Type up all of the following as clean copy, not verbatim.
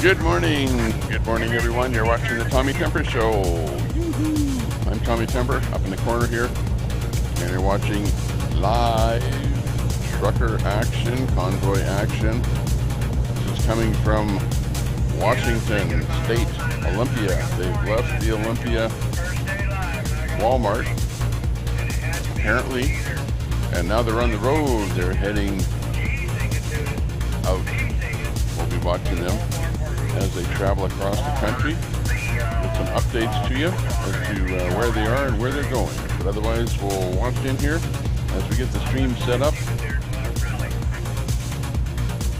Good morning everyone. You're watching the Tommy Temper Show. I'm Tommy Temper, up in the corner here, and you're watching live trucker action, convoy action. This is coming from Washington State, Olympia. They've left the Olympia Walmart, apparently, and now they're on the road. They're heading out. We'll be watching them as they travel across the country with some updates to you as to where they are and where they're going. But otherwise, we'll watch in here as we get the stream set up,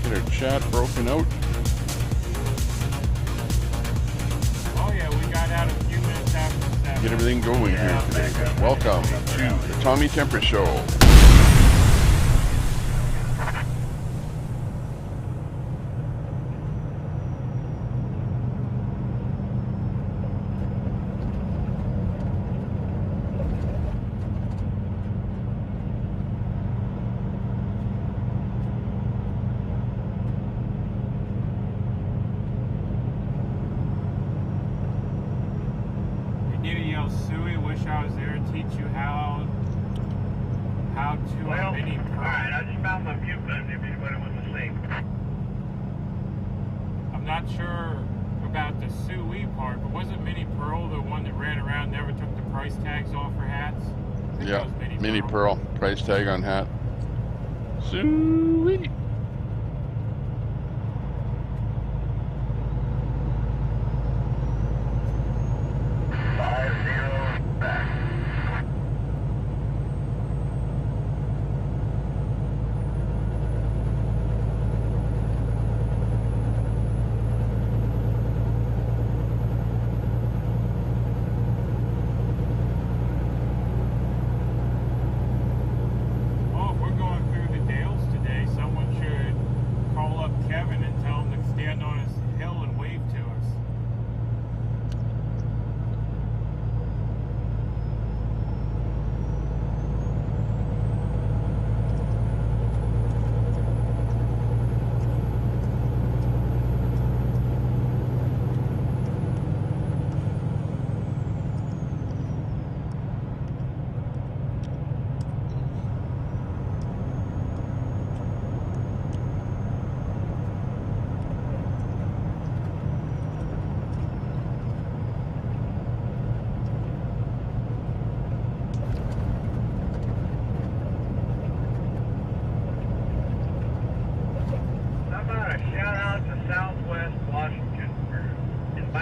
get our chat broken out. Oh yeah, we got out a few minutes after 7. Get everything going here today. Welcome to the Tommy Temper Show. Suey, wish I was there to teach you how to mini pearl. Alright, I just found my mute button if anybody wants to sing. I'm not sure about the Suey part, but wasn't Mini Pearl the one that ran around, never took the price tags off her hats? Yeah, Mini Pearl, price tag on hat. Sweet.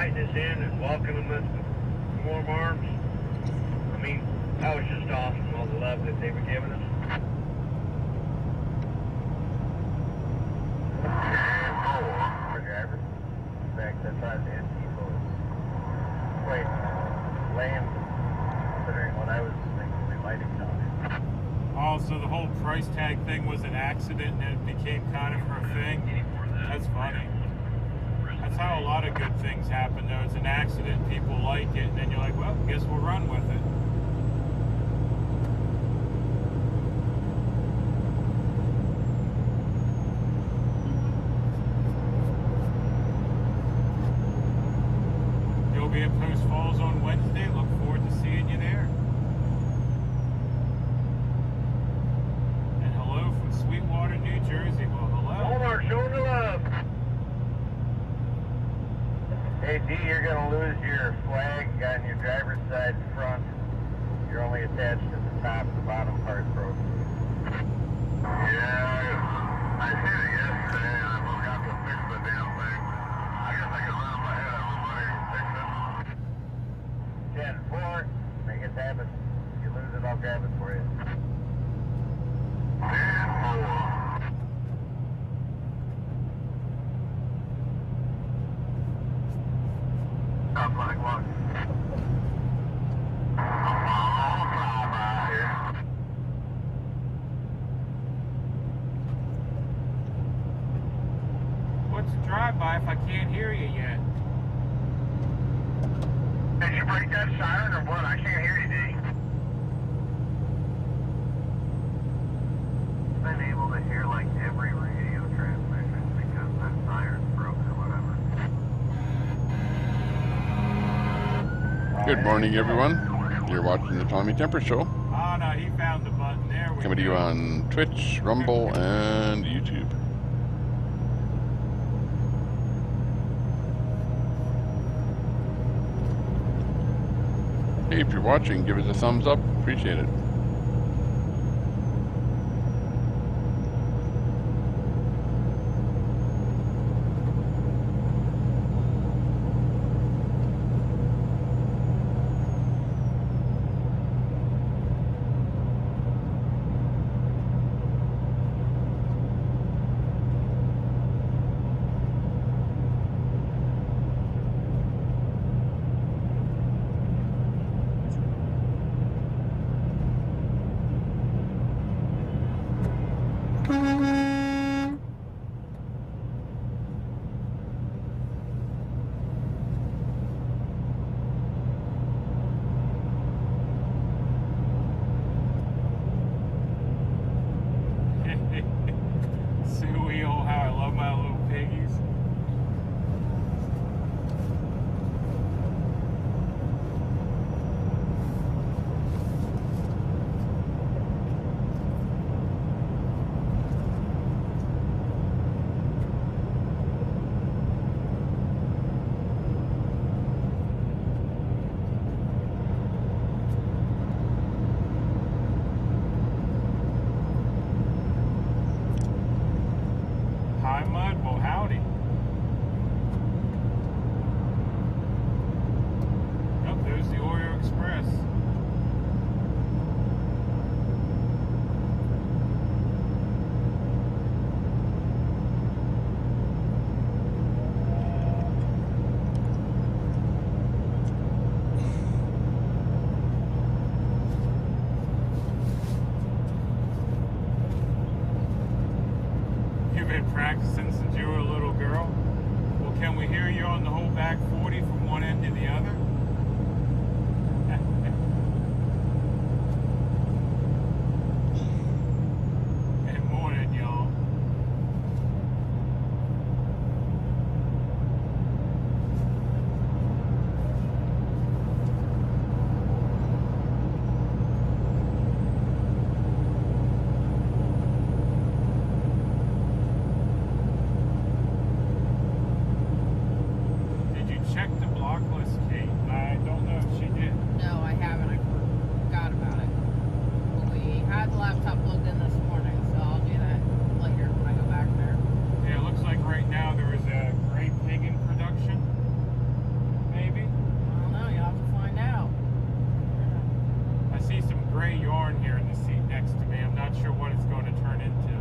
Us in and welcoming us with warm arms. I mean, that was just awesome, all the love that they were giving us. In fact, that's why the people quite lame considering what I was thinking we might have done. Oh, so the whole price tag thing was an accident and it became kind of her thing? That's funny. That's how a lot of good things happen, though. It's an accident, people like it, and then you're like, well, guess we'll run with it. You'll be at Post Falls on Wednesday. Look forward to seeing you there. And hello from Sweetwater, New Jersey. Well, hello. Walmart, showing the love. Hey, D, you're going to lose your flag on your driver's side front. You're only attached to the top, the bottom part broke. Yeah, I hit it yesterday. I forgot to fix the damn thing. I guess I can run in my head. I was wondering to fix it. 10-4. Make it happen. If you lose it, I'll grab it for you. 10-4. What's a drive-by if I can't hear you yet? Did you break that siren or what? I can't hear you, D. Been able to hear like every radio transmission because that siren's broken or whatever. Good morning, everyone. You're watching the Tommy Temper Show. Oh no, he found the button. There we Coming to you go. on Twitch, Rumble, and YouTube. Hey, if you're watching, give us a thumbs up. Appreciate it. Suey, oh how I love my little piggies. Hi, Mud. Well, howdy. Oh, there's the Oreo Express. You've been practicing since you were a little girl? Well, can we hear you on the whole back 40 from one end to the other? Good morning, y'all. Did you check the block list, Kate? I don't know if she did. No, I haven't. I forgot about it. But we had the laptop plugged in this morning, so I'll do that later when I go back there. Yeah, it looks like right now there is a gray pig in production. Maybe? I don't know. You'll have to find out. I see some gray yarn here in the seat next to me. I'm not sure what it's going to turn into.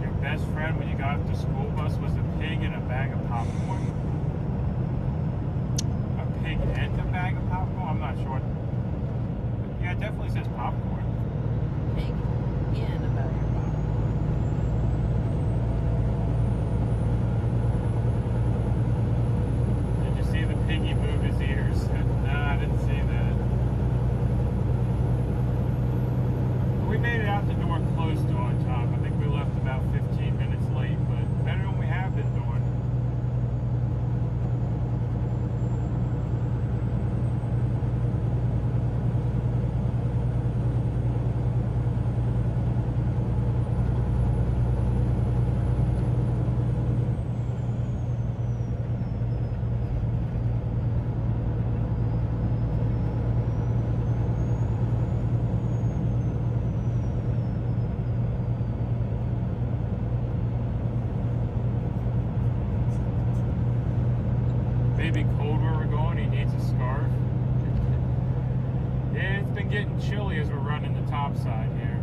Your best friend when you got off the school bus was a pig and a bag of popcorn? A pig and a bag of popcorn? I'm not sure. Yeah, it definitely says popcorn. Pig in a bag of popcorn. Did you see the piggy move his ears? No, I didn't see that. We made it out the door close to on time. I think we left about 15 minutes late, but better than we have been doing. Maybe cold where we're going, he needs a scarf. Yeah, it's been getting chilly as we're running the top side here.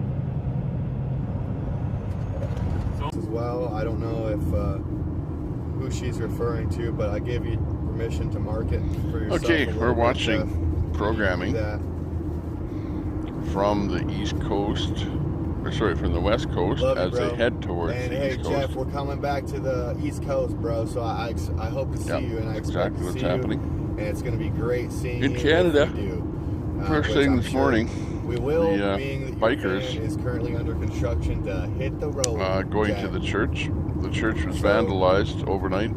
So, As well, I don't know if who she's referring to, but I gave you permission to mark it for yourself. Okay, a little we're bit, watching programming that. from the East Coast from the West Coast Love you, as bro. they head towards And the hey, East Jeff, Coast. we're coming back to the East Coast, bro. So I hope to see you, and I expect exactly to what's see happening. you. And it's going to be great seeing In you Canada. if we do. First Which thing I'm this sure morning, we will, the being that bikers your van is currently under construction to hit the road. going Jack. to the church. The church was So- vandalized overnight.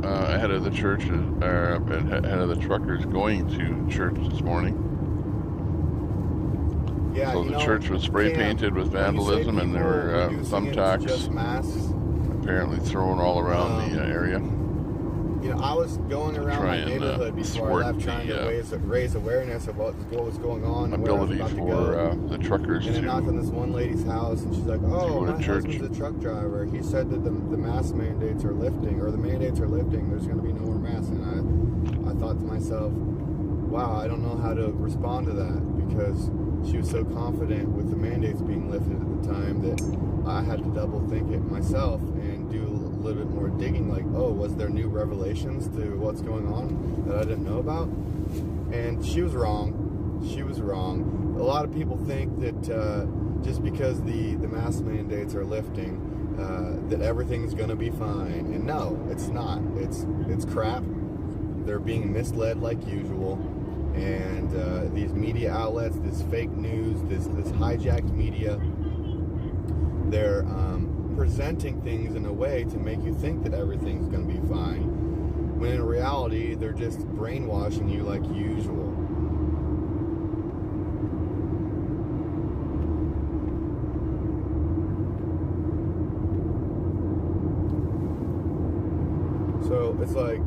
Ahead of the church, ahead of the truckers going to church this morning. Yeah, So the church was spray painted with vandalism, and there were thumbtacks just masks. apparently thrown all around the area. You know, I was going around try my and, neighborhood before I thwart left, trying the, to raise awareness of what was going on and where I was Ability about to for go. the truckers And I knocked on to this one lady's house, and she's like, "Oh, go to my church." husband's a truck driver. He said that the mask mandates are lifting, or the mandates are lifting. There's going to be no more masks." And I thought to myself, "Wow, I don't know how to respond to that," because she was so confident with the mandates being lifted at the time that I had to double think it myself and do a little bit more digging. Like, oh, was there new revelations to what's going on that I didn't know about? And she was wrong. She was wrong. A lot of people think that just because the mask mandates are lifting, that everything's going to be fine. And no, it's not. It's crap. They're being misled like usual. And these media outlets, this fake news, this hijacked media, they're presenting things in a way to make you think that everything's going to be fine, when in reality, they're just brainwashing you like usual. So it's like,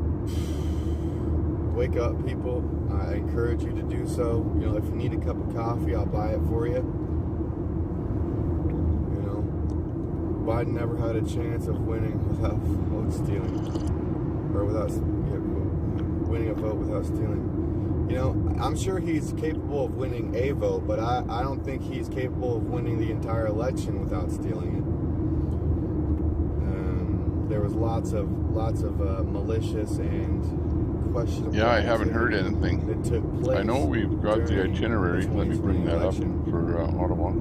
wake up, people. I encourage you to do so. You know, if you need a cup of coffee, I'll buy it for you. You know, Biden never had a chance of winning without vote stealing, or without winning a vote without stealing. You know, I'm sure he's capable of winning a vote, but I don't think he's capable of winning the entire election without stealing it. There was lots of malicious and questionable. Yeah, I haven't heard anything. That took place. I know we've got the itinerary. Let me bring that up election. for Ottawa.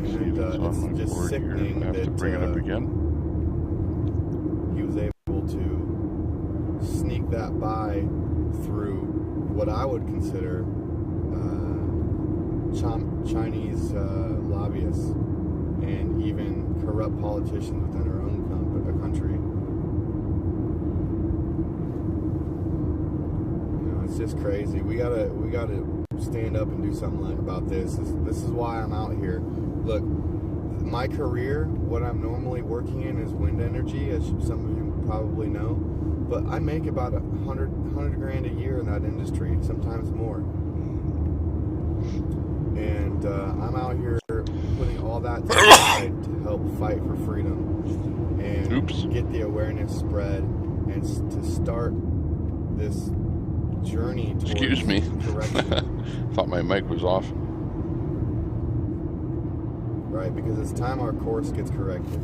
See if it's on my just board here. sickening I have to that, bring it up again. He was able to sneak that by through what I would consider Chinese lobbyists and even corrupt politicians within our own country. You know, it's just crazy. We gotta stand up and do something about this. This is why I'm out here. Look, my career, what I'm normally working in is wind energy, as some of you probably know. But I make about $100 grand a year in that industry, sometimes more. And I'm out here putting all that to the side to help fight for freedom and get the awareness spread and to start this journey towards Excuse me. correction. Thought my mic was off. Right, because it's time our course gets corrected.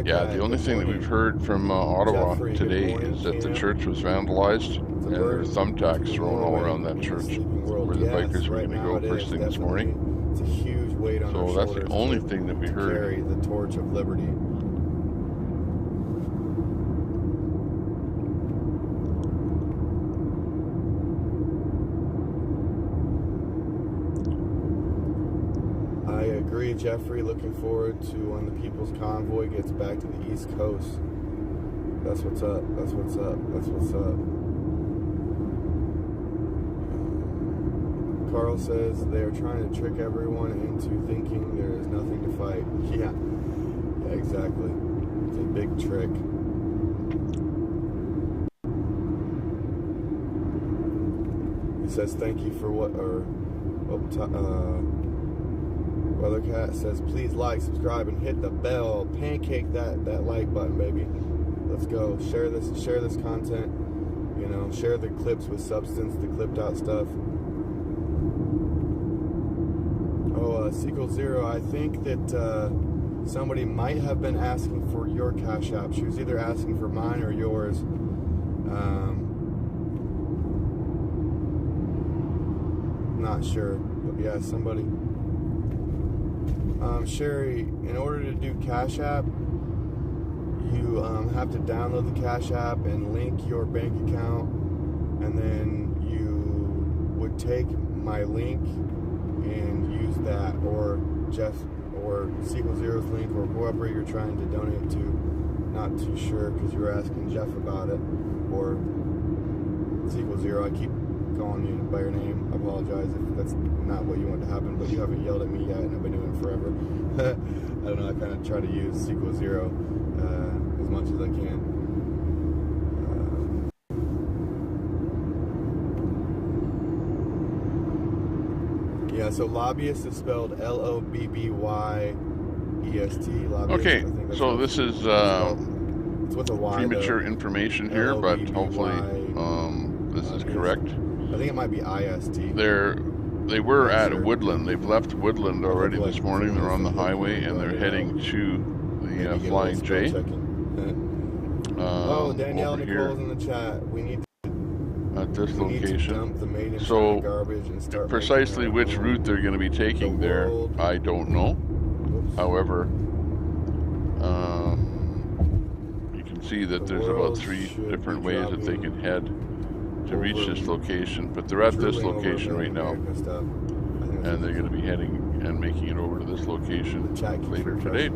Yeah, the only thing that we've heard from Ottawa today is that the church was vandalized and there were thumbtacks thrown all around that church where the bikers were going to go first thing this morning. It's a huge weight on our So that's shoulders the only to thing that we heard. carry the torch of liberty. I agree, Jeffrey. Looking forward to when the People's Convoy gets back to the East Coast. That's what's up. That's what's up. That's what's up. Carl says they are trying to trick everyone into thinking there is nothing to fight. Yeah, exactly. It's a big trick. He says thank you for what, Weathercat says, please like, subscribe, and hit the bell. Pancake that like button, baby. Let's go. Share this content. You know, share the clips with substance, the clipped out stuff. Oh, Sequel Zero, I think that somebody might have been asking for your Cash App. She was either asking for mine or yours. not sure. But yeah, somebody. Sherry, in order to do Cash App, you have to download the Cash App and link your bank account, and then you would take my link and use that, or Jeff or Sequel Zero's link, or whoever you're trying to donate to. Not too sure because you were asking Jeff about it, or Sequel Zero. I keep calling you by your name. I apologize if that's not what you want to happen, but you haven't yelled at me yet, and I've been doing it forever. I don't know. I kind of try to use Sequel Zero as much as I can. Yeah, so lobbyist is spelled Lobbyest. Lobbyist. Okay, so this is it's with a Y, premature though. information here, but hopefully this is correct. I think it might be IST. They were at Woodland. They've left Woodland already this morning. They're on the highway and they're heading to the Flying J. Danielle over Nicole's here in the chat. We need at this to location. dump the made in China So garbage and start precisely making which our route they're going to be taking there, world. I don't know. Oops. However, you can see that there's about 3 different ways that they can head to reach this location, but they're at this location right now, and they're going to be heading and making it over to this location later today.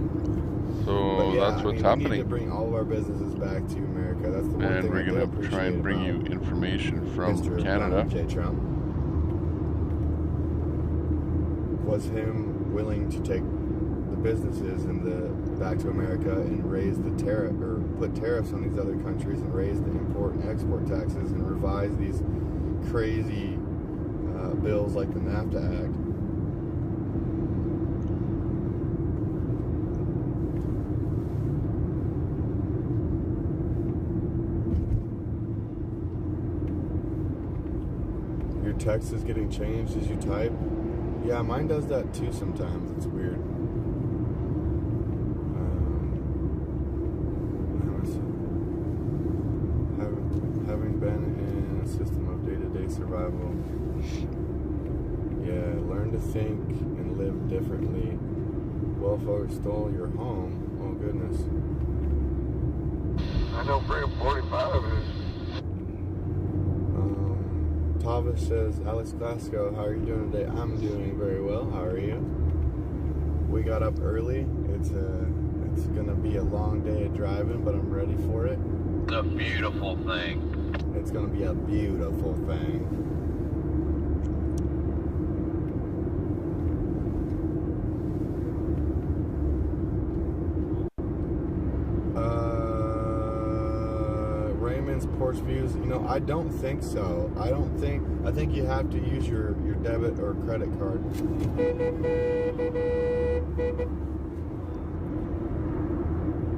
So yeah, that's what's We need happening, to bring all of our businesses back to America. That's the one and thing we're I do going to appreciate try and bring you about information from Mr. Canada. Donald J. Trump. Was him willing to take the businesses and back to America and raise the tariff, or put tariffs on these other countries, and raise the import and export taxes, and revise these crazy bills like the NAFTA Act. Your text is getting changed as you type. Yeah, mine does that too sometimes. It's weird. Having been in a system of day-to-day survival, yeah, learn to think and live differently. Well, folks stole your home. Oh, goodness. I know Freedom 45 is. Tavis says, Alex Glasgow, how are you doing today? I'm doing very well. How are you? We got up early. It's gonna be a long day of driving, but I'm ready for it. A beautiful thing. It's gonna be a beautiful thing. Raymond's porch views. You know, I don't think so. I think you have to use your debit or credit card.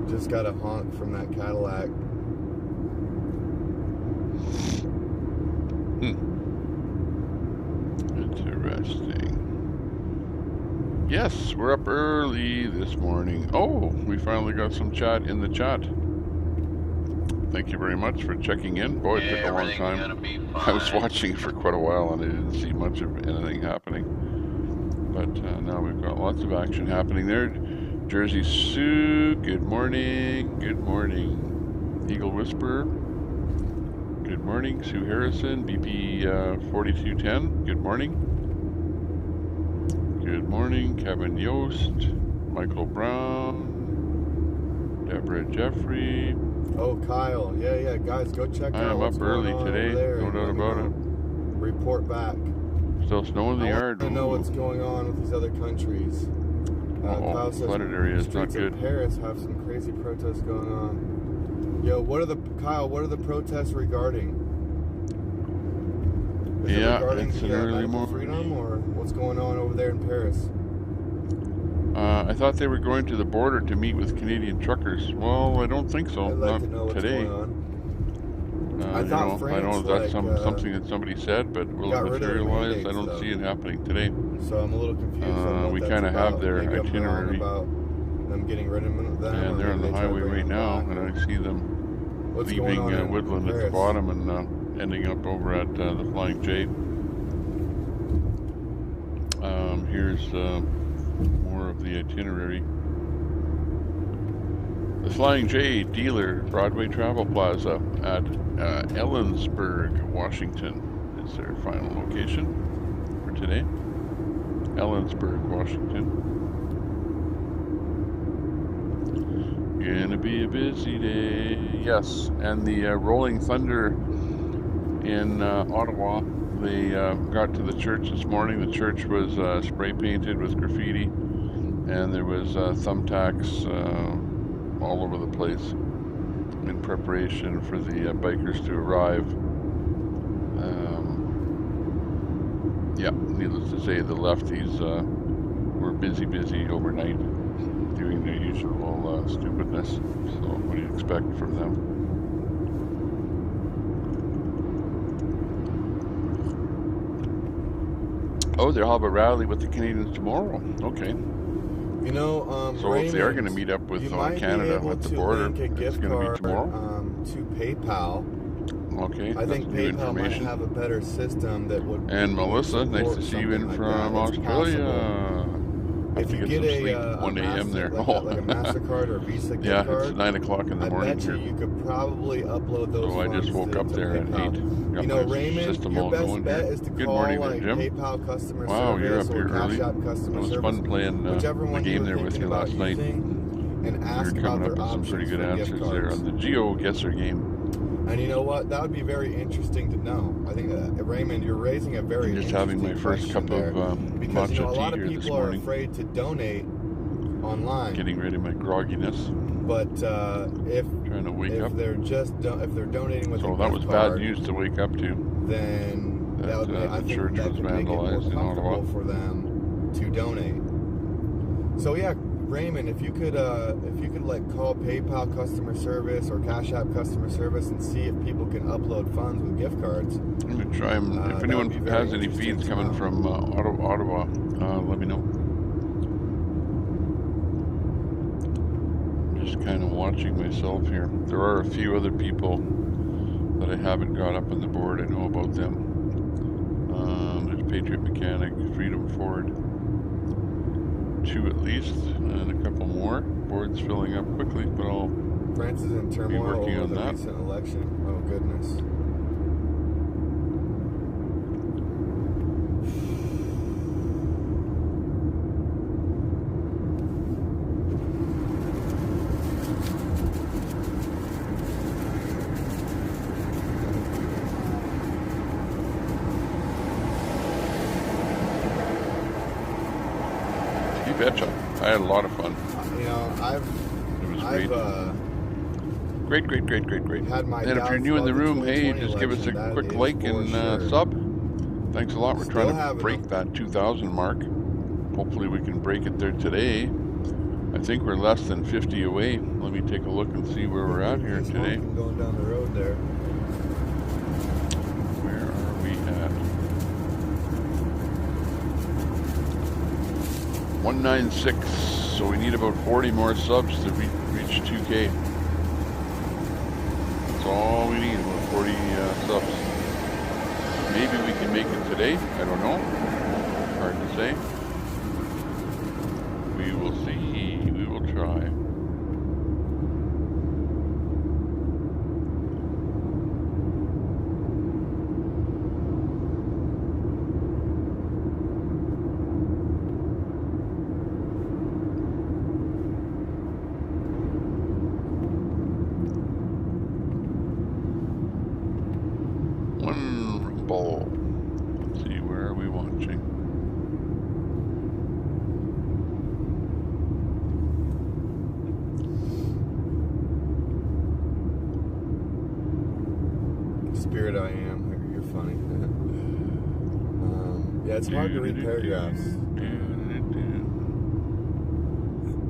Just got a honk from that Cadillac. Interesting. Yes, we're up early this morning. Oh, we finally got some chat in the chat. Thank you very much for checking in. Boy, it took a long time. I was watching for quite a while and I didn't see much of anything happening. But now we've got lots of action happening there. Jersey Sue, good morning. Good morning. Eagle Whisperer, good morning. Sue Harrison, BP 4210, good morning. Good morning. Kevin Yost, Michael Brown, Deborah Jeffrey. Oh, Kyle. Yeah, guys, go check out what's I'm up early going on today, over there, no doubt about it. Report back. Still snow in the yard. I want to know what's going on with these other countries. Kyle says flooded area is not streets good. in Paris have some crazy protests going on. Yo, what are the protests regarding? Is it regarding it's an the early medical morning. freedom, or what's going on over there in Paris? I thought they were going to the border to meet with Canadian truckers. Well, I don't think so. I'd like Not to know what's today. going on. I thought France, know that's like, something that somebody said, but will got it rid of the materialize? I mandates, don't though. see it happening today. So I'm a little confused on what We that's kind of have about. their Maybe I'm wrong itinerary. about them getting rid of them, And or they're on maybe the they try to highway bring right them now, back. and I see them What's going leaving on in Woodland at the Paris? bottom and ending up over at the Flying J. Here's more of the itinerary. The Flying J dealer, Broadway Travel Plaza at Ellensburg, Washington is their final location for today. Ellensburg, Washington. Gonna be a busy day. Yes, and the Rolling Thunder in Ottawa, they got to the church this morning. The church was spray painted with graffiti, and there was thumbtacks all over the place in preparation for the bikers to arrive. Yeah, needless to say, the lefties were busy overnight doing their usual stupidness. So what do you expect from them? Oh, they'll have a rally with the Canadians tomorrow. Okay. You know, so if they are going to meet up with Canada at the border, it's going to be tomorrow. To PayPal. Okay, I think PayPal might have a better system that would. And Melissa, nice to see you in from Australia. If you get a 1 a.m. there. Like a MasterCard or a Visa gift yeah, card, it's 9 o'clock in the morning bet here. You could probably upload those. So I just woke up there at 8. Got you know, Raymond, your best bet is to call morning, Jim. PayPal customer wow, service you're up here or early. Cash App customer It was service, fun playing the game there with you last night. And ask You're coming up with some pretty good answers there on the GeoGuessr game. And you know what? That would be very interesting to know. I think, Raymond, you're raising a very I'm just having my first cup of because matcha a lot tea of here this people are morning. afraid to donate online. Getting rid of my grogginess. But if trying to wake up, they're just if they're donating with so a that gift was card, bad news to wake up to. Then that would make, I the think church that was could make it more vandalized in Ottawa comfortable for them to donate. So yeah, Raymond, if you could like call PayPal customer service or Cash App customer service and see if people can upload funds with gift cards. I'm gonna try them. If anyone has any feeds coming from Ottawa, let me know. I'm just kind of watching myself here. There are a few other people that I haven't got up on the board. I know about them. There's Patriot Mechanic, Freedom Ford. 2 at least, and a couple more. Board's filling up quickly, but I'll France is in turmoil working over on the that. recent election. Oh goodness. Betcha. I had a lot of fun. You know, It was great. Great. Had my And if you're new in the room, hey, 2020 just give us a election, quick that like is and for sure. sub. Thanks a lot. We're Still trying to break that 2,000 mark. Hopefully we can break it there today. I think we're less than 50 away. Let me take a look and see where we're at here today. Going down the road there. Where are we at? 196. So we need about 40 more subs to reach 2K. That's all we need, about 40 subs. Maybe we can make it today. I don't know. Hard to say. We will see. We will try. Let's see, where are we watching? Spirit I am. You're funny. Yeah, it's hard to read paragraphs.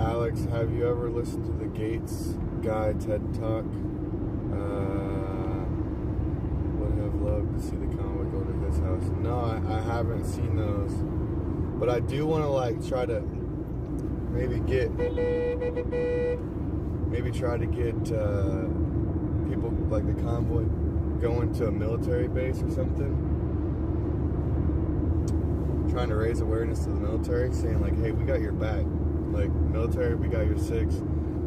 Alex, have you ever listened to the Gates guy TED Talk? Would have loved to see the Convoy go to his house. No, I haven't seen those, but I do want to like try to try to get people like the Convoy going to a military base or something. trying to raise awareness to the military, saying like, hey, we got your back. Like, military, we got your six.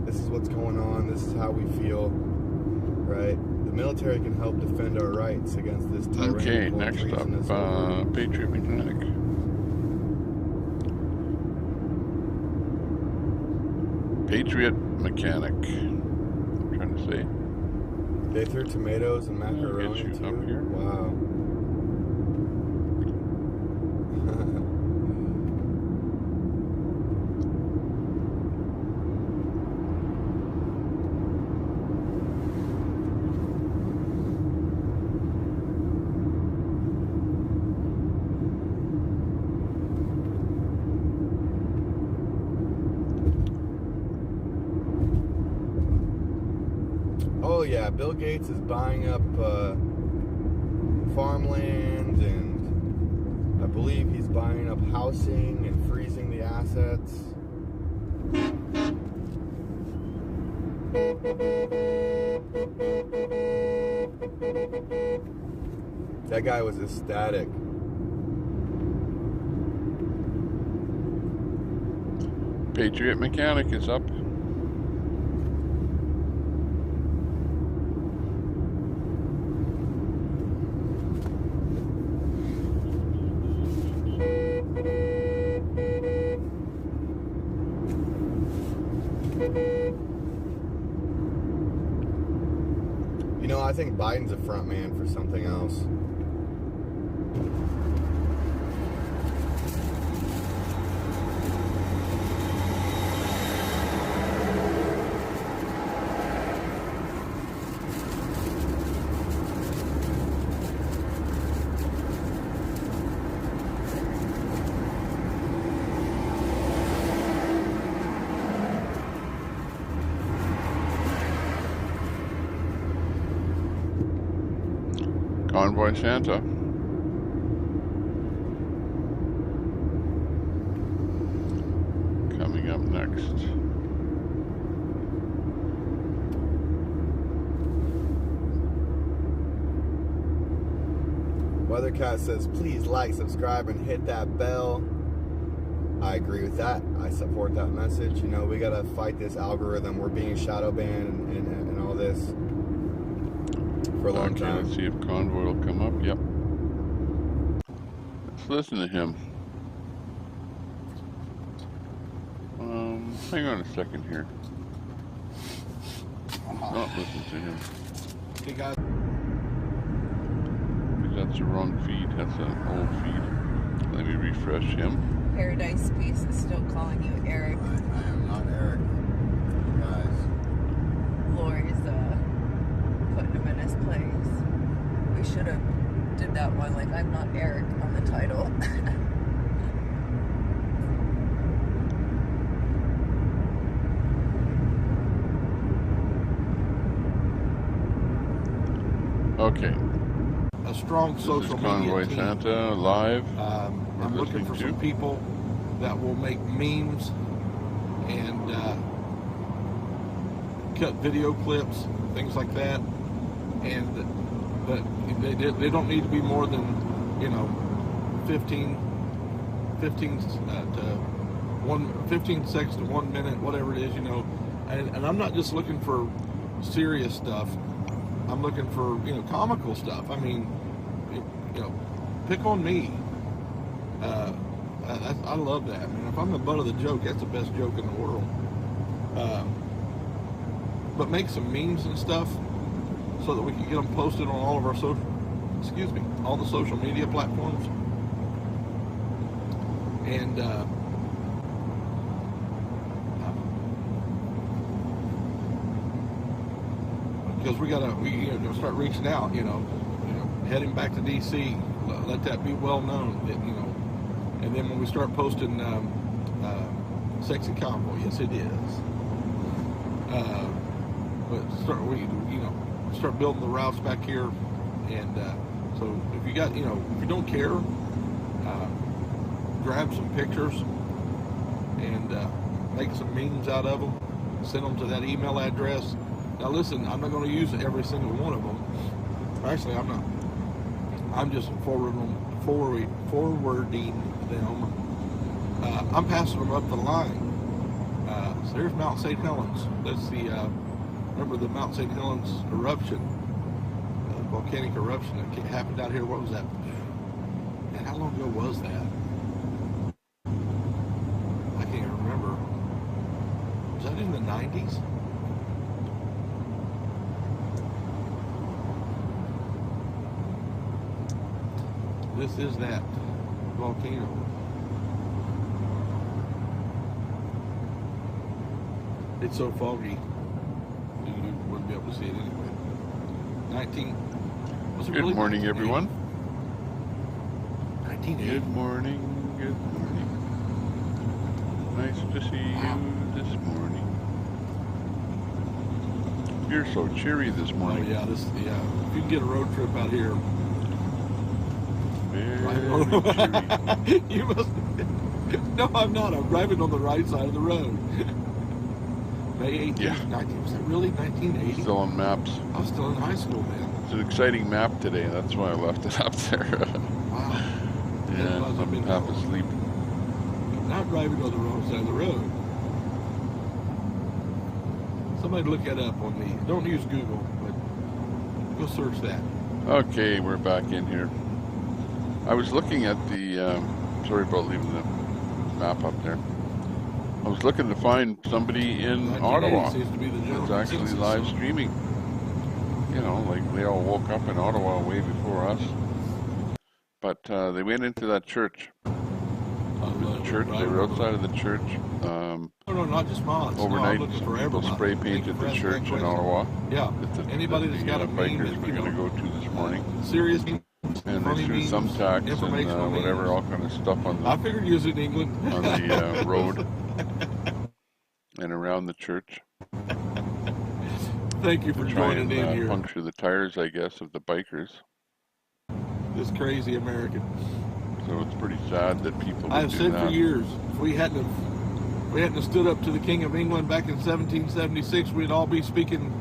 This is what's going on. This is how we feel, right? The military can help defend our rights against this tyrannical Okay, next up, Patriot Mechanic. Patriot Mechanic. I'm trying to say. They threw tomatoes and macaroni Get you too. up here. Wow. Oh yeah, Bill Gates is buying up farmland, and I believe he's buying up housing and freezing the assets. That guy was ecstatic. Patriot Mechanic is up. You know, I think Biden's a front man for something else. Convoy Santa. Coming up next. Weathercat says, please like, subscribe, and hit that bell. I agree with that. I support that message. You know, we gotta fight this algorithm. We're being shadow banned and all this for a long time. Let's see if Convoy will come up. Yep. Let's listen to him. Hang on a second here. Not listen to him. Hey guys. That's the wrong feed. That's an old feed. Let me refresh him. Paradise Peace is still calling you Eric. I am not Eric, guys. Lori's putting him in his place. We should have did that one like I'm not Eric on the title. Okay. A strong This social is media Convoy team. Santa live. I'm looking for some people that will make memes and cut video clips, things like that. And but they don't need to be more than 15 seconds to 1 minute, whatever it is, And I'm not just looking for serious stuff. I'm looking for comical stuff. I mean, pick on me. I love that. I mean, if I'm the butt of the joke, that's the best joke in the world. But make some memes and stuff so that we can get them posted on all of our all the social media platforms. And because we gotta start reaching out, heading back to DC, let that be well known that, and then when we start posting Sexy Convoy, yes it is. But start building the routes back here, and so if you got, if you don't care, grab some pictures and make some memes out of them, send them to that email address. Now listen, I'm not going to use every single one of them. Actually, I'm not. I'm just forwarding them. I'm passing them up the line. So there's Mount St. Helens. That's the, remember the Mount St. Helens eruption, volcanic eruption that happened out here. What was that? Man, how long ago was that? I can't even remember. Was that in the 90s? This is that volcano. It's so foggy, you wouldn't be able to see it anyway. 19. Was it Good really morning, everyone. 1980. Good morning. Good morning. Nice to see you this morning. You're so cheery this Oh morning. yeah, if you can get a road trip out here. Very cheery. You must. No, I'm not. I'm driving on the right side of the road. May 18th, Yeah. 19. Was that really 1980? Still on maps. I was still in high school, man. It's an exciting map today. That's why I left it up there. Wow. Yeah, I'm half asleep. Not driving on the wrong side of the road. Somebody look that up on me. Don't use Google, but go search that. Okay, we're back in here. I was looking at the, sorry about leaving the map up there. I was looking to find somebody in Ottawa Seems to be the general that's actually consensus. live streaming. You know, like they all woke up in Ottawa way before us. But they went into that church. They were outside of the church. No, not just mods. Overnight, no, I'm looking for people everybody. spray painted the church in Ottawa. Yeah. Anybody that's got a meme bikers that, were you going to know, go to this morning. serious And they funny threw memes, thumbtacks informational and whatever, memes. all kind of stuff on I the figured you was in England. on the road and around the church. Thank you for Try joining in and here. puncture the tires, I guess, of the bikers. This crazy American. So it's pretty sad that people I would have do said that. for years, if we hadn't have stood up to the King of England back in 1776, we'd all be speaking.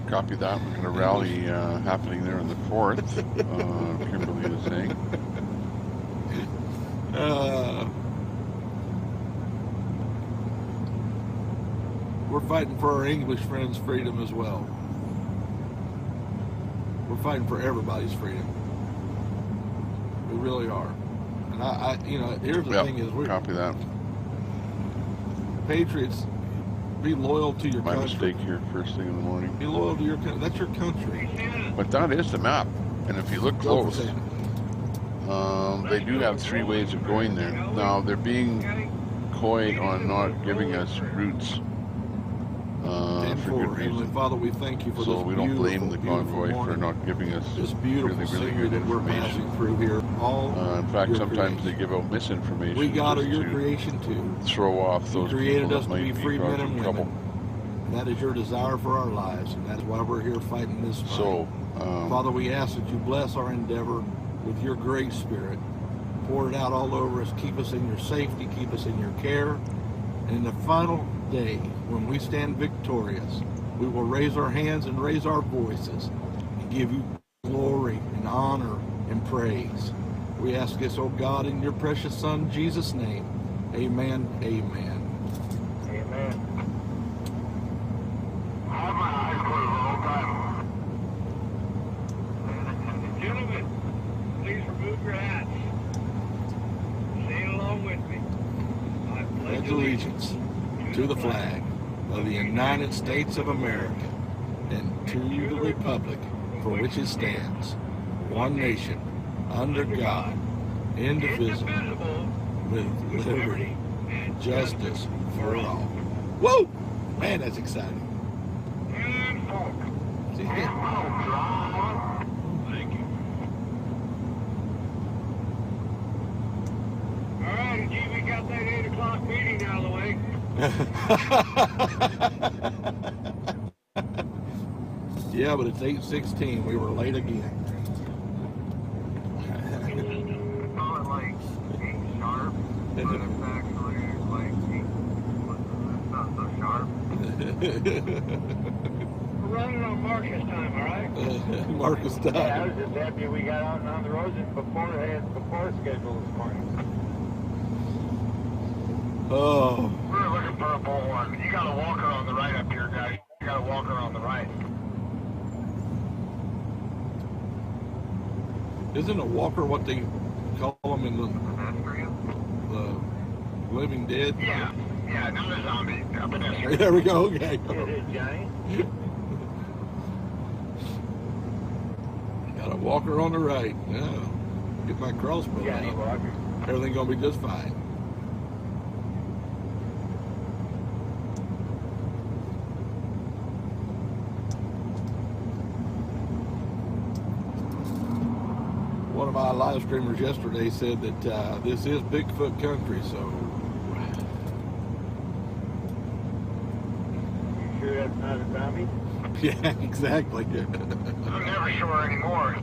Copy that. We're going to rally happening there on the 4th. Kimberly was saying. We're fighting for our English friends' freedom as well. We're fighting for everybody's freedom. We really are. And I you know, here's the thing is, we're Copy that. patriots. Be loyal to your My country. mistake here, first thing in the morning. Be loyal to your country. That's your country. But that is the map. And if you look close, they do have 3 ways of going there. Now, they're being coy on not giving us routes for good Heavenly reason. Father, we thank you for So this we don't blame the beautiful convoy for morning. not giving us This beautiful really scenery good that we're information. passing through here. All In fact, your sometimes creation. they give out misinformation We God are just your to creation too. throw off those created people us that to be might free be men and causing women. trouble. That is your desire for our lives, and that's why we're here fighting this fight. So, Father, we ask that you bless our endeavor with your great spirit. Pour it out all over us. Keep us in your safety. Keep us in your care. And in the final day, when we stand victorious, we will raise our hands and raise our voices and give you glory and honor and praise. We ask this, oh God, in your precious Son, Jesus' name. Amen. Amen. Amen. I have my eyes closed the whole time. Gentlemen, please remove your hats. Sing along with me. I Pledge allegiance to the flag of the United States of America and to the republic for which it stands, one nation, under God, indivisible, with liberty and justice for all. Whoa! Man, that's exciting. See, Thank you. All right, G, we got that 8 o'clock meeting out of the way. yeah, but it's 8:16. We were late again. Call it like 8 sharp, but it's actually like 8. It's not so sharp. We're running on Marcus time, all right? Marcus Yeah, I time. was just happy we got out and on the road just before schedule this morning. Oh, We're looking for a bullhorn. You got a walker on the right up here, guys. You got a walker on the right. isn't a walker what they call them in the Living Dead? Yeah, not a zombie. A pedestrian. There we go. Okay. Johnny. Got a walker on the right. Yeah. Get my crossbow Johnny out. Walker. Everything gonna be just fine. One of my live streamers yesterday said that this is Bigfoot country, so You sure that's not a zombie? yeah, exactly. I'm never sure anymore.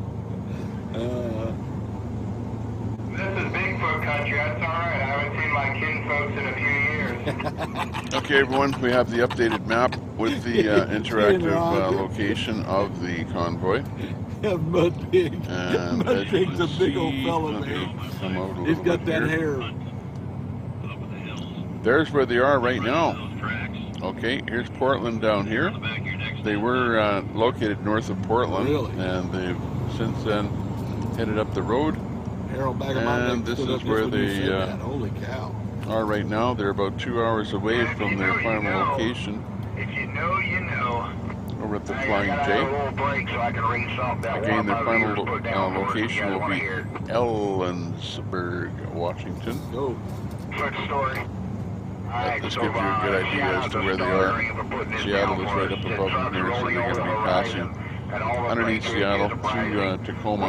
This is Bigfoot country. That's all right. I haven't seen my kinfolks in a few years. Okay, everyone, we have the updated map with the interactive location of the convoy. Mud Pig. And Mud as you Pig's a can big old see, fella, let me man. come out a He's little got bit that here. hair. There's where they are right now. Okay, here's Portland down here. They were located north of Portland, Really? and they've since then headed up the road. Harold back of my And neck this stood is up just where when you they, said that. Holy cow. Are right now. They're about 2 hours away from their final location If you know, you know. over at the I Flying gotta J. have a little break so I can read something that Again, one their of my final viewers put down for us. location You guys will wanna be hear it? Ellensburg, Washington. Go. Quick story. This gives you a good idea as to where they are. Seattle is right up above them here, so they're going to be passing underneath Seattle to Tacoma,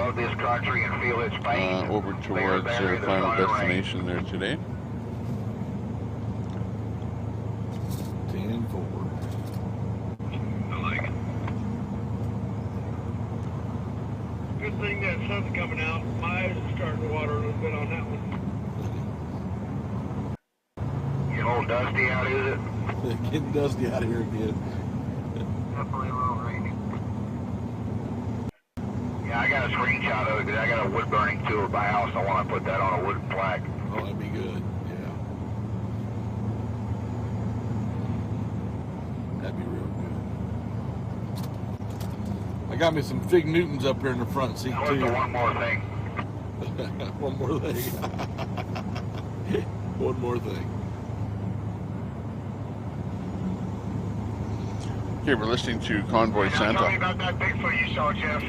over towards their final destination there today. 10-4. Good thing that sun's coming out. My eyes are starting to water a little bit on that one. Get all dusty out, is it? Getting dusty out here again. Definitely a little rainy. Yeah, I got a screenshot of it because I got a wood burning tool at my house. I want to put that on a wooden plaque. Oh, that'd be good. Yeah. That'd be real good. I got me some Fig Newtons up here in the front seat What's too. the one more thing? One more thing. One more thing. Okay, we're listening to Convoy Tell me Santa. about that Bigfoot you saw, Jeff.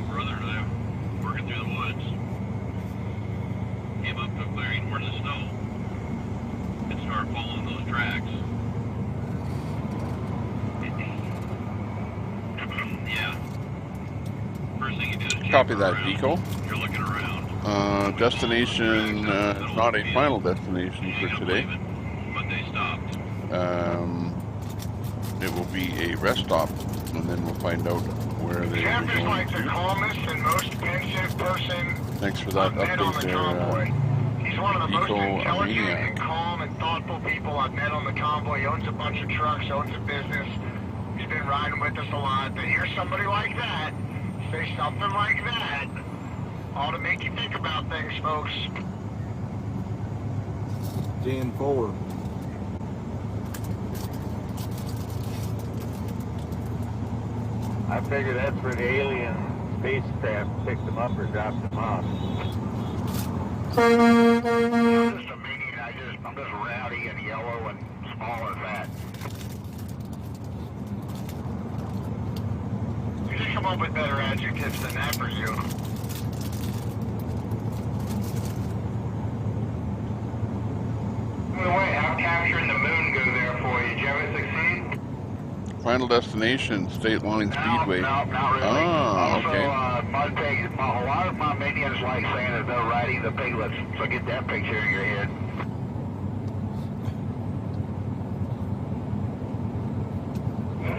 Brother and I working through the woods. Came up to a clearing where the snow and started following those tracks. Yeah. First thing you do is check Copy that, around. Deco. You're looking around. Destination, not a final destination for today. But they stopped. It will be a rest stop, and then we'll find out where they will Jeff be is going like the to. calmest and most pensive person Thanks for that I've met on update the there, convoy. He's one of the most intelligent Eco-Maniac. and calm and thoughtful people I've met on the convoy. He owns a bunch of trucks, owns a business. He's been riding with us a lot. To hear somebody like that say something like that ought to make you think about things, folks. 10-4. I figure that's where the alien spacecraft picked them up or dropped them off. I'm just a maniac. I'm just rowdy and yellow and small and fat. You should come up with better adjectives than that for you. By the way, how capturing the moon go there for you? Did you ever succeed? Final destination, State Line Speedway. No, not really. Ah, okay. Also, mud pig, a lot of my minions like saying there's no riding the piglets, so get that picture in your head.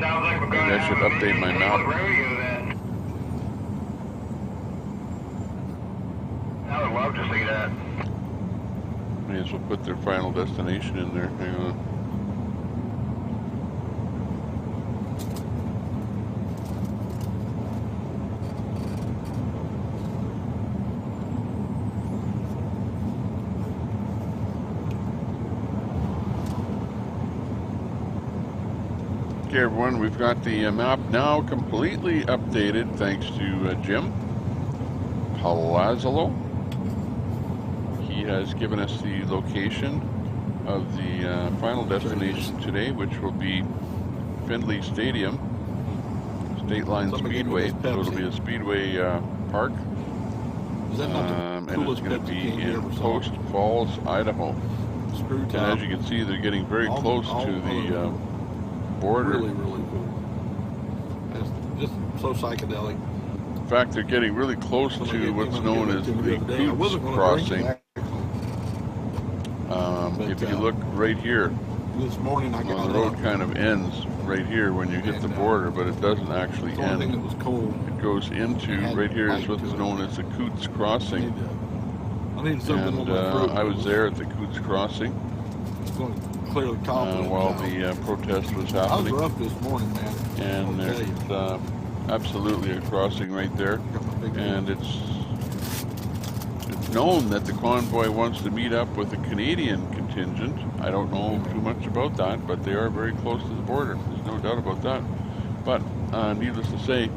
Sounds like we're going Maybe I should update my map. rodeo then. I would love to see that. May as well put their final destination in there. Hang on. Okay, everyone, we've got the map now completely updated thanks to Jim Palazzolo. He has given us the location of the final destination today, which will be Findlay Stadium, State Line Speedway. So it'll be a speedway park. Is that not the And it's coolest going to Pepsi be can you in ever saw? Post Falls, Idaho. Screw And top. as you can see, they're getting very close to the border. Really, really cool. It's just so psychedelic. In fact, they're getting really close to what's known as the Coots Crossing. If you look right here, This morning I got the road kind of ends right here when you hit the border, but it doesn't actually The only thing that end. was cold. It goes into, right here is what's known as the Coots Crossing. I need something on And my throat. I was there at the Coots Crossing It's going to clear the confidence while out. the protest was I was happening. rough this morning, man. And I'll tell you. there's absolutely a crossing right there. Got my big And it's known that the convoy wants to meet up with a Canadian contingent. I don't know too much about that, but they are very close to the border. There's no doubt about that. But needless to say,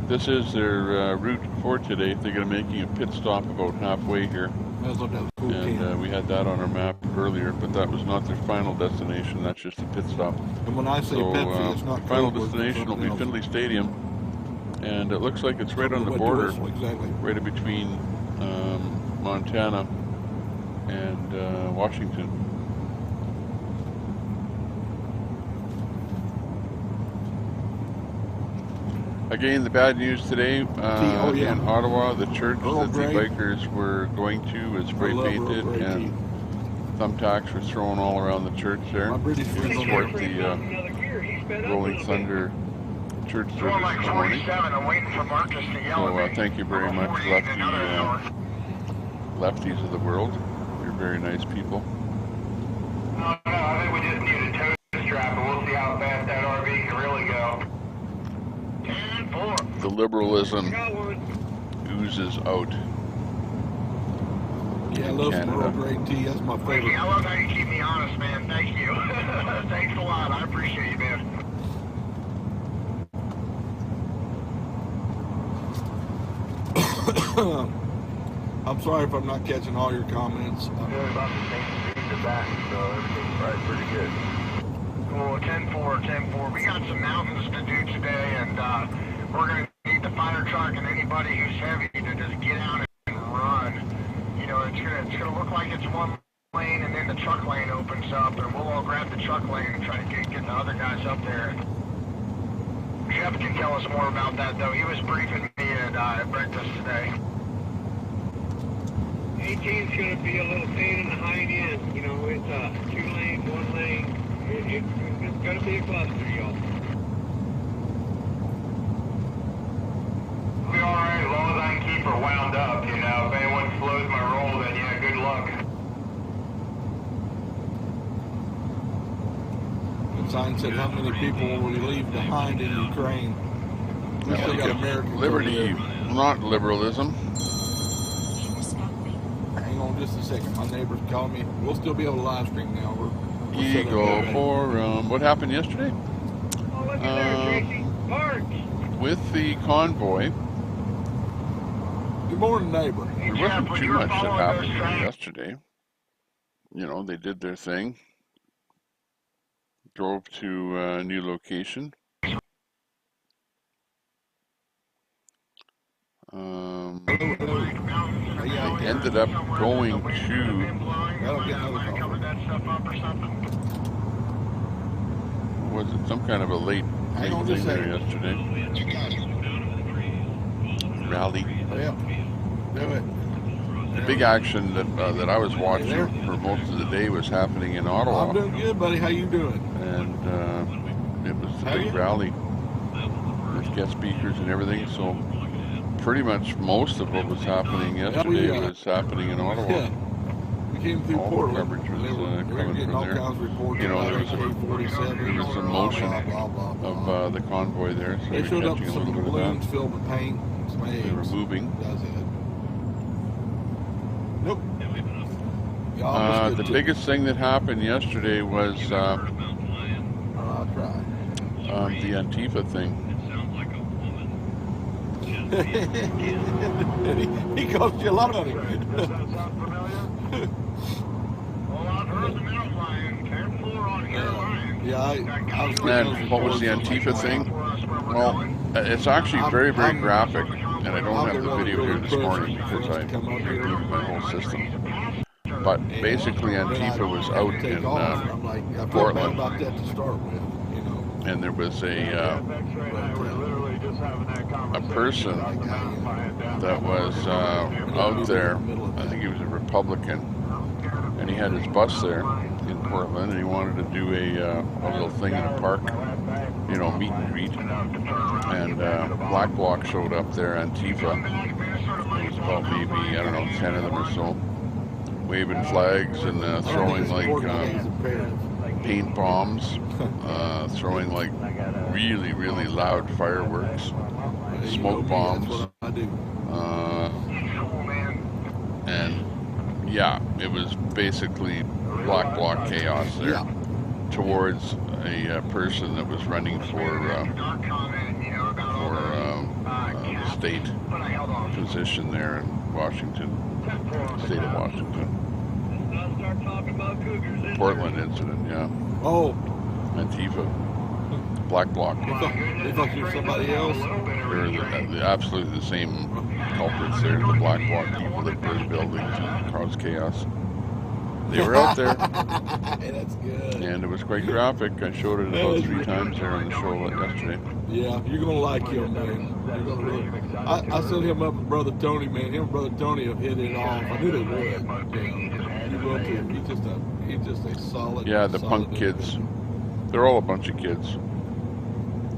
this is their route for today. They're going to be making a pit stop about halfway here. That's what that was cool can. And we had that on our map earlier, but that was not their final destination. That's just a pit stop. And when I say So Pepsi, it's not final Coke, it's destination will be something Findlay Stadium. And it looks like it's right on the else. border, Exactly. right in between Montana and Washington. Again, the bad news today in Ottawa, the church that the bikers were going to is spray painted and thumbtacks were thrown all around the church there. My British To friends support the Rolling Thunder church service Going like this morning. 47, I'm waiting for Marcus to yell So at me. thank you very much, 48 in another hour. lefties of the world. You're very nice people. No, I think we just need a tow strap, and we'll see how fast that RV can really go. 10-4. The liberalism Got one. oozes out. Yeah, I love some Canada. Earl Grey tea. That's my Thank you. favorite. I love how you keep me honest, man. Thank you. Thanks a lot. I appreciate you, man. I'm sorry if I'm not catching all your comments. Good about the same speed to back, so everything's probably pretty good. Cool, 10-4, 10-4. We got some mountains to do today, and we're going to need the fire truck and anybody who's heavy to just get out and run. You know, it's gonna look like it's one lane, and then the truck lane opens up, and we'll all grab the truck lane and try to get the other guys up there. Jeff can tell us more about that, though. He was briefing me at breakfast today. 18's going to be a little pain in the hind end. You know, it's 2 lane, 1 lane. It's going to be a cluster, y'all. I'll be alright as long as I can keep her wound up, you know. If anyone slows my roll, then yeah, good luck. The sign said, how many people will we leave behind in Ukraine? We still got Americans. Liberty, not liberalism. Hang on just a second. My neighbor's calling me. We'll still be able to live stream now. We're set up Eagle already. Forum. What happened yesterday? Oh, look at there, Tracy. Parks. With the convoy, Good morning, neighbor. there wasn't too much that happened yesterday. You know, they did their thing. Drove to a new location. They ended up going to, That'll get another call. was it some kind of a late Hang on thing just a there second. yesterday? Rally. Yeah. Do it. The big action that I was watching for most of the day was happening in Ottawa. I'm doing good, buddy. How you doing? And it was the big rally with guest speakers and everything. So pretty much most of what was happening yesterday was happening in Ottawa. Yeah. We came through All the Portland. coverage was They were coming getting from all there. kinds of reports. You know, about there was AK-47, there was some blah, motion blah, blah, blah. of the convoy there. So They we're showed up catching with a some little bit of balloons that. filled with paint, some eggs. They were moving. That's it. Nope. The biggest thing that happened yesterday was I'll try. the Antifa thing. It sounds like a woman. And he cost you a lot of money. Does that sound familiar? Well, I've heard the mountain lion. Careful on here, lion. Yeah, I was And what was the Antifa thing? Well, it's actually very, very graphic, and I don't have the video here this morning because I rebooted my whole system. But basically, Antifa was out in Portland, about that to start with, you know. and there was a person that was out there. I think he was a Republican, and he had his bus there in Portland, and he wanted to do a little thing in the park, you know, meet and greet. And Black Bloc showed up there, Antifa. It was about maybe, I don't know, 10 of them or so, waving flags and throwing like paint bombs, throwing like really, really loud fireworks, smoke bombs. And yeah, it was basically Black Bloc chaos there towards a person that was running for the state position there in Washington, state of Washington. Portland incident, yeah. Oh, Antifa, Black Bloc. they thought you were somebody else. They're absolutely the same culprits there, the Black Bloc people that burn buildings and cause chaos. They were out there. Hey, that's good. And it was quite graphic. I showed it about 3 times there on the show yesterday. Yeah, you're gonna like him, man. You're gonna really. I set him up with Brother Tony, man. Him and Brother Tony have hit it off. I knew they would. Yeah. You will too. He's just a solid. Yeah, the solid punk kids. They're all a bunch of kids,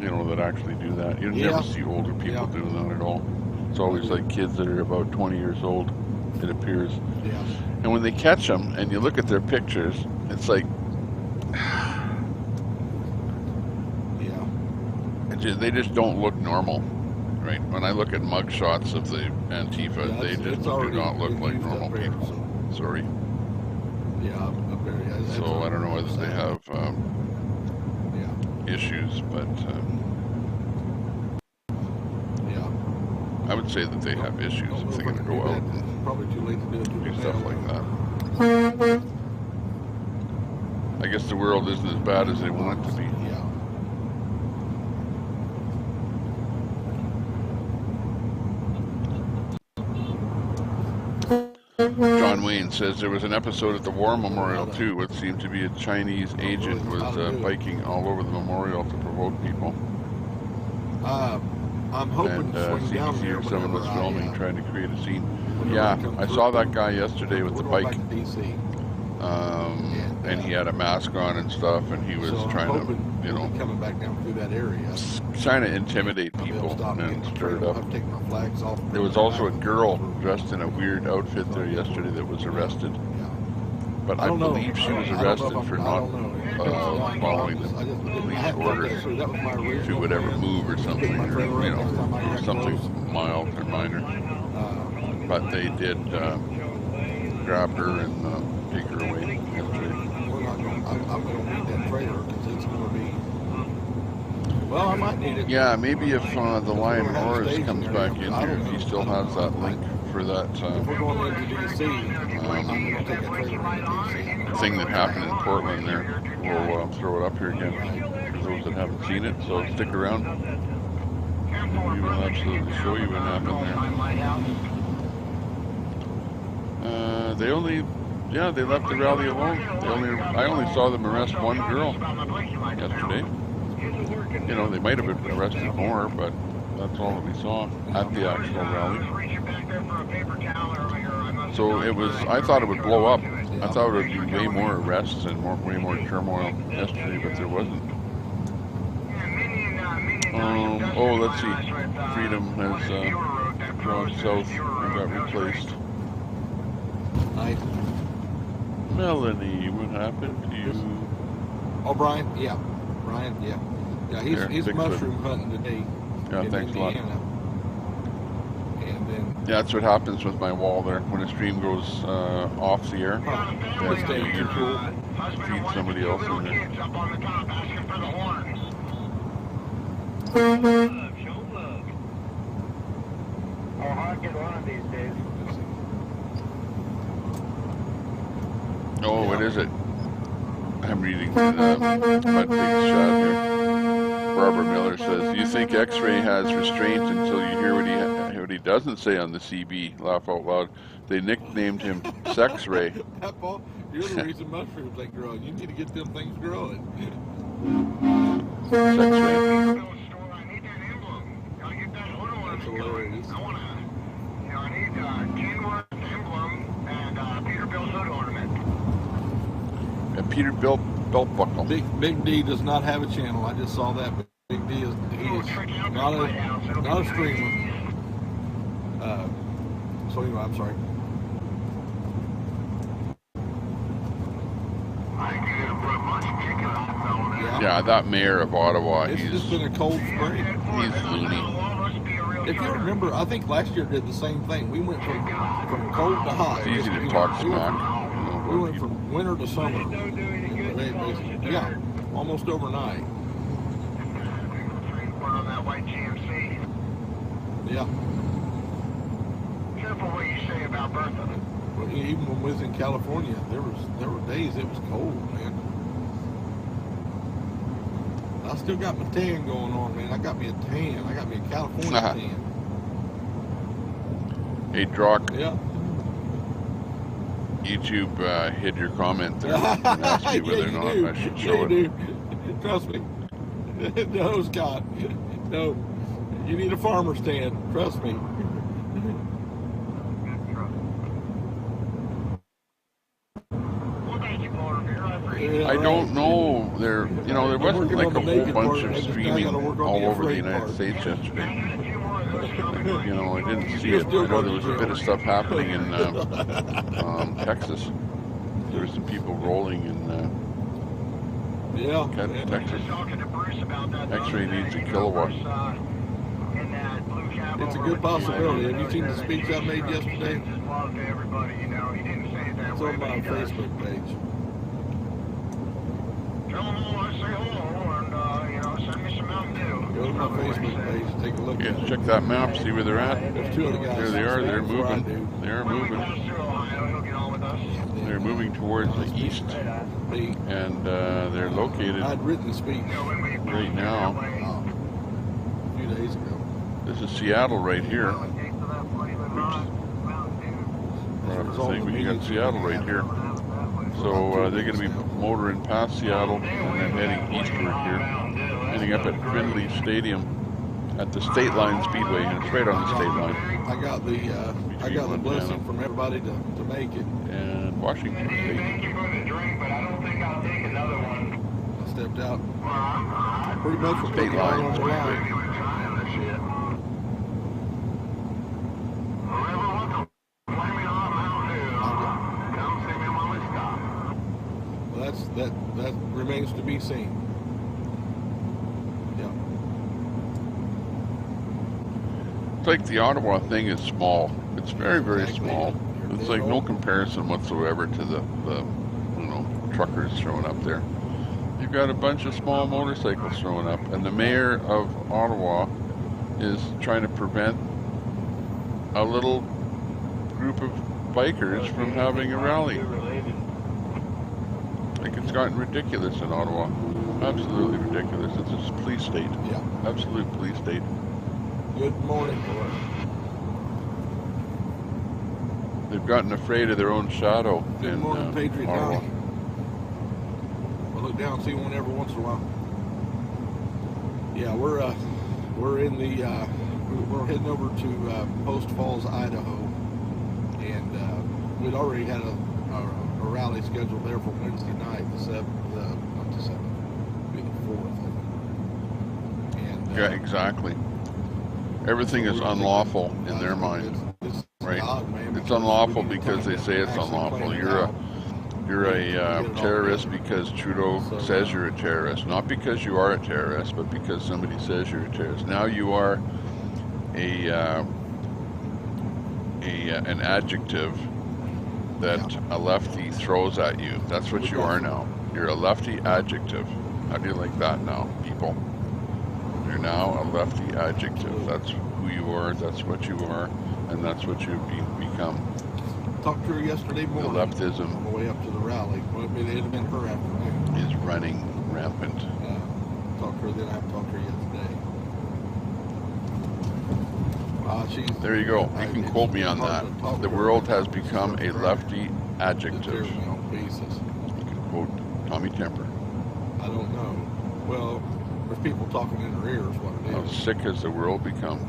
you know, that actually do that. You never see older people doing that at all. It's always like kids that are about 20 years old, it appears. Yeah. And when they catch them and you look at their pictures, it's like, they just don't look normal, right? When I look at mug shots of the Antifa, they just do not look like normal people. Sorry. Yeah, I'm very. So I don't know whether they have issues, but I would say that they have issues if they're going to go out and probably too late to do stuff like that. I guess the world isn't as bad as they want it to be. John Wayne says there was an episode at the War Memorial too. What seemed to be a Chinese agent was biking all over the memorial to provoke people. I'm hoping CBC or someone was filming, trying to create a scene. Yeah, I saw that guy yesterday with the bike. And he had a mask on and stuff, and he was trying to, you know, coming back down through that area, trying to intimidate people and stir it up. There was also a girl dressed in a weird outfit there yesterday that was arrested, but I believe she was arrested for not following the police orders to whatever move or something, or, you know, something mild or minor. But they did grab her and take her away yesterday. I'm going to need that trailer because it's going to be. Well, I might need it. Yeah, maybe if the Lion Roars comes back in here, if he still has that link for that If we're going into DC, I'm going to take a trailer into DC. thing that happened in Portland there, we'll throw it up here again for those that haven't seen it. So stick around. We will absolutely show you what happened there. They only. Yeah, they left the rally alone. I only saw them arrest one girl yesterday. You know, they might have arrested more, but that's all that we saw at the actual rally. So it was, I thought it would blow up. I thought it would be way more arrests and way more turmoil yesterday, but there wasn't. Oh, let's see. Freedom has gone south and got replaced. Nice. Melanie, what happened to you? Oh, Brian? Yeah. Brian, yeah. Yeah, he's mushroom hunting today. Yeah, thanks a lot. And then... Yeah, that's what happens with my wall there. When a stream goes off the air, then you feed somebody else in there. Love, show love. I'll hard get one of these days. Oh, what is it? I'm reading the Mud Pig's chat here. Barbara Miller says, "Do you think X-Ray has restraint until you hear what he doesn't say on the CB?" Laugh out loud. They nicknamed him Sex Ray. Paul, you're the reason mushrooms ain't growing. You need to get them things growing. Sex Ray. I need that emblem. Gotta get that hood ornament going. I wanna, I need Kenworth emblem and Peterbilt's hood ornament. A Peterbilt belt buckle. Big D does not have a channel. I just saw that. Big D is not a streamer. So anyway, I'm sorry. I think you're gonna put a bunch of chicken hats on there. Yeah, that mayor of Ottawa, It's he's just been a cold spring. loony. If you remember, I think last year did the same thing. We went from cold to hot. It's easy to talk smack. We went from winter to summer. Yeah, almost overnight. On that white GMC. Yeah. Careful what you say about Bertha. Well, even when we was in California, there were days it was cold, man. I still got my tan going on, man. I got me a tan. I got me a California tan. Hey, Drock. Yeah. YouTube hid your comment there and asked me whether or not I should show it. Do. Trust me. No, Scott. No. You need a farmer stand. Trust me. I don't know. There wasn't like a whole bunch of streaming all over the United States yesterday. I didn't see it. I know there was a bit of stuff happening in Texas. There were some people rolling in Texas. X-Ray needs a kilowatt. It's a good possibility. Have you seen the speech I made yesterday? It's on my Facebook page. Tell them all I say hello and, send me some Mountain Dew. Go to my Facebook page, take a look at it. Check that map, see where they're at. There's two other guys. There they are. They're moving. They're moving. They're moving towards the east, and they're located I'd written the speech right now. a few days ago. This is Seattle right here. We got Seattle right here. So they're going to be motoring past Seattle and then heading eastward here, ending up at Findlay Stadium at the State Line Speedway, and it's right on the state line. I got the blessing from everybody to make it. And Washington State. Thank you for the drink, but I don't think I'll take another one. I stepped out. Pretty much for State line on the line. Well, that remains to be seen. Yeah. It's like the Ottawa thing is small. It's very, very small. It's like no comparison whatsoever to the truckers showing up there. You've got a bunch of small motorcycles showing up, and the mayor of Ottawa is trying to prevent a little group of bikers from having a rally. Like, it's gotten ridiculous in Ottawa. Absolutely ridiculous. It's a police state. Yeah. Absolute police state. Good morning. They've gotten afraid of their own shadow Good in morning, Patriot Ottawa. County. I look down and see one every once in a while. Yeah, we're in the we're heading over to Post Falls, Idaho, and we'd already had a rally scheduled there for Wednesday night, the 7th, not the 7th, it'd be the 4th. And Yeah, exactly. Everything is unlawful in their mind. It's Right. odd, man, It's unlawful because they say it's actually unlawful. claim it You're out. a terrorist because Trudeau says you're a terrorist. Not because you are a terrorist, but because somebody says you're a terrorist. Now you are an adjective that a lefty throws at you. That's what you are now. You're a lefty adjective. How do you like that now, people? You're now a lefty adjective. That's who you are, that's what you are, and that's what you've become. Talked to her yesterday The morning. leftism On the way up to the rally. Well, it had been her afternoon. is running rampant. Talked to her then. I haven't talked to her yet today. There you go. You can quote me on that. The world has become a lefty adjective. You can quote Tommy Temper. I don't know. Well, there's people talking in her ears what it How is. sick has the world become?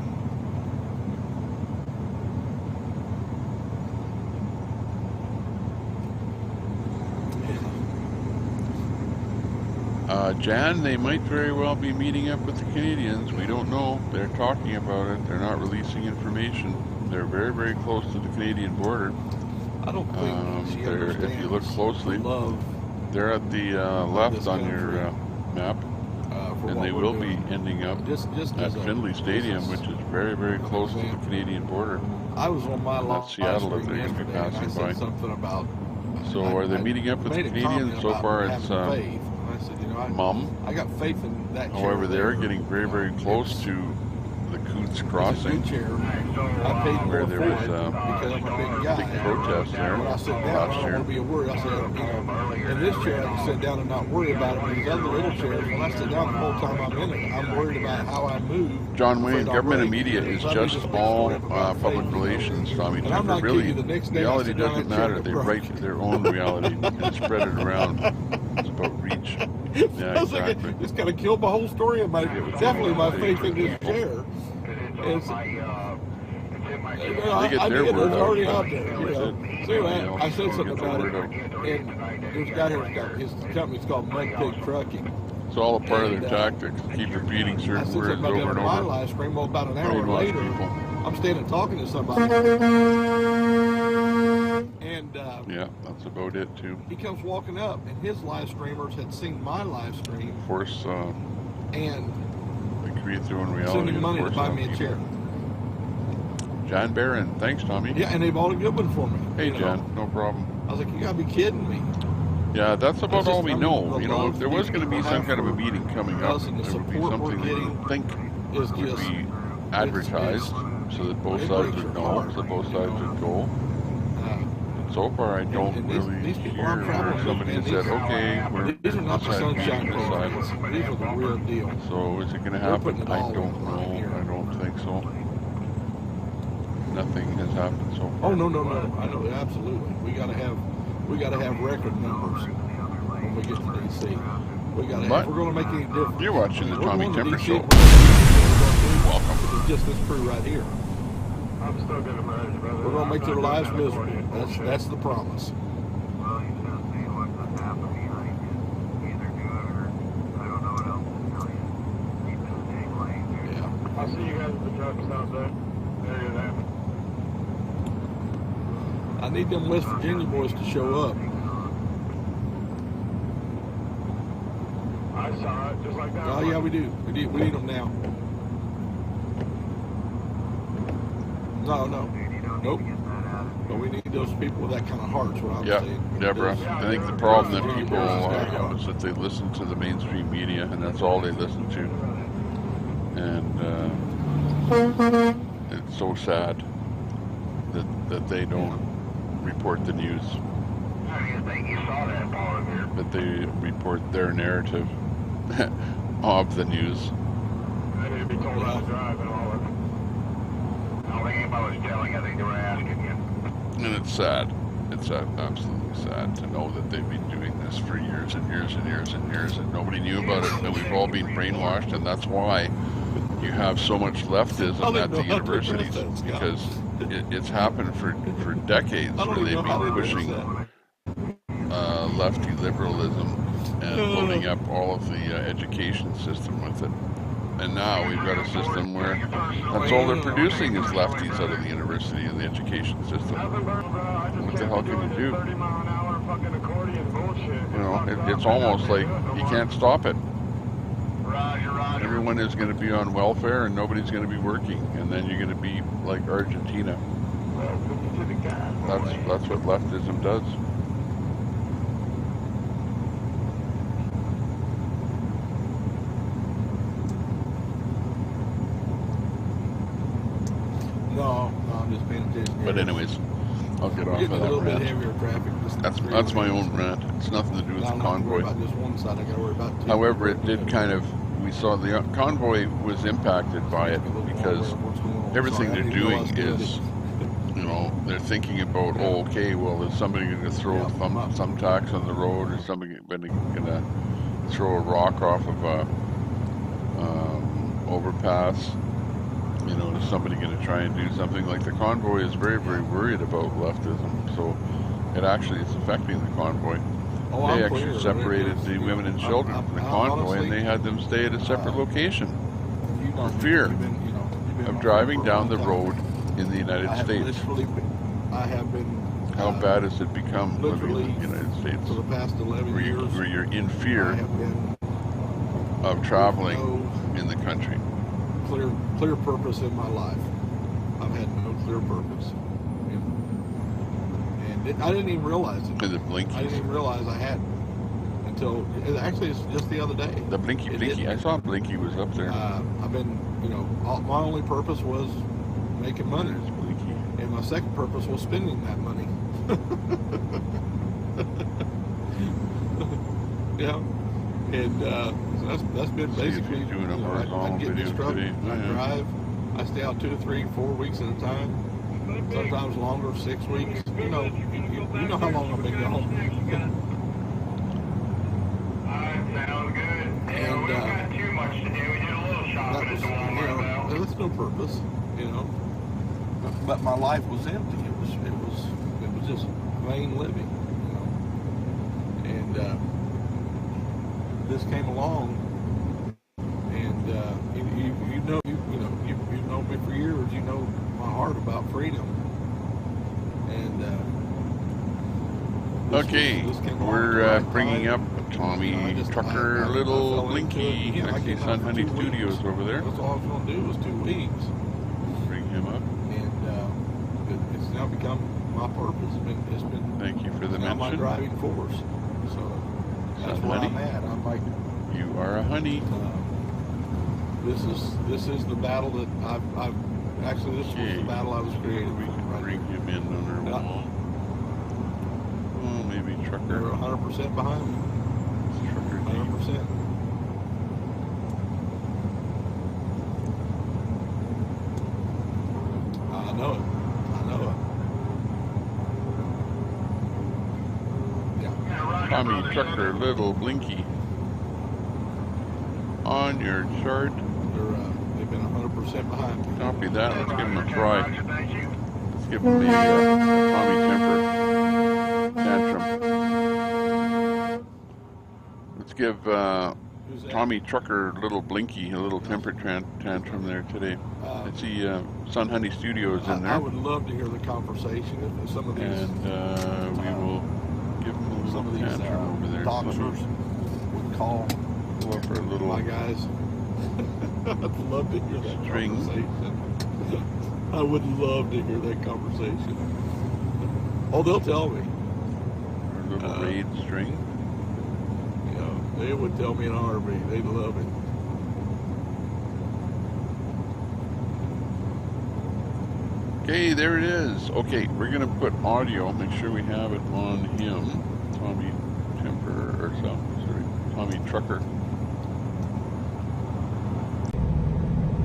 Jan, they might very well be meeting up with the Canadians. We don't know. They're talking about it. They're not releasing information. They're very, very close to the Canadian border. I don't think she if you look closely, they're at the left on your map, and they will be ending up at Findlay Stadium, which is very, very close to the Canadian border. I was on my That's Seattle that they're going to be passing by. Something about. So are they meeting up with the Canadians? So far, it's Mum. I got faith in that. However, they're getting very, very close to the Coots Crossing, where there was a big protest there last year. I said, in this chair I can sit down and not worry about it. But these other little chairs, when I sit down the whole time I'm in it, I'm worried about how I move. John Wayne, government and media is just all public relations, Tommy Temper. Really, reality doesn't matter. They write their own reality and spread it around. It's about reach. Yeah, exactly. It's going to kill my whole story and definitely my faith in this chair. They get their word out. Already out there. I said something about it, and there's a guy here. His company's called Mud Pig Trucking. It's all a part of their tactics. Keep repeating certain words over and My over. live stream, well, about an hour Brainwash later, people. I'm standing talking to somebody, and Yeah, that's about it too. he comes walking up, and his live streamers had seen my live stream, Of course, and they create their own reality. sending money to and buy force me a it on chair. people. John Barron, thanks, Tommy. Yeah, and they bought a good one for me. Hey, John, no problem. I was like, you gotta be kidding me. Yeah, that's about all we know. the You know, if love there was these going to be people some have kind of a for meeting coming up, us and the there would be support we're something that you getting would think is would just be advertised so that both it sides breaks would your know, heart, so that both you sides know. would go. So far, I don't and really these people hear I'm traveling where somebody with, has man, said, okay, we're these are not the this side, sunshine this side. codes. These are the real deal. So is it going to They're happen? putting it I all don't on the line know. here. I don't think so. Nothing has happened so far. Oh no. I know absolutely. We gotta have record numbers when we get to DC. We gotta have. But We're gonna make any difference. You're watching the We're Tommy going to Temper DC, Show. Welcome. It's just this crew right here. I'm still gonna merge, brother. We're gonna make their lives miserable. That's the promise. Well, you should see what's happening. Either do it or I don't know what else to tell you. Keep it staying lane. Yeah. I'll see you guys at the truck stop there. There you're there. I need them West Virginia boys to show up. I saw it just like that. Oh yeah, we do. We need them now. No. Nope. But we need those people with that kind of heart. Is what I'm Yeah, saying. Deborah. I think the problem that people is that they listen to the mainstream media, and that's all they listen to. And it's so sad that they don't report the news, How do you think you saw that ball here? that they report their narrative of the news. I need to be told how to drive and all of it. I don't think anybody was telling. I think they were asking you. And it's sad. It's sad, absolutely sad to know that they've been doing this for years and years and years and years, and nobody knew about it, and we've all been brainwashed, and that's why you have so much leftism at the universities, because it's happened for decades where they've been pushing lefty liberalism and loading up all of the education system with it. And now we've got a system where that's all they're producing is lefties out of the university and the education system. What the hell can you do? You know, it's almost like you can't stop it. Everyone is going to be on welfare and nobody's going to be working, and then you're going to be like Argentina. That's what leftism does. I'm just paying attention. But anyways, I'll get We're off getting of a little that bit rant. heavier traffic. That's my own rant. It's nothing to do with I the don't have to worry convoy. about just one side. I got to worry about two. However, it did kind of, we saw the convoy was impacted by it because everything they're doing is, you know, they're thinking about, oh, okay, well, is somebody going to throw thumbtacks on the road, or somebody going to throw a rock off of a overpass? You know, is somebody going to try and do something? Like the convoy is very, very worried about leftism, so it actually is affecting the convoy. Oh, They I'm actually clear. separated the women and children from the convoy, honestly, and they had them stay at a separate location you know, for fear you've been of my driving friend for a down the long road time. in the United States. I have been. How bad has it become living literally in the United States? For the past 11 Where years, you're in I fear have been of traveling no in the country. clear purpose in my life. I've had no clear purpose, and I didn't even realize it. And the blinkies. I didn't even realize I had until actually it's just the other day. The blinky. I saw Blinky was up there. I've been, you know, my only purpose was making money, There's Blinky. and my second purpose was spending that money. Yeah, and so that's been See if basically. he's doing a you know, horizontal I get in this video truck, today. I drive, I stay out 2, 3, 4 weeks at a time. Sometimes longer, 6 weeks. You know how long I've been gone. Sounds good. And we don't got too much to do. We did a little shopping that was, at the Walmart, though. that's no purpose, you know. But my life was empty. It was just vain living, you know. And this came along, and you've known me for years. You know my heart about freedom, and Okay, this came along we're at the right bringing time. up Tommy I Trucker I Little fell into it. Blinky. Again, I see came out Sun for Honey 2 Studios weeks. over there. That's all I was going to do was 2 weeks, Bring him up. and it's now become my purpose. It's been Thank you for the now my mention. driving force. So that's Sun where Honey. I'm at. I'm like, You are a honey. this is the battle that I've actually this was Okay. the battle I was created We for. can Right bring him in on our Yeah. wall. Oh, maybe They're Trucker. 100% behind me. Trucker D. 100%. I know it. Yeah. Tommy Trucker Little Blinky. On your chart. They've been 100% behind me. Copy that. Let's give him a try. Roger, thank you. Let's give him the Tommy Temper tantrum. Let's give Who's that? Tommy Trucker Little Blinky a little temper tantrum there today. I see Sun Honey Studios in I there. would love to hear the conversation if some of these And we will give him a some little of these tantrum over there. doctors would call Go up for a little my guys. I'd love to hear that String. conversation. I would love to hear that conversation. Oh, they'll tell me. our little raid string. You know, they would tell me in a heartbeat. They'd love it. Okay, there it is. Okay, we're gonna put audio. Make sure we have it on him. Tommy Temper or something. Sorry, Tommy Trucker.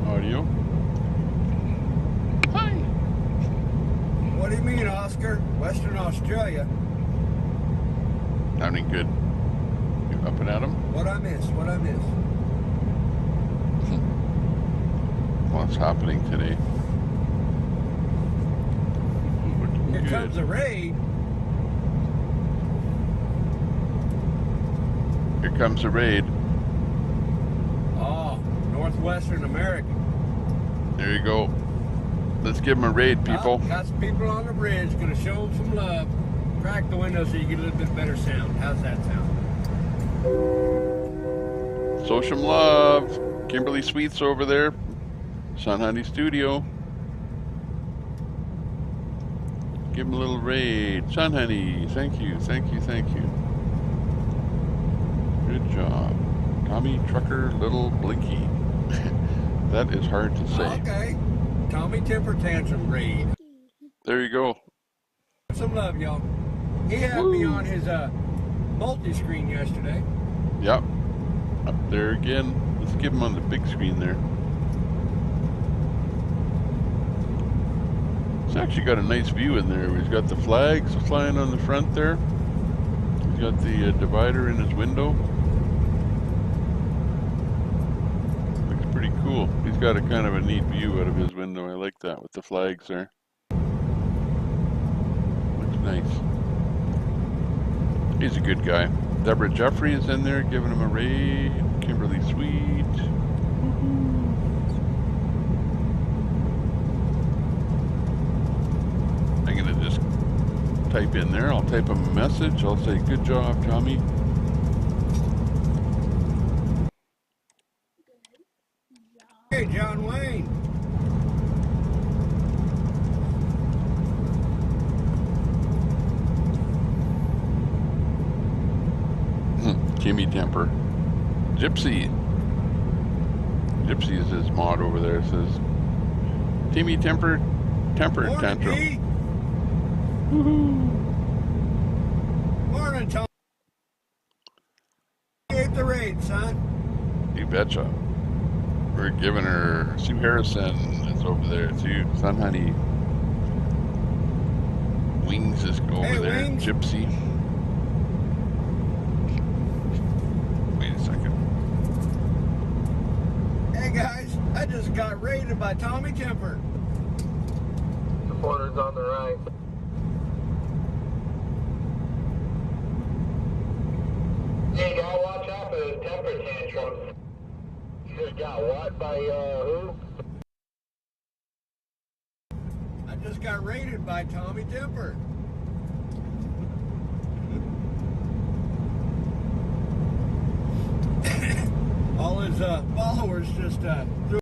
Audio. Hi. What do you mean, Oscar? Western Australia? Sounding good. You up and at 'em? What I miss? What I miss? What's happening today? Here Good. comes the raid. Here comes the raid. Oh, Northwestern America. There you go. Let's give them a raid, people. Oh, got some people on the bridge. Gonna show them some love. Crack the window so you get a little bit better sound. How's that sound? Show some love. Kimberly Sweets over there. Sun Honey Studio. Give them a little raid. Sun Honey, thank you, thank you, thank you. Good job. Tommy Trucker Little Blinky. That is hard to say. Okay. Tommy Temper Tantrum raid. There you go. Some love, y'all. He had me on his multi-screen yesterday. Yep. Up there again. Let's give him on the big screen there. It's actually got a nice view in there. He's got the flags flying on the front there. He's got the divider in his window. Looks pretty cool. He's got a kind of a neat view out of his window. I like that with the flags there. Looks nice. He's a good guy. Deborah Jeffrey is in there giving him a raid. Kimberly Sweet. I'm gonna just type in there. I'll type him a message. I'll say, good job, Tommy. Hey, John Wayne. Timmy Temper. Gypsy. Gypsy is his mod over there. It says, Timmy Temper Tantrum. E. Morning, Tom. Ate the raid, son. You betcha. We're giving her, Sue Harrison is over there too. Sun Honey. Wings is over there. Wings. Gypsy. Wait a second. Hey, guys. I just got raided by Tommy Temper. Supporters on the right. Hey, y'all watch out for the temper tantrum. You just got what by who? I just got raided by Tommy Temper. All his followers just threw.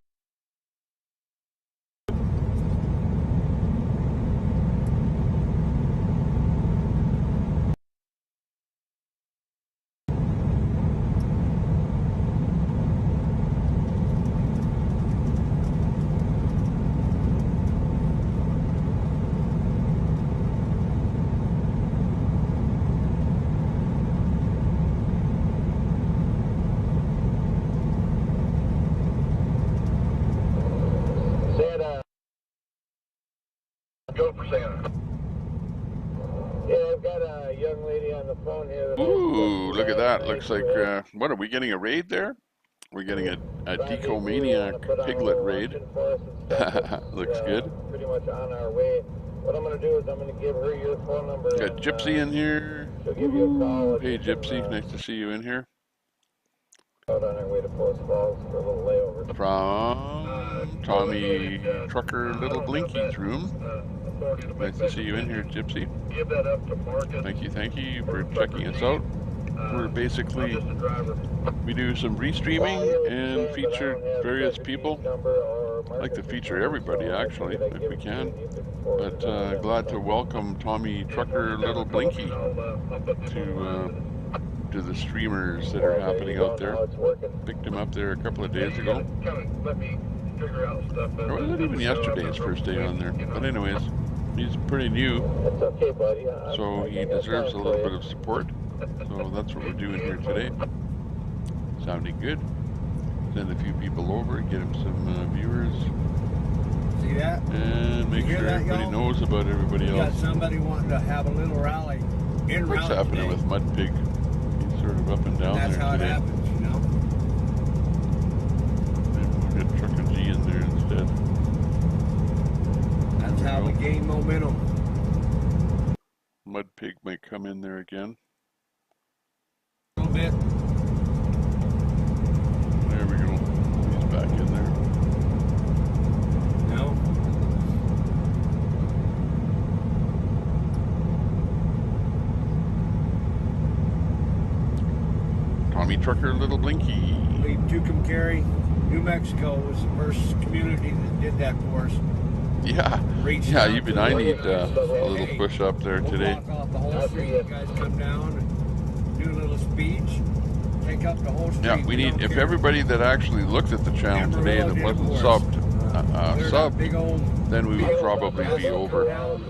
Go for Santa. Yeah, I've got a young lady on the phone here. Ooh, look at that. Looks like, what, are we getting a raid there? We're getting a Decomaniac Piglet raid. Looks good. Pretty much on our way. What I'm going to do is I'm going to give her your phone number. Got Gypsy in here. She'll give you a call. Hey, Gypsy. Nice to see you in here. Out on our way to Post Falls for a little layover. From Tommy Trucker Little Blinky's room. Nice to see you in here, Gypsy. Give that up to Marcus. Thank you for checking us out. We're basically, we do some restreaming and feature various people. I like to feature everybody actually, if we can. But glad to welcome Tommy Trucker Little Blinky to the streamers that are happening out there. Picked him up there a couple of days ago. Or was it even yesterday, his first day on there? But anyways, he's pretty new, so he deserves a little bit of support. So that's what we're doing here today. Sounding good. Send a few people over, get him some viewers. See that? And make sure everybody knows about everybody else. Got somebody wanting to have a little rally in What's happening with Mud Pig? He's sort of up and down there today. That's how it happens, you know? Maybe we'll get Trucker G in there instead. That's how we gain momentum. Mud Pig might come in there again. A little bit. There we go. He's back in there. No. Tommy Trucker Little Blinky. Leave Tucumcari, New Mexico was the first community that did that for us. Yeah, yeah. I need a little push up there today. Block off the whole street. You guys come down and do a little speech. Take up the whole street. Yeah, we need, if everybody that actually looked at the channel today that wasn't subbed They're sub, that big old then we would probably be over. cutout.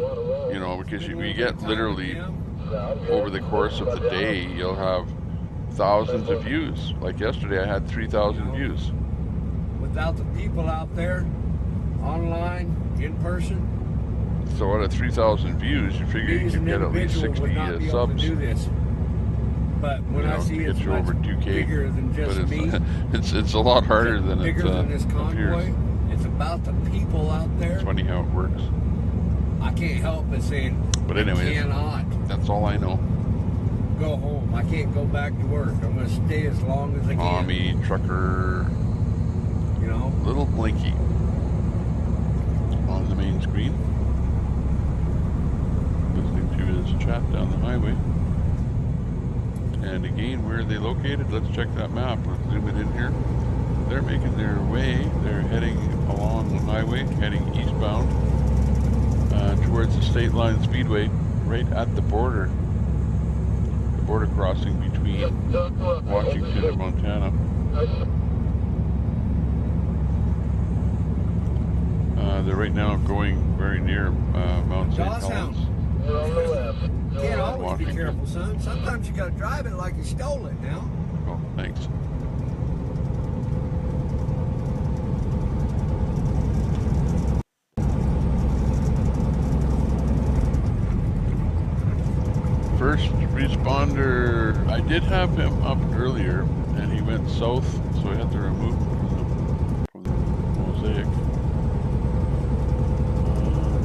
You know, because Spend a we little bit get of time literally with them. over the course of the day, you'll have thousands of views. Like yesterday, I had 3,000 views. Without the people out there, online, in person, So out of 3,000 views, you figure me you as could an get at least individual 60 would not be able to subs. do this. But when You I know, see to it's get you much over 2K. bigger than But just me, it's a lot harder than it bigger than this convoy, appears. it's about the people out there. It's funny how it works. I can't help but saying, But I anyways, cannot that's all I know. go home. I can't go back to work. I'm going to stay as long as I can. Tommy, trucker, You know? little blinky on the main screen. Listening to his chat down the highway. And again, where are they located? Let's check that map. Let's zoom it in here. They're making their way. They're heading along the highway, heading eastbound towards the State Line Speedway, right at the border. The border crossing between Washington and Montana. They're right now going very near Mount St. Helens. Can't always be Washington. careful, son. Sometimes you got to drive it like you stole it now. Oh, thanks. First responder, I did have him up earlier, and he went south, so I had to remove him from the mosaic.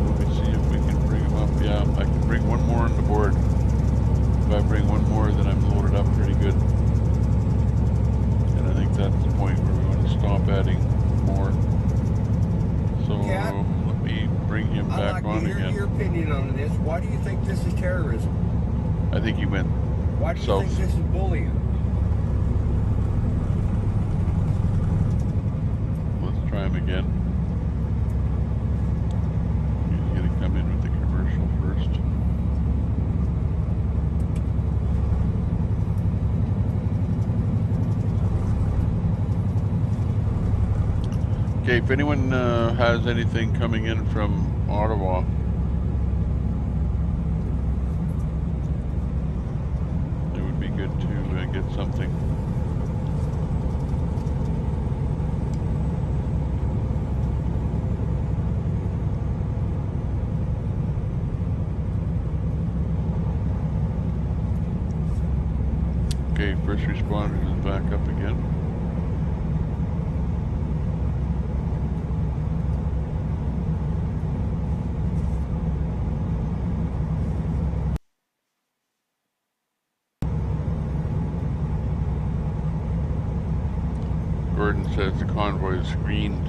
Let me see if we can bring him up. Yeah, I can bring one more on the board. If I bring one more, then I'm loaded up pretty good. And I think that's the point where we want to stop adding more. So Yeah. let me bring him I'd back like on to hear again. your opinion on this. Why do you think this is terrorism? I think he went Why do you south. think this is bullying? Let's try him again. He's gonna come in with the commercial first. Okay, if anyone has anything coming in from Ottawa, it would be good to get something. Okay, first responders is back up again. Gordon says the convoy is screened.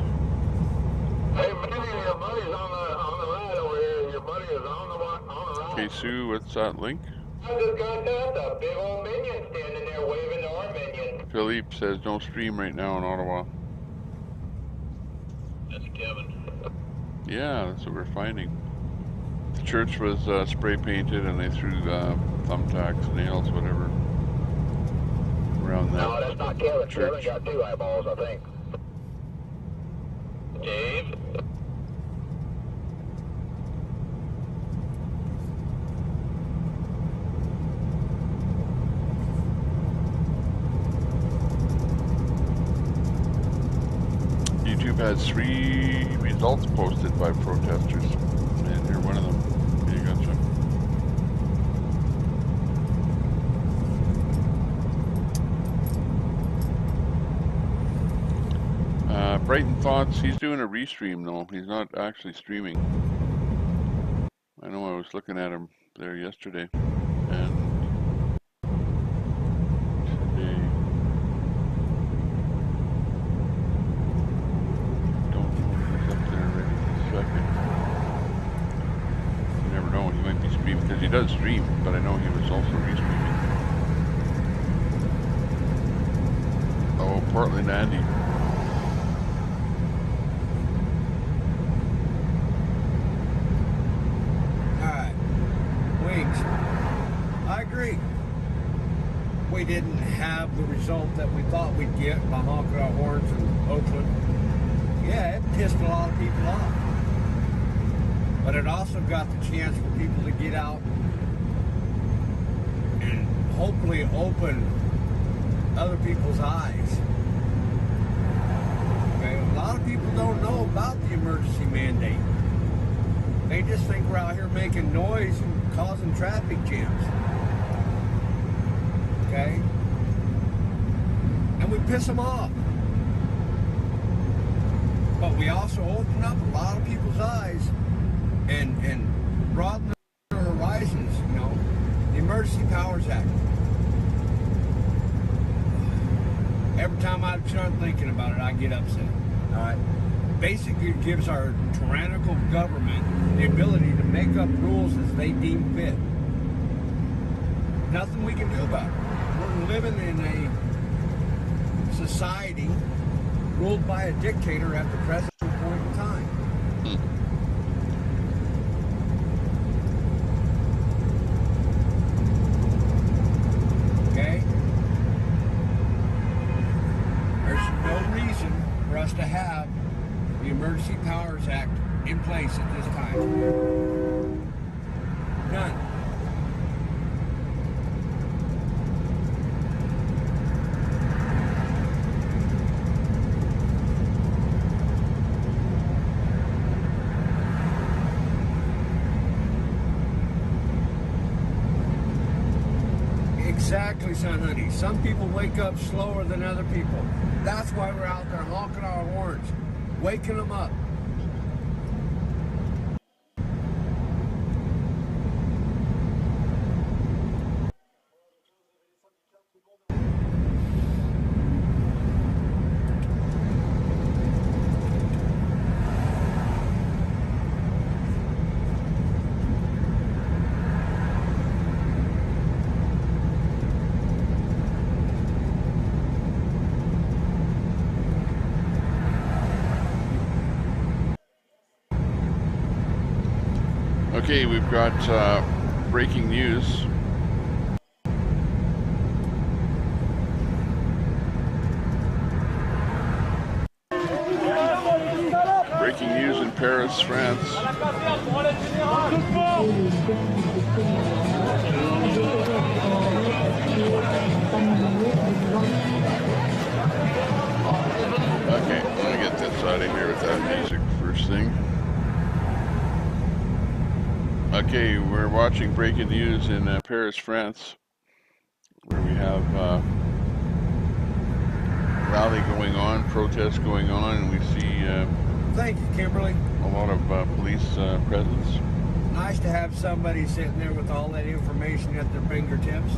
Hey, maybe your buddy's on the ride over here. Your buddy is on the ride. Okay, Sue, what's that link? I just got that, the big old minion standing there waving to our minion. Philippe says don't stream right now in Ottawa. That's Kevin. Yeah, that's what we're finding. The church was spray painted and they threw thumbtacks, nails, whatever, around that. No, that's not Kevin. Church. Kevin got 2 eyeballs, I think. Dave? YouTube has 3 results posted by protesters, and you're one of them. You gotcha. Brighton Thoughts, he's doing a restream though. He's not actually streaming. I know I was looking at him there yesterday and today. Don't know if he's up there right this second. You never know, he might be streaming because he does stream, but I know he was also restreaming. Oh, Portland Andy. I agree. We didn't have the result that we thought we'd get by honking our horns in Oakland. Yeah, it pissed a lot of people off. But it also got the chance for people to get out and hopefully open other people's eyes. Okay, a lot of people don't know about the emergency mandate. They just think we're out here making noise and causing traffic jams. Okay? And we piss them off. But we also open up a lot of people's eyes and broaden their horizons, you know. The Emergency Powers Act. Every time I start thinking about it, I get upset. All right? Basically, it gives our tyrannical government the ability to make up rules as they deem fit. Nothing we can do about it. We're living in a society ruled by a dictator at the present point in time. Okay? There's no reason for us to have the Emergency Powers Act in place at this time. None. Exactly, son, honey. Some people wake up slower than other people. That's why we're out there honking our horns, waking them up. Okay, we've got breaking news. Breaking news in Paris, France. Okay, I'm gonna get this out of here with that music first thing. Okay, we're watching breaking news in Paris, France, where we have rally going on, protest going on, and we see Thank you, Kimberly. a lot of police presence. Nice to have somebody sitting there with all that information at their fingertips.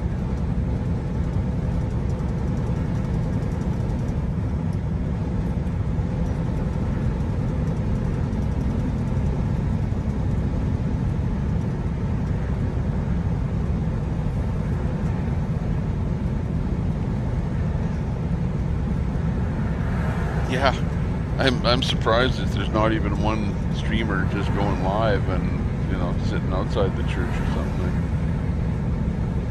Yeah, I'm surprised that there's not even one streamer just going live and, you know, sitting outside the church or something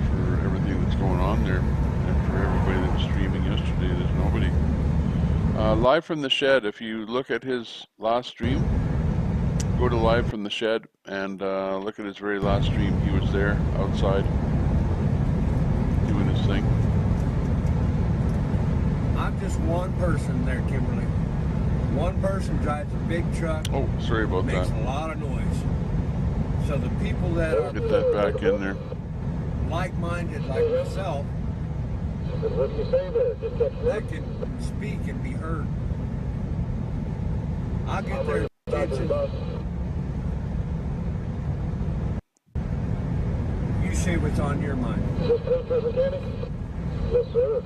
for everything that's going on there, and for everybody that was streaming yesterday. There's nobody. Live from the shed. If you look at his last stream, go to live from the shed and look at his very last stream. He was there outside doing his thing. I'm just one person there, Kimberly. One person drives a big truck. Oh, sorry about that. Makes a lot of noise. So the people that are Get that back in there. like-minded like myself, What do you say there? Just catch that can speak and be heard. I'll get their attention. You say what's on your mind. Just paper mechanic? Yes, sir.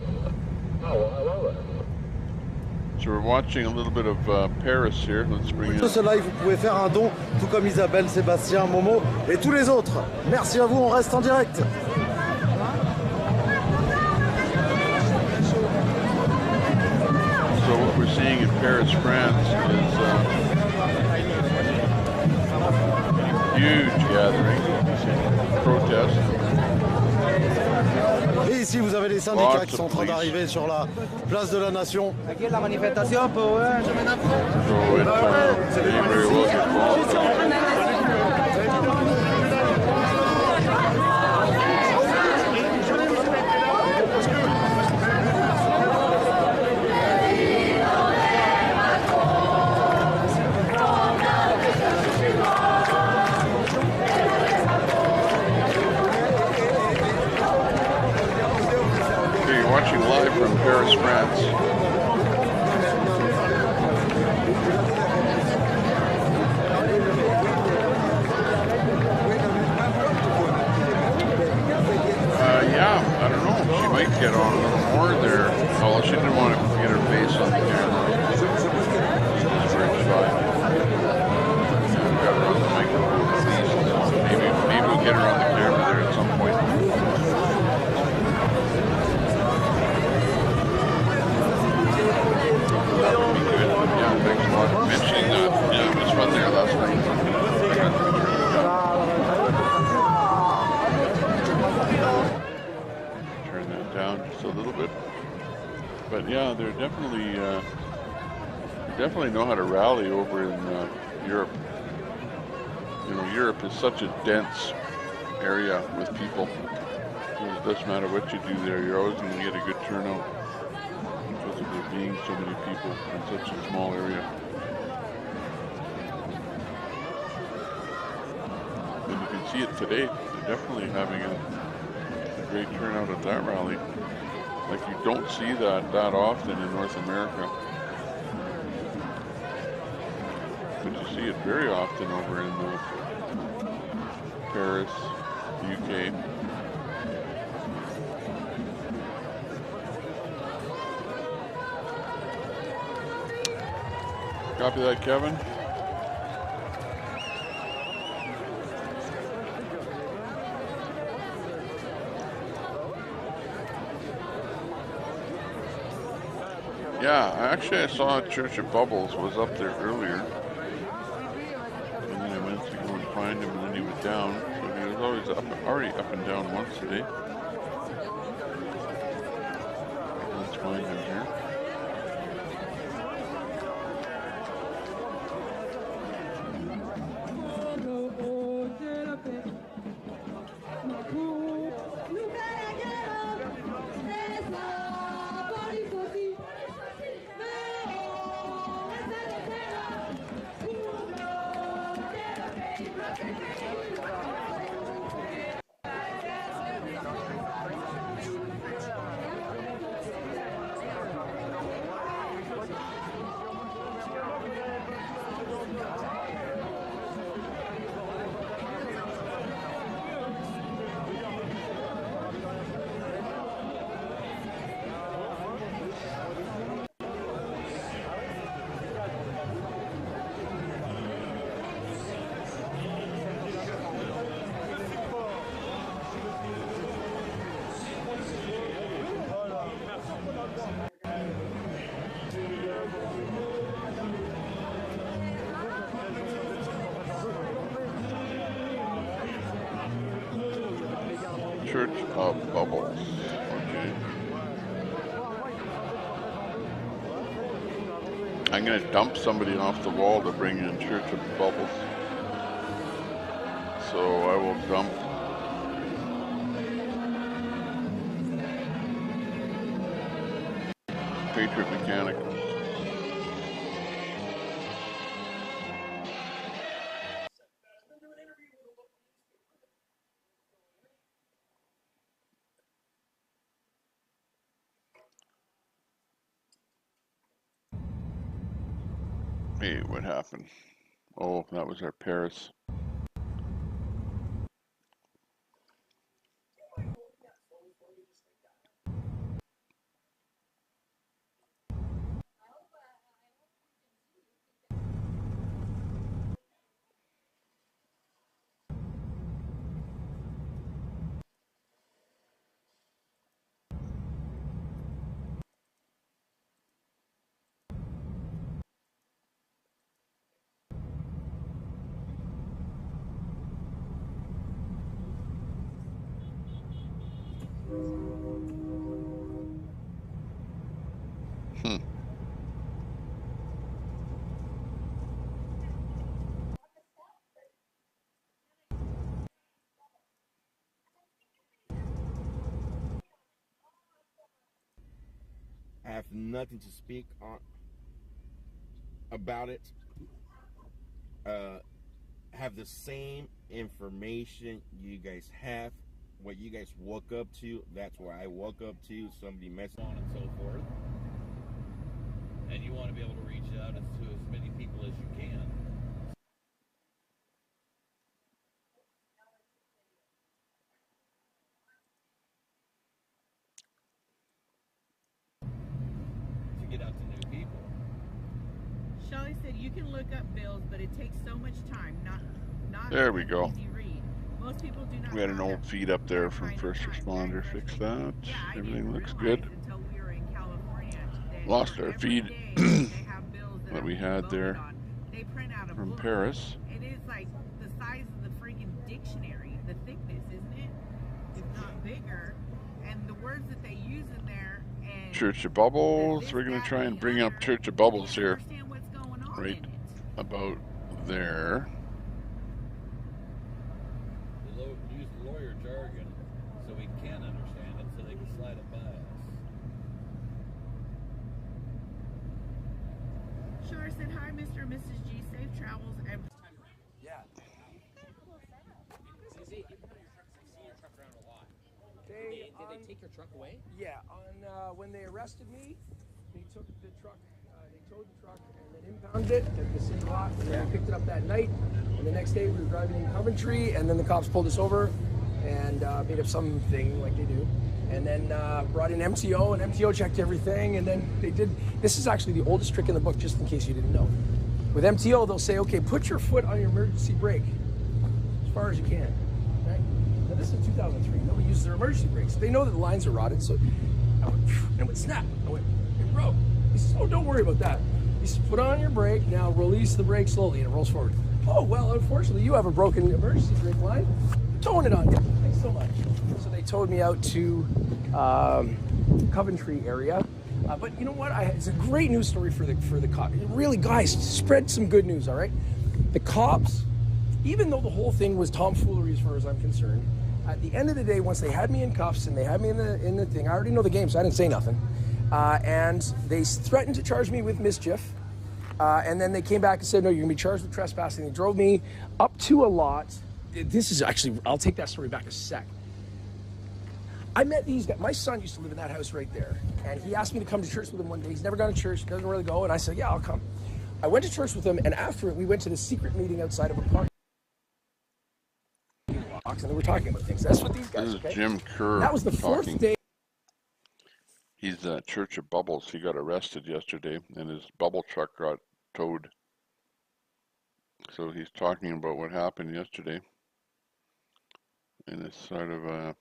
Oh, well, I love that. So we're watching a little bit of Paris here. Let's bring in. Tout ce live, vous pouvez faire un don, tout comme Isabelle, Sébastien, Momo et tous les autres. Merci à vous, on reste en direct. So what we're seeing in Paris, France is huge gathering, protest. Et ici, vous avez les syndicats qui sont en train d'arriver sur la place de la Nation. Aquí la manifestación, pues bueno, yo me da So it may very well get lost. You're watching live from Paris, France. Yeah, I don't know. She might get on a little more there. Although she didn't want to get her face on the camera. She's very shy. Yeah, we got her on the microphone at least. Maybe we'll get her on the camera there at some point. That would be good. Yeah, thanks a lot for mentioning that. Yeah, it was fun there last night. Turn that down just a little bit. But yeah, they're definitely know how to rally over in Europe. You know, Europe is such a dense area with people. It doesn't matter what you do there, you're always going to get a good turnout because of there being so many people in such a small area. And you can see it today. They're definitely having a great turnout at that rally. Like you don't see that often in North America. But you see it very often over in Paris, UK. Copy that, Kevin. Yeah, actually I saw Church of Bubbles was up there earlier. And then I went to go and find him and then he was down. So he was always already up and down once today. Let's find him here. Church of Bubbles. Okay. I'm going to dump somebody off the wall to bring in Church of Bubbles. So I will dump Patriot Mechanical. Hey, what happened? Oh, that was our Paris. have nothing to speak on about it. Have the same information you guys have. What you guys woke up to, that's what I woke up to. Somebody messaged on and so forth. And you want to be able to reach out to as many people as you can. To get out to new people. Shelley said you can look up bills, but it takes so much time. Not there we go. Easy read. Most people do not. We had an old feed up there from First Responder. Fix that. Everything looks good. Lost our feed that we had there from Paris. It is like the size of the freaking dictionary, the thickness, isn't it? If not bigger. And the words that they use in there. And Church of Bubbles. We're going to try and bring up Church of Bubbles here. Right about there. Use lawyer jargon so we can understand it, so they can slide it by us. Sure said hi, Mr. and Mrs. G. Safe travels. Yeah. Did they take your truck away? Yeah. On when they arrested me, they took the truck. They towed the truck and then impounded it at the city lot, and then we picked it up that night. And the next day we were driving in Coventry, and then the cops pulled us over and made up something like they do. And then brought in MTO, and MTO checked everything, and then they did. This is actually the oldest trick in the book, just in case you didn't know. With MTO, they'll say, okay, put your foot on your emergency brake as far as you can. Right? Now this is 2003. Nobody uses their emergency brakes. They know that the lines are rotted, so I went, and it went snap. I went, it broke. He says, oh, don't worry about that. He says, put on your brake, now release the brake slowly, and it rolls forward. Oh, well, unfortunately, you have a broken emergency brake line. Towing it on you. Thanks so much. So they towed me out to Coventry area. But you know what? It's a great news story for the cops. Really, guys, spread some good news, all right? The cops, even though the whole thing was tomfoolery as far as I'm concerned, at the end of the day, once they had me in cuffs and they had me in the thing, I already know the game, so I didn't say nothing. And they threatened to charge me with mischief. And then they came back and said, no, you're going to be charged with trespassing. They drove me up to a lot. This is actually, I'll take that story back a sec. I met these guys. My son used to live in that house right there. And he asked me to come to church with him one day. He's never gone to church, doesn't really go. And I said, yeah, I'll come. I went to church with him. And after it, we went to the secret meeting outside of a park. And they were talking about things. That's what these guys, this is Jim Kerr. That was the fourth day. He's at Church of Bubbles. He got arrested yesterday, and his bubble truck got towed. So he's talking about what happened yesterday. And it's sort of a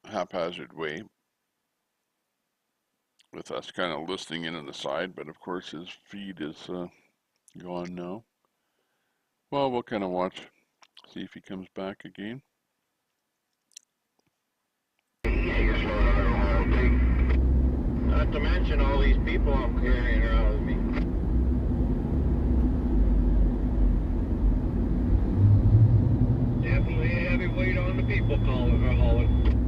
haphazard way, with us kind of listening in on the side, but of course his feed is gone now. Well, we'll kind of watch, see if he comes back again. Not to mention all these people I'm carrying around with me. Definitely a heavy weight on the people hauling.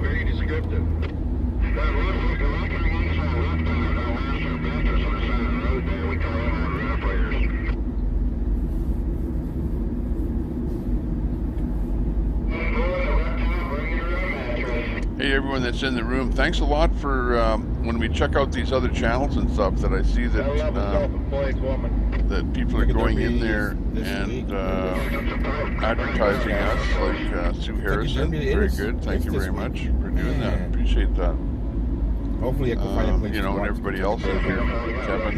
Very descriptive. Hey everyone that's in the room, thanks a lot for when we check out these other channels and stuff that I see that that people are going in there and advertising us, like Sue Harrison. Very good. Thank you very much for doing that. Appreciate that. Hopefully I can find a place you know, and everybody else in here, Kevin,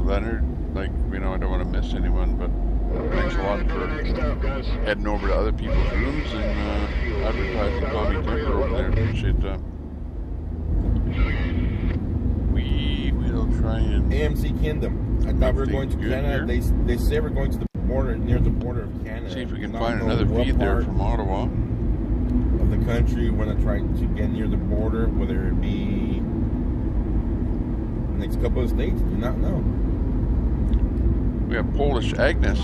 Leonard, like, you know, I don't want to miss anyone, but thanks a lot for heading over to other people's rooms and advertising Tommy Temper over there. Appreciate that. We will try and AMC Kingdom. I thought we were going to Canada. They say we're going to the border, near the border of Canada. See if we can Not find know another what feed there part from Ottawa. of the country when I try to get near the border, whether it be the next couple of states, do not know. We have Polish Agnes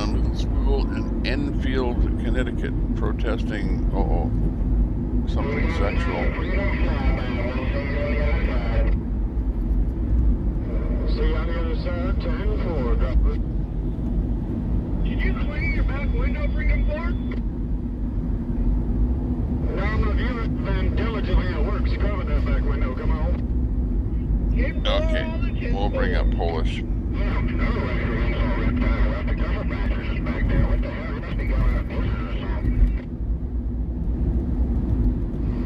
middle school in Enfield, Connecticut, protesting something sexual. See on the other side, 10-4, drop it. Did you clean your back window, freaking board? No, I'm not. You've been diligently at work scrubbing that back window. Come on. Okay, we'll bring up Polish.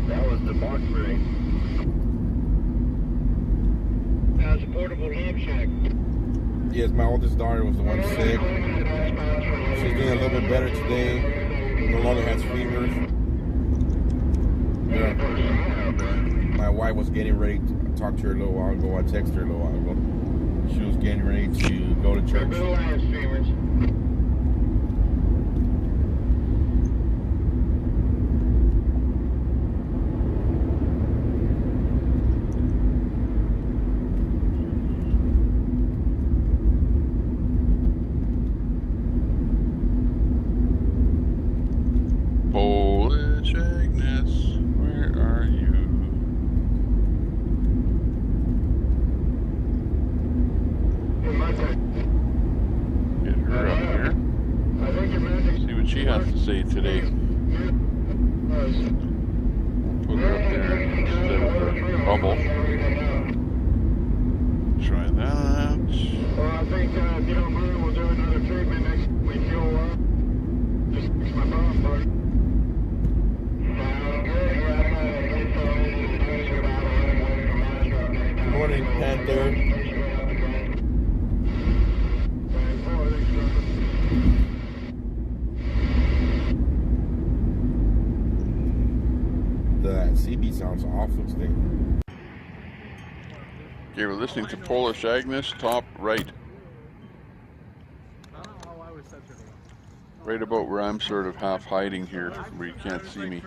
That was the Markbury. That's a portable love shack. Yes, my oldest daughter was the one sick. She's doing a little bit better today. No longer has fevers. Yeah. My wife was getting ready to talk to her a little while ago. I texted her a little while ago. She was getting ready to go to church. Polish Agnes, where are you? Get her up here. See what she has to say today. Put her up there instead of the bubble. Try that. Well, I think if you don't mind, we'll do another treatment next week. You'll just fix my phone, buddy. Good morning, Panther. The CB sounds awful today. Okay, we're listening to Polish Agnes, top right. Right about where I'm sort of half hiding here, where you can't see me.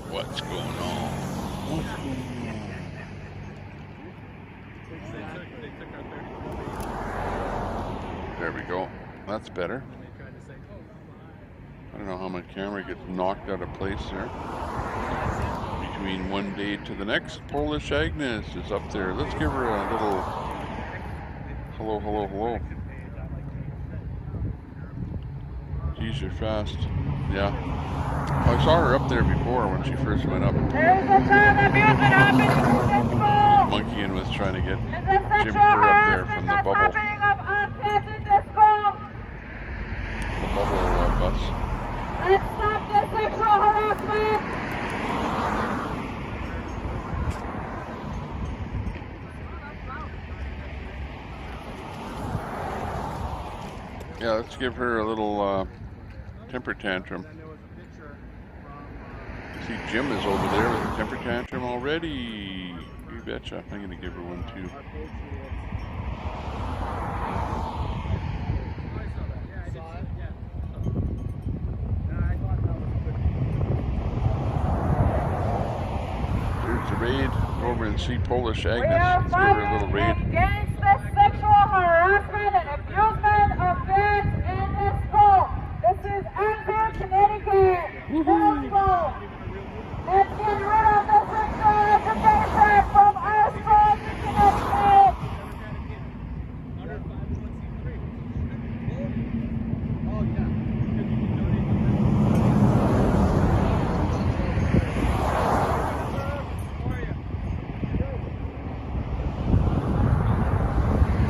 What's going on? There we go. That's better. I don't know how my camera gets knocked out of place there. Between one day to the next, Polish Agnes is up there. Let's give her a little hello, hello, hello. Geez, you're fast. Yeah. I saw her up there before when she first went up. There's a child abuse that happened in this school. Monkeying was trying to get There's a Jim sexual Kerr up there harassment from the that's bubble. happening of kids in this school. The bubble bus. Let's stop this sexual harassment. Yeah, let's give her a little temper tantrum. See, Jim is over there with a temper tantrum already. You betcha. I'm going to give her one too. There's the raid. Go over and see Polish Agnes. Let's give her a little raid. Against the sexual harassment and abusement of kids in this school. This is Enfield, Connecticut. Middle school. Let's get rid of the sexual education from our schools in Connecticut.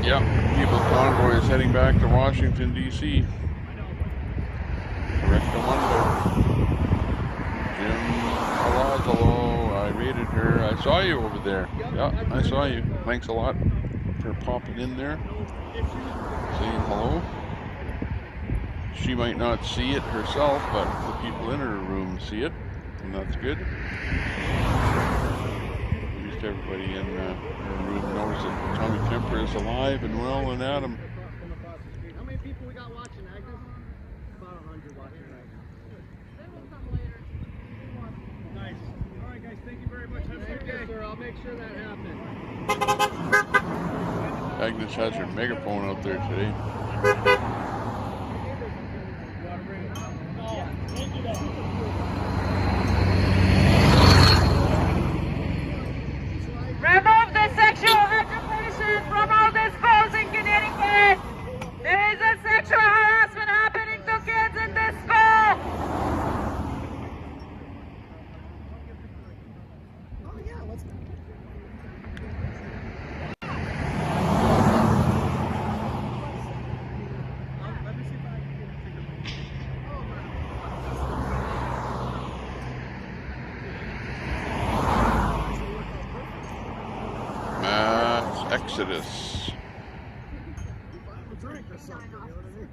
Yep, People Convoy is heading back to Washington, D.C. Rectamundo. Jim Palazzo, I raided her. I saw you over there. Yeah, I saw you. Thanks a lot for popping in there. Saying hello. She might not see it herself, but the people in her room see it, and that's good. think everybody in the room knows that Tommy Temper is alive and well and at him. How many people we got watching, Agnes? About 100 watching right now. They will come later. Nice. All right, guys. Thank you very much. Have a good day. Sir. I'll make sure that happens. Agnes has her megaphone out there today. Remove the sexual occupation from all the schools in Connecticut. There is a sexual harassment happening to kids in this school. Oh, yeah, let's go. Let me see if I can get a picture. Mass Exodus. Drink or something, you know what I mean?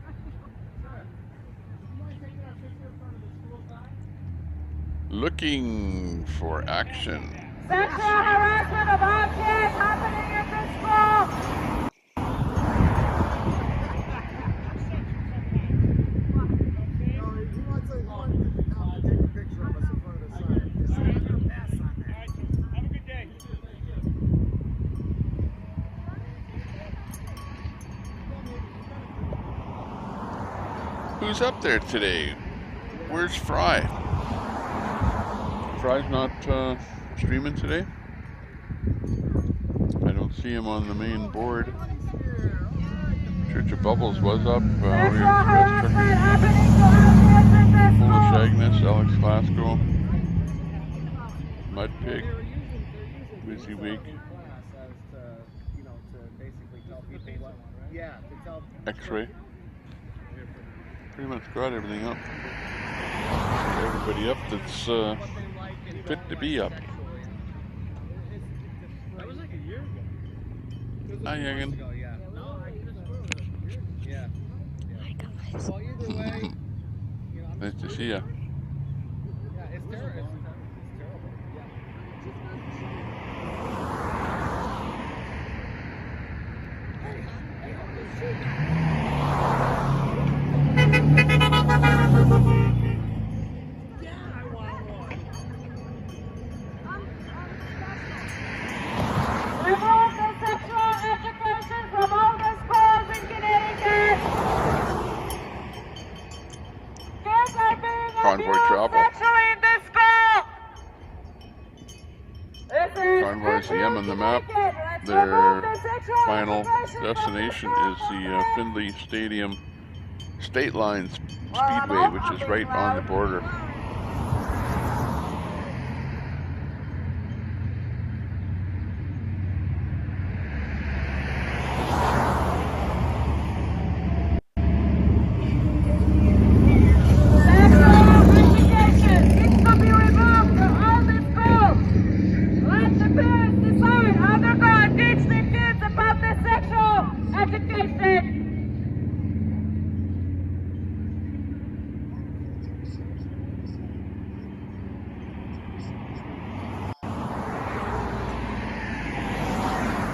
Looking for action. Sexual harassment of all kids happening in this school. He wants to take a picture of us in front of the sign. Just say you're gonna pass on that. Have a good day. Who's up there today? Where's Fry? Fry's not streaming today? I don't see him on the main board. Church of Bubbles was up. Foolish Agnes, Alex Glasgow, Mud Pig, Wizzy Wig, X-Ray. Pretty much got everything up. Everybody up that's fit to be up. That was like a year ago. Hi, Yagan. Yeah. Well, either way, you know, Nice to see ya. yeah, it's terrible. It's terrible. Remove the sexual education from all the schools in Connecticut. Kids are being Convoy abused travel. sexually in this school. This is Convoy's the M on the map. Let's Their remove the sexual final education from destination the is the Findlay Stadium State Line Speedway, which is right on the border.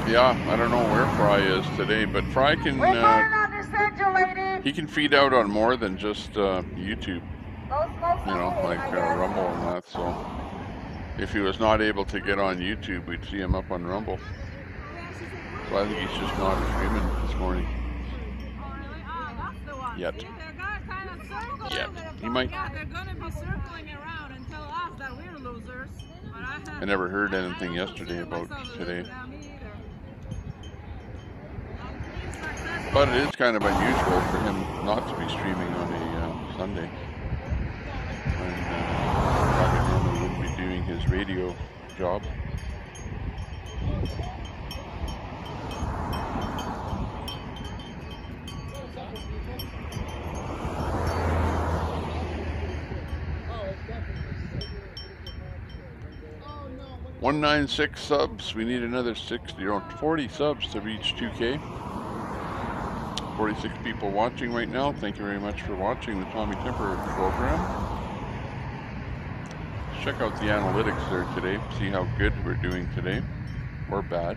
Yeah, I don't know where Fry is today, but Fry can he can feed out on more than just YouTube, you know, like Rumble and that. So if he was not able to get on YouTube, we'd see him up on Rumble. So I think he's just not streaming this morning. Yet. Yet. He might. Yeah, they're gonna be circling around and tell us that we're losers. I never heard anything yesterday about today. But it is kind of unusual for him not to be streaming on a Sunday. And probably normally wouldn't be doing his radio job. Oh, 196 subs. We need another 60 or 40 subs to reach 2K. 46 people watching right now. Thank you very much for watching the Tommy Temper program. Check out the analytics there today. See how good we're doing today. or bad,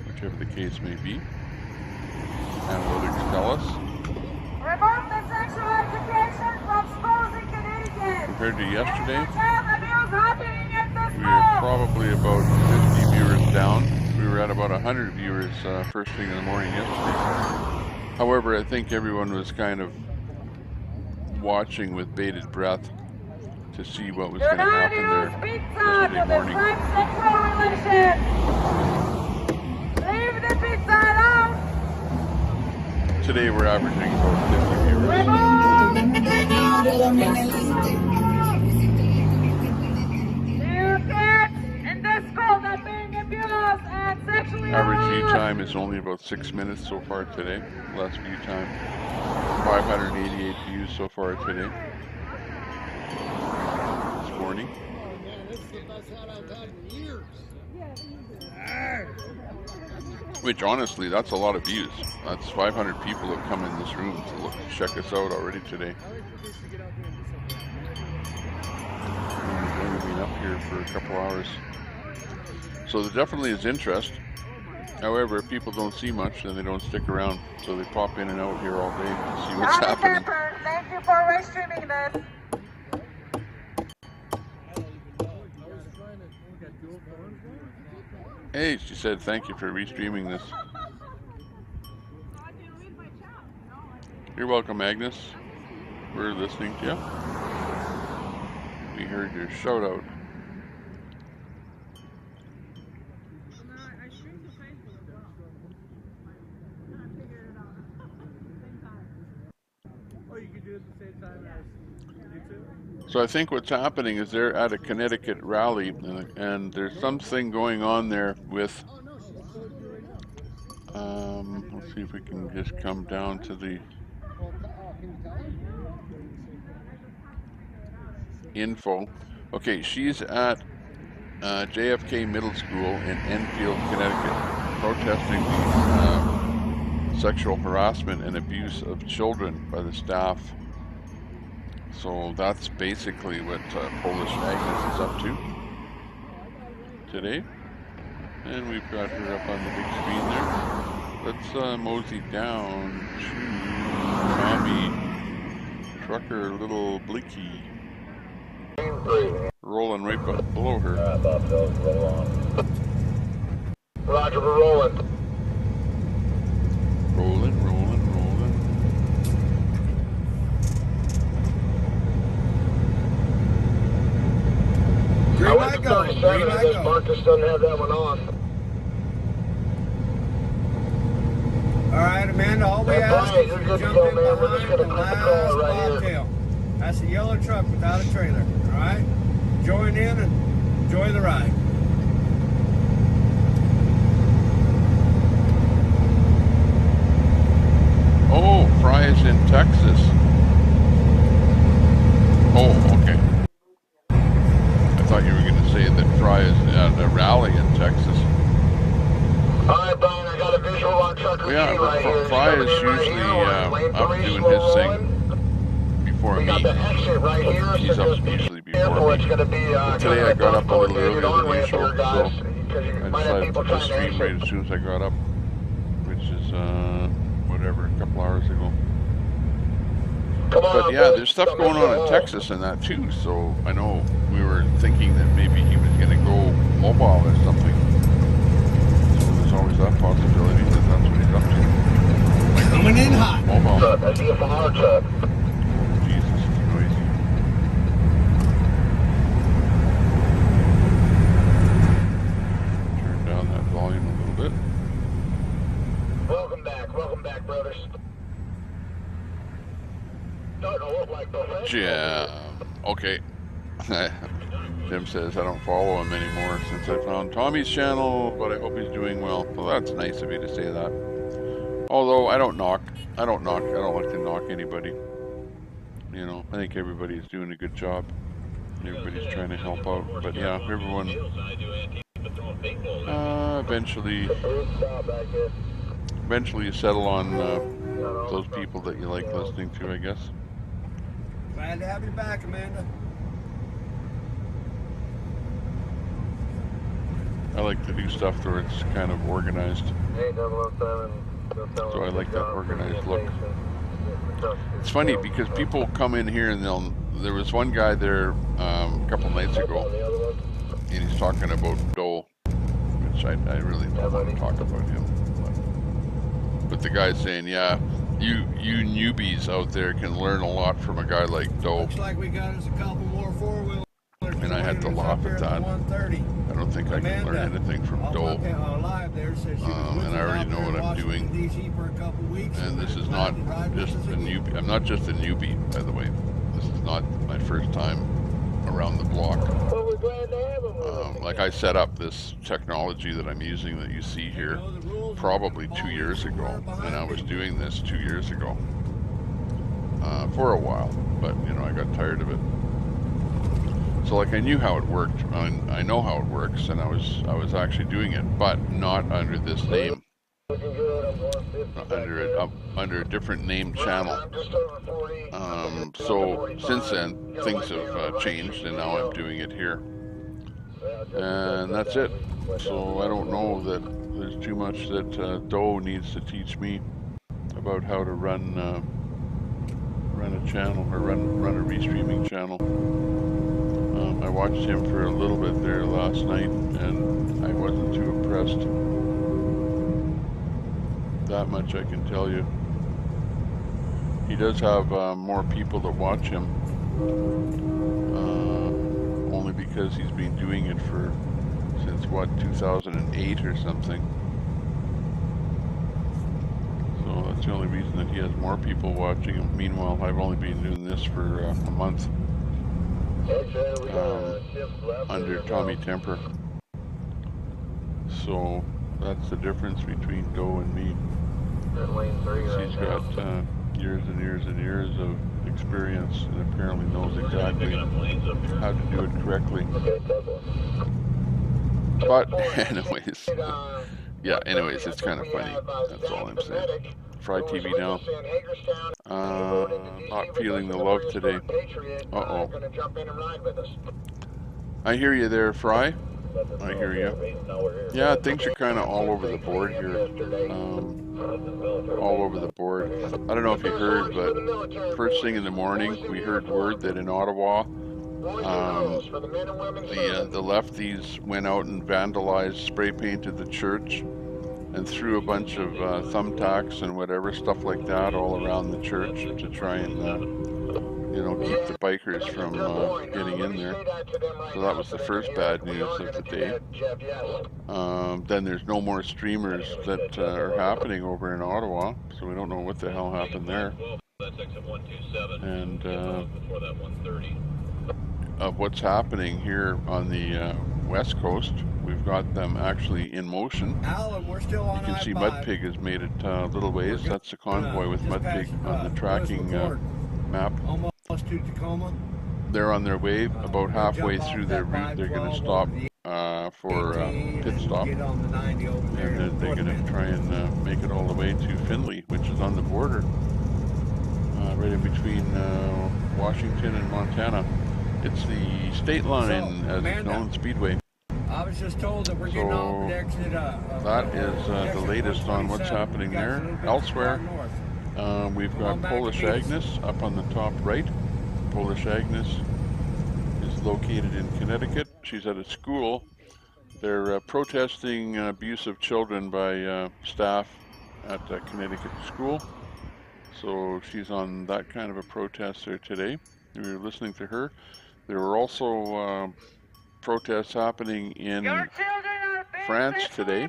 whichever the case may be. Analytics tell us. Remove the sexual education from schools in Connecticut. Compared to yesterday, Child abuse happening at the we are school. probably about 50 viewers down. We were at about 100 viewers first thing in the morning yesterday. However, I think everyone was kind of watching with bated breath to see what was going to happen there yesterday morning. Sexual relations. Leave the pizza alone. Today we're averaging about 50 viewers. New kids in this school that are being abused and sexually Average view harassed. time is only about 6 minutes so far today. Less view time. 588 views so far today. This morning. Which honestly, that's a lot of views. That's 500 people have come in this room to look, check us out already today. We've only been up here for a couple hours. So there definitely is interest. However, if people don't see much, then they don't stick around. So they pop in and out here all day to see what's happening. Thank you for restreaming this. Hey, she said, thank you for restreaming this. You're welcome, Agnes. We're listening to you. We heard your shout out. So I think what's happening is they're at a Connecticut rally, and there's something going on there with, let's see if we can just come down to the info. Okay, she's at JFK Middle School in Enfield, Connecticut, protesting the sexual harassment and abuse of children by the staff. So that's basically what Polish Agnes is up to today. And we've got her up on the big screen there. Let's mosey down to Tommy Trucker Little Blicky. Rolling right below her. Roger, we're rolling. Rolling. I went to 37, I guess Marcus doesn't have that one on. Alright, Amanda, all we ask is you jump in behind the last bobtail. That's a yellow truck without a trailer, alright? Join in and enjoy the ride. Oh, Fry is in Texas. Oh, okay. I thought you were going to say that Fry is at a rally in Texas. Alright, Brian, I got a visual on Trucker Yeah, right here. Fry is usually up doing his thing before me. He's up usually before me. But today I got up a little earlier than usual, so I decided to just stream right as soon as I got up, which is whatever, a couple hours ago. But yeah, there's stuff going on in Texas and that too, so I know we were thinking that maybe he was going to go mobile or something. So there's always that possibility that that's what he's up to. Coming in hot. Mobile. That's a fire truck. Jesus, it's noisy. Turn down that volume a little bit. Welcome back, brothers. Starting to look like the Yeah, okay. Tim says I don't follow him anymore since I found Tommy's channel, but I hope he's doing well. Well, that's nice of you to say that. Although I don't like to knock anybody. You know, I think everybody's doing a good job. Everybody's trying to help out. But yeah, everyone eventually you settle on those people that you like listening to, I guess. Glad to have you back, Amanda. I like to do stuff where it's kind of organized. 8007. So I like that organized look. It's funny because people come in here and there was one guy there a couple nights ago, and he's talking about Doe, which I really don't want to talk about him. But the guy's saying, yeah, you newbies out there can learn a lot from a guy like Doe. Looks like we got us a couple more four-wheelers. And I had to laugh at that. I don't think I can learn anything from Doe. And I already know what I'm doing. And this is not just a newbie. I'm not just a newbie, by the way. This is not my first time around the block. Like I set up this technology that I'm using that you see here probably 2 years ago. And I was doing this 2 years ago for a while. But, you know, I got tired of it. So like I knew how it worked, and I know how it works, and I was actually doing it, but not under this name, under a different name channel. So since then things have changed, and now I'm doing it here, and that's it. So I don't know that there's too much that Doe needs to teach me about how to run a channel or run a restreaming channel. I watched him for a little bit there last night, and I wasn't too impressed. That much I can tell you. He does have more people that watch him, only because he's been doing it since what, 2008 or something. So that's the only reason that he has more people watching him. Meanwhile, I've only been doing this for a month. Under Tommy Temper. So that's the difference between Doe and me. He's got years and years and years of experience and apparently knows exactly how to do it correctly. But anyways, yeah, anyways, it's kind of funny. That's all I'm saying. Fry TV now. Not feeling the love today. Uh-oh. I hear you there, Fry. I hear you. Yeah, things are kind of all over the board here. All over the board. I don't know if you heard, but first thing in the morning, we heard word that in Ottawa, the lefties went out and vandalized, spray painted the church, and threw a bunch of thumbtacks and whatever stuff like that all around the church to try and keep the bikers from getting in there. So that was the first bad news of the day. Then there's no more streamers that are happening over in Ottawa, so we don't know what the hell happened there. And of what's happening here on the West Coast, we've got them actually in motion. Alan, we're still on You can see Mudpig has made it a little ways. That's the convoy with Mudpig on the tracking map. Almost to Tacoma. They're on their way. About halfway through their route, they're going to stop for pit stop, and then they're going to try and make it all the way to Findlay, which is on the border, right in between Washington and Montana. It's the state line, as it's known, Speedway. I was just told that we're getting off the exit. That is the latest on what's happening there. Elsewhere, we've got Polish Agnes up on the top right. Polish Agnes is located in Connecticut. She's at a school. They're protesting abuse of children by staff at a Connecticut school. So she's on that kind of a protest there today. We were listening to her. There were also protests happening in France today.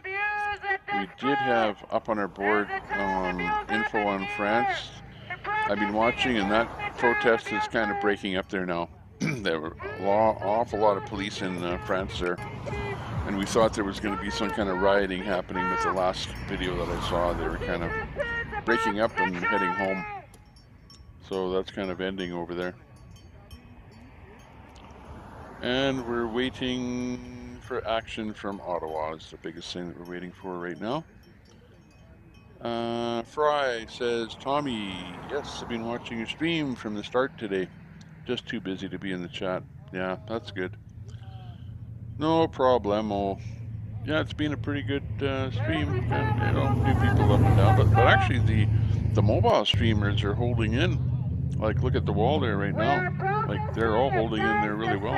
We did have up on our board info on France. I've been watching, and that protest is kind of breaking up there now. There were an awful lot of police in France there, and we thought there was going to be some kind of rioting happening with the last video that I saw. They were kind of breaking up and heading home. So that's kind of ending over there. And we're waiting for action from Ottawa. It's the biggest thing that we're waiting for right now. Fry says, Tommy, yes, I've been watching your stream from the start today. Just too busy to be in the chat. Yeah, that's good. No problemo. yeah, it's been a pretty good stream, and you know, a few people up and down, but actually the mobile streamers are holding in. Like, look at the wall there right now. Like, they're all holding in there really well.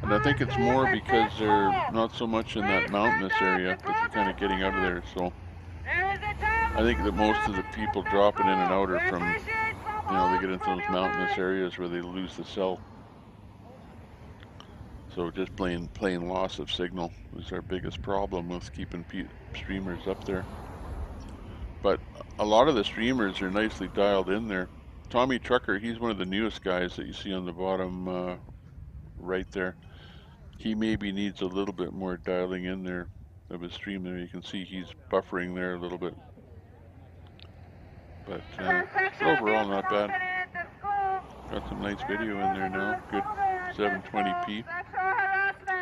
And I think it's more because they're not so much in that mountainous area, but they're kind of getting out of there. So I think that most of the people dropping in and out are from, you know, they get into those mountainous areas where they lose the cell. So just plain loss of signal is our biggest problem with keeping streamers up there. But a lot of the streamers are nicely dialed in there. Tommy Trucker, he's one of the newest guys that you see on the bottom right there. He maybe needs a little bit more dialing in there of his stream there. You can see he's buffering there a little bit. But overall, not bad. Got some nice video in there now. Good 720p.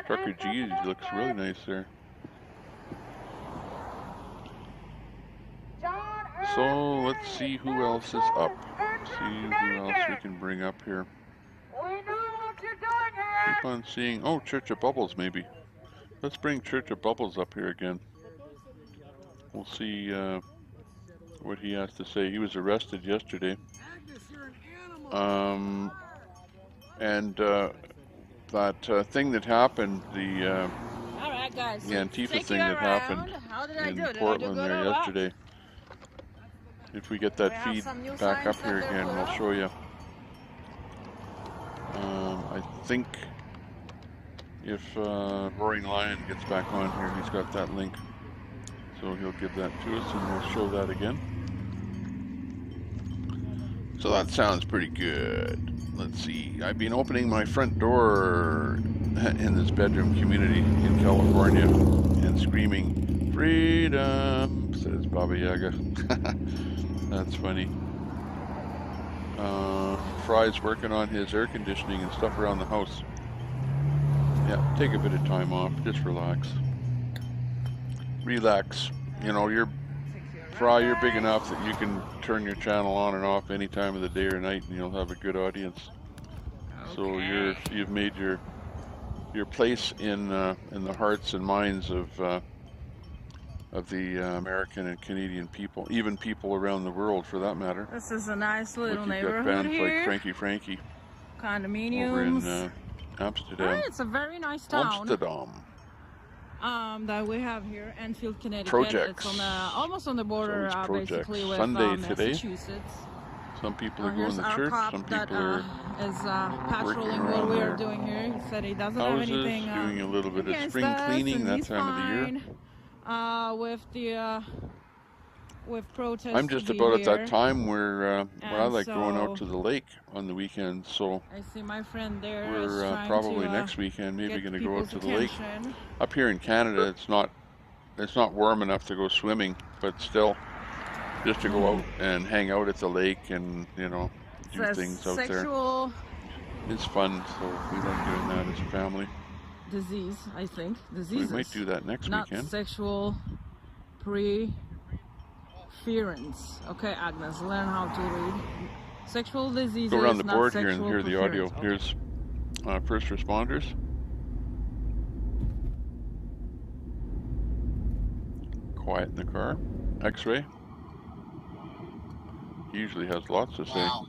Trucker G looks really nice there. So let's see who else is up. See who else we can bring up here. Keep on seeing. Oh, Church of Bubbles maybe. Let's bring Church of Bubbles up here again. We'll see what he has to say. He was arrested yesterday. And that thing that happened, the Antifa thing that happened in Portland there yesterday. If we get that feed back up here again, we'll show you. I think if Roaring Lion gets back on here, he's got that link. So he'll give that to us and we'll show that again. So that sounds pretty good. Let's see. I've been opening my front door in this bedroom community in California and screaming, "Freedom," says Baba Yaga. That's funny. Fry's working on his air conditioning and stuff around the house. Yeah, take a bit of time off. Just relax. Relax. You know, Fry, you're big enough that you can turn your channel on and off any time of the day or night and you'll have a good audience. Okay. So you've made your place in the hearts and minds of the American and Canadian people, even people around the world for that matter. This is a nice little neighborhood got bands here. Like Frankie. Condominiums. Over in Amsterdam. It's a very nice town. Amsterdam. That we have here, Enfield, Connecticut. Projects. It's on almost on the border, basically with Sunday today. Massachusetts. Some people are going to church. Some people are patrolling what we are doing here. He said he doesn't have anything. Doing a little bit of spring cleaning that time of the year. With protests. I'm just about at that time where I like going out to the lake on the weekends. So I see my friend there. We're probably next weekend maybe going to go out to the lake. Up here in Canada, it's not warm enough to go swimming, but still, just to go out and hang out at the lake and do things out there. It's fun, so we like doing that as a family. Disease, I think. Diseases. We might do that next weekend. Not sexual preference. Okay, Agnes, learn how to read. Sexual diseases. Go around the board here and hear the audio. Okay. Here's first responders. Quiet in the car. X-ray. He usually has lots to say. Wow.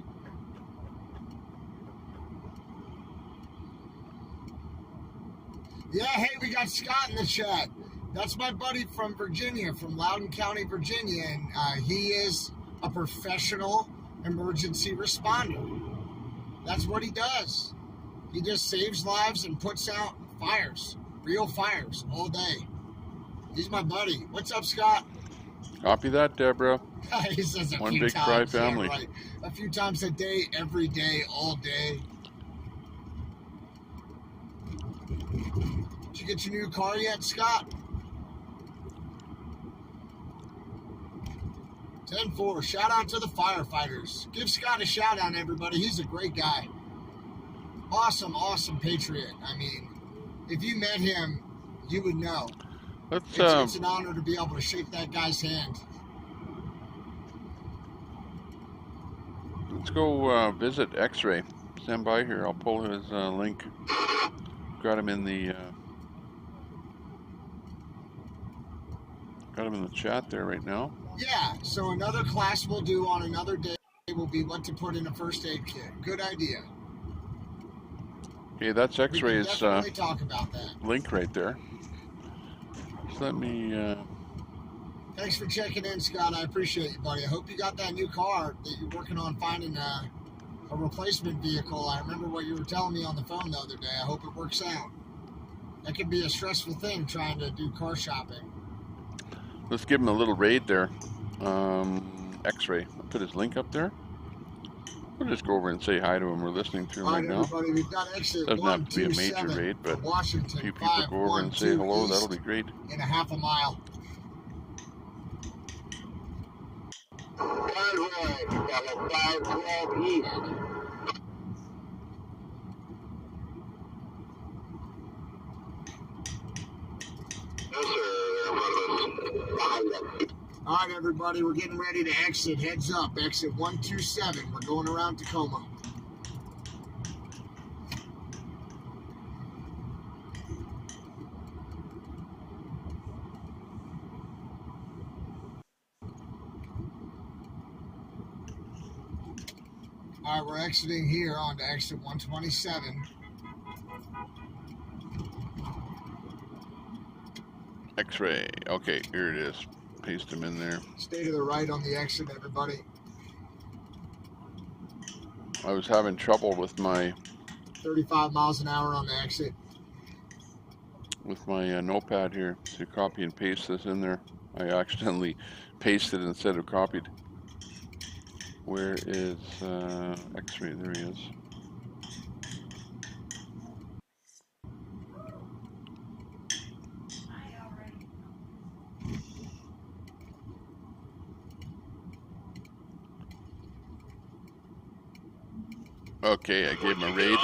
Yeah, hey, we got Scott in the chat. That's my buddy from Virginia, from Loudoun County, Virginia, and he is a professional emergency responder. That's what he does. He just saves lives and puts out fires, real fires, all day. He's my buddy. What's up, Scott? Copy that, Deborah. He says one big Fry family. Yeah, right. A few times a day, every day, all day. Did you get your new car yet, Scott? 10-4, shout out to the firefighters. Give Scott a shout out, everybody. He's a great guy. Awesome, awesome patriot. I mean, if you met him, you would know. It's an honor to be able to shake that guy's hand. Let's go visit X-Ray. Stand by here. I'll pull his link. Got him in the Got him in the chat there right now. Yeah, so another class we'll do on another day will be what to put in a first aid kit. Good idea. Okay, that's X-Ray's definitely talk about that. link right there. So let me... Thanks for checking in, Scott. I appreciate you, buddy. I hope you got that new car that you're working on finding a replacement vehicle. I remember what you were telling me on the phone the other day. I hope it works out. That could be a stressful thing trying to do car shopping. Let's give him a little raid there. X-Ray. I'll put his link up there. We'll just go over and say hi to him. We're listening to him right now. Everybody, we've got exit Doesn't have to be a major raid, but Washington, a few people go over and say hello. That'll be great. In a half a mile. Convoy, 512 East. All right, everybody, we're getting ready to exit. Heads up, exit 127. We're going around Tacoma. All right, we're exiting here onto exit 127. X-Ray. Okay, here it is. Paste them in there. Stay to the right on the exit, everybody. I was having trouble with my 35 miles an hour on the exit. With my notepad here to copy and paste this in there. I accidentally pasted instead of copied. Where is X-Ray? There he is. Okay, I gave him a raid.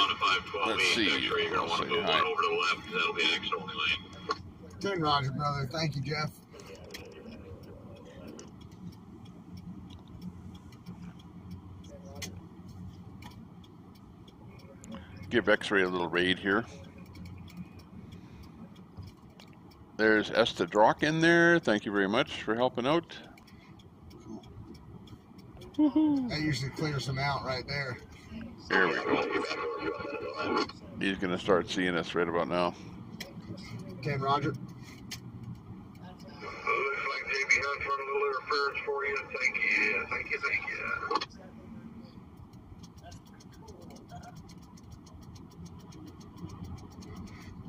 Let's see. I'll say hi. 10 Roger, brother. Thank you, Jeff. Give X-Ray a little raid here. There's Esta Drock in there. Thank you very much for helping out. That usually clears them out right there. There we go. He's going to start seeing us right about now. 10 Roger. Looks like JB Hunt's running a little interference for you. Thank you. Thank you. Thank you.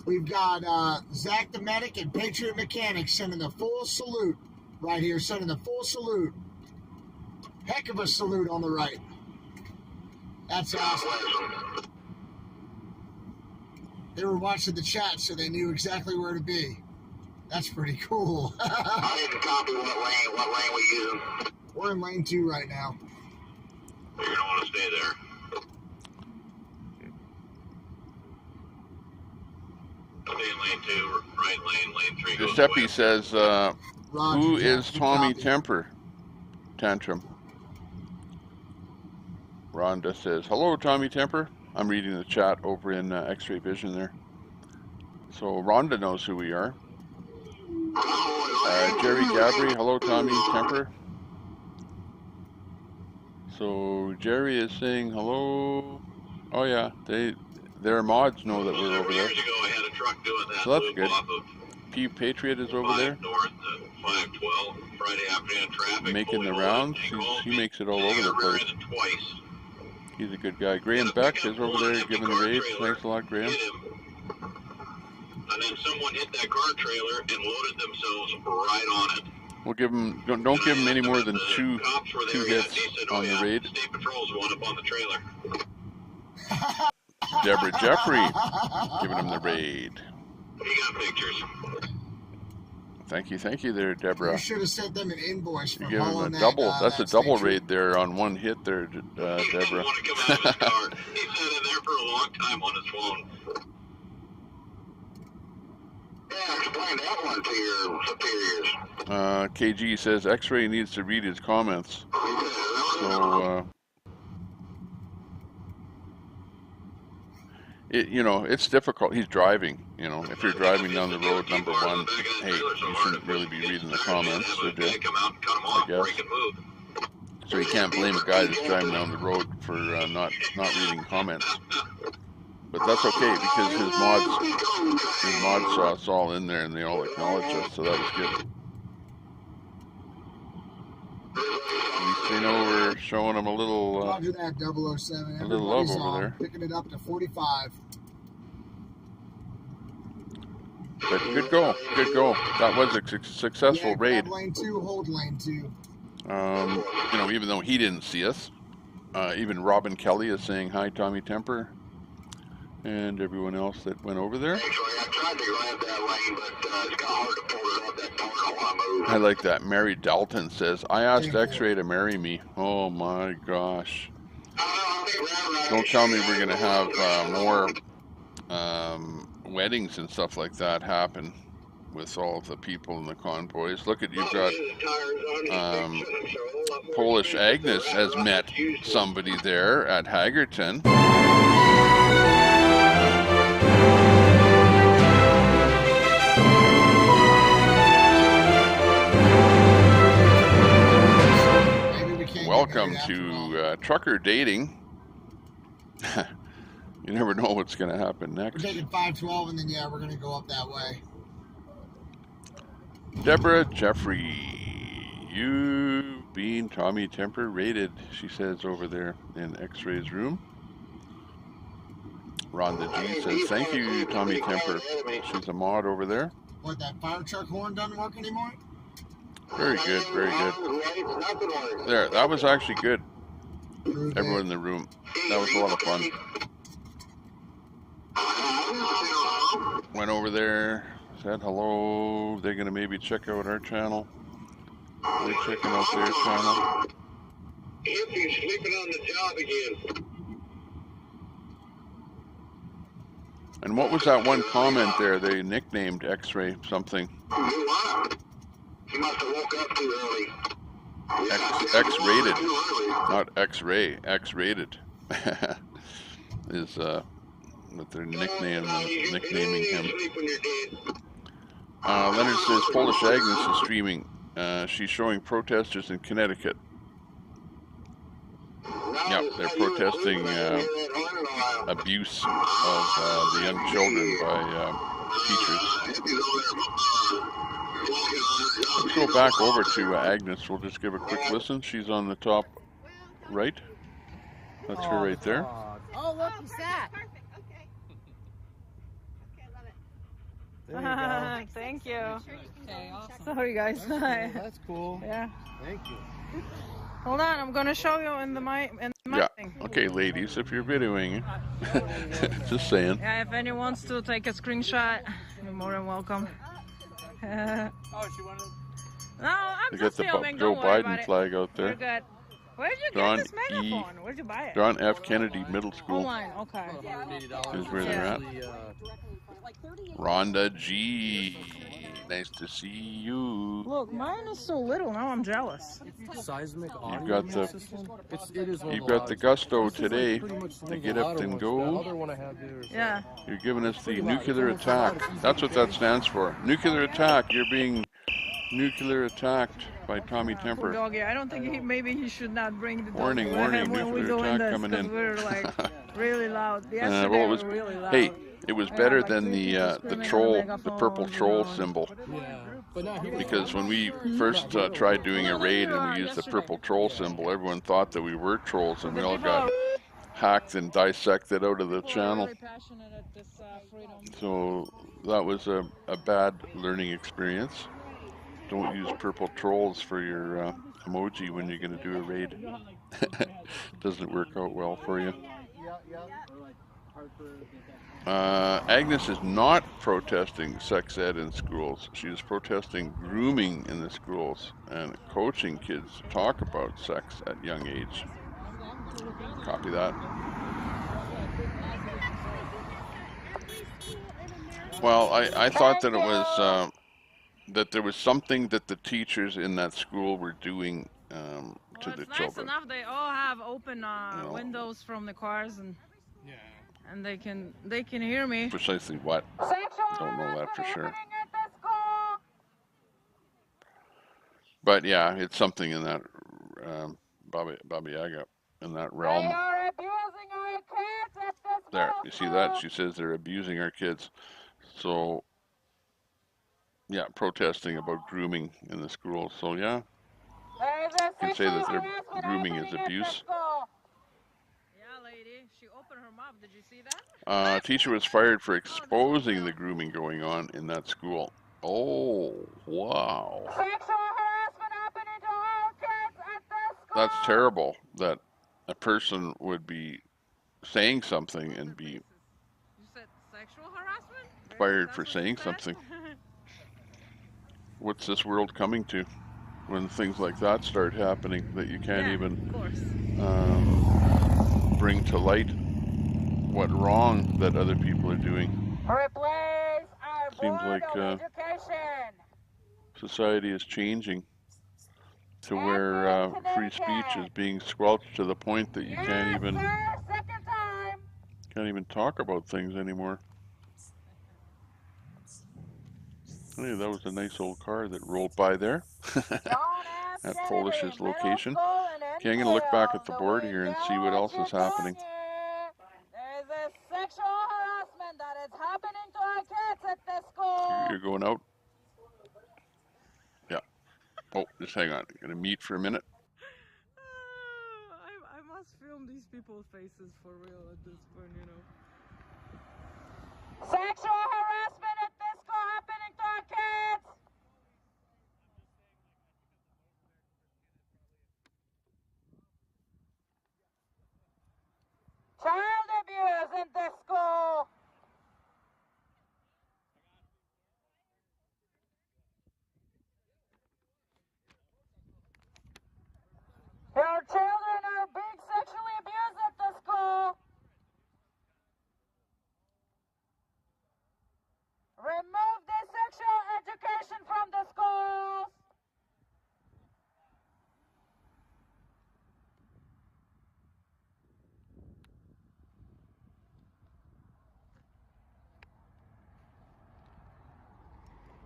We've got Zach the Medic and Patriot Mechanic sending the full salute right here. Sending the full salute. Heck of a salute on the right. That's awesome. They were watching the chat, so they knew exactly where to be. That's pretty cool. I didn't copy what lane we using. We're in lane 2 right now. You're going to want to stay there. Stay in lane 2, right lane 3. Giuseppe says, who is Tommy Temper? Tantrum. Rhonda says, hello, Tommy Temper. I'm reading the chat over in X-Ray Vision there. So Rhonda knows who we are. Jerry Gabry, hello, Tommy Temper. So Jerry is saying hello. Oh yeah, their mods know that we're over there. So that's good. P Patriot is over there. Making the rounds. He makes it all over the place. He's a good guy. Graham Beck is over there giving the raid. Thanks a lot, Graham. And then someone hit that car trailer and loaded themselves right on it. We'll give him. Don't give him any more than two hits on the raid. State Patrol's one up on the trailer. Deborah Jeffrey giving him the raid. You got pictures. Thank you there, Deborah. You should have sent them an invoice for you give him a that, double. That's a double station. raid there on one hit there, Deborah. He didn't want to come out of his car. He sat in there for a long time on his phone. Yeah, explain that one to your superiors. KG says X-Ray needs to read his comments. So you know, it's difficult. He's driving, you know. If you're driving down the road, number one, hey, you shouldn't really be reading the comments, should you? I guess. So you can't blame a guy that's driving down the road for not reading comments. But that's okay, because his mods saw us all in there and they all acknowledged us, so that was good. At least they know we're showing them a little Roger that, 007. a little love over there. Picking it up to 45. But good go, good go. That was a successful raid. Lane 2, hold lane 2. You know, even though he didn't see us, even Robin Kelly is saying hi, Tommy Temper, and everyone else that went over there. I like that. Mary Dalton says, I asked X-Ray to marry me. Oh my gosh. Don't tell me we're going to have more weddings and stuff like that happen with all of the people in the convoys. Look at, you've got Polish Agnes has met somebody there at Hagerton. Welcome to Trucker Dating. You never know what's going to happen next. We're taking 512 and then, yeah, we're going to go up that way. Deborah Jeffrey, you being Tommy Temper rated, she says over there in X-Ray's room. Rhonda G says, thank you, Tommy Temper. She's a mod over there. What, that fire truck horn doesn't work anymore? Very good, very good. There, that was actually good. Everyone in the room. That was a lot of fun. Went over there, said hello. They're going to maybe check out our channel. They're checking out their channel. If he's sleeping on the job again. And what was that one comment there? They nicknamed X-Ray something. He must have woke up too early. X-rated, not X-ray. X-rated is what they're nicknaming him. Leonard says Polish Agnes is streaming. She's showing protesters in Connecticut. Yep, they're protesting abuse of the young children by teachers. Let's go back over to Agnes. We'll just give a quick listen. She's on the top right. That's her right there. Oh, look, he's that. Perfect. Okay. Okay, love it. Thank you. Okay, awesome. Sorry, guys. That's cool. Yeah. Thank you. Hold on, I'm gonna show you in the mic. Yeah. Okay, ladies, if you're videoing, just saying. Yeah, if anyone wants to take a screenshot, you're more than welcome. Oh, she wanted. No, I'm You just got the filming. Joe Don't worry Biden about flag it. out there. You're good. Where'd you John get this megaphone? Where'd you buy it? John F. Kennedy Middle School Online. Okay. is where they're at. Rhonda G. Nice to see you. Look, mine is so little. Now I'm jealous. Seismic You've got the gusto today to get up and go. Yeah. You're giving us the nuclear attack. That's what that stands for. Nuclear attack. You're being nuclear attacked by Tommy Poor Temper. doggy. I don't think maybe he should not bring the dog Warning, warning, when we nuclear go in attack this, coming in. we're like really loud. Yesterday Well, it was, we were really loud. hey, it was better like than the troll, the purple troll symbol. Because when we first tried doing a raid and we used the purple troll symbol, everyone thought that we were trolls, and we all got hacked and dissected out of the channel. So that was a bad learning experience. Don't use purple trolls for your emoji when you're going to do a raid. Doesn't work out well for you. Agnes is not protesting sex ed in schools. She is protesting grooming in the schools and coaching kids to talk about sex at young age. Copy that. Well, I thought that it was that there was something that the teachers in that school were doing to the children. Nice enough. They all have open windows from the cars and. And they can hear me. Precisely what? Don't know that for sure. But yeah, it's something in that Baba Yaga, in that realm. They are abusing our kids at this There, you see that? school. She says they're abusing our kids. So yeah, protesting about grooming in the school. So yeah, There is a you can say sexual that their harassment grooming is happening at this abuse. school. Yeah, lady. She opened her mouth. Did you see that? Teacher was fired for exposing the grooming going on in that school. Oh, wow. Sexual harassment happening to our kids at this school. That's terrible that a person would be saying something and be You said sexual harassment? fired That's for what you saying said? something. What's this world coming to when things like that start happening that you can't Yeah, even of course. bring to light what wrong that other people are doing? Replace our Seems board like of education. society is changing to where free speech is being squelched to the point that you can't even Second time. talk about things anymore. Hey, that was a nice old car that rolled by there at Polish's location. Okay, I'm going to look back at the board here and see what else is happening. There is a sexual harassment that is happening to our kids at this school. You're going out? Yeah. Oh, just hang on. I'm going to mute for a minute. I must film these people's faces for real at this point, you know. Sexual harassment at this school happening to our kids. Child abuse in this school. Your children are being sexually abused at the school. Remove the sexual education from the schools.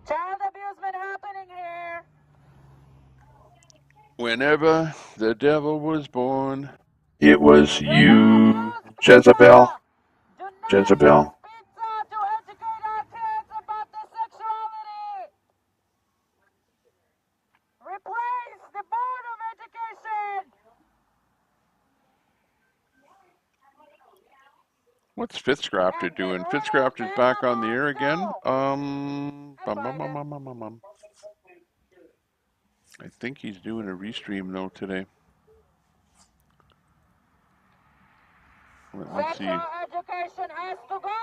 Child abusement happening here. Whenever the devil was born, it was you, Jezebel. Jezebel. Pizza to educate our kids about the sexuality. Replace the Board of Education. What's Fitzcrafter doing? Fitzcrafter's back on the air again. I think he's doing a restream though today. Let's see. Sexual education has to go.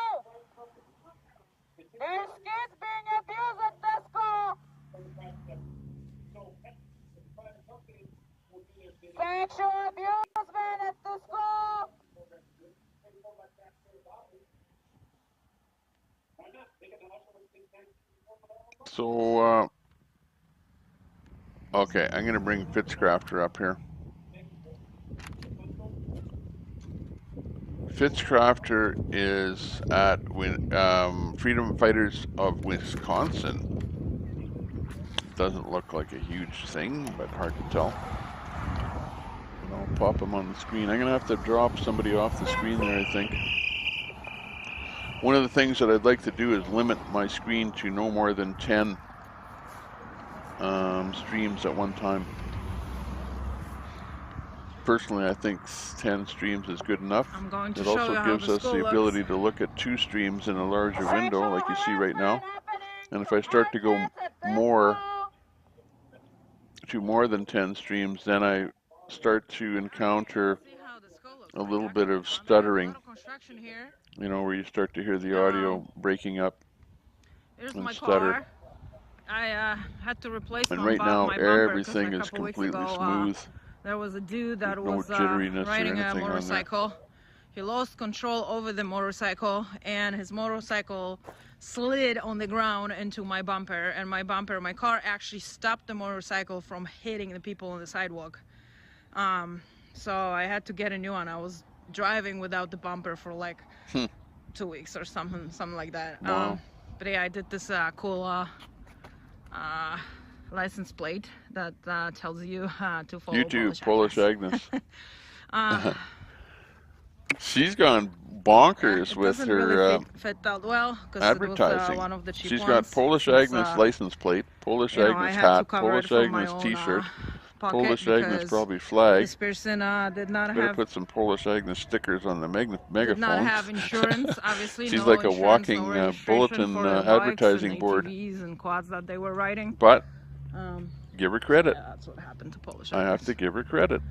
There's kids being abused at this school. Sexual abusement at the school. So, okay, I'm going to bring Fitzcrafter up here. Fitzcrafter is at Freedom Fighters of Wisconsin. Doesn't look like a huge thing, but hard to tell. And I'll pop him on the screen. I'm going to have to drop somebody off the screen there, I think. One of the things that I'd like to do is limit my screen to no more than 10 streams at one time. Personally, I think 10 streams is good enough. I'm going to it show also you how gives the us the school ability looks. to look at 2 streams in a larger window, like you see right now. And if I start to go more than 10 streams, then I start to encounter a little bit of stuttering. You know, where you start to hear the audio breaking up Here's and my stutter. car. I had to replace And my, right now, my bumper everything a is couple weeks completely ago, smooth. there was a dude that There's no was jitteriness or riding a anything on there. motorcycle. He lost control over the motorcycle, and his motorcycle slid on the ground into my bumper. And my car actually stopped the motorcycle from hitting the people on the sidewalk. So I had to get a new one. I was driving without the bumper for like 2 weeks or something like that. Wow. But yeah, I did this cool license plate that tells you to follow YouTube, Polish Agnes. She's gone it bonkers with doesn't her really fit that well because it was advertising. one of the cheap She's ones. got Polish Since, Agnes license plate, Polish I Agnes had to hat, cover Polish it from my Agnes own, t-shirt, pocket Polish Agnes because probably flag. this person did not Better have put some Polish Agnes stickers on the megaphones. did not have insurance. Obviously, She's no like a insurance, walking no registration bulletin for the advertising bikes and board. ATVs and quads that they were riding. But give her credit. Yeah, that's what happened to Polish I have to give her credit.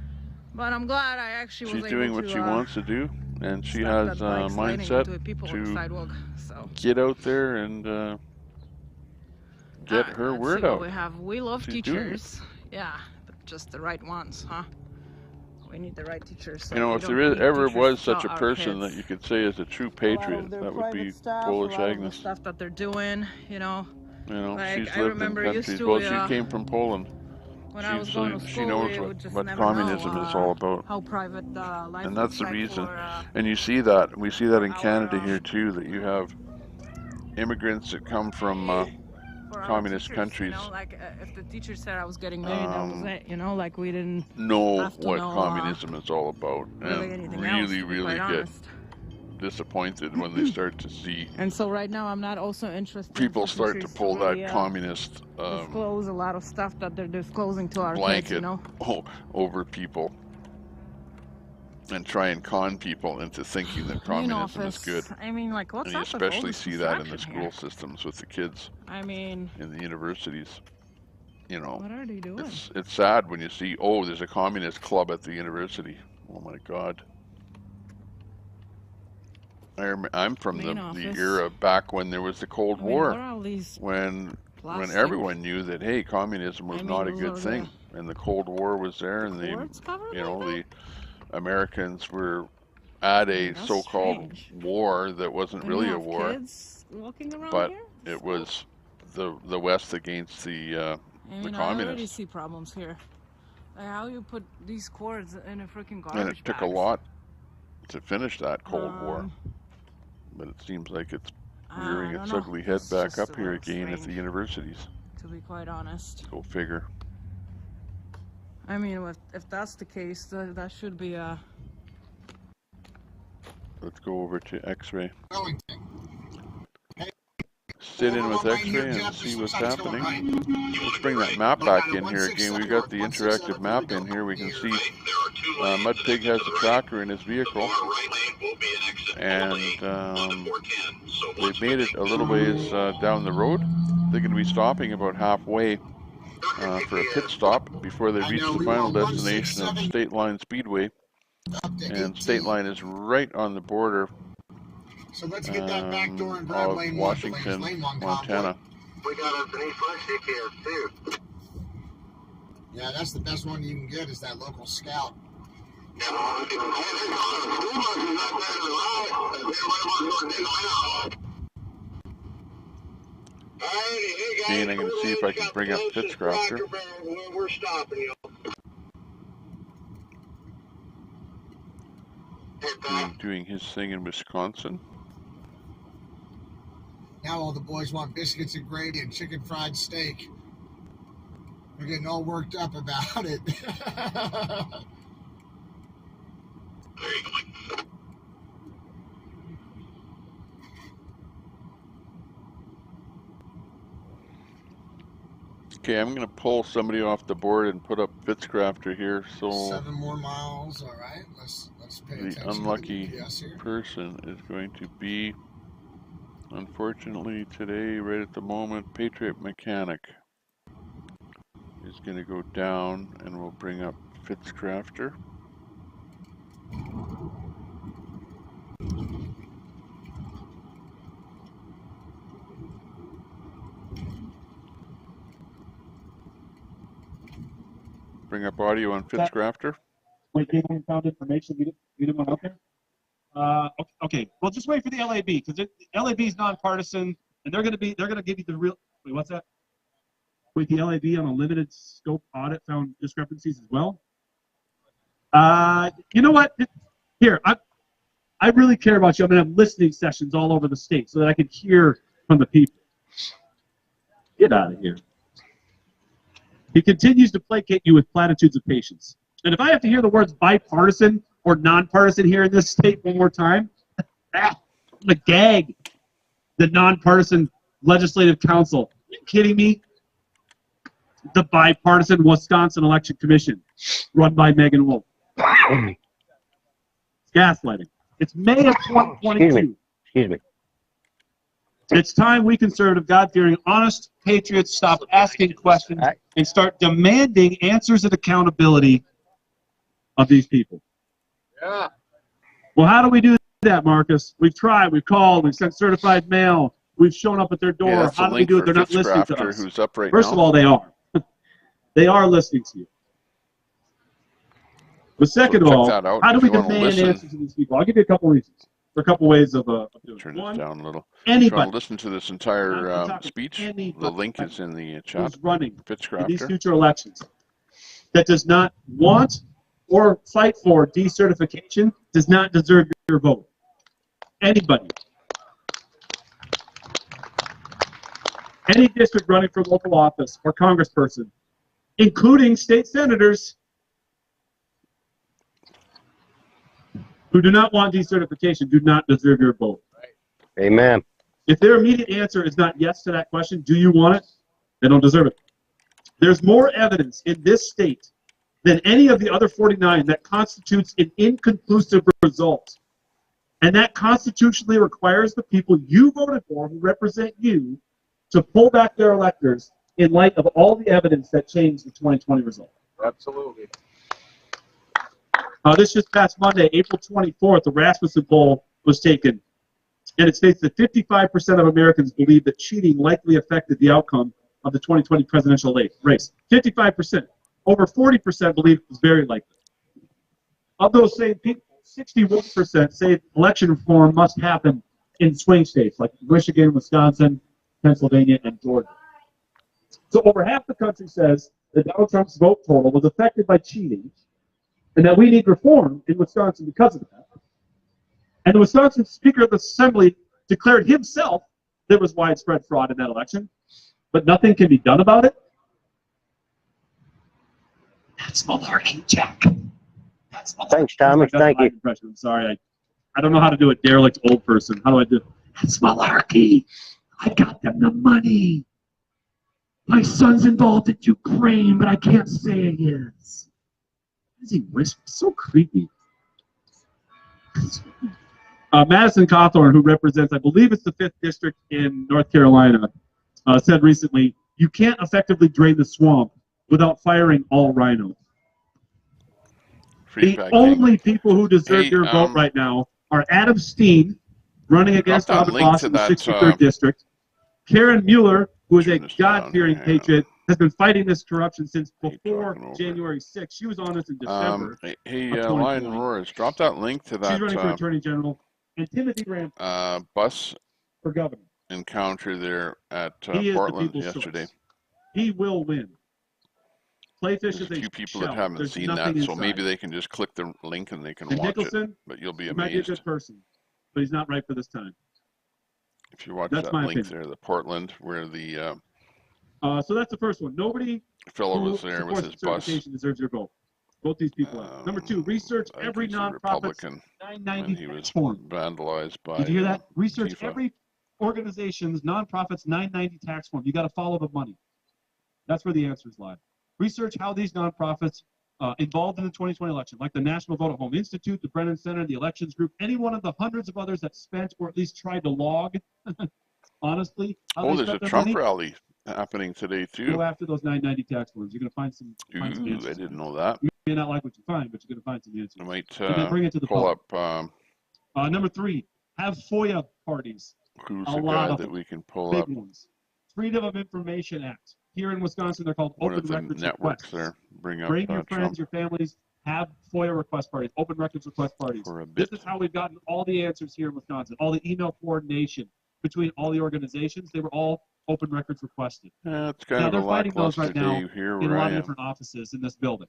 But I'm glad I actually was She's doing able what to, she wants to do, and she stop has that bike sliding mindset into people on the to sidewalk, so. get out there and get her Let's word see what out. we have. We love She's doing teachers. Yeah, but just the right ones, huh? We need the right teachers. So You know, we if don't there need ever teachers was to such a tell our person kids that you could say is a true patriot, that would be Polish a lot of the Agnes. stuff that they're doing, you know. You know, Like, she's I lived in remember used countries. to, Well, she came from Poland. When I was She's, going to she school, knows we would just what never communism know, is all about. how private life And that's the looks like reason. for, And you see that. We see that in Canada here too, that you have immigrants that come from for our communist teachers, countries. You know, like if the teacher said I was getting married, that was it. You know, like we didn't know have to what know, communism is all about, really and anything else, to be really quite get honest. disappointed when they start to see And so right now I'm not also interested people in start to teachers pull really, that communist disclose a lot of stuff that they're disclosing to our blanket kids, you know. over people and try and con people into thinking that communism is good. I mean, like, what's And you up with all especially this see that in the distraction school here? systems with the kids. I mean, in the universities. You know, what are they doing? It's sad when you see, oh, there's a communist club at the university. Oh my God. I'm from the era back when there was the Cold War, when everyone knew that, hey, communism was not a good thing, and the Cold War was there, and the Americans were at a so-called war that wasn't really a war, but it was the West against the communists. I already see problems here. Like how you put these cords in a freaking garbage And it took a lot to finish that Cold War. But it seems like it's rearing its ugly head back up here again at the universities. To be quite honest. Go figure. I mean, if that's the case, that should be a... Let's go over to X-ray. Sit in with X-ray and see what's happening. Let's bring that map back in here again. We've got the interactive map in here. We can see Mud Pig has a tracker in his vehicle, and they've made it a little ways down the road. They're going to be stopping about halfway for a pit stop before they reach the final destination of State Line Speedway. And State Line is right on the border So let's get that back door and grab of lane Washington, Montana. We got underneath plastic here too. Yeah, that's the best one you can get is that local scout. And I'm going to see if I can bring up Fitzcrafter. We're stopping you. Doing his thing in Wisconsin. Now all the boys want biscuits and gravy and chicken fried steak. They're getting all worked up about it. Okay, I'm going to pull somebody off the board and put up Fitzcrafter here. So 7 more miles. All right, let's pay attention the unlucky to the GPS here. person is going to be, unfortunately today, right at the moment, Patriot Mechanic is going to go down, and we'll bring up Fitzcrafter. Bring up audio on Fitzcrafter. Wait, they haven't found information. We didn't want out there. Okay. Well, just wait for the LAB because LAB is nonpartisan, and they're going to give you the real. Wait, what's that? Wait, the LAB on a limited scope audit found discrepancies as well. You know what? Here, I really care about you. I'm going to have listening sessions all over the state so that I can hear from the people. Get out of here. He continues to placate you with platitudes of patience. And if I have to hear the words bipartisan or nonpartisan here in this state one more time, I'm going to gag the Nonpartisan Legislative Council. Are you kidding me? The Bipartisan Wisconsin Election Commission, run by Megan Wolf. It's gaslighting. It's May of 2022. Excuse me. It's time we conservative, God-fearing, honest patriots stop asking questions and start demanding answers and accountability of these people. Yeah. Well, how do we do that, Marcus? We've tried, we've called, we've sent certified mail, we've shown up at their door. Yeah, how do we do it? They're not listening to us. Who's up right First now. of all, they are. They are listening to you. But second of all, how do we demand answers to these people? I'll give you a couple reasons. There are a couple ways of doing it. Turn this down a little. Anybody. If you want to listen to this entire speech, the link is in the chat. Who's running in these Fitzcrafter. future elections that does not want or fight for decertification does not deserve your vote. Anybody. Any district running for local office or congressperson, including state senators who do not want decertification, do not deserve your vote. Amen. If their immediate answer is not yes to that question, do you want it? They don't deserve it. There's more evidence in this state than any of the other 49 that constitutes an inconclusive result. And that constitutionally requires the people you voted for, who represent you, to pull back their electors in light of all the evidence that changed the 2020 result. Absolutely. This just past Monday, April 24th, the Rasmussen poll was taken, and it states that 55% of Americans believe that cheating likely affected the outcome of the 2020 presidential race. 55%. Over 40% believe it was very likely. Of those same people, 61% say election reform must happen in swing states like Michigan, Wisconsin, Pennsylvania, and Georgia. So over half the country says that Donald Trump's vote total was affected by cheating, and that we need reform in Wisconsin because of that. And the Wisconsin Speaker of the Assembly declared himself there was widespread fraud in that election, but nothing can be done about it. That's malarkey, Jack. That's malarkey. Thanks, Tommy. Thank you. I'm sorry. I don't know how to do a derelict old person. How do I do it? That's malarkey. I got them the money. My son's involved in Ukraine, but I can't say he is. What does he whisper? So creepy. Madison Cawthorn, who represents, I believe it's the 5th district in North Carolina, said recently, you can't effectively drain the swamp without firing all rhinos. The only people who deserve your vote right now are Adam Steen, running against Robert Boss in the 63rd district, Karen Mueller, who is a God-fearing patriot, has been fighting this corruption since before January 6th. She was on this in December. Lion Roars, drop that link to that. She's running for Attorney General. And Timothy Graham bus for governor encounter there at Portland yesterday. He will win. Playfish is a few people that haven't seen that, so maybe they can just click the link and they can watch it. But you'll be amazed. Might be a good person, but he's not right for this time. If you watch that link there, the Portland, where the so that's the first one. Nobody fellow was there with his bus. Deserves your vote. Vote these people out. Number 2, research every nonprofit's 990 tax form. Vandalized by. Did you hear that? Research every organization's nonprofit's 990 tax form. You got to follow the money. That's where the answers lie. Research how these nonprofits involved in the 2020 election, like the National Vote at Home Institute, the Brennan Center, the Elections Group, any one of the hundreds of others that spent or at least tried to log, honestly. There's a Trump rally happening today, too. Go after those 990 tax forms. You're going to find some answers. I didn't know that. You may not like what you find, but you're going to find some answers. I might bring it to the pull up. Number 3, have FOIA parties. Who's the guy that we can pull up? Ones. Freedom of Information Act. Here in Wisconsin, they're called open records networks. Requests. Bring your friends, Trump. your families. Have FOIA request parties, open records request parties. This is how we've gotten all the answers here in Wisconsin. All the email coordination between all the organizations, they were all open records requested. It's kind now of they're a fighting those lackluster right now day here in a where lot I of am. different offices in this building.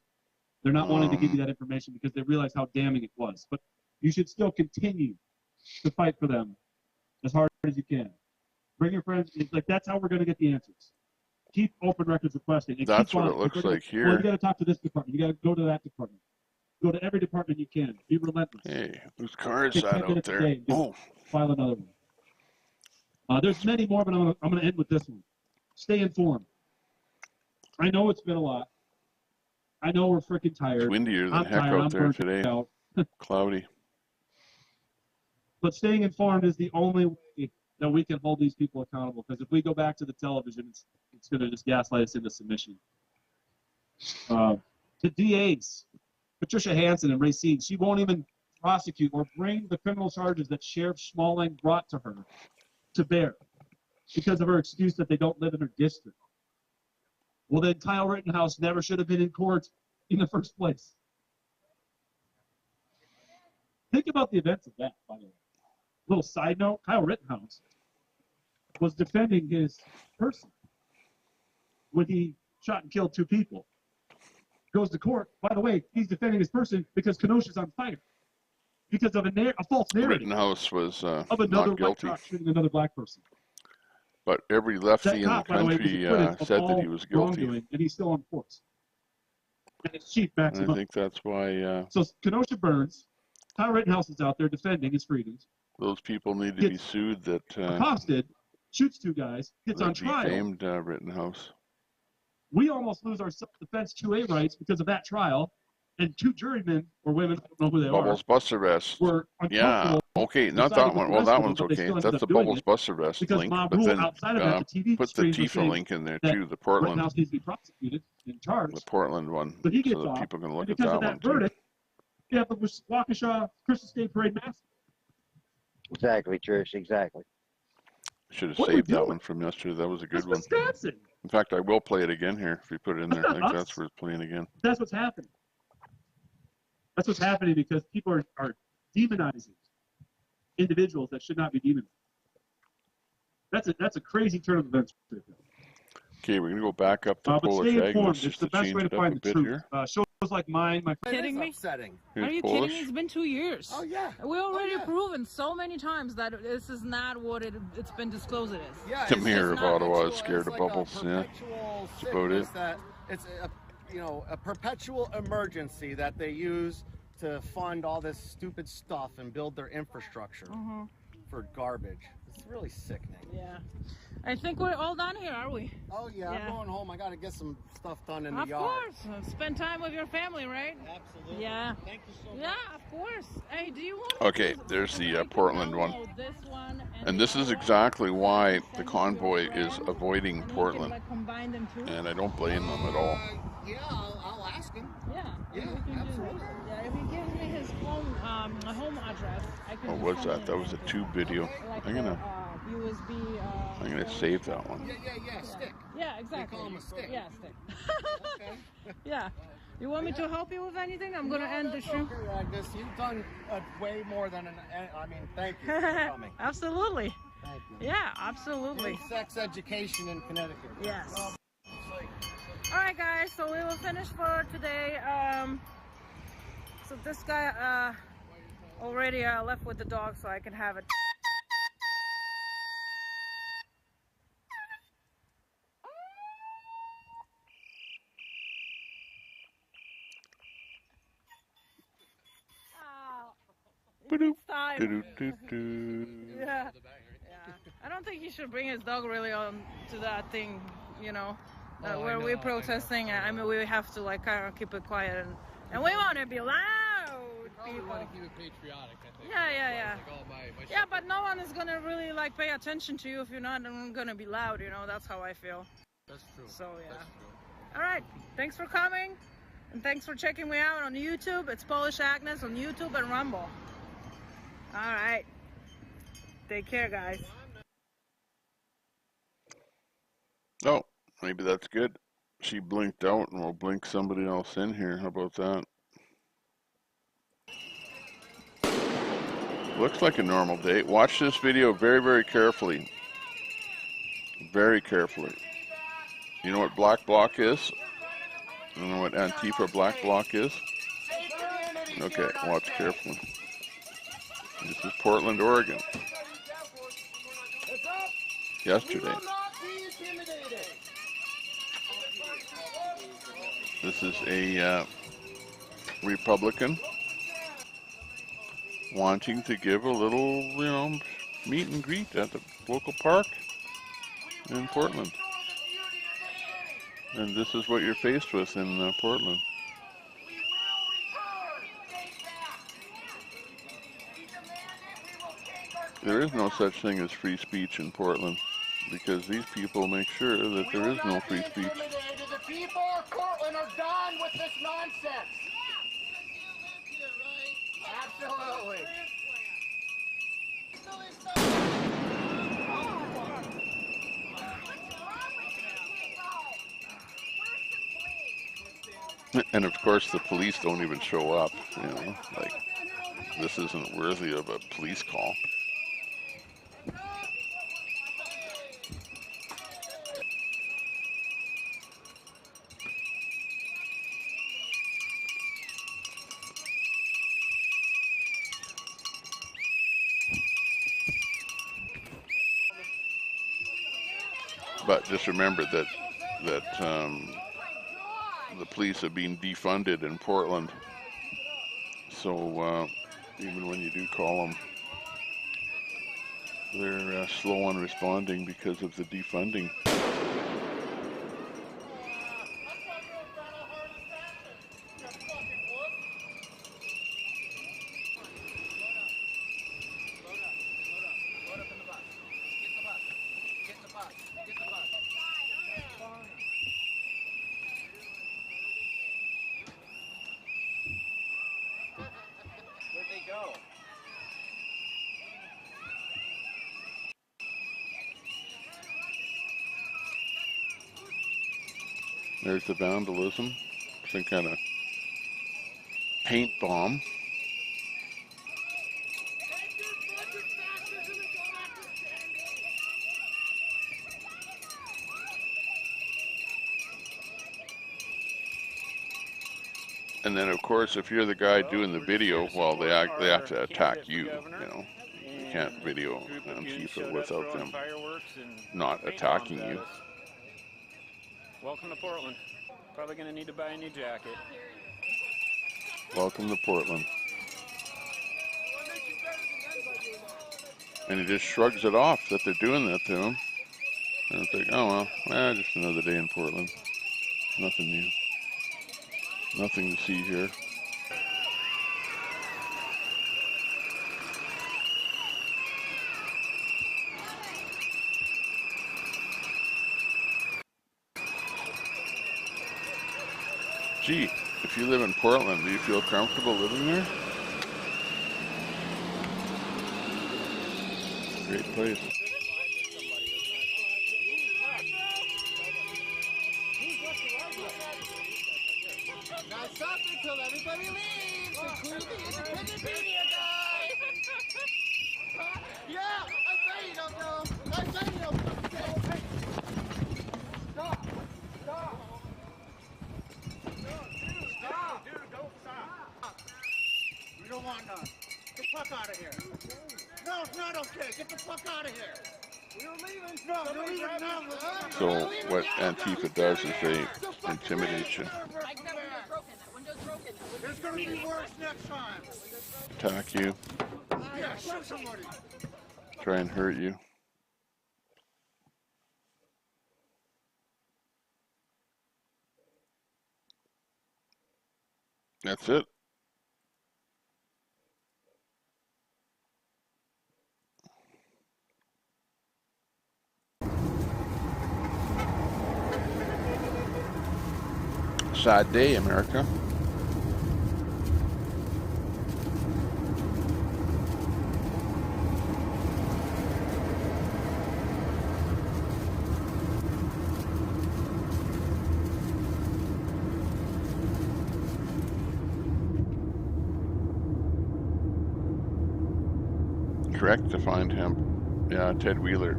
They're not wanting to give you that information because they realize how damning it was. But you should still continue to fight for them as hard as you can. Bring your friends. It's like that's how we're going to get the answers. Keep open records requesting. And That's keep what on. it looks Well, like here. you got to talk to this department. You got to go to that department. Go to every department you can. Be relentless. Hey, whose car is Take 10 that out minutes a there? day. Oh, File another one. There's many more, but I'm going to end with this one. Stay informed. I know it's been a lot. I know we're freaking tired. it's windier than I'm heck tired. out I'm there burnt today. out. Cloudy. But staying informed is the only way that we can hold these people accountable. Because if we go back to the television, it's going to just gaslight us into submission. The DAs, Patricia Hansen and Racine, she won't even prosecute or bring the criminal charges that Sheriff Schmalling brought to her to bear because of her excuse that they don't live in her district. Well, then Kyle Rittenhouse never should have been in court in the first place. Think about the events of that, by the way. Little side note, Kyle Rittenhouse was defending his person when he shot and killed 2 people. Goes to court. By the way, he's defending his person because Kenosha's on fire. Because of a false narrative Rittenhouse was of another not guilty. white cop shooting another black person. But every lefty That in the cop, by the way, was country acquitted of said that all he was guilty. wrongdoing, and he's still on force. And his chief backs And him I up. think that's why So Kenosha burns. Kyle Rittenhouse is out there defending his freedoms. those people need to be sued that Accosted, shoots 2 guys, gets on trial. defamed Rittenhouse. We almost lose our self-defense 2A rights because of that trial, and 2 jurymen or women, I don't know who they Bubbles bus arrest. were Yeah. uncomfortable. Okay, not decided that one. to Well, arrest that them, one's but they okay. still ended That's up the doing Bubbles it bus arrest because link. mob But rule then outside of that, the TV put the screens were Tifa saying link in there that too. The Portland, Rittenhouse needs to be prosecuted and charged. the Portland one, But he so gets that off. people can And look at because that of that one too. verdict, you have the Waukesha Christmas Day Parade massacre. Exactly, Trish. Exactly. Should have What are we saved that doing? one from yesterday. That was a good That's one. Wisconsin. In fact, I will play it again here if you put it in there. That's I not think us. that's worth playing again. That's what's happening. That's what's happening because people are demonizing individuals that should not be demonized. That's a crazy turn of events. Okay, we're gonna go back up to But Polish stay ag. informed. Let's It's just the best change way to it up a find the bit truth. here. Shows like mine, my Kidding me? Upsetting. Here's Are you Polish. kidding me? It's been 2 years. Oh yeah. We already proven so many times that this is not what it's been disclosed it is. Yeah, The it's mayor just of not Ottawa is actual- scared it's of like a Bubbles. Yeah, perpetual that's about it. sickness that it's a perpetual emergency that they use to fund all this stupid stuff and build their infrastructure for garbage. It's really sickening. Yeah. I think we're all done here, are we? Oh yeah, I'm going home. I gotta get some stuff done in the Of yard. course. Spend time with your family, right? Absolutely. Yeah. Thank you so much. Yeah, of course. Hey, do you want Okay, there's the Portland one. this one And this is exactly why the convoy is avoiding Portland. like combine them too? And I don't blame them at all. Yeah, I'll ask him. Yeah. Yeah, we can absolutely. do that. Yeah, if he gives me his home address, I can. What just was send that? That was a tube video. like I'm gonna USB. save that one. Yeah, stick. Yeah, exactly. call him a stick. Yeah, stick. Yeah. You want me to help you with anything? I'm gonna end the show. Okay, Agnes, you've done way more than thank you for coming. Absolutely. Thank you. Yeah, absolutely. Good sex education in Connecticut. Yes. All right, guys. So we will finish for today. So this guy already left with the dog, so I can have it. Yeah. I don't think he should bring his dog really on to that thing, you know, where we're protesting. I mean, we have to like kind of keep it quiet, and we want to be loud. We want to keep it patriotic, I think. Yeah. Like all my Yeah, but no one is gonna really like pay attention to you if you're not gonna be loud. You know, that's how I feel. That's true. So yeah. That's true. All right. Thanks for coming, and thanks for checking me out on YouTube. It's Polish Agnes on YouTube and Rumble. All right. Take care, guys. Oh, maybe that's good. She blinked out and we'll blink somebody else in here. How about that? Looks like a normal day. Watch this video very, very carefully. Very carefully. You know what black bloc is? You know what Antifa black bloc is? Okay, watch carefully. This is Portland, Oregon. Yesterday. This is a Republican wanting to give a little, meet and greet at the local park in Portland. And this is what you're faced with in Portland. There is no such thing as free speech in Portland because these people make sure that there is no free speech. The people of Portland are done with this nonsense. Absolutely. And of course the police don't even show up, like this isn't worthy of a police call. But just remember that the police are being defunded in Portland. So even when you do call them, they're slow on responding because of the defunding. Where'd they go? There's the vandalism, some kind of paint bomb. And then, of course, if you're the guy doing the video, well, they have to attack you. You can't video Antifa without them not attacking you. Welcome to Portland. Probably going to need to buy a new jacket. Welcome to Portland. And he just shrugs it off that they're doing that to him. And it's like, oh well, just another day in Portland. Nothing new. Nothing to see here. Gee, if you live in Portland, do you feel comfortable living there? Great place. Now stop until everybody leaves, including the independent media guy. Yeah, I bet you don't know. I bet you don't know. Stop. Stop. Stop. Dude, don't stop. We don't want none. Get the fuck out of here. No, it's not okay. Get the fuck out of here. We're leaving. No, we're leaving now. So what Antifa does is they intimidate you, There's gonna be worse next time. attack you, Yeah, shoot somebody. try and hurt you. That's it. Sad day, America. Correct to find him. Yeah, Ted Wheeler.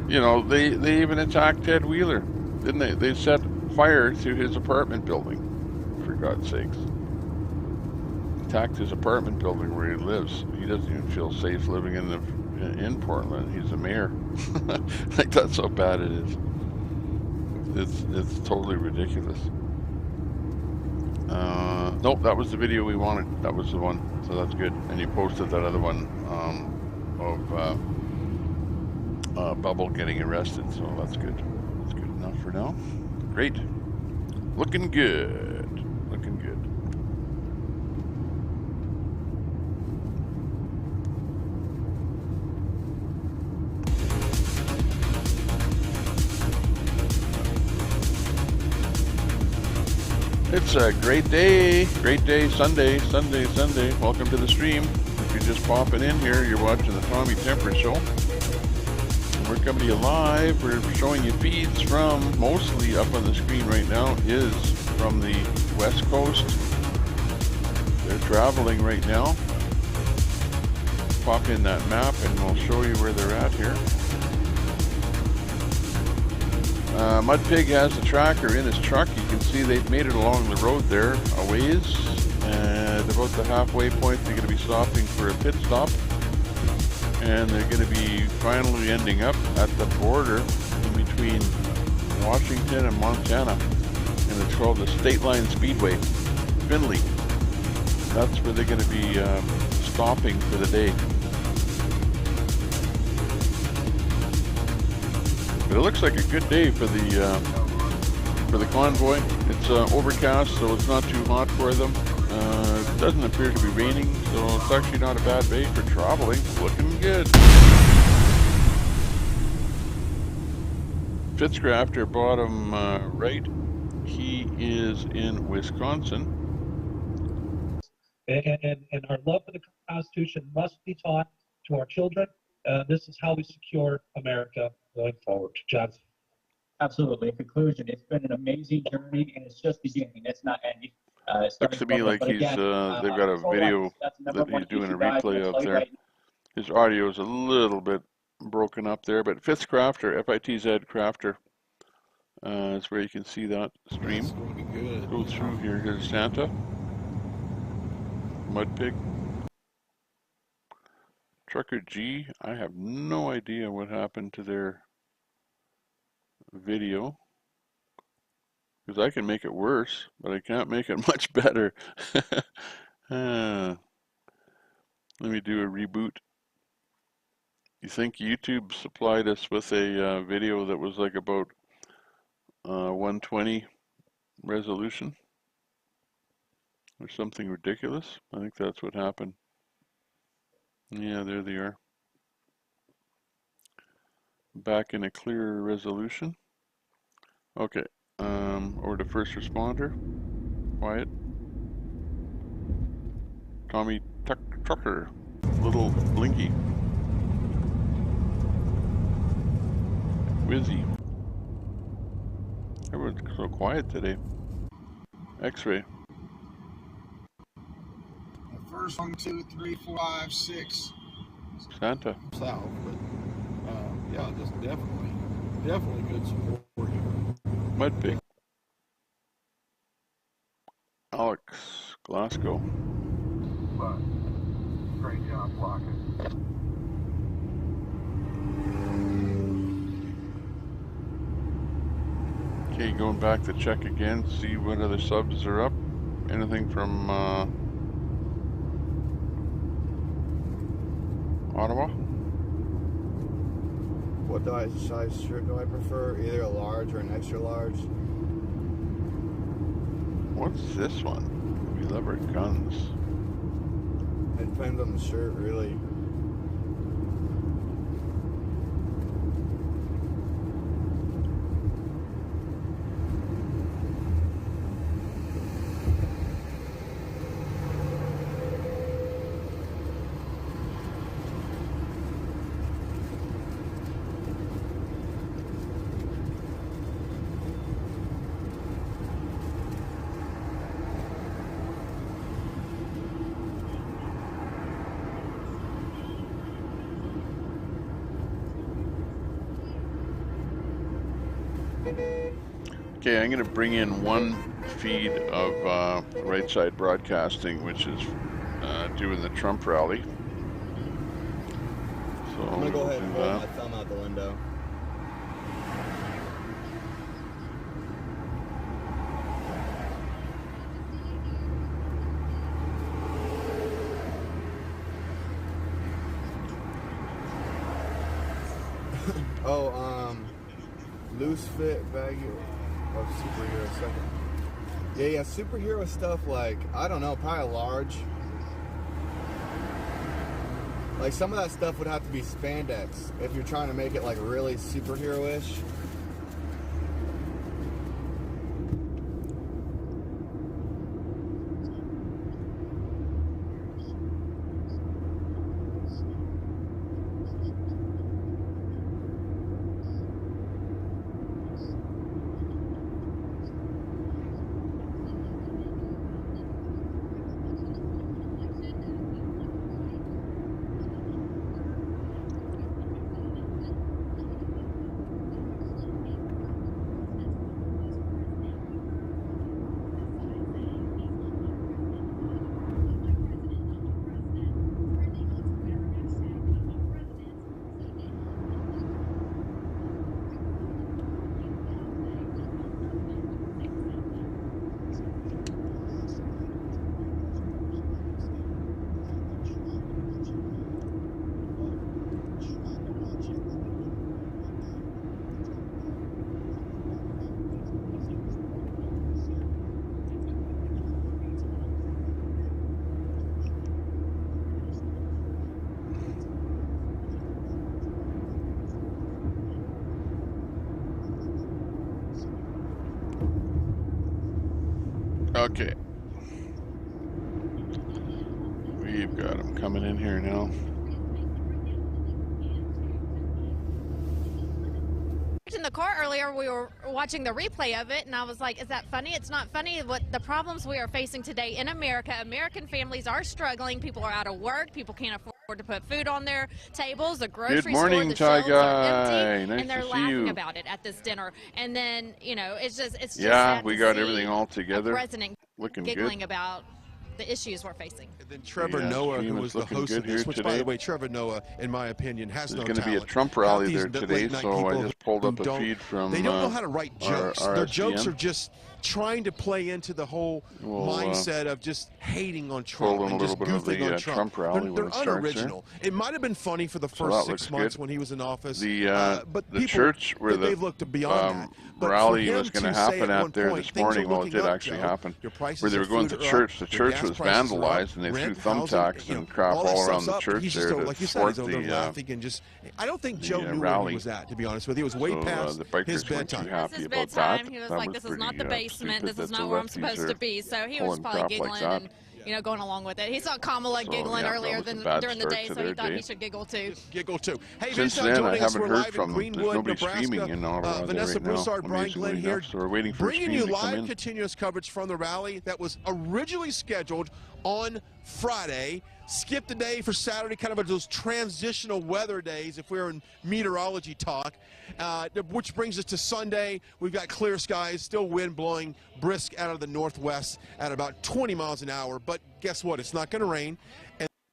They even attacked Ted Wheeler, didn't they? They set fire to his apartment building, for God's sakes. attacked his apartment building where he lives. He doesn't even feel safe living in Portland. He's the mayor. Like, that's how bad it is. It's totally ridiculous. Nope, that was the video we wanted. That was the one, so that's good. And you posted that other one of Bubble getting arrested, so that's good. That's good enough for now. Great. Looking good. Looking good. It's a great day, Sunday. Welcome to the stream. If you're just popping in here, you're watching the Tommy Temper Show. And we're coming to you live. We're showing you feeds from, mostly up on the screen right now, is from the West Coast. They're traveling right now. Pop in that map and we'll show you where they're at here. Mudpig has the tracker in his truck. You can see they've made it along the road there a ways. And about the halfway point, they're going to be stopping for a pit stop. And they're going to be finally ending up at the border in between Washington and Montana. And it's called the State Line Speedway, Findlay. That's where they're going to be stopping for the day. But it looks like a good day for the convoy. It's overcast, so it's not too hot for them. It doesn't appear to be raining, so it's actually not a bad day for traveling. Looking good. Fitzgrafter, bottom right. He is in Wisconsin. And our love for the Constitution must be taught to our children. This is how we secure America going forward. John? Absolutely. In conclusion, it's been an amazing journey, and it's just beginning. It's not ending. Looks to me like he's, they've got a video that he's doing a replay of there. His audio is a little bit broken up there, but Fitzcrafter, F-I-T-Z Crafter, is where you can see that stream. Go through here. Here's Santa. Mudpig. Trucker G, I have no idea what happened to their video, because I can make it worse, but I can't make it much better. Let me do a reboot. You think YouTube supplied us with a video that was like about 120 resolution or something ridiculous? I think that's what happened. Yeah, there they are. Back in a clearer resolution. Okay, over to first responder. Quiet. Tommy Trucker. Little Blinky. Wizzy. Everyone's so quiet today. X-ray. First 1, 2, 3, 4, 5, 6. Santa. South, but yeah, just definitely good support here. Mudpig. Alex, Glasgow. But great job blocking. Okay, going back to check again, see what other subs are up. Anything from Ottawa? What size shirt do I prefer? Either a large or an extra large. What's this one? We love our guns. It depends on the shirt, really. Okay, I'm going to bring in one feed of Right Side Broadcasting, which is doing the Trump rally. So I'm gonna go ahead and hold my thumb out the window. Loose fit baggy of superhero stuff. Yeah, superhero stuff like, I don't know, probably large. Like some of that stuff would have to be spandex if you're trying to make it like really superhero-ish. Okay. We've got them coming in here now. In the car earlier, we were watching the replay of it, and I was like, is that funny? It's not funny. What the problems we are facing today in America, American families are struggling. People are out of work. People can't afford to put food on their tables. The grocery store, the shelves are empty, Nice and they're to see laughing you. about it at this dinner. And then, you know, it's just Yeah, sad we to got see everything all a together. president Looking giggling good. about the issues we're facing. Then Trevor Yeah, Noah, stream who is was the looking host good of this, here which, today. by the way, Trevor Noah, in my opinion, has There's no going to be a talent. Trump Half rally these there today, late-night so I people just pulled who up a don't- feed from They don't know how to write jokes. our Their jokes SGM. are just trying to play into the whole mindset of just hating on Trump pulled in and a just little bit of goofing the on Trump rally They're when it starts there. unoriginal. It might have been funny for the So first that 6 looks months good. when he was in office, But the people, church where the they've looked beyond that. But for rally him was going to to say happen at out one there point, this things are morning. Well, it looking did up, actually Joe. happen. Your prices Where they of were going food to are up, church. The your church gas was prices are up, vandalized, and they rent, threw housing, thumbtacks you know, and crap all that all around stuff's the up, church he's there just, to like you said, thwart he's over there the laughing and just. I don't think Joe knew rally. where he was at, to be honest with you. It was way past the bikers his weren't too bedtime. happy His about bedtime, that. he was That like, this is not the pretty, basement, stupid this is that not the where I'm lefties supposed are to be. So he was pulling probably crap giggling like that. and, you know, going along with it. He saw Kamala So, giggling yeah, that earlier was a than bad during the start day, to so he their thought day. he should giggle too. Giggle too. Hey, Since Vince, then, I joining us, haven't we're heard live from. in There's Greenwood, nobody Nebraska. streaming in Ottawa there Vanessa right now. Broussard, Brian Amazingly Glenn here, enough, so we're waiting for bringing stream you to come live in. continuous coverage from the rally that was originally scheduled on Friday. Skipped the day for Saturday, kind of those transitional weather days, if we're in meteorology talk, which brings us to Sunday. We've got clear skies, still wind blowing brisk out of the northwest at about 20 miles an hour. But guess what? It's not going to rain.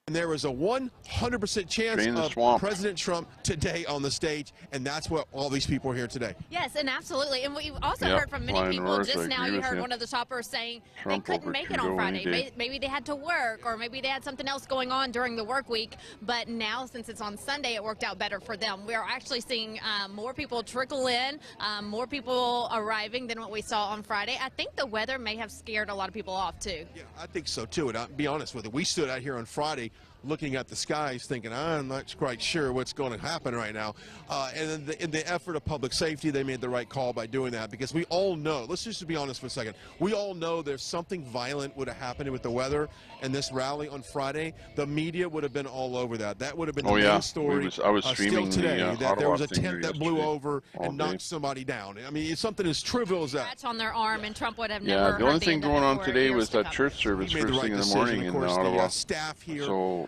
And there is a 100% chance of President Trump today on the stage, and that's what all these people are here today. Yes, and absolutely. And we've also heard from many people just now. You heard one of the toppers saying Trump they couldn't make it on Trudeau any Friday. day. Maybe they had to work, or maybe they had something else going on during the work week. But now, since it's on Sunday, it worked out better for them. We are actually seeing more people trickle in, more people arriving than what we saw on Friday. I think the weather may have scared a lot of people off, too. Yeah, I think so, too. And I'll be honest with you, we stood out here on Friday looking at the skies thinking, I'm not quite sure what's going to happen right now. And in the effort of public safety, they made the right call by doing that, because we all know, let's just be honest for a second, we all know there's something violent would have happened with the weather and this rally on Friday. The media would have been all over that. That would have been the main story. I was streaming still today, that there was a thing tent that blew over and knocked somebody down. I mean, it's something as trivial as that. Scratch on their arm, and Trump would have Yeah, never the heard only thing end of going it on for today years was to that come. church service He made first the thing right in the decision, morning of in course. Ottawa. The staff here So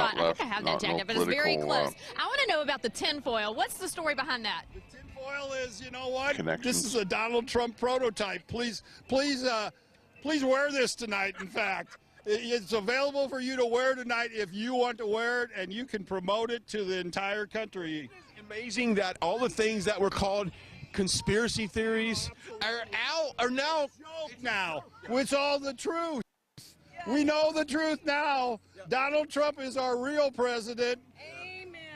thought, I think I have that jacket, but it's very close. I want to know about the tinfoil. What's the story behind that? The tinfoil is, you know what? This is a Donald Trump prototype. Please wear this tonight, in fact. It's available for you to wear tonight if you want to wear it, and you can promote it to the entire country. In amazing that all the things that were called conspiracy theories are now joke now. It's all the truth. We know the truth now. Donald Trump is our real president.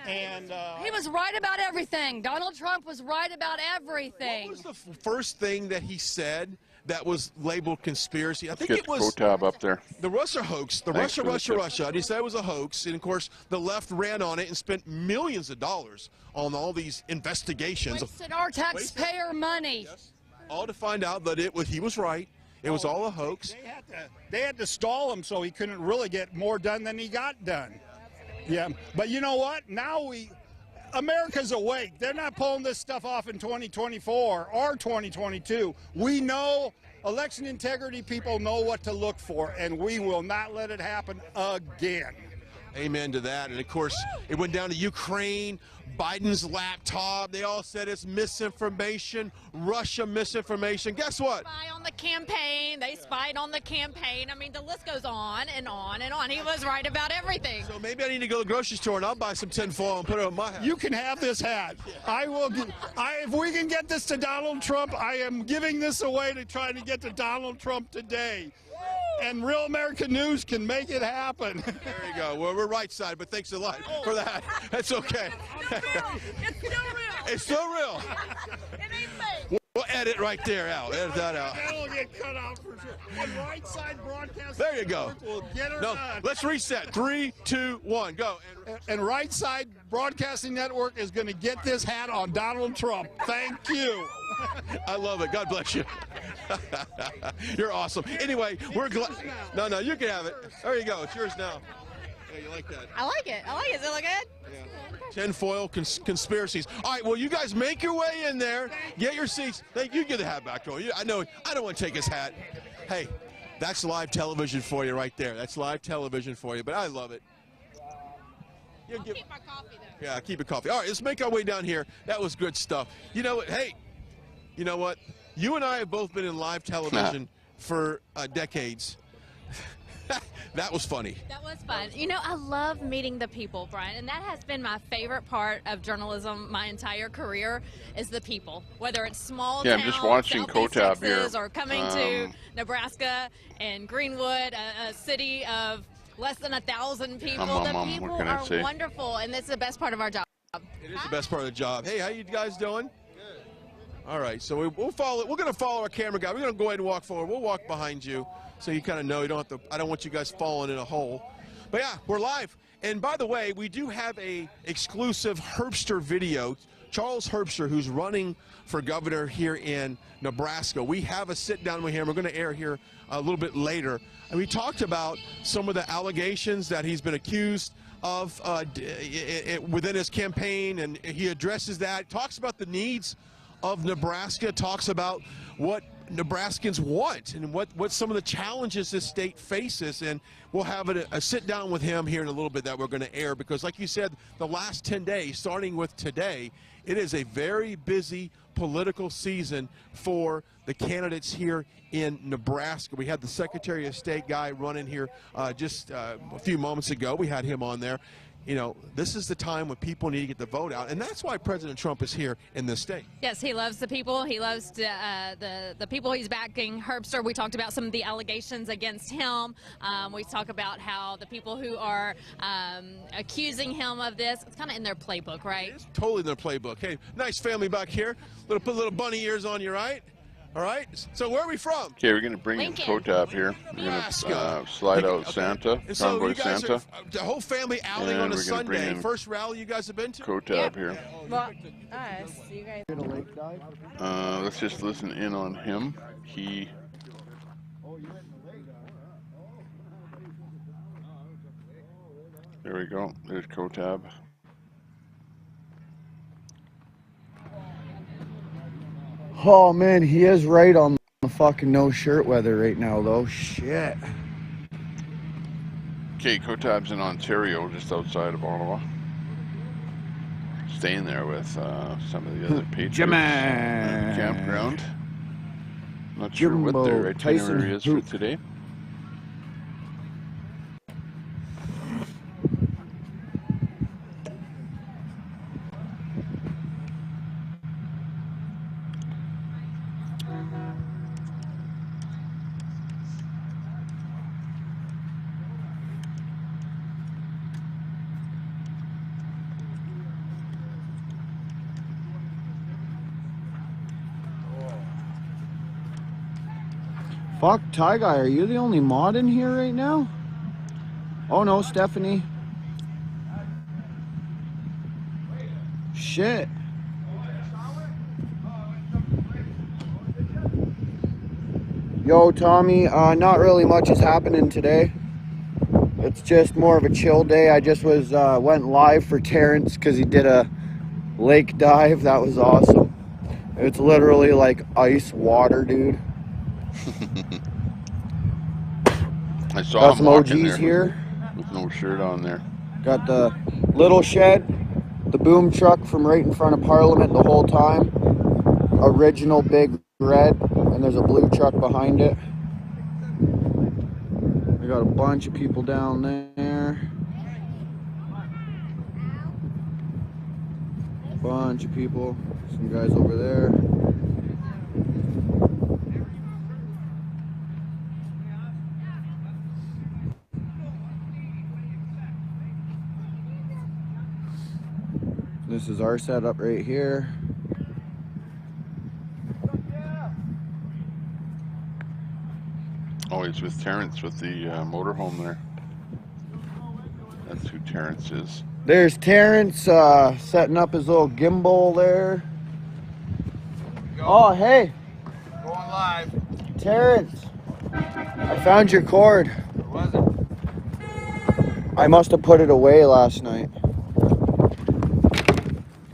And he was right about everything. Donald Trump was right about everything. What was the first thing that he said that was labeled conspiracy? I think it was Kotab up there. The Russia hoax, the Russia. And he said it was a hoax, and of course the left ran on it and spent millions of dollars on all these investigations. Wasted our taxpayer money. Yes. All to find out that he was right. It was all a hoax. They had to stall him so he couldn't really get more done than he got done. Yeah, but you know what? Now America's awake. They're not pulling this stuff off in 2024 or 2022. We know election integrity people know what to look for, and we will not let it happen again. Amen to that. And of course, it went down to Ukraine, Biden's laptop. They all said it's misinformation, Russia misinformation. Guess what? Spy on the campaign. They spied on the campaign. I mean, the list goes on and on and on. He was right about everything. So maybe I need to go to the grocery store and I'll buy some tinfoil and put it on my hat. You can have this hat. I will. If we can get this to Donald Trump, I am giving this away to try to get to Donald Trump today. And Real American News can make it happen. There you go. Well, we're right side, but thanks a lot for that. That's okay. It's still real. It's still real. It ain't fake. We'll edit right there out. Edit that out. That'll get cut out for sure. And Right Side Broadcasting There you go. Network will get her No, done. let's reset. 3, 2, 1, go. And Right Side Broadcasting Network is going to get this hat on Donald Trump. Thank you. I love it. God bless you. You're awesome. Anyway, we're glad. No, you can have it. There you go. It's yours now. Yeah, you like that? I like it. Does it look good? Tinfoil conspiracies. All right, well, you guys make your way in there. Get your seats. You get the hat back on. I know. I don't want to take his hat. Hey, that's live television for you right there. That's live television for you, but I love it. I'll keep my coffee, though. Yeah, keep it coffee. All right, let's make our way down here. That was good stuff. You know what? Hey, you know what? You and I have both been in live television for decades. That was funny. That was fun. You know, I love meeting the people, Brian, and that has been my favorite part of journalism my entire career is the people. Whether it's small Yeah, town, I'm just watching Southeast Kotab Texas, here. or coming to Nebraska and Greenwood, a city of less than 1,000 people. The people what can I are say? wonderful, and it's the best part of our job. It is the best part of the job. Hey, how you guys doing? All right, so we'll follow. We're going to follow our camera guy. We're going to go ahead and walk forward. We'll walk behind you, so you kind of know. You don't have to. I don't want you guys falling in a hole. But yeah, we're live. And by the way, we do have a exclusive Herbster video. Charles Herbster, who's running for governor here in Nebraska. We have a sit down with him. We're going to air here a little bit later. And we talked about some of the allegations that he's been accused of within his campaign, and he addresses that. Talks about the needs of Nebraska, talks about what Nebraskans want and what some of the challenges this state faces, and we'll have a sit down with him here in a little bit that we're going to air, because like you said, the last 10 days, starting with today, it is a very busy political season for the candidates here in Nebraska. We had the Secretary of State guy running here just a few moments ago. We had him on there. You know, this is the time when people need to get the vote out, and that's why President Trump is here in this state. Yes, he loves the people. He loves the people he's backing. Herbster, we talked about some of the allegations against him. We talk about how the people who are accusing him of this, it's kind of in their playbook, right? It's totally in their playbook. Hey, nice family back here. Put little bunny ears on you, right? All right. So where are we from? Okay, we're going to bring in Kotab here. We're going to slide out Santa, and so Convoy you guys Santa. Are the whole family outing on a Sunday. First rally you guys have been to? Kotab here. Well, us, you guys. Let's just listen in on him. There we go. There's Kotab. Oh man, he is right on the fucking no shirt weather right now though. Shit. Okay, Kotab's in Ontario, just outside of Ottawa. Staying there with some of the other patriots. Campground. Not sure what their itinerary is for today. Fuck, Ty Guy, are you the only mod in here right now? Oh no, Stephanie. Shit. Yo, Tommy, not really much is happening today. It's just more of a chill day. I just went live for Terrence because he did a lake dive. That was awesome. It's literally like ice water, dude. I saw got him some walking OGs there here. with no shirt on there. Got the little shed, the boom truck from right in front of Parliament the whole time. Original big red, and there's a blue truck behind it. We got a bunch of people down there. Bunch of people. Some guys over there. This is our setup right here. Oh, he's with Terrence with the motorhome there. That's who Terrence is. There's Terrence setting up his little gimbal there. Oh, hey. Going live. Terrence, I found your cord. Where was it? I must have put it away last night.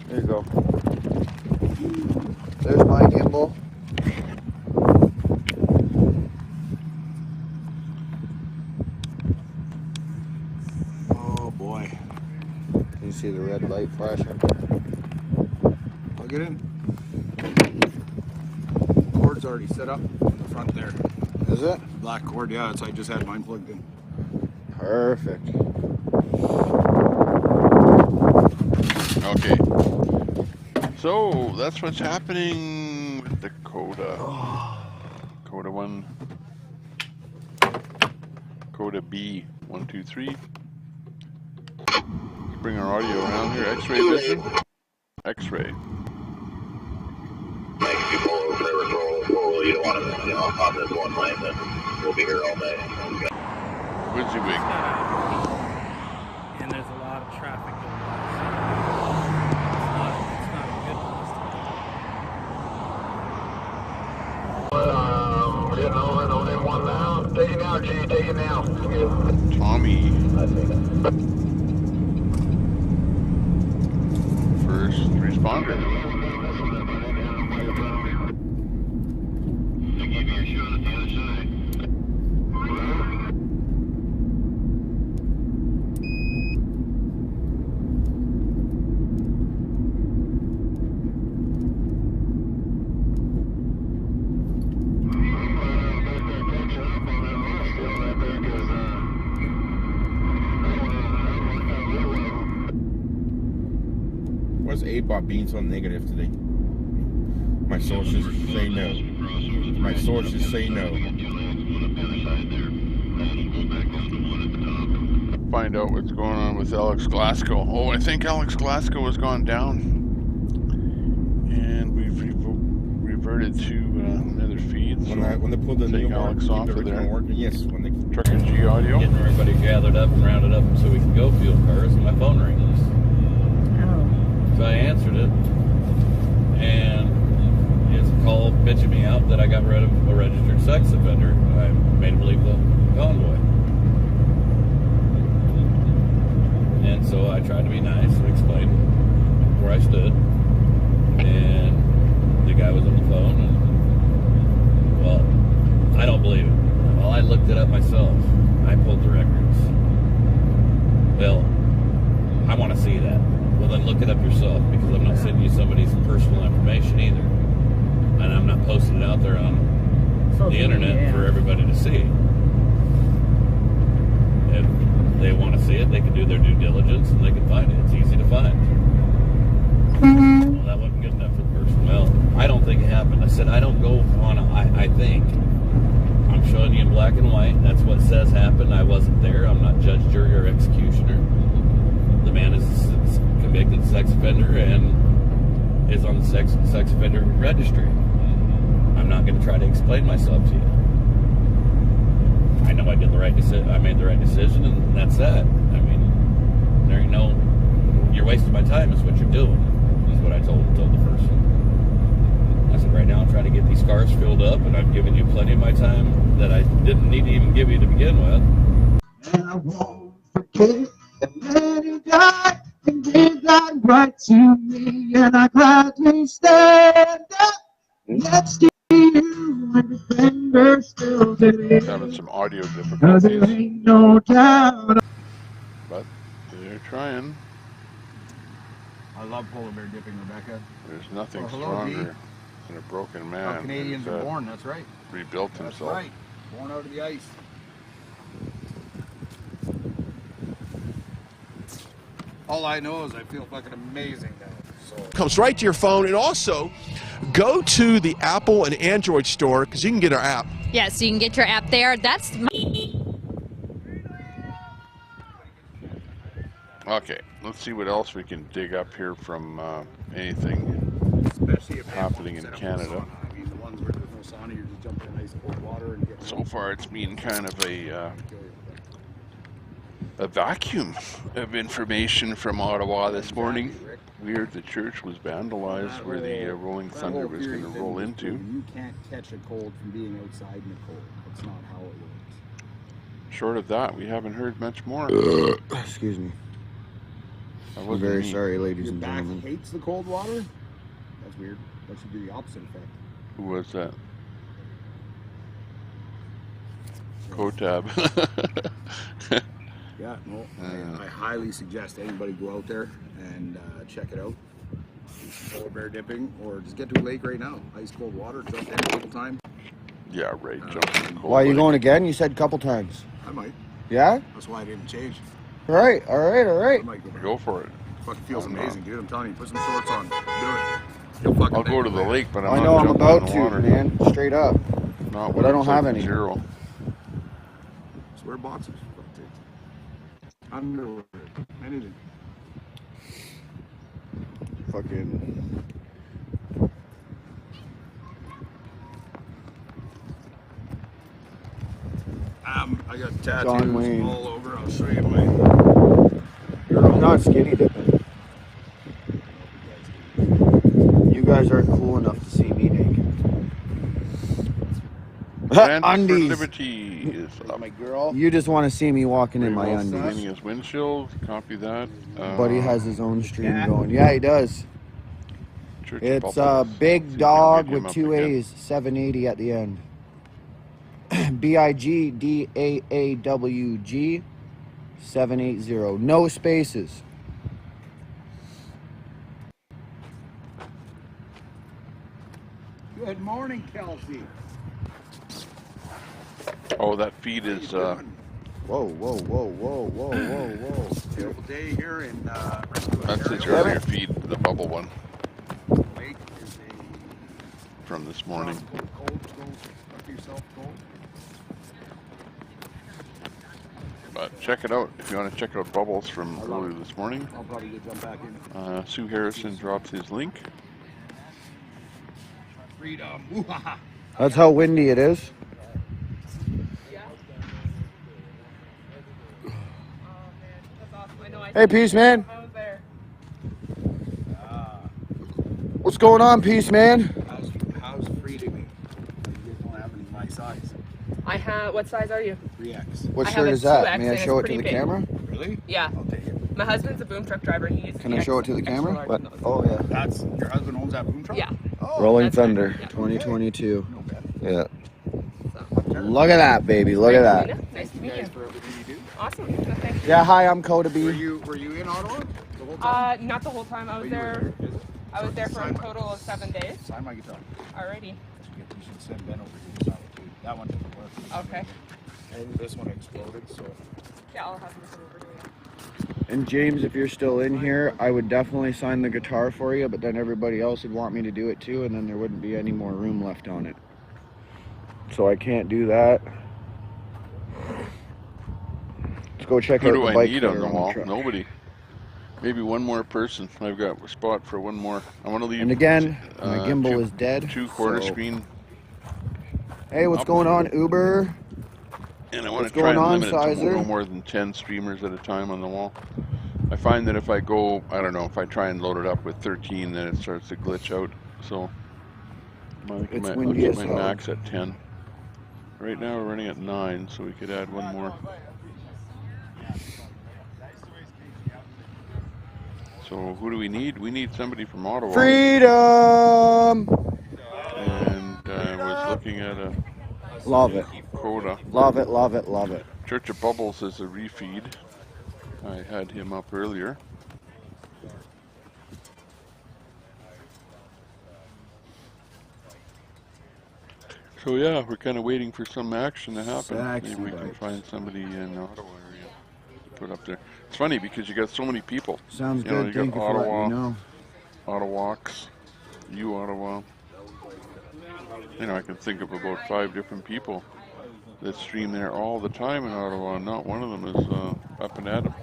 There you go. There's my gimbal. Oh boy. You see the red light flashing? Plug it in. Cord's already set up in the front there. Is it? Black cord, yeah. So I just had mine plugged in. Perfect. Okay. So that's what's happening with Dakota. Dakota 1. Dakota B 1, 2, 3. Let's bring our audio around here. X-ray vision. X-ray. Thank you for service roll. You don't want to on this one lane, then we'll be here all day. WYSIWYG. And there's a lot of traffic going on. It's not a good We're getting over it. Only one now. Take it now, G. Take it now. Tommy. First responder. What's ABOT being so negative today? My sources say no. My sources say no. Find out what's going on with Alex Glasgow. Oh, I think Alex Glasgow has gone down. And we've reverted to another feed. So when they pulled the new Alex off of there. Working, yes, when they Trucker G audio. Getting everybody gathered up and rounded up so we can go fuel cars, and my phone rings. So I answered it, and it's a call bitching me out that I got rid of a registered sex offender. I made him leave the convoy. And so I tried to be nice and explain where I stood. And the guy was on the phone, and, well, I don't believe it. Well, I looked it up myself. I pulled the records. Well, I want to see that. Well, then look it up yourself, because I'm not sending you somebody's personal information either. And I'm not posting it out there on the internet for everybody to see. If they want to see it, they can do their due diligence and they can find it. It's easy to find. Well, that wasn't good enough for the person. Well, I don't think it happened. I said, I don't go on I think. I'm showing you in black and white. That's what says happened. I wasn't there. I'm not judge, jury, or executioner. The man is convicted sex offender and is on the sex offender registry. I'm not going to try to explain myself to you. know I did the right decision. I made the right decision, and that's that. I mean, there ain't no, you're wasting my time is what you're doing, is what I told the person. I said, right now I'm trying to get these cars filled up, and I've given you plenty of my time that I didn't need to even give you to begin with. And I won't forget the man who died and gave that right to me, and I gladly stand up next to you and defend her still today. Having some audio 'Cause difficulties, there ain't no doubt. but they're trying. I love polar bear dipping, Rebecca. There's nothing Well, hello, stronger than a broken man. How Canadians who's, are born, that's right. Rebuilt That's himself. right. Born out of the ice. All I know is I feel fucking amazing now. So. Comes right to your phone, and also go to the Apple and Android store because you can get our app. Yeah, so you can get your app there. That's Okay, let's see what else we can dig up here from anything happening in Canada. I mean, the ones where there's no sauna, you're just jumping in ice cold water and getting. So far, it's been kind of a vacuum of information from Ottawa this morning. We heard the church was vandalized where the Rolling Thunder was going to roll into. You can't catch a cold from being outside in the cold. That's not how it works. Short of that, we haven't heard much more. Excuse me. That I'm wasn't very me. sorry, ladies Your and back gentlemen. hates the cold water? That's weird. That should do the opposite effect. Who was that? Kotab. Yeah, no, I highly suggest anybody go out there and check it out. Polar bear dipping, or just get to a lake right now. Ice cold water, jump in a couple times. Yeah, right. Jump in the cold. Why are you lake. going again? You said a couple times. I might. Yeah? That's why I didn't change. All right, all right, all right. I might go back. Go for it. Fucking feels I'm amazing, not. dude. I'm telling you, put some shorts on. Do it. You'll fucking I'll go to the lake, but I'm I not know I'm jumping about in the to, water. man. Straight up. Not But when I don't it's have like any. 0. Just wear boxers. Underwear. Anything. Fucking. I got tattoos John Wayne. all over. I'll show you my. I'm not skinny dipping. You guys aren't cool enough to see me naked. Rant for Undies. Liberty is up. My girl. You just want to see me walking in my Cleaning undies. his windshield. Copy that. Buddy has his own stream going. Yeah, he does. Church It's Bubbles. Big See Dog if we can with get him two up again. A's, 780 at the end. BIGDAAWG 780. No spaces. Good morning, Kelsey. Oh, that feed is. Whoa, whoa, whoa, whoa, whoa, whoa, whoa. Beautiful day here in That's his Ontario. earlier feed, the bubble one Lake is from this morning. cold. Go up yourself cold. But check it out if you want to check out Bubbles from earlier this morning. I'll probably jump back in. Sue Harrison drops his link. Freedom. Ooh-ha-ha. That's how windy it is. Hey, Peace Man. What's going on, Peace Man? How's freedom? You guys don't have any my size. I have. What size are you? 3X. What I shirt have a is that? 2X May I and show it it's to the pretty big. camera? Really? Yeah. I'll take it. My husband's a boom truck driver. And he uses Can I show it to the camera? What? Oh, yeah. That's your husband owns that boom truck? Yeah. Oh, Rolling that's Thunder, right. 2022. no bad. Yeah. Look at that, baby. Look at that. Nice to You meet guys you. for everything you do. Awesome. Well, thank you. Yeah, hi, I'm Coda Were B. you in Ottawa the whole time? Not the whole time. I was you were there. there, is it? I was there for a Sign my- total of 7 days. Sign my guitar. Alrighty. You should send Ben over here to sign it too. That one didn't work. Okay. And this one exploded, so. Yeah, I'll have him come over here. And James, if you're still in here, I would definitely sign the guitar for you, but then everybody else would want me to do it too, and then there wouldn't be any more room left on it. So I can't do that. Let's go check Who out do the I bike need on clear the wall? truck. Nobody. Maybe one more person. I've got a spot for one more. I want to leave. And again, my gimbal is dead. Two quarter so- screen. Hey, what's going on, Uber? And I want to try and limit it to no more than 10 streamers at a time on the wall. I find that if I go, no more than 10 streamers at a time on the wall. I find that if I go, I don't know, if I try and load it up with 13, then it starts to glitch out. So I'll keep my max at 10. Right now we're running at 9, so we could add one more. So who do we need? We need somebody from Ottawa. Freedom! And I was looking at a Love it. quota. Love it, love it, love it. Church of Bubbles is a refeed. I had him up earlier. So yeah, we're kind of waiting for some action to happen. Maybe we can find somebody in Ottawa area to put up there. It's funny because you got so many people. Sounds you know, good. You Thank got you for Ottawa, letting me know. Ottawaks, you Ottawa. You know, I can think of about 5 different people that stream there all the time in Ottawa, and not one of them is up and at 'em.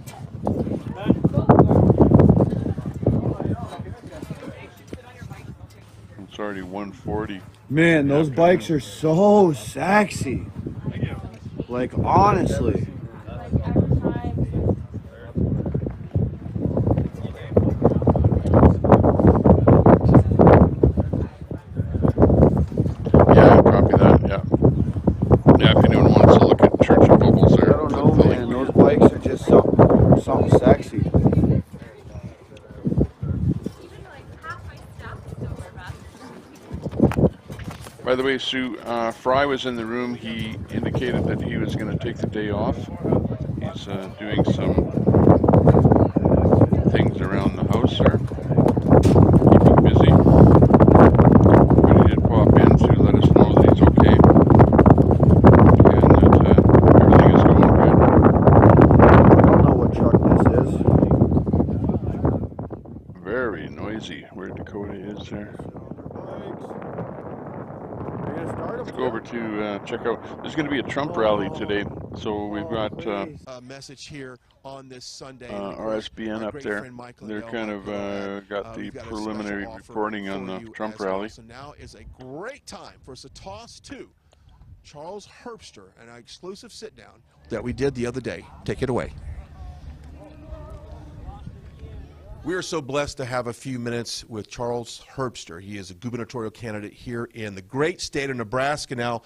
It's already 1:40. Man, those bikes are so sexy. Like, honestly. Yeah, copy that, yeah. Yeah, if anyone wants to look at Church of Bubbles there. I don't know, man, those bikes are just something sexy. By the way, Sue, Fry was in the room. He indicated that he was going to take the day off. He's doing some things around the house there, keeping busy. But he did pop in to let us know that he's okay and that everything is going good. I don't know what truck this is. Very noisy where Dakota is there. Let's go over to check out. There's going to be a Trump rally today, so we've got a message here on this Sunday. RSBN up there. They're kind of got the preliminary reporting on the Trump rally. So now is a great time for us to toss to Charles Herbster and our exclusive sit-down that we did the other day. Take it away. We are so blessed to have a few minutes with Charles Herbster. He is a gubernatorial candidate here in the great state of Nebraska. Now,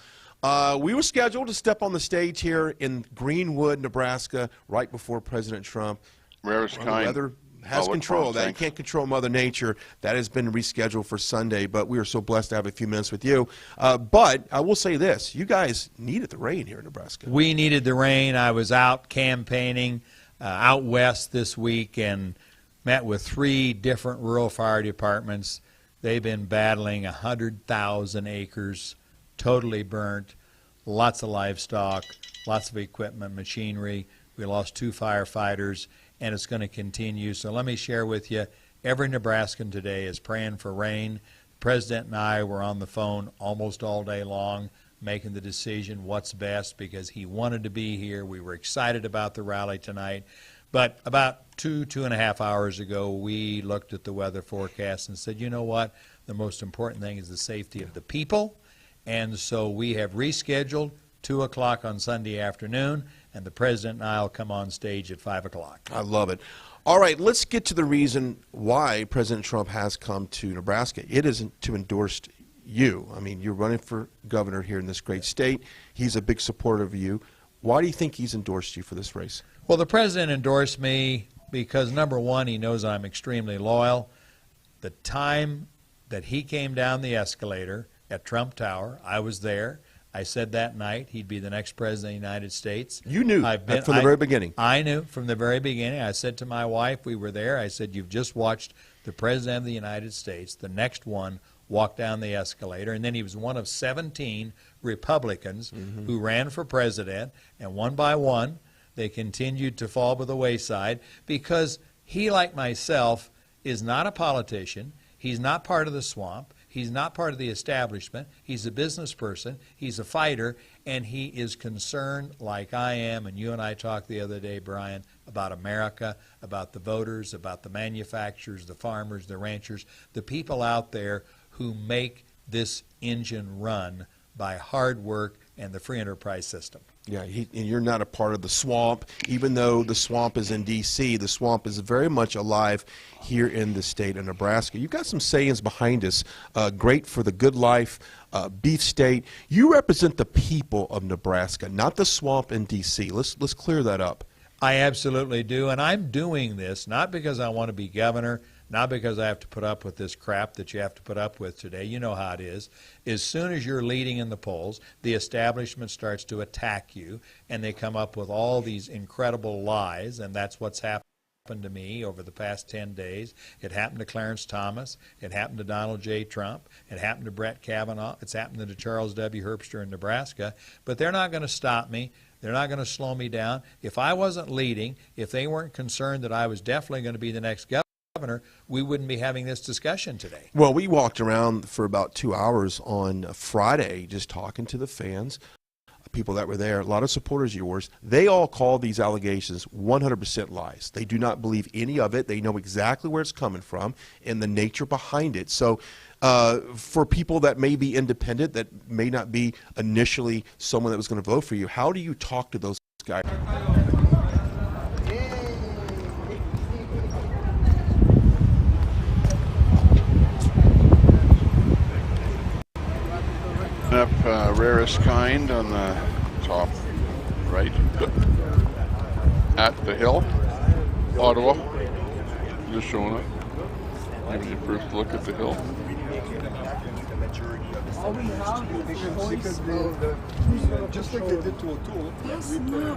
we were scheduled to step on the stage here in Greenwood, Nebraska, right before President Trump. Rarest kind. The weather has control of that. You can't control Mother Nature. That has been rescheduled for Sunday, but we are so blessed to have a few minutes with you. But I will say this. You guys needed the rain here in Nebraska. We needed the rain. I was out campaigning out west this week and met with 3 different rural fire departments. They've been battling 100,000 acres, totally burnt, lots of livestock, lots of equipment, machinery. We lost 2 firefighters, and it's going to continue. So let me share with you, every Nebraskan today is praying for rain. The President and I were on the phone almost all day long making the decision what's best because he wanted to be here. We were excited about the rally tonight. But about 2.5 hours ago, we looked at the weather forecast and said, you know what? The most important thing is the safety of the people. And so we have rescheduled 2 o'clock on Sunday afternoon, and the President and I will come on stage at 5 o'clock. I love it. All right, let's get to the reason why President Trump has come to Nebraska. It isn't to endorse you. I mean, you're running for governor here in this great state. He's a big supporter of you. Why do you think he's endorsed you for this race? Well, the President endorsed me because, number one, he knows I'm extremely loyal. The time that he came down the escalator at Trump Tower, I was there. I said that night he'd be the next President of the United States. You knew from the very beginning. I knew from the very beginning. I said to my wife, we were there, I said, you've just watched the President of the United States, the next one, walk down the escalator. And then he was one of 17 Republicans who ran for president, and one by one, they continued to fall by the wayside because he, like myself, is not a politician. He's not part of the swamp. He's not part of the establishment. He's a business person. He's a fighter, and he is concerned like I am. And you and I talked the other day, Brian, about America, about the voters, about the manufacturers, the farmers, the ranchers, the people out there who make this engine run by hard work, and the free enterprise system. Yeah, and you're not a part of the swamp. Even though the swamp is in D.C., the swamp is very much alive here in the state of Nebraska. You've got some sayings behind us. Great for the good life, beef state. You represent the people of Nebraska, not the swamp in D.C. Let's clear that up. I absolutely do, and I'm doing this not because I want to be governor, not because I have to put up with this crap that you have to put up with today. You know how it is. As soon as you're leading in the polls, the establishment starts to attack you, and they come up with all these incredible lies, and that's what's happened to me over the past 10 days. It happened to Clarence Thomas. It happened to Donald J. Trump. It happened to Brett Kavanaugh. It's happened to Charles W. Herbster in Nebraska. But they're not going to stop me. They're not going to slow me down. If I wasn't leading, if they weren't concerned that I was definitely going to be the next governor, we wouldn't be having this discussion today. Well, we walked around for about 2 hours on Friday just talking to the fans, people that were there, a lot of supporters of yours. They all call these allegations 100% lies. They do not believe any of it. They know exactly where it's coming from and the nature behind it. So for people that may be independent, that may not be initially someone that was going to vote for you, how do you talk to those guys? Up rarest kind on the top right at the hill, Ottawa. Just showing it. Give you a first look at the hill.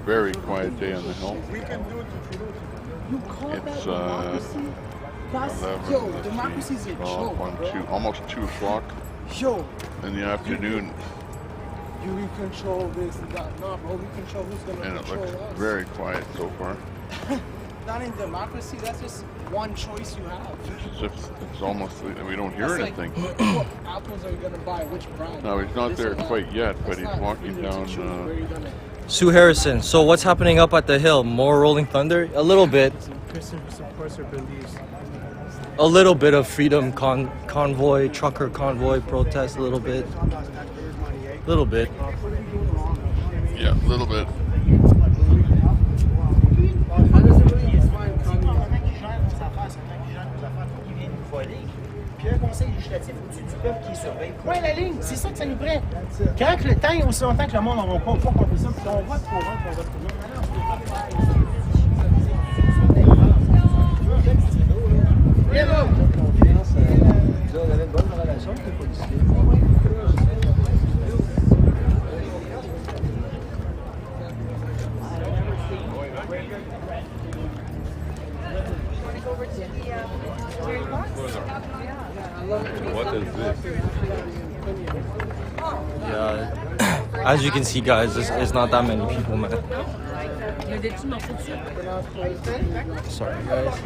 Very quiet day on the hill. It's 11, 12, 1, 2, almost 2 o'clock in the afternoon. You control this and that. No, bro, we control who's going to And it control looks us. very quiet so far. Not in democracy, that's just one choice you have. It's, as if it's almost like we don't hear That's anything. Like, what apples are you going to buy? Which brand? No, he's not there quite yet, but he's walking down. Sue Harrison, so what's happening up at the hill? More Rolling Thunder? A little bit. A little bit of freedom convoy, trucker convoy protest, a little bit. Little bit. Yeah, a little bit. Puis un conseil législatif au-dessus du peuple qui est surveillé. Point la ligne, c'est ça que ça nous prend. Quand le temps est aussi longtemps que le monde n'aura pas compris ça, puis on vote pour un, puis on vote pour un. Vous avez une bonne relation avec les policiers. What is this? Yeah, as you can see, guys, it's not that many people, man. Sorry, guys.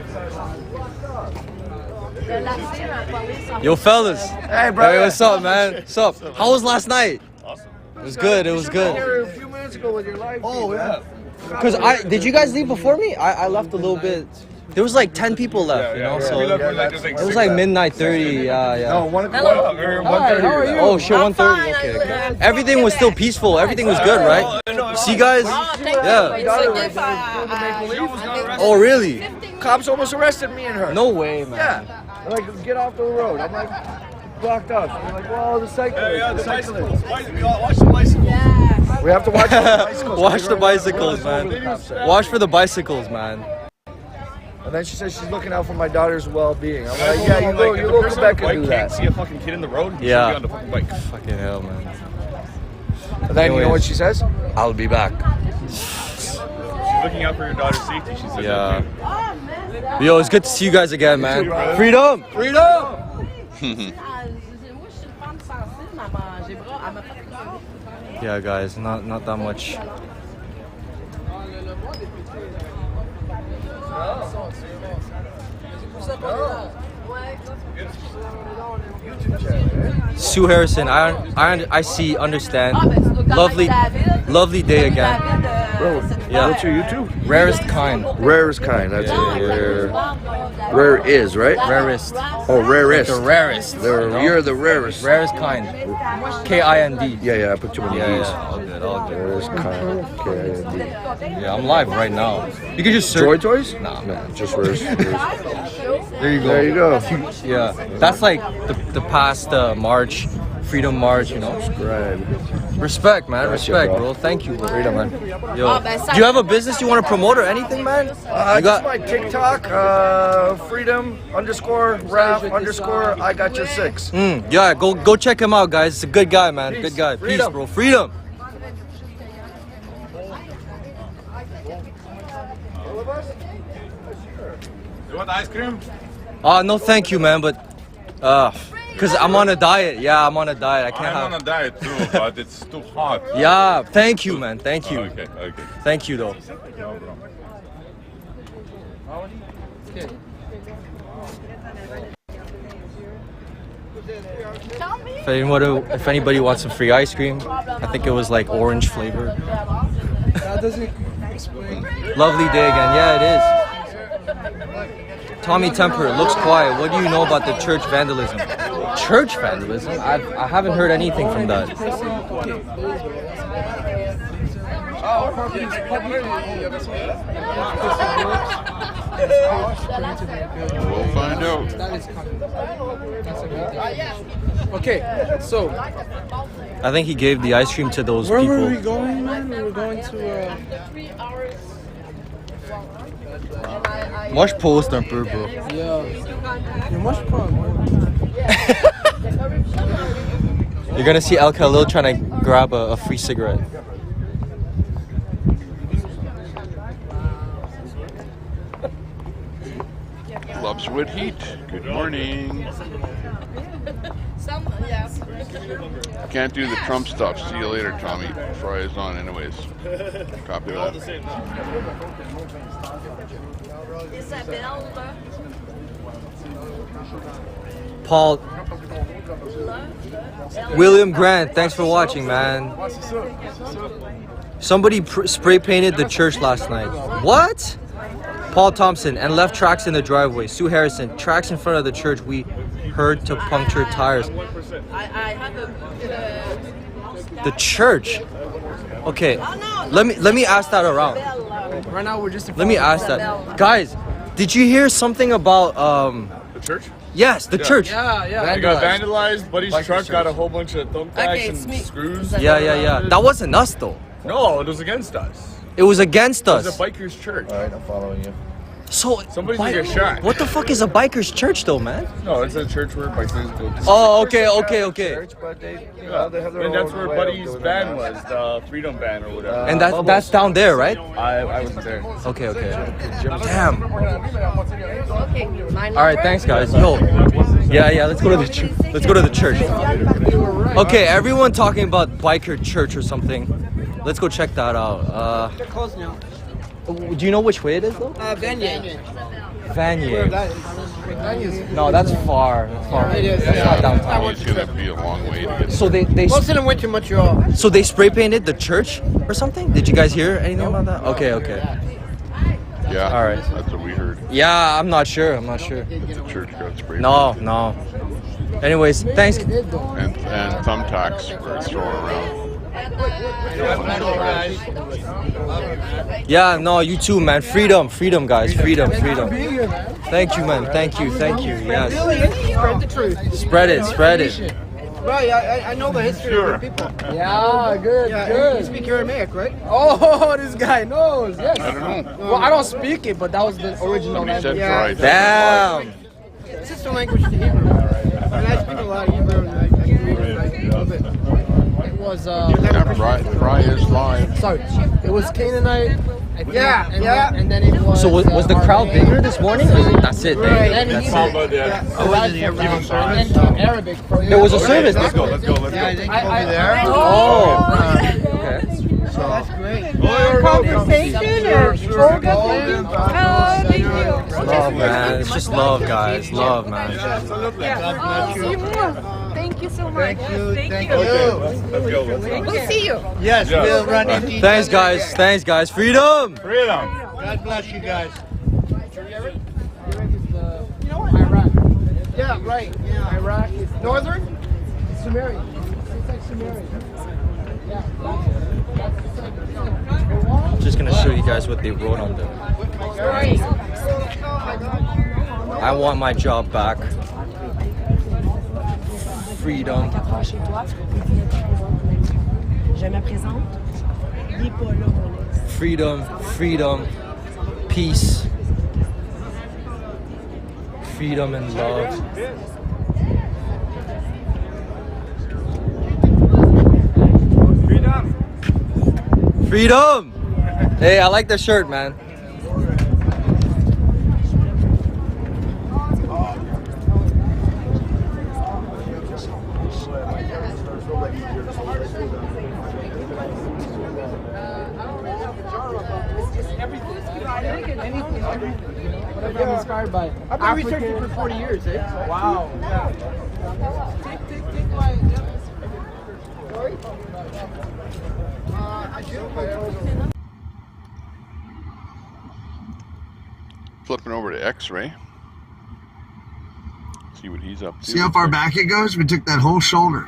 Yo, fellas. Hey, brother. Hey, what's up, man? What's up? How was last night? Awesome. It was good. It was You good. here a few minutes ago with your live. Oh, yeah. Cause did you guys leave before me? I left a little bit. There was like 10 people left, you know. So it was like midnight 30. Yeah. No, 1 o'clock. Hello. 1:30. How are you? Oh shit, 1:30. Okay. Everything was still peaceful. Everything was good, right? See, guys? Yeah. Oh, really? Cops almost arrested me and her. No way, man. Yeah. They're like, get off the road. I'm like, blocked up. They're like, well, the cyclist. Yeah, the cyclist. Watch the bicycles. We have to watch the bicycles. Watch the bicycles, man. Watch for the bicycles, man. And then she says she's looking out for my daughter's well-being. I'm like, yeah, you go to Quebec and do that. Can't see a fucking kid in the road. Yeah. Be on the fucking bike. Fucking hell, man. And then you know what she says? I'll be back. She's looking out for your daughter's safety. She says that too. Yeah. Yo, it's good to see you guys again, man. You too, brother. Freedom! Freedom! Yeah, guys, not that much. Sue Harrison, I see, understand. Lovely day again. Bro, Yeah. what's your YouTube? Rarest kind. Rarest kind. That's it. Rare is, right? Rarest. Oh, rarest. The rarest. You're the rarest. Rarest kind. Kind. Yeah, I put too many E's. Yeah. good. All good. There's KIND. Yeah, I'm live right now. You can just search. Joy Toys? Nah, man. Just where's There you go. There you go. Yeah, that's like the past March, Freedom March, you know. Subscribe. Respect, man. Gotcha, Respect, bro. bro. Thank you, bro. Freedom, man. Yo, do you have a business you want to promote or anything, man? You Just my TikTok, freedom_rap_ I got your 6. Yeah, go check him out, guys. It's a good guy, man. Good guy. Peace, bro. Freedom. You want ice cream? No, thank you, man. But cause I'm on a diet. Yeah, I'm on a diet. I can't I'm have. on a diet too, but it's too hot. Yeah, thank you, man. Thank you. Okay. Thank you, though. No, bro. If anybody wants some free ice cream, I think it was like orange flavor. That doesn't explain. Lovely day again. Yeah, it is. Tommy Temper, looks quiet. What do you know about the church vandalism? Church vandalism? I haven't heard anything from that. We'll find out. Okay, so I think he gave the ice cream to those where people. were we going, man? We were going to. Moi, je poste un peu, bro. Yeah, moi je prends. You're gonna see El Khalil trying to grab a free cigarette. Lobswood Heat. Good morning. I can't do the Trump stuff. See you later, Tommy. Fry is on anyways. Copy that. Paul. William Grant, thanks for watching, man. Somebody spray painted the church last night. What? Paul Thompson, and left tracks in the driveway. Sue Harrison, tracks in front of the church we heard to puncture tires. The church? Okay, let me ask that around. Right now we're just. Let me ask that. Guys, did you hear something about the church? Yes, the church. Yeah. It got vandalized. Buddy's truck got a whole bunch of thumbtacks and screws. Yeah. That wasn't us though. No, it was against us. It was against us. It was a biker's church. Alright, I'm following you. So somebody's gonna get shot. What the fuck is a biker's church though, man? No, it's a church where bikers go. Oh, okay. Church, but they have their And that's own where way of Buddy's doing ban that. was, the Freedom Ban or whatever. And that's down there, right? I wasn't there. Okay. Damn. All right, thanks, guys. Yo, yeah. Let's go to the church. Okay, everyone talking about biker church or something. Let's go check that out. They're closed now. Do you know which way it is though? Vanier. Vanier. No, that's far. It is. That's not downtown. It's gonna be a long way to get. So they Most of them went to Montreal. So they spray painted the church or something? Did you guys hear anything about that? Okay. Yeah. All right. That's what we heard. Yeah, I'm not sure. The church got sprayed. No. Anyways, thanks. And thumbtacks were thrown around. Yeah, no, you too, man. Freedom, guys. Freedom. Thank you, man. Thank you. Yes. Spread the truth. Spread it. Right, I know the history of the people. Yeah, good. You speak Aramaic, right? Oh, this guy knows. Yes. I don't know. Well, I don't speak it, but that was the original Somebody language. said try. Damn. Sister language to Hebrew. And I speak a lot of Hebrew, and I can read it a little bit. It was Fry is live. Sorry, it was Canaanite. And then it was. So was the crowd bigger this morning? Or that's it? Right. That's That's it. all about I wasn't here for Arabic. There was a service. Let's go. Yeah, they can be there. Okay. So that's great. Conversation or Olga, thank you. Love, man. It's just love, guys. Love, man. Thank you so much. Thank you. Let's We'll see you. Yes, we'll run into Thanks, guys. Freedom. God bless you guys. Iraq. Yeah, right. Yeah. Iraq is northern. Sumerian. It's like Sumerian. Yeah. guys what they wrote on them. I want my job back. Freedom. Freedom, freedom, peace, freedom and love. Freedom! Hey, I like the shirt, man. Whatever I'm inspired by. I've been researching for 40 years, eh? Wow. Take my... Sorry? Flipping over to X-Ray. See what he's up to. See how far back it goes? We took that whole shoulder.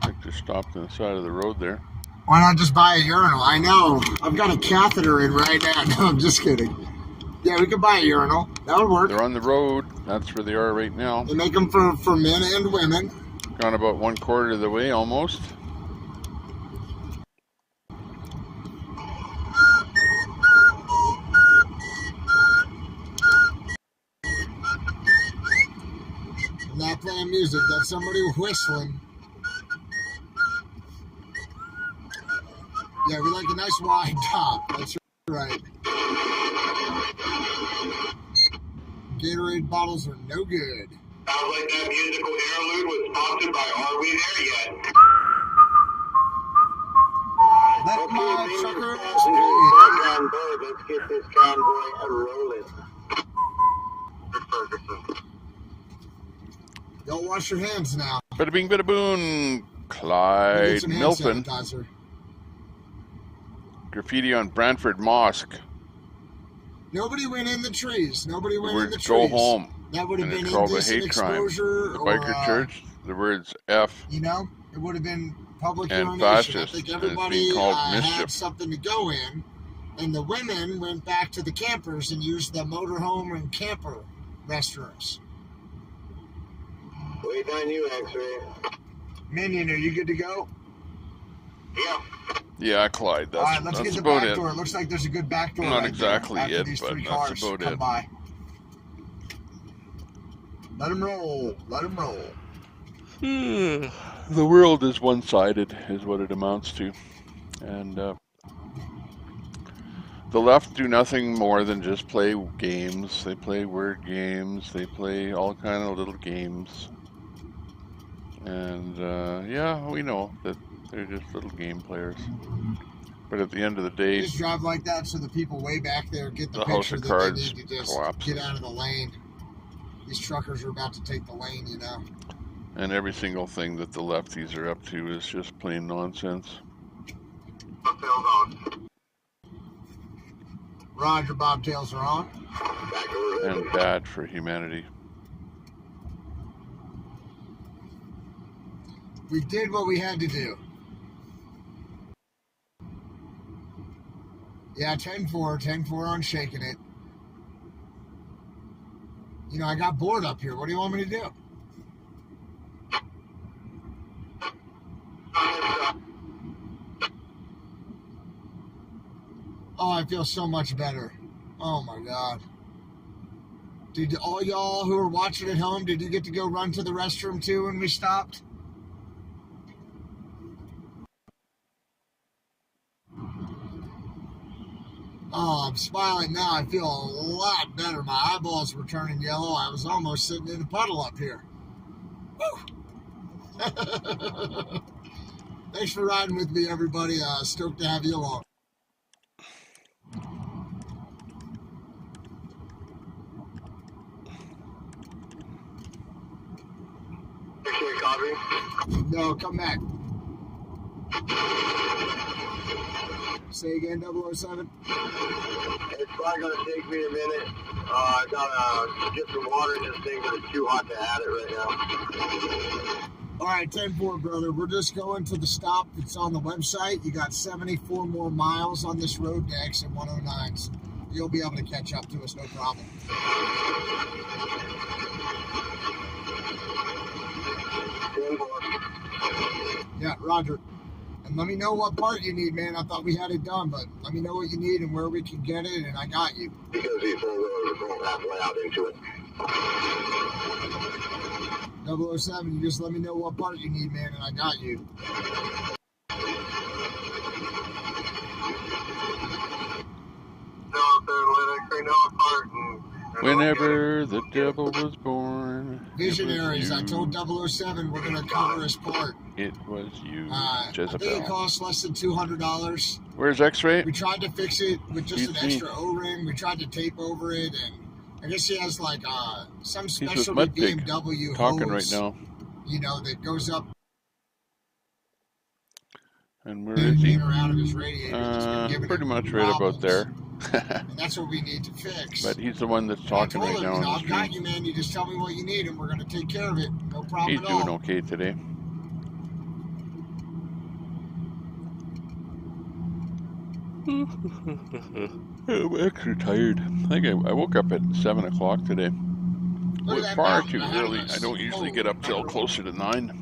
I just stopped on the side of the road there. Why not just buy a urinal? I know. I've got a catheter in right now. No, I'm just kidding. Yeah, we could buy a urinal. That would work. They're on the road. That's where they are right now. They make them for men and women. Gone about 1/4 of the way almost. I'm not playing music. That's somebody whistling. Yeah, we like a nice wide top. That's right. Gatorade bottles are no good. Sounds like that musical interlude was sponsored by Are We There Yet? Let my trucker Let's get this convoy rolling. Don't wash your hands now. Bada bing, bada boom. Clyde Milton. Graffiti on Brantford Mosque. Nobody went in the trees. Nobody went in the trees. Go home. That would have been called a indecent hate crime. exposure. The biker church. The words F. You know, it would have been public and urination. fascist. I think And everybody it's being called had mischief. something to go in, and the women went back to the campers and used the motorhome and camper restrooms. Wait on you, X-Ray. Minion, are you good to go? Yeah. Yeah, Clyde. All right, That's let's get the about back it. door. It looks like there's a good back door. Not right exactly there after it, these but three that's cars about come it. by. Let them roll. Let them roll. The world is one-sided, is what it amounts to, and the left do nothing more than just play games. They play word games. They play all kind of little games, and yeah, we know that they're just little game players. But at the end of the day, Just drive like that so the people way back there get the the house picture of that cards they need to just collapses. get out of the lane. These truckers are about to take the lane, you know. And every single thing that the lefties are up to is just plain nonsense. Roger, bobtails are on. And bad for humanity. We did what we had to do. Yeah, 10-4 on shaking it. You know, I got bored up here. What do you want me to do? Oh, I feel so much better. Oh my God. Did all y'all who are watching at home, did you get to go run to the restroom too when we stopped? Oh, I'm smiling now. I feel a lot better. My eyeballs were turning yellow. I was almost sitting in a puddle up here. Woo! Thanks for riding with me, everybody. Stoked to have you along. No, come back. Say again, 007. It's probably going to take me a minute. I got to get some water in this thing, but it's too hot to add it right now. All right, 10-4, brother. We're just going to the stop that's on the website. You got 74 more miles on this road to exit 109s. You'll be able to catch up to us, no problem. Yeah, Roger. And let me know what part you need, man. I thought we had it done, but let me know what you need and where we can get it, and I got you. Because these four roads are going halfway out into it. 007, you just let me know what part you need, man, and I got you. Whenever the devil was born. Visionaries, I told 007 we're going to cover his part. It was you, I think it Jezebel. costs less than $200. Where's X-Ray? We tried to fix it with just an He's extra O-ring. We tried to tape over it, and I guess he has like some He's with specialty Mudpig, BMW talking hose, right now. you know, that goes up And where is he? in or out of his radiator. That's been giving Pretty him much right problems. about there. And that's what we need to fix. But he's the one that's And I talking told right him, now you know, on I've the got street. you, man. You just tell me what you need, and we're going to take care of it. No problem He's at all. doing okay today. I'm extra tired. I think I woke up at 7 o'clock today. It was far too early. I don't usually get up till closer to 9.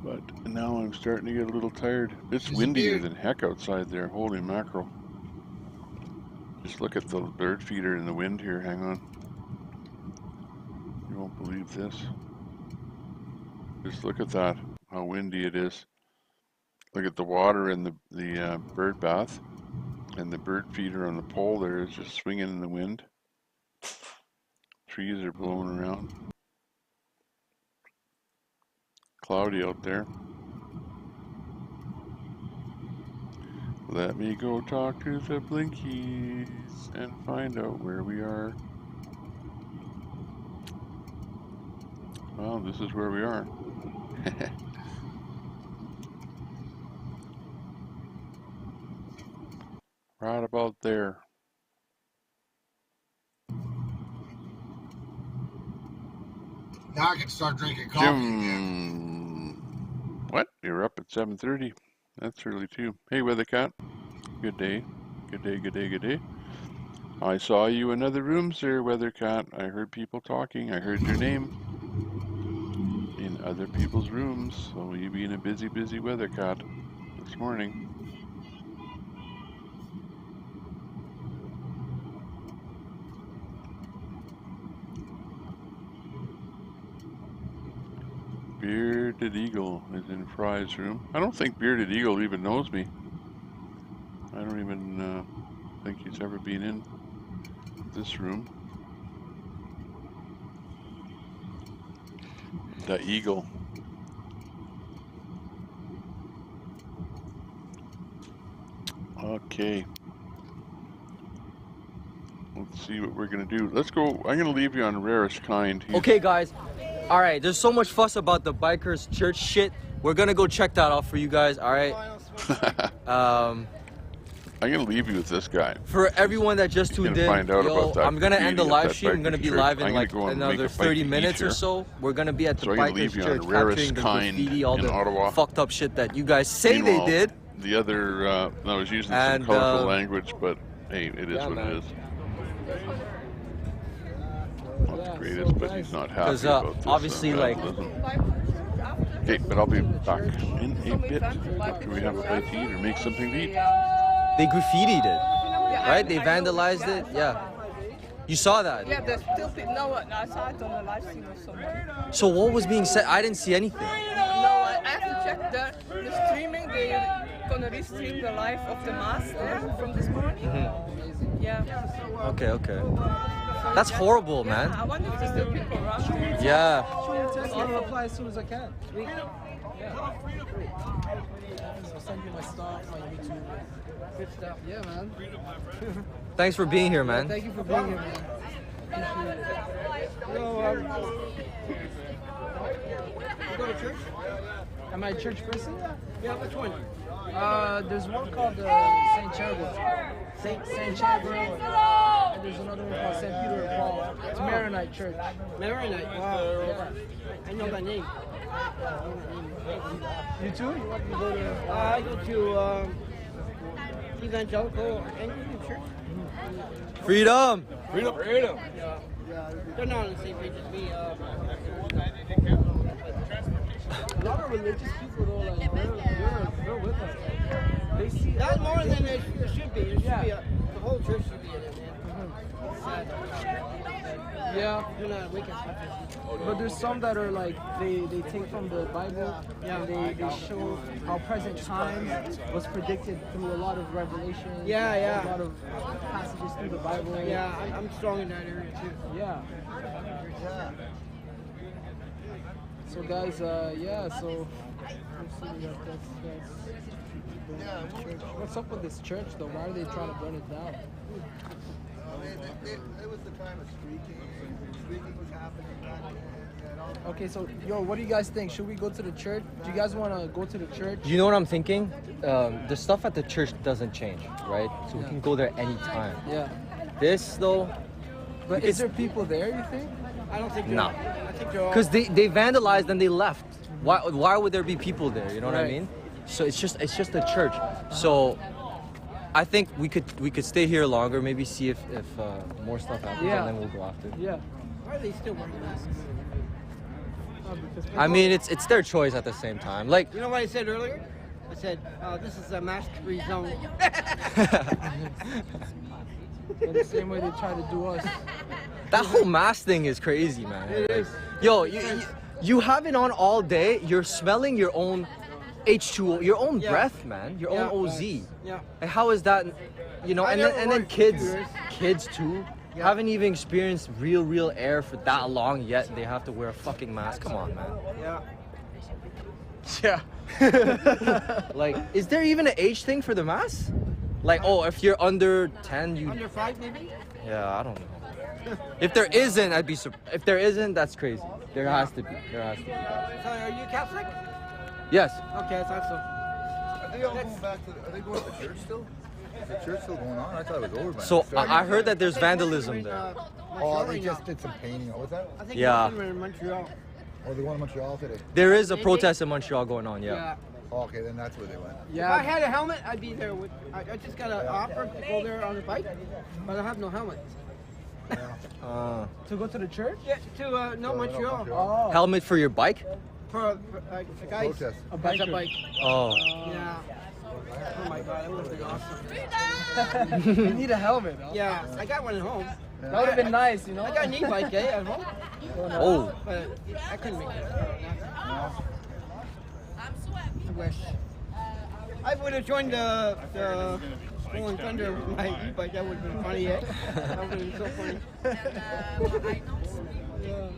But now I'm starting to get a little tired. It's windier than heck outside there. Holy mackerel. Just look at the bird feeder in the wind here. Hang on. You won't believe this. Just look at that. How windy it is. Look at the water in the bird bath. And the bird feeder on the pole there is just swinging in the wind. Trees are blowing around. Cloudy out there. Let me go talk to the Blinkies and find out where we are. Well, this is where we are. Right about there. Now I can start drinking coffee again. What? You're up at 7:30. That's early too. Hey, Weathercat. Good day. Good day, good day, good day. I saw you in other rooms there, Weathercat. I heard people talking. I heard your name in other people's rooms. So you being a busy, busy Weathercat this morning. Bearded Eagle is in Fry's room. I don't think Bearded Eagle even knows me. I don't even think he's ever been in this room. The Eagle. Okay. Let's see what we're gonna do. Let's go. I'm gonna leave you on Rarest Kind. Okay, guys. All right, there's so much fuss about the bikers church shit. We're gonna go check that out for you guys. All right. I'm gonna leave you with this guy. For everyone that just tuned in, find out about that I'm gonna end the graffiti at live that stream. I'm gonna biker be church. live in I'm like gonna go and make another a bite 30 to eat minutes or here. so. We're gonna be at the So I'm gonna bikers leave you church on Rarest capturing the Kind graffiti, all in the Ottawa. fucked up shit that you guys say Meanwhile, they did. The other, I was using And, some colorful language, but hey, it is yeah, what man. it is. Not the greatest, but he's not happy Because about this. obviously, like, vandalism. Okay, but I'll be back in a bit. Can we have a bite to eat or make something to eat? they graffitied it, right? They vandalized it. Yeah. You saw that. Yeah, there's still people. No, I saw it on the live stream or somewhere. So what was being said? I didn't see anything. No, I have to check the streaming. They're gonna restream the live of the mass there from this morning. Yeah. Okay, okay. That's horrible, man. I wonder if there's still people around. Yeah. I'll reply as soon as I can. Sweet. Yeah. I'll send you my stuff, my YouTube. Good stuff. Yeah, man. Thanks for being here, man. Thank you for being here, man. Appreciate it. Yo, you go to church? Am I a church person? Yeah, which one? There's one called St. Cherubim. St. Cherubim. And there's another one called St. Peter and Paul. It's Maronite Church. Maronite? Wow. Yeah. I know that name. You too? You want to go to? I go to Evangelical Anglican Church. Freedom. Freedom. Yeah. They're not on the same page as me. A lot of religious people though, like they're with us. They see Not more than it should be. It should be the whole church should be in it, man. It's sad. Yeah. They're not awake as much as But there's some that are like they take from the Bible and they show how present time was predicted through a lot of revelation. Yeah. A lot of passages through the Bible. Yeah, I'm strong in that area too. Yeah. So guys, so what's up with this church though? Why are they trying to burn it down? It was the time of streaking. Streaking was happening back then. Okay, so what do you guys think? Should we go to the church? Do you guys want to go to the church? You know what I'm thinking? The stuff at the church doesn't change, right? So we can go there anytime. Yeah. This though. But is there people there? You think? I don't think. No. I think they're all. Because they vandalized and they left. Why would there be people there? You know what I mean? So it's just a church. So I think we could stay here longer, maybe see if more stuff happens, and then we'll go after. Yeah. Why are they still wearing masks? I mean, it's their choice at the same time. Like, You know what I said earlier? I said this is a mask-free zone. In the same way they try to do us. that whole mask thing is crazy, man. It is. Yo, you have it on all day. You're smelling your own H2O, your own breath, man. Your own OZ. Yeah. And how is that? You know, I and never then worked kids too. Haven't even experienced real air for that long yet. They have to wear a fucking mask. Come on, man. Yeah. Yeah. Like, is there even an age thing for the mask? Like, oh, if you're under 10, you. Under 5 maybe? Yeah, I don't know. If there isn't, I'd be surprised. If there isn't, that's crazy. There has to be. There has to be. So are you Catholic? Yes. Okay, I thought so. Are they all going back to? Are they going to church still? Is the church still going on? I thought it was over, man. So I heard that there's vandalism there. Oh, they just did some painting. What was that? I think Yeah. we're in Montreal. Oh, they're going to Montreal today. There is a protest in Montreal going on. Yeah. Oh, okay, then that's where they went. If I had a helmet, I'd be there. I just got an offer to go there on a bike, but I have no helmet. To go to the church? Yeah, to Montreal. Oh. Helmet for your bike? For guys. Protest. A bike. Oh. Yeah. Oh my god, that would have been awesome. You need a helmet. Huh? Yeah, I got one at home. That would have been nice, you know. I got an e-bike at home. Oh. But I couldn't make it. I wish. I would have joined the Rolling Thunder with my e-bike. That would have been funny, eh? That would have been so funny. Yeah.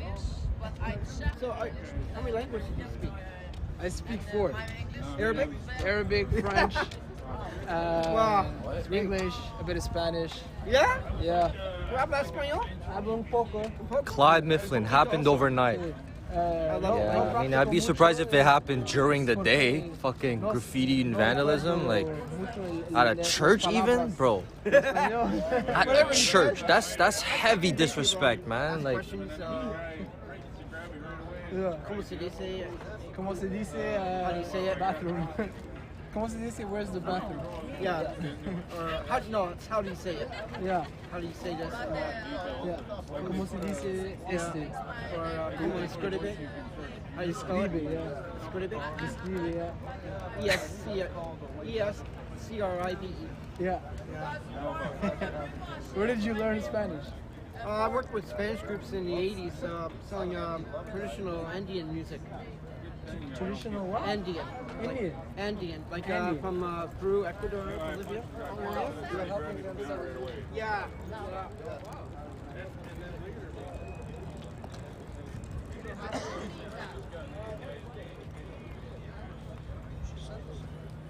So, how many languages do you speak? I speak 4. Arabic? Arabic, French, Wow. English, a bit of Spanish. Yeah? Yeah. ¿Tú hablas español? Hablo un poco. Clyde Mifflin happened overnight. Yeah, I mean, I'd be surprised if it happened during the day. Fucking graffiti and vandalism, like at a church even, bro. At a church, that's heavy disrespect, man. Like, ¿Cómo se dice? ¿Cómo se dice? How do you say it? Bathroom. ¿Cómo se dice? Where's the bathroom? Yeah. It's how do you say it? Yeah. How do you say this? Yeah. ¿Cómo se dice este? Or ¿cómo escribe? How do you spell it? Escribe, yeah. Escribe? Escribe, yeah. E-S-C-R-I-B-E. Yeah. Where did you learn Spanish? I worked with Spanish groups in the 80s selling traditional Andean music. Traditional what? Andean. Indian? Andean. Like Andean. from Peru, Ecuador, Bolivia. You're helping them sell it. Yeah.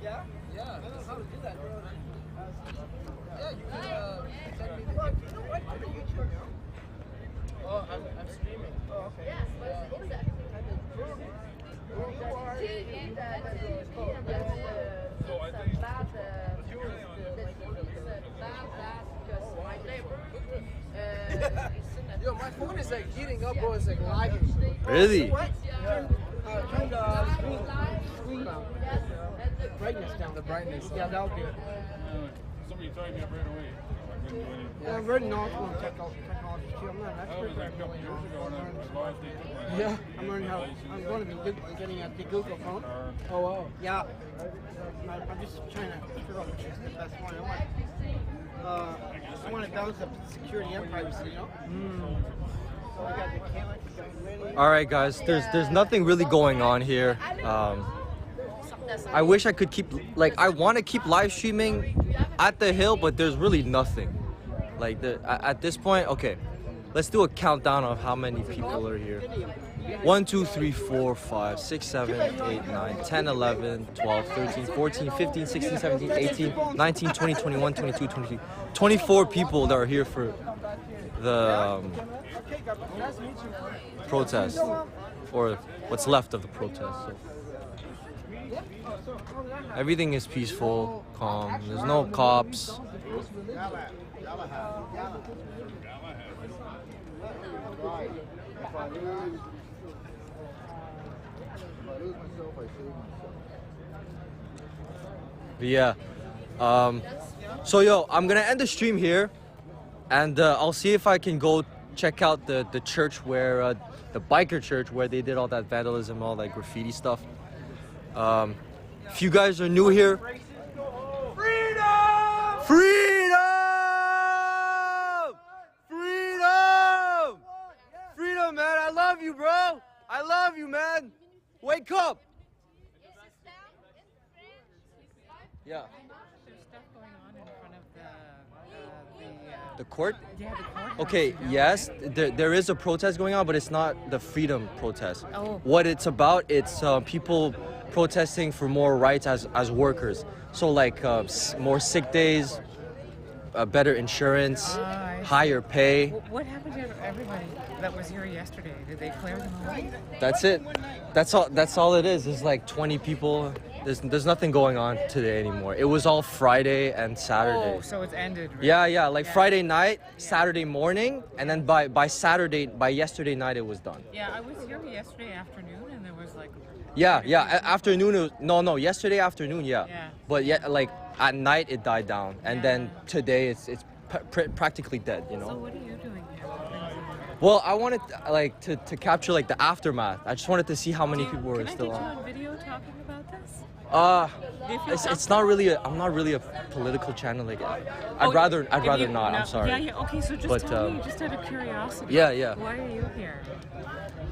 Yeah? Yeah, I don't know how to do that. Yeah, you can send me the Well, you know what? I'm a YouTuber now. Oh, I'm streaming. Oh, okay. Yeah. Yo, my phone is like heating up, bro. It's like lagging. really? What? turn the screen down. Brightness down. The brightness. Yeah, that'll do it. Somebody tied me up right away. Yeah, I'm very knowledgeable in technology too. I'm not an expert, but I'm really knowledgeable. Yeah, I'm learning how. I'm going to be getting the Google phone. Oh wow. Yeah. I'm just trying to figure out which is the best one. I want to balance up security and privacy, you know. So I got the camera. All right, guys. There's nothing really going on here. I wish I could keep, like, I want to keep live streaming at the hill, but there's really nothing. Like, at this point, okay, let's do a countdown of how many people are here. 1, 2, 3, 4, 5, 6, 7, 8, 9, 10, 11, 12, 13, 14, 15, 16, 17, 18, 19, 20, 21, 22, 23, 24 people that are here for the protest, or what's left of the protest. So. Everything is peaceful, calm. There's no cops. But yeah. So yo, I'm gonna end the stream here, and I'll see if I can go check out the church where the biker church where they did all that vandalism, all that graffiti stuff. If you guys are new here, freedom! Freedom! Freedom! Freedom, man! I love you, bro! I love you, man! Wake up! Yeah. There's stuff going on in front of The court? Yeah, the court. Okay, yes, there is a protest going on, but it's not the freedom protest. Oh. What it's about, it's people protesting for more rights as workers. So like more sick days, better insurance, higher pay. What happened to everybody that was here yesterday? Did they clear them away? That's it. That's all it is. There's like 20 people. There's nothing going on today anymore. It was all Friday and Saturday. Oh, so it's ended. Right? Yeah, like Friday night, Saturday morning, and then by yesterday night it was done. Yeah, I was here yesterday afternoon, and there was like. Yeah, afternoon. It was, no, yesterday afternoon, yeah. But like at night it died down, and then today it's practically dead, you know. So what are you doing here? Well, I wanted to capture like the aftermath. I just wanted to see how many people were still Can I on. get you on video talking about this? It's not really I'm not really a political channel. Like, I'd rather not. I'm sorry. Yeah. Okay, so just tell me, just out of curiosity. Yeah. Why are you here?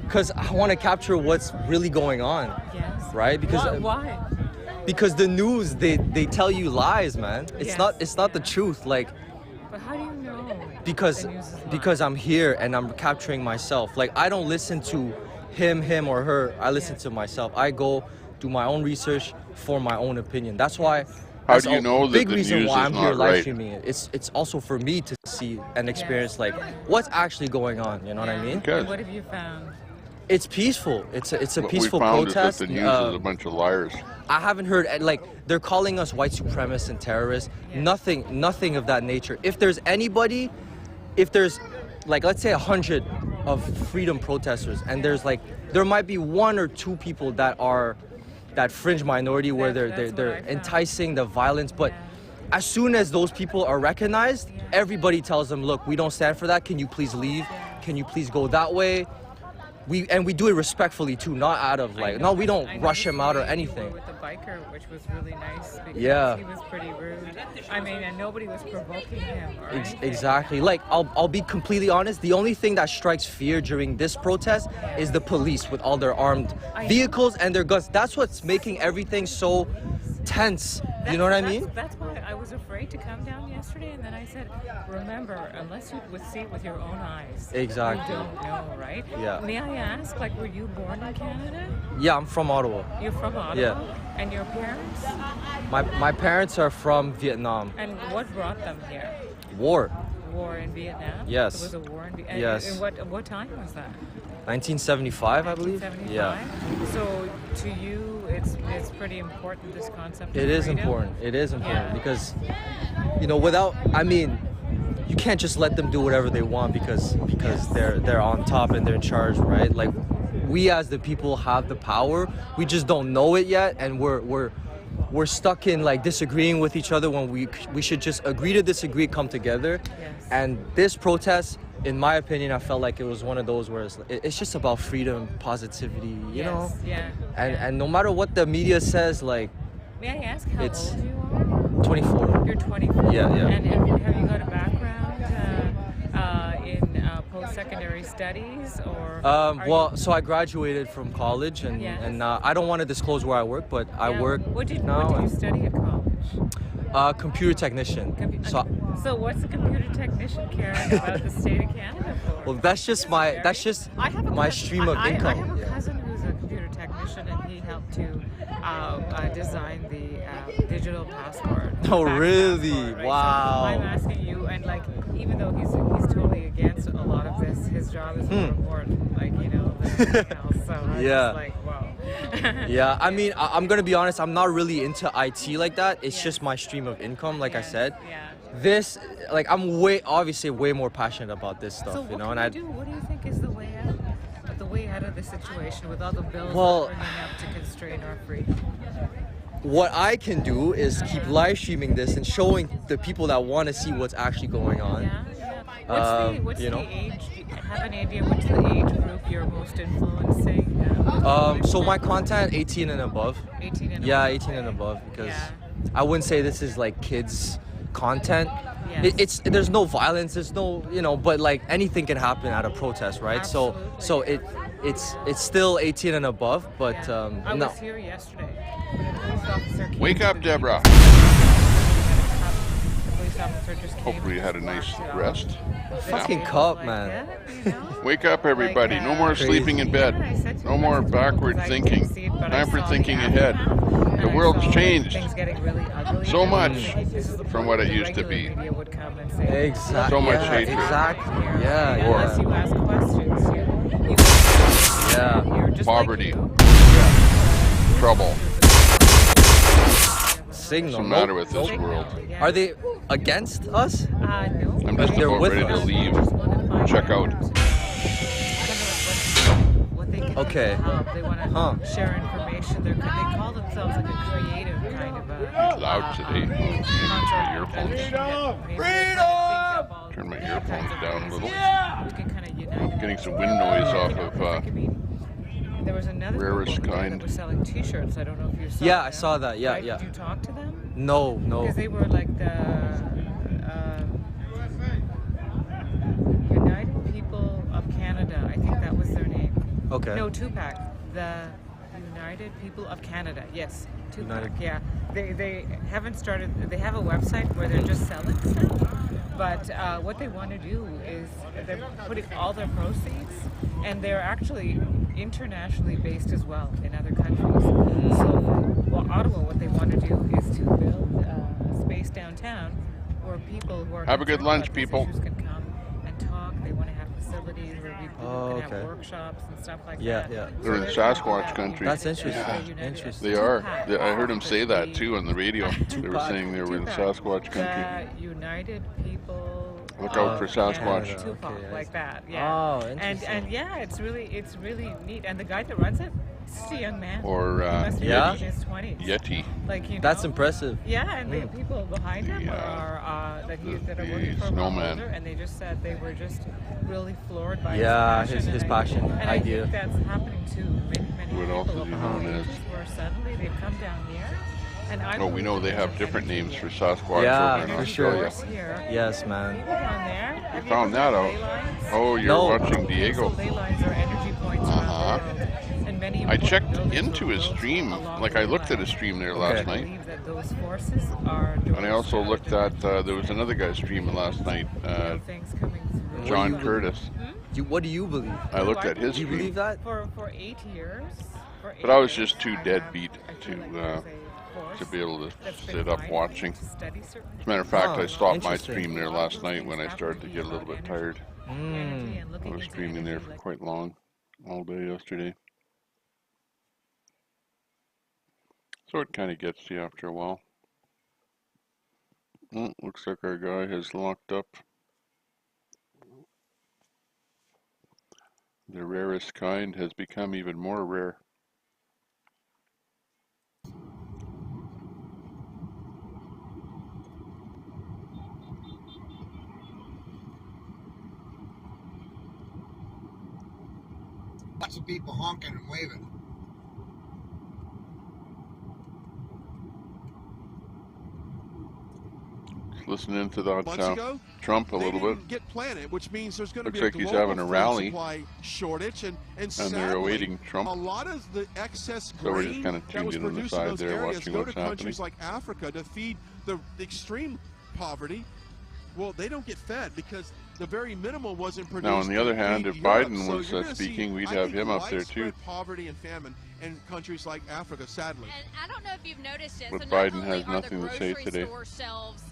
Because I want to capture what's really going on. Yes. Right? Because why? Because the news they tell you lies, man. It's not the truth. Like. But how do you know? Because I'm here and I'm capturing myself. Like, I don't listen to him or her. I listen to myself. I go do my own research for my own opinion. That's why. How do you know that big the reason news why is I'm not here live right? streaming it. It's also for me to see and experience like what's actually going on. You know what I mean? And what have you found? It's peaceful. It's a What peaceful we found protest. is that the news is a bunch of liars. I haven't heard like they're calling us white supremacists and terrorists. Nothing of that nature. If there's like let's say 100 of freedom protesters, and there might be 1 or 2 people that fringe minority where they're enticing the violence, but as soon as those people are recognized, everybody tells them, look, we don't stand for that. Can you please leave? Can you please go that way? We do it respectfully too, not out of like, no, we don't rush him out or anything. With the biker, which was really nice because he was pretty rude. I mean, and nobody was provoking him. Right? Exactly. Like, I'll be completely honest. The only thing that strikes fear during this protest is the police with all their armed vehicles and their guns. That's what's making everything so tense. You know what I mean? That's why I was afraid to come down yesterday, and then I said, remember, unless you would see it with your own eyes, Exactly. you don't know, right? Yeah. May I ask, like, were you born in Canada? Yeah, I'm from Ottawa. You're from Ottawa? Yeah. And your parents? My parents are from Vietnam. And what brought them here? War. War in Vietnam? Yes. There was a war in Vietnam? Yes. And what time was that? 1975, I believe. 1975? Yeah. So to you, it's pretty important, this concept It of is freedom? important. It is important because, you can't just let them do whatever they want because they're on top and they're in charge, right? Like, we as the people have the power. We just don't know it yet, and we're stuck in like disagreeing with each other when we should just agree to disagree, come together. Yes. And this protest, in my opinion, I felt like it was one of those where it's just about freedom, positivity, you know? Yeah. And no matter what the media says, like, May I ask how it's old you are? 24. You're 24? Yeah, yeah. And have you got a background in post-secondary studies? Or Well, so I graduated from college, and, Yes. and I don't want to disclose where I work, but I work What did now. you study at college? Computer technician. So what's a computer technician caring about the state of Canada for? Well, that's just my stream of income. I have a cousin who's a computer technician, and he helped to design the digital passport. Oh, really? Right? Wow. So I'm asking you, and like, even though he's totally against a lot of this, his job is more important, like, you know, than anything else. So I'm just like, wow. Yeah, I mean, I'm gonna be honest. I'm not really into IT like that. It's just my stream of income, like I said. Yeah. This, like, I'm obviously way more passionate about this stuff, So you know. what And can we do? What do you think is the way out? The way out of the situation with all the bills Well, that are bringing up to constrain our freedom? what I can do is keep live streaming this and showing the people that want to see what's actually going on. What's the age? Do you have an idea what's the age group you're most influencing? So my content 18 and above. 18 and yeah, above. 18 and above, because I wouldn't say this is like kids content. Yes. It's there's no violence, there's no, you know, but like anything can happen at a protest, right? So it's still 18 and above, but I no. was here yesterday. When a police officer came Wake to up, the Deborah. The police officer just came. Hopefully you had a nice rest. Fucking cup, man. Wake up, everybody. No more sleeping in bed. No more backward thinking. Time for thinking ahead. The world's changed so much from what it used to be. Exactly. So much hatred. Exactly. Yeah. War. Unless you ask questions, Yeah. Poverty. Trouble. Signal. What's the matter with this world? Are they against us? No. I'm just They're about with ready to us. leave. Check out. Okay. They want to share information. They call themselves like a creative kind of a. It's loud today. My earphones. Freedom! Turn my earphones down a little. Getting some wind noise off of There was another rarest group kind. that was selling T-shirts. I don't know if you saw. Yeah, them, I saw that. Yeah, right? yeah. Did you talk to them? No. Because they were like the United People of Canada. I think that was their name. Okay. No, Tupac. The United People of Canada. Yes, Tupac. Yeah. They haven't started. They have a website where they're just selling stuff. But what they want to do is they're putting all their proceeds, and they're actually internationally based as well in other countries. So, Ottawa, what they want to do is to build a space downtown where people who are Have a good concerned lunch, about these people. issues can come and talk. They want to have facilities where people can have workshops and stuff like that. Yeah. They're in Sasquatch country. That's interesting. Interesting. They are. I heard them say that too on the radio. They were saying they were in Sasquatch country. The United People. Look out for Sasquatch. Tupac, like that, yeah. Oh, interesting. And yeah, it's really neat. And the guy that runs it, is just a young man. Or He must be yeah? in his 20s. Yeti. Like, you know, That's impressive. Yeah, and the people behind him are that are working for him are snowman. older, and they just said they were just really floored by Yeah, his his passion. passion, And idea. I think that's happening to many What else people is he of all known as? ages, where suddenly they've come down here. And I Oh, we know they have different names for Sasquatch Yeah, over in for sure. Australia. Yes, man. People down there. You found that out. Oh, you're No. watching Diego. Ley lines are energy points around the world, and many I checked important buildings into were his built stream. along Like the I looked at line. his stream there I last night. believe that those forces are And I also looked at, there was another guy streaming last night, things coming through. John Curtis. What do you believe? I looked at his Do you stream. believe that? For 8 years. But I was just too deadbeat to be able to sit up watching. As a matter of fact, I stopped my stream there last night when I started to get a little bit tired. I was streaming there for quite long, all day yesterday. So it kind of gets to you after a while. Oh, looks like our guy has locked up The rarest kind has become even more rare. Lots of people honking and waving. Listening to that Months ago, Trump a they little didn't bit. get planted, which means there's going to Looks be a like he's global having a food rally. supply shortage, and And sadly, they're awaiting Trump. a lot of the excess So we're grain just kind of that tuned was in on the produced in side those there, areas watching go what's to happening. countries like Africa to feed the extreme poverty. Well, they don't get fed because the very minimum wasn't produced. Now, on the other to hand, feed if Europe. Biden So was you're gonna speaking, see, we'd I have think, him up there too. widespread poverty and famine in countries like Africa, sadly. And I don't know if you've noticed it. But So not Biden only has are nothing the to say grocery today. store shelves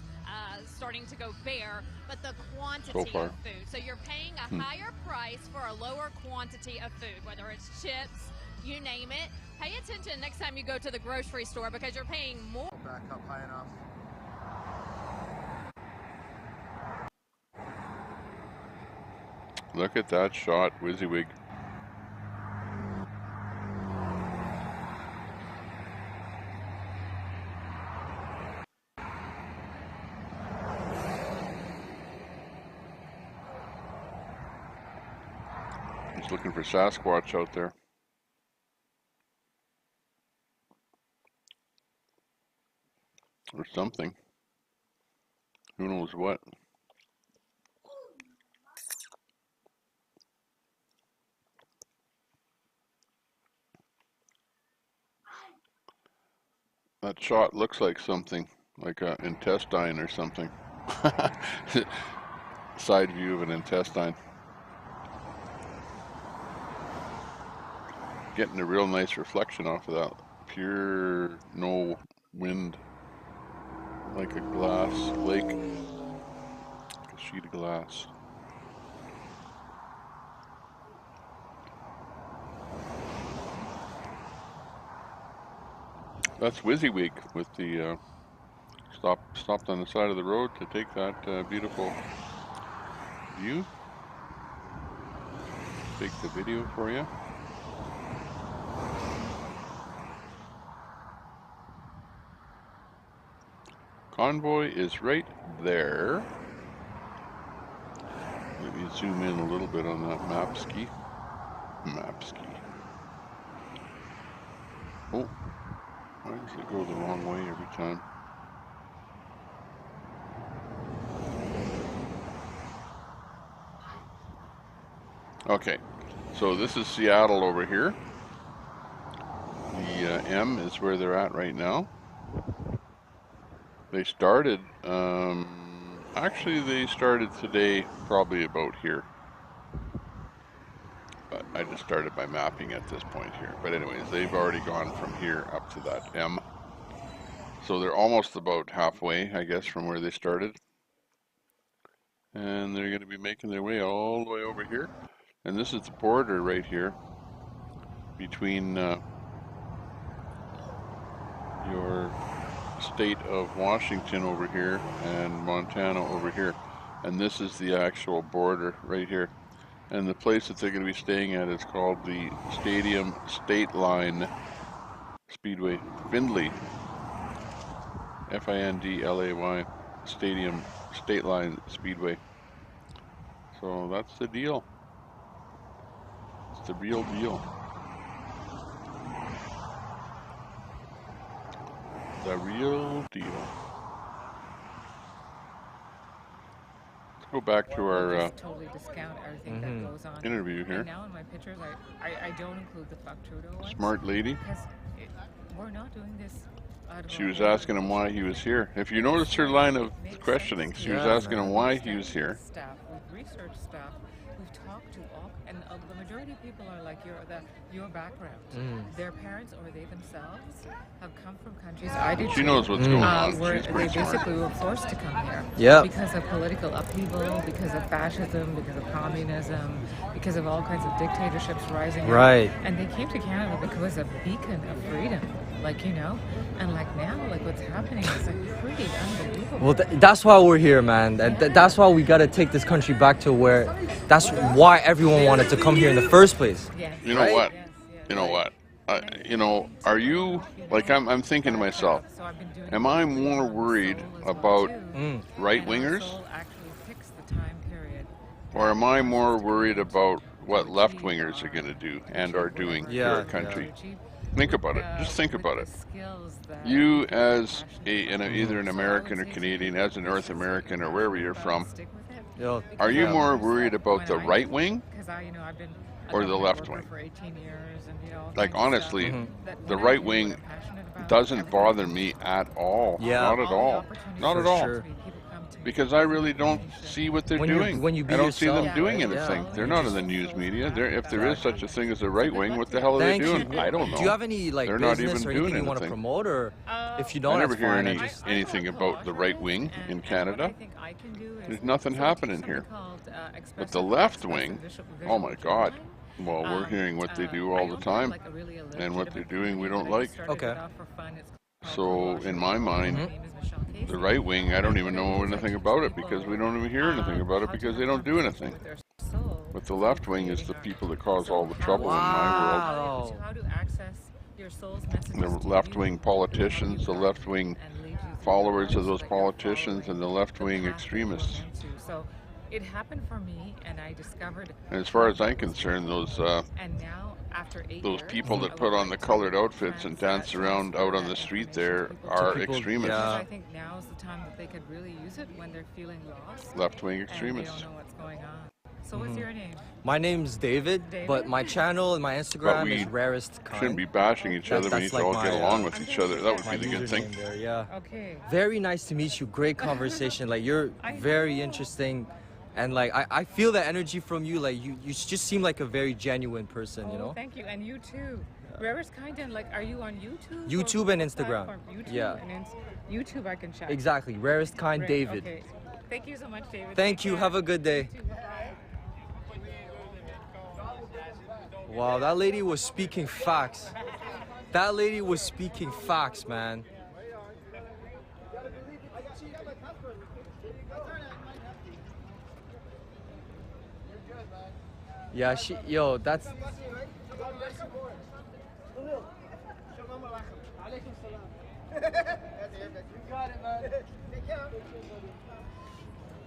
starting to go bare, but the quantity So far. of food. So you're paying a higher price for a lower quantity of food, whether it's chips, you name it. Pay attention next time you go to the grocery store because you're paying more. Back up high enough. Look at that shot, WYSIWYG. He's looking for Sasquatch out there. Or something. Who knows what? That shot looks like something, like an intestine or something. Side view of an intestine. Getting a real nice reflection off of that. Pure, no wind. Like a glass lake. Like a sheet of glass. That's WYSIWYG with the stopped on the side of the road to take that beautiful view. Take the video for you. Convoy is right there. Let me zoom in a little bit on that map ski. Oh, why does it go the wrong way every time? Okay, so this is Seattle over here. The M is where they're at right now. They started, actually they started today probably about here. But I just started by mapping at this point here. But anyways, they've already gone from here up to that M. So they're almost about halfway, I guess, from where they started. And they're going to be making their way all the way over here. And this is the border right here between your state of Washington over here and Montana over here. And this is the actual border right here. And the place that they're going to be staying at is called the Stadium State Line Speedway. Findlay. F-I-N-D-L-A-Y. Stadium State Line Speedway. So that's the deal. It's the real deal. The real deal. Let's go back to our totally discount everything that goes on. interview here. And now in my pictures, I don't include the fuck Trudeau ones. Smart lady. Because we're not doing this out of She was asking him why he was here. If you notice her line of questioning, she was asking him why he was here. Staff, we've researched stuff, we've talked to all, and the majority of people are like your background. Their parents or they themselves have come from countries. I did. She knows what's going on. Where She's they pretty smart. basically were forced to come here. Yeah. Because of political upheaval, because of fascism, because of communism, because of all kinds of dictatorships rising up. Right. And they came to Canada because it was a beacon of freedom. Like, you know, and like now, like what's happening is like pretty unbelievable. Well, that's why we're here, man. That's why we gotta take this country back to where. That's why everyone wanted to come here in the first place. You know what? You know what? You know, are you like I'm thinking to myself? Am I more worried about right-wingers, or am I more worried about what left-wingers are going to do and are doing to our country? Think about it. Just think about it. You, as either an American or Canadian, as a North American or wherever you're from, are you more worried about the right wing or the left wing? Like, honestly, the right wing doesn't bother me at all. Not at all. Not at all. Because I really don't see what they're doing. I don't see them doing anything. They're not in the news media. If there is such a thing as a right wing, what the hell are they doing? I don't know. Do you have any like they're not business even or doing anything you want to promote, or if you don't, I never that's hear fine. anything about the right wing in Canada. There's nothing happening here. But the left wing, oh my God. Well, we're hearing what they do all the time, and what they're doing we don't like. Okay. So in my mind, the right wing, I don't even know anything about it because we don't even hear anything about it because they don't do anything. But the left wing is the people that cause all the trouble in my world. The left wing politicians, the left wing followers of those politicians, and the left wing extremists. So it happened for me, and I discovered. And as far as I'm concerned, those people that put on the colored outfits and dance around out on the street there are extremists. I think now is the time that they could really use it when they're feeling lost. Left-wing extremists. And they don't know what's going on. So what's your name? My name's David, but my channel and my Instagram is Rarest Kind. Shouldn't be bashing each other. We need to all get along with each other. That would be the good thing. There, yeah. Okay. Very nice to meet you. Great conversation. Like, you're very interesting. And like I feel the energy from you. Like you just seem like a very genuine person, you know. Thank you, and you too. Rarest Kind, and like, are you on YouTube? YouTube and Instagram. YouTube and YouTube, I can check. Exactly, Rarest Kind, Great. David. Okay. Thank you so much, David. Thank you. Have a good day. Wow, that lady was speaking facts. That lady was speaking facts, man. Yeah, that's...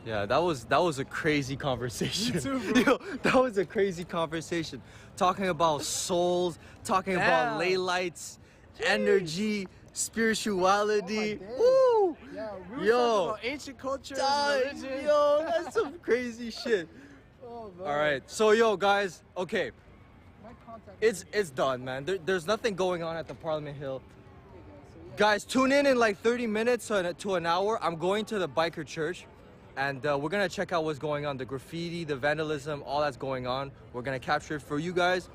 Yeah, that was a crazy conversation. Me too, bro. Yo, that was a crazy conversation. Talking about souls, talking about ley lights, energy, spirituality. Woo! Yeah, we were Yo, talking about ancient cultures, religion. yo, that's some crazy shit. Oh, man. All right, so yo guys, okay, it's done, man. There's nothing going on at the Parliament Hill. Guys, tune in like 30 minutes to an hour. I'm going to the biker church, and we're gonna check out what's going on, the graffiti, the vandalism, all that's going on. We're gonna capture it for you guys.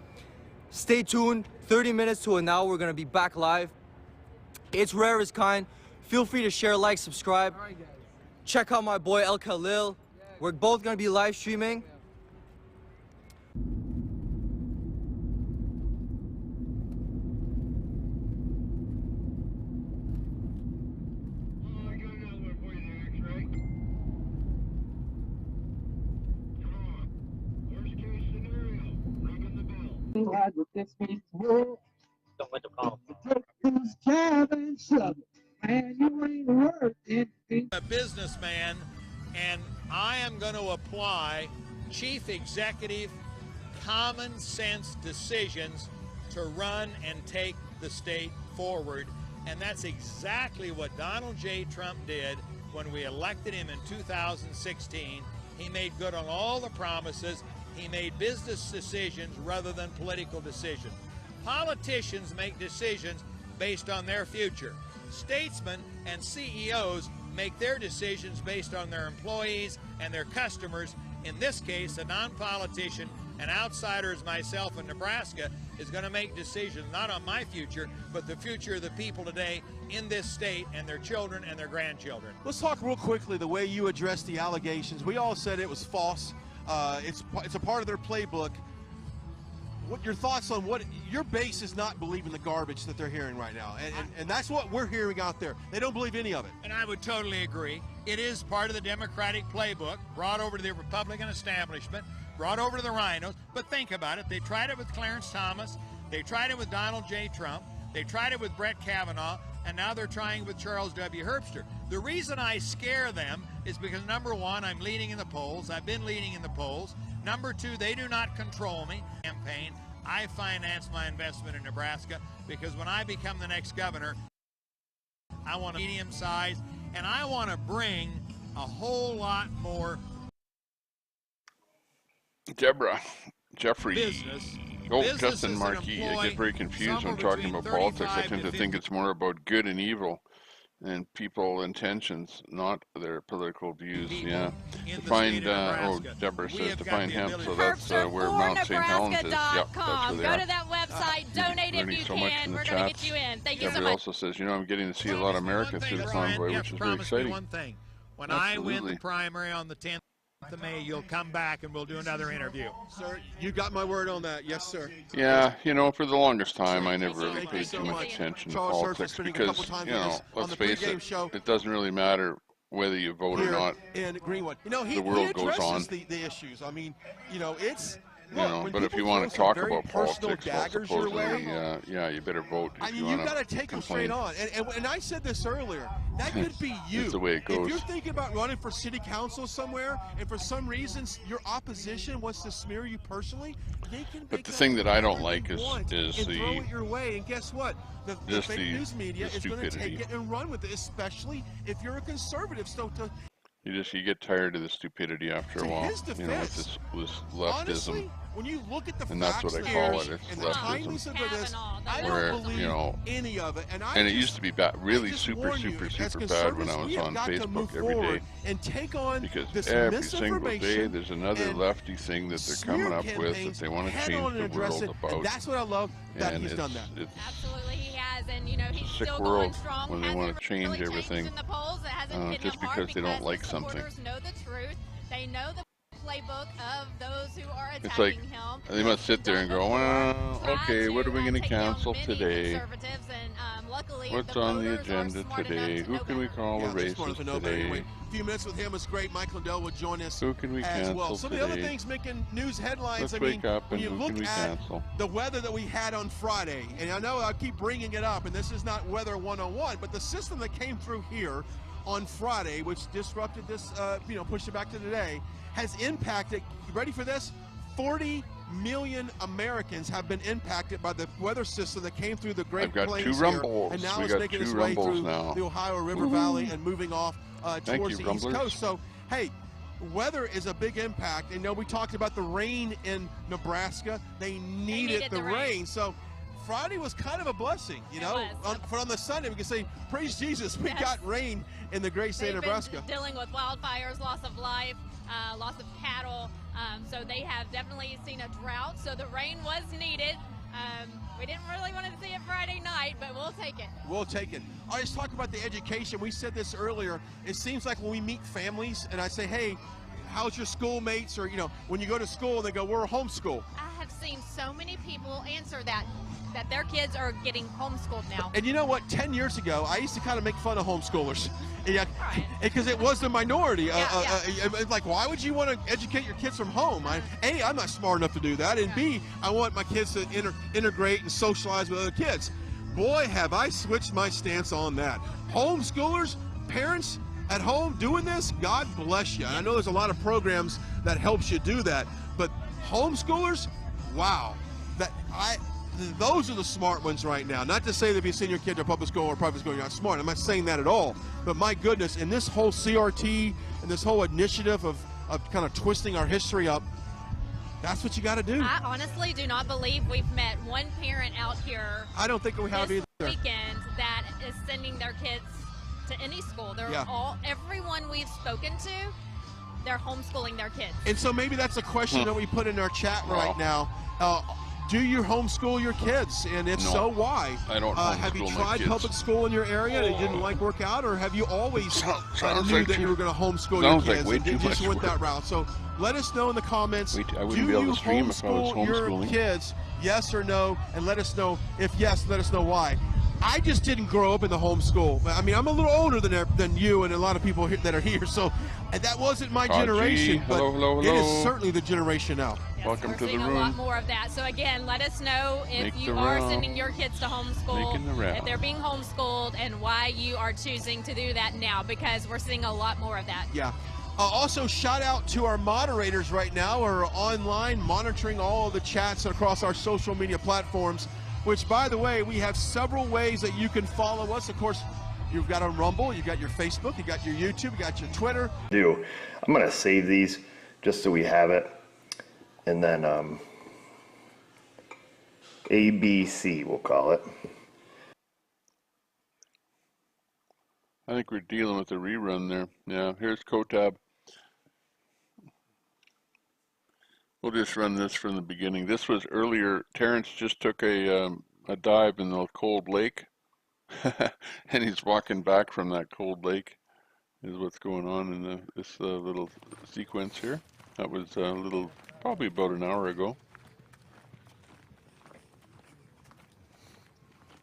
Stay tuned. 30 minutes to an hour. We're gonna be back live. It's Rarest Kind. Feel free to share, like, subscribe. Check out my boy El Khalil. We're both gonna be live streaming. Don't let them call. A businessman, and I am going to apply chief executive common sense decisions to run and take the state forward. And that's exactly what Donald J. Trump did when we elected him in 2016. He made good on all the promises. He made business decisions rather than political decisions. Politicians make decisions based on their future. Statesmen and CEOs make their decisions based on their employees and their customers. In this case, a non-politician, an outsider as myself in Nebraska, is going to make decisions not on my future, but the future of the people today in this state and their children and their grandchildren. Let's talk real quickly the way you addressed the allegations. We all said it was false. It's a part of their playbook. What your thoughts on what your base is not believing the garbage that they're hearing right now, and that's what we're hearing out there. They don't believe any of it. And I would totally agree. It is part of the Democratic playbook brought over to the Republican establishment, brought over to the rhinos. But think about it. They tried it with Clarence Thomas. They tried it with Donald J. Trump. They tried it with Brett Kavanaugh. And now they're trying with Charles W. Herbster. The reason I scare them is because, number one, I'm leading in the polls. I've been leading in the polls. Number two, they do not control me. Campaign. I finance my investment in Nebraska because when I become the next governor, I want a medium size, and I want to bring a whole lot more Jeffrey. business. Justin Markey. I get very confused when talking about politics. I tend to think it's more about good and evil and people intentions, not their political views. Yeah. To find, Deborah says to find him, so that's where Mount St. Helens is. Yep, that's where they Go are. to that website, donate if you can. We're going to get you in. Thank you so Deborah much. also says, I'm getting to see a lot of America through the Convoy, which is very exciting. One thing. When I win the primary on the 10th of May, you'll come back and we'll do another interview. Sir, you got my word on that. Yes, sir. Yeah, for the longest time, I never really paid too much attention to politics because, let's face it, it doesn't really matter whether you vote or not. In Greenwood, the world goes on. The issues. I mean, it's. But if you want to talk about politics, well, supposedly, you better vote. You got to take them straight on. And I said this earlier. That could be you. It's the way it goes. If you're thinking about running for city council somewhere, and for some reason your opposition wants to smear you personally, they can. But the thing that I don't like is throw it your way. And guess what? The fake news media is going to take it and run with it, especially if you're a conservative. So to you get tired of the stupidity after a while. With this leftism. Honestly, when you look at the and that's what I call it. It's leftism. I don't believe any of it. And it used to be really super bad when I was on Facebook every day. And take on because every single day there's another lefty thing that they're coming up with that they want to change the world about. And that's what I love that he's done that. Absolutely, he has, and he's sick still world going strong. when they want to change everything just because they don't like something. Know the truth. They know the playbook of those who are attacking it's like him. they must sit there and go, well, okay, what are we going to cancel today? Luckily, what's on the agenda today? Who can we call a racist today? A few minutes with him was great. Mike Lindell will join us. Who can we cancel Some today? of the other things making news headlines. Let's wake up and when you who look can we at cancel? The weather that we had on Friday, and I know I keep bringing it up, and this is not weather 101, but the system that came through here on Friday, which disrupted this, pushed it back to today, has impacted, you ready for this? 40 million Americans have been impacted by the weather system that came through the Great Plains here, and now it's making its way through the Ohio River Valley and moving off towards the East Coast. So, hey, weather is a big impact. And we talked about the rain in Nebraska. They needed the rain. So Friday was kind of a blessing, on the Sunday we can say, praise Jesus, we got rain in the great state of Nebraska. Dealing with wildfires, loss of life, loss of cattle, so they have definitely seen a drought, so the rain was needed. We didn't really want to see it Friday night, but we'll take it. We'll take it. All right, let's talk about the education. We said this earlier. It seems like when we meet families and I say, hey, how's your schoolmates? Or, when you go to school and they go, we're homeschool. I have seen so many people answer that their kids are getting homeschooled now. And you know what? 10 years ago, I used to kind of make fun of homeschoolers. Because it was the minority. Like, why would you want to educate your kids from home? A, I'm not smart enough to do that. And B, I want my kids to integrate and socialize with other kids. Boy, have I switched my stance on that. Homeschoolers, parents at home doing this, God bless you. And I know there's a lot of programs that helps you do that. But homeschoolers, wow. Those are the smart ones right now. Not to say that if you send your kid to public school or private school, you're not smart. I'm not saying that at all. But my goodness, in this whole CRT and this whole initiative of kind of twisting our history up, that's what you got to do. I honestly do not believe we've met one parent out here. I don't think we have either. Weekend that is sending their kids to any school. They're everyone we've spoken to, they're homeschooling their kids. And so maybe that's a question that we put in our chat right now. do you homeschool your kids? And if No, so, why? I don't Have you homeschool my tried kids. public school in your area and it didn't like work out, or have you always Sounds knew like that you were going to homeschool sounds your like kids way and too just much went that work. route? So let us know in the comments. I wouldn't Do be able you to stream if I was homeschool your homeschooling. kids? Yes or no? And let us know. If yes, let us know why. I just didn't grow up in the homeschool. I mean, I'm a little older than you and a lot of people that are here, so that wasn't my generation, but hello, it is hello. certainly the generation now. Welcome We're to the seeing a lot room. more of that. So again, let us know if Make you the are round. sending your kids to homeschool, Making the round. if they're being homeschooled, and why you are choosing to do that now, because we're seeing a lot more of that. Yeah. Also, shout out to our moderators right now who are online monitoring all of the chats across our social media platforms, which, by the way, we have several ways that you can follow us. Of course, you've got a Rumble, you've got your Facebook, you got your YouTube, you got your Twitter. I'm going to save these just so we have it. And then ABC, we'll call it. I think we're dealing with a rerun there. Yeah, here's Kotab. We'll just run this from the beginning. This was earlier. Terrence just took a dive in the cold lake, and he's walking back from that cold lake. Is what's going on in this little sequence here. That was probably about an hour ago.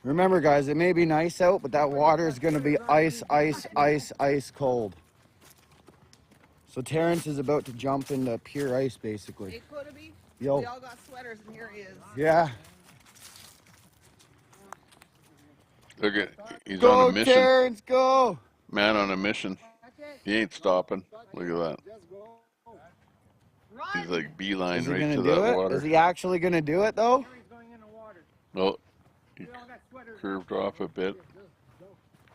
Remember, guys, it may be nice out, but that water is going to be ice, ice, ice, ice cold. So Terrence is about to jump into pure ice, basically. It could be. Yo. We all got sweaters, and here he is. Yeah. Look at, he's Go, on a mission. Terrence, go! Man on a mission. He ain't stopping. Look at that. He's like beeline Is he right gonna to do that it? water. Is he actually going to do it, though? Well, he curved off a bit.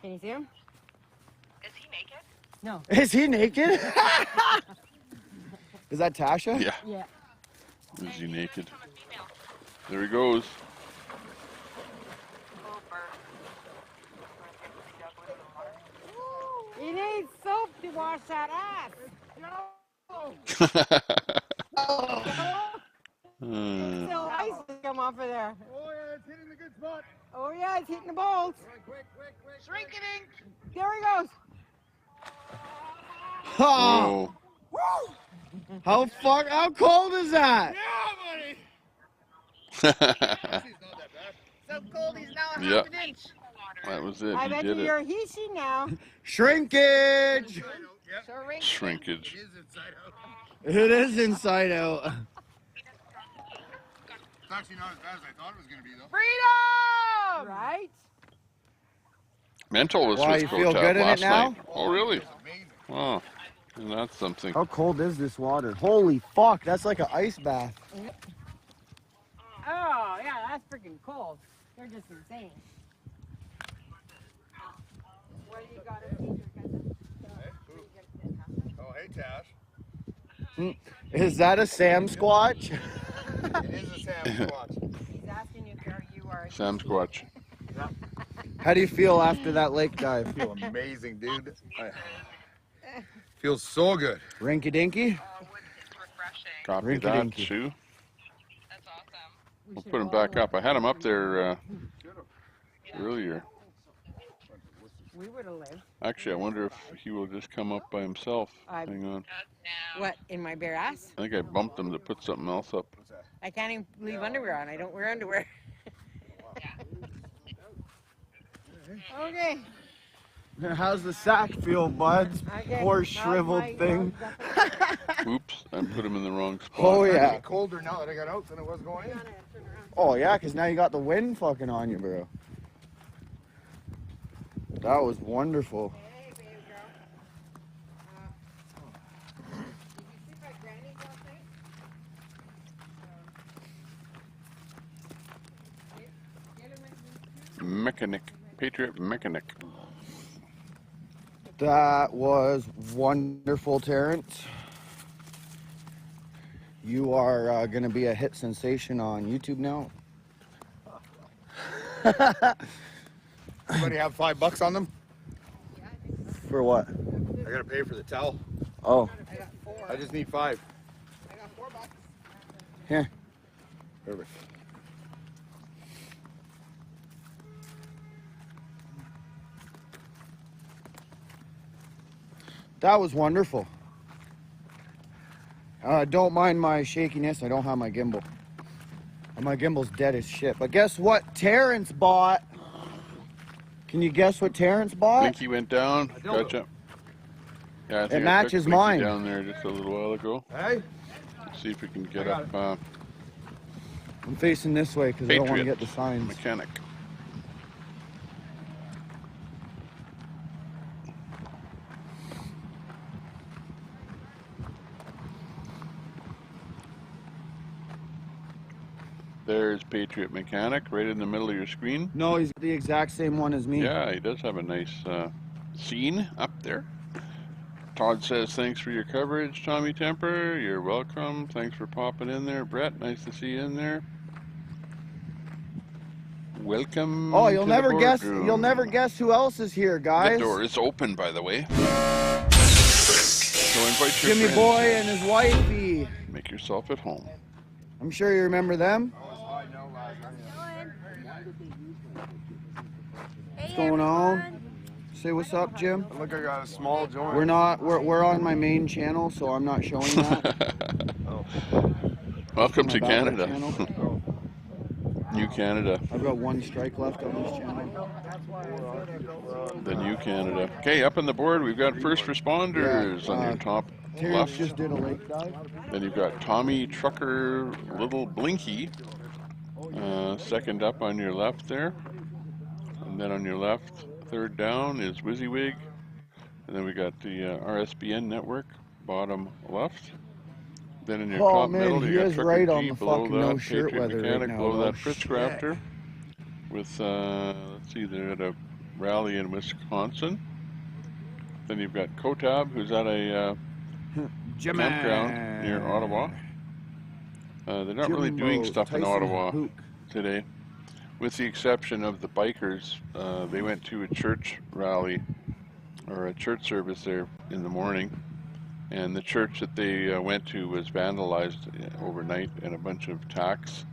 Can you see him? Is he naked? No. Is he naked? Is that Tasha? Yeah. Yeah. Is he naked? There he goes. He needs soap to wash that ass. No. Still ice has come off of there. Oh yeah, it's hitting the good spot. Oh yeah, it's hitting the balls. Quick. Shrinking ink. There he goes. Oh. How cold is that? So cold he's now a Yeah. half an inch. That was it. I He bet did you're it. heesy now. Shrinkage! Shrinkage. It is inside out. It's actually not as bad as I thought it was going to be, though. Freedom! Right? Mental was Why, with you feel Kotab good in it last now? night. Oh, really? Wow. And that's something. How cold is this water? Holy fuck, that's like an ice bath. Oh, yeah, that's freaking cold. They're just insane. What do you got to teach Oh, hey, Tash. Is that a Sam Squatch? It is a Sam Squatch. He's asking you if you are. Sam Squatch. How do you feel after that lake dive? I feel amazing, dude. Feels so good. Rinky dinky? Copy Rinky that, dinky. Sue. We'll put him back up. I had him up there earlier. We would have lived. Actually, I wonder if he will just come up by himself. Hang on. What, in my bare ass? I think I bumped him to put something else up. I can't even leave underwear on. I don't wear underwear. Okay. How's the sack feel, buds? Okay, Poor how's shriveled my- thing. Oops, I put him in the wrong spot. Oh, It's yeah. actually colder now that I got out than it was going in. Oh, yeah, because now you got the wind fucking on you, bro. That was wonderful. Hey, baby girl. Did you see my granny last night? Mechanic. Patriot Mechanic. That was wonderful, Terrence. You are going to be a hit sensation on YouTube now. Anybody have $5 on them? For what? I gotta pay for the towel. Oh, I just need 5. here. Perfect. That was wonderful. Don't mind my shakiness. I don't have my gimbal. My gimbal's dead as shit. But guess what Terrence bought? Can you guess what Terrence bought? Blinky went down. Gotcha. Yeah, I think It matches I took Blinky mine. down there just a little while ago. Hey. Let's see if we can get up. I'm facing this way because I don't want to get the signs. Mechanic. There's Patriot Mechanic right in the middle of your screen. No, he's the exact same one as me. Yeah, he does have a nice scene up there. Todd says, thanks for your coverage, Tommy Temper. You're welcome. Thanks for popping in there. Brett, nice to see you in there. Welcome. Oh, you'll to never the guess. boardroom. You'll never guess who else is here, guys. The door is open, by the way. So invite your Jimmy friends. Boy and his wifey. Make yourself at home. I'm sure you remember them. What's going on? Say what's up, Jim. Look, I got a small joint. We're on my main channel, so I'm not showing that. Welcome to My backup Canada. channel. New Canada. I've got one strike left on this channel. The new Canada. Okay, up on the board, we've got first responders on your top Terrence left. just did a lake dive. Then you've got Tommy Trucker Little Blinky. Second up on your left there. And then on your left, third down is WYSIWYG. And then we got the RSBN network, bottom left. Then in your Oh, top man, middle, he you got is Trucker right G, on the below fucking that, no shirt Patriot weather right Mechanic, now, below though. that Fritz Crafter. With, let's see, they're at a rally in Wisconsin. Then you've got Kotab, who's at a campground near Ottawa. They're not really doing stuff in Ottawa today, with the exception of the bikers. They went to a church rally or a church service there in the morning, and the church that they went to was vandalized overnight, and a bunch of tacks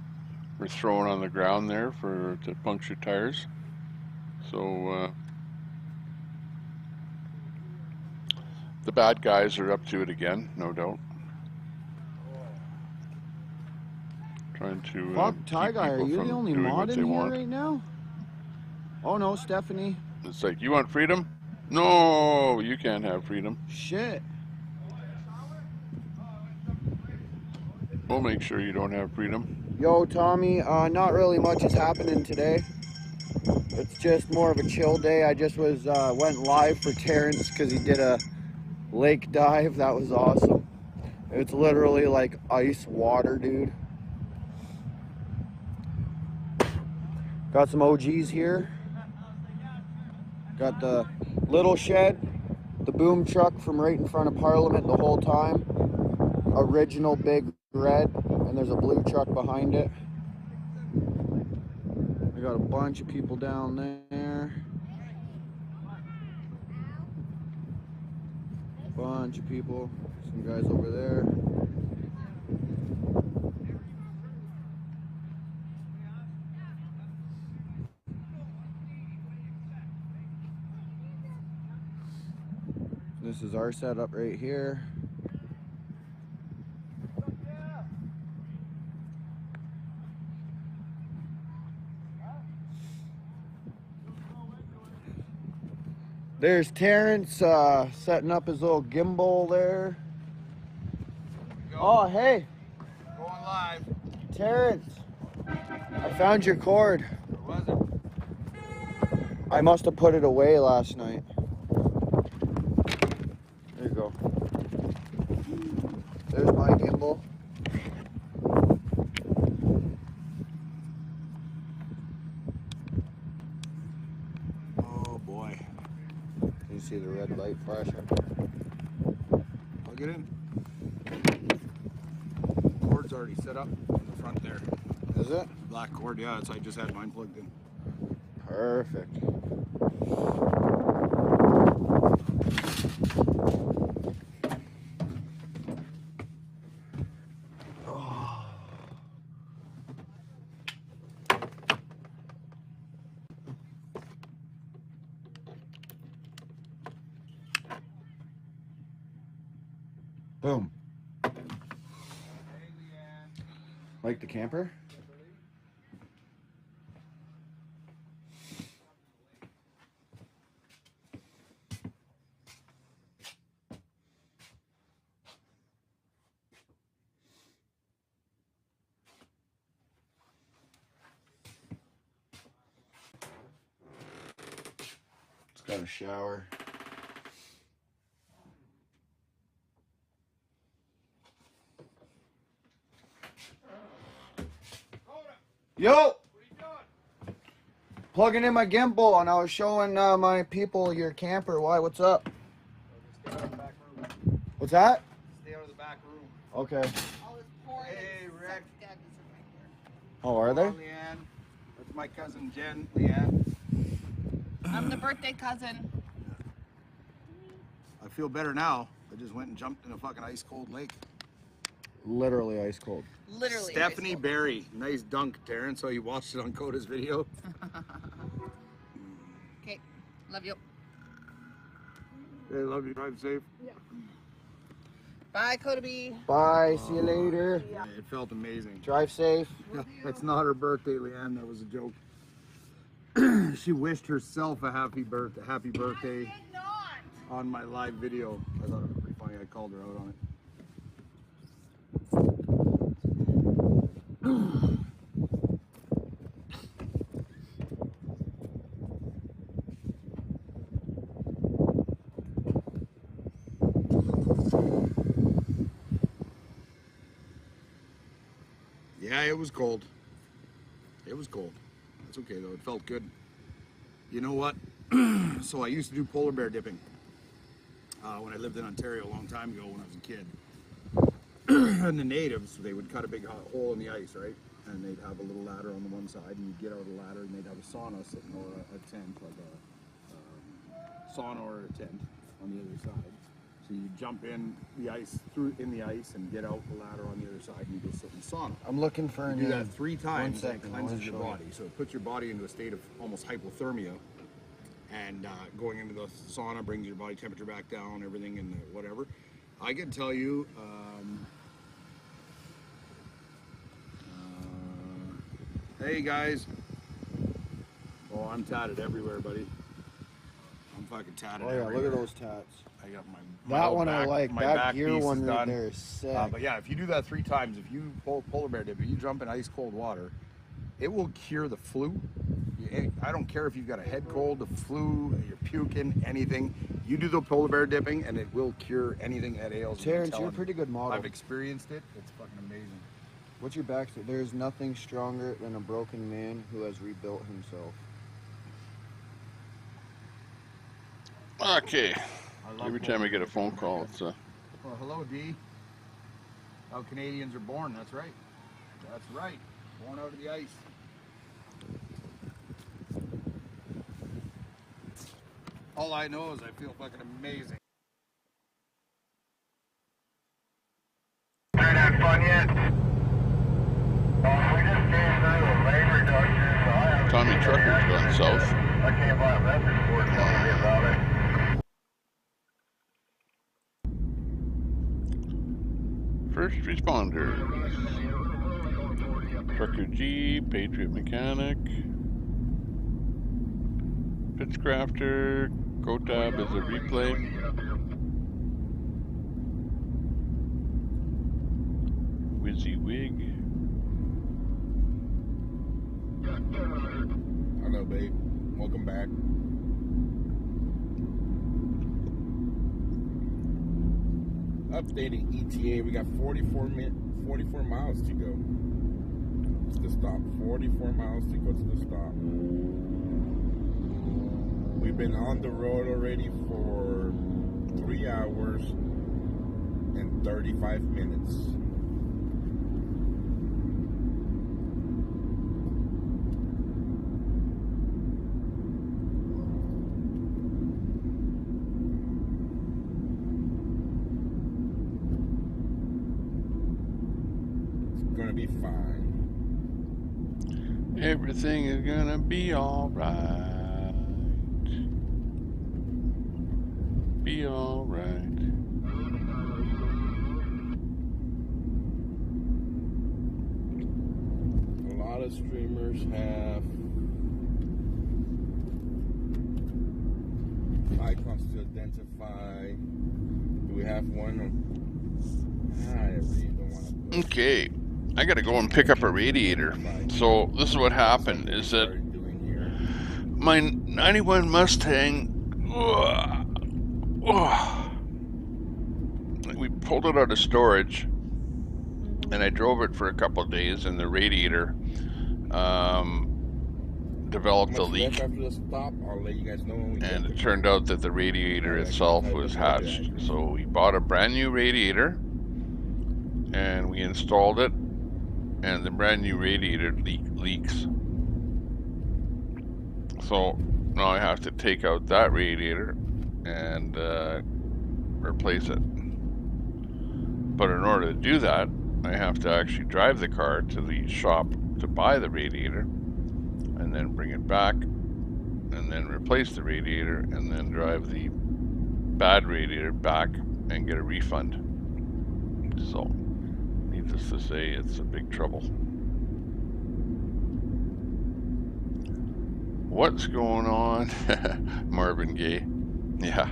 were thrown on the ground there to puncture tires. So the bad guys are up to it again, no doubt. Trying to Fuck, keep Ty Guy, are people you from the only doing mod what in they here want. right now? Oh no, Stephanie. It's like, you want freedom? No, you can't have freedom. Shit. We'll make sure you don't have freedom. Yo, Tommy, not really much is happening today. It's just more of a chill day. I just went live for Terrence because he did a lake dive. That was awesome. It's literally like ice water, dude. Got some OGs here. Got the little shed, the boom truck from right in front of Parliament the whole time. Original big red, and there's a blue truck behind it. I got a bunch of people down there. Bunch of people. Some guys over there. This is our setup right here. There's Terrence setting up his little gimbal there. Oh, hey. Going live. Terrence, I found your cord. Where was it? I must have put it away last night. There you go. There's my gimbal. Oh boy. Can you see the red light flashing? Plug it in. Cord's already set up in the front there. Is it? Black cord, yeah. I just had mine plugged in. Perfect. Boom. Like the camper? It's got a shower. Yo! Plugging in my gimbal, and I was showing my people your camper. Why? What's up? What's that? Stay out of the back room. Okay. Hey, Rick. Oh, are they? Leanne. That's my cousin Jen. Leanne. I'm the birthday cousin. I feel better now. I just went and jumped in a fucking ice cold lake. Literally ice cold. Literally. Stephanie Berry. Nice dunk, Terrence. So you watched it on Coda's video. Okay. Love you. Hey, love you. Drive safe. Yeah. Bye, Coda B. Bye. See you later. It felt amazing. Drive safe. That's not her birthday, Leanne. That was a joke. She wished herself a happy birthday on my live video. I thought it was pretty funny. I called her out on it. Yeah, it was cold. It was cold. That's okay though. It felt good. You know what? So I used to do polar bear dipping when I lived in Ontario a long time ago when I was a kid. And the natives, they would cut a big hole in the ice, right? And they'd have a little ladder on the one side, and you'd get out of the ladder, and they'd have a sauna sitting, or a tent, like a sauna or a tent on the other side. So you jump in the ice, and get out the ladder on the other side, and you go sit in the sauna. I'm looking for You do that 3 times, and it 1 second, cleanses your I wanna show body. So it puts your body into a state of almost hypothermia. And going into the sauna brings your body temperature back down, everything, and whatever. I can tell you, hey guys. Oh, I'm tatted everywhere, buddy. I'm fucking tatted Oh yeah, everywhere. look at those tats. I got my That whole one I back- like. my That back gear piece one is right done. there is sick. But yeah, if you do that 3 times, if you polar bear dip, you jump in ice cold water, it will cure the flu. I don't care if you've got a head cold, the flu, you're puking, anything. You do the polar bear dipping, and it will cure anything that ails you. I'm Terrence, you're a telling pretty you. good model. I've experienced it. It's fucking amazing. What's your backstory? There's nothing stronger than a broken man who has rebuilt himself. Okay. Every time I get a phone call, it's Well, hello, D. How Canadians are born. That's right. That's right. Born out of the ice. All I know is I feel fucking amazing. Had that fun yet? We just came through a lane reduction, so I have Tommy Trucker's gone south. I can't buy a message board telling me about it. First responders. Trucker G, Patriot Mechanic, Pitchcrafter, GoTab is a replay. Wizzy Wig. Hello, babe. Welcome back. Updating ETA. We got 44 miles to go. It's the stop. 44 miles to go to the stop. We've been on the road already for 3 hours and 35 minutes. Gonna be fine. Everything is gonna be alright. Be alright. of streamers have icons to identify. Do we have one? I really don't want to. Okay, I gotta go and pick up a radiator. So this is what happened, is that my 91 Mustang, we pulled it out of storage and I drove it for a couple of days, and the radiator developed a leak, and it turned out that the radiator itself was hatched. So we bought a brand new radiator and we installed it, and the brand new radiator leaks. So now I have to take out that radiator and replace it. But in order to do that, I have to actually drive the car to the shop to buy the radiator, and then bring it back, and then replace the radiator, and then drive the bad radiator back and get a refund. So, needless to say, it's a big trouble. What's going on? Marvin Gaye. Yeah.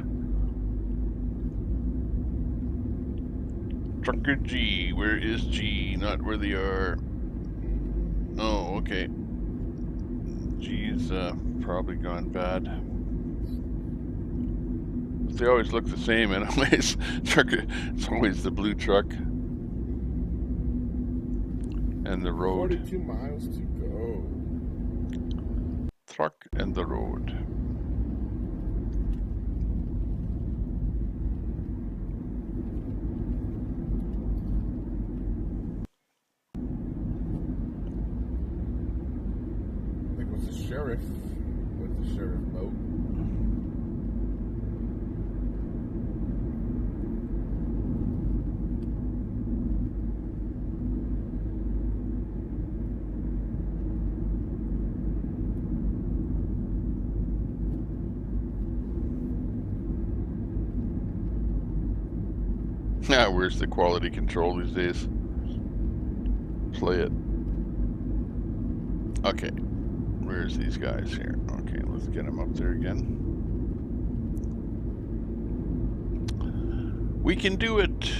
Trucker G, where is G? Not where they are. Oh, okay. G's probably gone bad. But they always look the same anyways. Trucker, it's always the blue truck. And the road. 42 miles to go. Truck and the road. Sheriff with the sheriff boat. Yeah, where's the quality control these days? Play it. Okay. Where's these guys here? Okay, let's get them up there again. We can do it!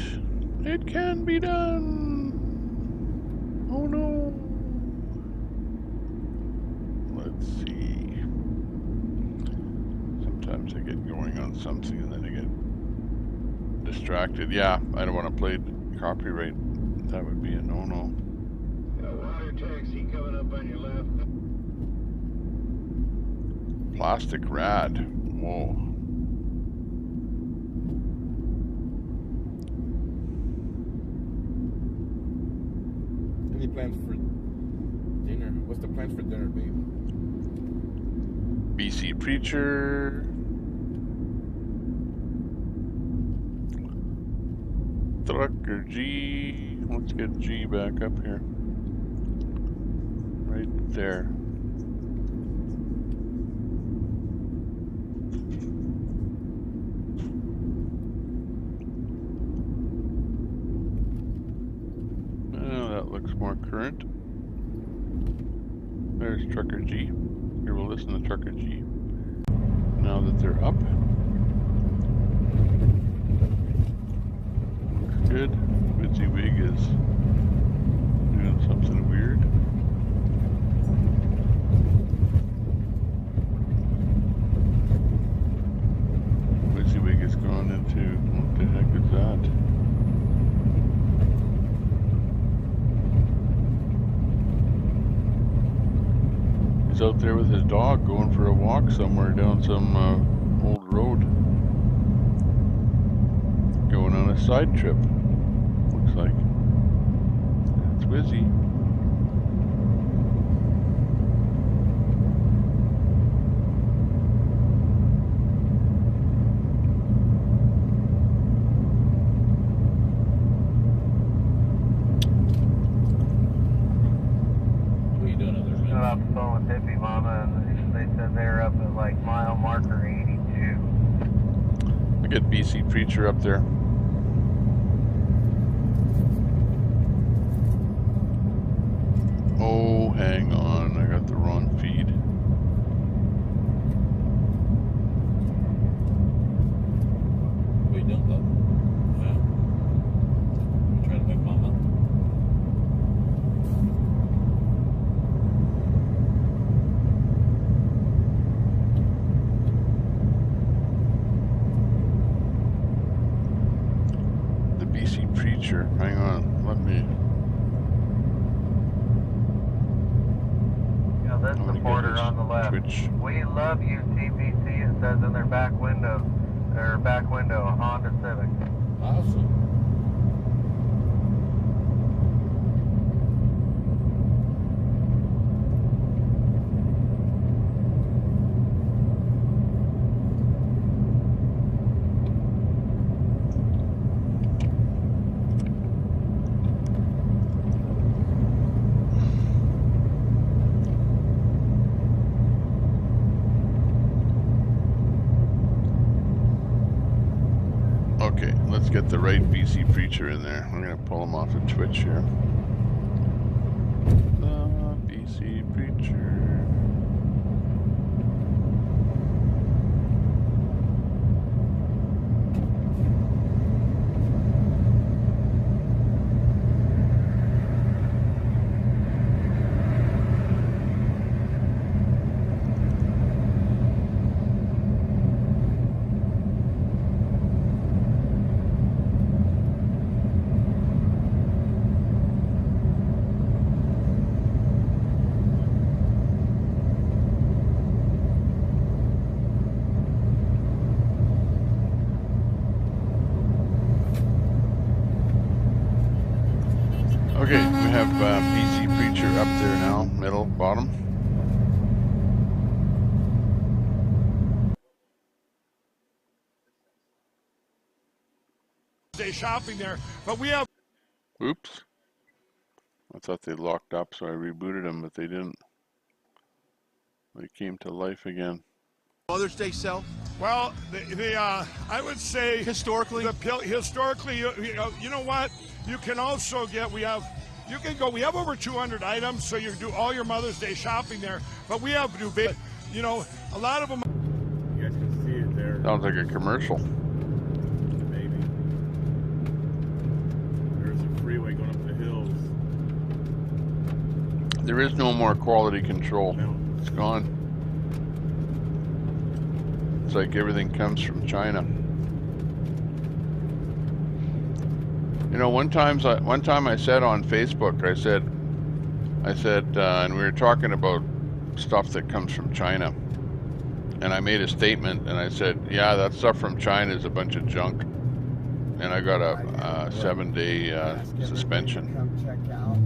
It can be done! Oh no! Let's see. Sometimes I get going on something and then I get distracted. Yeah, I don't want to play copyright. That would be a no-no. Water taxi coming up on your left. Plastic rad. Whoa. Any plans for dinner? What's the plans for dinner, babe? BC Preacher. Trucker G. Let's get G back up here. Right there. More current. There's Trucker G. Here we'll listen to Trucker G. Now that they're up. Looks good. Witsy Wig is doing something weird. Witsy Wig has gone into, what the heck is that? He's out there with his dog going for a walk somewhere down some old road. Going on a side trip, looks like. It's busy. Get BC Preacher up there. Oh Hang on, I got the wrong feed. What are you doing, bud? Yeah. You trying to make mama? The BC Preacher. Hang on, let me. Yeah, this supporter on the left. Twitch. We love you, TPC. It says in their back window, a Honda Civic. Awesome. Okay, let's get the right BC Preacher in there. I'm gonna pull him off of Twitch here. The BC Preacher. Okay, we have BC Preacher up there now, middle, bottom. Day shopping there, but we have. Oops. I thought they locked up, so I rebooted them, but they didn't. They came to life again. Mother's Day sell? Well, I would say historically, historically, you know what? You can also get. We have over 200 items, so you do all your Mother's Day shopping there. But we have to do, you know, a lot of them. You guys can see it there. Sounds like a commercial. Maybe. There's a freeway going up the hills. There is no more quality control. It's gone. It's like everything comes from China. You know, one time I said on Facebook, I said, and we were talking about stuff that comes from China, and I made a statement, and I said, yeah, that stuff from China is a bunch of junk, and I got a 7-day suspension. Come check out.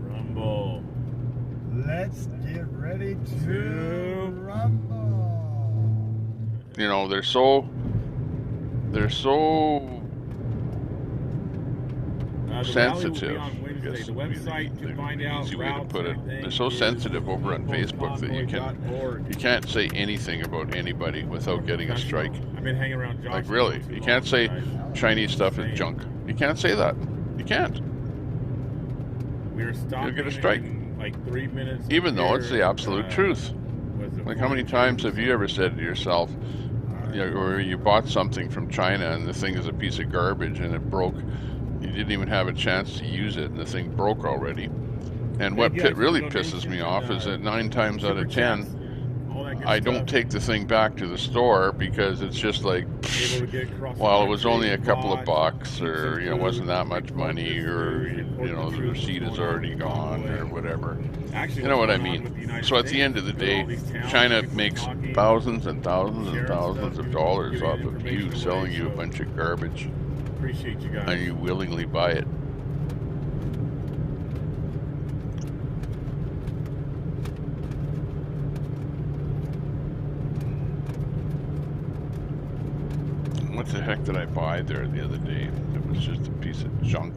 Rumble. Let's get ready to rumble. You know, they're so sensitive. I guess the website to find out easy way to put it. They're so sensitive over on Facebook that you can't say anything about anybody without getting a strike. I've been hanging around Josh. Like really, you can't say Chinese stuff is junk. You can't say that. You can't. We were stopping. You'll get a strike. In like 3 minutes. Even though it's the absolute truth. Like how many times have you ever said to yourself, or you bought something from China and the thing is a piece of garbage and it broke. You didn't even have a chance to use it and the thing broke already. And what really pisses me off is that 9 times out of 10, I don't take the thing back to the store because it's just like, well, it was only a couple of bucks, or it wasn't that much money, or the receipt is already gone, or whatever. You know what I mean? So at the end of the day, China makes thousands and thousands and thousands of dollars off of you selling you a bunch of garbage, Appreciate you guys. and you willingly buy it. What the heck did I buy there the other day? It was just a piece of junk.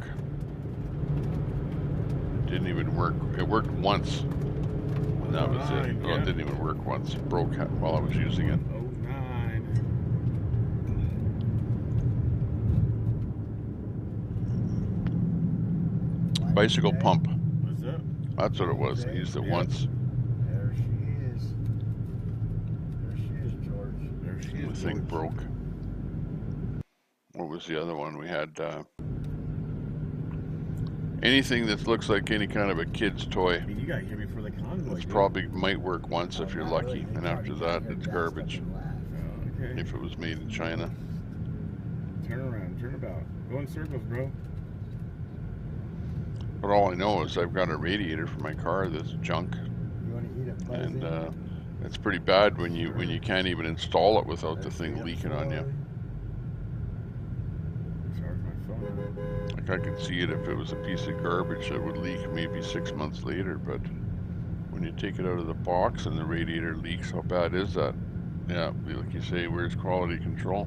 It didn't even work. It worked once. And that was it. Well, it didn't even work once. It broke while I was using it. Bicycle pump. That's what it was. I used it once. There she is. There she is, George. There she The is. thing George. broke. What was the other one? We had anything that looks like any kind of a kid's toy. Hey, you got here before the convoy. It's probably might work once if you're lucky, and after that it's garbage. Okay. If it was made in China. Turn around, turn about. Go in circles, bro. But all I know is I've got a radiator for my car that's junk, You want to eat it? and it's pretty bad when you can't even install it without the thing leaking on you. Charge my phone. Like I could see it if it was a piece of garbage that would leak maybe 6 months later, but when you take it out of the box and the radiator leaks, how bad is that? Yeah, like you say, where's quality control?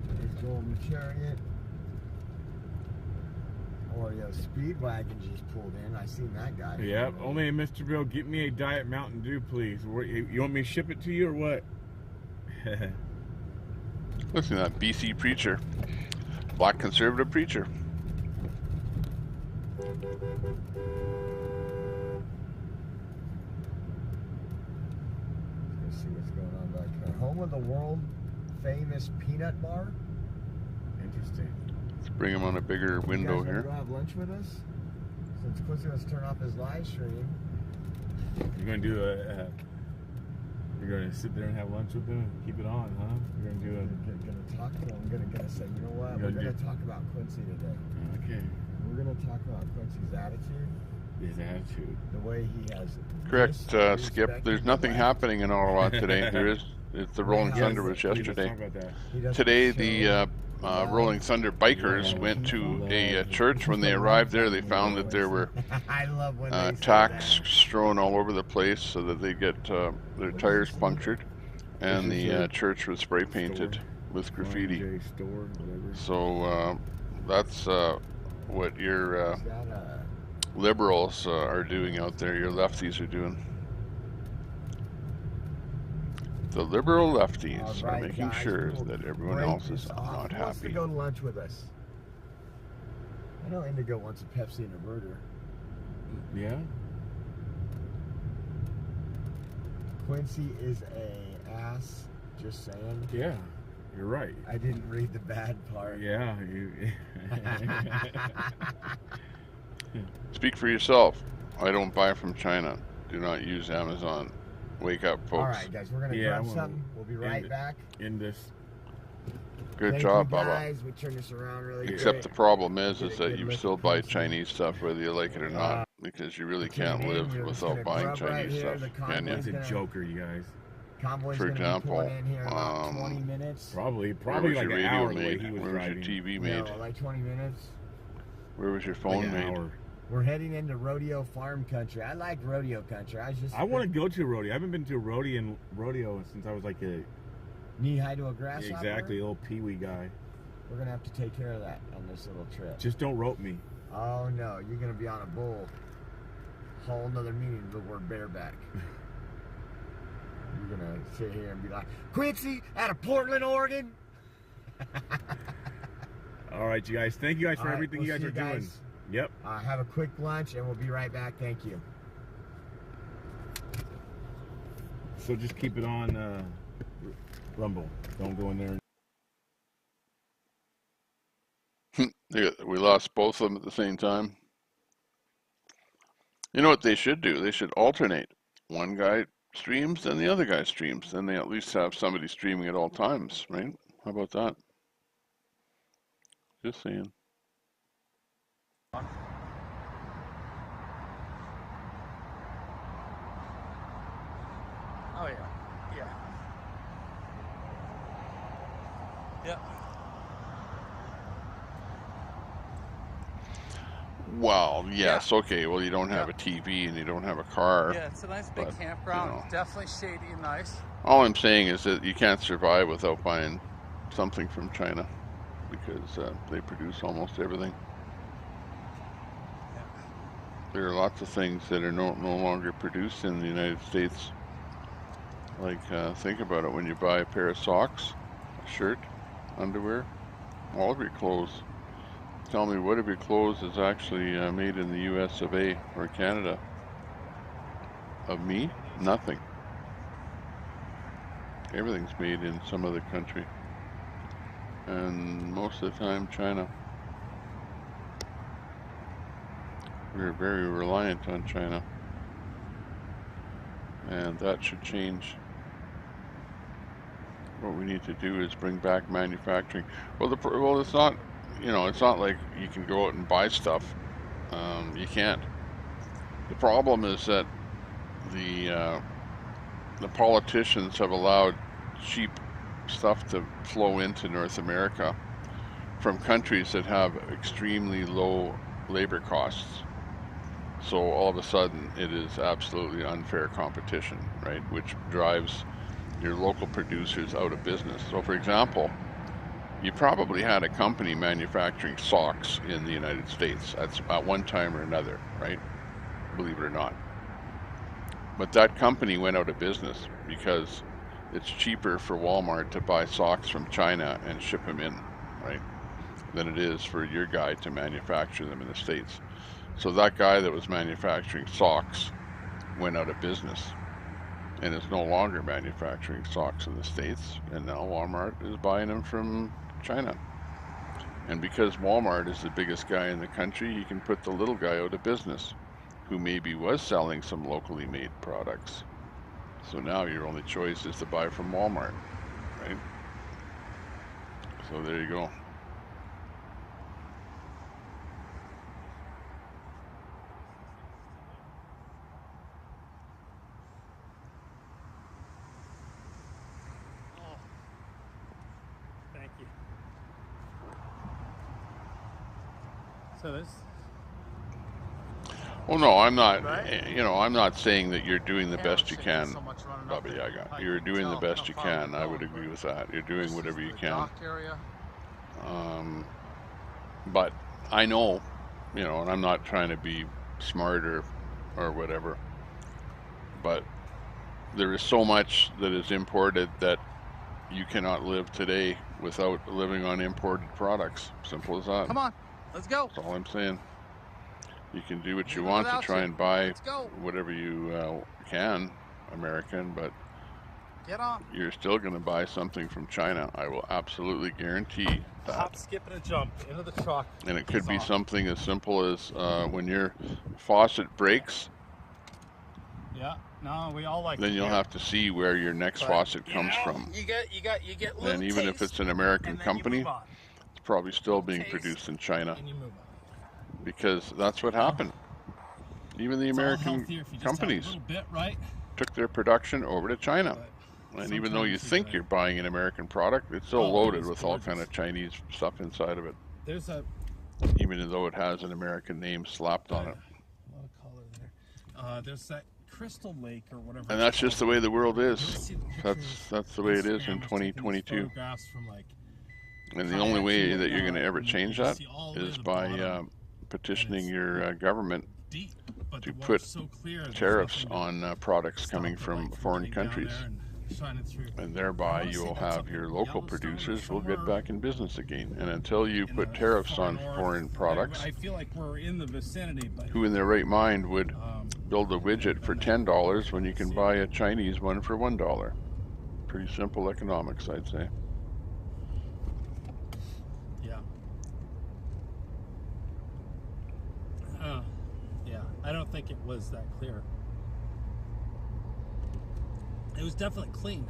Let's go on the chariot. Or yeah, Speedwagon just pulled in. I seen that guy. Yep. Only Mr. Bill, get me a Diet Mountain Dew, please. You want me to ship it to you or what? Listen to that BC preacher, black conservative preacher. Let's see what's going on back here. Home of the world famous peanut bar. Interesting. Let's bring him on a bigger window You guys here. wanna go have lunch with us? Since Quincy wants to turn off his live stream. You're gonna do you're gonna sit there and have lunch with them and keep it on, huh? You're gonna do Gonna talk to him. I'm gonna say, you know what? We're gonna talk about Quincy today. Okay. We're gonna talk about Quincy's attitude. His attitude. The way he has. Correct, Skip. There's nothing happening in Ottawa today. It's the Rolling Thunder was yesterday. Today, the Rolling Thunder bikers went to a church. When they arrived there, they found that there were I love when they say tacks strewn all over the place so that they get their tires punctured, and the church was spray painted with graffiti. So that's what your liberals are doing out there. Your lefties are doing. The liberal lefties are making sure that everyone else is not Who wants to happy. go to lunch with us? I know Indigo wants a Pepsi and a burger. Yeah. Quincy is a ass. Just saying. Yeah, you're right. I didn't read the bad part. Yeah. Speak for yourself. I don't buy from China. Do not use Amazon. Wake up, folks. All right, guys, we're gonna grab something. We'll be right back. In this. Good Thank job, you Baba. guys. We turned this around really Except quick. the problem is that you still buy Chinese stuff whether you like it or not, because you really can't in, live you're without gonna buying grub right Chinese here. stuff, The can you? Convoy's It's a joker, you guys. Convoy's For gonna be example, pulling in here in about 20 minutes. Probably Where was like your an radio hour the way made? he was Where was your driving. TV made? No, like 20 minutes. Where was your phone Like an made? hour. We're heading into rodeo farm country. I like rodeo country. I want to go to a rodeo. I haven't been to a rodeo since I was like a knee high to a grasshopper. exactly little peewee guy. We're gonna have to take care of that on this little trip. Just don't rope me. Oh no, you're gonna be on a bull. Whole nother meaning of the word bareback. You're gonna sit here and be like, Quincy out of Portland, Oregon. All right, you guys. Thank you guys for All right, everything we'll you guys see are doing. guys. Yep. Have a quick lunch and we'll be right back. Thank you. So just keep it on Rumble. Don't go in there. We lost both of them at the same time. You know what they should do? They should alternate. One guy streams, then the other guy streams. Then they at least have somebody streaming at all times, right? How about that? Just saying. Oh yeah, yeah. Yep. Well, yes, okay. Well, you don't have a TV and you don't have a car. Yeah, it's a nice big but, campground. you know, Definitely shady and nice. all I'm saying is that you can't survive without buying something from China, because they produce almost everything. There are lots of things that are no longer produced in the United States. Like, think about it, when you buy a pair of socks, a shirt, underwear, All of your clothes. Tell me, what of your clothes is actually made in the US of A or Canada? Of me? Nothing. Everything's made in some other country. And most of the time, China. We're very reliant on China. And that should change. What we need to do is bring back manufacturing. Well, it's not, it's not like you can go out and buy stuff. You can't. The problem is that the politicians have allowed cheap stuff to flow into North America from countries that have extremely low labor costs. So all of a sudden it is absolutely unfair competition, right? Which drives your local producers out of business. So for example, you probably had a company manufacturing socks in the United States at one time or another, right? Believe it or not. But that company went out of business because it's cheaper for Walmart to buy socks from China and ship them in, right, than it is for your guy to manufacture them in the States. So that guy that was manufacturing socks went out of business and is no longer manufacturing socks in the States, and now Walmart is buying them from China. And because Walmart is the biggest guy in the country, he can put the little guy out of business who maybe was selling some locally made products. So now your only choice is to buy from Walmart, right? So there you go. Thank you. So this. Well, no, I'm not. Right? I'm not saying that you're doing the best you can, Baba Yaga. You're doing the best you can. I would agree with that. You're doing whatever you can. But I know, and I'm not trying to be smarter or whatever, but there is so much that is imported that you cannot live today without living on imported products. Simple as that. Come on, let's go. That's all I'm saying. You can do what you want to try and buy whatever you can, American, but get on. You're still going to buy something from China. I will absolutely guarantee that. Hop, skip, and a jump into the truck. And it could be something as simple as when your faucet breaks. Yeah, no, we all like. Then you'll have to see where your next faucet comes from. You get. And even if it's an American company, it's probably still being produced in China. Because that's what happened. Even the American companies took their production over to China. And even though you think you're buying an American product, it's still loaded with all kind of Chinese stuff inside of it. Even though it has an American name slapped on it. A lot of color there. There's that Crystal Lake or whatever. And that's just the way the world is. That's the way it is in 2022. And the only way that you're going to ever change that is by petitioning your government to put tariffs on products coming from foreign countries. And thereby you will have your local producers will get back in business again. And until you put tariffs on foreign products, who in their right mind would build a widget for $10 when you can buy a Chinese one for $1? Pretty simple economics, I'd say. Yeah, I don't think it was that clear. It was definitely clean,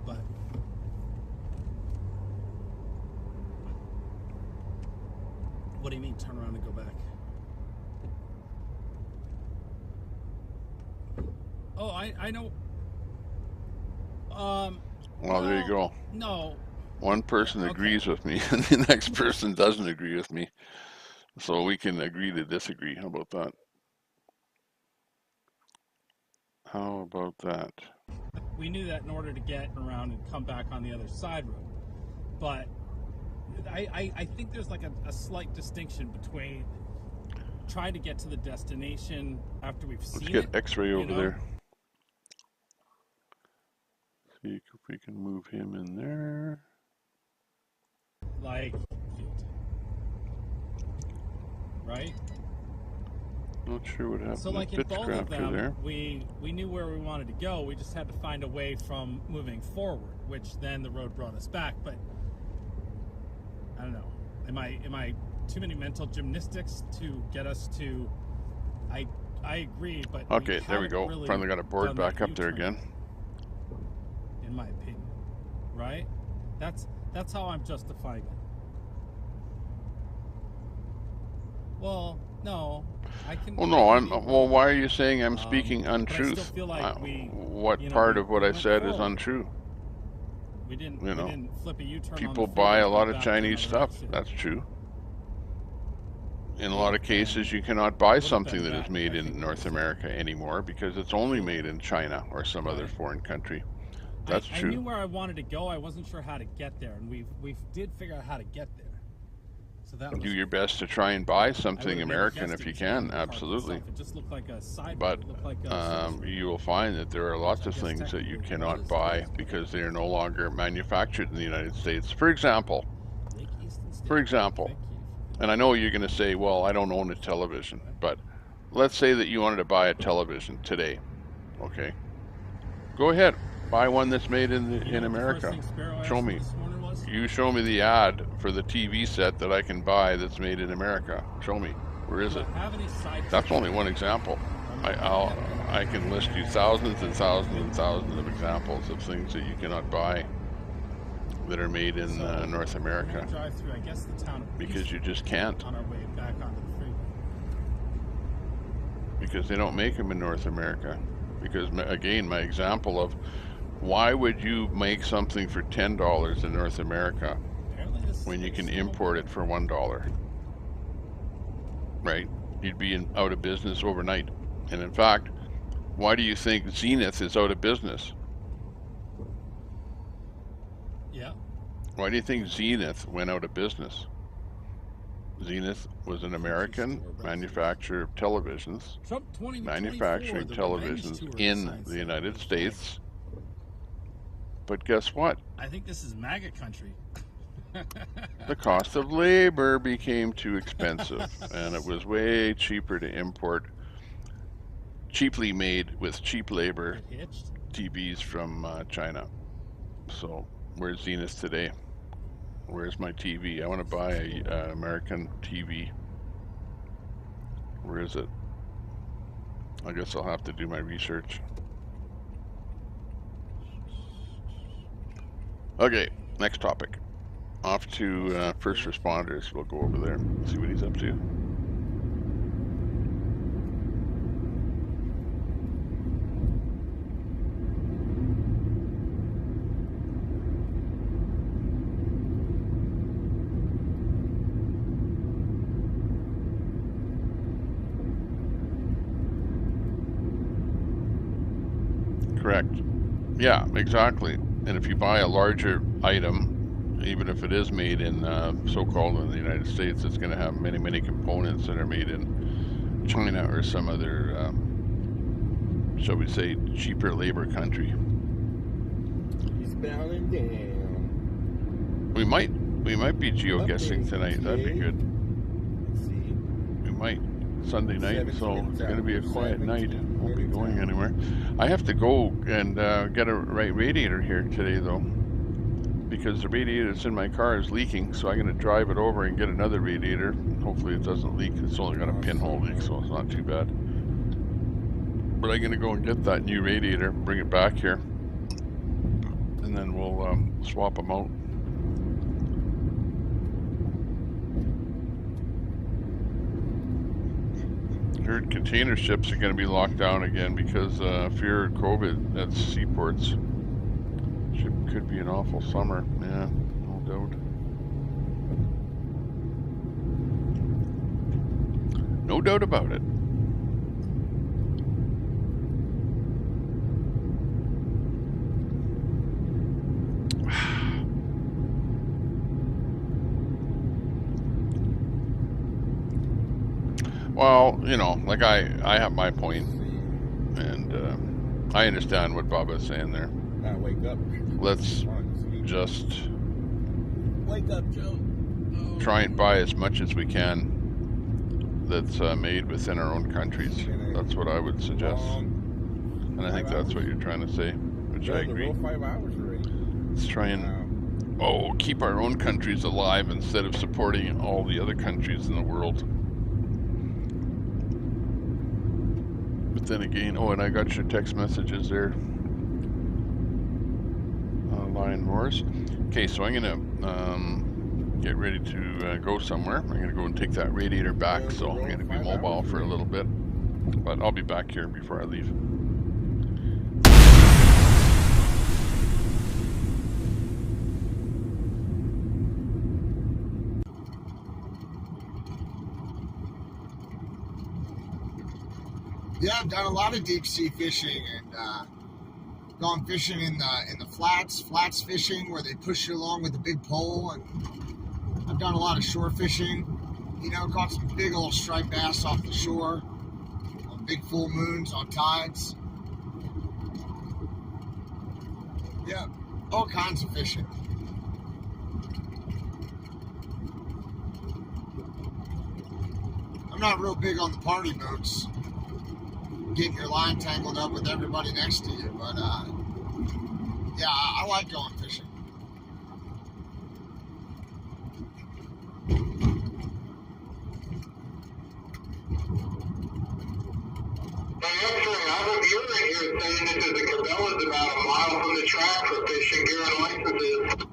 but what do you mean turn around and go back? Oh, I know. Well, there you go. No. One person agrees with me and the next person doesn't agree with me. So we can agree to disagree. How about that? How about that? We knew that in order to get around and come back on the other side road. But I think there's like a slight distinction between trying to get to the destination after we've seen it. Let's get X-ray over there. See if we can move him in there. Like, right? Not sure what happened. So like in Bits both of graph them, there. we knew where we wanted to go. We just had to find a way from moving forward, which then the road brought us back. But I don't know. Am I too many mental gymnastics to get us to? I agree, but Okay, there we go. Really Finally got a board done back that up there U-turn, again. in my opinion, right? That's how I'm justifying it. Well, no, I can. Well, no, well, why are you saying I'm speaking but I still untruth? feel like we, what you know, part we of what I went said is forward. untrue? We didn't. You We know, didn't flip a U-turn on people the buy a freeway lot and of go back Chinese the other stuff. direction. That's true. In a lot of cases, you cannot buy something that is made in North America anymore because it's only made in China or some other foreign country. That's I true. knew where I wanted to go. I wasn't sure how to get there, and we did figure out how to get there. So that was Do your best to try and buy something maybe American guessed if it you was can, the park absolutely. itself. It just looked like a side But road. It looked like a you will find that there are lots of guess things that you technically cannot buy because they are no longer manufactured in the United States. For example, and I know you're going to say, well, I don't own a television, but let's say that you wanted to buy a television today, okay? Go ahead, buy one that's made in America. Show me. You show me the ad for the TV set that I can buy that's made in America. Show me. Where is it? That's only one example. I can list you thousands and thousands and thousands of examples of things that you cannot buy that are made in North America drive through, I guess, the town of because you just can't. on our way back onto the freeway. Because they don't make them in North America. Because again, my example of why would you make something for $10 in North America when you can import it for $1? Right? You'd be out of business overnight. And in fact, why do you think Zenith is out of business? Yeah. Why do you think Zenith went out of business? Zenith was an American manufacturer of televisions, manufacturing televisions in the United States. But guess what? I think this is MAGA country. The cost of labor became too expensive, and it was way cheaper to import cheaply made with cheap labor TVs from China. So where's Zenith today? Where's my TV? I want to buy an American TV. Where is it? I guess I'll have to do my research. Okay, next topic. Off to first responders. We'll go over there, see what he's up to. Correct. Yeah, exactly. And if you buy a larger item, even if it is made in so-called in the United States, it's going to have many, many components that are made in China or some other, shall we say, cheaper labor country. He's bowing down. We might be geoguessing tonight. That'd be good. We might. Sunday night, so it's going to be a quiet night. Won't be going anywhere. I have to go and get a right radiator here today, though, because the radiator that's in my car is leaking, so I'm going to drive it over and get another radiator. Hopefully it doesn't leak. It's only got a pinhole leak, so it's not too bad. But I'm going to go and get that new radiator, bring it back here, and then we'll swap them out. I heard container ships are going to be locked down again because fear of COVID at seaports. Ship could be an awful summer. Yeah, no doubt. No doubt about it. Well, you know, like I have my point, and I understand what Baba's saying there. Wake up. Let's just wake up, Joe. Try and buy as much as we can that's made within our own countries. That's what I would suggest. And I think that's what you're trying to say, which I agree. 5 hours already. Let's try and keep our own countries alive instead of supporting all the other countries in the world. But then again, and I got your text messages there, Lion Morris. Okay, so I'm gonna get ready to go somewhere. I'm gonna go and take that radiator back, so I'm gonna be mobile for a little bit, but I'll be back here before I leave. Yeah, I've done a lot of deep sea fishing and gone fishing in the flats fishing where they push you along with a big pole, and I've done a lot of shore fishing. You know, caught some big old striped bass off the shore on big full moons, on tides. Yeah, all kinds of fishing. I'm not real big on the party boats, getting your line tangled up with everybody next to you, but yeah, I like going fishing. You're saying this is the Cabela's about a mile from the track for fishing gear and licenses.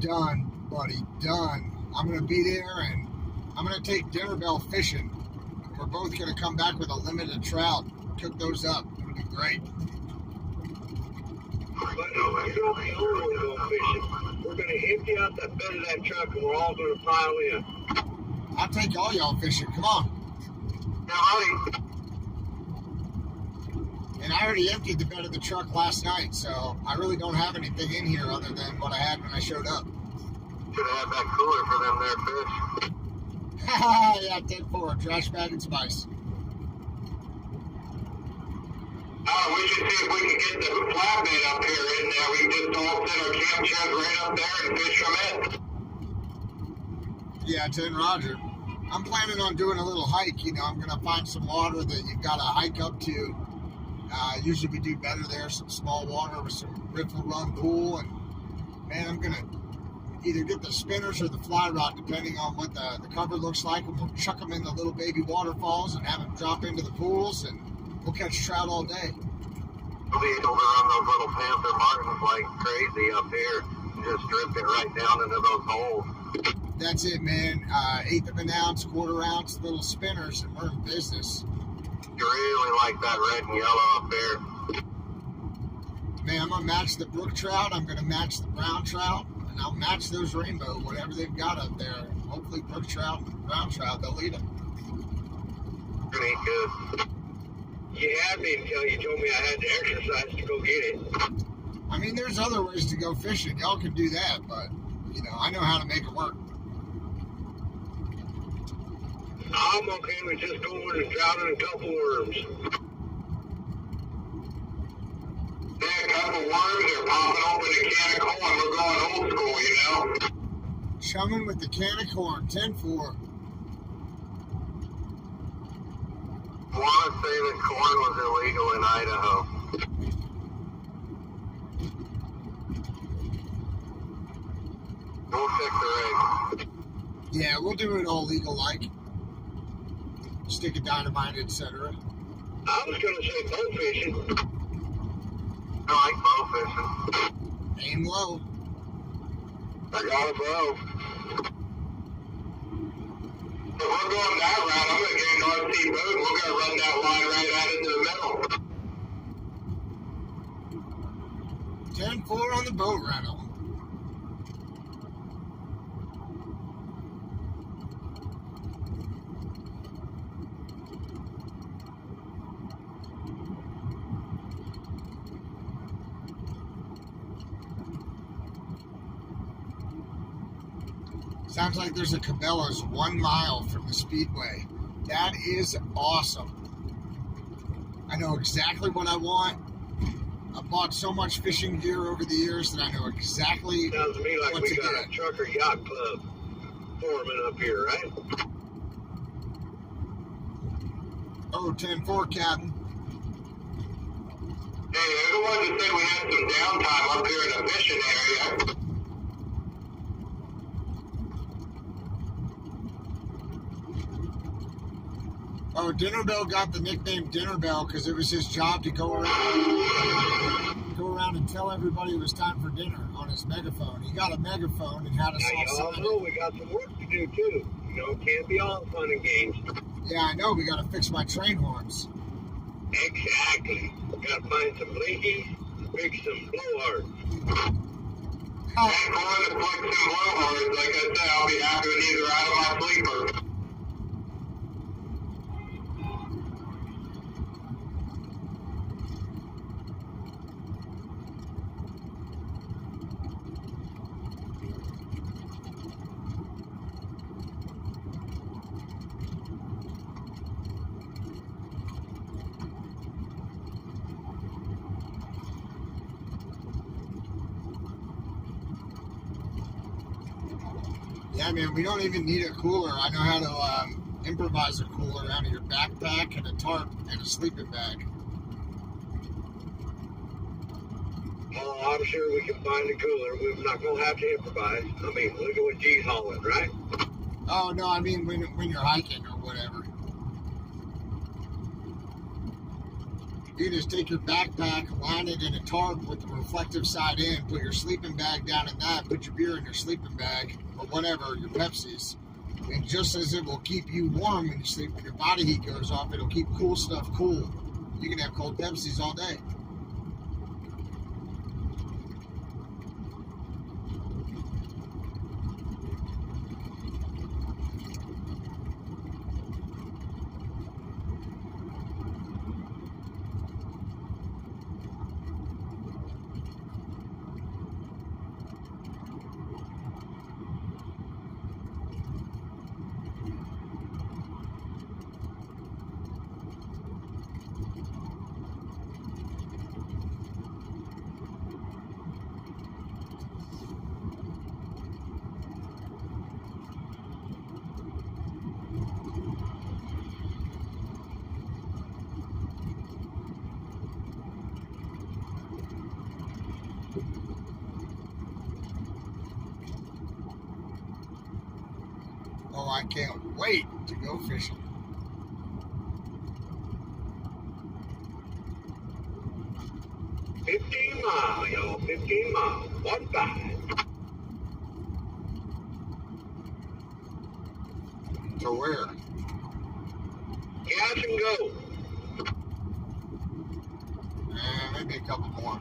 Done, buddy, done. I'm going to be there, and I'm going to take dinner bell fishing. We're both going to come back with a limited trout, cook those up. It'll be great. But no, you're not the only one going fishing. We're going to empty out that bed of that truck, and we're all going to pile in. I'll take all y'all fishing. Come on. Now, honey. And I already emptied the bed of the truck last night, so I really don't have anything in here other than what I had when I showed up. Should have had that cooler for them there fish. Haha, yeah, 10-4, trash bag and spice. We should see if we can get the flatbed up here in there. We can just all set our camp chairs right up there and fish from it. Yeah, 10 Roger. I'm planning on doing a little hike. You know, I'm going to find some water that you've got to hike up to. Usually we do better there, some small water with some riffle run pool, and man, I'm gonna either get the spinners or the fly rod depending on what the cover looks like, and we'll chuck them in the little baby waterfalls and have them drop into the pools, and we'll catch trout all day. We'll be able to run those little panther martins like crazy up here and just drip it right down into those holes. That's it, man. 1/8 of an ounce, 1/4 ounce little spinners, and we're in business. You really like that red and yellow up there. Man, I'm going to match the brook trout. I'm going to match the brown trout. And I'll match those rainbow, whatever they've got up there. Hopefully brook trout and brown trout, they'll eat them. Pretty good. You had me until you told me I had to exercise to go get it. I mean, there's other ways to go fishing. Y'all can do that, but, you know, I know how to make it work. I'm okay with just going and drowning a couple worms. Yeah, a couple worms are popping open a can of corn. We're going old school, you know? Chumming with the can of corn, 10-4. I want to say that corn was illegal in Idaho. We'll check the rig. Yeah, we'll do it all legal-like. Stick of dynamite, etc. I was going to say bow fishing. I like bow fishing. Aim low. I got a bow. If we're going that route, I'm going to get an RC boat and we're going to run that line right out into the middle. 10-4 on the boat rental. Sounds like there's a Cabela's 1 mile from the Speedway. That is awesome. I know exactly what I want. I've bought so much fishing gear over the years that I know exactly Sounds to me like what we to got get. a trucker yacht club forming up here, right? Oh, 10-4, Captain. Hey, they're the ones that said we had some downtime up here in the mission area. Oh, Dinner Bell got the nickname Dinner Bell because it was his job to go around and tell everybody it was time for dinner on his megaphone. He got a megaphone and had us all sign know we got some work to do too. You know, it can't be all fun and games. Yeah, I know. We got to fix my train horns. Exactly. We got to find some blinkies, fix some blowhards. Hey, going to fix some blowhards. Like I said, I'll be happy with either out of my sleeper. Yeah, man, we don't even need a cooler. I know how to improvise a cooler out of your backpack and a tarp and a sleeping bag. Oh, I'm sure we can find a cooler. We're not going to have to improvise. I mean, look at what G's hauling, right? Oh, no, I mean when you're hiking or whatever. You just take your backpack, line it in a tarp with the reflective side in, put your sleeping bag down in that, put your beer in your sleeping bag, or whatever, your Pepsis. And just as it will keep you warm when you sleep, when your body heat goes off, it'll keep cool stuff cool. You can have cold Pepsis all day. Oh, I can't wait to go fishing. $15 y'all. 15 miles. 1-5. To where? Gas and go. Maybe a couple more.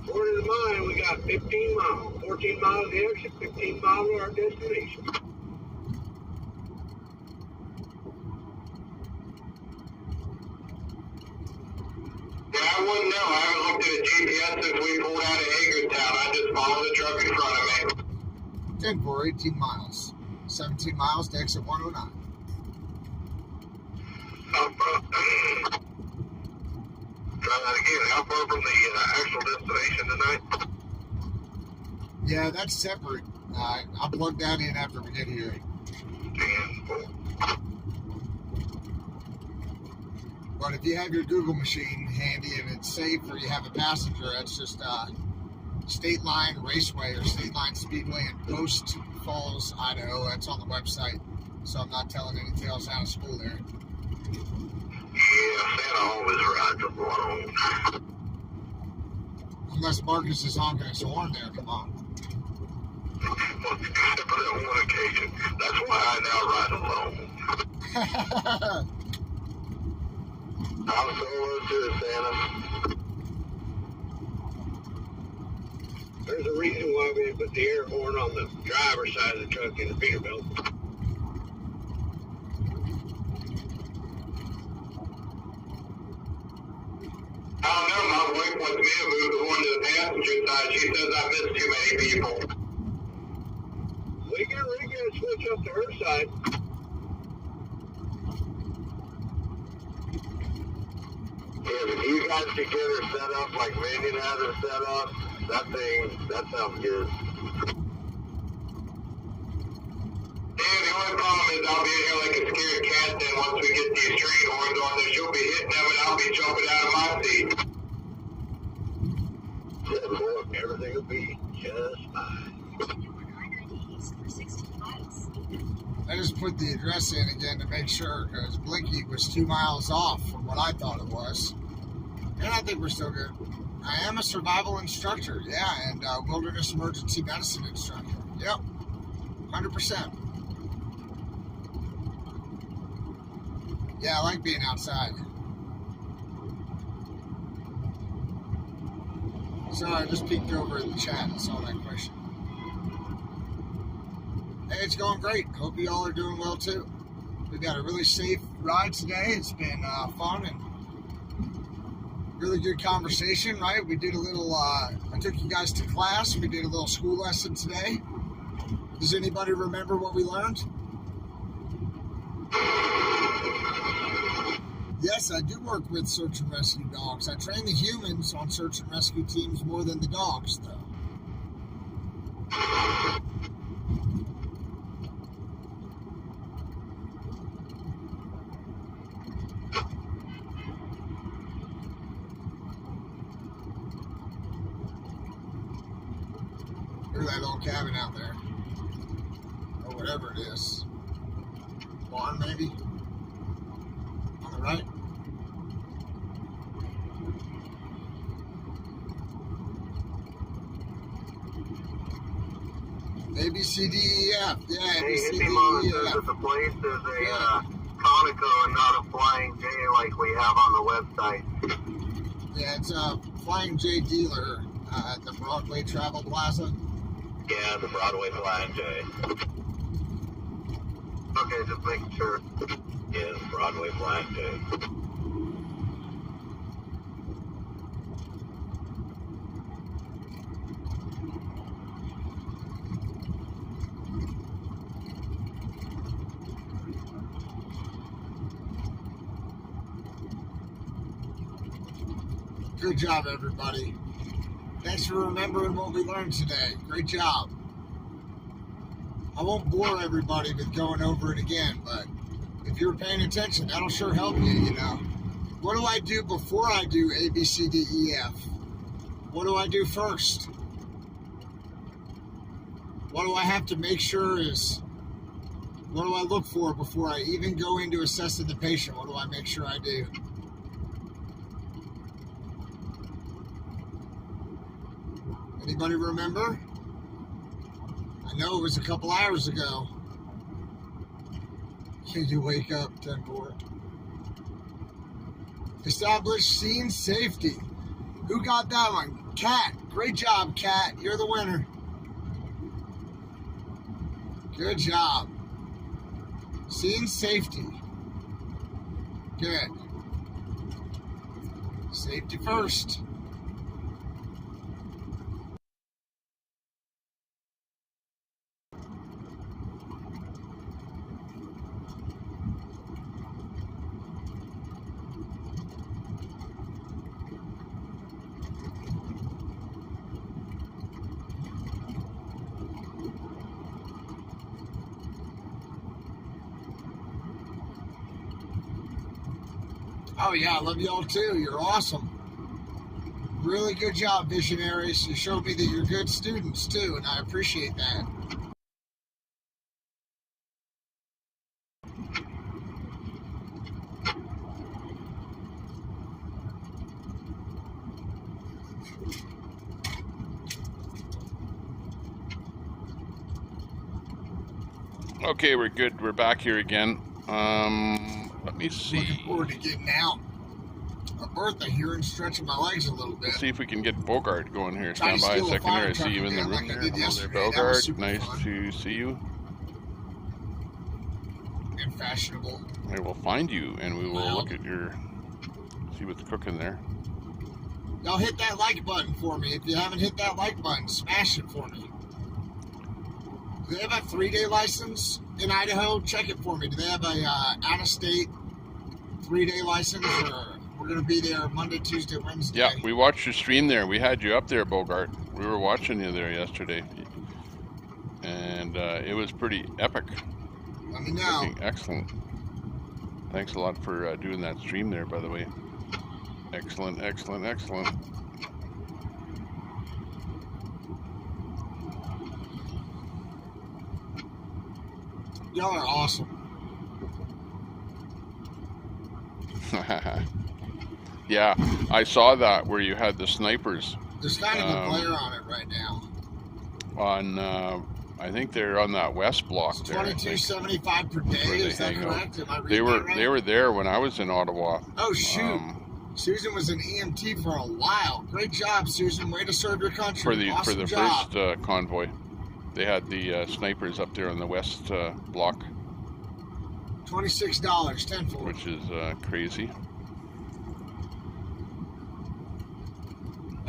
According to mine, we got 15 miles. 14 miles the exit, 15 miles to our destination. Yeah, I wouldn't know. I haven't looked at a GPS since we pulled out of Hagerstown. I just followed the truck in front of me. 10 for 18 miles. 17 miles to exit 109. Try that again. How far from the actual destination tonight? Yeah, that's separate. I'll plug that in after we get here. But if you have your Google machine handy and it's safe or you have a passenger, that's just State Line Raceway or State Line Speedway in Post Falls, Idaho. That's on the website. So I'm not telling any tales out of school there. Yeah, Santa always rides alone. Unless Marcus is honking his horn there, come on. Except for that one occasion. That's why I now ride alone. I'm solo too, Santa. There's a reason why we put the air horn on the driver's side of the truck in the Peterbilt. I don't know, my wife wants me to move the horn to the passenger side. She says I miss too many people. We can switch up to her side. Yeah, if you guys could get her set up like Mandy has her set up, that sounds good. Yeah, the only problem is I'll be here like a scared cat then once we get these train horns on there. She'll be hitting them and I'll be jumping out of my seat. Everything will be just fine. I just put the address in again to make sure, because Blinky was 2 miles off from what I thought it was. And I think we're still good. I am a survival instructor, yeah, and wilderness emergency medicine instructor. Yep, 100%. Yeah, I like being outside. Sorry, I just peeked over in the chat and saw that question. Hey, it's going great. Hope you all are doing well too. We've got a really safe ride today. It's been fun and really good conversation, right? We did a little, I took you guys to class. We did a little school lesson today. Does anybody remember what we learned? Yes, I do work with search and rescue dogs. I train the humans on search and rescue teams more than the dogs, though. Look at that little cabin out there. Or whatever it is. Barn, maybe? On the right? A, B, C, D, E, F. Yeah, A, B, C, D, E, F. At the place, there's a Conoco and not a Flying J like we have on the website. Yeah, it's a Flying J dealer at the Broadway Travel Plaza. Yeah, the Broadway Flying J. Okay, just making sure. Yeah, the Broadway Flying J. Good job, everybody. Thanks for remembering what we learned today. Great job. I won't bore everybody with going over it again, but if you're paying attention, that'll sure help you, you know. What do I do before I do A, B, C, D, E, F? What do I do first? What do I have to make sure is, what do I look for before I even go into assessing the patient? What do I make sure I do? Anybody remember? I know it was a couple hours ago. Can you wake up, 10-4? Establish scene safety. Who got that one? Kat. Great job, Kat. You're the winner. Good job. Scene safety. Good. Safety first. Oh yeah, I love y'all too. You're awesome. Really good job, visionaries. You showed me that you're good students too, and I appreciate that. Okay, we're good. We're back here again. Let me see. Looking forward to getting out. Bertha here and stretching my legs a little bit. Let's see if we can get Bogart going here. Stand by a second here. I see you in the room there. Hello there, Bogart. Nice to see you. And fashionable. I will find you and we will look at your, see what's cooking there. Y'all hit that like button for me. If you haven't hit that like button, smash it for me. Do they have a 3-day license in Idaho? Check it for me. Do they have a out-of-state 3-day license? Or we're going to be there Monday, Tuesday, Wednesday. Yeah, we watched your stream there. We had you up there, Bogart. We were watching you there yesterday. And it was pretty epic. Let me know. Looking excellent. Thanks a lot for doing that stream there, by the way. Excellent, excellent, excellent. Y'all are awesome. Yeah, I saw that where you had the snipers. There's kind of a glare on it right now. On, I think they're on that west block It's there. $22.75 per day. Is that correct? Am I reading that right? They were there when I was in Ottawa. Oh shoot! Susan was an EMT for a while. Great job, Susan. Way to serve your country. For the awesome job. first convoy, they had the snipers up there on the west block. $26, 10 for. Which is crazy.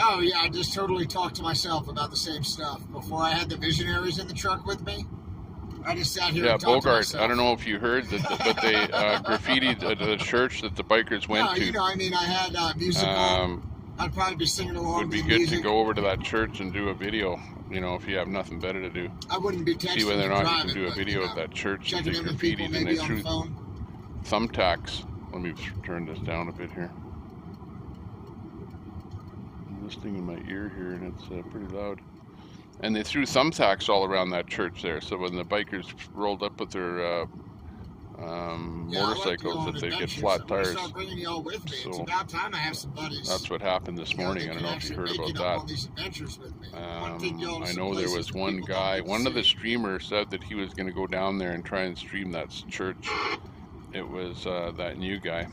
Oh yeah, I just totally talked to myself about the same stuff. Before I had the visionaries in the truck with me, I just sat here and talked to Bogart, myself. I don't know if you heard that, but they graffitied the church that the bikers went No, to. you know, I mean, I had music on. I'd probably be singing along Would be to the good music. to go over to that church and do a video. You know, if you have nothing better to do. I wouldn't be texting See whether or and not you can driving, do a but, video you know, of that church that they checking in with people graffitied and they maybe on threw the phone. thumbtacks. Let me turn this down a bit here. I'm listening in my ear here and it's pretty loud. And they threw thumbtacks all around that church there. So when the bikers rolled up with their motorcycles, that they get flat tires. It's about time I have some buddies. That's what happened this morning. I don't know if you heard about that. I know there was one guy, one of the streamers said that he was going to go down there and try and stream that church. It was that new guy.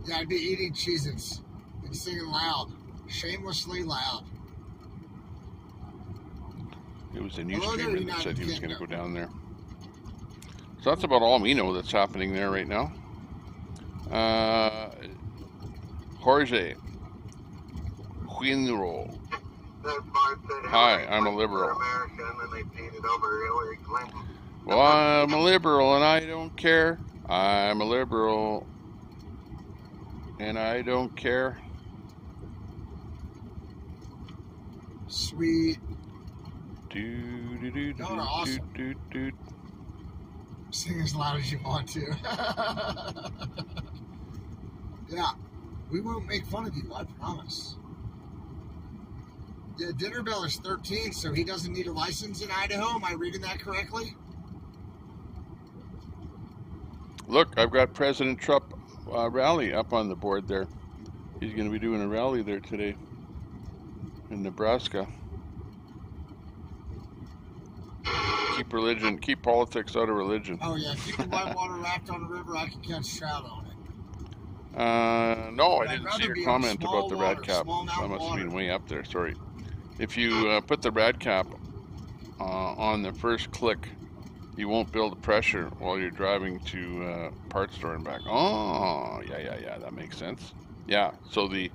Yeah, I'd be eating Cheez-Its and singing loud, shamelessly loud. It was a new streamer that said he was going to go down there. So that's about all we know that's happening there right now. Jorge Huinro. Hi, I'm a liberal. Well, I'm a liberal and I don't care. I'm a liberal and I don't care. Sweet. Y'all are awesome. Sing as loud as you want to. Yeah, we won't make fun of you, I promise. Yeah, Dinner Bell is 13, so he doesn't need a license in Idaho. Am I reading that correctly? Look, I've got President Trump rally up on the board there. He's going to be doing a rally there today in Nebraska. Keep religion, keep politics out of religion. Oh yeah, keep the whitewater raft on the river. I can catch trout on it. No, I I'd didn't rather see your be on comment small about the water, rad cap. small That mountain must have been water. way up there. Sorry. If you put the rad cap on the first click, you won't build the pressure while you're driving to parts store and back. Oh, yeah. That makes sense. Yeah. So the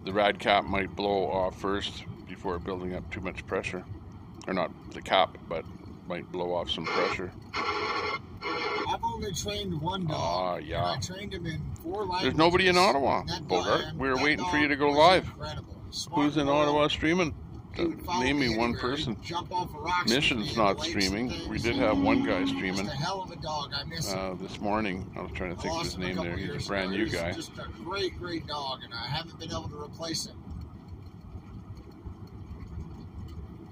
rad cap might blow off first before building up too much pressure, or not the cap, but might blow off some pressure. I've only trained one dog. Yeah. I trained him in 4 languages. There's nobody in Ottawa, That Bogart. dog- We were that waiting for you dog to go was live. incredible. Smart Who's in dog. Ottawa streaming? Follow Name me one anywhere. person. Jump off of rocks with me Mission's in not the lakes streaming. and We things. did have one guy streaming Just a hell of a dog. I miss him. this morning. I was trying to think of Lost his him a name couple there. He's years a brand ago. new He's guy. just a great dog, and I haven't been able to replace him.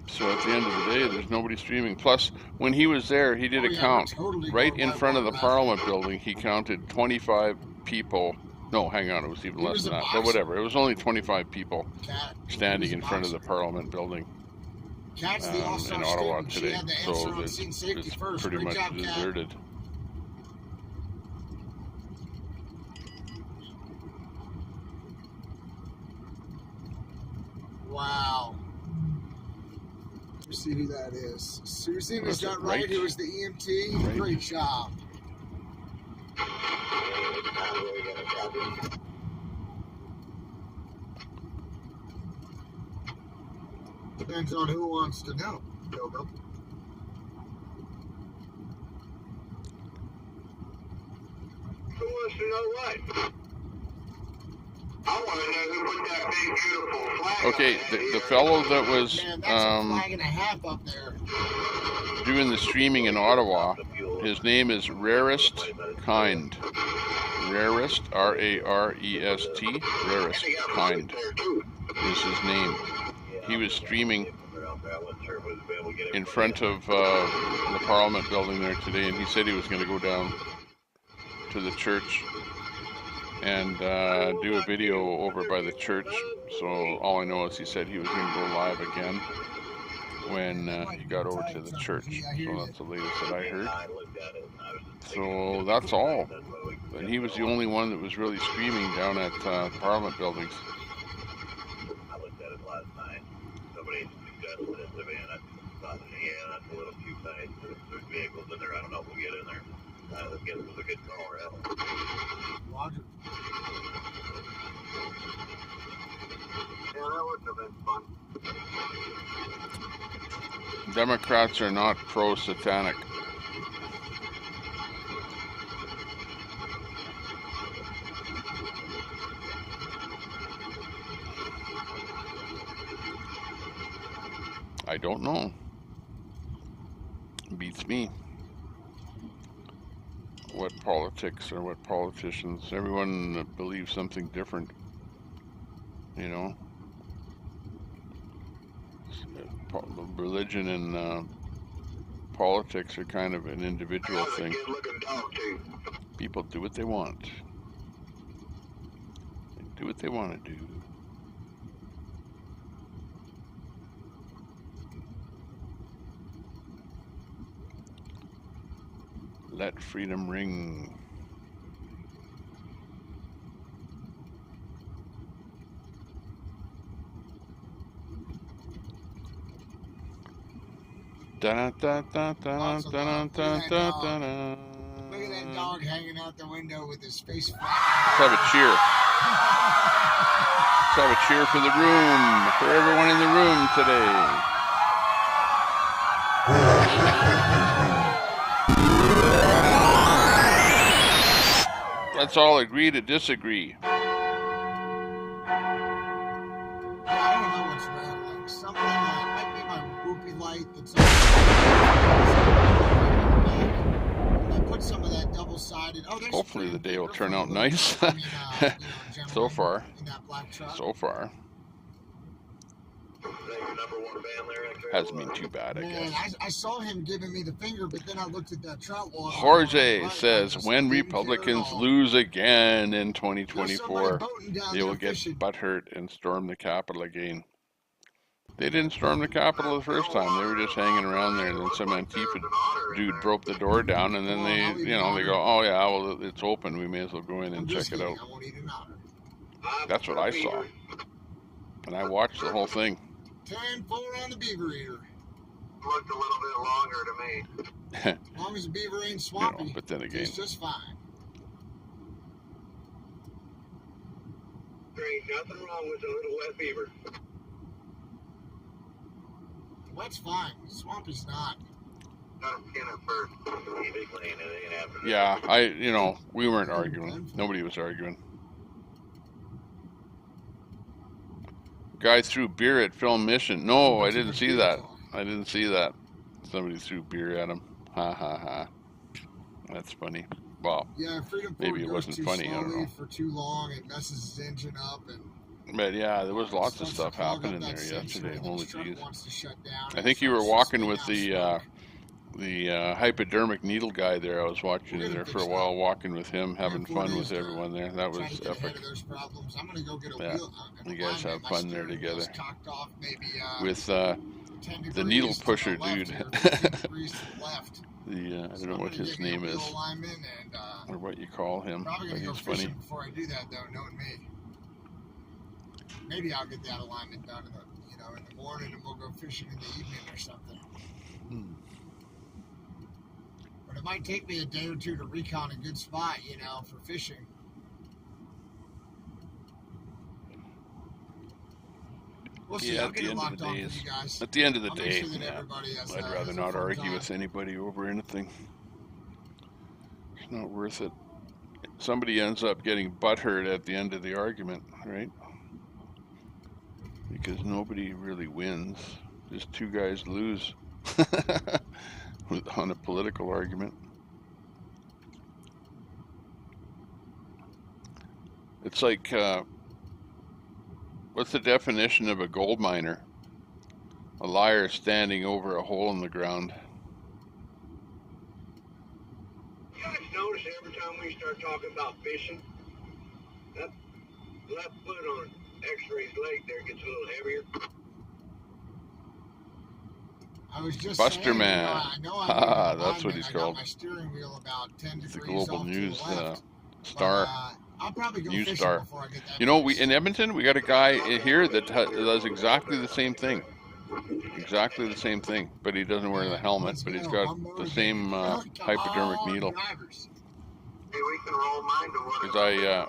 So at the end of the day, there's nobody streaming. Plus, when he was there, he did Oh, a yeah, count. we're totally Right going in by front of the water Parliament building, he counted 25 people. No, hang on, it was even He less was than a that. boxer. But whatever, it was only 25 people Cat. standing He in was a front of the boxer. Parliament building Cat's the in all-star Ottawa student. She today. had the So answer on it's scene safety first. pretty Great much job, Cat. deserted. Wow. Let me see who that is. Susan, is Was it that right? Wright? Who was the EMT? Wright. Great job. Depends on who wants to know. Yogo. Who wants to know what? Okay, the fellow that was flag and a half up there. doing the streaming in Ottawa, his name is Rarest Kind. Rarest, R-A-R-E-S-T, Rarest Kind is his name. He was streaming in front of the Parliament building there today, and he said he was going to go down to the church and do a video over by the church. So all I know is he said he was going to go live again when he got over to the church. So that's the latest that I heard. So that's all. And he was the only one that was really screaming down at Parliament buildings. I looked at it last night. Somebody suggested it to me, and I thought, yeah, that's a little too tight. There's vehicles in there. I don't know if we'll get in there. Let's get it was a good call, Roger. Yeah, that wouldn't have been fun. Democrats are not pro-satanic. I don't know. Beats me. What politics or what politicians. Everyone believes something different. You know? Religion and politics are kind of an individual thing. People do what they want. They do what they want to do. Let freedom ring. Da da da da da da da da. Look at that dog hanging out the window with his face flat. Let's have a cheer. Let's have a cheer for the room, for everyone in the room today. Let's all agree to disagree. I don't know what's rattling. Something might be my whoopee light that's I put some of that double-sided. Oh, hopefully the day will turn out nice. So far. So far. Hasn't been too bad, I guess. I saw him giving me the finger, but then I looked at that trout water. Jorge says, when Republicans lose again in 2024, they will get butthurt and storm the Capitol again. They didn't storm the Capitol the first time. They were just hanging around there, and then some Antifa dude broke the door down, and then they, you know, they go, oh yeah, well, it's open. We may as well go in and check it out. That's what I saw. And I watched the whole thing. 10-4 on the beaver eater. Looked a little bit longer to me. As long as the beaver ain't swampy, you know, but then again, it's just fine. There ain't nothing wrong with a little wet beaver. Wet's fine. Swampy's not. Got him skin at first. Basically, and it ain't happening. yeah, you know, we weren't arguing. Nobody was arguing. Guy threw beer at Film Mission. No, I didn't see that. I didn't see that. Somebody threw beer at him. Ha ha ha. That's funny. Well, yeah, Freedom maybe it wasn't funny. I don't know. For too long, it messes his engine up, and but yeah, there was lots of stuff happening there yesterday. Holy jeez. I think you were walking with the hypodermic needle guy there. I was watching you there for a while, walking with him, having fun with everyone there. That was epic. Yeah, you guys have fun there together. With the needle pusher dude. I don't know what his name is, or what you call him. I think it's funny. Before I do that, though, knowing me, maybe I'll get that alignment done in the morning, and we'll go fishing in the evening or something. But it might take me a day or two to recon a good spot, for fishing. We'll see. Yeah, at the end of the day, I'd rather not argue with anybody over anything. It's not worth it. somebody ends up getting butthurt at the end of the argument, right? Because nobody really wins. Just two guys lose on a political argument. It's like, what's the definition of a gold miner? A liar standing over a hole in the ground. You guys notice every time we start talking about fishing, that left foot on X-Ray's leg there gets a little heavier. I was just Buster saying, Man. I know I'm That's what he's called. my steering wheel about 10 He's the degrees global off news to the left. star. I'll probably go News fishing star. before I get that. You know, we in Edmonton, we got a guy here that does exactly the same thing. Exactly the same thing, but he doesn't wear the helmet, but he's got the same hypodermic needle. Because I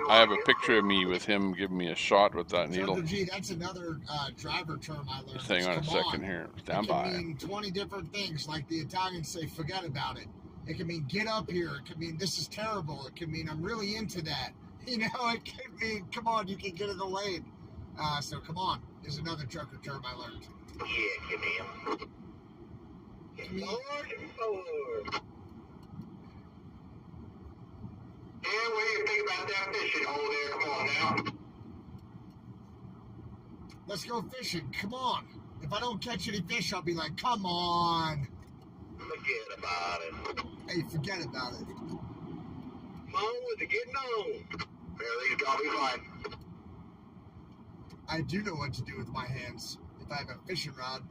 have a picture of me with him giving me a shot with that needle. Gee, that's another driver term I learned. Just hang on a second here. Stand by. It can mean 20 different things, like the Italians say, forget about it. It can mean get up here. It can mean this is terrible. It can mean I'm really into that. You know, it can mean come on, you can get in the lane. So come on is another trucker term I learned. Yeah, give me forward. And what do you think about that fishing hole there? Come on now. Let's go fishing. Come on. If I don't catch any fish, I'll be like, come on. Forget about it. Hey, forget about it. Come on with the getting on. Barely's gonna be fine. I do know what to do with my hands if I have a fishing rod.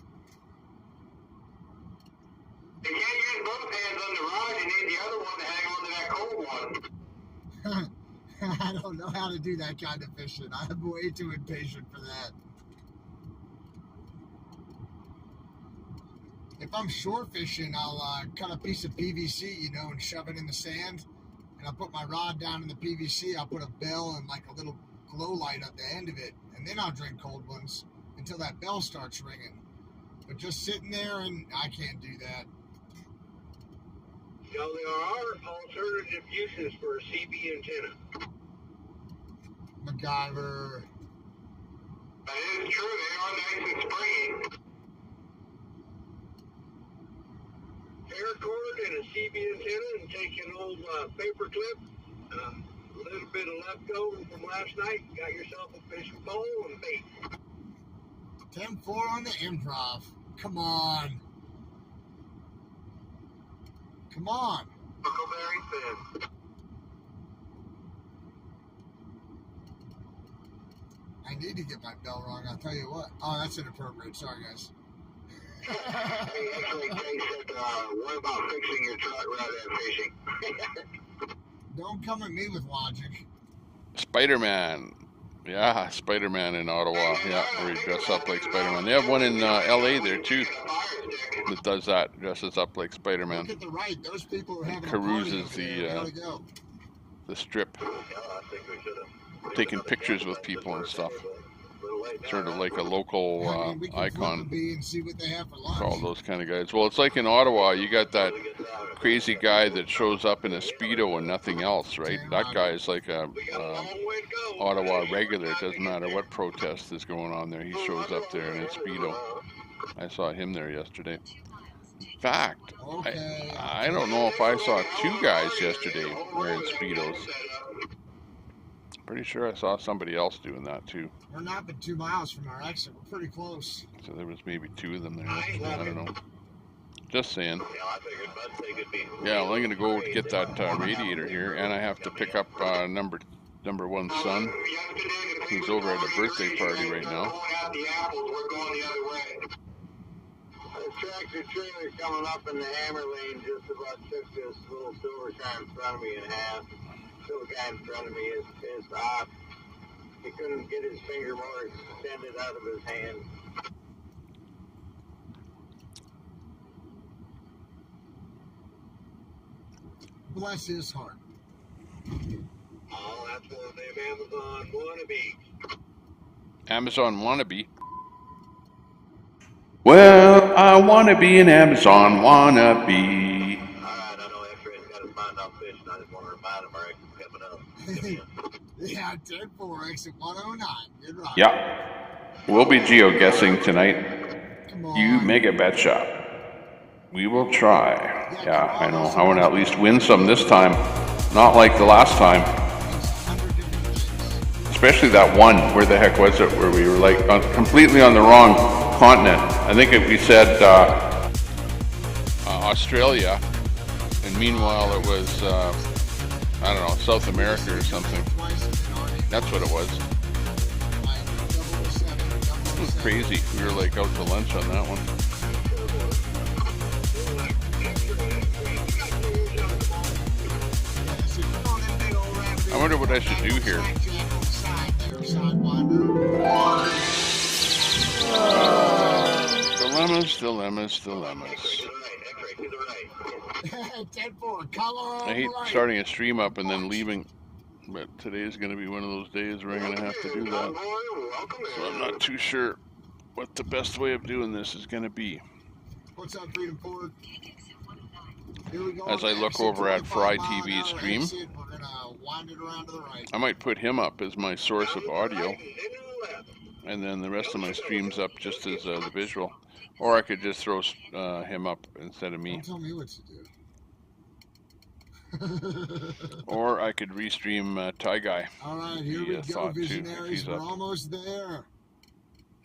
You can't use both hands on the rod. You need the other one to hang on to that cold one. I don't know how to do that kind of fishing. I'm way too impatient for that. If I'm shore fishing, I'll cut a piece of PVC, you know, and shove it in the sand. And I'll put my rod down in the PVC. I'll put a bell and like a little glow light at the end of it. And then I'll drink cold ones until that bell starts ringing. But just sitting there, and I can't do that. You know, there are alternative uses for a CB antenna. MacGyver. That is true. They are nice and springy. Paracord and a CB antenna, and take an old paper clip, a little bit of leftover from last night, got yourself a fishing pole and bait. 10-4 on the improv. Come on. Come on. Huckleberry Finn. I need to get my bell wrong, I'll tell you what. Oh, that's inappropriate. Sorry, guys. Hey, actually, Jay said, what about fixing your truck rather than fishing? Don't come at me with logic. Spider-Man. Yeah, Spider-Man in Ottawa. Yeah, where he dresses up like Spider-Man. They have one in LA there too that does that, dresses up like Spider-Man. Look at the right. Those people are having carouses the strip, taking pictures with people and stuff. Sort of like a local icon for all those kind of guys. Well, it's like in Ottawa, you got that crazy guy that shows up in a Speedo and nothing else, right? That guy is like a Ottawa regular. It doesn't matter what protest is going on there. He shows up there in a Speedo. I saw him there yesterday. In fact, I don't know if I saw two guys yesterday wearing Speedos. Pretty sure I saw somebody else doing that too. We're not but 2 miles from our exit. We're pretty close. So there was maybe two of them there. I don't know. Just saying. Yeah, well, I'm gonna go get that radiator here, and I have to pick up number one son. He's over at a birthday party right now. This tractor trailer coming up in the hammer lane just about took this little silver guy in front of me in half. Silver guy in front of me is pissed off. He couldn't get his finger more extended out of his hand. Bless his heart. Oh, that's one of them Amazon wannabes. Amazon wannabe. Well, I wanna be an Amazon wannabe. Alright, I know X-Ray's got his mind off fishing. I just want to remind him our Yeah, 10-4, exit 109. Good right. Yeah. We'll be geo-guessing tonight. You make a bet shop. We will try. Yeah, I know. I want to at least win some this time. Not like the last time. Especially that one. Where the heck was it? Where we were like completely on the wrong continent. I think we said Australia. And meanwhile it was, I don't know, South America or something. That's what it was. It was crazy. We were like out to lunch on that one. I wonder what I should do here. Dilemmas. 10-4, color. I hate starting a stream up and then leaving, but today's going to be one of those days where I'm going to have to do that. So I'm not too sure what the best way of doing this is going to be. What's up, Freedom Ford? As I look over at Fry TV's stream, I might put him up as my source of audio, and then the rest of my streams up just as the visual. Or I could just throw him up instead of me. Don't tell me what to do. Or I could restream Ty Guy. All right, here we go, visionaries. We're almost there.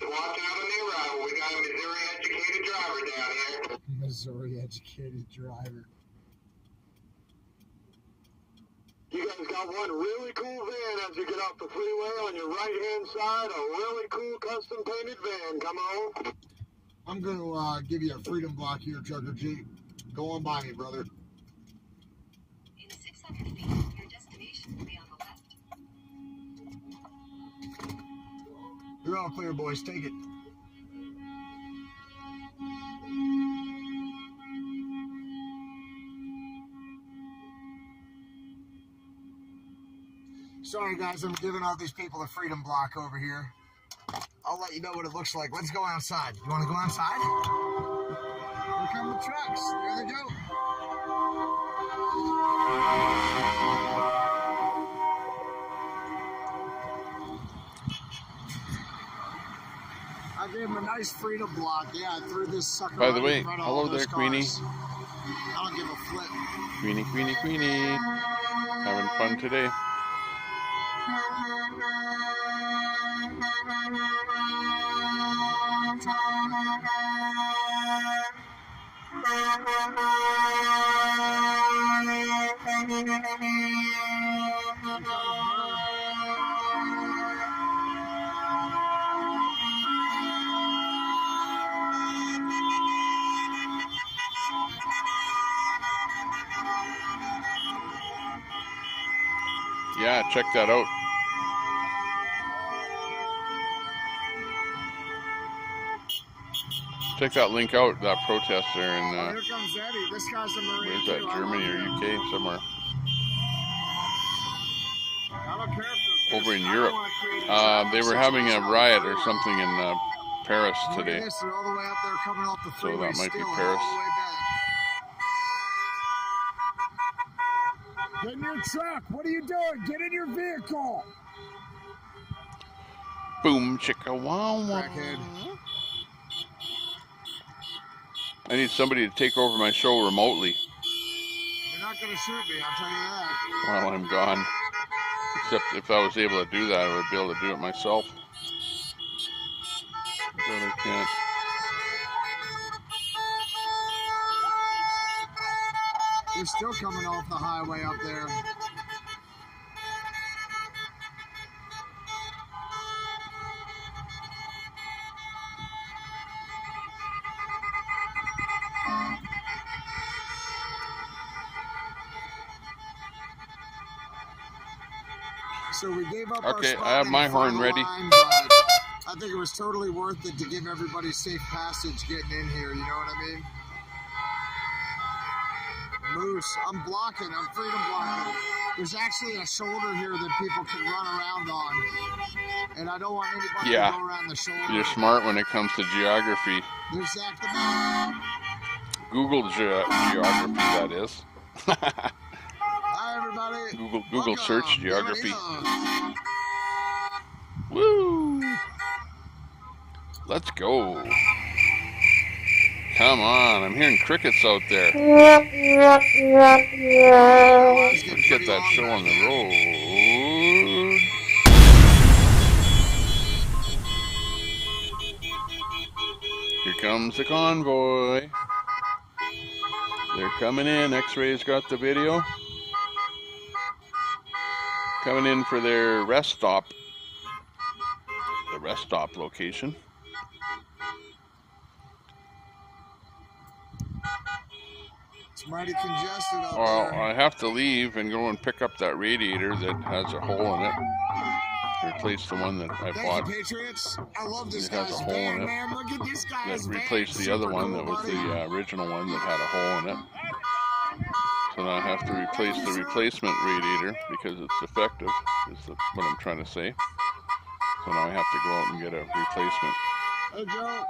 Watch out on the arrival. We got a Missouri-educated driver down here. Missouri-educated driver. You guys got one really cool van as you get off the freeway on your right-hand side. A really cool custom-painted van. Come on. I'm going to give you a freedom block here, Trucker G. Go on by me, brother. In 600 feet, your destination will be on the left. You're all clear, boys. Take it. Sorry, guys. I'm giving all these people a freedom block over here. I'll let you know what it looks like. Let's go outside. You want to go outside? Here come the trucks. There they go. I gave him a nice freedom block. Yeah, I threw this sucker. By the way, in front of hello all there, those Queenie. cars. I don't give a flip. Queenie. Having fun today. Yeah, check that out. Check that link out, that protest there in, Here comes Eddie. This guy's a Marine. where's that, Germany or UK, somewhere. I don't care if they're Over in Europe. They were having a riot or something in Paris Look at today. this, they're all the way up there coming off the So freeway. that might be still, Paris. all the way back. Get in your truck. What are you doing? Get in your vehicle. Boom, chicka wow wow. I need somebody to take over my show remotely You're not going to shoot me, I'll tell you that. while I'm gone. Except if I was able to do that, I would be able to do it myself. But I can't. You're still coming off the highway up there. So we gave up our Okay, spot I have in my the front horn of the ready. line, but I think it was totally worth it to give everybody safe passage getting in here, you know what I mean? Moose, I'm blocking, I'm freedom blocking. There's actually a shoulder here that people can run around on. And I don't want anybody to go around the shoulder. You're smart when it comes to geography. There's Zach the man. Google geography, that is. Hi, everybody. everybody. Google search Welcome. geography. Woo! Let's go. Come on, I'm hearing crickets out there. Let's get that show on the road. Here comes the convoy. They're coming in. X-Ray's got the video. Coming in for their rest stop. The rest stop location. It's mighty congested out Well, there. I have to leave and go and pick up that radiator that has a hole in it. Replace the one that I bought. Thank you, Patriots. I love this It has guy's a hole in van, it. man. Look at this guy's That van. replaced the other one that was the original one that had a hole in it. So now I have to replace the replacement radiator because it's defective, is what I'm trying to say. So now I have to go out and get a replacement. Hey, Joe.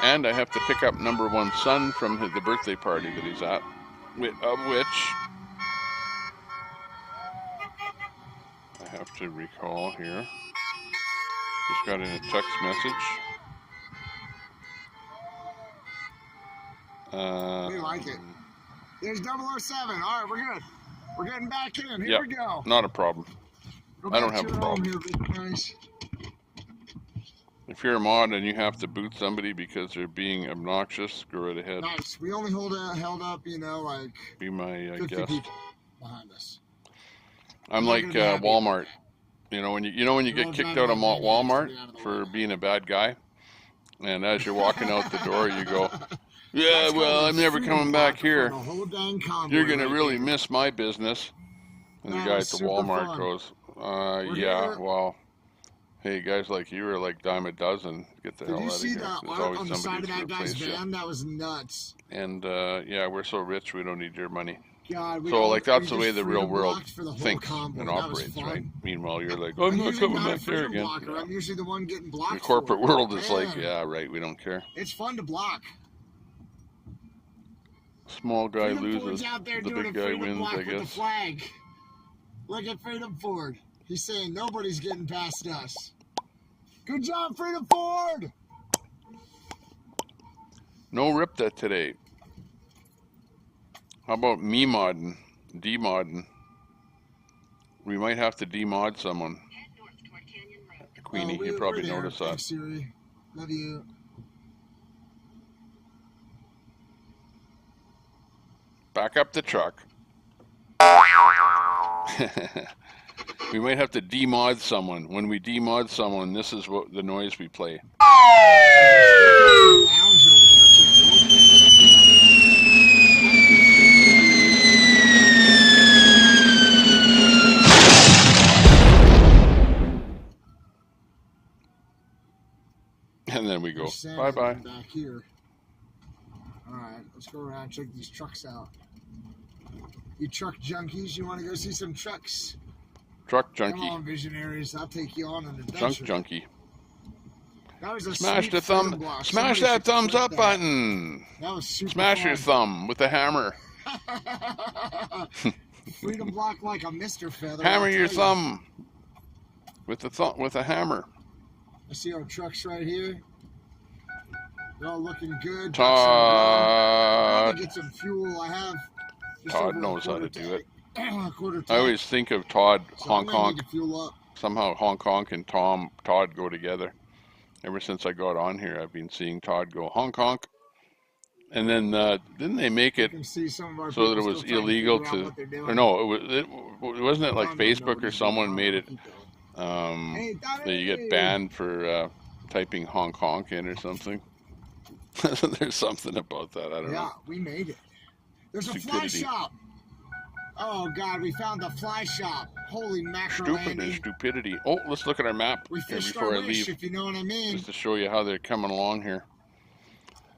And I have to pick up number one's son from the birthday party that he's at, of which I have to recall here. Just got in a text message. We like it. There's 007. All right, we're good. We're getting back in. Here Yep, we go. not a problem. I don't have a problem. Here, big guys. If you're a mod and you have to boot somebody because they're being obnoxious, go right ahead. Nice. We only held up, you know, like Be my 50 guest. people behind us. I'm like Walmart. You know when you get kicked out of Walmart for being a bad guy, and as you're walking out the door, you go, "Yeah, well, I'm never coming back here. You're gonna really miss my business." And the guy at the Walmart goes, "Yeah, well, hey, guys like you are like dime a dozen. Get the hell out of here. There's always on the side somebody of to that guy's replace you." van? That was nuts. And yeah, we're so rich we don't need your money. God, So like that's the we way just the real freedom world blocked for the whole thinks convoy. and That was operates, fun. right? Meanwhile, you're like, I'm I'm not usually coming not a back there freedom again. blocker. I'm usually the one getting blocked. The corporate for it. world is like, Man, yeah, right, we don't care. it's fun to block. Small guy Freedom Ford's loses, out there the doing big a guy freedom wins, block I with the guess. flag. Look at Freedom Ford. He's saying nobody's getting past us. Good job, Freedom Ford. No RIPTA today. How about me modding, demodding? We might have to demod someone. Queenie, you probably noticed that. Thanks, Siri. Love you. Back up the truck. We might have to demod someone. When we demod someone, this is what the noise we play. And then we go, bye-bye. Back here. All right, let's go around and check these trucks out. You truck junkies, you want to go see some trucks? Truck Come junkie. on, visionaries. I'll take you on an adventure. Junk junkie. That was a Smash sweet the freedom thumb. block. Smash Somebody that should thumbs clip up that. button. That was super Smash your fun. thumb with a hammer. Freedom block like a Mr. Feather. Hammer I'll your tell you. thumb with a hammer. I see our trucks right here. They're all looking good. Todd. Get some fuel. I have. just Todd over a knows how to quarter do it. quarter I tank. always think of Todd, So Hong I'm gonna Kong. need to fuel up. Somehow Hong Kong and Todd go together. Ever since I got on here, I've been seeing Todd go Hong Kong. And then didn't they make it can see some of our so that it people was still trying to illegal figure out to, what they're doing. or no, wasn't it like Facebook or someone made it that you get banned for typing Hong Kong in or something? There's something about that. I don't Yeah, know. we made it. There's a fly Stupidity. shop. Oh God, we found the fly shop. Holy mackerel, Stupid Andy. and stupidity. Oh, let's look at our map We here fished before our I wish, leave, if you know what I mean. just to show you how they're coming along here.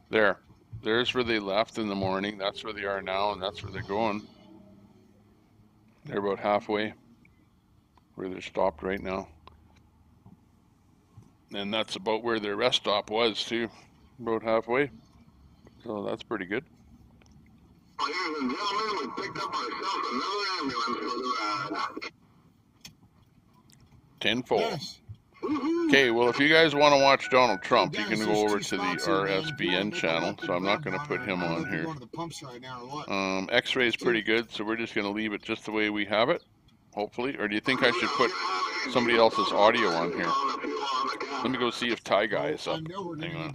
There's where they left in the morning. That's where they are now, and that's where they're going. They're about halfway where they're stopped right now. And that's about where their rest stop was too, about halfway. So that's pretty good. Ladies and gentlemen, we picked up ourselves another ambulance for the ride. 10-4. Okay, well, if you guys want to watch Donald Trump, you can go over to the RSBN channel, so I'm not going to put him on here. X-ray is pretty good, so we're just going to leave it just the way we have it, hopefully. Or do you think I should put somebody else's audio on here? Let me go see if Ty Guy is up. Hang on.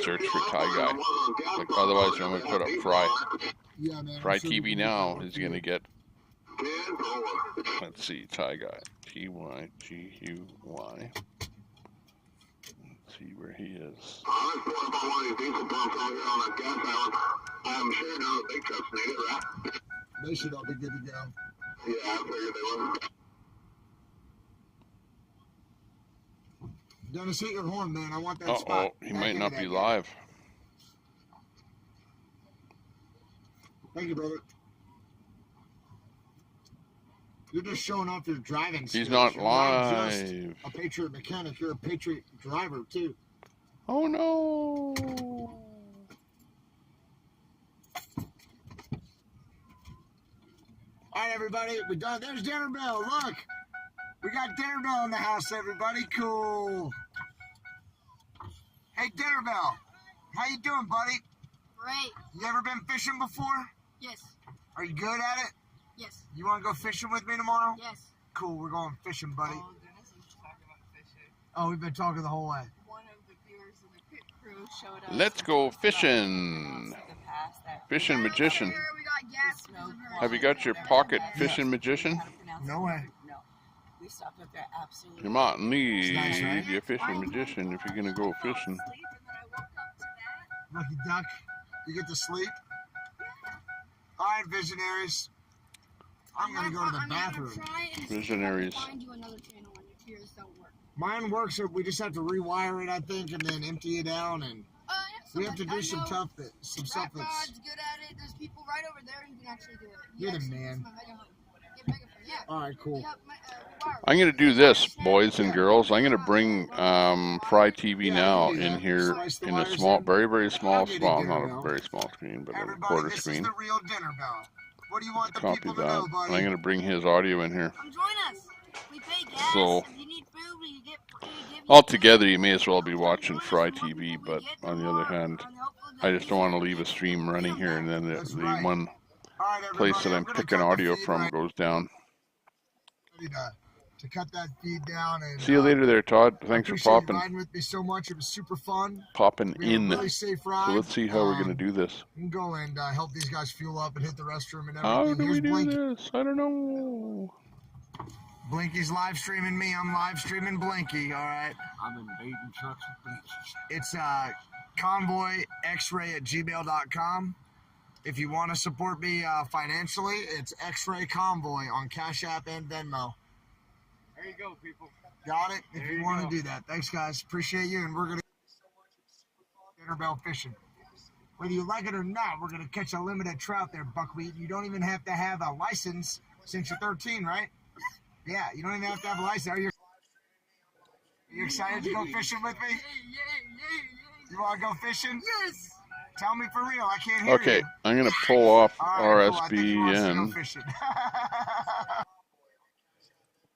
Search for Ty Guy. Like, otherwise, I'm going to put up Fry. Fry TV Now is going to get... Let's see, Ty Guy. T-Y-G-U-Y. Let's see where he is. They should all be good to go. Yeah, I figured they would. Dennis, hit your horn, man. I want that spot. Uh-oh, he might not be live. Thank you, brother. You're just showing off your driving skills. He's not You're not just live. a Patriot mechanic. You're a Patriot driver, too. Oh, no. All right, everybody. We're done. There's Dinner Bell. Look. We got Dinner Bell in the house, everybody. Cool. Hey, Dinner Bell. How you doing, buddy? Great. You ever been fishing before? Yes. Are you good at it? Yes. You want to go fishing with me tomorrow? Yes. Cool. We're going fishing, buddy. Oh, Dennis was talking about fishing. Oh, we've been talking the whole way. One of the viewers in the pit crew showed us. Let's go fishing. Fishing magician. Have you got your pocket fishing magician? No way. No. We stopped up there absolutely. You might need nice, right? your fishing magician if you're going to go fishing. Lucky duck. You get to sleep? All right, visionaries. I'm going to go to the bathroom. Visionaries. Find you another channel when your tears don't work. Mine works, we just have to rewire it, I think, and then empty it out, and we have to do some stuff that's... PressPad's good at it. There's people right over there who can actually do it. You're the man. All right, cool. I'm going to do this, boys and girls. I'm going to bring Fry TV Now in here in a small, very, very small, not a very small screen, but a quarter screen. Real Dinner Bell. What do you want the Copy people to that. know, buddy? And I'm going to bring his audio in here. Come join us. We pay gas. So, if you need food, we give altogether, you may as well be watching Fry TV, but on the other hand, I just don't want to leave a stream running here and then the one place that I'm picking audio from goes down. To cut that feed down. And, see you later there, Todd. Thanks for popping. You riding with me so much. It was super fun. Popping we in. Really safe ride. So let's see how we're going to do this. We can go and help these guys fuel up and hit the restroom and everything. How do we do Blinky. this? I don't know. Blinky's live streaming me. I'm live streaming Blinky. All right. I'm in baiting trucks with Blinky. It's convoyxray@gmail.com. If you want to support me financially, it's X-Ray Convoy on Cash App and Venmo. There you go, people. Got it? If you want to do that. Thanks, guys. Appreciate you, and we're going to Dinner Bell fishing. Whether you like it or not, we're going to catch a limited trout there, Buckwheat. You don't even have to have a license since you're 13, right? Yeah, you don't even have to have a license. Are you excited to go fishing with me? You want to go fishing? Yes. Tell me for real. I can't hear you. Okay, I'm going to pull off right, RSBN. Cool.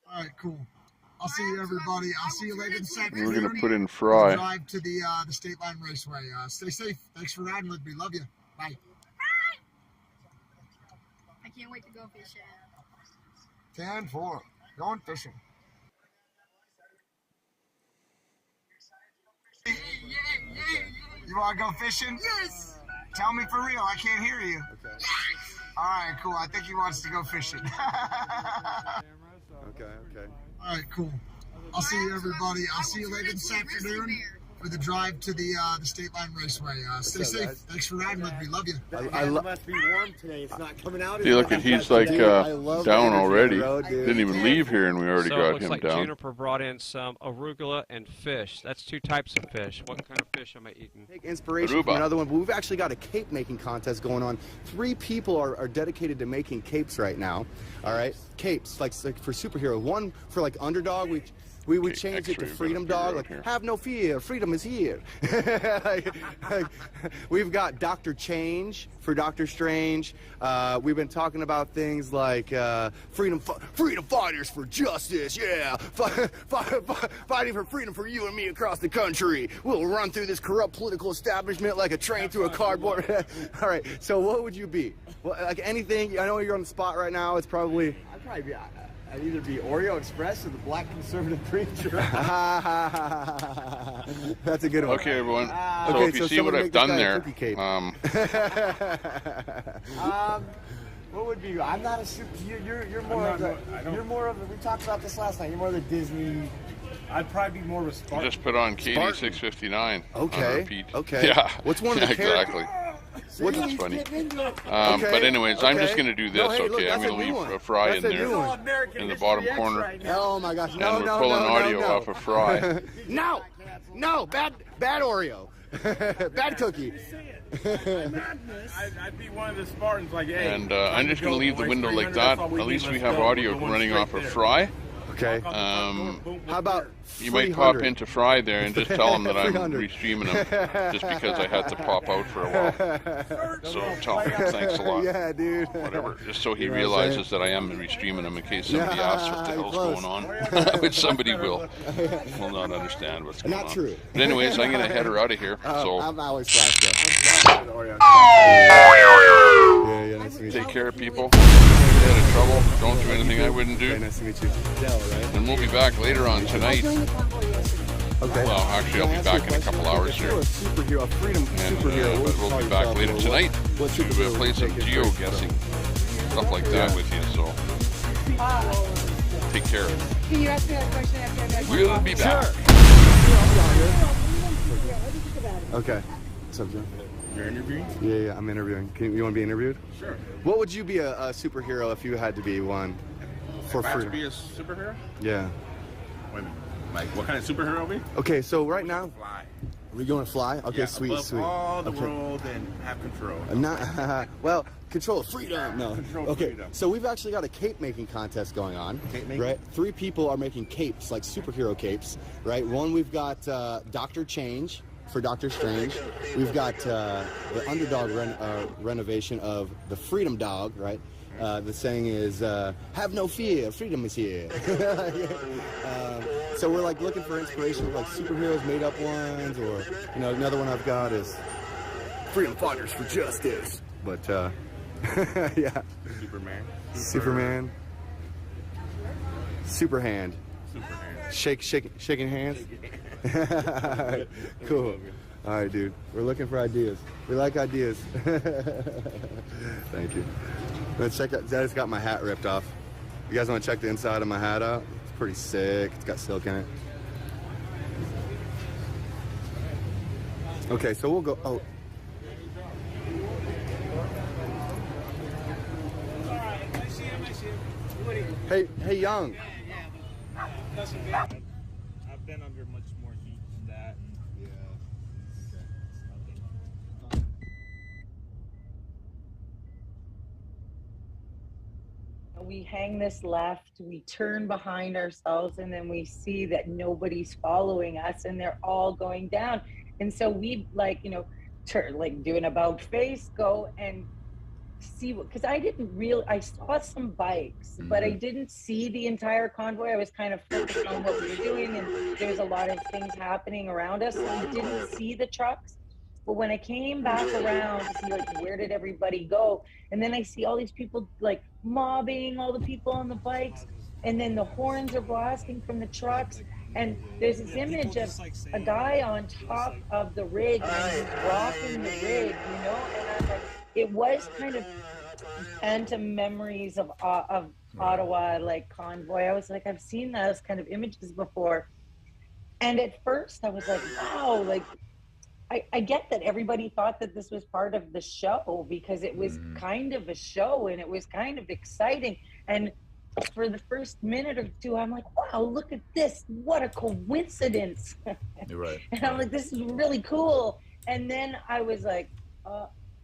All right, cool. I'll see you, everybody. I'll see you later this afternoon. We're going to put in Fry. Drive to the State Line Raceway. Stay safe. Thanks for riding with me. Love you. Bye. I can't wait to go fishing. 10-4. Going fishing. You want to go fishing? Yes. Tell me for real. I can't hear you. Okay. All right, cool. I think he wants to go fishing. Okay. All right, cool. I'll see you, everybody. I'll see you later this afternoon for the drive to the State Line Raceway. Stay safe. Thanks for riding with me. Love you. It must be warm today. It's not coming out. See, look at he's like down already. Didn't even leave here, and we already got him down. Juniper brought in some arugula and fish. That's two types of fish. What kind of fish am I eating? Take inspiration from another one, but we've actually got a cape making contest going on. 3 people are dedicated to making capes right now. All right, capes like for superhero. One for like underdog. we changed it to Freedom Dog, like, have no fear, freedom is here. like, we've got Dr. Change for Doctor Strange. We've been talking about things like freedom fighters for justice, yeah. Fighting for freedom for you and me across the country. We'll run through this corrupt political establishment like a train through a cardboard. All right, so what would you be? Well, like anything, I know you're on the spot right now, it's probably... I'd either be Oreo Express or the Black Conservative Preacher. That's a good one. Okay, everyone. So if you see what I've done there, what would be? I'm not a super. You're more of the. You're more of the. We talked about this last night. You're more of the Disney. I'd probably be more of a Spartan. just put on Katie 659 on repeat. Okay. Yeah. What's one of the exactly. That's funny. But anyways, I'm just going to do this, okay? I'm going to leave a Fry in there in the bottom corner. Oh my gosh. And we're pulling audio off of Fry. No, bad Oreo. Bad cookie. I'd be one of the Spartans, like, hey. And I'm just going to leave the window like that. At least we have audio running off of Fry. Okay. How about you might pop into Fry there and just tell him that I'm restreaming him just because I had to pop out for a while. So tell him thanks a lot. Yeah, dude. Whatever. Just so he realizes that I am restreaming him in case somebody asks what the hell's going on, which somebody will not understand what's going on. Not true. But anyways, I'm gonna head her out of here. So I'm always flashed up. Yeah, nice to meet you. Take care, people. Stay out of trouble. Don't do anything I wouldn't do. Nice to meet you. And we'll be back later on tonight. Okay. Well, actually, I'll be back in a couple hours here. Superhero, freedom superhero. But we'll be back later tonight to play some geo-guessing. Stuff like that with you, so take care. Can you ask me that question after We'll be back. Okay. What's up, Joe? You're interviewing? Yeah, I'm interviewing. You want to be interviewed? Sure. What would you be a superhero if you had to be one for if I had freedom? to be a superhero? Yeah. Wait a minute. Like, what kind of superhero are we? Okay, so right now... Fly. Are we going to fly? Okay, yeah, sweet, above sweet. all the okay. world and have control. Not, well, control freedom. No. Control okay, freedom. so we've actually got a cape making contest going on. Cape making? Right? 3 people are making capes, like superhero capes, right? One, we've got Dr. Change for Doctor Strange. We've got the underdog renovation of the Freedom Dog, right? The saying is, have no fear, freedom is here. So we're like looking for inspiration with like superheroes, made up ones, or, you know, another one I've got is freedom fighters for justice. But, yeah. Superman. Superhand. Shaking hands. Cool. All right, dude. We're looking for ideas. We like ideas. Thank you. Let's check out. Zed's got my hat ripped off. You guys want to check the inside of my hat out? It's pretty sick. It's got silk in it. Okay, so we'll go. Oh. Hey, Young. I've been under much more heat than that. We hang this left, we turn behind ourselves, and then we see that nobody's following us and they're all going down. And so we, like, you know, turn, like, do an about face, go and see what, because I saw some bikes, but I didn't see the entire convoy. I was kind of focused on what we were doing, and there was a lot of things happening around us, so I didn't see the trucks. But when I came back around to see, like, where did everybody go, and then I see all these people, like, mobbing all the people on the bikes, and then the horns are blasting from the trucks, and there's this image of a guy on top of the rig, and he's rocking the rig, you know, and I'm like, it was kind of phantom memories of Ottawa, like Convoy. I was like, I've seen those kind of images before, and at first I was like, wow, like, I get that everybody thought that this was part of the show because it was kind of a show and it was kind of exciting. And for the first minute or two, I'm like, wow, look at this. What a coincidence. You're right. And I'm like, this is really cool. And then I was like,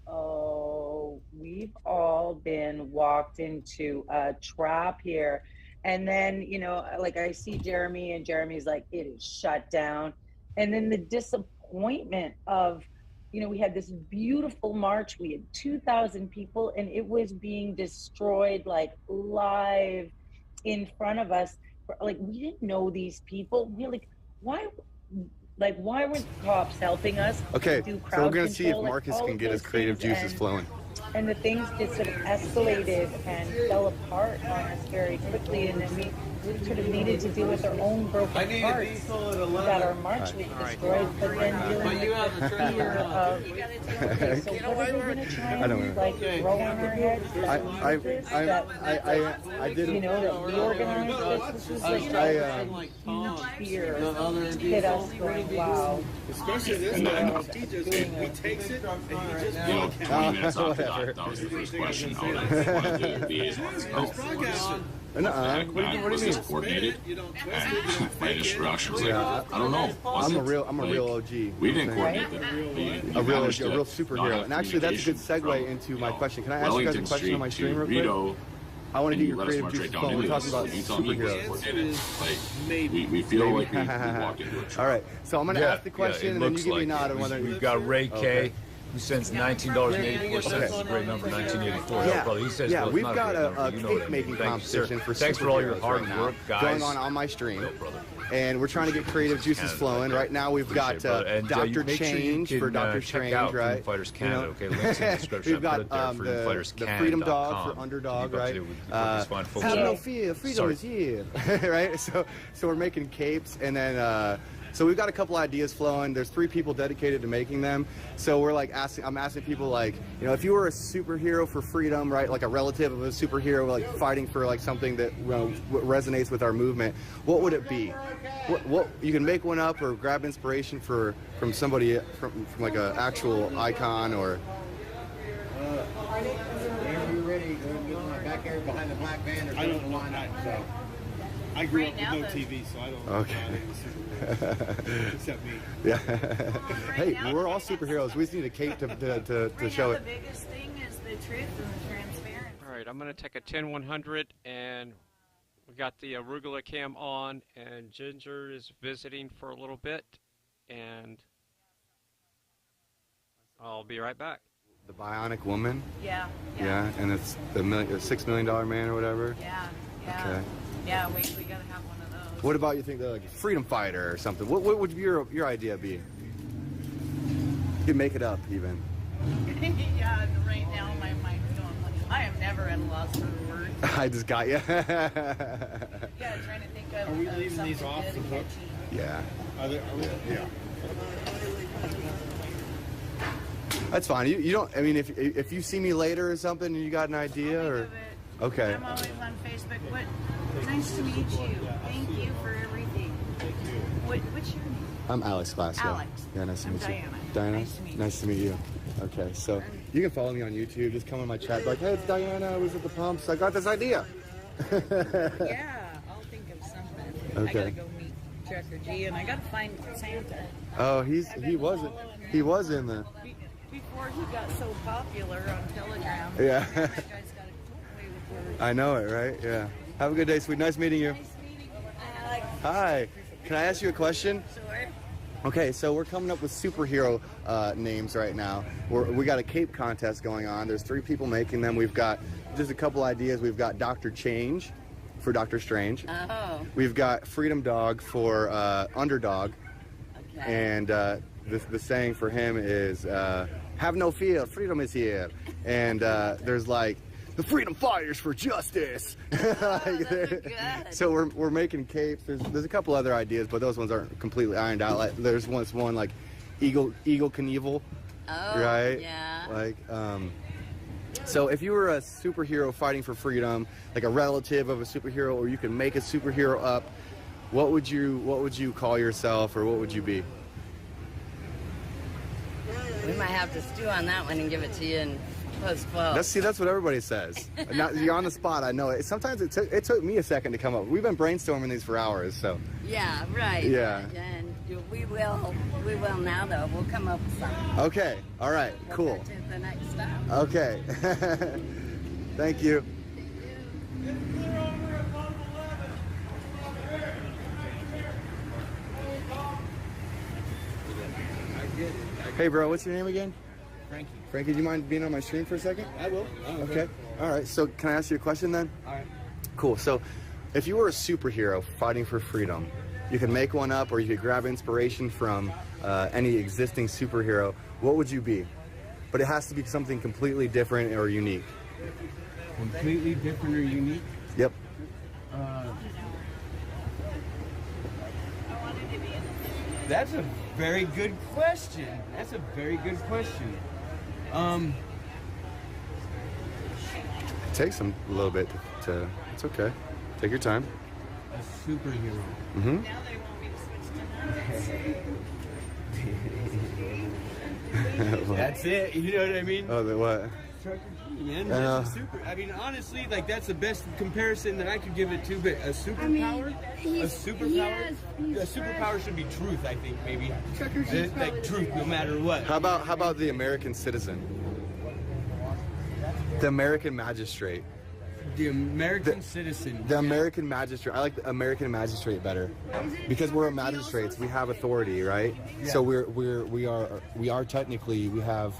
oh, we've all been walked into a trap here. And then, you know, like I see Jeremy, and Jeremy's like, it is shut down. And then the disappointment of, you know, we had this beautiful march. We had 2,000 people, and it was being destroyed like live in front of us. Like, we didn't know these people. We're like, why weren't the cops helping us Okay, do crowd so we're gonna see if control? Like, Marcus all can of get his those creative things, juices flowing. and the things just sort of escalated and fell apart on us very quickly, and then we sort of needed to deal with our own broken parts that our march was destroyed, but then dealing with the fear of, okay, so what are we going to try and like throw on our heads? I did, you know, that we organized this. This was like a huge fear hit us going, wow. Especially this guy, he takes it and he just whatever. That was the first question. One of the liaisons. What do you mean? Coordinated. I don't know. I'm a real OG. We didn't coordinate that. A real superhero. And actually, that's a good segue into my question. Can I ask you guys a question on my stream real quick? I want to get your creative juices flowing. We're talking about superheroes. We feel like we walked into a trap. All right, so I'm going to ask the question, and then you give me a nod on whether we've got Ray K. Who sends $19.84. It's a great number, 1984. Yeah, he says, yeah, well, we've not got a great cake making competition for Thanks for all your superheroes hard right now, work, guys. going on my stream. And we're trying to get creative juices flowing. Right now we've got Dr. Change for Dr. Strange, right? Fighters Canada, okay? Links in the description. We've got the Freedom Dog for Underdog, right? Have no fear, freedom is here, right? So we're making capes, and then so we've got a couple ideas flowing. There's 3 people dedicated to making them. So we're like I'm asking people, like, you know, if you were a superhero for freedom, right, like a relative of a superhero, like fighting for like something that resonates with our movement, what would it be? What you can make one up or grab inspiration from somebody from like an actual icon or. Whenever you're ready, go get in my back area behind the black van. There's no line up, so. I grew up with no TV, so I don't. Okay. Except me. Yeah. Hey, we're all superheroes. We just need a cape to show it. The biggest thing is the truth and the transparency. All right, I'm going to take a 10-100, and we got the arugula cam on, and Ginger is visiting for a little bit, and I'll be right back. The Bionic Woman? Yeah. Yeah, and it's the $6 million man or whatever? Yeah, yeah. Okay. Yeah, we got to have one of those. What about, you think, the like freedom fighter or something? What would your idea be? You can make it up, even. Yeah, right now my mind's going, I am never at a loss for the word. I just got you. Yeah, trying to think of. Are we leaving these off the hook? Yeah. Yeah. That's fine. You don't. I mean, if you see me later or something and you got an idea, or okay. I'm always on Facebook. What? Nice to meet you. Thank you for everything. Thank you. What's your name? I'm Alex Glasgow. Alex. Yeah, nice to meet Diana. you. Diana. Nice to meet you. Nice to meet you. Okay, so you can follow me on YouTube. Just come on my chat, like, hey, it's Diana. I was at the pumps. I got this idea. Yeah, I'll think of something. Okay. I gotta go meet Trucker G, and I gotta find Santa. Oh, he was in the. Before he got so popular on Telegram. Yeah. That guy's got away with words. I know it, right? Yeah. Have a good day, sweet. Nice meeting you. Nice meeting you, Alex. Hi. Can I ask you a question? Sure. Okay, so we're coming up with superhero names right now. We got a cape contest going on. There's 3 people making them. We've got just a couple ideas. We've got Dr. Change for Dr. Strange. Oh. We've got Freedom Dog for Underdog. Okay. And the saying for him is, have no fear, freedom is here. And there's like, the freedom fighters for justice. So we're making capes. There's a couple other ideas, but those ones aren't completely ironed out. Like, there's one like Eagle Knievel, right? Yeah. Like, so if you were a superhero fighting for freedom, like a relative of a superhero, or you can make a superhero up, what would you call yourself, or what would you be? We might have to stew on that one and give it to you in post-quote. That's what everybody says. Now, you're on the spot, I know it. Sometimes it took me a second to come up. We've been brainstorming these for hours, so. Yeah, right. Yeah. And we will now, though. We'll come up with something. Okay, all right, cool. To the next stop. Okay. Thank you. Hey, bro, what's your name again? Frankie. Frankie, do you mind being on my stream for a second? I will. Oh, Okay. All right. So can I ask you a question then? All right. Cool. So if you were a superhero fighting for freedom, you could make one up or you could grab inspiration from any existing superhero. What would you be? But it has to be something completely different or unique. Completely different or unique? Yep. That's a very good question. That's a very good question. It takes a little bit to it's okay. Take your time. A superhero. Mm-hmm. That's it. You know what I mean? Oh, the what? Man, that's a super. I mean, honestly, like that's the best comparison that I could give it to. But a superpower, a superpower should be truth. I think maybe like truth, no matter what. How about the American citizen? The American magistrate. The American citizen. The American magistrate. I like the American magistrate better because we're magistrates. We have authority, right? Yeah. So we are technically we have.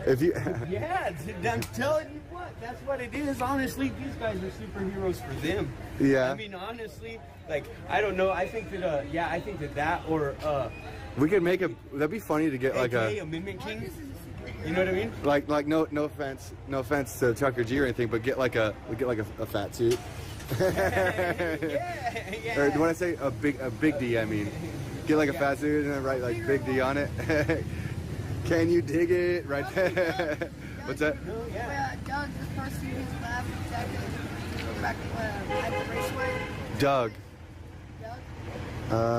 If you. Yeah, I'm telling you what. That's what it is. Honestly, these guys are superheroes for them. Yeah. I mean, honestly, like I don't know. I think that I think that or we could make a. That'd be funny to get like a Amendment King. You know what I mean? Like no offense to Tucker G or anything, but get like a fat suit. Yeah. Or when I say a big D, I mean get like a fat suit and then write like Big D on it. Can you dig it? Right there. What's that? No, yeah. Doug, this person who's lab executive back at the raceway. Doug. Doug?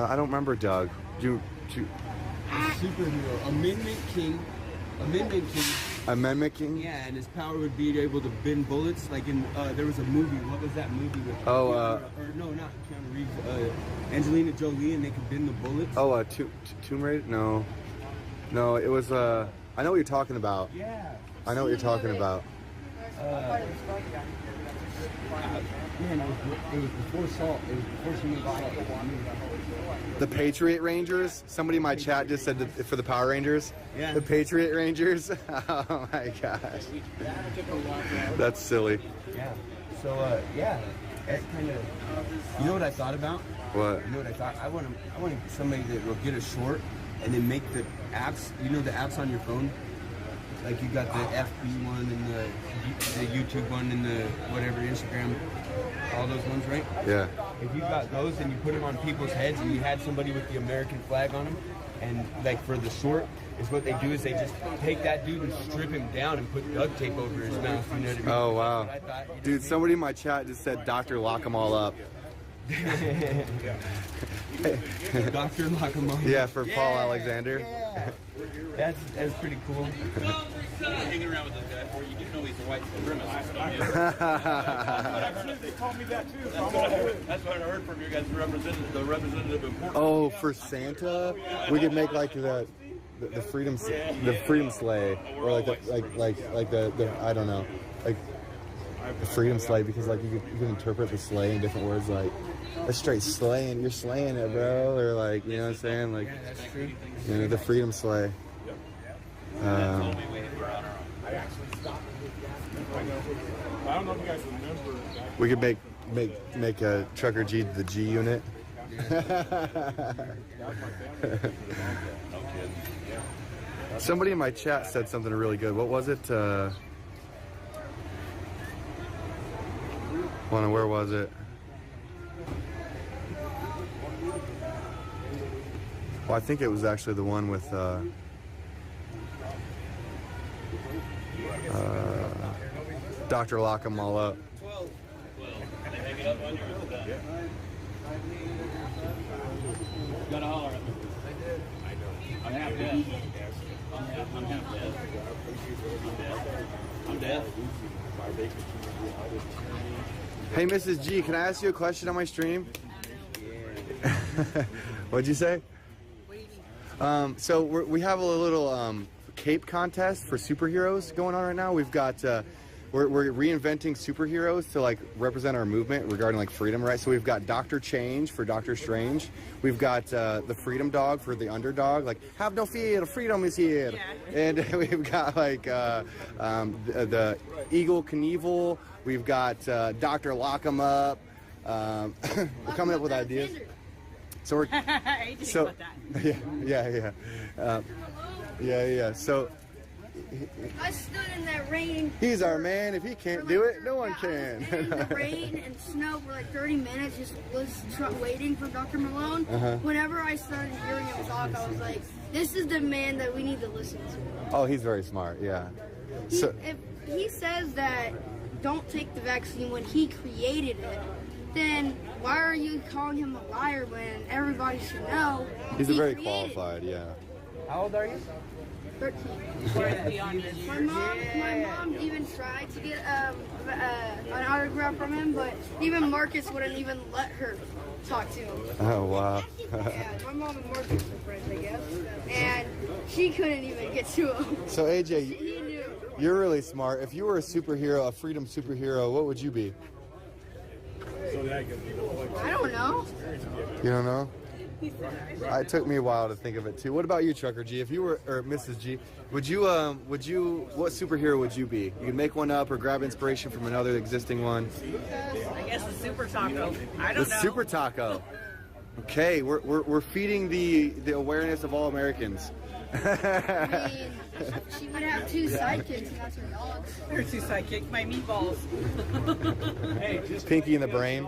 I don't remember Doug. Superhero. Amendment King. Amendment King? Yeah, and his power would be able to bend bullets. Like in, there was a movie. What was that movie with? Oh, or no, not Keanu Reeves. Angelina Jolie, and they could bend the bullets. Oh, Tomb Raider? No, it was. I know what you're talking about. Yeah. I know what you're talking about. Man, it was before Salt. It was before she made Salt. The Patriot Rangers? Somebody in my chat just said for the Power Rangers. Yeah. The Patriot Rangers? Oh my gosh. That's silly. Yeah. So, yeah. It kind of. You know what I thought about? What? You know what I thought? I want somebody that will get a short and then make the apps. You know the apps on your phone? Like you got the FB one and the YouTube one and the whatever, Instagram, all those ones, right? Yeah. If you got those and you put them on people's heads and you had somebody with the American flag on them, and like for the short, is what they do is they just take that dude and strip him down and put duct tape over his mouth. You know what I mean? Oh wow. That's what I thought, Dude, somebody in my chat just said Dr. Lock 'em all up. Dr. Lock 'em all. Yeah, for Paul Alexander. Yeah. That's pretty cool. Hanging around with this guy for you do know he's a white supremacist. They told me that too. That's what I heard from your guys' representative in Portland. Oh, for Santa, we could make like the freedom sleigh, or like the I don't know, like the freedom sleigh, because like you can interpret the sleigh in different words, like a straight slaying, you're slaying it, bro, or like, you know what I'm saying, like, you know, the freedom sleigh. I don't know if you guys remember. We could make a Trucker G the G unit. Somebody in my chat said something really good. What was it? Hold on, where was it? Well, I think it was actually the one with Dr. Lock 'em all up. Gotta holler at me. I'm half deaf. I'm half deaf. I'm deaf. Hey, Mrs. G, can I ask you a question on my stream? What'd you say? So we have a little cape contest for superheroes going on right now. We've got we're reinventing superheroes to like represent our movement regarding like freedom, right? So we've got Dr. Change for Doctor Strange. We've got the Freedom Dog for the underdog, like have no fear, freedom is here. Yeah. And we've got like the Eagle Knievel. We've got Dr. Lock 'em Up. We're coming up with ideas. So we're so yeah. So I stood in that rain. He's our man. If he can't do it, no one can. In the rain and snow for like 30 minutes, just was waiting for Dr. Malone. Whenever I started hearing him talk, I was like, this is the man that we need to listen to. Oh, he's very smart, yeah. If he says that don't take the vaccine when he created it, then why are you calling him a liar when everybody should know he's a very qualified, yeah. How old are you? 13. My mom even tried to get an autograph from him, but even Marcus wouldn't even let her talk to him. Oh, wow. Yeah, my mom and Marcus were friends, I guess, and she couldn't even get to him. So AJ, He knew. you're really smart. If you were a superhero, a freedom superhero, what would you be? I don't know. You don't know? It took me a while to think of it too. What about you, Trucker G? If you were, or Mrs. G, what superhero would you be? You could make one up or grab inspiration from another existing one. I guess the Super Taco. I don't know. The Super Taco. Okay, we're feeding the awareness of all Americans. I mean, she would have 2 sidekicks, and that's her dogs. Her 2 sidekicks, my meatballs. Hey, just Pinky in the brain.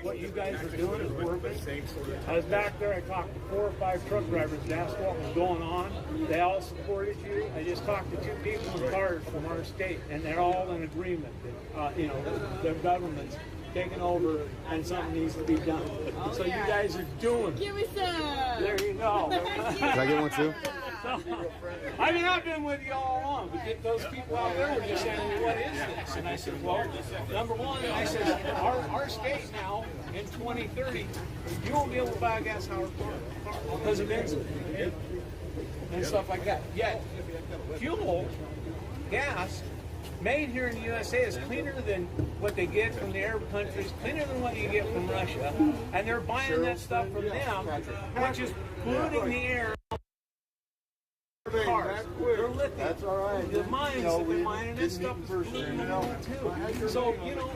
what you guys are doing is working. I was back there, I talked to 4 or 5 truck drivers and asked what was going on. They all supported you. I just talked to 2 people in cars from our state, and they're all in agreement that, the government's taking over and something needs to be done. So you guys are doing it. Give me some. There you go. Can I get one too? I mean, I've been with you all along, but those people out there were just saying, well, what is this? And I said, well, number one, I said, our state now, in 2030, you won't be able to buy a gas-powered car because of insulin and stuff like that. Yet, fuel, gas, made here in the USA is cleaner than what they get from the Arab countries, cleaner than what you get from Russia, and they're buying that stuff from them, which is polluting the air. Cars. They're lithium. That's all right. The mines that they're mining, this stuff is polluting the world too. So,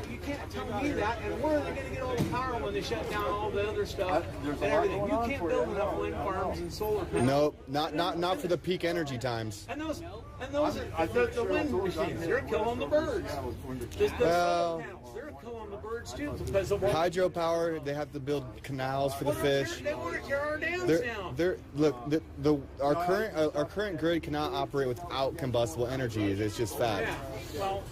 you can't tell me that. And where are they going to get all the power when they shut down all the other stuff and everything? You can't build enough wind farms and solar panels. Nope, not for the peak energy times. And those are the wind machines. They're killing the birds. Well, they're killing the birds too because of hydropower, they have to build canals for the fish. They want to tear our dams down. Look, our current grid cannot operate without combustible energy. It's just fact. Yeah, well,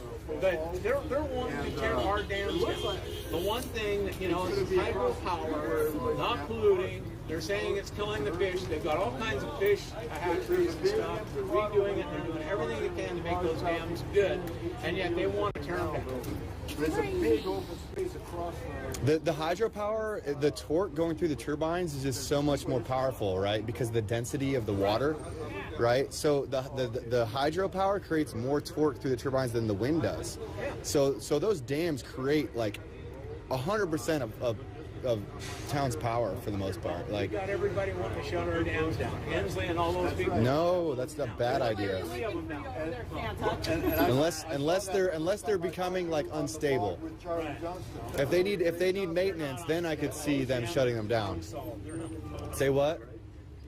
but they're wanting to tear our dams down. The one thing that, is hydropower, not polluting. They're saying it's killing the fish. They've got all kinds of fish hatcheries and stuff. They're redoing it. They're doing everything they can to make those dams good. And yet they want to tear them down. There's a big open space across the hydropower, the torque going through the turbines is just so much more powerful, right? Because of the density of the water, right? So the hydropower creates more torque through the turbines than the wind does. So those dams create like 100% of town's power for the most part. Like, we got everybody wanting to shut our dams down. Hensley and all those people. No, that's a bad idea. Unless they're becoming like unstable. If they need maintenance, then I could see them shutting them down. Say what?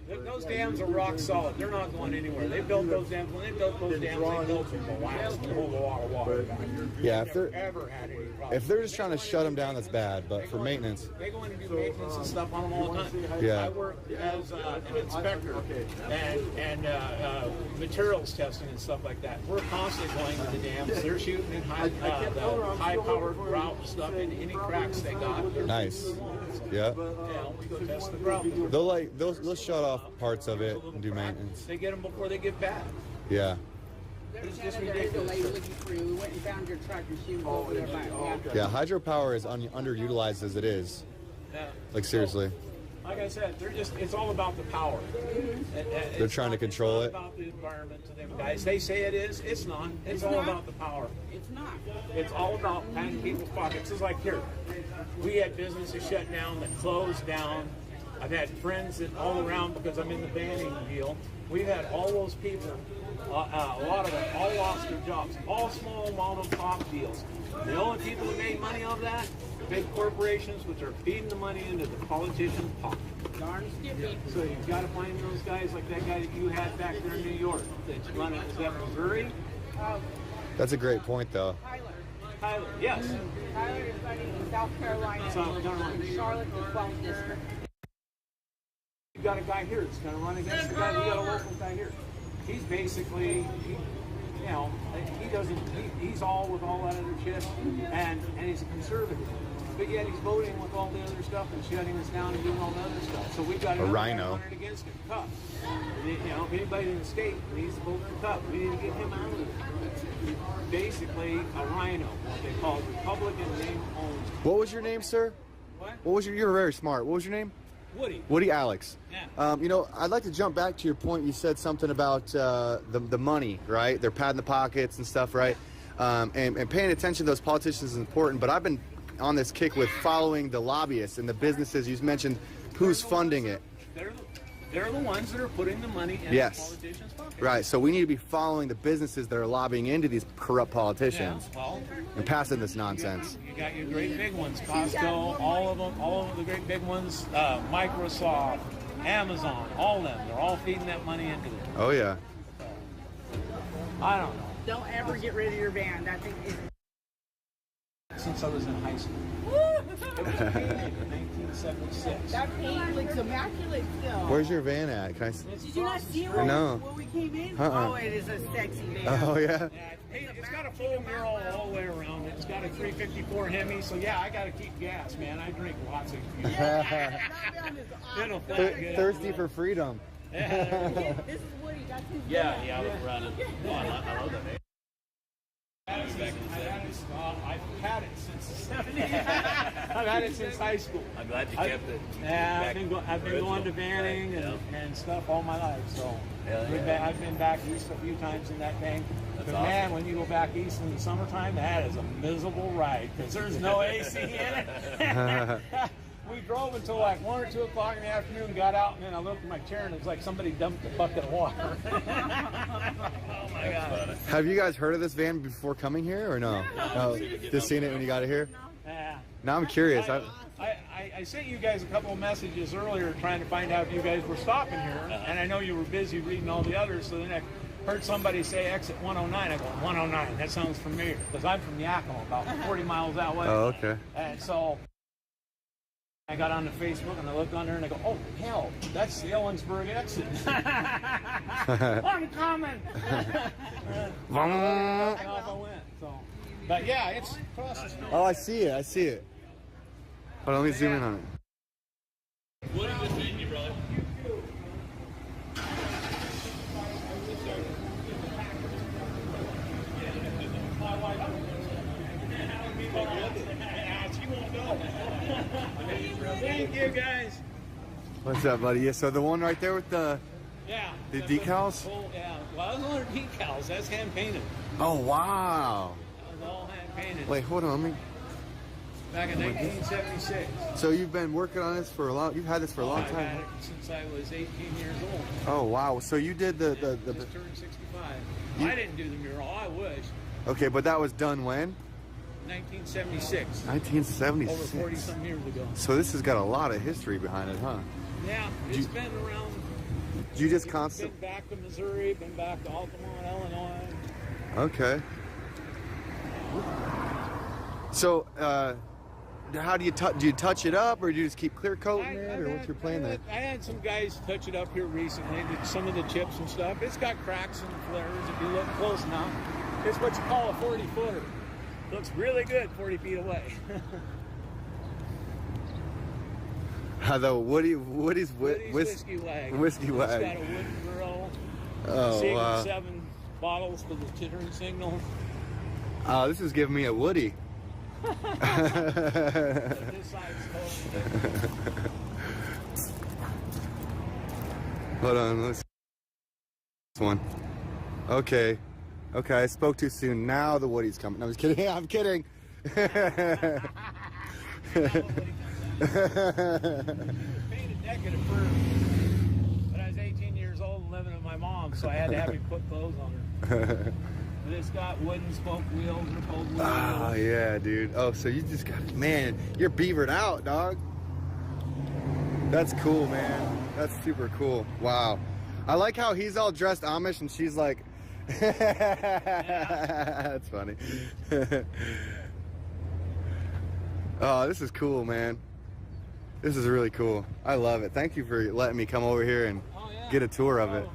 Those dams are rock solid. They're not going anywhere. They built those dams. When they built those dams, they built them to last to hold a lot of water back. Yeah, if they're just trying to shut them down, that's bad. But for maintenance, they go in and do maintenance and stuff on them all the time. Yeah. I work as an inspector and materials testing and stuff like that. We're constantly going to the dams. They're shooting in high-powered route stuff into any cracks they got. Nice. Yeah. We go test the ground. They'll shut off parts of it and do maintenance. They get them before they get bad. Yeah. It's just ridiculous. We went and found your truck and she was over there by. Yeah, hydropower is underutilized as it is. Yeah. Like seriously. like I said, it's all about the power. They're trying to control it. It's not about the environment to them guys. They say it is. It's not. It's all about the power. It's not. It's all about paying people's pockets. It's like here, we had businesses shut down that closed down. I've had friends that all around because I'm in the banning deal. We've had all those people, a lot of them, all lost their jobs. All small mom and pop deals. The only people who made money off that, big corporations, which are feeding the money into the politicians' pocket. Darn skippy. So you've got to find those guys like that guy that you had back there in New York that's running. Is that Missouri? That's a great point, though. Tyler, yes. Tyler is running in South Carolina. South Carolina. Charlotte, the 12th district. You've got a guy here that's going to run against the guy. We got a local guy here. He's basically, you know, he doesn't. He's all with all that other shit, and he's a conservative. But yet he's voting with all the other stuff and shutting us down and doing all the other stuff. So we've got a rhino running against him. Tough. You know, if anybody in the state needs to vote for Tough, we need to get him out of it. Basically, a rhino, what they call it, Republican name owns. What was your name, sir? What? What was your? You were very smart. What was your name? Woody. Woody Alex. Yeah. You know, I'd like to jump back to your point. You said something about the money, right? They're padding the pockets and stuff, right? And paying attention to those politicians is important. But I've been on this kick with following the lobbyists and the businesses. You mentioned who's funding it. They're the ones that are putting the money in the politicians' pockets. Right. So we need to be following the businesses that are lobbying into these corrupt politicians and passing this nonsense. You got your great big ones, Costco, all of the great big ones, Microsoft, Amazon, all of them. They're all feeding that money into it. Oh yeah. I don't know. Don't ever get rid of your van. That thing is. Since I was in high school. It was painted in 1976. That paint looks immaculate still. Where's your van at? Can I Did you not see it No. when we came in? Uh-uh. Oh, it is a sexy van. Oh yeah. It's got a full mural all the way around it. It's got a 354 Hemi, so yeah, I got to keep gas, man. I drink lots of It'll feel good. Thirsty for freedom. This is Woody. That's his van. I was running. Oh, I love that, man. I've had it since the 70s. I've had it since high school. I'm glad you kept it. Yeah, I've been going to Vanning and stuff all my life. So I've been back east a few times in that thing. But man, when you go back east in the summertime, that is a miserable ride because there's no AC in it. We drove until like 1 or 2 o'clock in the afternoon, got out, and then I looked at my chair, and it was like somebody dumped a bucket of water. Oh my God. Have you guys heard of this van before coming here, or no? No, just seen it when you got it here? Yeah. Now I'm curious. I sent you guys a couple of messages earlier trying to find out if you guys were stopping here, and I know you were busy reading all the others, so then I heard somebody say exit 109. I go, 109, that sounds familiar, because I'm from Yakima, about 40 miles that way. Oh, okay. And so I got onto Facebook and I looked on there and I go, oh, hell, that's the Ellensburg exit. I'm coming. Off I went. So, but yeah, it's across the street. Oh, I see it. I see it. Hold on, let me zoom in on it. What a good venue, brother. She won't go. Thank you, guys. What's up, buddy? Yeah, so the one right there with the decals? Yeah, well, those are decals. That's hand painted. Oh, wow. That was all hand painted. Wait, hold on. Let me... Back in 1976. So you've been working on this for a long... You've had this for a long I've time? had it since I was 18 years old. Oh, wow. So you did the Just turned 65. I didn't do the mural. I wish. Okay, but that was done when? 1976. 1976. Over 40-some years ago. So this has got a lot of history behind it, huh? Yeah, it's been around. You just constantly... Been back to Missouri, been back to Altamont, Illinois. Okay. So, how do you touch it up, or do you just keep clear coating it, or what's your plan there? I had some guys touch it up here recently, did some of the chips and stuff. It's got cracks and flares if you look close enough. It's what you call a 40-footer. Looks really good 40 feet away. The Woody's Whiskey Wagon. Whiskey Wagon. It's got a wooden grill. Oh, wow. 7 bottles for the tittering signal. Oh, this is giving me a Woody. Hold on, let's this one. Okay. Okay, I spoke too soon. Now the Woody's coming. No, I'm just kidding. Yeah, I'm kidding. Painted decorative first. But I was 18 years old and living with my mom, so I had to have me put clothes on her. This got wooden spoke wheels or cold wheels. Oh, yeah, dude. Oh, so you just got, man, you're beavered out, dog. That's cool, man. That's super cool. Wow. I like how he's all dressed Amish and she's like, that's funny. Oh, this is cool, man. This is really cool. I love it. Thank you for letting me come over here and get a tour of it.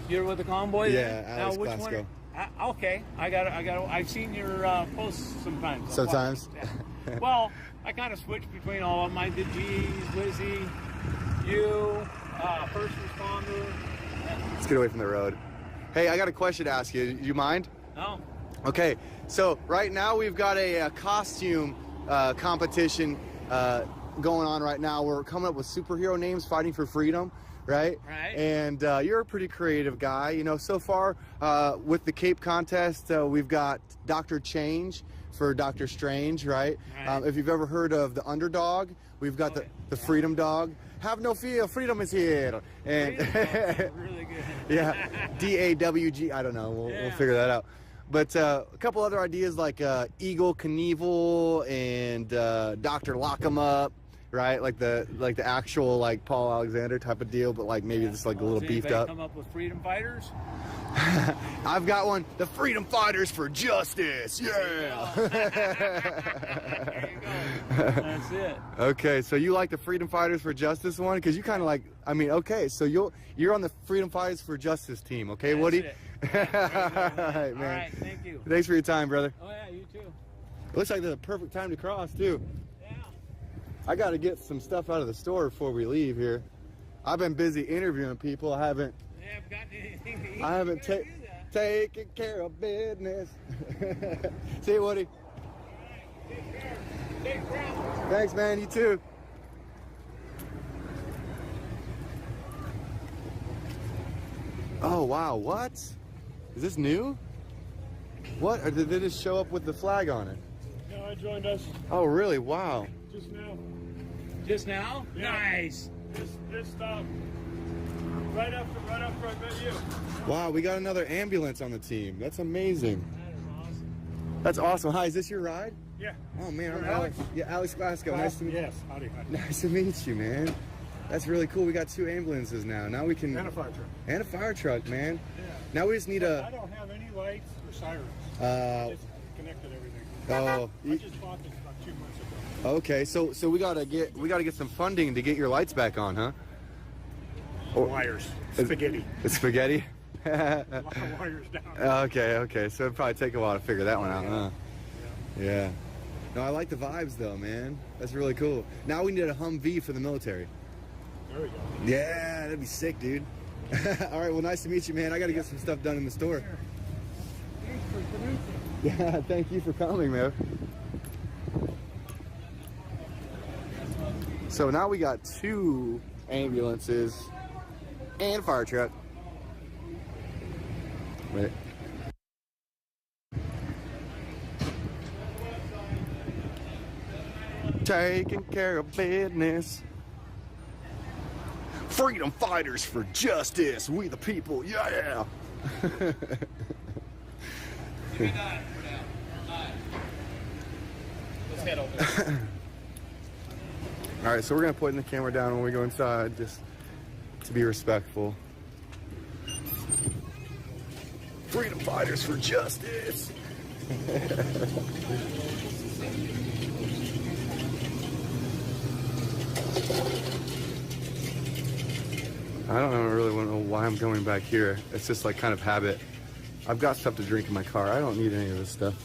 You're with the Convoy? Yeah, then? Alex Which Glasgow. one? Okay, I've seen your posts sometimes. Sometimes. Yeah. Well, I kind of switch between all of them. I did G's, Lizzie, you, first responder. Let's get away from the road. Hey, I got a question to ask you. You mind? No. Okay, so right now we've got a costume competition going on right now. We're coming up with superhero names fighting for freedom, right? Right. And you're a pretty creative guy. You know, so far with the Cape contest, we've got Dr. Change for Doctor Strange, right? If you've ever heard of the Underdog, we've got the Freedom Dog. Have no fear, freedom is here. And really good. yeah, DAWG. I don't know. We'll figure that out. But a couple other ideas like Eagle Knievel and Dr. Lock 'em Up, right? Like the actual like Paul Alexander type of deal, but like maybe just like a little beefed up. Come up with freedom fighters. I've got one. The Freedom Fighters for Justice. Yeah. There you go. That's it. Okay, so you like the Freedom Fighters for Justice one? Because you kind of like. I mean, okay, so you're on the Freedom Fighters for Justice team, okay, That's Woody? it. All right, man. All right, thank you. Thanks for your time, brother. Oh yeah, you too. It looks like the perfect time to cross too. Yeah. I got to get some stuff out of the store before we leave here. I've been busy interviewing people. I haven't taken care of business. See you, Woody. Thanks, man. You too. Oh wow, what? Is this new? What? Or did they just show up with the flag on it? No, I joined us Oh really? Wow. just now. Just now? Yeah. Nice. This stopped right after I met you. Wow, we got another ambulance on the team. That's amazing. That's awesome. Hi, is this your ride? Yeah. Oh man, I'm You're Alex. Yeah, Alex Glasgow. Nice to meet you. Yes. Howdy. Nice to meet you, man. That's really cool. We got 2 ambulances now. Now we can. And a fire truck. And a fire truck, man. Yeah. Now we just need I don't have any lights or sirens. Just connected everything. Oh. I just bought this about 2 months ago. Okay, so we gotta get some funding to get your lights back on, huh? Wires. Spaghetti. It's spaghetti. A lot of wires down. Okay. So it'd probably take a while to figure that one out, huh? Yeah. No, I like the vibes though, man. That's really cool. Now we need a Humvee for the military. There we go. Yeah, that'd be sick, dude. All right, well, nice to meet you, man. I got to get some stuff done in the store. Thanks for producing. Yeah, thank you for coming, man. So now we got 2 ambulances and a fire truck. Wait. Taking care of business. Freedom fighters for justice. We the people. Yeah. Let's head over there. All right, so we're gonna put the camera down when we go inside, just to be respectful. Freedom fighters for justice. I don't really know why I'm going back here. It's just like kind of habit. I've got stuff to drink in my car. I don't need any of this stuff.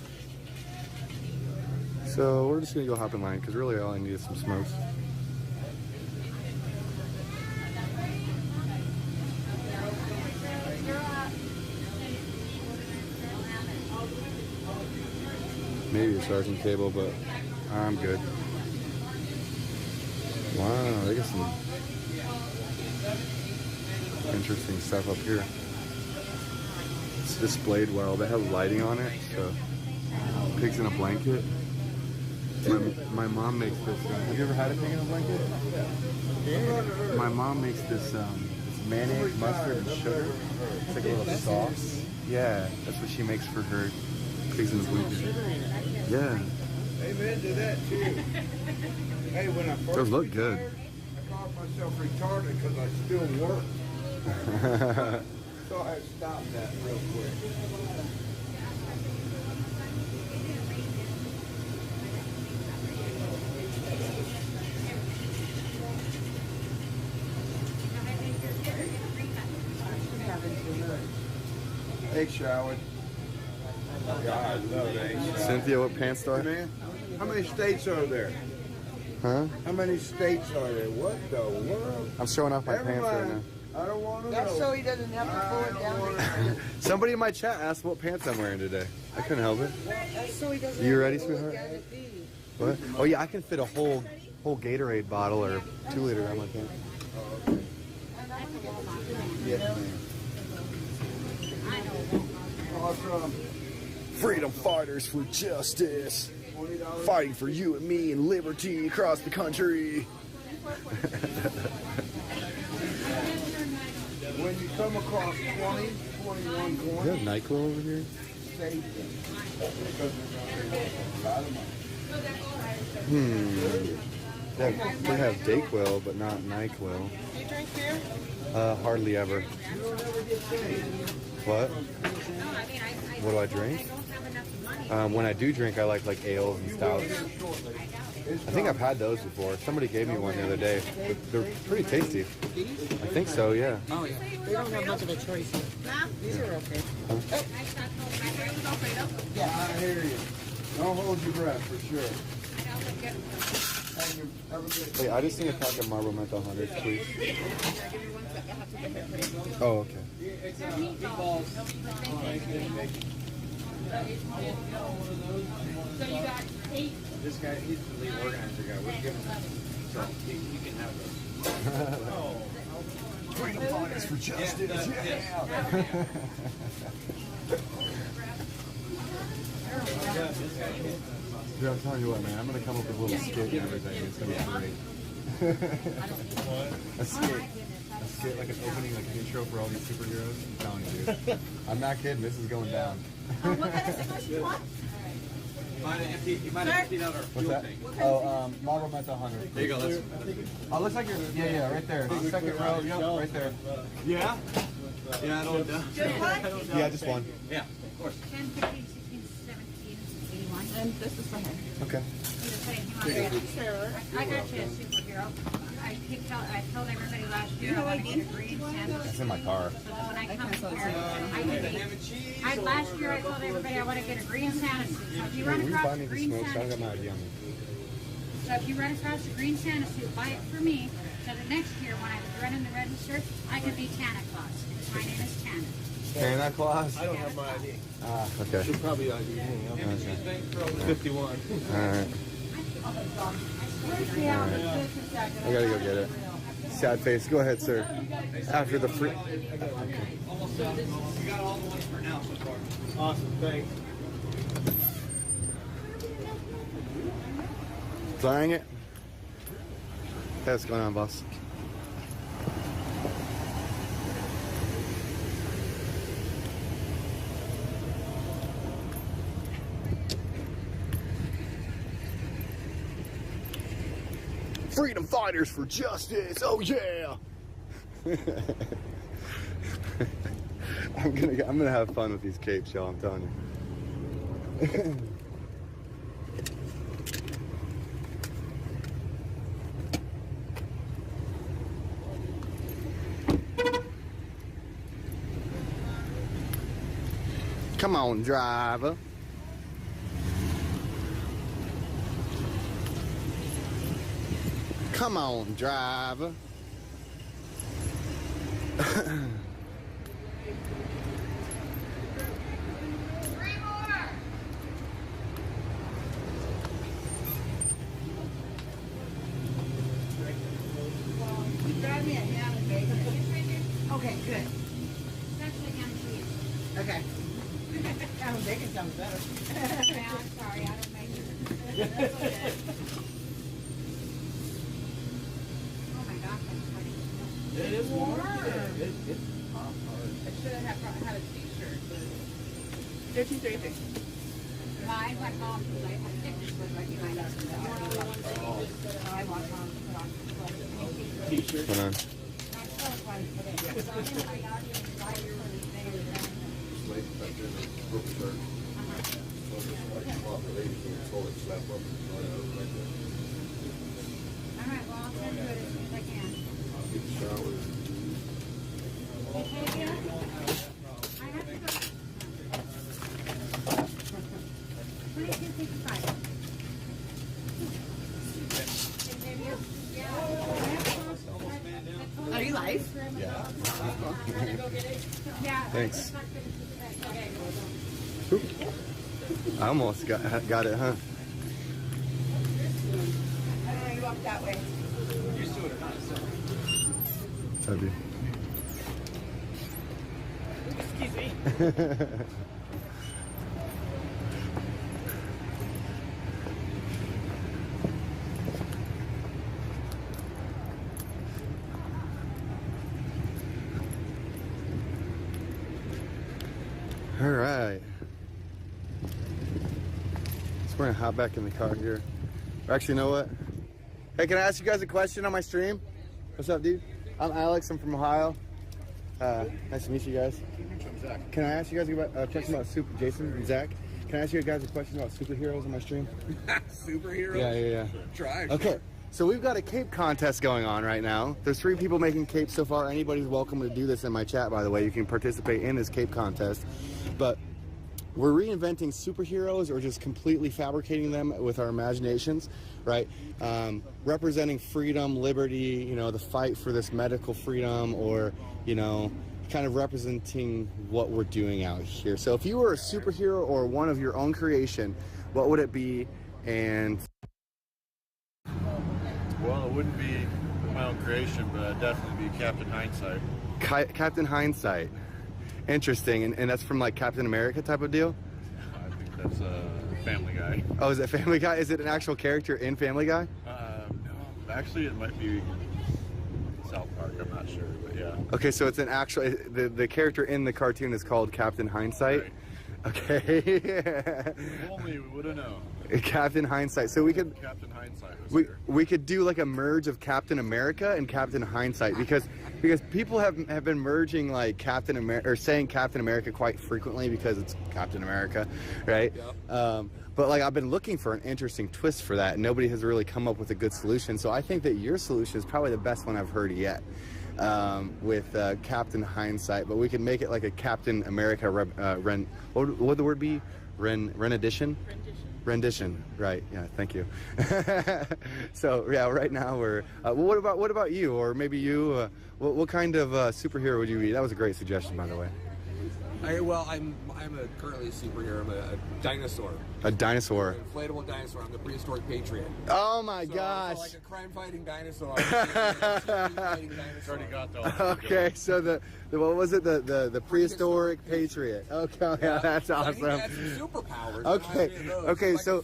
So we're just gonna go hop in line because really all I need is some smokes. Maybe a charging cable, but I'm good. Wow, they got some interesting stuff up here. It's displayed well. They have lighting on it, so pigs in a blanket. My mom makes this. Have you ever had a pig in a blanket? My mom makes this mayonnaise, mustard, and sugar. It's like a little sauce. Yeah, that's what she makes for her pigs in a blanket. Yeah. Amen to that too. Hey, when I first Those look good. retired, I called myself retarded because I still work. So I stopped that real quick. Egg shower. God, I love eggs. Cynthia, what pants do I? Man, how many states are there? Huh? How many states are there? What the world? I'm showing off my Never pants right mind. now. I don't want to That's know. so he doesn't have to pull it down. Somebody in my chat asked what pants I'm wearing today. I couldn't help it. That's so he doesn't You have ready, to pull it sweetheart? down to pee. What? Oh yeah, I can fit a whole Gatorade bottle or 2 liter on my pants. Yes, ma'am. Awesome. Freedom fighters for justice, fighting for you and me and liberty across the country. When you come across 20, 21 Is coins, that NyQuil over here? save them. Because they're going to take a lot of money. They have Dayquil, but not NyQuil. Do you drink beer? Hardly ever. You don't ever get saved. What? What do I drink? When I do drink, I like ales and stouts. I think I've had those before. Somebody gave me one the other day. They're pretty tasty. I think so, yeah. Oh, yeah. They don't have much of a choice here. These are okay. I hear you. Don't hold your breath for sure. Hey, I just need a pack of Marlboro Menthol 100s, please. Oh, okay. So you got 8. This guy, he's the lead organizer guy. We're giving him, so you can have those. Freedom fighters for justice. Dude, I'm telling you what, man, I'm gonna come up with a little skit and everything. It's gonna be great. A skit, like an opening, like an intro for all these superheroes. I'm telling you, dude. I'm not kidding. This is going down. What kind of cigarettes you want? You might have emptied out our What's fuel that? tank. Oh, Marlboro Menthol 100. There you go. That's Oh, looks like you're. Yeah, right there. Second row. Yep, right there. yeah. Yeah, I don't. Yeah, just one. Yeah, of course. 10, 15, 16, 17, 81. And this is for him. Okay. I got you a superhero. I told everybody last year I want to get a green sandwich. It's in my car. So that when I come here, last year I told everybody I want to get a green Santa suit. So if you run Will you across buy a me the green smokes? I Santa got my suit, ID on me. so if you run across a green Santa suit, buy it for me. So that next year when I was running the register, I could be Tana Claus. My name is Tana. Santa Claus? I don't have my ID. Ah, okay. She'll probably ID me. Okay. 51. Alright. I gotta go get it. Sad face. Go ahead, sir. After the free. You got all the ones for now so far. Awesome, thanks. Flying it. Hey, what's going on, boss? Freedom fighters for justice. Oh yeah. I'm gonna have fun with these capes, y'all. I'm telling you. Come on, driver. Come on, driver. Grab me a ham and bacon. Oh, Okay, good. Especially ham and cheese. Okay. Ham and bacon sounds better. Yeah, I'm sorry, I don't make it. That's okay. Oh my gosh, that's funny. It is warm. Warm. It's hot. I should have had a t-shirt. 13.30. Mine's like mom, because I think this was right behind us. I want mom to put on T-shirt. Hold on. Alright, well, I'll send you it as soon as I can. I have to go. 22.55. Are you live? Yeah. Thanks. Oop. I almost got it, huh? You walk that way. Used to it or not? It's heavy. Excuse me. All right. So we're gonna hop back in the car here. Or actually, you know what? Hey, can I ask you guys a question on my stream? What's up, dude? I'm Alex. I'm from Ohio. Nice to meet you guys. Can I ask you guys about a question about Jason and Zach? Can I ask you guys a question about superheroes on my stream? Superheroes? Yeah. Try. Okay. So we've got a cape contest going on right now. There's 3 people making capes so far. Anybody's welcome to do this in my chat, by the way. You can participate in this cape contest. But we're reinventing superheroes or just completely fabricating them with our imaginations, right? Representing freedom, liberty, you know, the fight for this medical freedom, or, you know, kind of representing what we're doing out here. So if you were a superhero or one of your own creation, what would it be? And well, it wouldn't be my own creation, but it'd definitely be Captain Hindsight. Captain Hindsight. Interesting. And that's from like Captain America type of deal? I think that's Family Guy. Oh, is it Family Guy? Is it an actual character in Family Guy? No, actually it might be South Park, I'm not sure, but yeah. Okay, so it's an actual, the character in the cartoon is called Captain Hindsight? Right. Okay. If only we would have known. Captain Hindsight. So we could Captain Hindsight was here. we could do like a merge of Captain America and Captain Hindsight, because people have been merging like Captain America, or saying Captain America quite frequently because it's Captain America, right? Yep. But like I've been looking for an interesting twist for that, and nobody has really come up with a good solution. So I think that your solution is probably the best one I've heard yet, with Captain Hindsight. But we could make it like a Captain America what would the word be? Rendition. Rendition, right? Yeah, thank you. So yeah, right now we're. What about you, or maybe you? What kind of superhero would you be? That was a great suggestion, by the way. I'm currently a superhero. I'm a dinosaur. A dinosaur. An inflatable dinosaur. I'm the prehistoric patriot. Oh my gosh! So like a crime-fighting dinosaur. Already got that. Okay, so the what was it? The prehistoric patriot. Okay, yeah, that's awesome. So I need to add some superpowers. Okay, so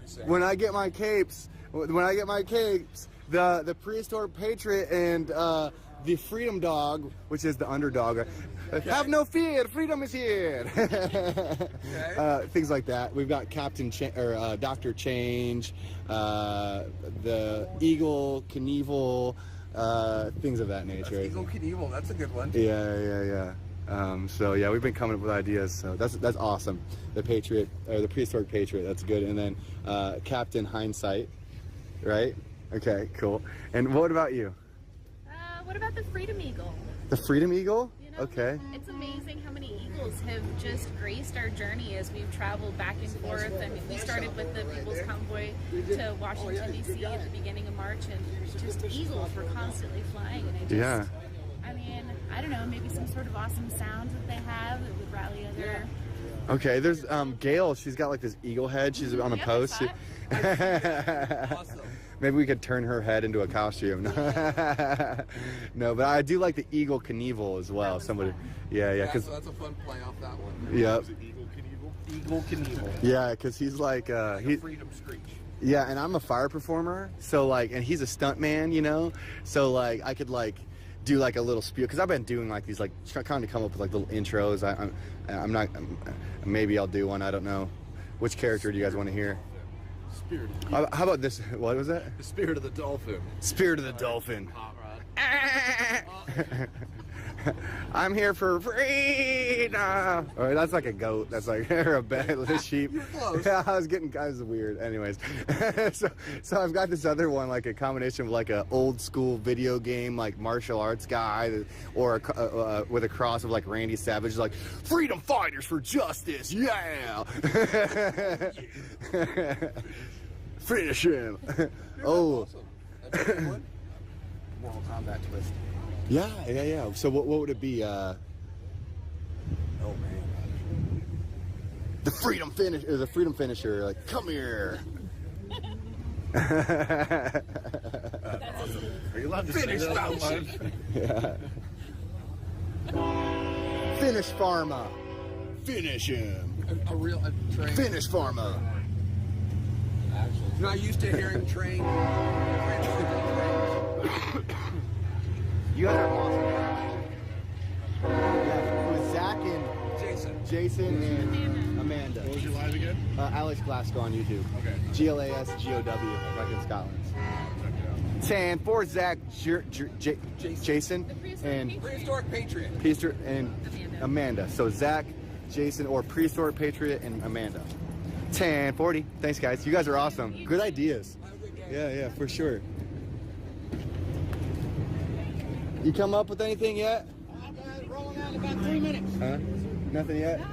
so when I get my capes, the prehistoric patriot and the freedom dog, which is the underdog. Have no fear, freedom is here. Things like that. We've got Dr. Change, the Eagle Knievel, things of that nature. Eagle Knievel, that's a good one. Yeah. So yeah, we've been coming up with ideas. So that's awesome. The Patriot, or the prehistoric patriot, that's good. And then Captain Hindsight, right? Okay, cool. And what about you? What about the Freedom Eagle? The Freedom Eagle? You know, okay. It's amazing how many eagles have just graced our journey as we've traveled back and forth. I mean, we started with the People's Convoy to Washington, D.C. at the beginning of March, and just eagles were constantly flying. And I mean, I don't know, maybe some sort of awesome sound that they have that would rally other... Okay, there's Gail. She's got like this eagle head. She's on a post. Awesome. Maybe we could turn her head into a costume. No, but I do like the Eagle Knievel as well. Somebody, yeah, because that's a fun play off that one. Yep. Eagle Knievel. Yeah, because he's like he. Freedom Screech. Yeah, and I'm a fire performer, so like, and he's a stunt man, you know, so like I could like do like a little spiel, because I've been doing like these like trying to come up with like little intros. I'm not. Maybe I'll do one. I don't know. Which character do you guys want to hear? Spirit. How about this? What was that? The Spirit of the Dolphin. Spirit of the Dolphin. Hot rod. I'm here for freedom. All right, that's like a goat. That's like or a sheep. You're close. Yeah, I was weird. Anyways, so I've got this other one, like a combination of like a old school video game, like martial arts guy, or with a cross of like Randy Savage, like freedom fighters for justice. Yeah. Finish him. Oh. That's a good one. Mortal Kombat twist. Yeah. So what would it be? Oh man. The freedom finisher. Like, come here. Are you allowed to Finish say that out Fauci. loud? Yeah. Finish Pharma. Finish him. A train. Finish Pharma. You're not used to hearing train. You guys are awesome. Yeah, it was Zach and Jason and Amanda. What was your live again? Alex Glasgow on YouTube. Okay. GLASGOW, back in Scotland. 10 for Zach, Jason, and Prehistoric Patriot. And Amanda. So Zach, Jason, or Prehistoric Patriot and Amanda. 1040. Thanks, guys. You guys are awesome. Good ideas. Yeah, for sure. You come up with anything yet? Rolling out in about 3 minutes. Huh? Nothing yet? No,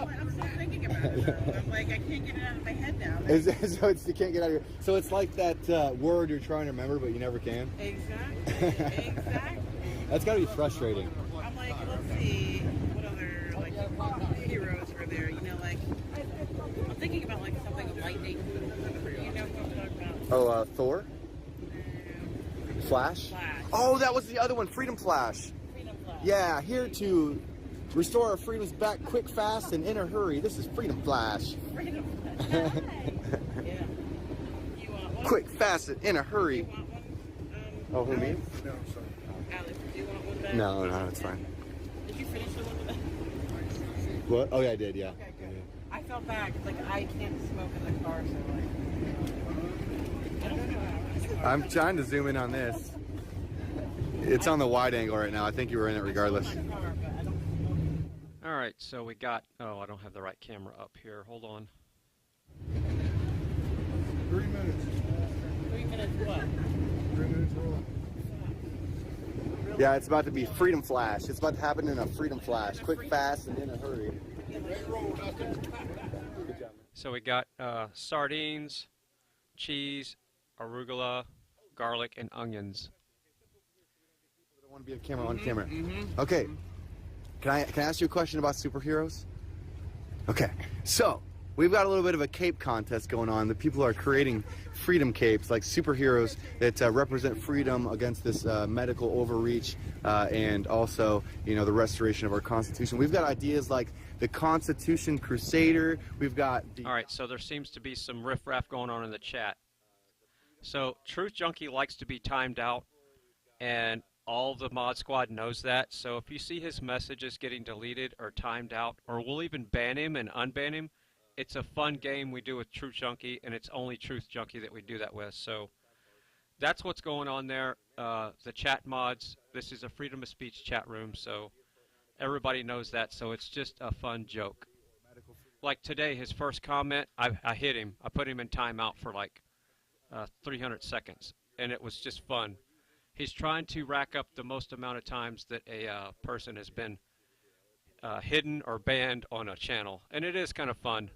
I'm still thinking about it. I'm like, I can't get it out of my head now. So you can't get out of here. So it's like that word you're trying to remember, but you never can. Exactly. That's got to be frustrating. I'm like, let's see, what other like heroes were there? You know, like I'm thinking about like something with lightning. You know what I'm talking about? Oh, Thor. Flash? Oh, that was the other one, Freedom Flash. Yeah, here to restore our freedoms back quick, fast, and in a hurry. This is Freedom Flash. Quick, fast, and in a hurry. Oh, who, me? No, sorry. Alex, do you want one back? No, it's fine. Did you finish the one with that? What? Oh, yeah, I did, yeah. Okay, good. I felt bad because like I can't smoke in the car, so like. I don't know. I'm trying to zoom in on this. It's on the wide angle right now. I think you were in it regardless. All right, so we got, oh, I don't have the right camera up here. Hold on. 3 minutes. 3 minutes what? 3 minutes roll. Yeah, it's about to be Freedom Flash. It's about to happen in a Freedom Flash. Quick, fast, and in a hurry. So we got sardines, cheese, arugula, garlic, and onions. I want to be a camera on camera. Okay. Can I ask you a question about superheroes? Okay. So, we've got a little bit of a cape contest going on. The people are creating freedom capes, like superheroes that represent freedom against this medical overreach and also, you know, the restoration of our Constitution. We've got ideas like the Constitution Crusader. We've got the... All right, so there seems to be some riffraff going on in the chat. So Truth Junkie likes to be timed out, and all the mod squad knows that. So if you see his messages getting deleted or timed out, or we'll even ban him and unban him, it's a fun game we do with Truth Junkie, and it's only Truth Junkie that we do that with. So that's what's going on there. The chat mods, this is a freedom of speech chat room, so everybody knows that. So it's just a fun joke. Like today, his first comment, I hit him. I put him in timeout for like 300 seconds, and it was just fun. He's trying to rack up the most amount of times that a person has been hidden or banned on a channel, and it is kind of fun.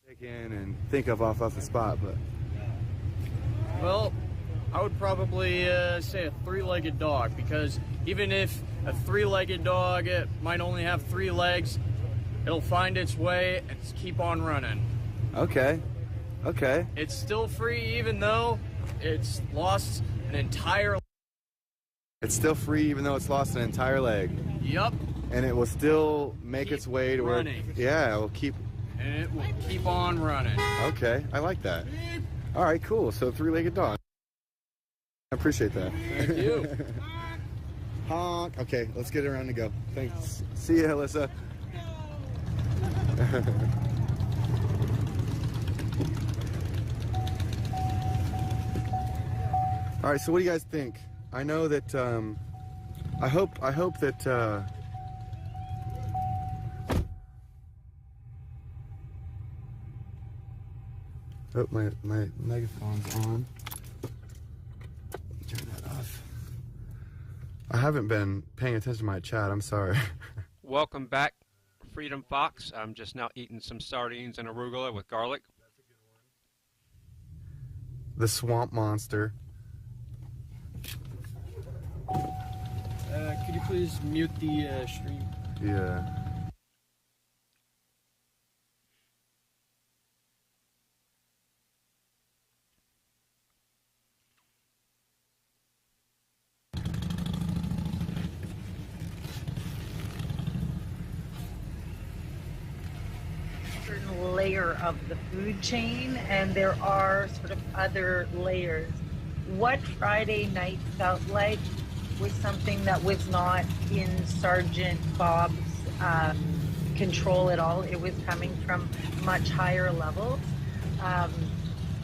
Take in and think of off the spot, but well, I would probably say a three-legged dog, because even if a three-legged dog might only have 3 legs, it'll find its way and keep on running. Okay. It's still free, even though It's lost an entire. It's still free even though it's lost an entire leg. Yup. And it will still make its way to where. Yeah, it will keep. And it will keep on running. Okay, I like that. All right, cool. So three-legged dog. I appreciate that. Thank you. Honk. Okay, let's get around to go. Thanks. See ya, Alyssa. All right, so what do you guys think? I know that I hope that oh, my megaphone's on. Turn that off. I haven't been paying attention to my chat. I'm sorry. Welcome back, Freedom Fox. I'm just now eating some sardines and arugula with garlic. The swamp monster. Could you please mute the stream? Yeah. Certain layer of the food chain, and there are sort of other layers. What Friday night felt like was something that was not in Sergeant Bob's control at all. It was coming from much higher levels.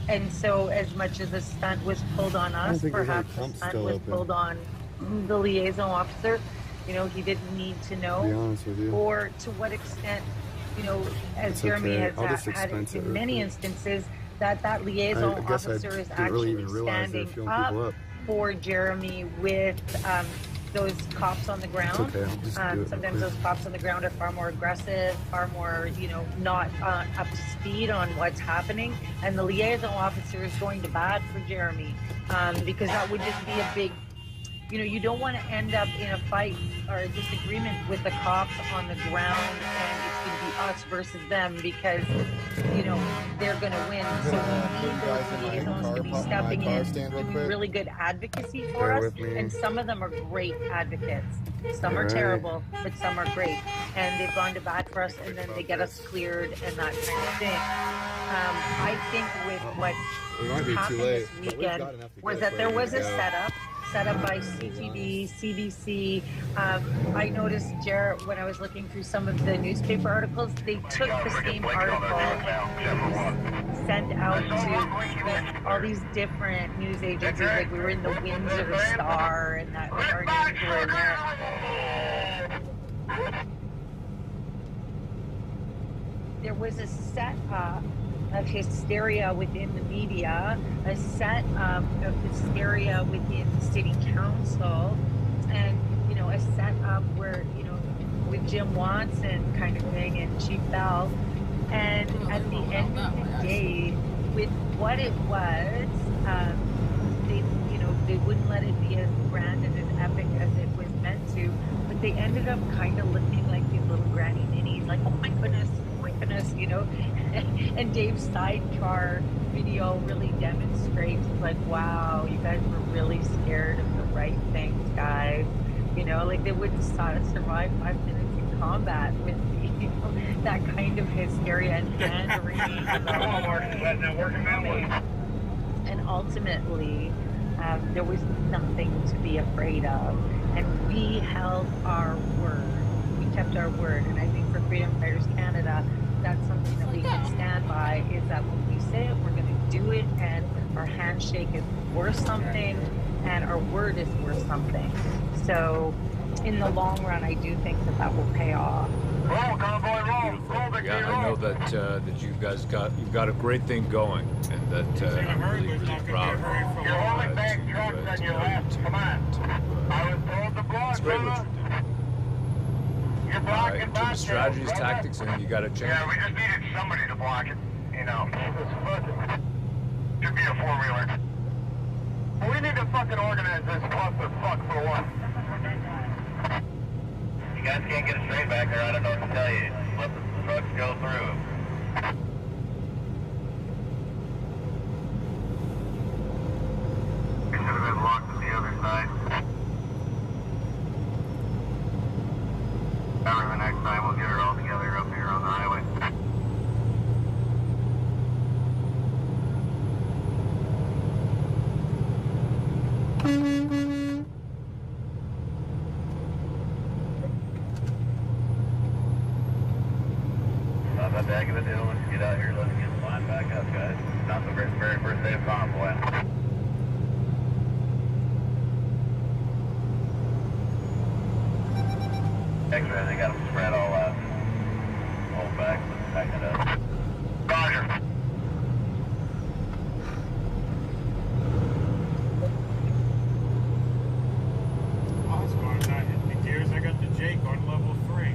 And so as much as the stunt was pulled on us, perhaps the stunt was pulled on the liaison officer. You know, he didn't need to know. To be honest with you. Or to what extent, you know, as Jeremy has had in many instances, that liaison officer is actually standing up for Jeremy with those cops on the ground. Sometimes those cops on the ground are far more aggressive, far more, you know, not up to speed on what's happening. And the liaison officer is going to bat for Jeremy because that would just be a big, you know, you don't want to end up in a fight or a disagreement with the cops on the ground and it's going to be us versus them because, you know, they're going to win. So we need those liaisons to be stepping in, doing really good advocacy for us. And some of them are great advocates. Some are terrible, but some are great. And they've gone to bat for us and then they get us cleared and that kind of thing. I think with what happened this weekend was that there was a setup by CTV, CBC. I noticed, Jared, when I was looking through some of the newspaper articles, they took the same article and it was sent out to all these different news agencies. Like we were in the Windsor Star and that our names were in there. There was a setup of hysteria within the media, a set of hysteria within the city council, and, you know, a setup where, you know, with Jim Watson kind of thing and Chief Bell. And at the end of the day, with what it was, they, you know, they wouldn't let it be as grand and as epic as it was meant to, but they ended up kind of looking like these little granny minis, like, oh my goodness, you know. And Dave's sidecar video really demonstrates, like, wow, you guys were really scared of the right things, guys. You know, like they wouldn't survive 5 minutes in combat with, you know, that kind of hysteria and pandering. And ultimately, there was nothing to be afraid of. And we held our word. We kept our word. And I think for Freedom Fighters Canada, that's something that we can stand by, is that when we say it, we're going to do it, and our handshake is worth something, and our word is worth something. So in the long run, I do think that will pay off. Roll, Convoy, roll. Yeah, I know that that you guys got a great thing going, and that I'm really proud of. You're holding back trucks on your left. Come on. I was told to block. It's great what you're doing. In terms of strategies, tactics, and you got to change. Yeah, we just needed somebody to block it. You know, should be a four-wheeler. We need to fucking organize this clusterfuck for what? You guys can't get it straight back there. I don't know what to tell you. Let the trucks go through. heck of a deal. Let's get out here. Let's get flying back up, guys. Not the very first day of Convoy. X-ray, they got them spread all out. Hold back, let's tighten it up. Roger. Oscar's not hitting the gears. I got the Jake on level 3.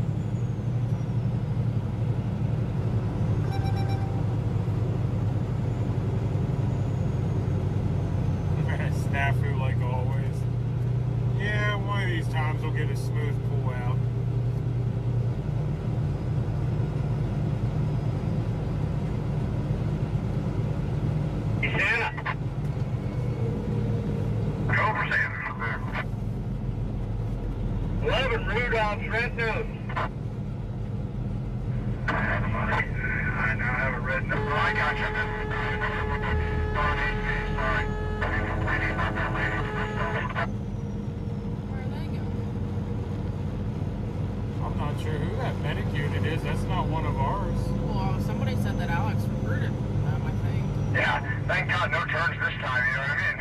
Snafu like always. Yeah, one of these times we'll get a smooth pull out. Santa. Go for Santa. 11 Rudolph Trent News. I now have a red number. I got you. Sorry. I'm not sure who that medic unit is. That's not one of ours. Well, somebody said that Alex recruited them, I think. Yeah, thank God no turns this time, you know what I mean?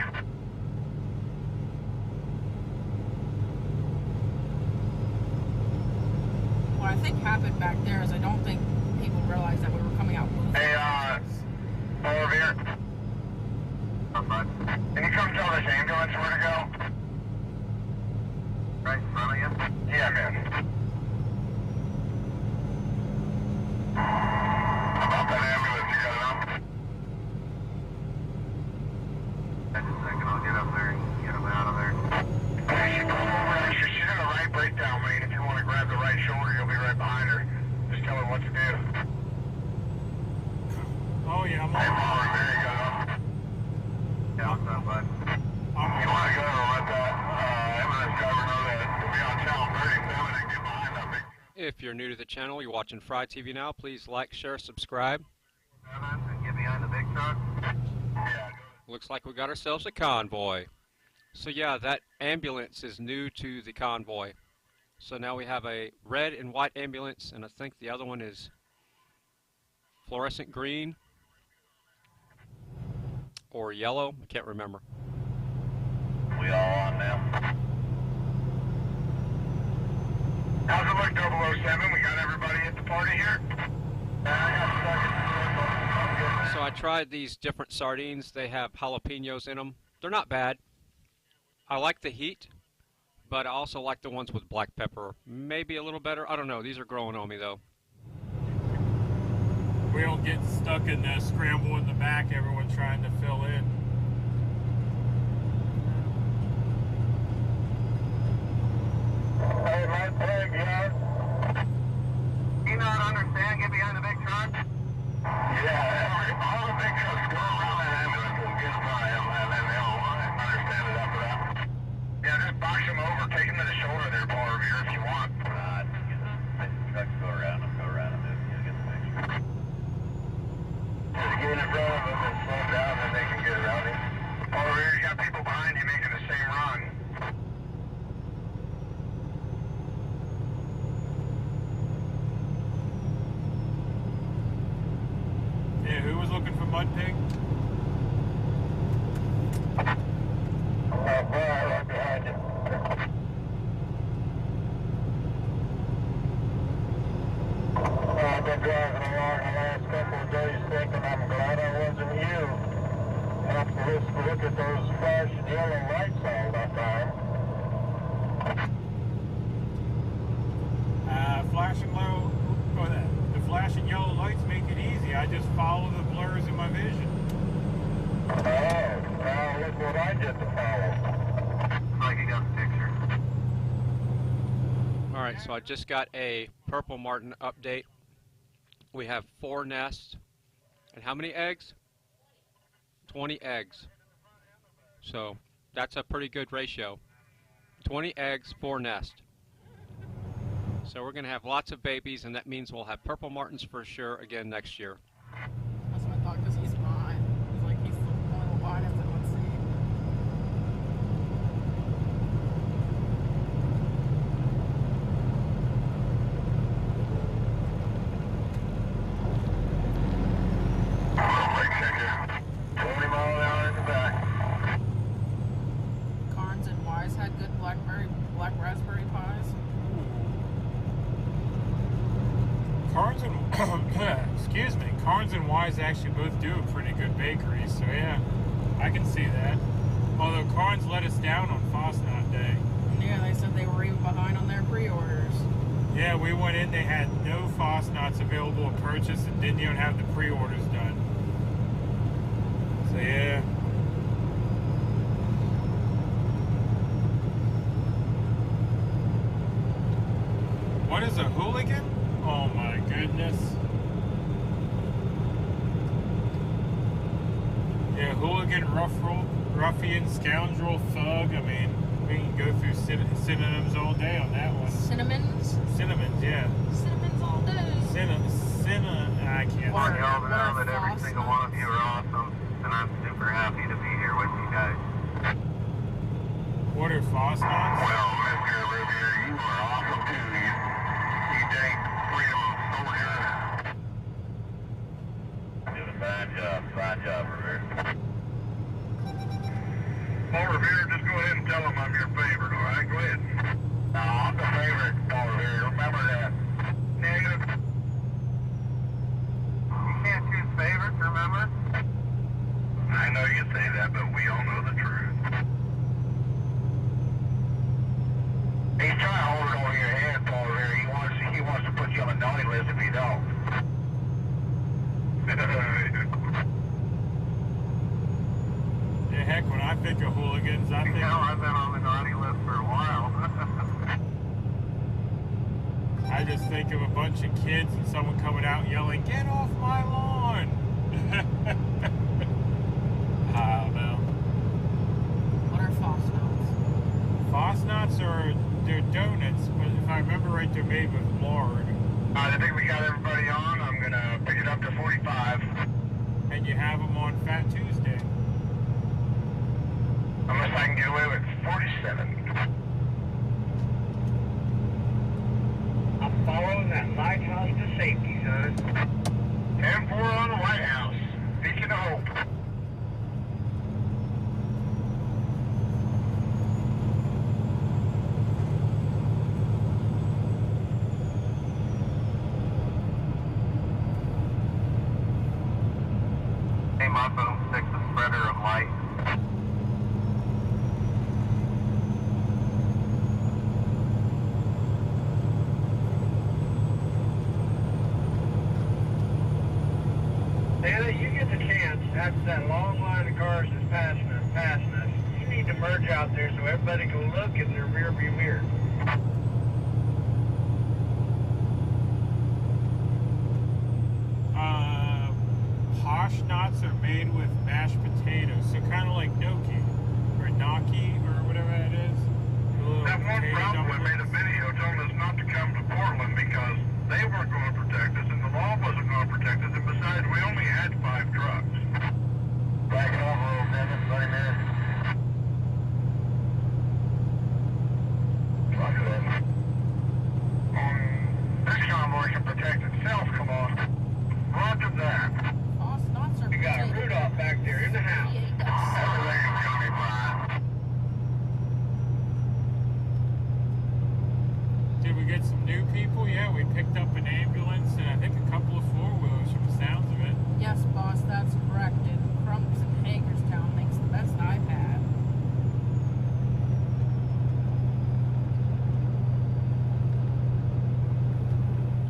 What I think happened back there is I don't think people realized that we were coming out. Hey, over here. Can you come tell this ambulance where to go? Right in front of you? Yeah, man. About that ambulance, you got it on? Just a second, I'll get up there and get them out of there. Hey, you pull over, she's in the right breakdown lane. If you want to grab the right shoulder, you'll be right behind her. Just tell her what to do. Oh yeah, I'm Hey, Molly, there you go. Yeah, what's up, bud? You want to go and let that ambulance driver know that we'll be on channel 37 and get behind that big... If you're new to the channel, you're watching Fry TV now, please like, share, subscribe. And get behind the big truck. Yeah. Looks like we got ourselves a convoy. So yeah, that ambulance is new to the convoy. So now we have a red and white ambulance, and I think the other one is fluorescent green or yellow. I can't remember. We all on now. How's it look, 007? We got everybody at the party here? So I tried these different sardines. They have jalapenos in them. They're not bad. I like the heat, but I also like the ones with black pepper. Maybe a little better. I don't know. These are growing on me, though. We don't get stuck in the scramble in the back, everyone trying to fill in. Hey, right there, yeah. Do you not understand? Get behind the big truck? Yeah, all the big trucks go around that ambulance and get by them, and then they'll understand it after that. Yeah, just box them over, take them to the shoulder there, Paul Revere, if you want. Trucks go around them, you'll get the picture. Just get in front of them and slow them down, and they can get around it. Paul Revere, you got people behind you making the same run. Yeah, who was looking for Mud Pig? Right behind you. I've been driving along the last couple of days thinking I'm glad I wasn't you. Have to look at those flashing yellow lights all the time. Flashing low, the flashing yellow lights make it easy. I just follow the blurs in my vision. Oh, now look what I did to follow. Like you got the picture. Alright, so I just got a purple martin update. We have 4 nests. And how many eggs? 20 eggs. So that's a pretty good ratio. 20 eggs, 4 nests. So we're going to have lots of babies, and that means we'll have purple martins for sure again next year. That's what I thought, because he's behind. He's like, he's one of behind us in one seat. Excuse me, Carnes and Wise actually both do a pretty good bakery, so yeah, I can see that. Although Carnes let us down on Fosnot Day. Yeah, they said they were even behind on their pre-orders. Yeah, we went in, they had no Fosnots available to purchase and didn't even have the pre-orders done. So yeah. What is a hooligan? Oh my goodness. Yeah, hooligan, ruffian, scoundrel, thug. I mean, we can go through synonyms all day on that one. Cinnamons? Cinnamons, yeah. Cinnamons all day. I can't Want say. y'all to know that every single one of you are awesome, and I'm super happy to be here with you guys. What are Fosnots? Well, Mr. Rivier, you are awesome too. You date freedom soldier. Did a fine job, Rivier. Paul Revere, just go ahead and tell him I'm your favorite, all right? Go ahead. No, I'm the favorite, Paul Revere. Remember that. Negative. You can't choose favorites, remember? I know you say that, but we all know the truth. He's trying to hold it over your head, Paul Revere. He wants to put you on the naughty list if you don't. Yeah, heck, when I think of hooligans, I think... You know, I've been on the naughty list for a while. I just think of a bunch of kids and someone coming out yelling, "Get off my lawn!" I don't know. What are Fosnots? Fosnots are, they're donuts, but if I remember right, they're made with lard. I think we got everybody on. I'm going to pick it up to 45. And you have them on Fat Tuesday. Unless I can get away with 47. I'm following that lighthouse to safety, son. 10-4 on the lighthouse. Beacon of hope. Hey, my boomstick's a spreader of light. Taylor, you get the chance after that long line of cars is passing us. You need to merge out there so everybody can look in their rearview mirror. Posh knots are made with mashed potatoes, so kind of like gnocchi, or gnocchi, or whatever that is. That one problem made a video telling us not to come to Portland because they weren't going to protect us and the law wasn't going to protect us, and besides, we only had 5 trucks. Back it off a little bit, 20 minutes. Fuck it. This convoy can protect itself, come on. Roger that. You got Rudolph back there in the house. Everything's gonna be fine. Did we get some new people? Yeah, we picked up an ambulance and I think a couple of four-wheelers from the sounds of it. Yes, boss, that's correct. And Crumbs in Hagerstown makes the best I've had.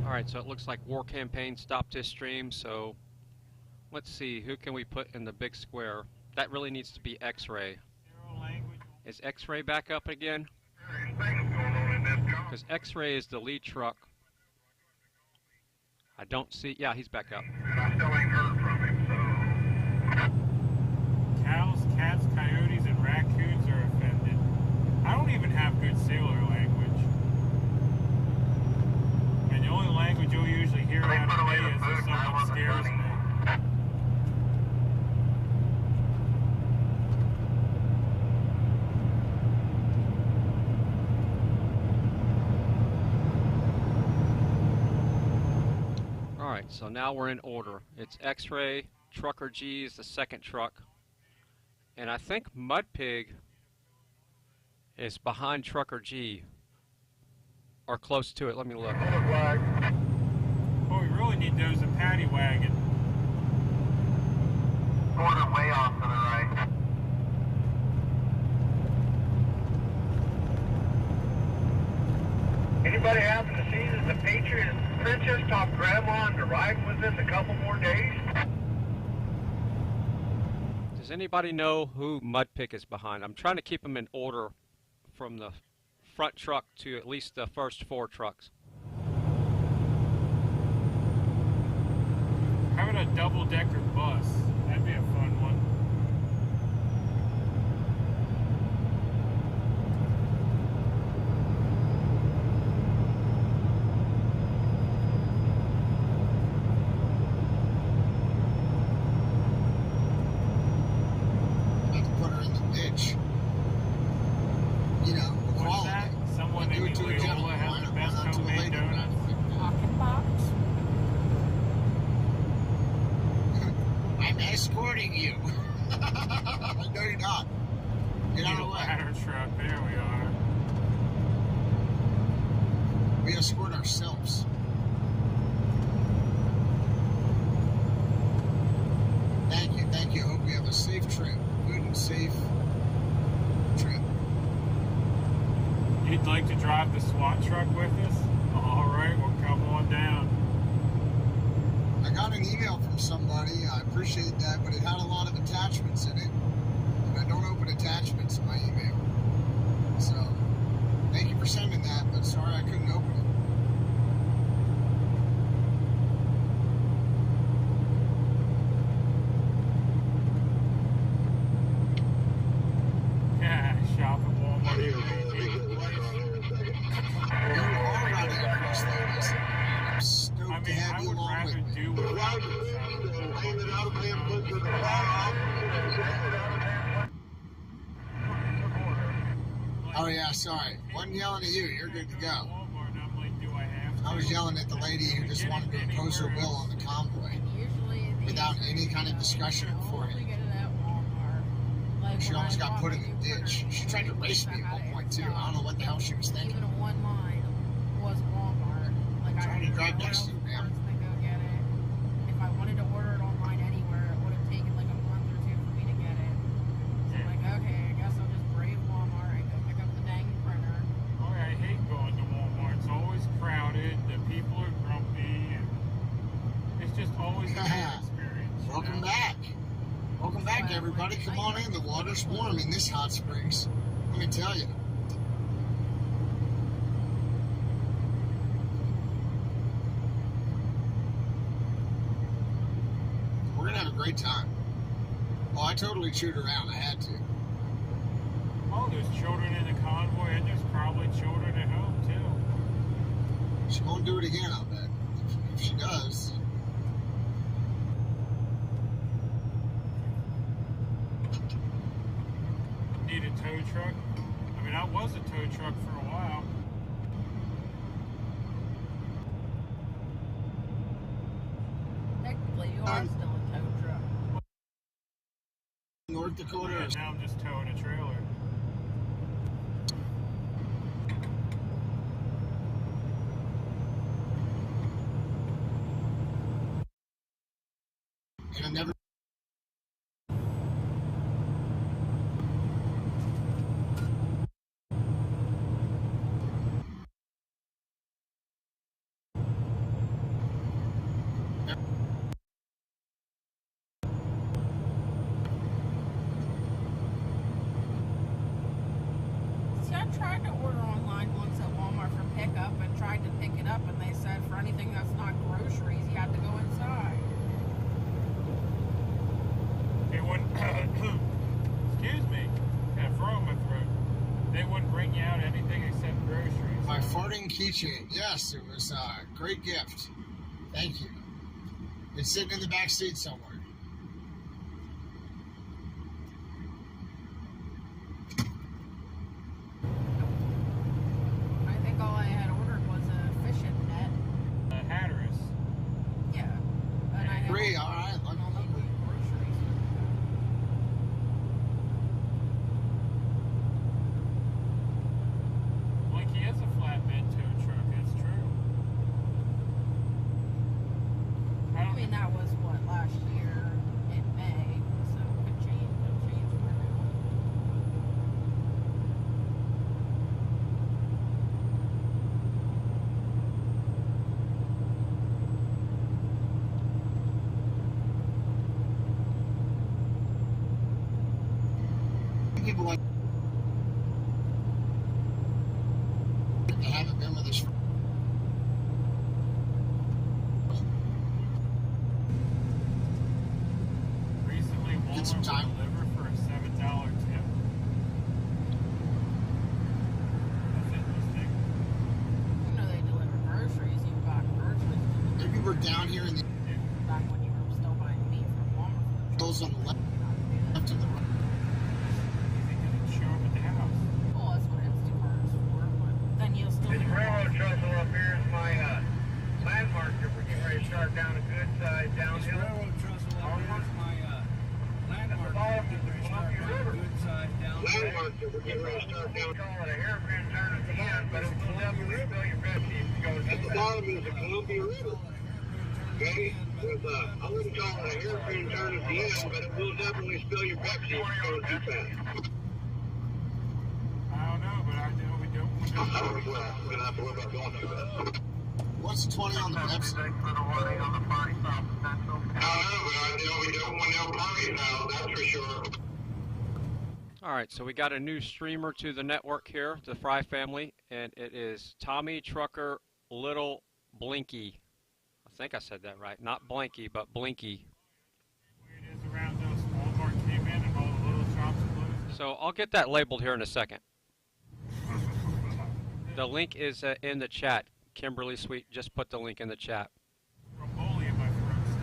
Alright, so it looks like War Campaign stopped his stream, so let's see, who can we put in the big square? That really needs to be X-Ray. Is X-Ray back up again? Because X-Ray is the lead truck. I don't see, yeah, he's back up. And I still ain't heard from him, so... Cows, cats, coyotes, and raccoons are offended. I don't even have good sailor language. And the only language you'll usually hear out of me is if someone scares me. Alright, so now we're in order. It's X-Ray, Trucker G is the second truck, and I think Mud Pig is behind Trucker G, or close to it. Let me look. Oh, we really really need those a paddy wagon. Quarter way off to the right. Anybody happen to see that the Patriot Princess talked Grandma into riding with us a couple more days? Does anybody know who Mudpick is behind? I'm trying to keep them in order from the front truck to at least the first 4 trucks. Having a double-decker bus, that'd be a fun one. Escorting you. No, you're not. Get out of the way. Ladder truck. There we are. We escort ourselves. Thank you. Thank you. Hope you have a safe trip. Good and safe trip. You'd like to drive the SWAT truck with us? All right, well, come on down. I got an email from somebody. I appreciate that, but it had a lot of attachments in it. And I don't open attachments in my email. So, thank you for sending that, but sorry I couldn't open it. Yeah, shop at Walmart. You are riding across ladies. I'm stoked to have you along with me. Oh yeah, sorry. Wasn't yelling at you. You're good to go. I was yelling at the lady who just wanted to impose her will on the convoy without any kind of discussion beforehand. She almost got put in the ditch. She tried to race me at one point too. I don't know what the hell she was thinking. Even one line was Walmart. Like Trying to drive next to you, man. If I wanted to order it online anywhere, it would have taken like a month or 2 for me to get it. So I'm like, okay, I guess I'll just brave Walmart and go pick up the dang printer. Oh, I hate going to Walmart. It's always crowded. The people are grumpy. And it's just always a bad experience. Welcome back. Welcome back, everybody. Come on in. The water's warm in this hot springs. Let me tell you. We're going to have a great time. Oh, I totally chewed around. I had to. Oh, there's children in the convoy, and there's probably children at home, too. She won't do it again, I'll bet. If she does. Need a tow truck? I mean, I was a tow truck for a while. Technically, you are still a tow truck. North Dakota. Yeah, now I'm just towing a trailer. And I never. See, I tried to order online once at Walmart for pickup and tried to pick it up, and they said for anything that's not groceries, you had to go inside. They wouldn't, excuse me, got a frog in my throat. They wouldn't bring you out anything except groceries. My farting keychain. Yes, it was a great gift. Thank you. It's sitting in the back seat somewhere. I think all I had ordered was a fishing net. Hatteras. Yeah. And I had Free, all right. Let me know. groceries. Like he is a flatbed tow truck, that's true. people like that haven't been with us for Recently, get some Walmart time. will deliver for a $7 tip. That's interesting. You know they deliver groceries. You got groceries. Maybe we're down here in the Back when you were still buying meat from Walmart. hills on the left and the right. Show up at the house. Well, that's what Instacart's for, but then you'll still This be railroad trestle up here is my landmark. We're getting ready to start down a good side downhill. Railroad trestle up here is my landmark. Landmark that we're getting ready to start down. Call it a hairpin turn at the end, but it will definitely spill your Pepsi if you go at the bottom is the Columbia River. Okay? I wouldn't call it a hairpin turn at the end, but it will definitely spill your Pepsi if you go too fast. I don't know, but I know we don't want to. We're going to have to worry about going too fast. What's 20 on the Pepsi? I don't know, but I know we don't want no parties now, that's for sure. Alright, so we got a new streamer to the network here, the Fry family, and it is Tommy Trucker Little Blinky. I think I said that right. Not Blinky, but Blinky. It is around us. Walmart came in and all the little shops closed. So I'll get that labeled here in a second. The link is in the chat. Kimberly Sweet just put the link in the chat. Romboli in my throat still.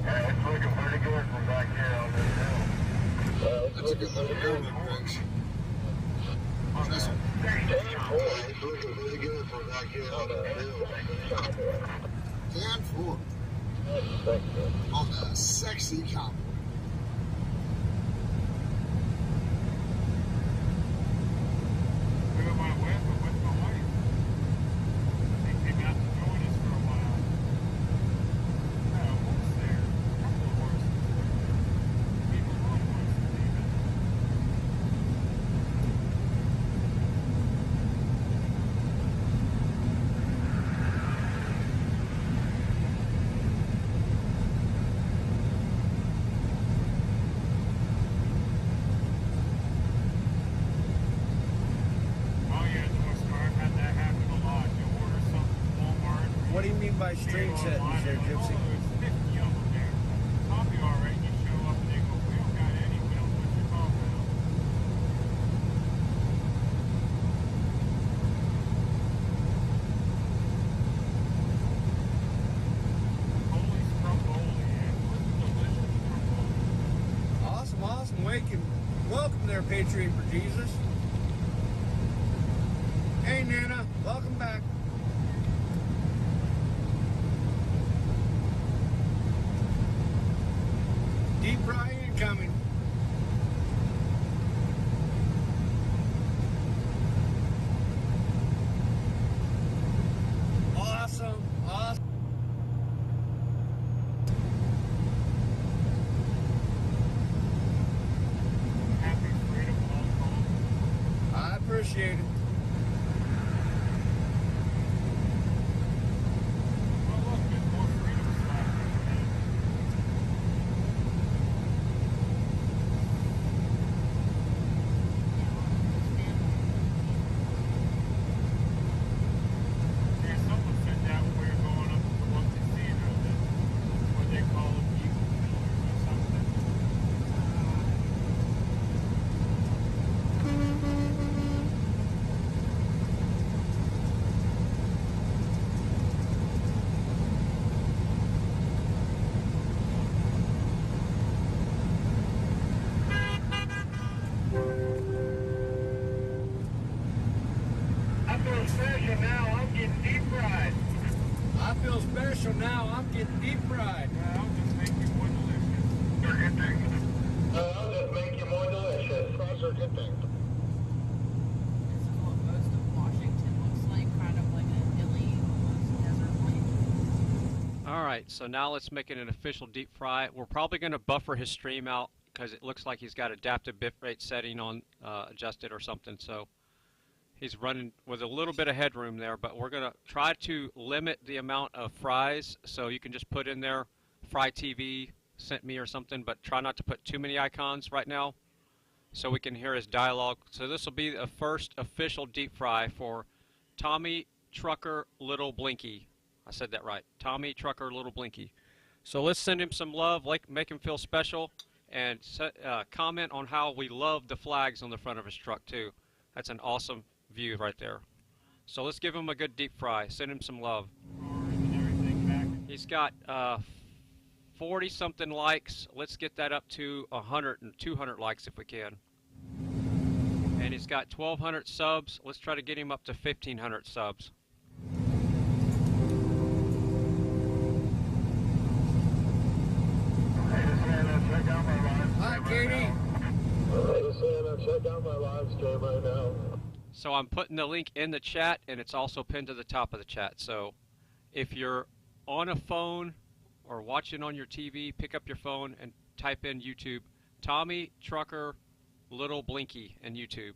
Yeah, it's looking pretty good from back here on this hill. That's a good little pyramid bridge. This one. It's looking pretty good from back here on this hill. Can 4 on the sexy Convoy. Where am I with? I'm with my wife. They came out to join us for a while. Had a horse there. A couple of horses. Even one horse, even. Oh yeah, North Star. I've had that happen a lot. You order something from Walmart. What do you mean by string settings there, Gypsy? There's 50 of them there. Copy all right. You show up and they go, we don't got any. We don't know what you're talking about. Holy Stromboli, yeah. What's delicious Stromboli? Awesome, awesome. Welcome there, Patriot for Jesus. Hey, Nana, welcome back. Deep fry incoming. Awesome, awesome. Happy freedom, Hong Kong. I appreciate it. Well, look, there's more freedom slappers than yeah, someone said that when we were going up to the one casino, that what they call them evil killers or something. I feel special now, I'm getting deep fried. I feel special now. I'm getting deep fried. Well, I'll just make you more delicious. They're good things. I'll just make you more delicious. Those are good things. This is what most of Washington looks like, kind of like a hilly, almost desert like. Alright, so now let's make it an official deep fry. We're probably going to buffer his stream out because it looks like he's got adaptive bitrate setting on adjusted or something. So He's running with a little bit of headroom there, but we're going to try to limit the amount of fries, so you can just put in there Fry TV sent me or something, but try not to put too many icons right now so we can hear his dialogue. So this will be the first official deep fry for Tommy Trucker Little Blinky. I said that right. Tommy Trucker Little Blinky. So let's send him some love, make him feel special, and comment on how we love the flags on the front of his truck too. That's an awesome view right there. So let's give him a good deep fry. Send him some love. He's got 40 something likes. Let's get that up to 100 and 200 likes if we can. And he's got 1,200 subs. Let's try to get him up to 1,500 subs. Hi, Katie. Check out my live stream right now. So I'm putting the link in the chat, and it's also pinned to the top of the chat. So if you're on a phone or watching on your TV, pick up your phone and type in YouTube, Tommy Trucker Little Blinky in YouTube.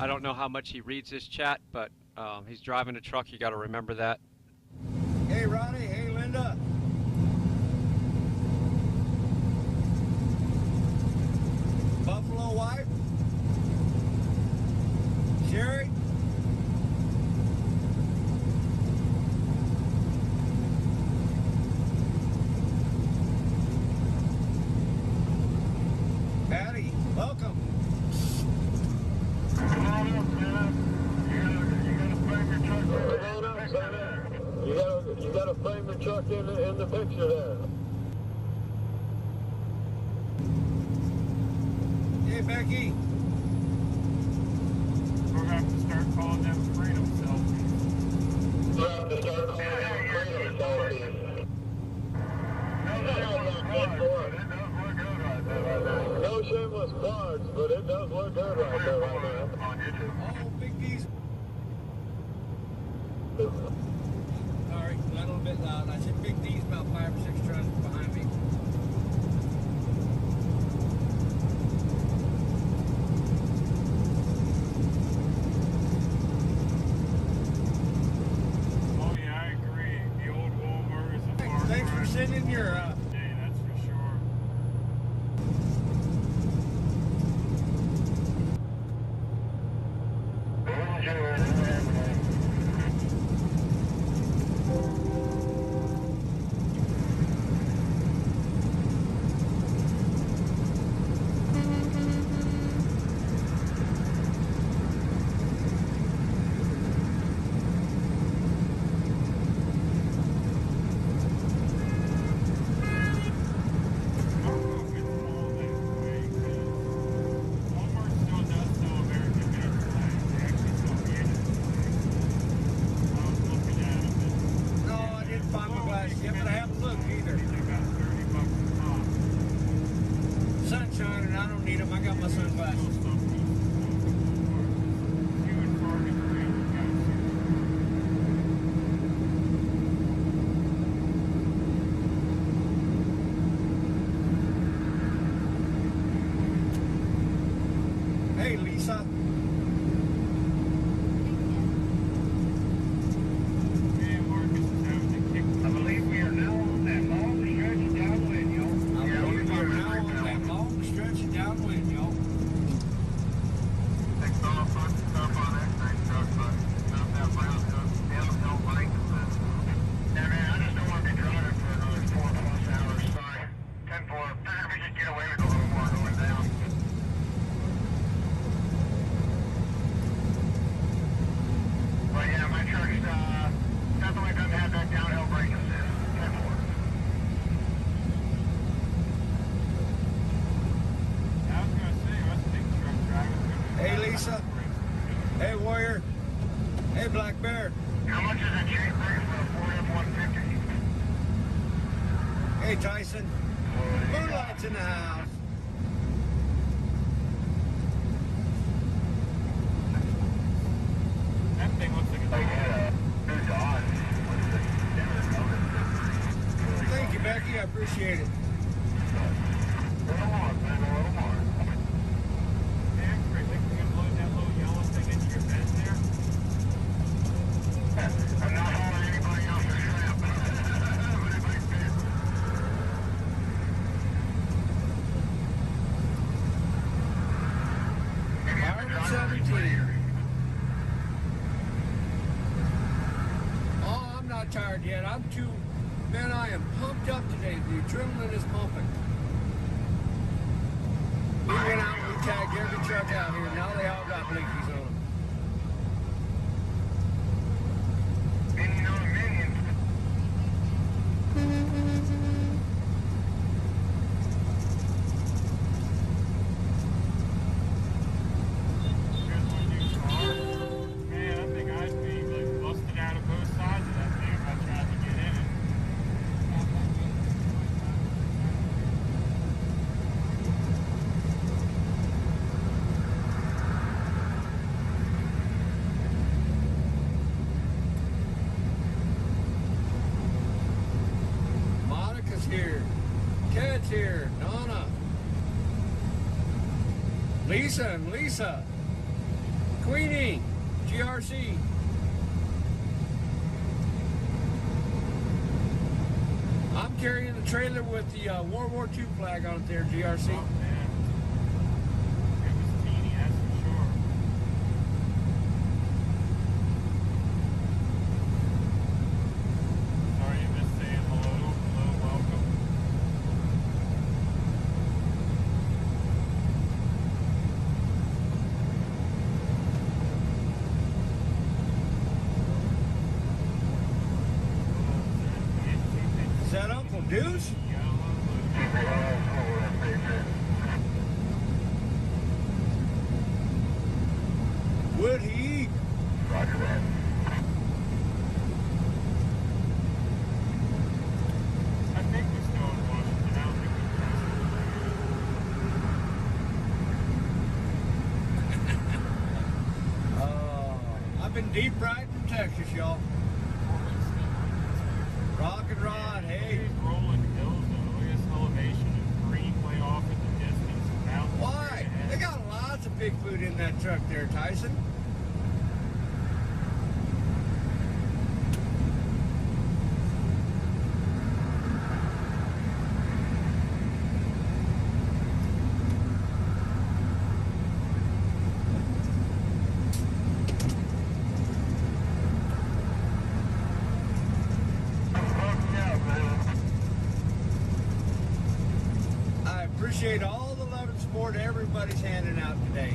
I don't know how much he reads his chat, but he's driving a truck. You got to remember that. Hey, Ronnie. Hey, Linda. Buffalo wife? Sherry? Patty, welcome. You gotta frame your truck in the picture there. Hey, Becky. We're gonna have to start calling them freedom selfies. We're gonna have to start calling them freedom selfies. No shameless plugs, but it does look good right there right now. On YouTube. Oh, Big D's. Sorry, a little bit loud. I said Big D's about 5 or 6 trucks behind me. Oh yeah, I agree. The old Walmart is a far Thanks for sending your day, that's for sure. Sunshine, and I don't need them. I got my sunglasses. Hey, Lisa. I believe we are now on that long stretch downwind, y'all. I believe we are now on that long stretch downwind, y'all. Thanks all for the stuff on that great truck, but not that brown truck. Downhill bike. Yeah, man, I just don't want to be driving for another 4+ hours. Sorry. 10-4. Figured we could get away with a little more going down. But yeah, my truck's definitely doesn't have that downhill brake assist. 10-4. I was gonna say, I think truck drivers. Hey, Lisa. Hey, Warrior. Hey, Black Bear. How much is a chain brake for a Ford F-150? Hey, Tyson. Moonlight's in the house. Becky. I appreciate it. Tired yet. Man, I am pumped up today. The adrenaline is pumping. We went out and we tagged every truck out here. Now they all got blinkies on them. Here, Donna, Lisa and Lisa, Queenie, GRC. I'm carrying the trailer with the World War II flag on it there, GRC. Oh, man. It was teeny, that's for sure. Sorry you missed saying hello. Hello, welcome. Is that Uncle Deuce? Would he eat? Roger that. I think we're still in Washington. I don't think I've been deep riding in Texas, y'all. Rock and Rod, hey. Rolling hills, though. Look at this elevation of green way off in the distance. Why? They got lots of big food in that truck there, Tyson. Appreciate all the love and support everybody's handing out today.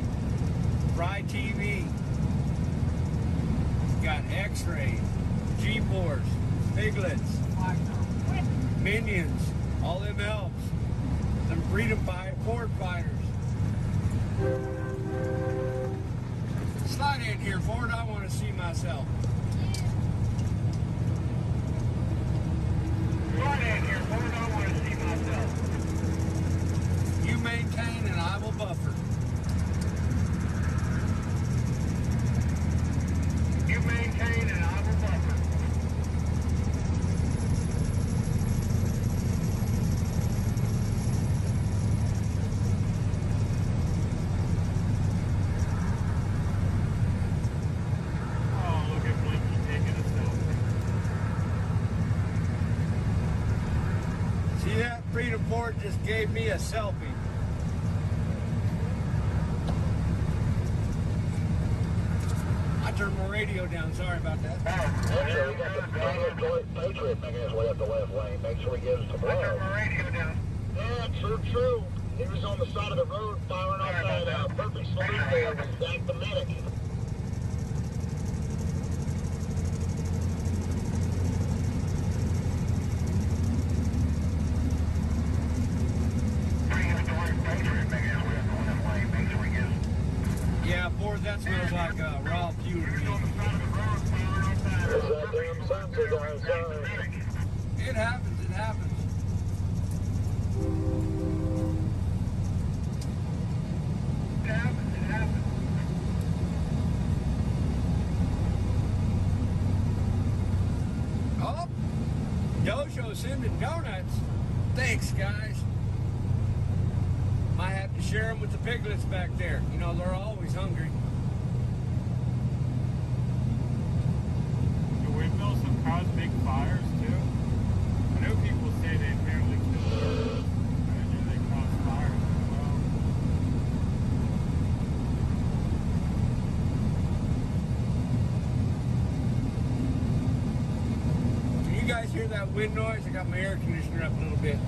Fry TV, got X-Ray, G-Force, Piglets, Minions, all them elves, some Freedom Ford Fighters. Slide in here, Ford, I want to see myself. Slide in here, Ford, I want to see myself. You maintain and I will buffer. You maintain and I will buffer. Oh, look at Blinky taking a selfie. See that? Freedom Ford just gave me a selfie. Turn my radio down, sorry about that. Make sure we got the Patriot making his way up the left lane. Make sure we get us some love. I turned my radio down. Yeah, true. He was on the side of the road firing off that perfect salute there with Zach the medic. Yeah, Ford, that smells like raw fuel to me. It happens, it happens. Oh, Dojo sending donuts. Thanks, guys. Might have to share them with the piglets back there. You know, they're always hungry. The windmills have caused big fires too. I know people say they apparently kill birds. I know they cause fires as well. Can you guys hear that wind noise? I got my air conditioner up a little bit.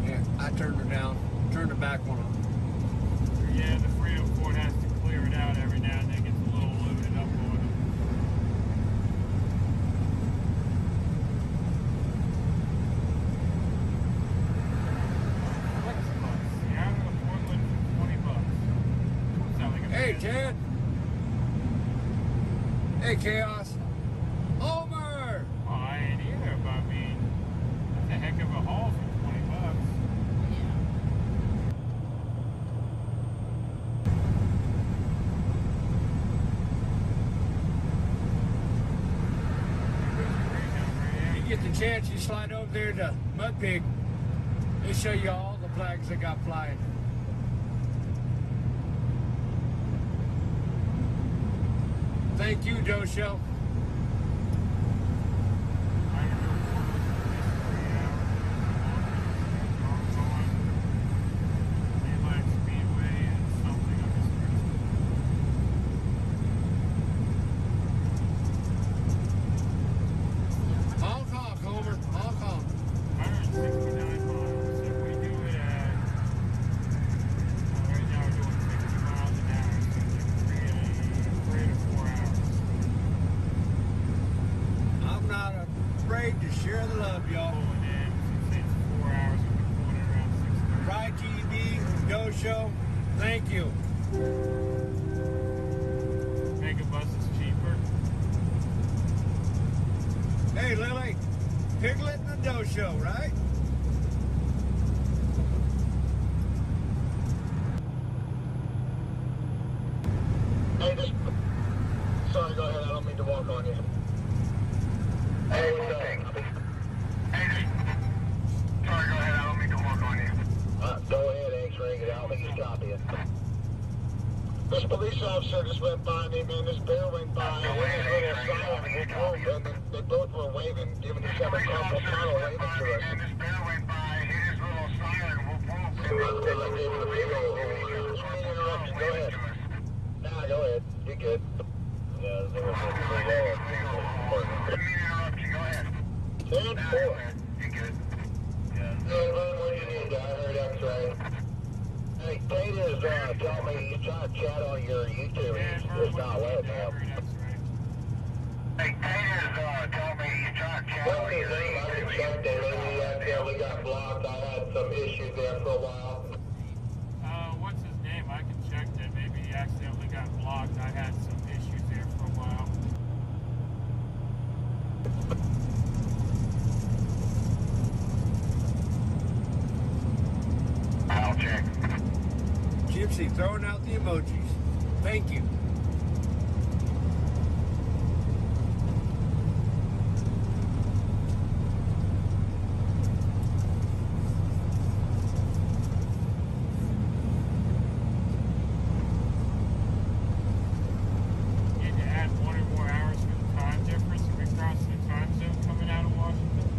Yeah, I turned her down. Turned the back one on. Yeah, the Freedom Ford has to clear it out every now and then. Gets a little loaded up on them. Seattle to Portland for $20. Sound like a Hey, Ted. Hey, Chaos. Homer! Oh, I ain't either, but I mean, that's a heck of a haul for $20. You get the chance, you slide over there to Mud Pig. They show you all the flags they got flying. Thank you, Dosho. Hong Kong, Homer. Hong Kong. 169 miles. If we do it at, right now we're doing 60 miles an hour, so it's like 3 to 4 hours. I'm not afraid to share the love, y'all. Pulling in, since it's 4 hours, we'll be pulling in around 6:30. Pride TV, Dosho, thank you. Megabus is cheaper. Hey, Lily, Piglet and the Dosho, right? Hey, sorry, go ahead. I don't mean to walk on you. Hey, what's up? Hey, sorry, go ahead. I don't mean to walk on you. Go ahead, X-ray. I don't think he's copying. This police officer just went by me, man. This bear went by. And his little siren, and they both were waving, giving each other carpal tunnel, waving to us. And this bear went by, hit his little siren, whoop, whoop. And I gave him the big old, go ahead. Nah, go ahead. You're good. Yeah, there was a Let me interrupt you. Go ahead. 10-4. You're good. Yeah. Hey, what do you need? I heard X-ray. Hey, Tate is telling me he's trying to chat on your YouTube. He's not letting him. Hey, Tate is telling me he's trying to chat on your YouTube. I didn't check that. Maybe he accidentally got blocked. I had some issues there for a while. What's his name? I can check that. Maybe he accidentally got blocked. I had some issues there for a while. I'll check. Gypsy throwing out the emojis. Thank you. Need to add 1 or more hours for the time difference if we cross the time zone coming out of Washington.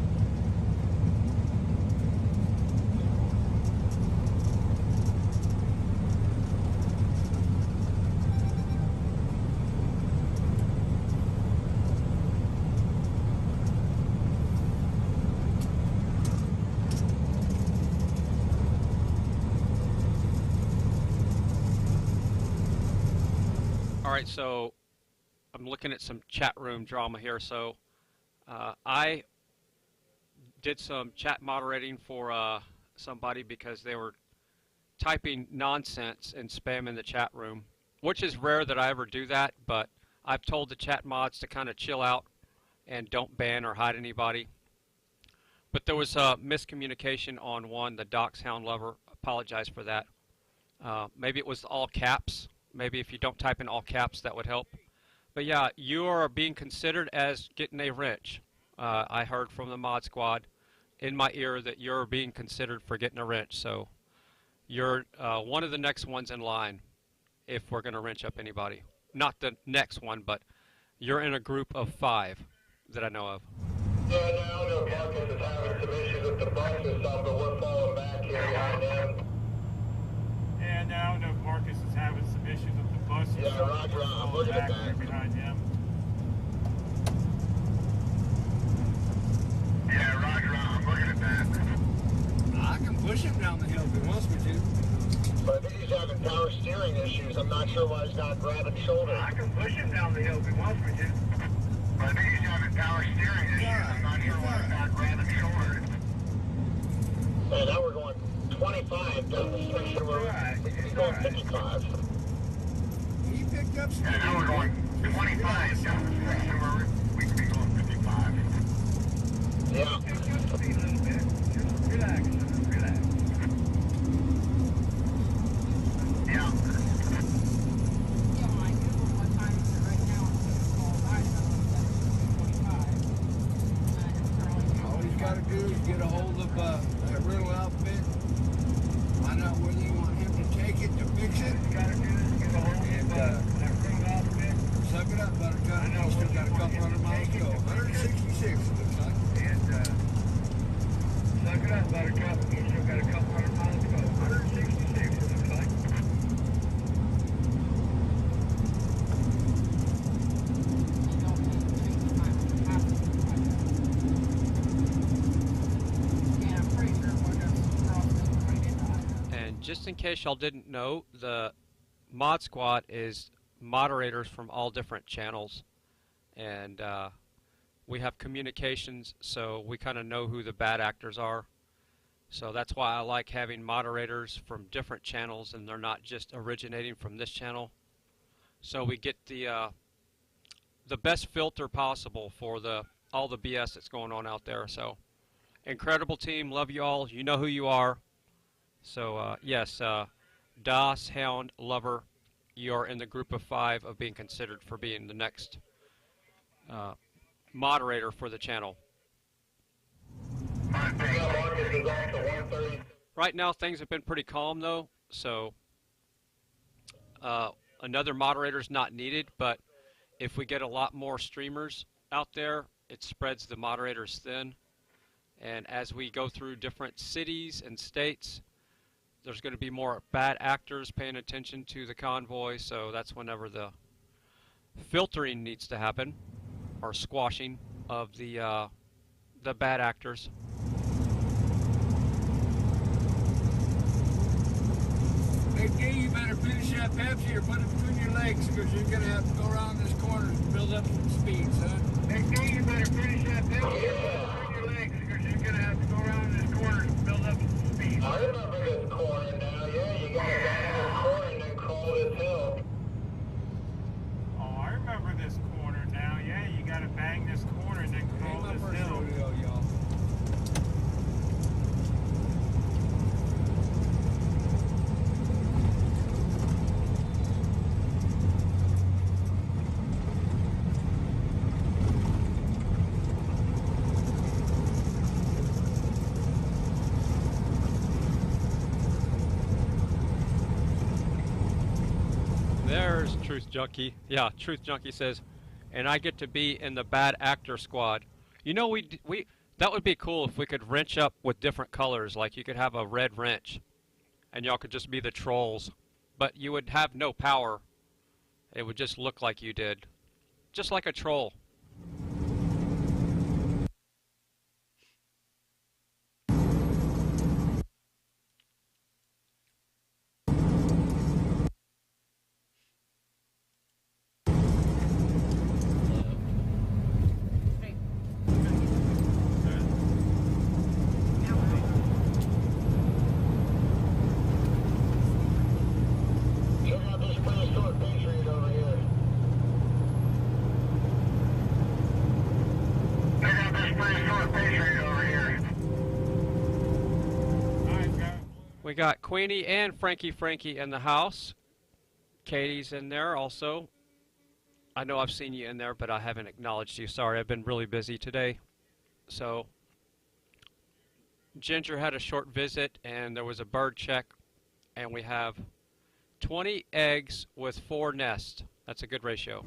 All right, so I'm looking at some chat room drama here. So I did some chat moderating for somebody because they were typing nonsense and spam in the chat room, which is rare that I ever do that, but I've told the chat mods to kind of chill out and don't ban or hide anybody. But there was a miscommunication on one, the Docs Hound Lover. Apologize for that. Maybe it was all caps. Maybe if you don't type in all caps, that would help. But yeah, you are being considered as getting a wrench. I heard from the Mod Squad in my ear that you're being considered for getting a wrench. So you're one of the next ones in line if we're going to wrench up anybody. Not the next one, but you're in a group of 5 that I know of. Yeah, now no Marcus is having some issues with the bus or something, but we're falling back here behind him. And now know Marcus is having some issues with the bus. Yeah, Roger, I'm looking at that. Behind him. Yeah, Roger, I'm looking at that. I can push him down the hill if he wants me to. But I think he's having power steering issues. I'm not sure why he's not grabbing shoulder. I can push him down the hill if he wants me to. But I think he's having power steering issues. I'm not sure why he's not grabbing shoulder. And now we're going 25 down the street. He's going 55. He picked up speed. And now we're going 25 down the street. We could be going 55. Yeah. Just speed a little bit. Just relax. Relax. Yeah. All he's got to do is get a hold of that rental outfit, find out whether you want him to take it to fix it. Got to do is get a hold of that rental outfit. Suck it up, Buttercup. I know, still got a couple hundred miles to go. 166, it looks like. And suck it up, Buttercup. You still got a couple hundred miles to go. 166, it looks like. Just in case y'all didn't know, the Mod Squad is moderators from all different channels, and we have communications, so we kind of know who the bad actors are. So that's why I like having moderators from different channels, and they're not just originating from this channel. So we get the best filter possible for all the BS that's going on out there. So incredible team, love you all. You know who you are. So yes, Das, Hound, Lover, you are in the group of 5 of being considered for being the next moderator for the channel. Right now things have been pretty calm though, so another moderator's not needed, but if we get a lot more streamers out there, it spreads the moderators thin. And as we go through different cities and states, there's going to be more bad actors paying attention to the convoy, so that's whenever the filtering needs to happen, or squashing of the bad actors. Big D, you better finish that Pepsi or put it between your legs, because you're going to have to go around this corner and build up some speed, son. Big D, you better finish that Pepsi or put it between your legs, because you're going to have to go around this corner and build up some speed. I remember this corner now, yeah, you got to bang this corner and then crawl this hill. Oh, I remember this corner now. Yeah, you got to bang this corner and then crawl this hill. There's Truth Junkie. Yeah, Truth Junkie says, and I get to be in the bad actor squad. You know, that would be cool if we could wrench up with different colors. Like you could have a red wrench, and y'all could just be the trolls. But you would have no power. It would just look like you did. Just like a troll. We got Queenie and Frankie in the house. Katie's in there also. I know I've seen you in there, but I haven't acknowledged you. Sorry, I've been really busy today. So Ginger had a short visit, and there was a bird check, and we have 20 eggs with 4 nests. That's a good ratio.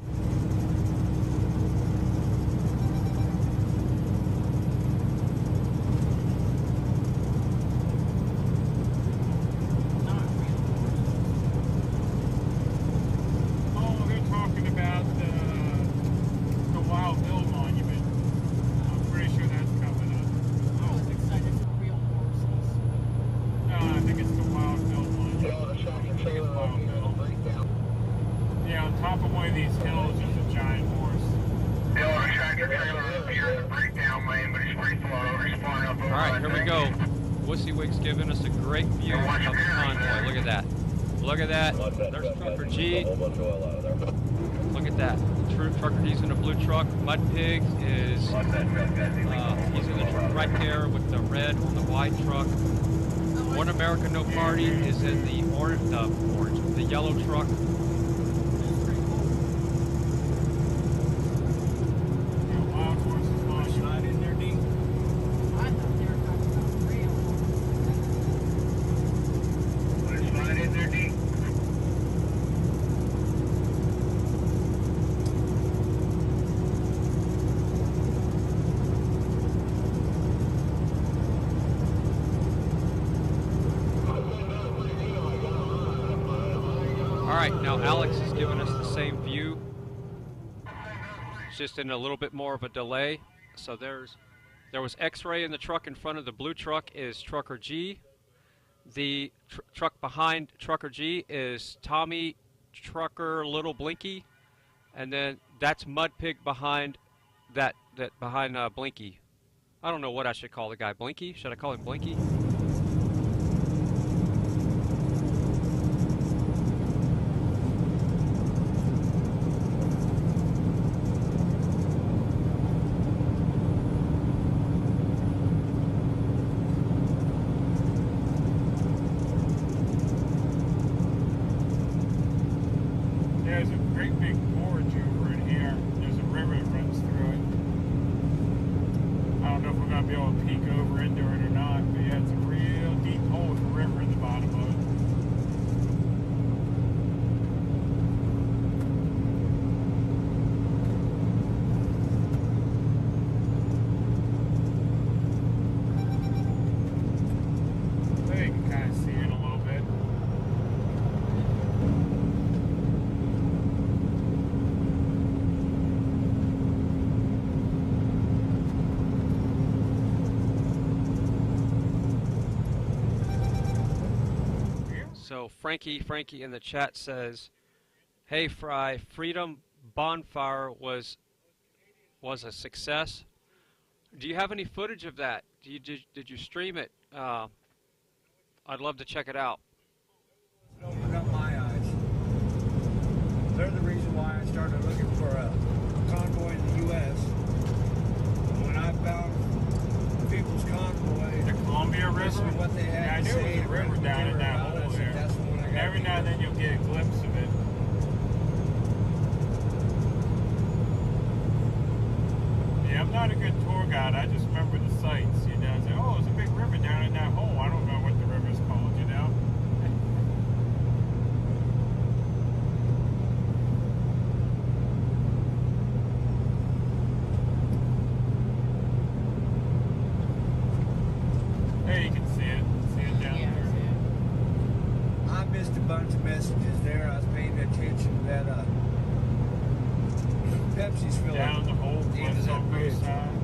Oh, they're talking about the Wild Bill Monument. I'm pretty sure that's coming up. I was excited for real horses. No, I think it's the Wild Bill Monument. Yeah, on top of one of these hills is a giant horse. Alright, here we go. WussiWig's giving us a great view of the convoy. Look at that. Look at that. There's Trucker G. Look at that. Trucker G's in a blue truck. Mud Pig is he's in the truck right there with the red on the white truck. One America No Party is in the the yellow truck. Wild horses launch right in there deep. I thought they were talking about real horses. Right in there deep. Alright, now Alex is giving us the same view. It's just in a little bit more of a delay. So there was X-ray in the truck in front of the blue truck is Trucker G. The truck behind Trucker G is Tommy Trucker Little Blinky. And then that's Mud Pig behind behind Blinky. I don't know what I should call the guy. Blinky? Should I call him Blinky? There's a great big gorge over in here. There's a river that runs through it. I don't know if we're going to be able to peek over into it or not, but yeah, it's a real deep hole with a river in the bottom of it. There you can kind of see it a little bit. So Frankie in the chat says, "Hey Fry, Freedom Bonfire was a success. Do you have any footage of that? Did you stream it? I'd love to check it out." It opened up my eyes. They're the reason why I started looking for a convoy in the U.S. When I found the People's Convoy, The Columbia River? what they had Yeah, I to knew say, it was a river down in that hole there. that's when I got Every now and then you'll get a glimpse of it. Yeah, I'm not a good tour guide. I just remember the sights, you know. Say, oh, there's a big river down in that hole. I don't know what the river's called, you know. There you can see it. See it down there. I missed a bunch of messages there. I was paying attention to that Pepsi's filling Down the hole, at the end of cliffs that on bridge. both sides.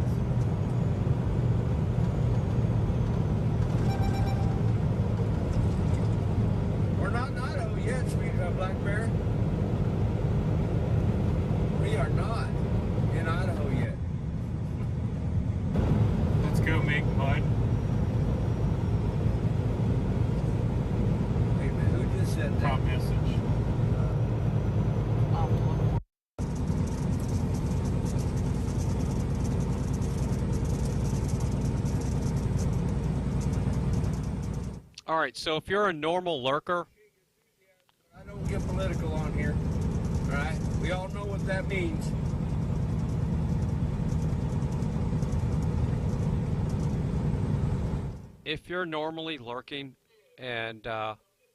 We're not in Idaho yet, sweet Black Bear. We are not in Idaho yet. Let's go make mud. Wait a minute, who just said that? Top message. All right, so if you're a normal lurker, I don't get political on here. All right? We all know what that means. if you're normally lurking and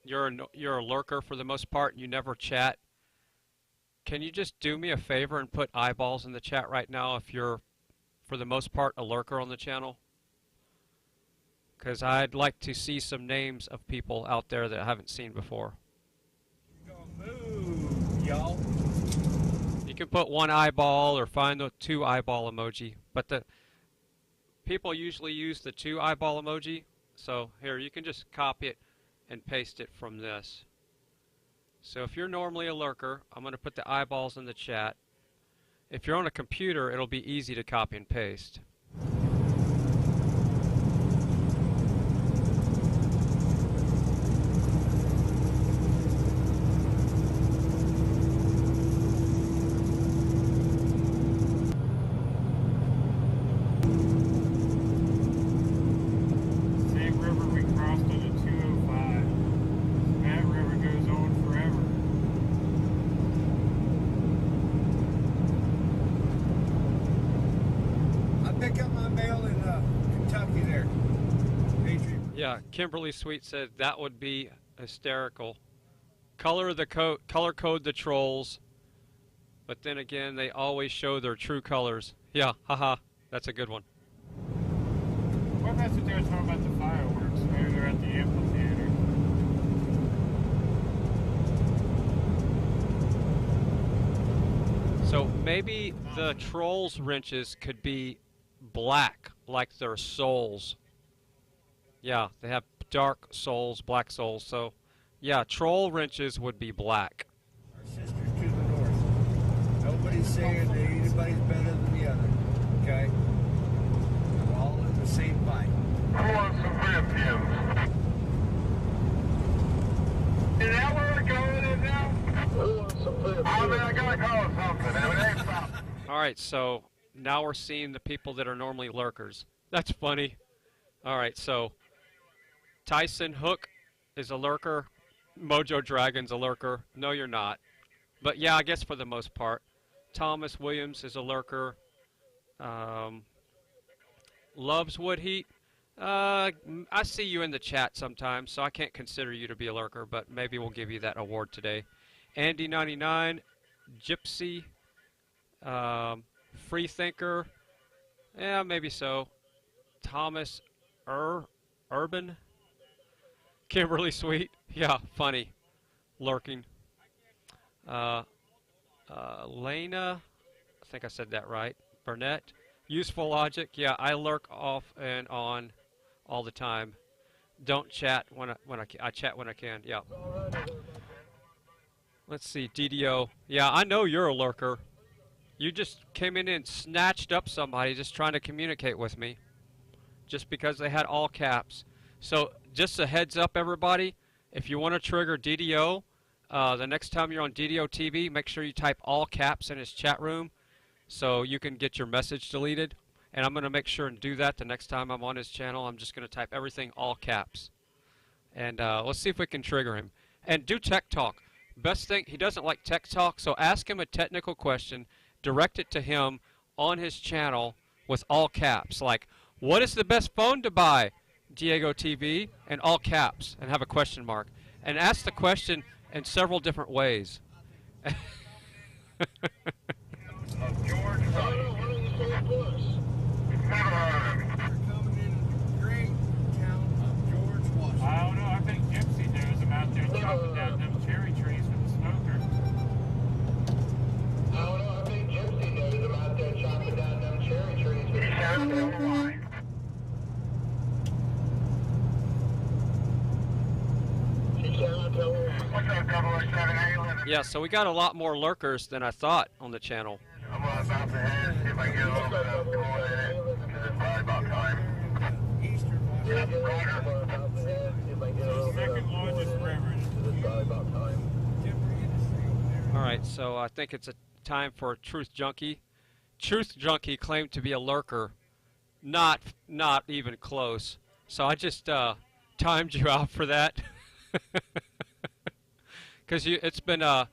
you're a lurker for the most part and you never chat, can you just do me a favor and put eyeballs in the chat right now if you're, for the most part, a lurker on the channel? Because I'd like to see some names of people out there that I haven't seen before. Move, y'all. You can put one eyeball or find the 2 eyeball emoji, but the people usually use the 2 eyeball emoji. So here, you can just copy it and paste it from this. So if you're normally a lurker, I'm going to put the eyeballs in the chat. If you're on a computer, it'll be easy to copy and paste. Same river we crossed on the 205. That river goes on forever. I pick up my mail in Kentucky there. Yeah, Kimberly Sweet said that would be hysterical. Color code the trolls, but then again, they always show their true colors. Yeah, haha, that's a good one. What if that's what they were talking about the fireworks? Maybe they're at the amphitheater. So maybe the trolls' wrenches could be black, like their souls. Yeah, they have dark souls, black souls. So, yeah, troll wrenches would be black. Our sisters to the north. Nobody's saying that anybody's better than the other. Okay? We're all in the same fight. Who wants some Philippines? Is that where we're going in now? Who wants some Philippines? I mean, I gotta call it something. I mean, it ain't something. All right, so now we're seeing the people that are normally lurkers. That's funny. All right, so Tyson Hook is a lurker. Mojo Dragon's a lurker. No, you're not. But yeah, I guess for the most part. Thomas Williams is a lurker. Loves Wood Heat. I see you in the chat sometimes, so I can't consider you to be a lurker, but maybe we'll give you that award today. Andy99, Gypsy, Freethinker, yeah, maybe so. Thomas Urban, Kimberly Sweet, yeah, funny, lurking. Lena, I think I said that right. Burnett, Useful Logic, yeah, I lurk off and on all the time. Don't chat when I chat when I can, yeah. Let's see, DDO, yeah, I know you're a lurker. You just came in and snatched up somebody just trying to communicate with me, just because they had all caps. So just a heads up, everybody, if you want to trigger DDO, the next time you're on DDO TV, make sure you type all caps in his chat room so you can get your message deleted. And I'm going to make sure and do that the next time I'm on his channel. I'm just going to type everything all caps. And let's see if we can trigger him. And do tech talk. Best thing, he doesn't like tech talk, so ask him a technical question, direct it to him on his channel with all caps. Like, what is the best phone to buy? Diego TV, and all caps, and have a question mark. And ask the question in several different ways. I don't know. I think Gypsy knows him out there chopping down them cherry trees with the smoker. I don't know. I think Gypsy knows him out there chopping down them cherry trees with the smoker. Yeah, so we got a lot more lurkers than I thought on the channel. I'm about to head, see if I can get a little bit of going in it, because it's probably about time. Second largest river. It's probably about time. All right, so I think it's a time for Truth Junkie. Truth Junkie claimed to be a lurker. Not even close. So I just timed you out for that. Because it's been a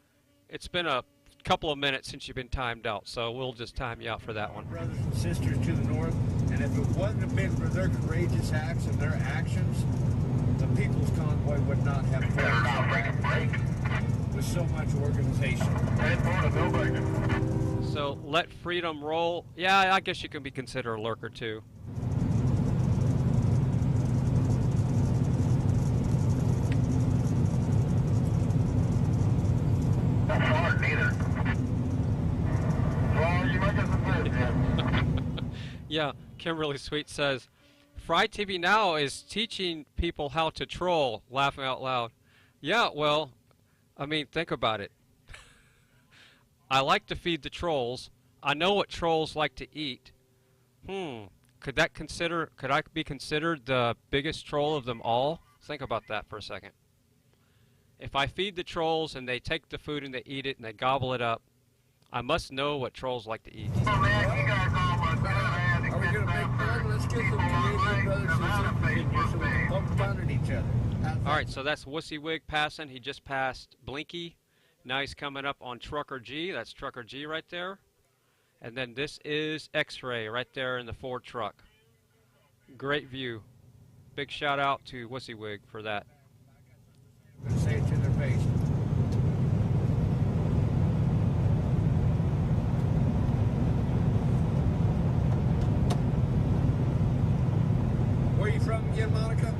couple of minutes since you've been timed out, so we'll just time you out for that one. Brothers and sisters to the north and if it wouldn't have been for their courageous acts and their actions, the People's Convoy would not have flourished with so much organization. So let freedom roll. Yeah, I guess you can be considered a lurker too. Not hard neither. Well, you might get some food, Yeah, Kimberly Sweet says, Fry TV Now is teaching people how to troll, laughing out loud. Yeah, well, I mean, think about it. I like to feed the trolls. I know what trolls like to eat. Could I be considered the biggest troll of them all? Think about that for a second. If I feed the trolls and they take the food and they eat it and they gobble it up, I must know what trolls like to eat. Oh, man, you guys almost got Are we going to make fun? Let's get some Canadian brothers and sisters in here so we can poke fun at each other. Alright, so that's Wussy Wig passing. He just passed Blinky. Now he's coming up on Trucker G. That's Trucker G right there. And then this is X-Ray right there in the Ford truck. Great view. Big shout out to Wussy Wig for that. I'm going to say it to their face. Where are you from again, Monica?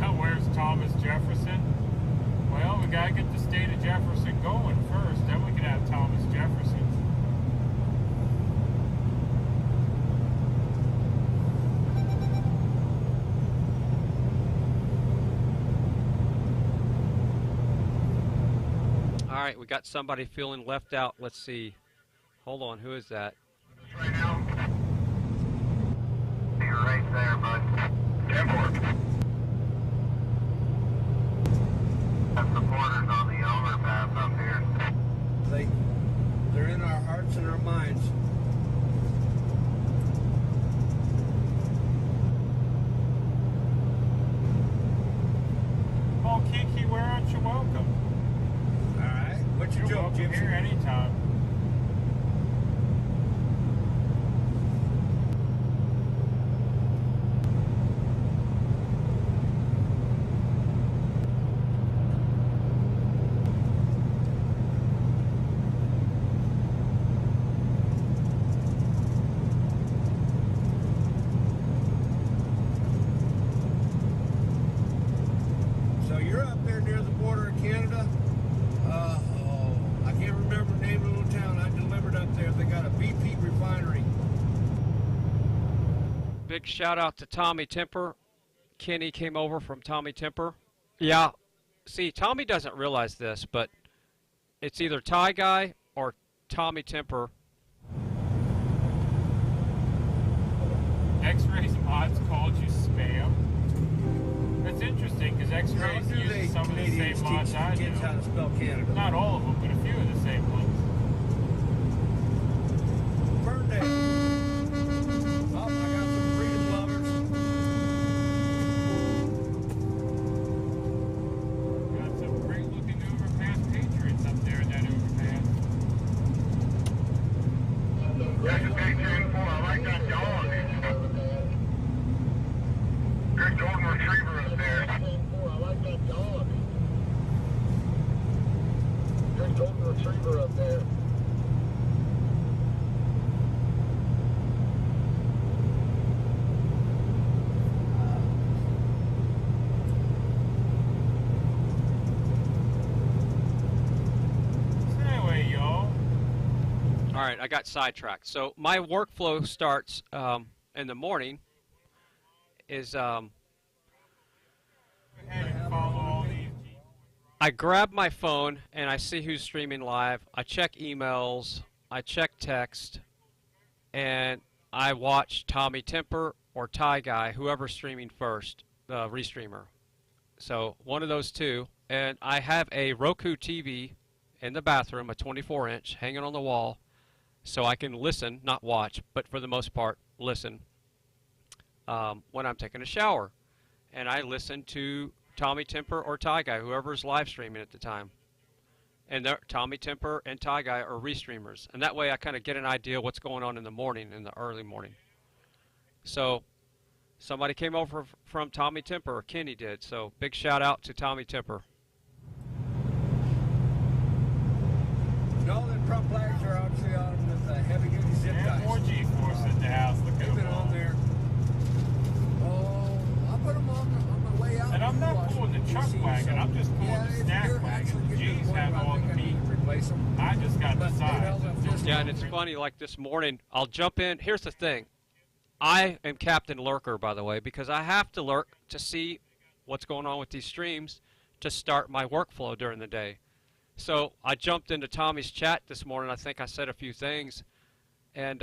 Now, where's Thomas Jefferson? Well, we gotta get the state of Jefferson going first, then we can have Thomas Jefferson. Alright, we got somebody feeling left out. Let's see. Hold on, who is that? right now. You're right there, bud. Airport. Have supporters on the overpass up here. They're in our hearts and our minds. Oh, Kiki, where aren't you welcome? Alright, what's your joke, Gypsy? Here anytime. So you're up there near the border of Canada. I can't remember the name of the little town. I delivered up there. They got a BP refinery. Big shout out to Tommy Temper. Kenny came over from Tommy Temper. Yeah, see, Tommy doesn't realize this, but it's either Ty Guy or Tommy Temper. X-Ray's mods called you spam. That's interesting because X-Rays uses some of the same mods I do. How to spell Canada. Not all of them, but a few of the same ones. Burn day. Oh, I got some freedom lovers. Got some great looking overpass patriots up there in that overpass. That's a big 10-4. I like that dog. Good golden retriever up there. I like that dog. Good golden retriever up there. Anyway, y'all. All right, I got sidetracked. So my workflow starts in the morning. I grab my phone and I see who's streaming live. I check emails, I check text, and I watch Tommy Temper or Ty Guy, whoever's streaming first, the restreamer. So one of those two. And I have a Roku TV in the bathroom, a 24-inch, hanging on the wall, so I can listen, not watch, but for the most part, listen when I'm taking a shower. And I listen to Tommy Temper or Ty Guy, whoever's live streaming at the time. and Tommy Temper and Ty Guy are restreamers, and that way I kind of get an idea what's going on in the morning, in the early morning. So somebody came over from Tommy Temper, or Kenny did, so big shout out to Tommy Temper. No, the front flags are obviously on with the heavy duty zip ties. More G-force at the house. Look They've been on there. Oh, I'll put them on my way out. And I'm not pulling the truck wagon. I'm just pulling the snack wagon. The G's have all the meat. I just got the size. Yeah, and it's funny, like this morning, I'll jump in. Here's the thing. I am Captain Lurker, by the way, because I have to lurk to see what's going on with these streams to start my workflow during the day. So I jumped into Tommy's chat this morning. I think I said a few things, and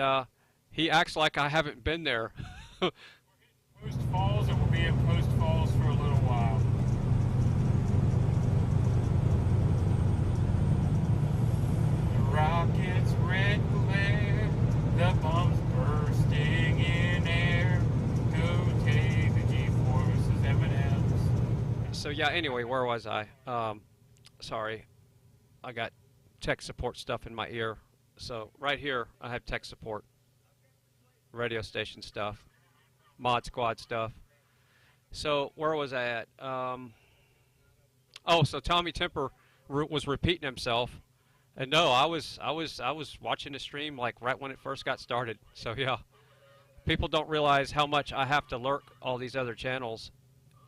he acts like I haven't been there. Post Falls, and we'll be in Post Falls for a little while. The rockets red glare, the bombs bursting in air. Go take the G-forces, M&M's. So yeah, anyway, where was I? Sorry, I got tech support stuff in my ear. So right here, I have tech support, radio station stuff, Mod Squad stuff. So where was I at? Oh, so Tommy Temper was repeating himself, and no, I was watching the stream like right when it first got started. So yeah, people don't realize how much I have to lurk all these other channels,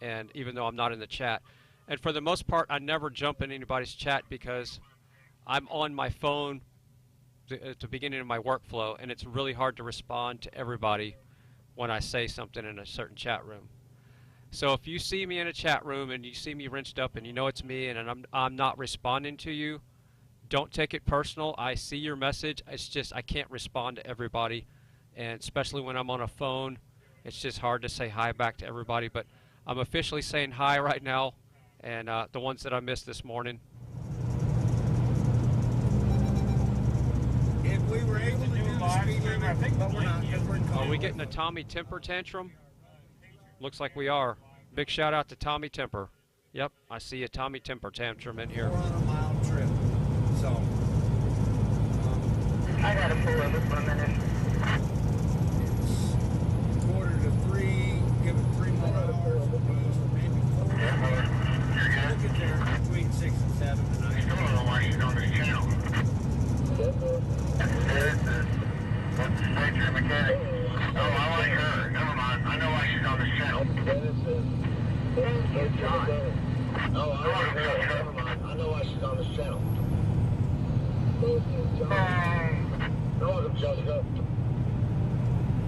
and even though I'm not in the chat, and for the most part, I never jump in anybody's chat because I'm on my phone at the beginning of my workflow, and it's really hard to respond to everybody when I say something in a certain chat room. So if you see me in a chat room and you see me wrenched up and you know it's me and I'm not responding to you, don't take it personal. I see your message. It's just I can't respond to everybody, and especially when I'm on a phone, it's just hard to say hi back to everybody. But I'm officially saying hi right now, and the ones that I missed this morning. If we were able to do the speed limit, I think but we're not because we're in Are Convoy. we getting a Tommy Temper tantrum? Looks like we are. Big shout out to Tommy Temper. Yep, I see a Tommy Temper tantrum in here. We're on a mile trip, so. I gotta pull over for a minute. It's 2:45, give it 3 more hours, maybe 4. Look at there, between 6 and 7 tonight. I don't know why she's on the channel. That's the nature mechanic. Oh, I like her. Never mind. I know why she's on this channel. Thank you, John. Oh, I like her. Never mind. I know why she's on this channel. Thank you, John. No, Jessica.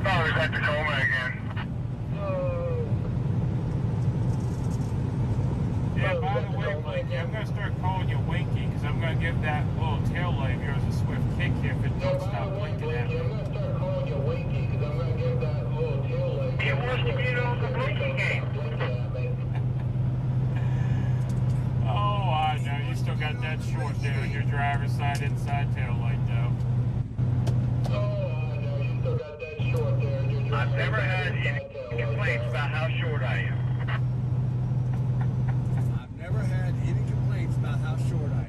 Oh, is that Tacoma again? Yeah, by the way, Winky, I'm going to start calling you Winky because I'm going to give that little tail light of yours a swift kick here if it don't stop blinking at me. I'm going to start calling you Winky because I'm going to give that little tail light. He wants to get on the blinking game. Oh, I know. You still got that short there on your driver's side inside tail light, though. Oh, I know. You still got that short there on your driver's side. I've never had any complaints about how short I am. Never had any complaints about how short I am.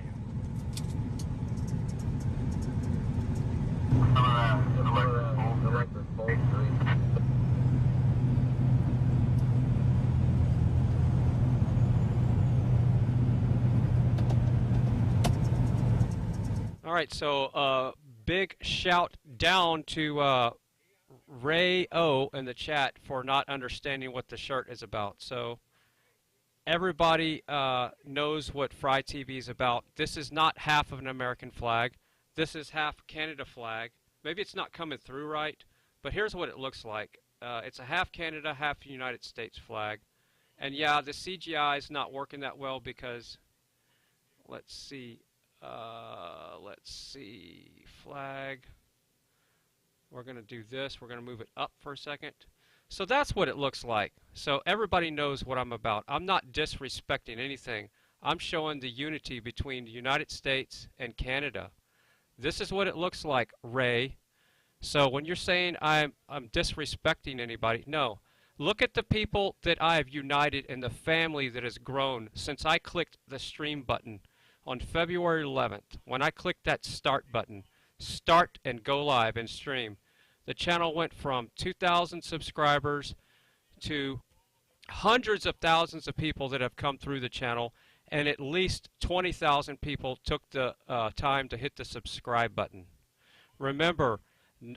All right, so big shout down to Ray O in the chat for not understanding what the shirt is about. So everybody knows what Fry TV is about. This is not half of an American flag. This is half Canada flag. Maybe it's not coming through right, but here's what it looks like. It's a half Canada, half United States flag. And yeah, the CGI is not working that well because, let's see, flag. We're going to do this. We're going to move it up for a second. So that's what it looks like. So everybody knows what I'm about. I'm not disrespecting anything. I'm showing the unity between the United States and Canada. This is what it looks like, Ray. So when you're saying I'm disrespecting anybody, no. Look at the people that I have united and the family that has grown since I clicked the stream button. On February 11th, when I clicked that start button, start and go live and stream, the channel went from 2,000 subscribers to hundreds of thousands of people that have come through the channel, and at least 20,000 people took the time to hit the subscribe button. Remember,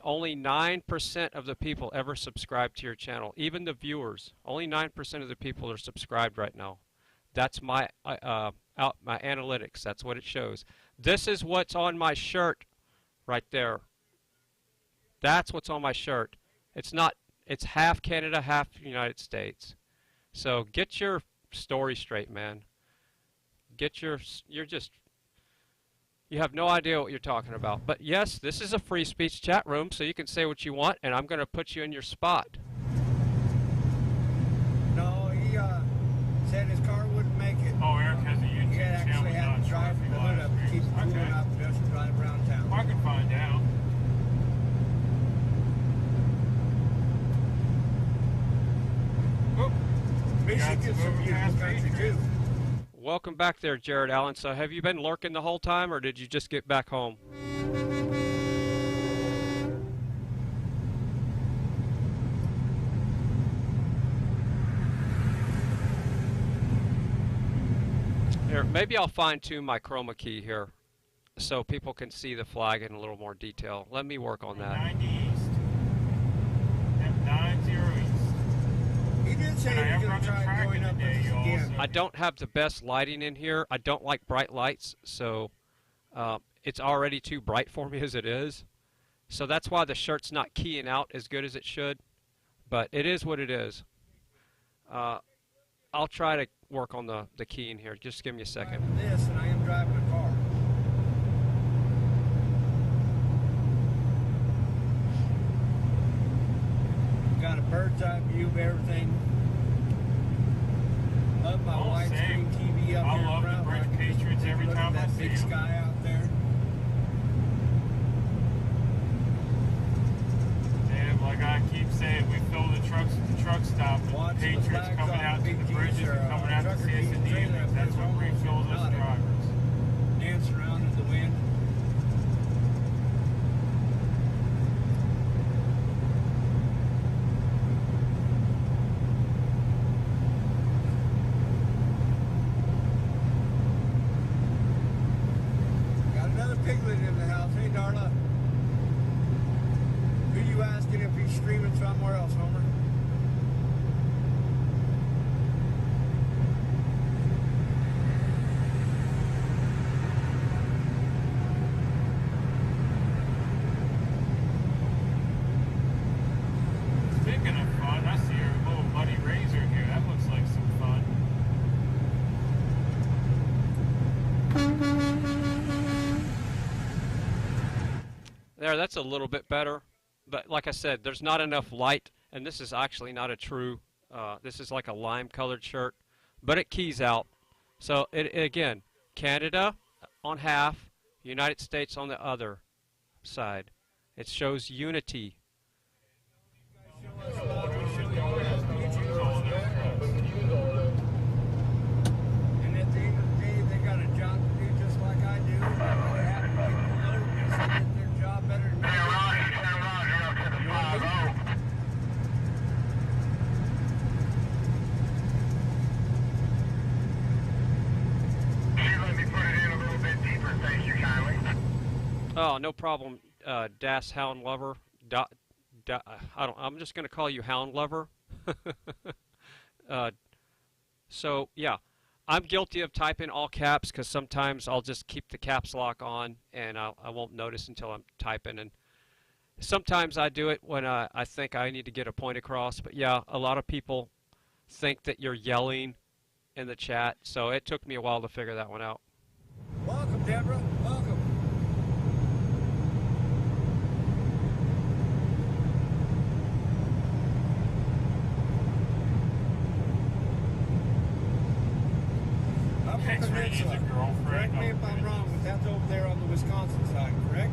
only 9% of the people ever subscribe to your channel. Even the viewers, only 9% of the people are subscribed right now. That's my my analytics. That's what it shows. This is what's on my shirt right there. That's what's on my shirt. It's not. It's half Canada, half United States. So get your story straight, man. You have no idea what you're talking about. But yes, this is a free speech chat room, so you can say what you want, and I'm going to put you in your spot. No, he said his car wouldn't make it. Oh, Eric has a YouTube He actually had to drive from the hood up to keep the cooling up just to drive around town. I can find out. Michigan's a beautiful country too. Welcome back there, Jared Allen. So have you been lurking the whole time, or did you just get back home? Here, maybe I'll fine-tune my chroma key here so people can see the flag in a little more detail. Let me work on that. 90 east. And 90 east. He did say he was going to try going up again. I don't have the best lighting in here. I don't like bright lights, so it's already too bright for me as it is. So that's why the shirt's not keying out as good as it should. But it is what it is. I'll try to work on the keying here. Just give me a second. This, and I am driving a car. Got a bird's eye view of everything. Love my widescreen TV up I here love in front. the Bridge Patriots every Look time at I that see big them. sky out there. And like I keep saying, we fill the trucks at the truck stop. And the Patriots coming out to the bridges and coming out to see us in the evenings. That's what refills us drivers. Dance around in the wind. Got another piglet in the house. Hey, Darla. Who you asking if he's streaming somewhere else, Homer? Speaking of fun, I see your little buddy Razor here. That looks like some fun. There, that's a little bit better. But like I said, there's not enough light, and this is actually not a true, this is like a lime-colored shirt, but it keys out. So, again, Canada on half, United States on the other side. It shows unity. And at the end of the day, they got a job to do just like I do. They have to get promoted just to get their job better than me. Oh, no problem, Das Hound Lover. I'm just going to call you Hound Lover. So, yeah, I'm guilty of typing all caps because sometimes I'll just keep the caps lock on and I won't notice until I'm typing. And sometimes I do it when I think I need to get a point across. But, yeah, a lot of people think that you're yelling in the chat, so it took me a while to figure that one out. Welcome, Deborah. Welcome. Upper Thanks for using Peninsula. girlfriend. Correct me if I'm wrong, but that's over there on the Wisconsin side, correct?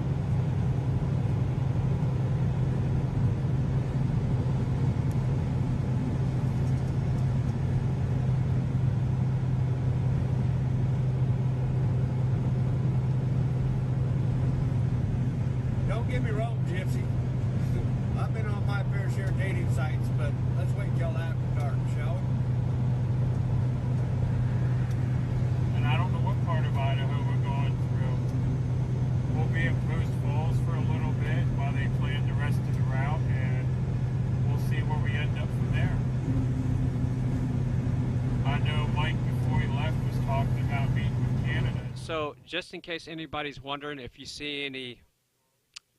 Gypsy. I've been on my fair share of dating sites, but let's wait till after dark, shall we? And I don't know what part of Idaho we're going through. We'll be at Post Falls for a little bit while they plan the rest of the route, and we'll see where we end up from there. I know Mike, before he left, was talking about meeting with Canada. So, just in case anybody's wondering, if you see any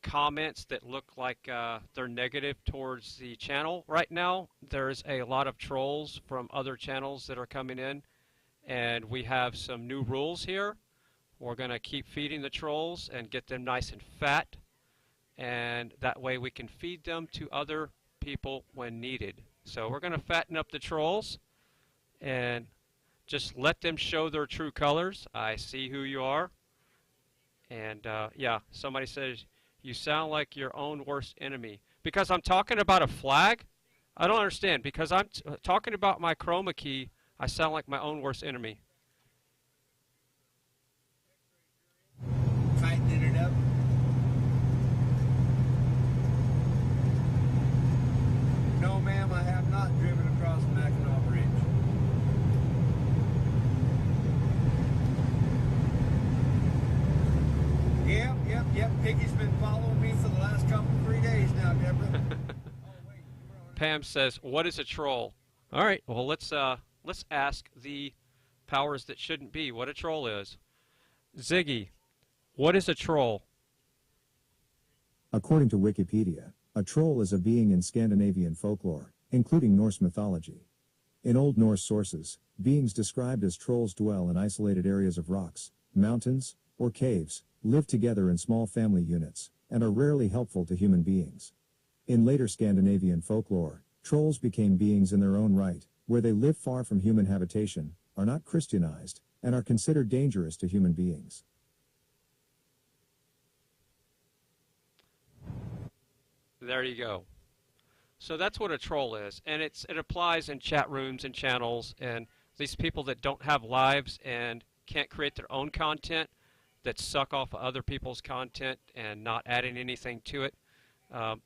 comments that look like they're negative towards the channel right now, there's a lot of trolls from other channels that are coming in, and we have some new rules here. We're going to keep feeding the trolls and get them nice and fat, and that way we can feed them to other people when needed. So we're going to fatten up the trolls and just let them show their true colors. I see who you are. And yeah, somebody says, you sound like your own worst enemy. Because I'm talking about a flag? I don't understand. Because I'm talking about my chroma key, I sound like my own worst enemy. Tightening it up. No, ma'am, I have not driven across Mackinac Bridge. Yep. Piggy's been following me for the last 3 days now, Deborah. Pam says, what is a troll? All right, well, let's ask the powers that shouldn't be what a troll is. Ziggy, what is a troll? According to Wikipedia, a troll is a being in Scandinavian folklore, including Norse mythology. In Old Norse sources, beings described as trolls dwell in isolated areas of rocks, mountains, or caves, live together in small family units, and are rarely helpful to human beings. In later Scandinavian folklore, trolls became beings in their own right, where they live far from human habitation, are not Christianized, and are considered dangerous to human beings. There you go. So that's what a troll is, and it applies in chat rooms and channels, and these people that don't have lives and can't create their own content, that suck off other people's content and not adding anything to it.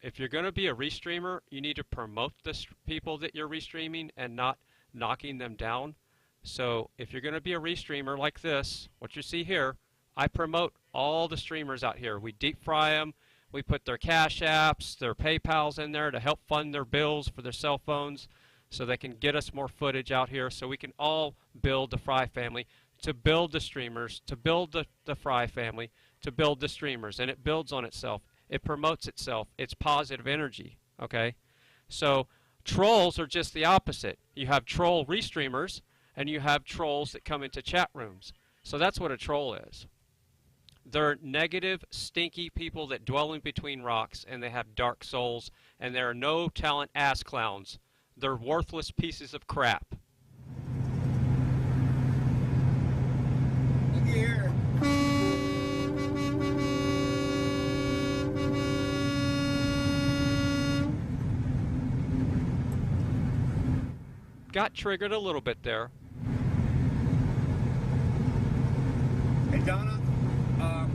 If you're going to be a restreamer, you need to promote the people that you're restreaming and not knocking them down. So if you're going to be a restreamer like this, what you see here, I promote all the streamers out here. We deep fry them. We put their Cash Apps, their PayPals in there to help fund their bills for their cell phones so they can get us more footage out here so we can all build the Fry family, to build the streamers, to build the Fry family, to build the streamers. And it builds on itself. It promotes itself. It's positive energy, okay? So trolls are just the opposite. You have troll restreamers, and you have trolls that come into chat rooms. So that's what a troll is. They're negative, stinky people that dwell in between rocks, and they have dark souls, and there are no talent ass clowns. They're worthless pieces of crap. Look here. Got triggered a little bit there. Hey, Donna, I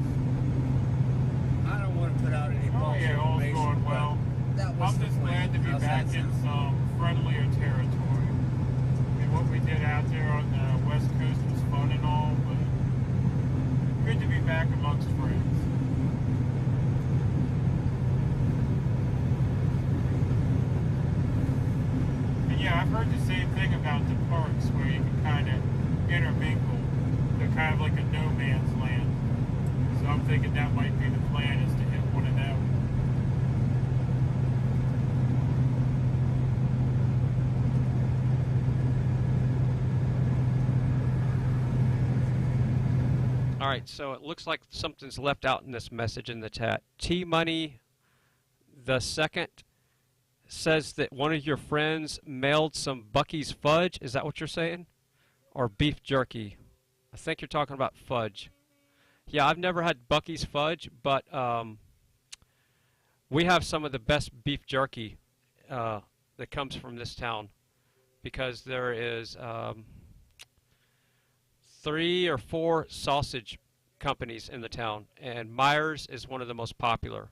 don't want to put out any false information. Going well. I'm just glad to be back in some friendlier territory. I mean, what we did out there on the West Coast was fun and all, but good to be back amongst friends. And yeah, I've heard the same thing about the parks where you can kind of intermingle. They're kind of like a no man's land. So I'm thinking that might be the plan, is to hit one of them. All right, so it looks like something's left out in this message in the chat. T-Money the second says that one of your friends mailed some Bucky's fudge. Is that what you're saying? Or beef jerky? I think you're talking about fudge. Yeah, I've never had Bucky's fudge, but we have some of the best beef jerky that comes from this town, because there is 3 or 4 sausage companies in the town, and Myers is one of the most popular.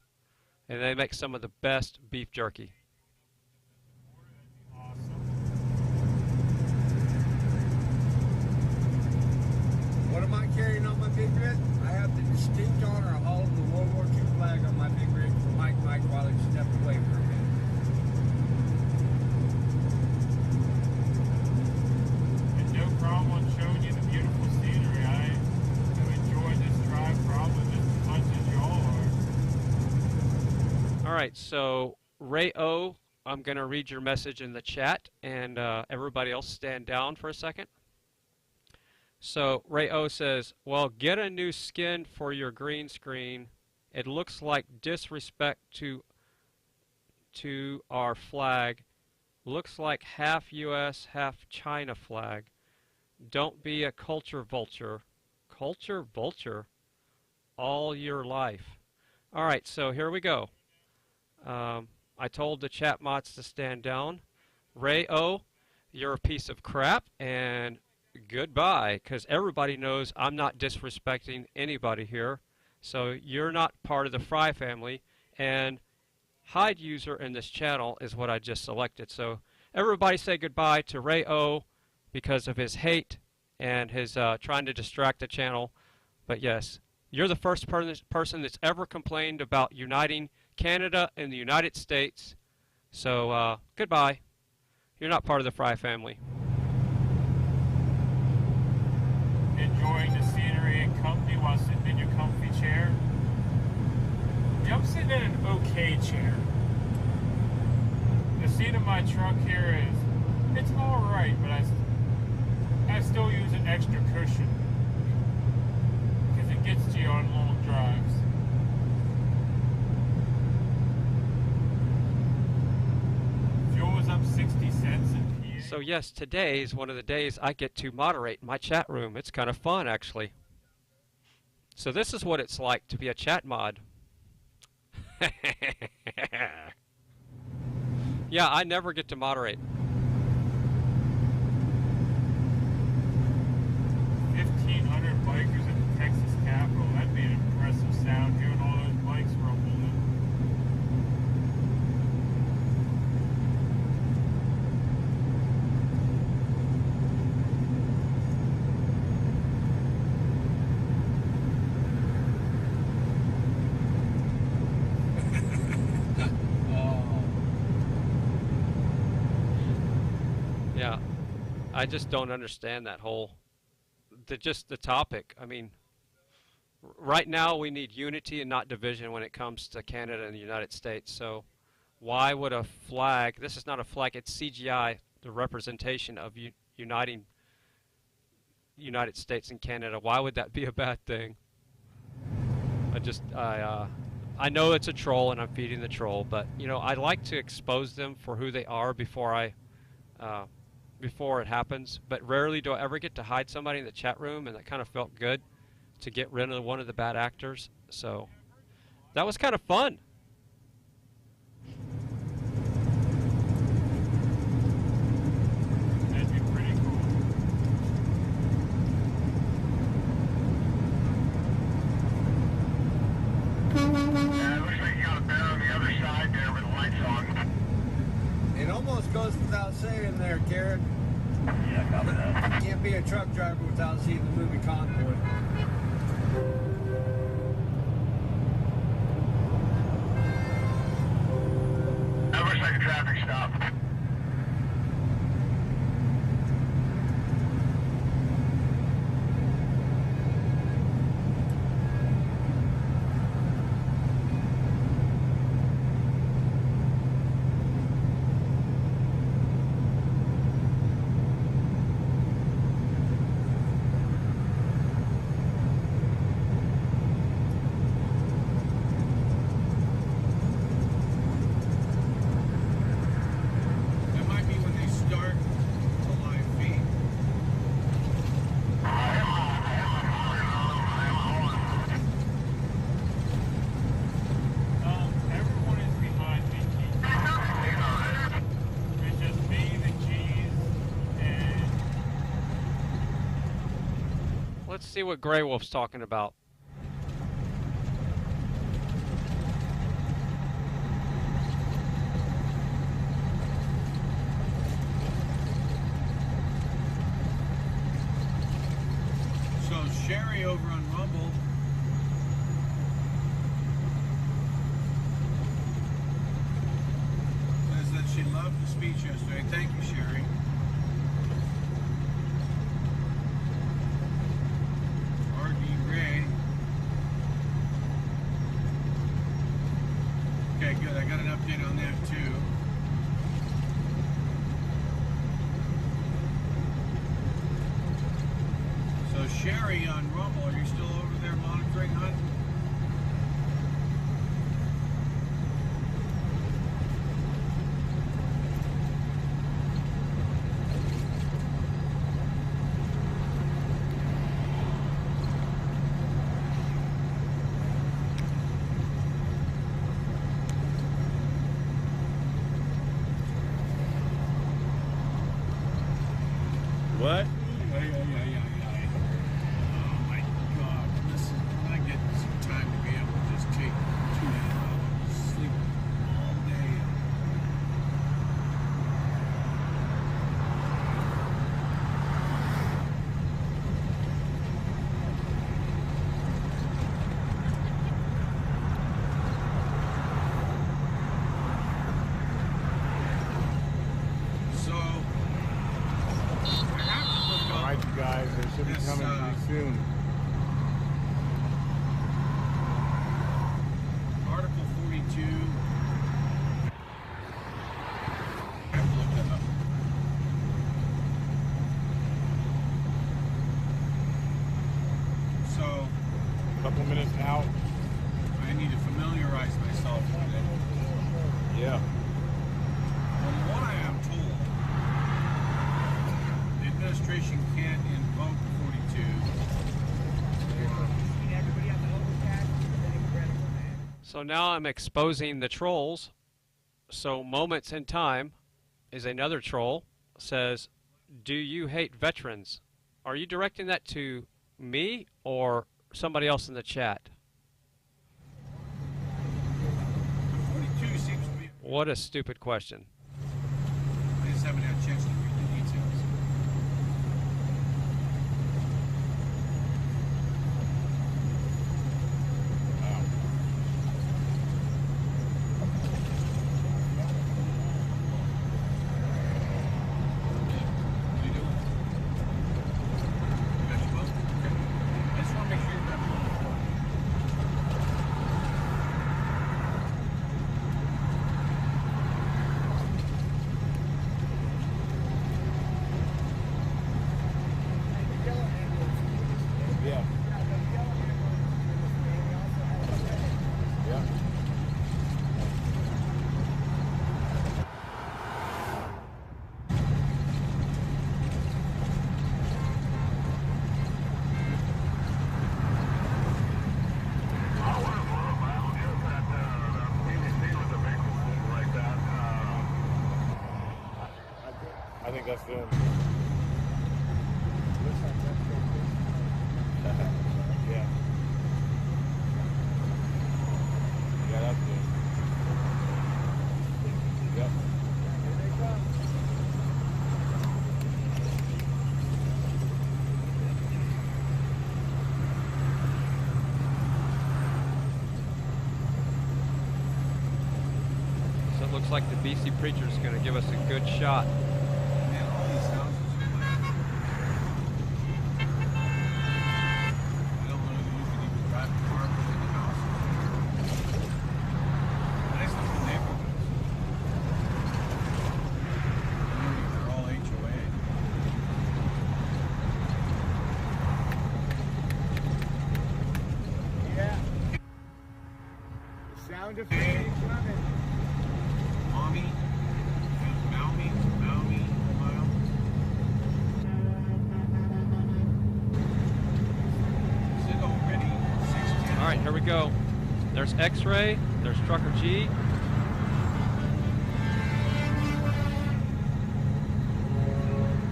and they make some of the best beef jerky. What am I carrying on my big rig? I have the distinct honor of hauling the World War II flag on my big rig for Mike while he stepped away for a minute. And no problem showing you the beautiful scenery. I have enjoyed this drive probably just as much as y'all are. All right, so Ray O, I'm going to read your message in the chat, and everybody else stand down for a second. So Ray O says, well, get a new skin for your green screen. It looks like disrespect to our flag. Looks like half U.S., half China flag. Don't be a culture vulture. Culture vulture all your life. All right, so here we go. I told the chat mods to stand down. Ray O, you're a piece of crap, and goodbye, because everybody knows I'm not disrespecting anybody here. So you're not part of the Fry family, and hide user in this channel is what I just selected. So everybody say goodbye to Ray O because of his hate and his trying to distract the channel. But yes, you're the first person that's ever complained about uniting Canada and the United States. So goodbye. You're not part of the Fry family. Enjoying the scenery and company while sitting in your comfy chair. Yeah, I'm sitting in an okay chair. The seat of my truck here it's alright, but I still use an extra cushion because it gets to you on long drives. Fuel was up 60 cents in PA. So yes, today is one of the days I get to moderate my chat room. It's kind of fun, actually. So this is what it's like to be a chat mod. Yeah, I never get to moderate. 1,500 bikers at the Texas Capitol. That'd be an impressive sound, hearing all those bikes rumbling. Yeah, I just don't understand that whole, just the topic. I mean, right now we need unity and not division when it comes to Canada and the United States. So why would a flag, this is not a flag, it's CGI, the representation of uniting United States and Canada. Why would that be a bad thing? I know it's a troll and I'm feeding the troll, but you know, I like to expose them for who they are before it happens, but rarely do I ever get to hide somebody in the chat room, and that kind of felt good to get rid of one of the bad actors. So that was kind of fun. That'd be pretty cool. It looks like you got a bear on the other side there with the lights on. It almost goes without saying there, Karen. Yeah, copy that. You can't be a truck driver without seeing the movie Convoy. That looks like a traffic stop. Let's see what Grey Wolf's talking about. Sherry over on Rumble. Says that she loved the speech yesterday. Thank you, Sherry. R.D. Ray. Okay, good. I got an update on that too. So Sherry on Rumble, are you still over there monitoring, hon? What? Yeah. Oh my God! Listen, when I get some time to be able to just take 2 days off and sleep all day. So. All right, you guys, they should be coming pretty soon. Article 42. I have to look that up. So, A couple minutes out. I need to familiarize myself with it. Yeah. From what I am told, the administration can't invoke 42. So now I'm exposing the trolls. So Moments in Time is another troll. Says, "Do you hate veterans?" Are you directing that to me or somebody else in the chat? 42 seems to be. What a stupid question. I just haven't had a chance to read the details. I think that's them. Yeah. Yeah, that's it. Yep. So it looks like the BC Preacher is going to give us a good shot. Sound effect. Mommy. Maumi. Is it already 6:10? All right, here we go. There's X-Ray. There's Trucker G.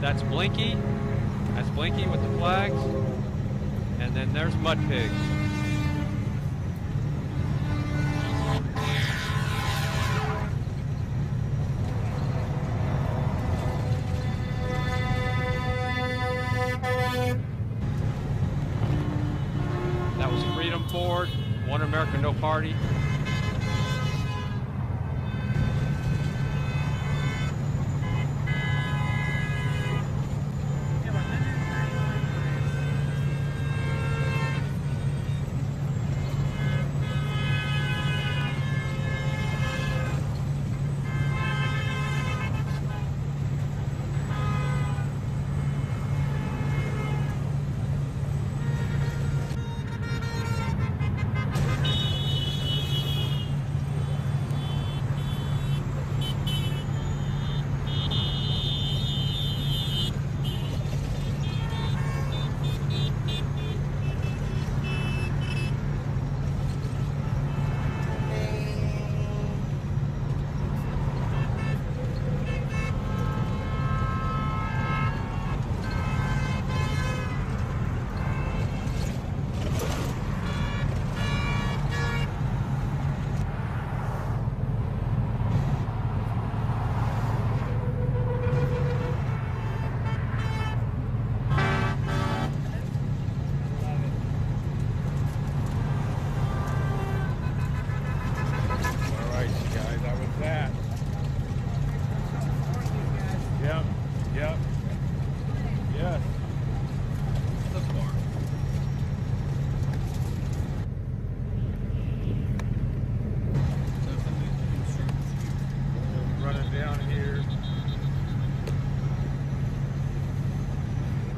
That's Blinky. That's Blinky with the flags. And then there's Mud Pigs. One America, no party.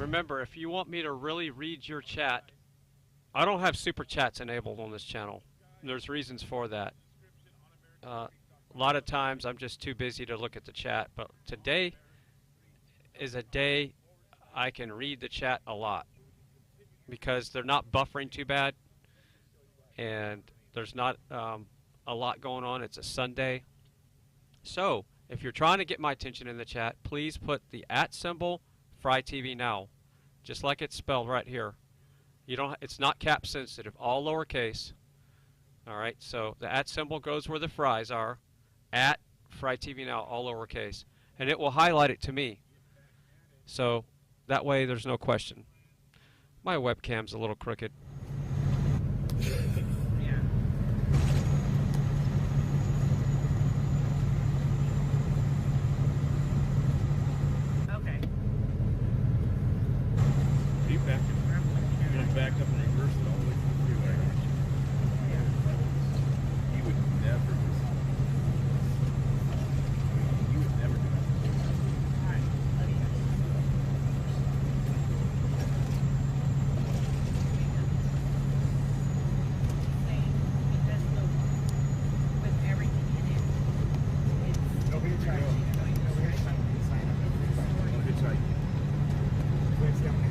Remember, if you want me to really read your chat, I don't have super chats enabled on this channel. There's reasons for that. A lot of times I'm just too busy to look at the chat, but today is a day I can read the chat a lot because they're not buffering too bad and there's not a lot going on. It's a Sunday. So if you're trying to get my attention in the chat, please put the @ symbol Fry TV Now, just like it's spelled right here. You don't. It's not cap sensitive. All lowercase. All right. So the @ symbol goes where the fries are. @Fry TV Now, all lowercase, and it will highlight it to me. So that way, there's no question. My webcam's a little crooked. Back up and reverse it all the way to the freeway. You would never do that. You would never do that. Alright, love you guys. With everything in it, it's no big try. No big try. With the other one.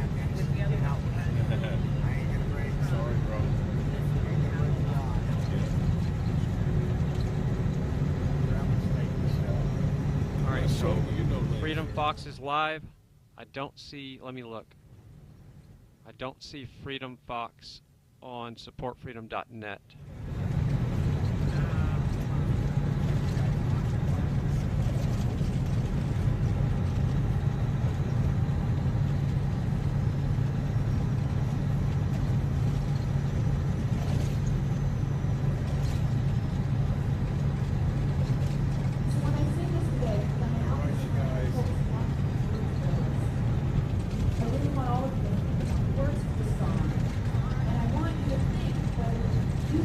Sorry, bro. Alright, so Freedom Fox is live. I don't see, let me look. I don't see Freedom Fox on supportfreedom.net. And I want you to think whether you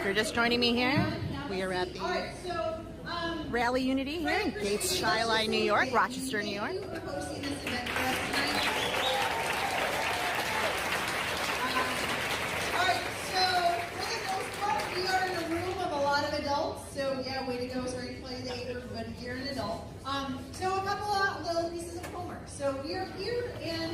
If you're just joining me here, we are at the Rally Unity here in Gates, Shiloh, New York, Rochester, New York. So yeah, way to go. Sorry to play the acre, but you're an adult. So a couple of little pieces of homework. So we are here, and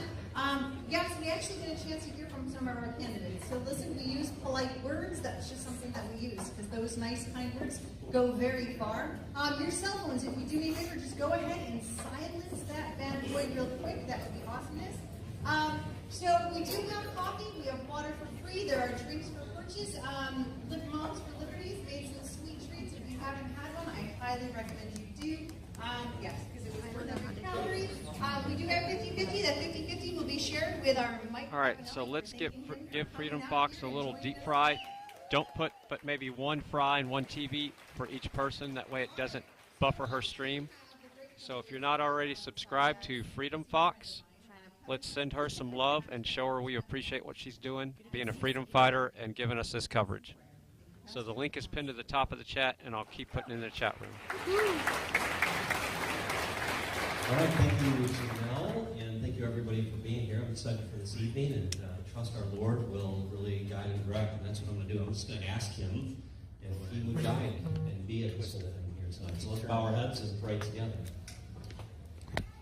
yes, we actually get a chance to hear from some of our candidates. So listen, we use polite words. That's just something that we use because those nice, kind words go very far. Your cell phones, if you do me a favor, just go ahead and silence that bad boy real quick. That would be awesomeness. So we do have coffee. We have water for free. There are drinks for purchase. Lip Moms for Liberties made some sweet treats. If you haven't had one, I highly recommend you do. Yes, because it was worth every calorie. We do have 50-50. That 50-50 will be shared with our mic. All right, so let's give Freedom Fox a little deep fry. Don't put but maybe one fry and one TV for each person. That way it doesn't buffer her stream. So if you're not already subscribed to Freedom Fox, let's send her some love and show her we appreciate what she's doing, being a freedom fighter and giving us this coverage. So the link is pinned to the top of the chat, and I'll keep putting it in the chat room. All right, thank you, Janelle, and thank you everybody for being here. I'm excited for this evening, and trust our Lord will really guide and direct, and that's what I'm going to do. I'm just going to ask Him if He would guide and be at this whole thing here tonight. So let's bow our heads and pray together.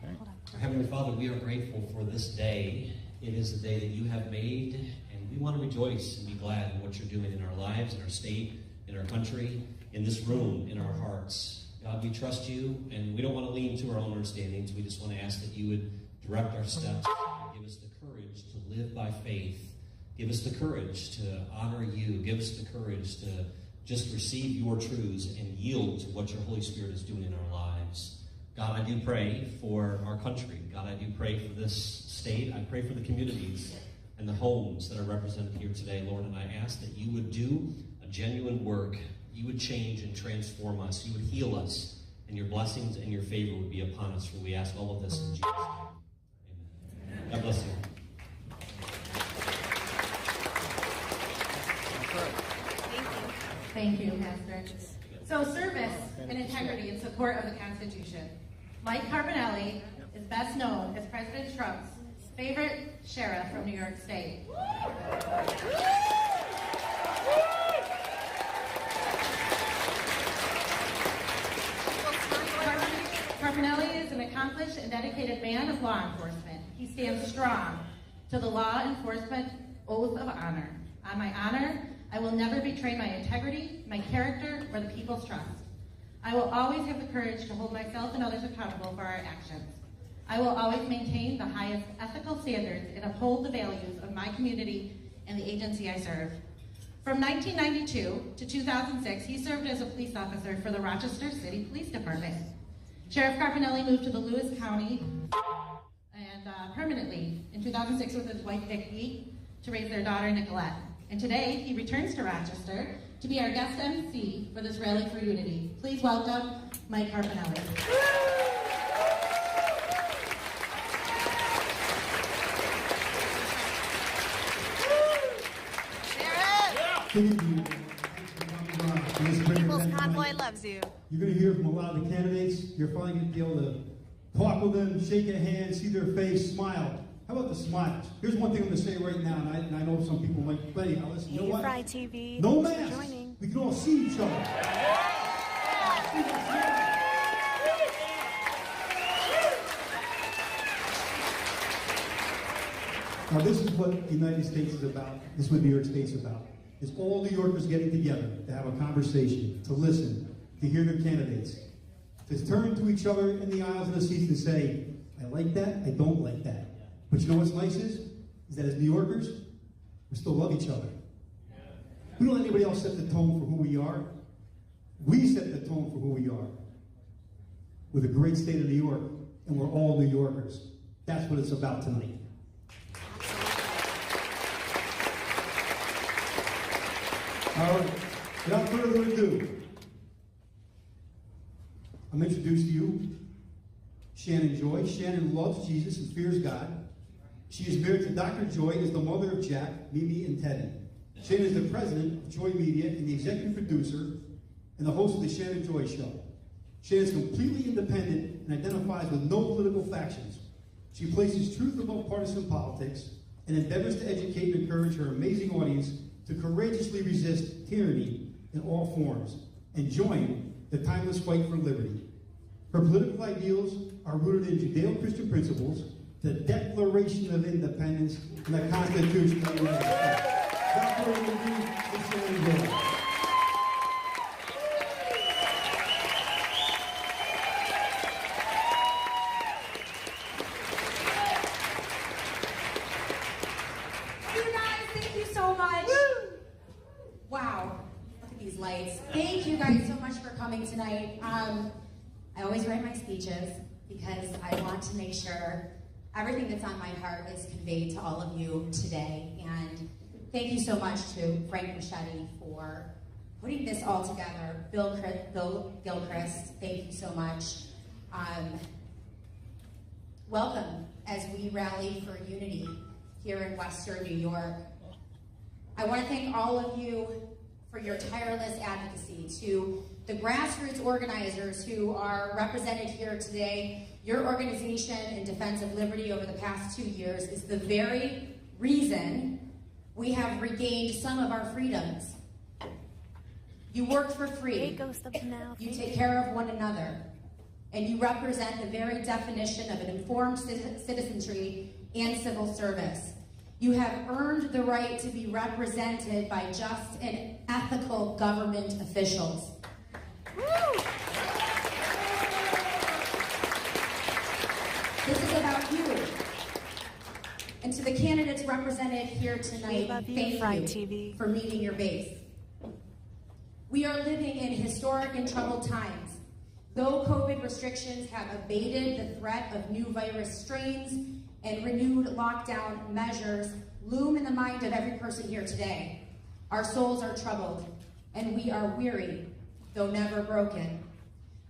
Our Heavenly Father, we are grateful for this day. It is the day that you have made, and we want to rejoice and be glad in what you're doing in our lives, in our state, in our country, in this room, in our hearts. God, we trust you, and we don't want to lean to our own understandings. We just want to ask that you would direct our steps and give us the courage to live by faith. Give us the courage to honor you. Give us the courage to just receive your truths and yield to what your Holy Spirit is doing in our lives. God, I do pray for our country. God, I do pray for this state. I pray for the communities and the homes that are represented here today, Lord, and I ask that you would do a genuine work. You would change and transform us. You would heal us, and your blessings and your favor would be upon us. For we ask all of this in Jesus' name. Amen. God bless you. Thank you, Pastor. So service and integrity in support of the Constitution. Mike Carbonelli is best known as President Trump's favorite sheriff from New York State. Carbonelli is an accomplished and dedicated man of law enforcement. He stands strong to the law enforcement oath of honor. On my honor, I will never betray my integrity, my character, or the people's trust. I will always have the courage to hold myself and others accountable for our actions. I will always maintain the highest ethical standards and uphold the values of my community and the agency I serve. From 1992 to 2006, he served as a police officer for the Rochester City Police Department. Sheriff Carbonelli moved to the Lewis County and permanently in 2006 with his wife Vicki to raise their daughter Nicolette. And today he returns to Rochester to be our guest MC for this Rally for Unity. Please welcome Mike Carbonelli. People's Convoy loves you. You're going to hear from a lot of the candidates. You're finally going to be able to talk with them, shake their hand, see their face, smile. How about the smiles? Here's one thing I'm going to say right now, and I know some people might play. Now listen, you know what? Fry TV. No masks. We can all see each other. Now this is what the United States is about. This is what New York State's about. Is all New Yorkers getting together to have a conversation, to listen, to hear their candidates, to turn to each other in the aisles and the seats and say, I like that, I don't like that. But you know what's nice is that as New Yorkers, we still love each other. We don't let anybody else set the tone for who we are. We set the tone for who we are. We're the great state of New York, and we're all New Yorkers. That's what it's about tonight. All right, without further ado, I'm introduced to you Shannon Joy. Shannon loves Jesus and fears God. She is married to Dr. Joy, is the mother of Jack, Mimi, and Teddy. Shannon is the president of Joy Media and the executive producer and the host of the Shannon Joy Show. Shannon is completely independent and identifies with no political factions. She places truth above partisan politics and endeavors to educate and encourage her amazing audience to courageously resist tyranny in all forms and join the timeless fight for liberty. Her political ideals are rooted in Judeo-Christian principles, the Declaration of Independence, and the Constitution of the United States. Dr. and Shannon Joy. Thank you guys so much for coming tonight. I always write my speeches because I want to make sure everything that's on my heart is conveyed to all of you today. And thank you so much to Frank Machete for putting this all together. Bill Gilchrist, thank you so much. Welcome as we rally for unity here in Western New York. I want to thank all of you for your tireless advocacy, to the grassroots organizers who are represented here today. Your organization in defense of liberty over the past 2 years is the very reason we have regained some of our freedoms. You work for free, you take care of one another, and you represent the very definition of an informed citizenry and civil service. You have earned the right to be represented by just and ethical government officials. Woo! This is about you. And to the candidates represented here thank you for meeting your base. We are living in historic and troubled times. Though COVID restrictions have abated the threat of new virus strains, and renewed lockdown measures loom in the mind of every person here today. Our souls are troubled, and we are weary, though never broken.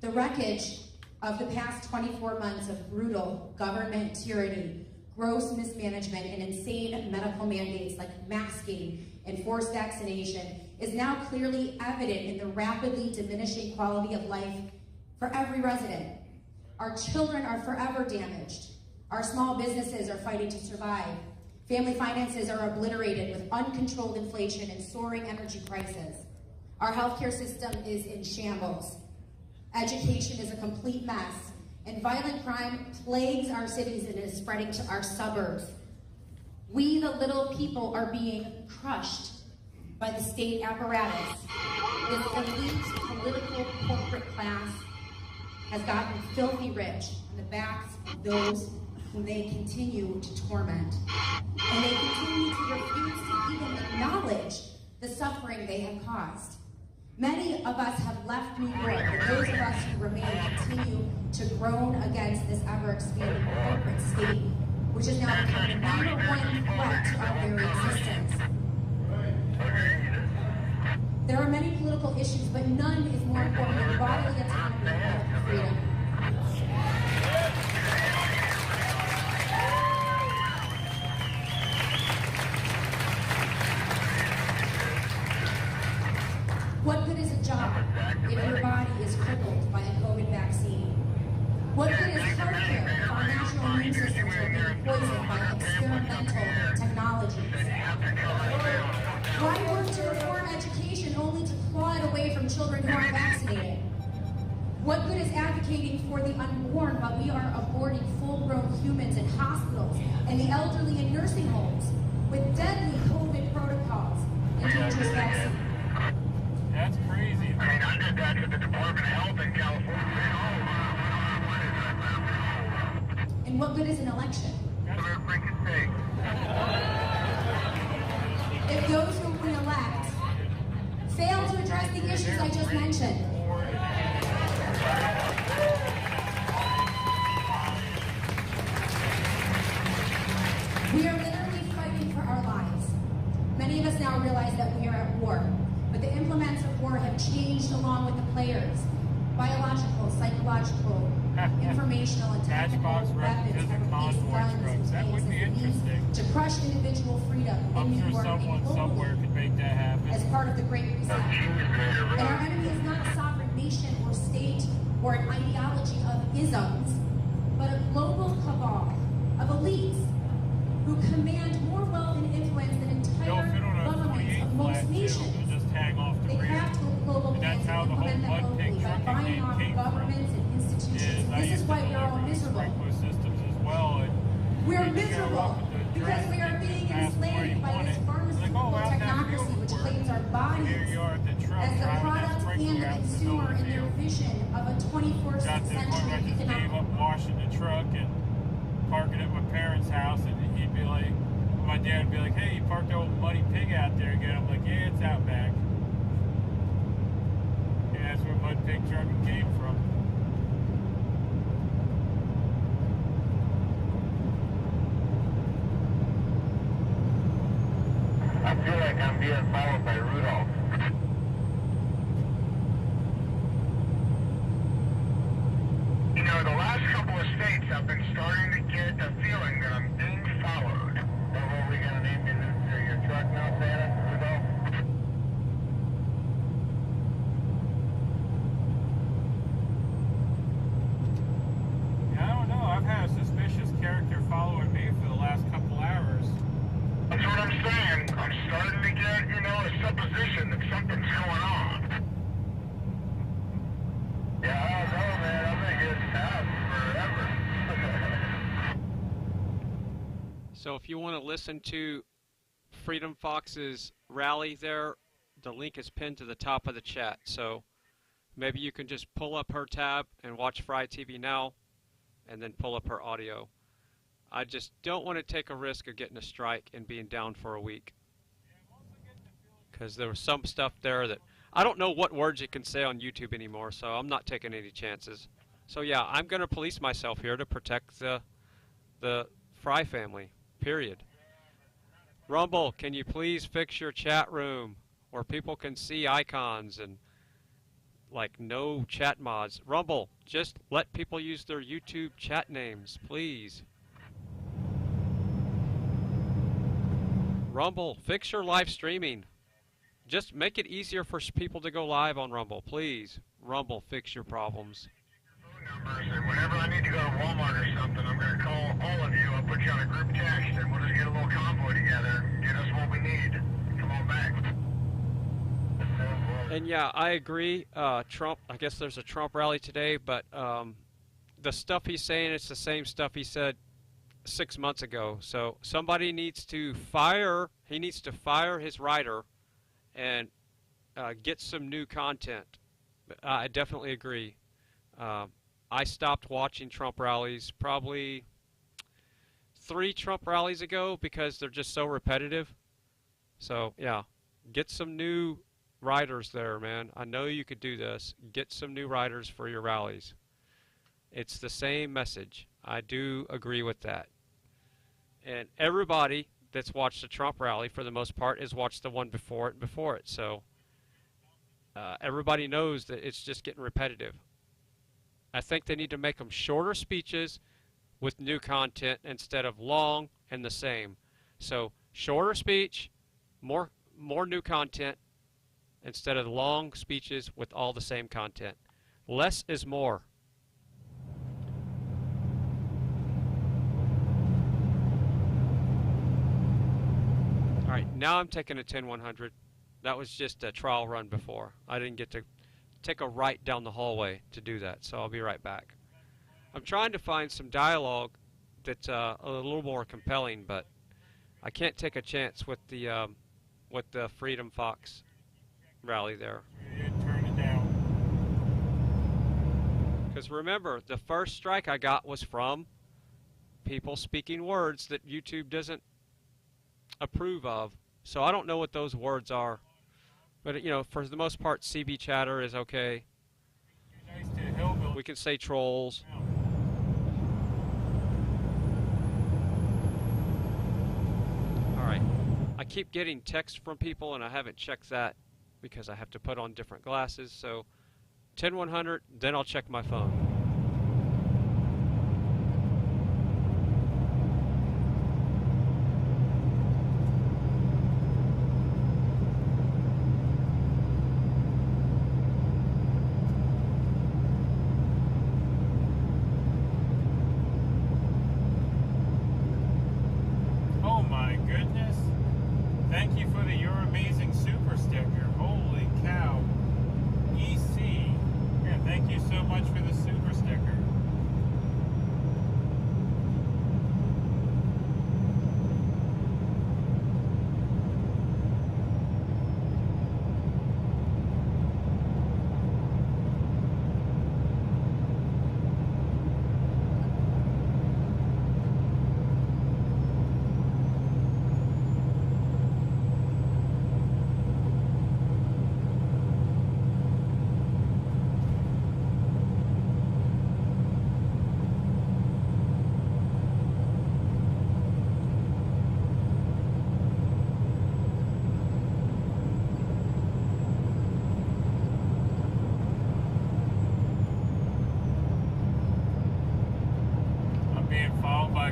The wreckage of the past 24 months of brutal government tyranny, gross mismanagement, and insane medical mandates like masking and forced vaccination is now clearly evident in the rapidly diminishing quality of life for every resident. Our children are forever damaged. Our small businesses are fighting to survive. Family finances are obliterated with uncontrolled inflation and soaring energy prices. Our healthcare system is in shambles. Education is a complete mess, and violent crime plagues our cities and is spreading to our suburbs. We, the little people, are being crushed by the state apparatus. This elite political corporate class has gotten filthy rich on the backs of those whom they continue to torment. And they continue to refuse to even acknowledge the suffering they have caused. Many of us have left New York, and those of us who remain continue to groan against this ever-expanding corporate state, which has now become the #1 threat to our very existence. There are many political issues, but none is more important than bodily autonomy and political freedom. What good is a job if your body is crippled by a COVID vaccine? What good is healthcare if our natural immune systems are being poisoned by experimental technologies? Why work to reform education only to claw it away from children who aren't vaccinated? What good is advocating for the unborn while we are aborting full-grown humans in hospitals and the elderly in nursing homes with deadly COVID protocols and dangerous vaccines? That's crazy. I mean, I did that to the Department of Health in California. And what good is an election? If those whom we elect fail to address the issues I just mentioned. We are literally fighting for our lives. Many of us now realize that we are at war, but the implements of war have changed along with the players. Biological, psychological, informational and technical weapons that replace guns and tanks as a means to crush individual freedom in New York and globally as part of the Great Reset. And our enemy is not a sovereign nation or state or an ideology of isms, but a global cabal of elites who command more wealth and influence than entire governments of most nations. They craft global plans to implement them locally by buying off governments and institutions. This is why we are all miserable. We're miserable because we are being enslaved by this pharmaceutical technocracy which claims our bodies as the product and the consumer in their vision of a 21st century economic. Washing the truck and parking at my parents' house, and he'd be like, my dad would be like, hey, you parked the old muddy pig out there again. I'm like, yeah, it's out back. And that's where mud pig trucking came from. I feel like I'm being followed by Rudolph. You know, the last couple of states I've been starting to get a feeling that I'm being followed. So what are we going to name your truck now, Santa? Rudolph? Yeah, I don't know. I've had a suspicious character following me for the last couple hours. That's what I'm saying. I'm starting to get, you know, a supposition that something's going on. Yeah, I don't know, man. I've been getting out forever. So if you want to listen to Freedom Fox's rally there, the link is pinned to the top of the chat. So maybe you can just pull up her tab and watch Fry TV now, and then pull up her audio. I just don't want to take a risk of getting a strike and being down for a week, because there was some stuff there that I don't know what words you can say on YouTube anymore, so I'm not taking any chances. So yeah, I'm going to police myself here to protect the Fry family, period. Rumble, can you please fix your chat room where people can see icons and like no chat mods? Rumble, just let people use their YouTube chat names, please. Rumble, fix your live streaming. Just make it easier for people to go live on Rumble, please. Rumble, fix your problems. And whenever I need to go to Walmart or something, I'm going to call all of you. I'll put you on a group text, and we'll just get a little convoy together, get us what we need. Come on back. And yeah, I agree. Trump, I guess there's a Trump rally today, but the stuff he's saying, it's the same stuff he said 6 months ago. So somebody needs to fire, he needs to fire his writer and get some new content. I definitely agree. I stopped watching Trump rallies probably 3 Trump rallies ago because they're just so repetitive. So yeah, get some new writers there, man. I know you could do this. Get some new writers for your rallies. It's the same message. I do agree with that. And everybody that's watched the Trump rally, for the most part, has watched the one before it and before it. So everybody knows that it's just getting repetitive. I think they need to make them shorter speeches with new content instead of long and the same. So shorter speech, more new content instead of long speeches with all the same content. Less is more. All right, now I'm taking a 10-100. That was just a trial run before. I didn't get to take a right down the hallway to do that, so I'll be right back. I'm trying to find some dialogue that's a little more compelling, but I can't take a chance with the Freedom Fox rally there. Turn it down. Because remember, the first strike I got was from people speaking words that YouTube doesn't approve of. So I don't know what those words are. But, you know, for the most part, CB chatter is okay. We can say trolls. Alright. I keep getting text from people, and I haven't checked that because I have to put on different glasses. So 10-100, then I'll check my phone.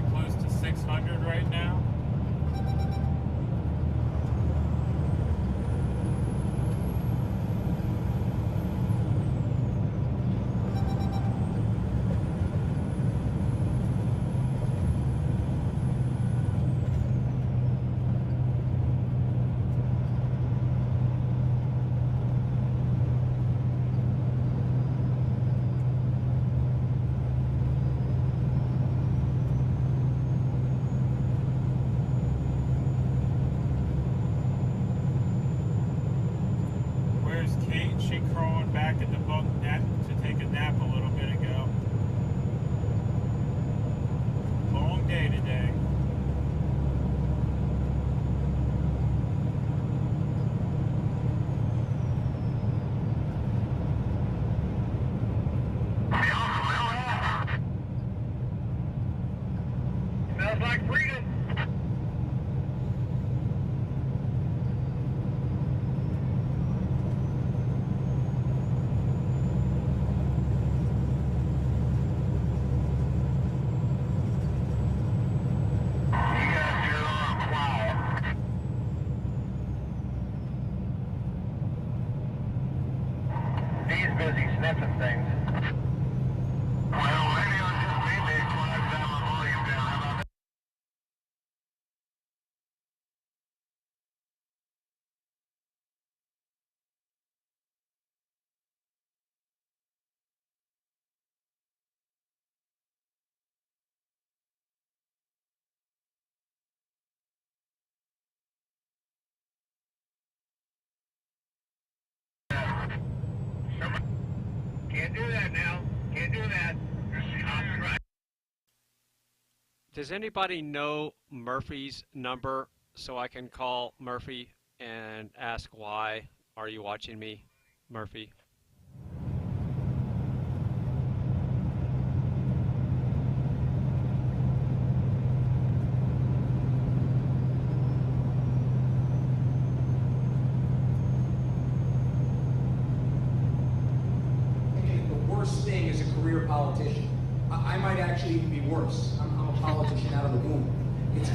what, close to 600 right now? Kate, she crawling back in the bunk net to take a nap a little bit ago. Long day today. Smells like freedom. Busy sniffing things. Well, maybe I'll just leave me and climb down my volume down. How about that? Can't do that now. Can't do that. Copyright. Does anybody know Murphy's number so I can call Murphy and ask why are you watching me, Murphy? Thing as a career politician. I might actually even be worse. I'm a politician out of the womb. It's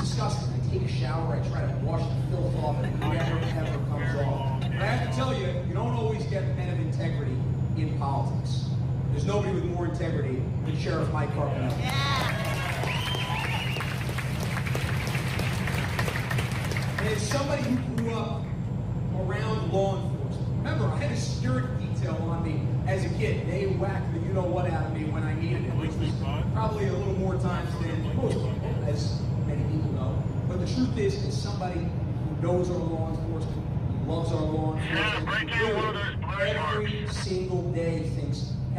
disgusting. I take a shower, I try to wash the filth off, and it never ever comes off. But I have to tell you, you don't always get men of integrity in politics. There's nobody with more integrity than Sheriff Mike Carpenter. And as somebody who grew up around law enforcement, remember, I had a security detail on me as a kid. They whacked the you-know-what out of me when I needed it, which was probably a little more times than most people, as many people know. But the truth is, as somebody who knows our law enforcement, who loves our law enforcement, every single day thinks, I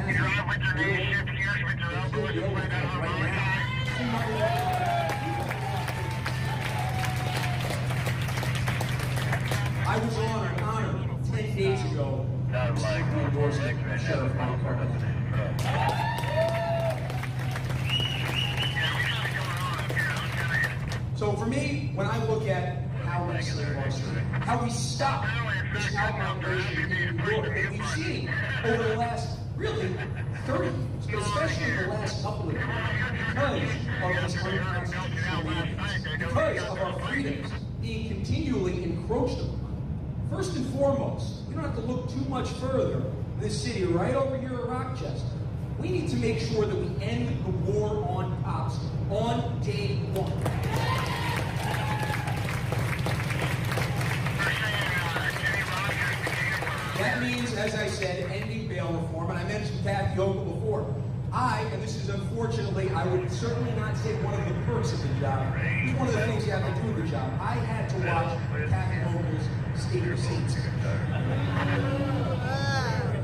was honored 10 days ago to receive the endorsement of Sheriff Mike Carpenter. So for me, when I look at how we save our state, how we stop this out-migration in New York that we've seen over the last, really, 30 years, but especially the last couple of years, because of these unconstitutional mandates, because of our freedoms being continually encroached upon. First and foremost, we don't have to look too much further. This city right over here at Rochester, we need to make sure that we end the war on cops on day one. That means, as I said, ending bail reform, and I mentioned tapioca before. And this is unfortunately, I would certainly not say one of the perks of the job. It's one of the things you have to do in the job. I had to watch tapioca's state receipts.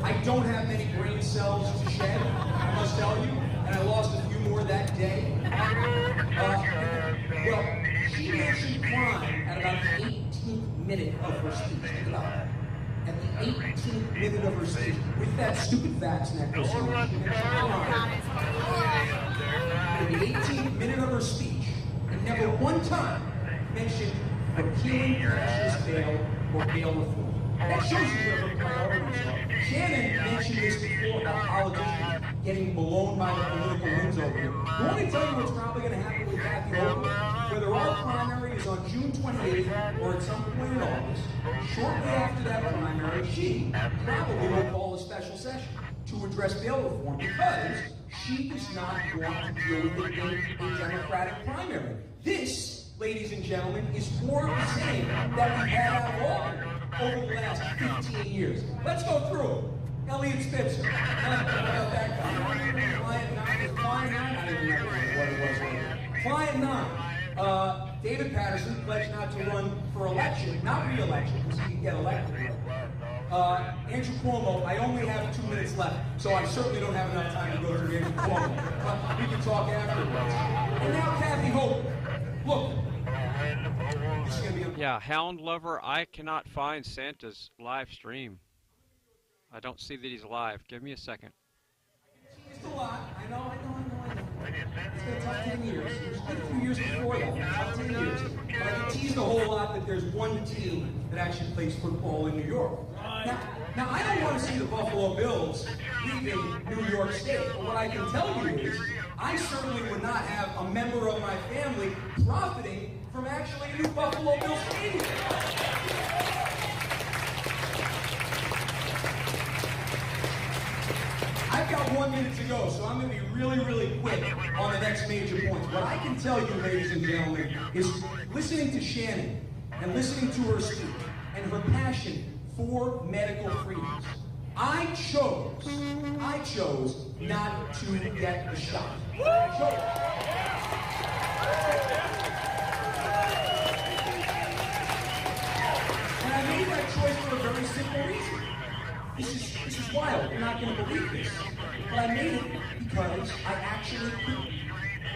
I don't have many brain cells to shed, I must tell you, and I lost a few more that day. Well, she mentioned crime at about the 18th minute of her speech. Think about it. At the 18th minute of her speech, with that stupid vax necklace on, at the 18th minute of her speech, and never one time mentioned repealing cashless bail or bail reform. That shows you where her priorities are. Shannon mentioned this before about politicians getting blown by the political winds over here. I want to tell you what's probably going to happen with Kathy Hochul. Whether our primary is on June 28th or at some point in August, shortly after that primary, she probably will call a special session to address bail reform because she does not want to deal with it in a Democratic primary. This, ladies and gentlemen, is more of the same that we had out of all over the last 15 years. Let's go through it. Elliot Spitzer. That guy. Client 9 is Client 9. I don't even remember what it was. Client 9. David Patterson pledged not to run for election, not re-election, because he can get elected. Andrew Cuomo, I only have 2 minutes left, so I certainly don't have enough time to go through Andrew Cuomo. We can talk afterwards. And now Kathy Hochul. Look. This is going to be Yeah, Hound Lover, I cannot find Santa's live stream. I don't see that he's live. Give me a second. It's a lot. I know. It's been a tough 10 years. It was good a few years before that. Tough 10 years. But I can tease a whole lot that there's one team that actually plays football in New York. Now I don't want to see the Buffalo Bills leaving New York State, but what I can tell you is I certainly would not have a member of my family profiting from actually a new Buffalo Bills stadium. I've got 1 minute to go, so I'm going to be really quick on the next major points. What I can tell you, ladies and gentlemen, is listening to Shannon and listening to her speak and her passion for medical freedoms. I chose not to get the shot. And I made that choice for a very simple reason. This is wild. You're not going to believe this. But I made it because I actually could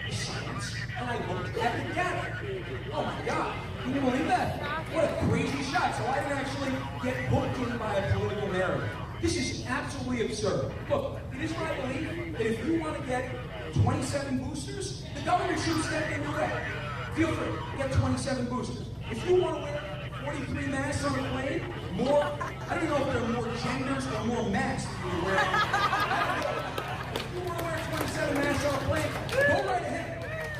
the science and I looked at the data. Oh my God. Can you believe that? What a crazy shot. So I didn't actually get hooked in by a political narrative. This is absolutely absurd. Look, it is my belief that if you want to get 27 boosters, the government should step in your way. Feel free, get 27 boosters. If you want to wear 43 masks on a plane, more, I don't know if there are more genders or more masks that you wear. If you want to wear 27 masks on a plane, go right ahead.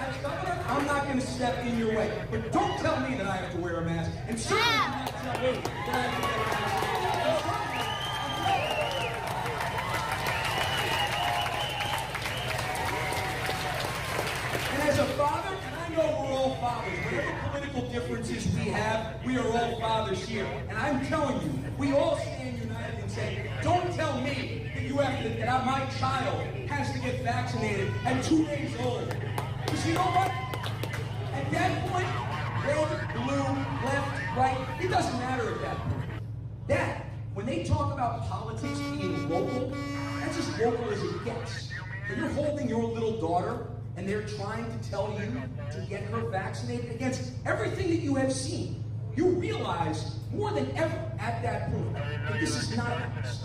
As governor, I'm not going to step in your way. But don't tell me that I have to wear a mask. And certainly do not tell me that I have to wear a mask. And as a father, and I know we're all fathers, whatever political differences we have, we are all fathers here. And I'm telling you, we all stand united and say, don't tell me that you have to, that my child has to get vaccinated at 2 days old. Because you know what? At that point, red, blue, left, right, it doesn't matter at that point. That, when they talk about politics being local, that's as local as it gets. When you're holding your little daughter and they're trying to tell you to get her vaccinated against everything that you have seen, you realize more than ever at that point that this is not about this.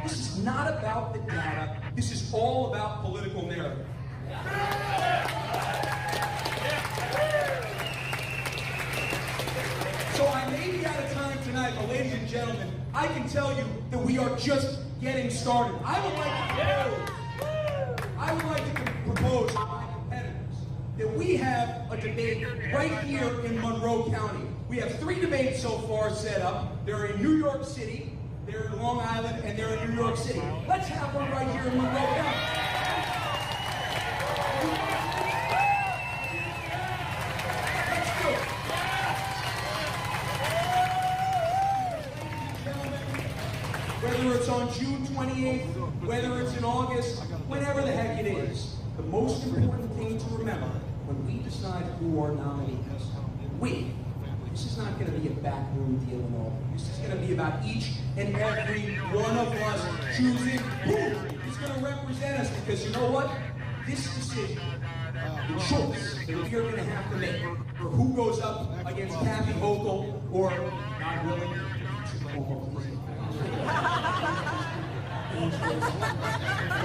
This is not about the data. This is all about political narrative. So I may be out of time tonight, but ladies and gentlemen, I can tell you that we are just getting started. I would like to propose to my competitors that we have a debate right here in Monroe County. We have 3 debates so far set up. They're in New York City, they're in Long Island, and they're in New York City. Let's have one right here in Monroe County. Whether it's on June 28th, whether it's in August, whenever the heck it is, the most important thing to remember when we decide who our nominee is, this is not going to be a backroom deal and all. This is going to be about each and every one of us choosing who is going to represent us. Because you know what? This decision, the choice that we are going to have to make for who goes up against Kathy Hochul or, God willing,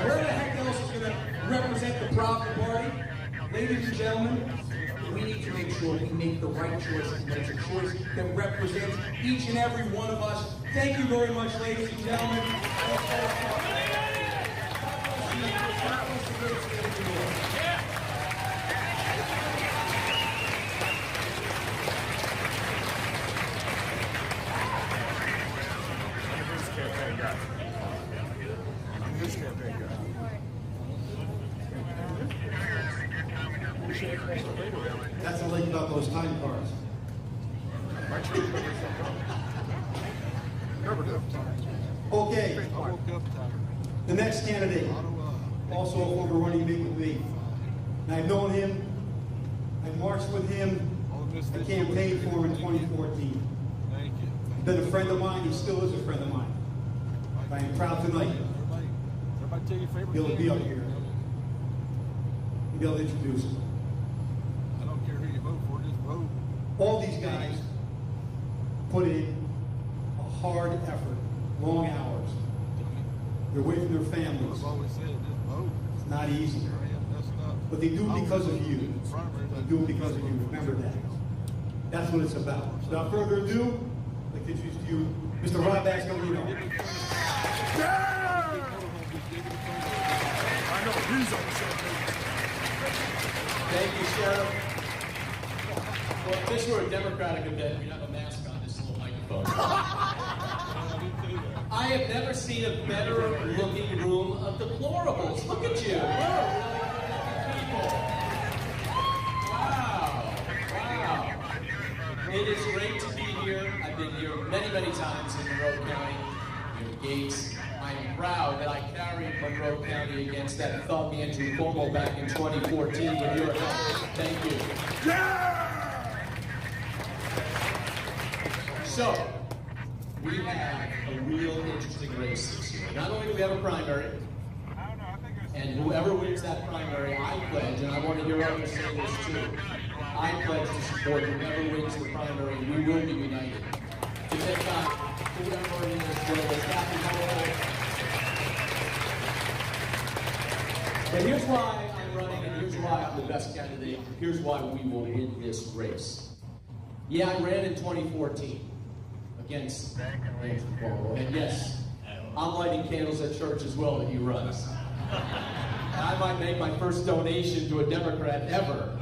where the heck else is going to represent the Profit Party? Ladies and gentlemen, we need to make sure we make the right choice, and it's a choice that represents each and every one of us. Thank you very much, ladies and gentlemen. That was the great state of New York. That's the link about those time cards. Okay. The next candidate, also a former running mate with me. And I've known him, I marched with him, I campaigned for him in 2014. He's been a friend of mine, he still is a friend of mine. I am proud tonight to be able to be up here, to be able to introduce him. I don't care who you vote for, just vote. All these guys put in a hard effort, long hours. They're away from their families. I've always said, just vote. It's not easy. But they do it because of you. They do it because of you. Remember that. That's what it's about. So without further ado, I'd like to introduce to you Mr. Rob Ascolino. I know, he's on the show. Thank you, Sheriff. Well, if this were a Democratic event, we'd have a mask on this little microphone. I have never seen a better looking room of deplorables. Look at you. Wow. Wow. It is great to be here. I've been here many, many times in Monroe County, near Gates. I am proud that I carried Monroe County against that thug Andrew Cuomo back in 2014 with your help. Thank you. Yeah! So, we have a real interesting race this year. Not only do we have a primary, and whoever wins that primary, I pledge, and I want to hear others say this too, I pledge to support whoever wins the primary. We will be united. To take on whoever in this world is happy. But here's why I'm running, and here's why I'm the best candidate. Here's why we will win this race. Yeah, I ran in 2014 against Andrew Cuomo, and yes, I'm lighting candles at church as well that he runs. And I might make my first donation to a Democrat ever.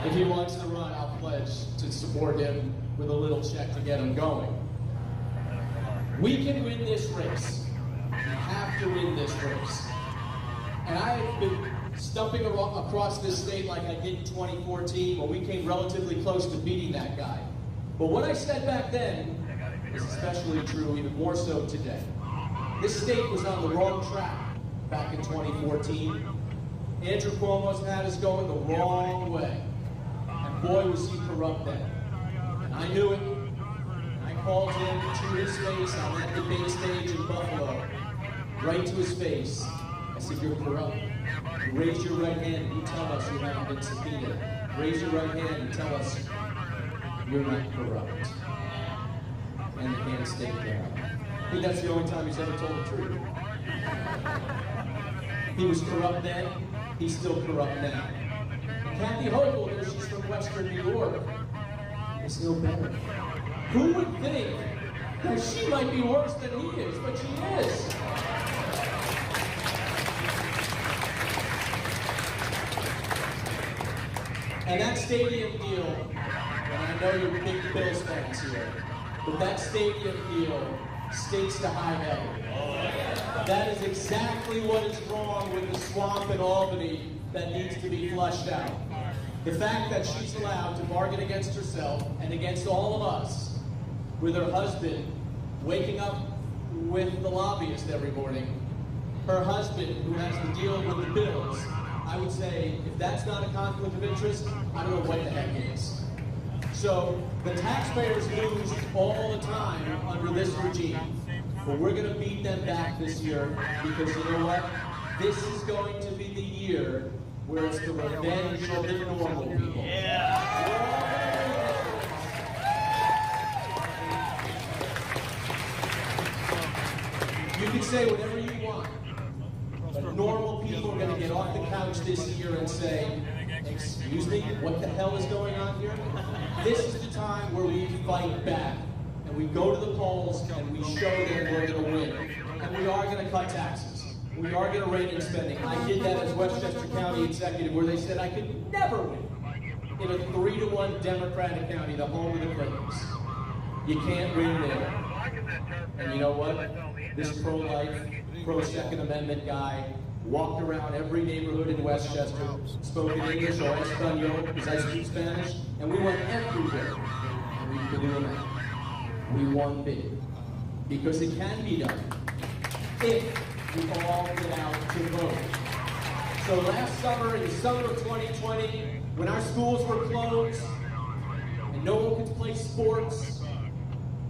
If he wants to run, I'll pledge to support him with a little check to get him going. We can win this race. We have to win this race. And I have been stumping across this state like I did in 2014 when we came relatively close to beating that guy. But what I said back then is especially true, even more so today. This state was on the wrong track back in 2014. Andrew Cuomo's had us going the wrong way. And boy, was he corrupt then. And I knew it. And I called him to his face on that debate stage in Buffalo, right to his face. I said, you're corrupt. You raise your right hand and you tell us you haven't been subpoenaed. Raise your right hand and tell us you're not corrupt. And the hand stayed down. I think that's the only time he's ever told the truth. He was corrupt then, he's still corrupt now. Kathy Hochul, she's from Western New York, is no better. Who would think that she might be worse than he is, but she is. And that stadium deal, and I know you're big Bills fans here, but that stadium deal stinks to high heaven. That is exactly what is wrong with the swamp in Albany that needs to be flushed out. The fact that she's allowed to bargain against herself and against all of us, with her husband waking up with the lobbyist every morning, her husband who has to deal with the bills, I would say, if that's not a conflict of interest, I don't know what the heck is. So, the taxpayers lose all the time under this regime, but we're going to beat them back this year, because you know what? This is going to be the year where it's the revenge of the normal people. You can say whatever you want, but normal people are going to get off the couch this year and say, excuse me, what the hell is going on here? This is the time where we fight back, and we go to the polls, and we show them we're going to win. And we are going to cut taxes. we are going to rein in spending. I did that as Westchester County Executive, where they said I could never win in a 3-to-1 Democratic county, the home of the Clintons. You can't win there. And you know what? This pro-life, pro-Second Amendment guy walked around every neighborhood in Westchester, spoke in English or Espanol, because I speak Spanish, and we went everywhere. And we could do that. We won big. Because it can be done if we all get out to vote. So last summer, in the summer of 2020, when our schools were closed, and no one could play sports,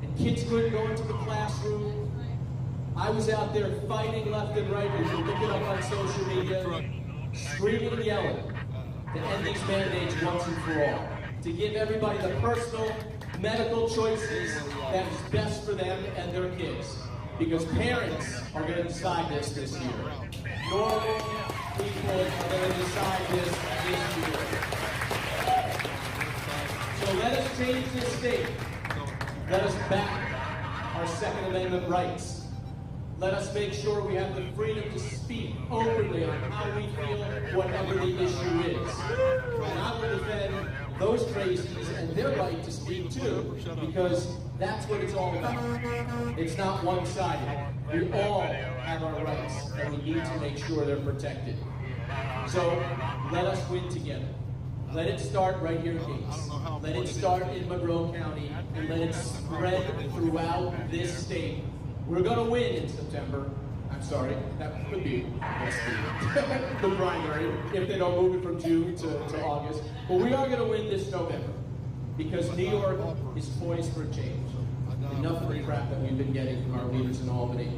and kids couldn't go into the classroom, I was out there fighting left and right. We could look it up on social media, screaming and yelling to end these mandates once and for all, to give everybody the personal medical choices that is best for them and their kids. Because parents are going to decide this year. Normal people are going to decide this year. So let us change this state. Let us back our Second Amendment rights. Let us make sure we have the freedom to speak openly on how we feel, whatever the issue is. And I will defend those crazies and their right to speak too, because that's what it's all about. It's not one-sided. We all have our rights, and we need to make sure they're protected. So let us win together. Let it start right here in Gates. Let it start in Monroe County, and let it spread throughout this state. We're going to win in September. I'm sorry, that could be the primary, if they don't move it from June to August. But we are going to win this November, because New York is poised for change. Enough of the crap that we've been getting from our leaders in Albany.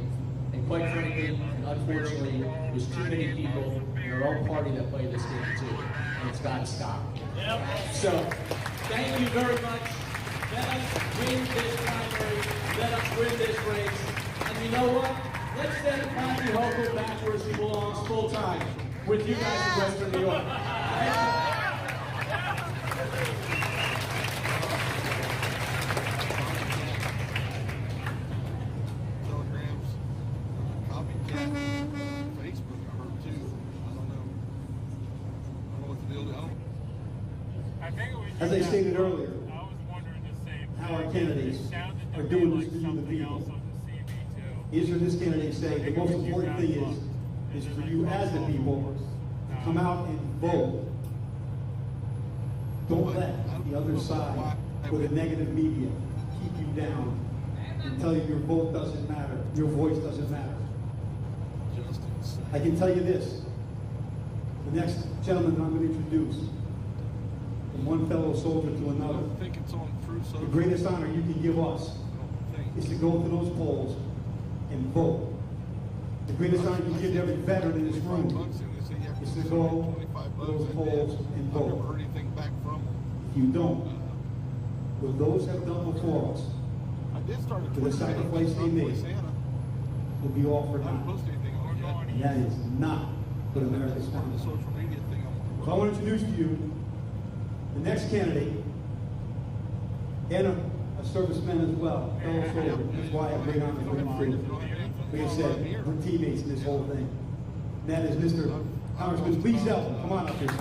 And quite frankly, and unfortunately, there's too many people in our own party that play this game too. And it's got to stop. So, thank you very much. Let us win this primary. Let us win this race. And you know what? Let's send Kathy Hochul back where she belongs full time with you guys in Western New York. Telegrams, copycat, Facebook, I heard too. I don't know what the deal is. I think it was As I stated earlier, I was wondering the same. how our candidates are doing this for you, the people. Is for this candidate saying the most important thing is for you as the people to come out and vote. Don't let the other side or the negative media keep you down and tell you your vote doesn't matter, your voice doesn't matter. I can tell you this, the next gentleman that I'm going to introduce, from one fellow soldier to another, the greatest honor you can give us is to go to those polls and vote. The greatest honor you can give every veteran in this room is to go to those polls and vote. If you don't, what those have done before us, to the sacrifice they made, will be all for naught. And that is not what America stands for. So I want to introduce to you the next candidate, and a serviceman as well, fellow soldier. That's why I have great honor for him too. Like I said, we're teammates in this whole thing. And that is Mr. Congressman Lee Zeldin. Come on up here, sir.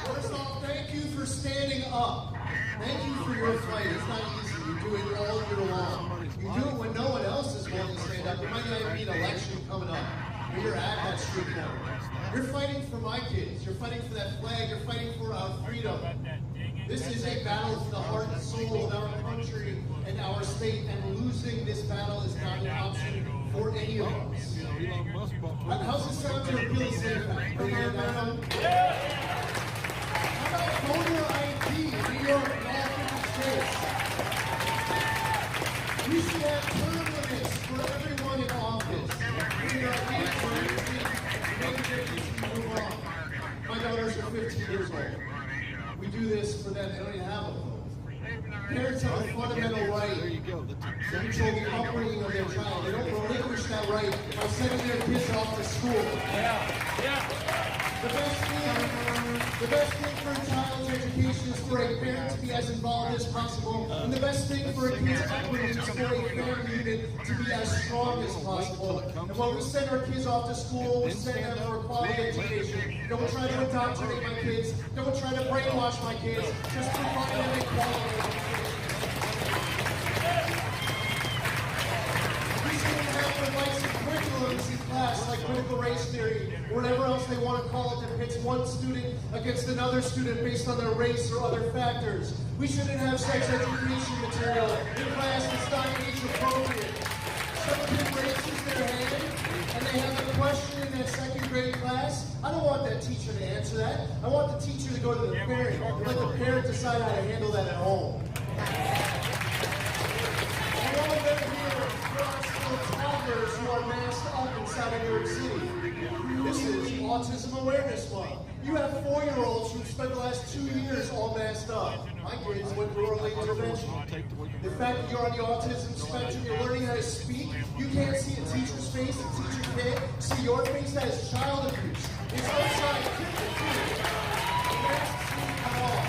First off, thank you for standing up. Thank you for your fight. It's not easy. You do it all year long. You do it when no one else is willing to stand up. There might not even be an election coming up. But you're at that street corner. You're fighting for my kids. You're fighting for that flag. You're fighting for our freedom. This is a battle for the heart and soul of our country and our state. And losing this battle is not an option for any of us. How's this sound to a real estate fact? How about voter ID in New York and all 50 states? We should have term limits for everyone in office. We are my daughters are 15 years old. We do this for them. They don't even have a vote. Parents have a fundamental right to control the upbringing of their child. They don't relinquish that right by sending their kids off to school. The best thing The best thing for a child's education is for a parent to be as involved as possible, and the best thing for a kid's upbringing is for a family unit to be as strong as possible. And when we send our kids off to school, we send them for a quality education. Don't try to indoctrinate my kids. Don't try to brainwash my kids. Just provide them a quality education. We shouldn't have to write some curriculums in class like critical race theory, or whatever else they want to call it, that pits one student against another student based on their race or other factors. We shouldn't have sex education material in class that's not age appropriate. Some kid raises their hand and they have a question in that second grade class. I don't want that teacher to answer that. I want the teacher to go to the parent and let the parent decide how to handle that at home. I know that there are still toddlers who are masked up inside of New York City. This is Autism Awareness Month. You have 4-year-olds who've spent the last 2 years all masked up. My kids went through early intervention. The fact that you're on the autism spectrum, you're learning how to speak, you can't see a teacher's face, a teacher can't see your face, that is child abuse. It's unscientific too. Come on.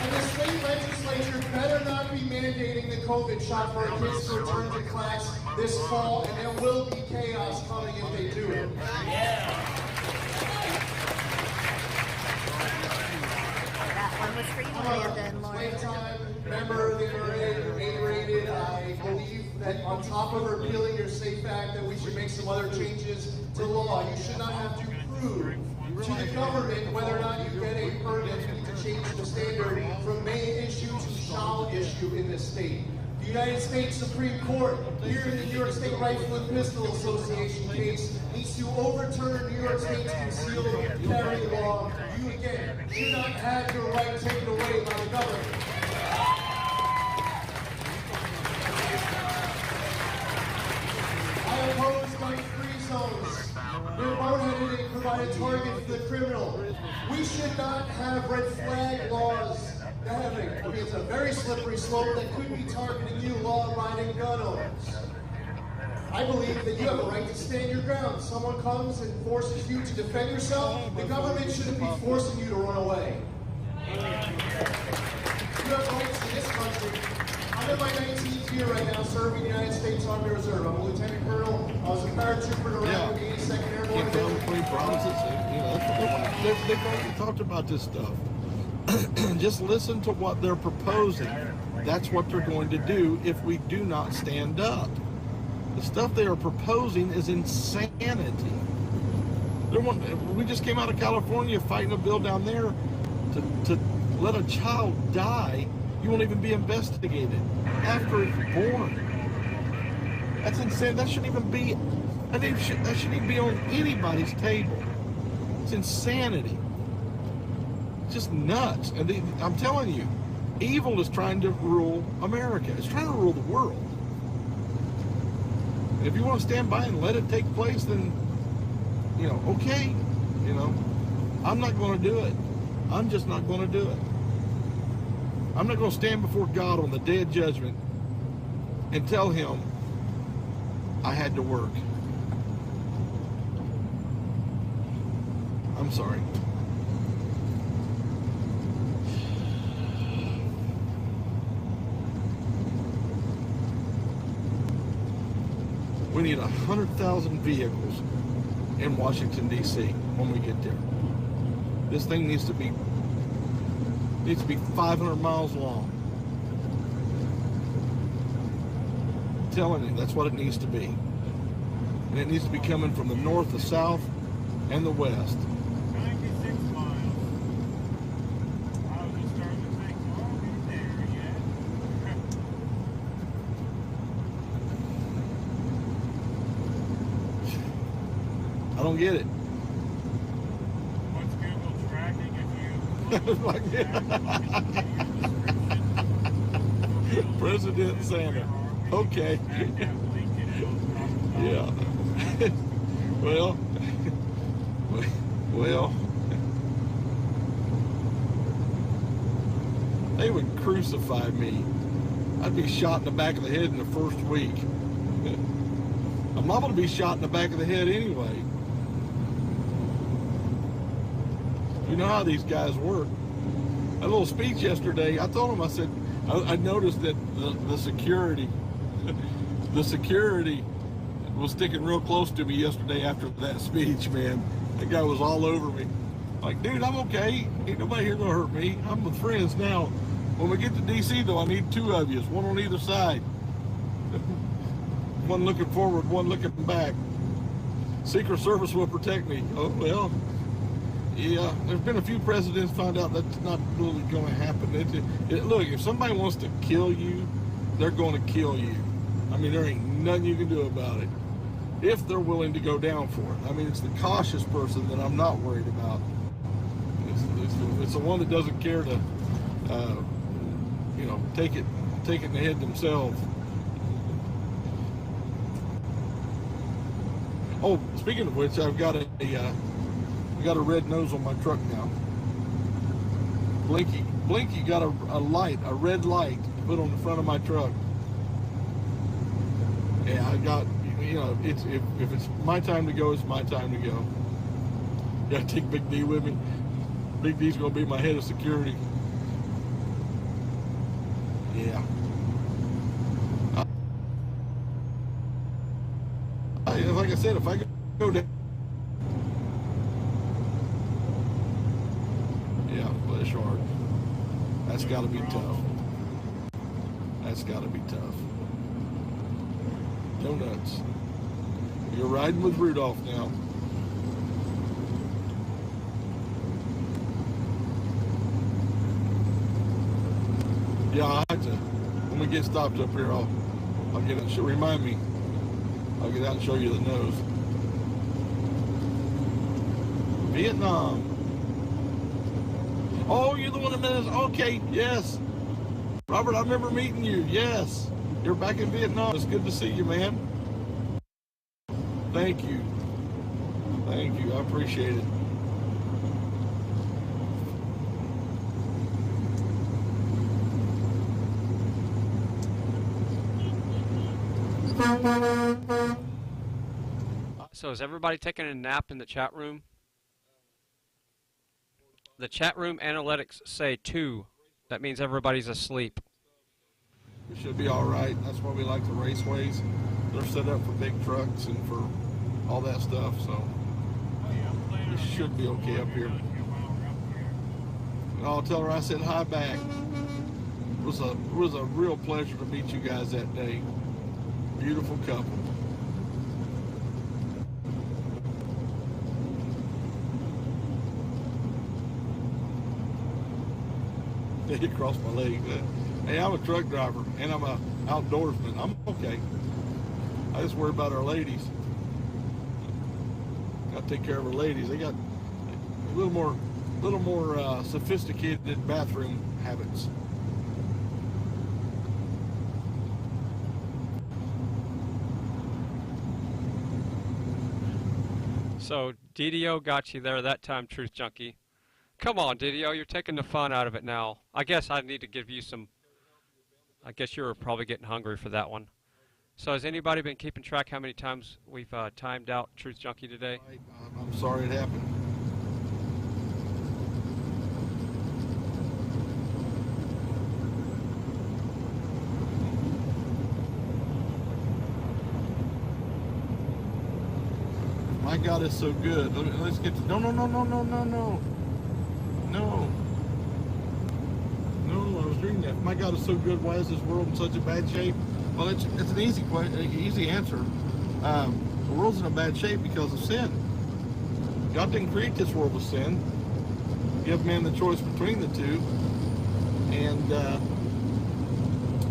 And the state legislature better not be mandating the COVID shot for our kids to return to class this fall, and there will be chaos coming if they do it. That one was for you, Amanda and Lauren. Playtime, member of the NRA, A-rated. I believe that on top of repealing your SAFE Act, that we should make some other changes to law. You should not have to prove to the government whether or not you get a permit. You need to change the standard from may issue to shall issue in this state. The United States Supreme Court, here in the New York State Rifle and Pistol Association case, needs to overturn New York State's concealed carry law. You, again, should not have your right taken away by the government. I oppose gun-free zones. They're boneheaded and provide a target for the criminal. We should not have red flag laws. It's a very slippery slope that could be targeting you, law-abiding gun owners. I believe that you have a right to stand your ground. Someone comes and forces you to defend yourself, the government shouldn't be forcing you to run away. You have rights in this country. I'm in my 19th year right now serving the United States Army Reserve. I'm a lieutenant colonel. I was a paratrooper to Iraq with the 82nd Airborne Division. They've already talked about this stuff. Just listen to what they're proposing. That's what they're going to do if we do not stand up. The stuff they are proposing is insanity. We just came out of California fighting a bill down there to let a child die. You won't even be investigated after it's born. That's insane. That shouldn't even be. That shouldn't even be on anybody's table. It's insanity. It's just nuts. And I'm telling you, evil is trying to rule America. It's trying to rule the world. And if you want to stand by and let it take place, then, okay. I'm not going to do it. I'm just not going to do it. I'm not going to stand before God on the day of judgment and tell him I had to work. I'm sorry. We need 100,000 vehicles in Washington, D.C. when we get there. This thing needs to be 500 miles long. I'm telling you, that's what it needs to be. And it needs to be coming from the north, the south, and the west. 96 miles. I was just starting to think, oh, he's there yet. I don't get it. What's Google tracking if you... President Santa. Okay. Yeah. Well, they would crucify me. I'd be shot in the back of the head in the first week. I'm liable to be shot in the back of the head anyway. You know how these guys work. A little speech yesterday, I told him, I said, I noticed that the security, the security was sticking real close to me yesterday after that speech, man. That guy was all over me. Like, dude, I'm okay. Ain't nobody here gonna hurt me. I'm with friends now. When we get to DC, though, I need 2 of you, one on either side. One looking forward, one looking back. Secret Service will protect me. Oh, well, yeah, there's been a few presidents found out that's not really going to happen. Look, if somebody wants to kill you, they're going to kill you. I mean, there ain't nothing you can do about it. If they're willing to go down for it. I mean, it's the cautious person that I'm not worried about. It's the one that doesn't care to, you know, take it in the head themselves. Oh, speaking of which, I've got a red nose on my truck now. Blinky got a red light put on the front of my truck. Yeah, I got, you know, if it's my time to go, it's my time to go. Gotta take Big D with me. Big D's gonna be my head of security. Yeah. Like I said, if I go down, yeah, bless your heart. That's got to be tough. That's got to be tough. Go nuts. You're riding with Rudolph now. Yeah, I have to. When we get stopped up here, I'll get it. Remind me. I'll get out and show you the nose. Vietnam. Oh, you're the one that met us. Okay, yes. Robert, I remember meeting you. Yes. You're back in Vietnam. It's good to see you, man. Thank you. Thank you. I appreciate it. So is everybody taking a nap in the chat room? The chat room analytics say 2. That means everybody's asleep. We should be all right. That's why we like the raceways. They're set up for big trucks and for all that stuff, so we should be okay up here. And I'll tell her I said hi back. It was a real pleasure to meet you guys that day. Beautiful couple. He crossed my leg. Hey, I'm a truck driver and I'm a outdoorsman. I'm okay. I just worry about our ladies. Got to take care of our ladies. They got a little more sophisticated bathroom habits. So DDO got you there that time, Truth Junkie. Come on, DDO, you're taking the fun out of it now. I guess I need to give you some... I guess you were probably getting hungry for that one. So has anybody been keeping track how many times we've timed out Truth Junkie today? I'm sorry it happened. My God is so good. Let's get to... No, I was reading that. My God is so good. Why is this world in such a bad shape? Well, it's an easy question, easy answer. The world's in a bad shape because of sin. God didn't create this world with sin. Give man the choice between the two, and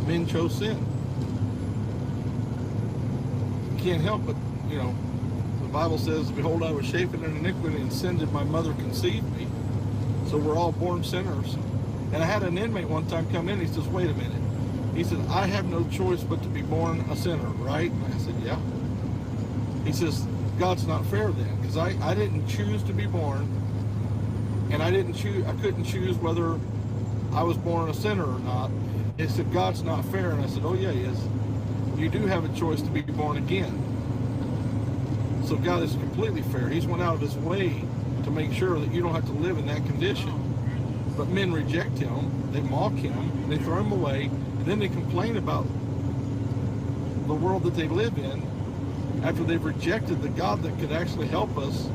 men chose sin. You can't help but, you know, the Bible says, "Behold, I was shapen in iniquity, and sin did my mother conceive me." So we're all born sinners. And I had an inmate one time come in, he says, "Wait a minute." He said, "I have no choice but to be born a sinner, right?" And I said, "Yeah." He says, "God's not fair then, because I didn't choose to be born, and I couldn't choose whether I was born a sinner or not." He said, "God's not fair." And I said, "Oh yeah, he is. You do have a choice to be born again. So God is completely fair. He's went out of his way to make sure that you don't have to live in that condition. But men reject him, they mock him, they throw him away, and then they complain about the world that they live in after they've rejected the God that could actually help us,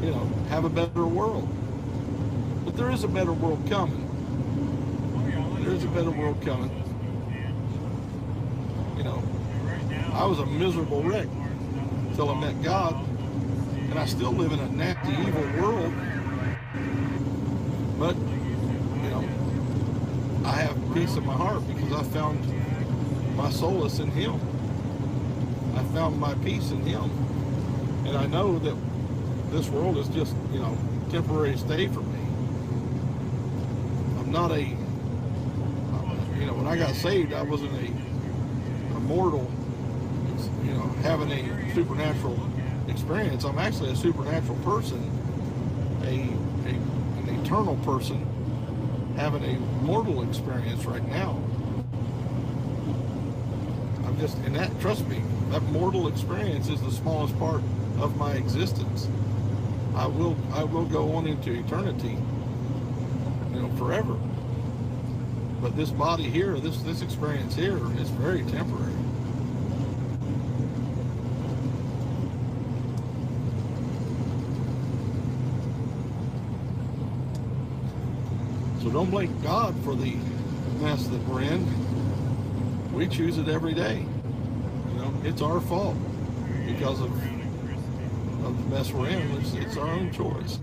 you know, have a better world. But there is a better world coming. There is a better world coming. You know, I was a miserable wreck until I met God, and I still live in a nasty, evil world. But, you know, I have peace in my heart because I found my solace in Him. I found my peace in Him. And I know that this world is just, you know, temporary stay for me. I'm not a, you know, when I got saved, I wasn't a mortal, you know, having a supernatural experience. I'm actually a supernatural person, an eternal person, having a mortal experience right now. I'm just, and that, trust me, that mortal experience is the smallest part of my existence. I will go on into eternity, you know, forever. But this body here, this experience here is very temporary. So don't blame God for the mess that we're in. We choose it every day. You know, it's our fault because of the mess we're in. It's our own choice.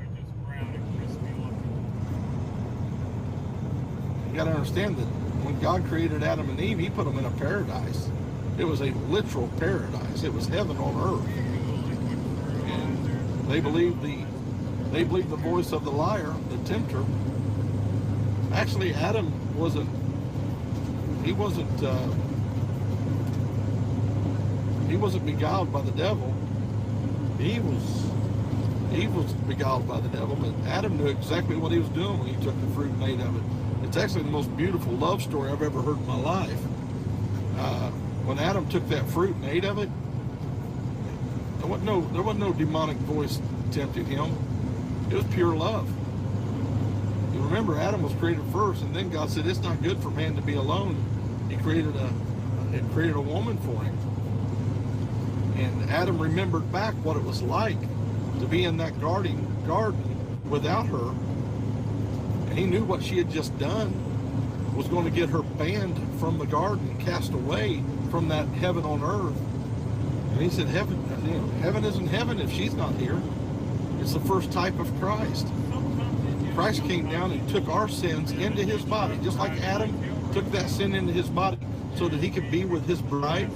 You got to understand that when God created Adam and Eve, He put them in a paradise. It was a literal paradise. It was heaven on earth. And they believed the voice of the liar, the tempter. Actually, Adam wasn't beguiled by the devil. Eve was beguiled by the devil, but Adam knew exactly what he was doing when he took the fruit and ate of it. It's actually the most beautiful love story I've ever heard in my life. When Adam took that fruit and ate of it, there wasn't no demonic voice tempting him. It was pure love. You remember, Adam was created first, and then God said it's not good for man to be alone. He created a woman for him. And Adam remembered back what it was like to be in that garden without her. And he knew what she had just done was going to get her banned from the garden, cast away from that heaven on earth. And he said, heaven isn't heaven if she's not here. It's the first type of Christ. Christ came down and took our sins into His body, just like Adam took that sin into his body so that he could be with his bride.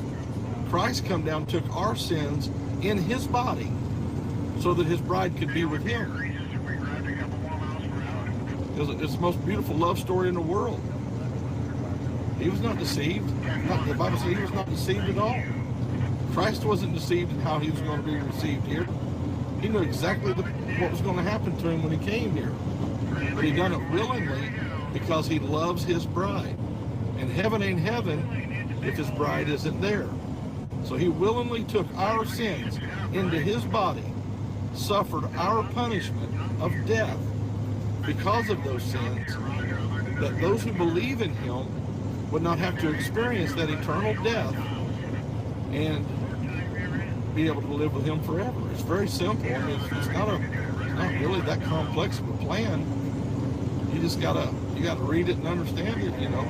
Christ come down and took our sins in His body so that His bride could be with Him. It's the most beautiful love story in the world. He was not deceived. The Bible says He was not deceived at all. Christ wasn't deceived in how He was going to be received here. He knew exactly what was going to happen to Him when He came here. But He done it willingly because He loves His bride. And heaven ain't heaven if His bride isn't there. So He willingly took our sins into His body, suffered our punishment of death because of those sins, that those who believe in Him would not have to experience that eternal death and be able to live with Him forever. It's very simple. I mean, it's not really that complex of a plan. You just gotta read it and understand it, you know.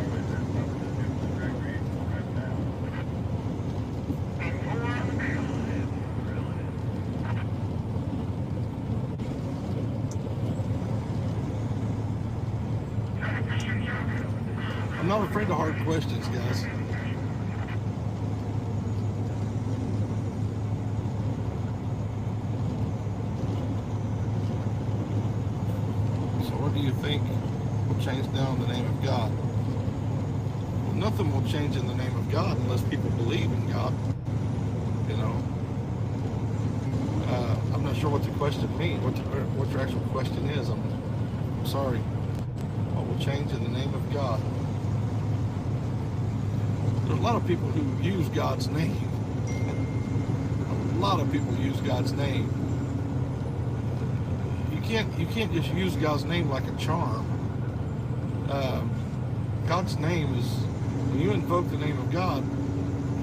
I'm not afraid of hard questions, guys. So what do you think will change now in the name of God? Well, nothing will change in the name of God unless people believe in God. You know. I'm not sure what the question means, what your actual question is. I'm sorry. What will change in the name of God? There's a lot of people who use God's name. A lot of people use God's name. You you can't just use God's name like a charm. God's name is, when you invoke the name of God,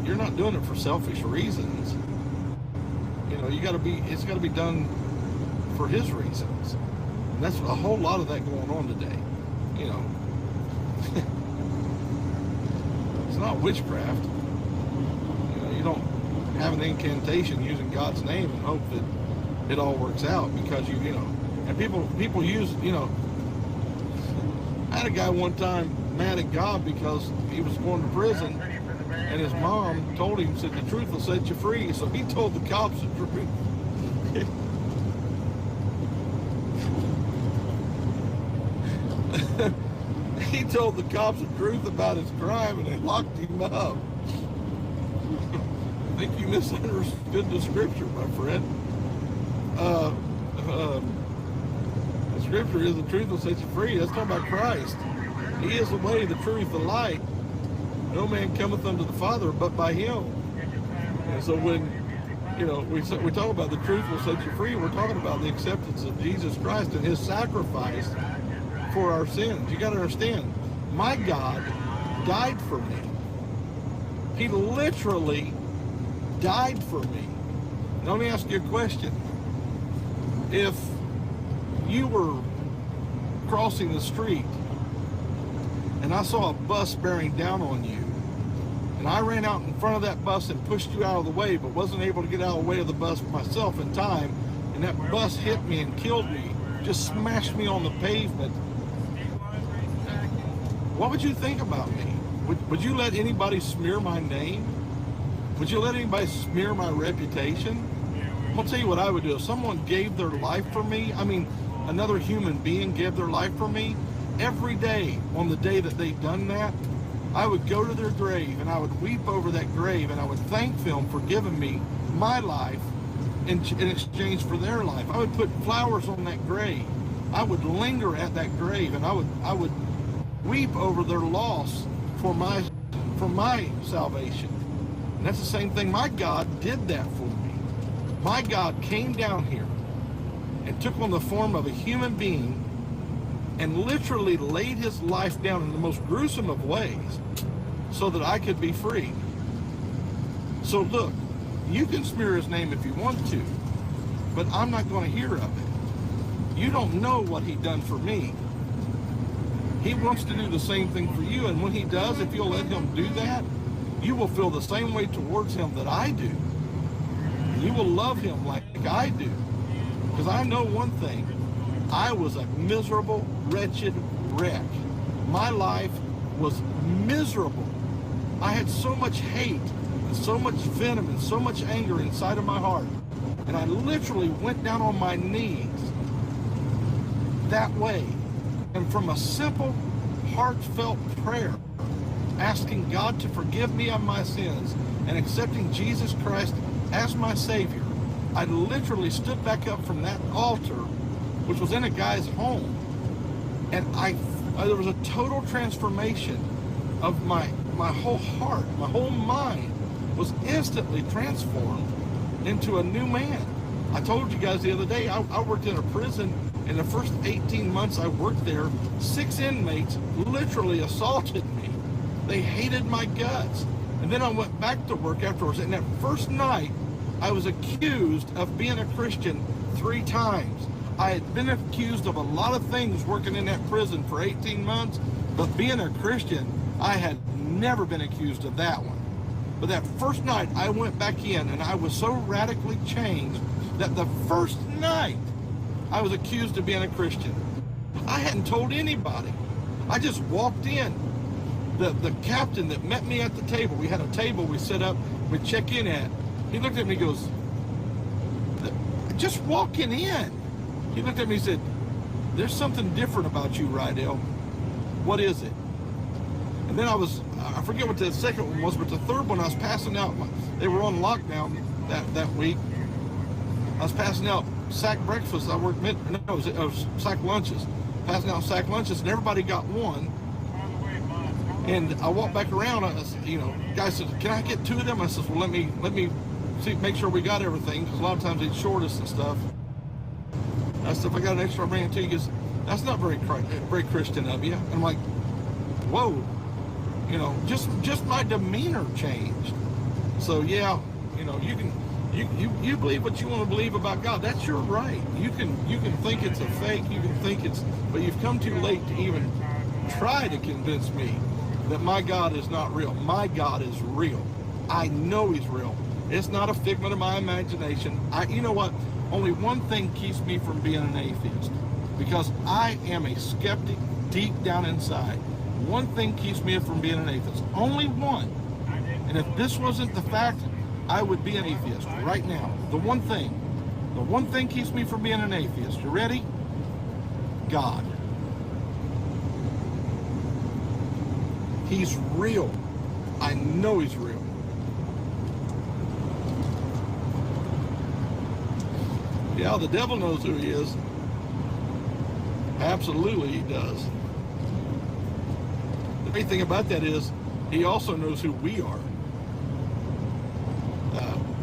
you're not doing it for selfish reasons. You know, it's got to be done for His reasons. And that's a whole lot of that going on today. You know, it's not witchcraft. You know, you don't have an incantation using God's name and hope that it all works out because you know, and people use, you know, I had a guy one time mad at God because he was going to prison and his mom told him, said, the truth will set you free. So he told the cops the truth. He told the cops the truth about his crime and they locked him up. I think you misunderstood the scripture, my friend. The scripture is the truth will set you free. That's talking about Christ. He is the way, the truth, the light. No man cometh unto the Father but by Him. And so when, you know, we talk about the truth will set you free, we're talking about the acceptance of Jesus Christ and His sacrifice for our sins. You got to understand, my God died for me. He literally died for me. Now let me ask you a question. If you were crossing the street and I saw a bus bearing down on you, and I ran out in front of that bus and pushed you out of the way, but wasn't able to get out of the way of the bus myself in time, and that bus hit me and killed me, just smashed me on the pavement, what would you think about me? Would you let anybody smear my name? Would you let anybody smear my reputation? I'll tell you what I would do. If someone gave their life for me, I mean, another human being gave their life for me, every day on the day that they'd done that, I would go to their grave and I would weep over that grave and I would thank them for giving me my life in exchange for their life. I would put flowers on that grave. I would linger at that grave and I would weep over their loss for my salvation. And that's the same thing. My God did that for me. My God came down here and took on the form of a human being and literally laid His life down in the most gruesome of ways so that I could be free. So look, you can smear His name if you want to, but I'm not going to hear of it. You don't know what He done for me. He wants to do the same thing for you, and when He does, if you'll let Him do that, you will feel the same way towards Him that I do. And you will love Him like I do. Because I know one thing. I was a miserable, wretched wreck. My life was miserable. I had so much hate and so much venom and so much anger inside of my heart. And I literally went down on my knees that way. And from a simple, heartfelt prayer, asking God to forgive me of my sins and accepting Jesus Christ as my Savior, I literally stood back up from that altar, which was in a guy's home, and there was a total transformation of my whole heart. My whole mind was instantly transformed into a new man. I told you guys the other day, I worked in a prison. In the first 18 months I worked there, 6 inmates literally assaulted me. They hated my guts. And then I went back to work afterwards, and that first night I was accused of being a Christian 3 times. I had been accused of a lot of things working in that prison for 18 months, but being a Christian, I had never been accused of that one. But that first night I went back in, and I was so radically changed that the first night I was accused of being a Christian. I hadn't told anybody. I just walked in. The captain that met me at the table, we had a table we set up, we'd check in at. He looked at me and goes, just walking in. He looked at me and said, there's something different about you, Rydell. What is it? And then I forget what the second one was, but the third one I was passing out. They were on lockdown that week. I was passing out sack breakfast. I worked it was sack lunches. Passing out sack lunches, and everybody got one. And I walked back around. Guy said, "Can I get 2 of them?" I said, "Well, let me see, make sure we got everything, because a lot of times they'd short us and stuff." I said, if I got an extra, I'll bring it to you. He goes, that's not very Christian of you. And I'm like, whoa, you know, just my demeanor changed. So yeah, you know, you believe what you want to believe about God. That's your right. You can think it's a fake. You can think it's, but you've come too late to even try to convince me that my God is not real. My God is real. I know He's real. It's not a figment of my imagination. You know what? Only one thing keeps me from being an atheist, because I am a skeptic deep down inside. One thing keeps me from being an atheist. Only one. And if this wasn't the fact, I would be an atheist right now. The one thing keeps me from being an atheist. You ready? God. He's real. I know He's real. Yeah, the devil knows who he is. Absolutely he does. The main thing about that is he also knows who we are.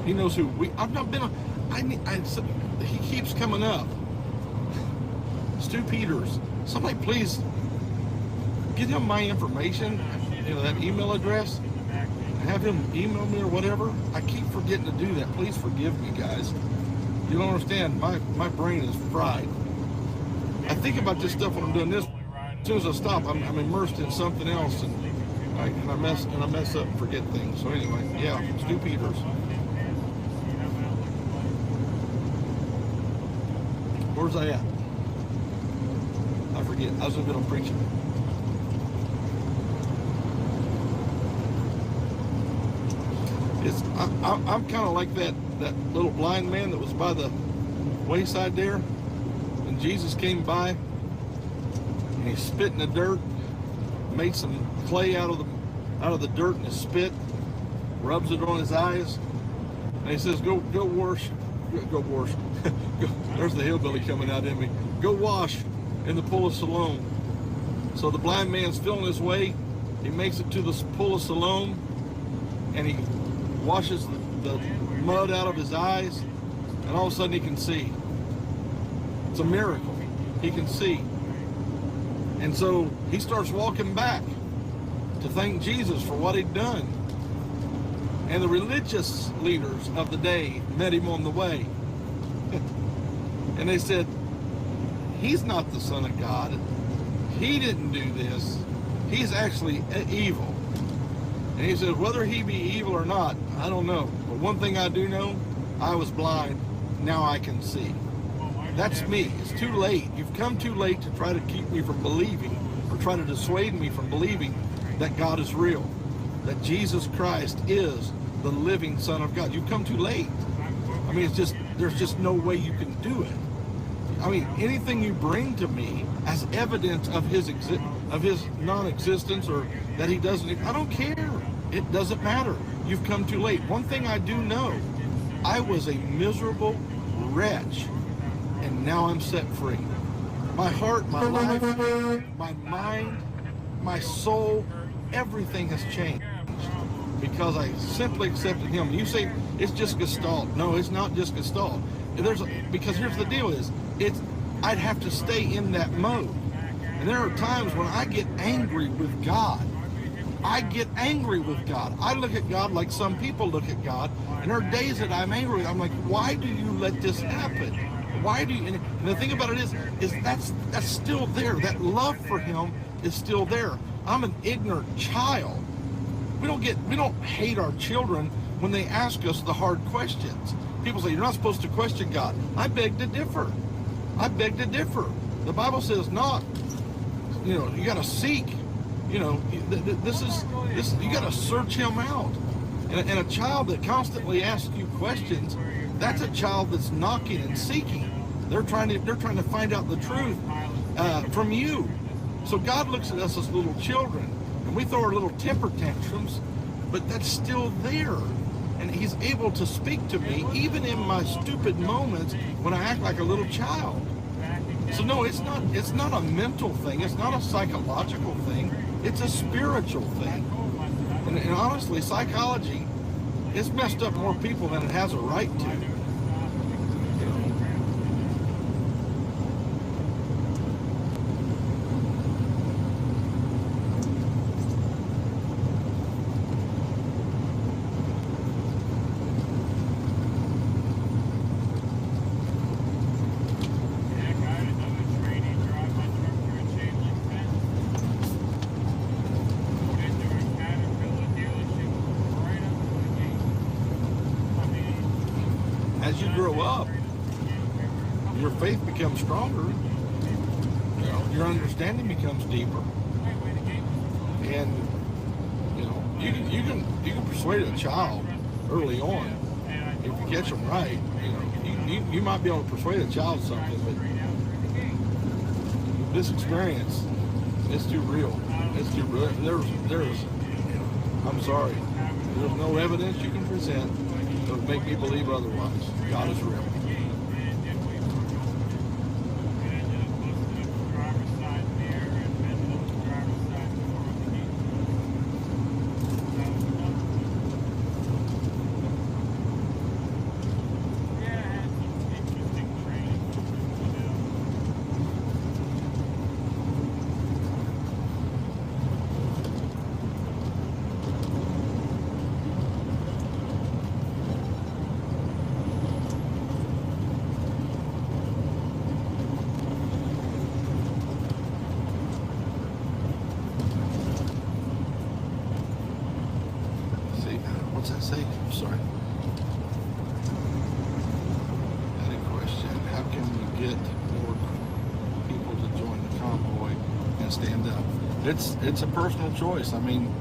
He knows who we. I've not been. He keeps coming up. Stu Peters. Somebody please get him my information. You know, that email address. Have him email me or whatever. I keep forgetting to do that. Please forgive me, guys. You don't understand. My brain is fried. I think about this stuff when I'm doing this. As soon as I stop, I'm immersed in something else, and I mess up and forget things. So anyway, yeah, Stu Peters. Where's I at? I forget. I was in the middle of preaching. I'm kind of like that little blind man that was by the wayside there, and Jesus came by, and he spit in the dirt, made some clay out of the dirt and his spit, rubs it on his eyes, and he says, "Go wash." There's the hillbilly coming out in me. Go wash in the pool of Siloam. So the blind man's feeling his way. He makes it to the pool of Siloam, and he washes the mud out of his eyes, and all of a sudden he can see. It's a miracle. He can see. And so he starts walking back to thank Jesus for what he'd done. And the religious leaders of the day met him on the way. And they said, he's not the Son of God. He didn't do this. He's actually evil. And he said, whether he be evil or not, I don't know. But one thing I do know, I was blind. Now I can see. That's me. It's too late. You've come too late to try to keep me from believing, or try to dissuade me from believing that God is real, that Jesus Christ is the living Son of God. You've come too late. I mean, there's just no way you can do it. I mean, anything you bring to me as evidence of his non-existence, or that he doesn't, I don't care. It doesn't matter. You've come too late. One thing I do know, I was a miserable wretch, and now I'm set free. My heart, my life, my mind, my soul, everything has changed because I simply accepted him. You say it's just Gestalt. No, it's not just Gestalt. Because here's the deal is, I'd have to stay in that mode. And there are times when I get angry with God. I get angry with God. I look at God like some people look at God. And there are days that I'm angry. I'm like, why do you let this happen? Why do you? And the thing about it is that's still there. That love for him is still there. I'm an ignorant child. We don't hate our children when they ask us the hard questions. People say, you're not supposed to question God. I beg to differ. I beg to differ. The Bible says not. You know, you got to seek. You know, you got to search him out. And a child that constantly asks you questions, that's a child that's knocking and seeking. They're trying to find out the truth from you. So God looks at us as little children, and we throw our little temper tantrums, but that's still there. And he's able to speak to me even in my stupid moments when I act like a little child. So no, it's not a mental thing. It's not a psychological thing. It's a spiritual thing. And honestly, psychology, it's messed up more people than it has a right to. faith becomes stronger. You know, your understanding becomes deeper. And you know, you can persuade a child early on if you catch them right. You know, you might be able to persuade a child something, but this experience, it's too real. It's too real. There's I'm sorry, there's no evidence you can present that would make me believe otherwise. God is real. What's that say? I'm sorry. I had a question. How can we get more people to join the convoy and stand up? It's a personal choice. I mean,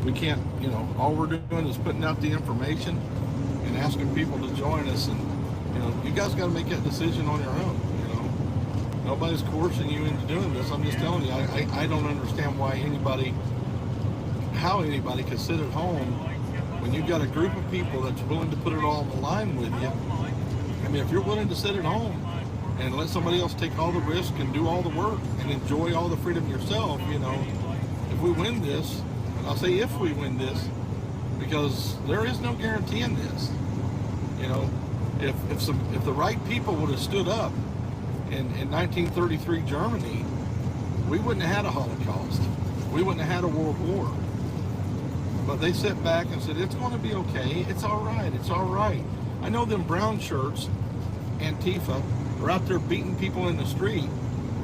we can't, you know, all we're doing is putting out the information and asking people to join us, and you know, you guys got to make that decision on your own. You know, nobody's coercing you into doing this. I'm just telling you, I don't understand why how anybody could sit at home when you've got a group of people that's willing to put it all on the line with you. I mean, if you're willing to sit at home and let somebody else take all the risk and do all the work and enjoy all the freedom yourself, you know, if we win this, and I'll say if we win this, because there is no guarantee in this. You know, if the right people would have stood up in 1933 Germany, we wouldn't have had a Holocaust. We wouldn't have had a world war. But they sat back and said, it's going to be okay. It's all right. It's all right. I know them brown shirts, Antifa, are out there beating people in the street,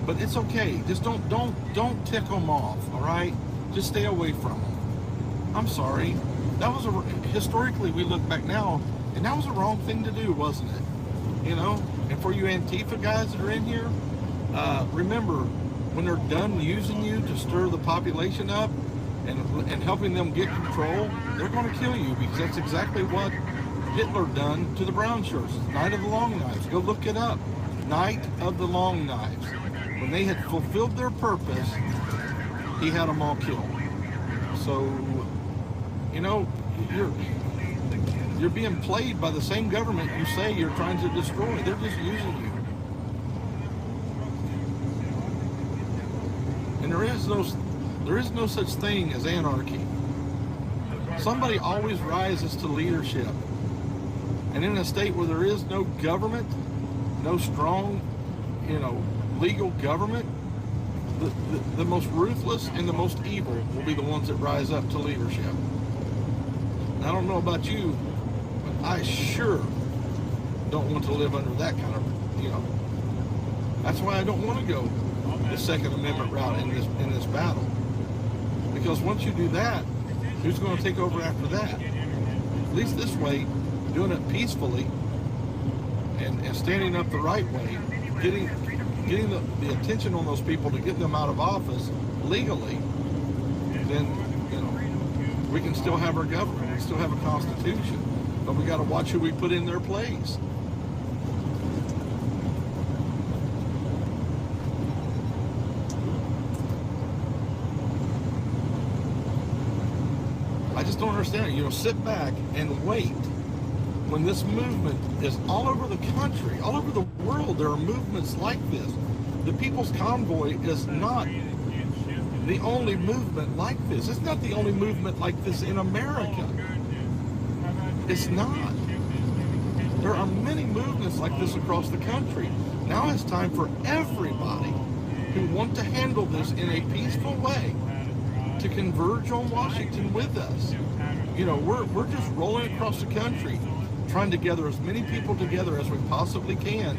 but it's okay. Just don't tick them off, all right? Just stay away from them. I'm sorry. That was historically, we look back now, and that was a wrong thing to do, wasn't it? You know? And for you Antifa guys that are in here, remember, when they're done using you to stir the population up and helping them get control, they're going to kill you, because that's exactly what Hitler done to the brown shirts. Night of the Long Knives. Go look it up. Night of the Long Knives. When they had fulfilled their purpose, he had them all killed. So, you know, you're being played by the same government you say you're trying to destroy. They're just using you. And there is no such thing as anarchy. Somebody always rises to leadership. And in a state where there is no government, no strong, you know, legal government, the most ruthless and the most evil will be the ones that rise up to leadership. And I don't know about you, but I sure don't want to live under that kind of, you know. That's why I don't want to go the Second Amendment route in this battle. Because once you do that, who's going to take over after that? At least this way, doing it peacefully and standing up the right way, getting the attention on those people to get them out of office legally, then, you know, we can still have our government, we still have a constitution, but we got to watch who we put in their place. I just don't understand. You know, sit back and wait. When this movement is all over the country, all over the world, there are movements like this. The People's Convoy is not the only movement like this. It's not the only movement like this in America. It's not. There are many movements like this across the country. Now it's time for everybody who want to handle this in a peaceful way to converge on Washington with us. You know, we're just rolling across the country, trying to gather as many people together as we possibly can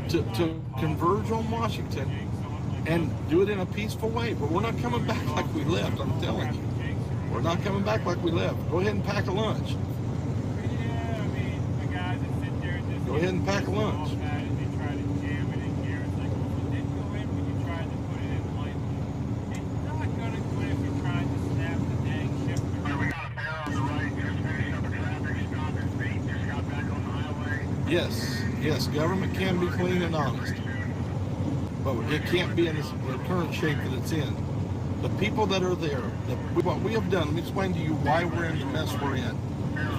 to converge on Washington and do it in a peaceful way. But we're not coming back like we left, I'm telling you. We're not coming back like we left. Go ahead and pack a lunch. Go ahead and pack a lunch. Yes, government can be clean and honest, but it can't be in the current shape that it's in. The people that are there, what we have done, let me explain to you why we're in the mess we're in.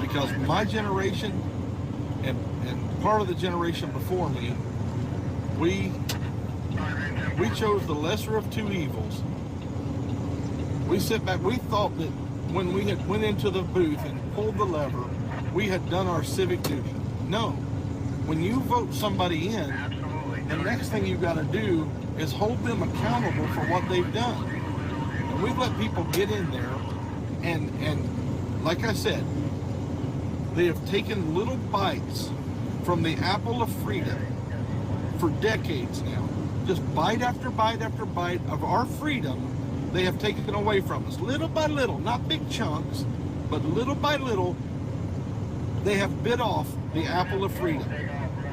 Because my generation and part of the generation before me, we chose the lesser of two evils. We sit back, we thought that when we had went into the booth and pulled the lever, we had done our civic duty. No. When you vote somebody in, the next thing you've got to do is hold them accountable for what they've done. And we've let people get in there, and like I said, they have taken little bites from the apple of freedom for decades now. Just bite after bite after bite of our freedom they have taken away from us. Little by little, not big chunks, but little by little, they have bit off the apple of freedom.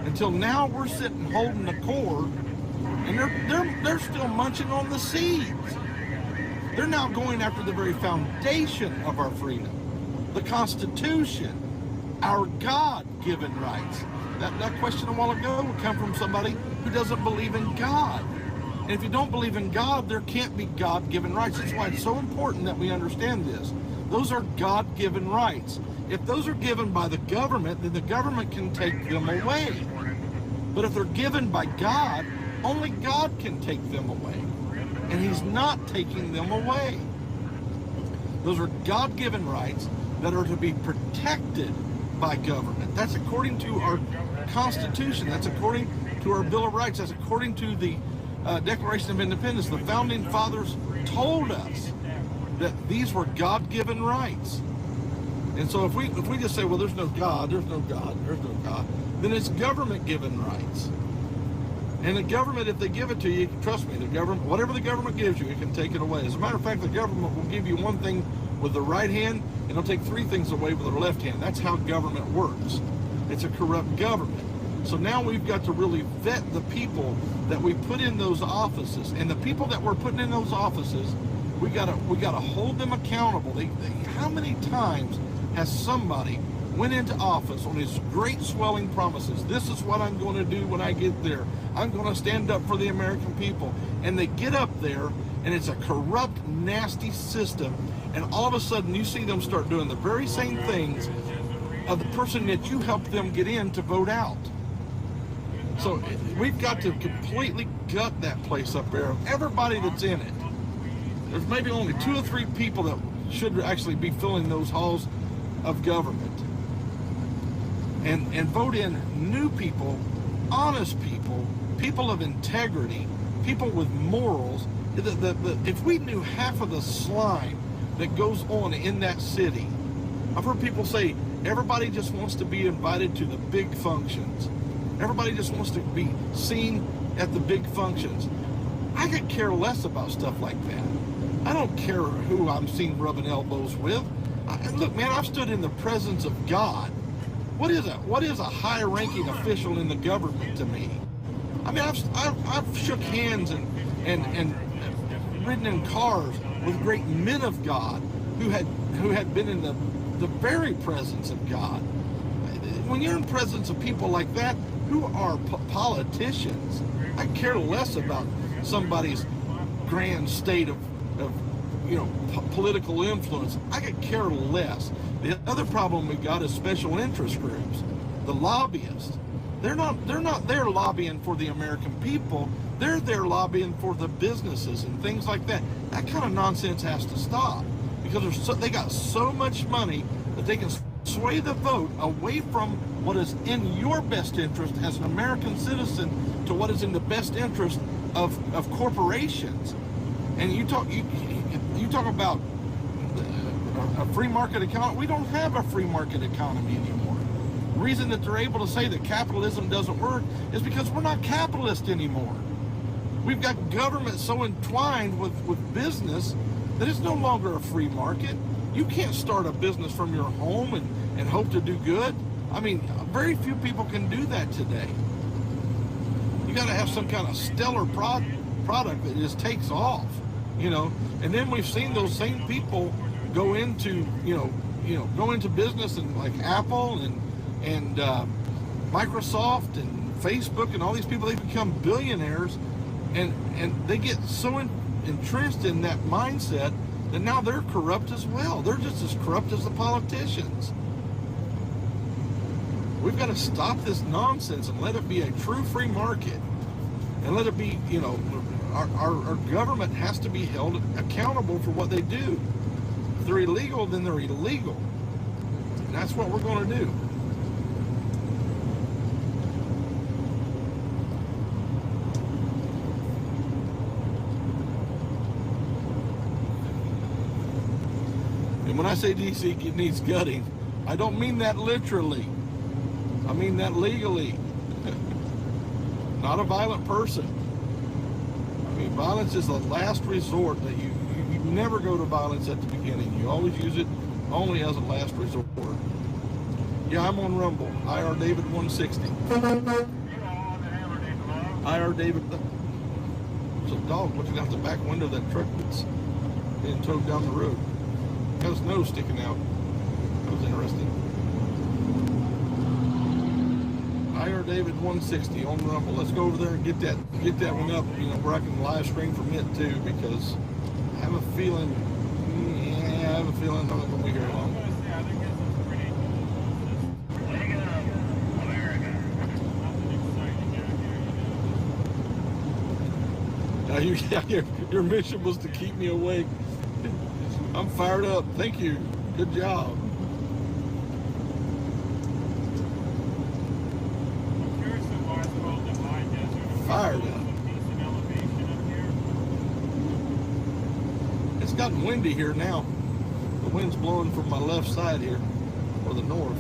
Until now we're sitting holding the cord, and they're still munching on the seeds. They're now going after the very foundation of our freedom, the Constitution, our God-given rights. That question a while ago would come from somebody who doesn't believe in God. And if you don't believe in God, there can't be God-given rights. That's why it's so important that we understand this. Those are God-given rights. If those are given by the government, then the government can take them away. But if they're given by God, only God can take them away. And He's not taking them away. Those are God-given rights that are to be protected by government. That's according to our Constitution. That's according to our Bill of Rights. That's according to the Declaration of Independence. The Founding Fathers told us that these were God-given rights. And so if we just say, well, there's no God, there's no God, there's no God, then it's government-given rights. And the government, if they give it to you, trust me, the government, whatever the government gives you, it can take it away. As a matter of fact, the government will give you one thing with the right hand, and it'll take three things away with their left hand. That's how government works. It's a corrupt government. So now we've got to really vet the people that we put in those offices, and the people that we're putting in those offices, we gotta hold them accountable. How many times has somebody went into office on his great swelling promises? This is what I'm going to do when I get there. I'm going to stand up for the American people. And they get up there, and it's a corrupt, nasty system. And all of a sudden, you see them start doing the very same things of the person that you helped them get in to vote out. So we've got to completely gut that place up there, everybody that's in it. There's maybe only 2 or 3 people that should actually be filling those halls of government. And vote in new people, honest people, people of integrity, people with morals. If we knew half of the slime that goes on in that city, I've heard people say everybody just wants to be invited to the big functions. Everybody just wants to be seen at the big functions. I could care less about stuff like that. I don't care who I'm seen rubbing elbows with. Look, man, I've stood in the presence of God. What is a high-ranking official in the government to me? I mean, I've shook hands and ridden in cars with great men of God who had been in the very presence of God. When you're in presence of people like that, who are politicians, I care less about somebody's grand state of political influence. I could care less. The other problem we got is special interest groups, the lobbyists. They're not there lobbying for the American people. They're there lobbying for the businesses and things like that. That kind of nonsense has to stop, because they got so much money that they can sway the vote away from what is in your best interest as an American citizen to what is in the best interest of corporations. And you talk about a free market economy. We don't have a free market economy anymore. The reason that they're able to say that capitalism doesn't work is because we're not capitalist anymore. We've got government so entwined with business that it's no longer a free market. You can't start a business from your home and hope to do good. I mean, very few people can do that today. You got to have some kind of stellar product that just takes off, And then we've seen those same people go into business, and like Apple and Microsoft and Facebook and all these people, they become billionaires, and they get so entrenched in that mindset that now they're corrupt as well. They're just as corrupt as the politicians. We've got to stop this nonsense and let it be a true free market, and let it be, you know, our government has to be held accountable for what they do. If they're illegal, then they're illegal. And that's what we're going to do. And when I say DC needs gutting, I don't mean that literally. I mean that legally. Not a violent person. I mean, violence is the last resort. That you never go to violence at the beginning. You always use it only as a last resort. Yeah, I'm on Rumble. IR David 160. IR David. There's a dog looking out the back window of that truck that's being towed down the road. Got his nose sticking out. That was interesting. IR David 160 on Rumble. Let's go over there and get that one up, you know, where I can live stream from it too, because I have a feeling, I'm not going to be here long. Your mission was to keep me awake. I'm fired up. Thank you. Good job. Fired up. It's gotten windy here now. The wind's blowing from my left side here, or the north.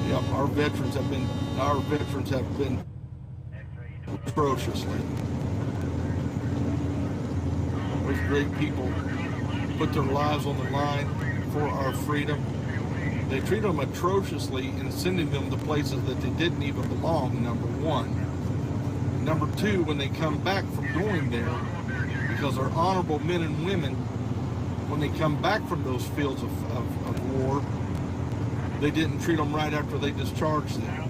Yep, our veterans have been atrociously. Those great people put their lives on the line for our freedom. They treat them atrociously in sending them to places that they didn't even belong, number one. Number two, when they come back from going there, because they're honorable men and women, when they come back from those fields of war, they didn't treat them right after they discharged them.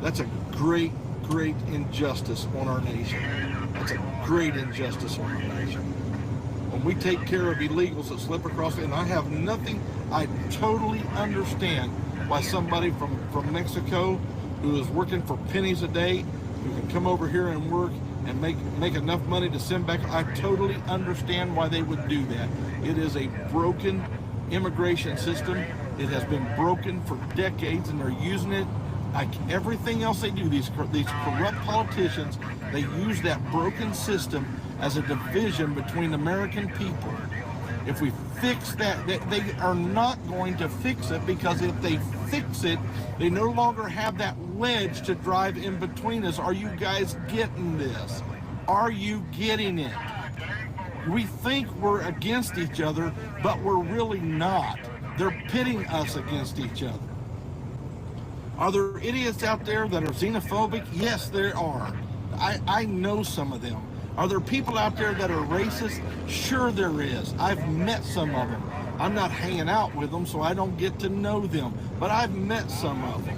That's a great injustice on our nation. That's a great injustice on our nation. When we take care of illegals that slip across, and I have nothing, I totally understand why somebody from Mexico who is working for pennies a day, who can come over here and work and make enough money to send back, I totally understand why they would do that. It is a broken immigration system. It has been broken for decades, and they're using it like everything else they do. These corrupt politicians, they use that broken system as a division between American people. If we fix that, they are not going to fix it, because if they fix it, they no longer have that wedge to drive in between us. Are you guys getting this? Are you getting it? We think we're against each other, but we're really not. They're pitting us against each other. Are there idiots out there that are xenophobic? Yes, there are. I know some of them. Are there people out there that are racist? Sure there is. I've met some of them. I'm not hanging out with them, so I don't get to know them. But I've met some of them.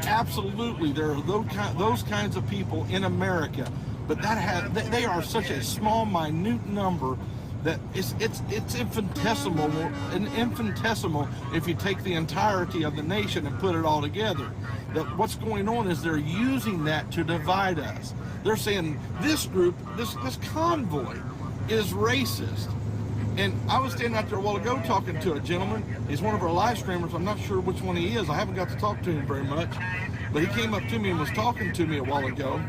Absolutely, there are those kinds of people in America. But they are such a small, minute number that it's infinitesimal if you take the entirety of the nation and put it all together. That what's going on is they're using that to divide us. They're saying this group, this convoy, is racist. And I was standing out there a while ago talking to a gentleman. He's one of our live streamers. I'm not sure which one he is. I haven't got to talk to him very much. But he came up to me and was talking to me a while ago.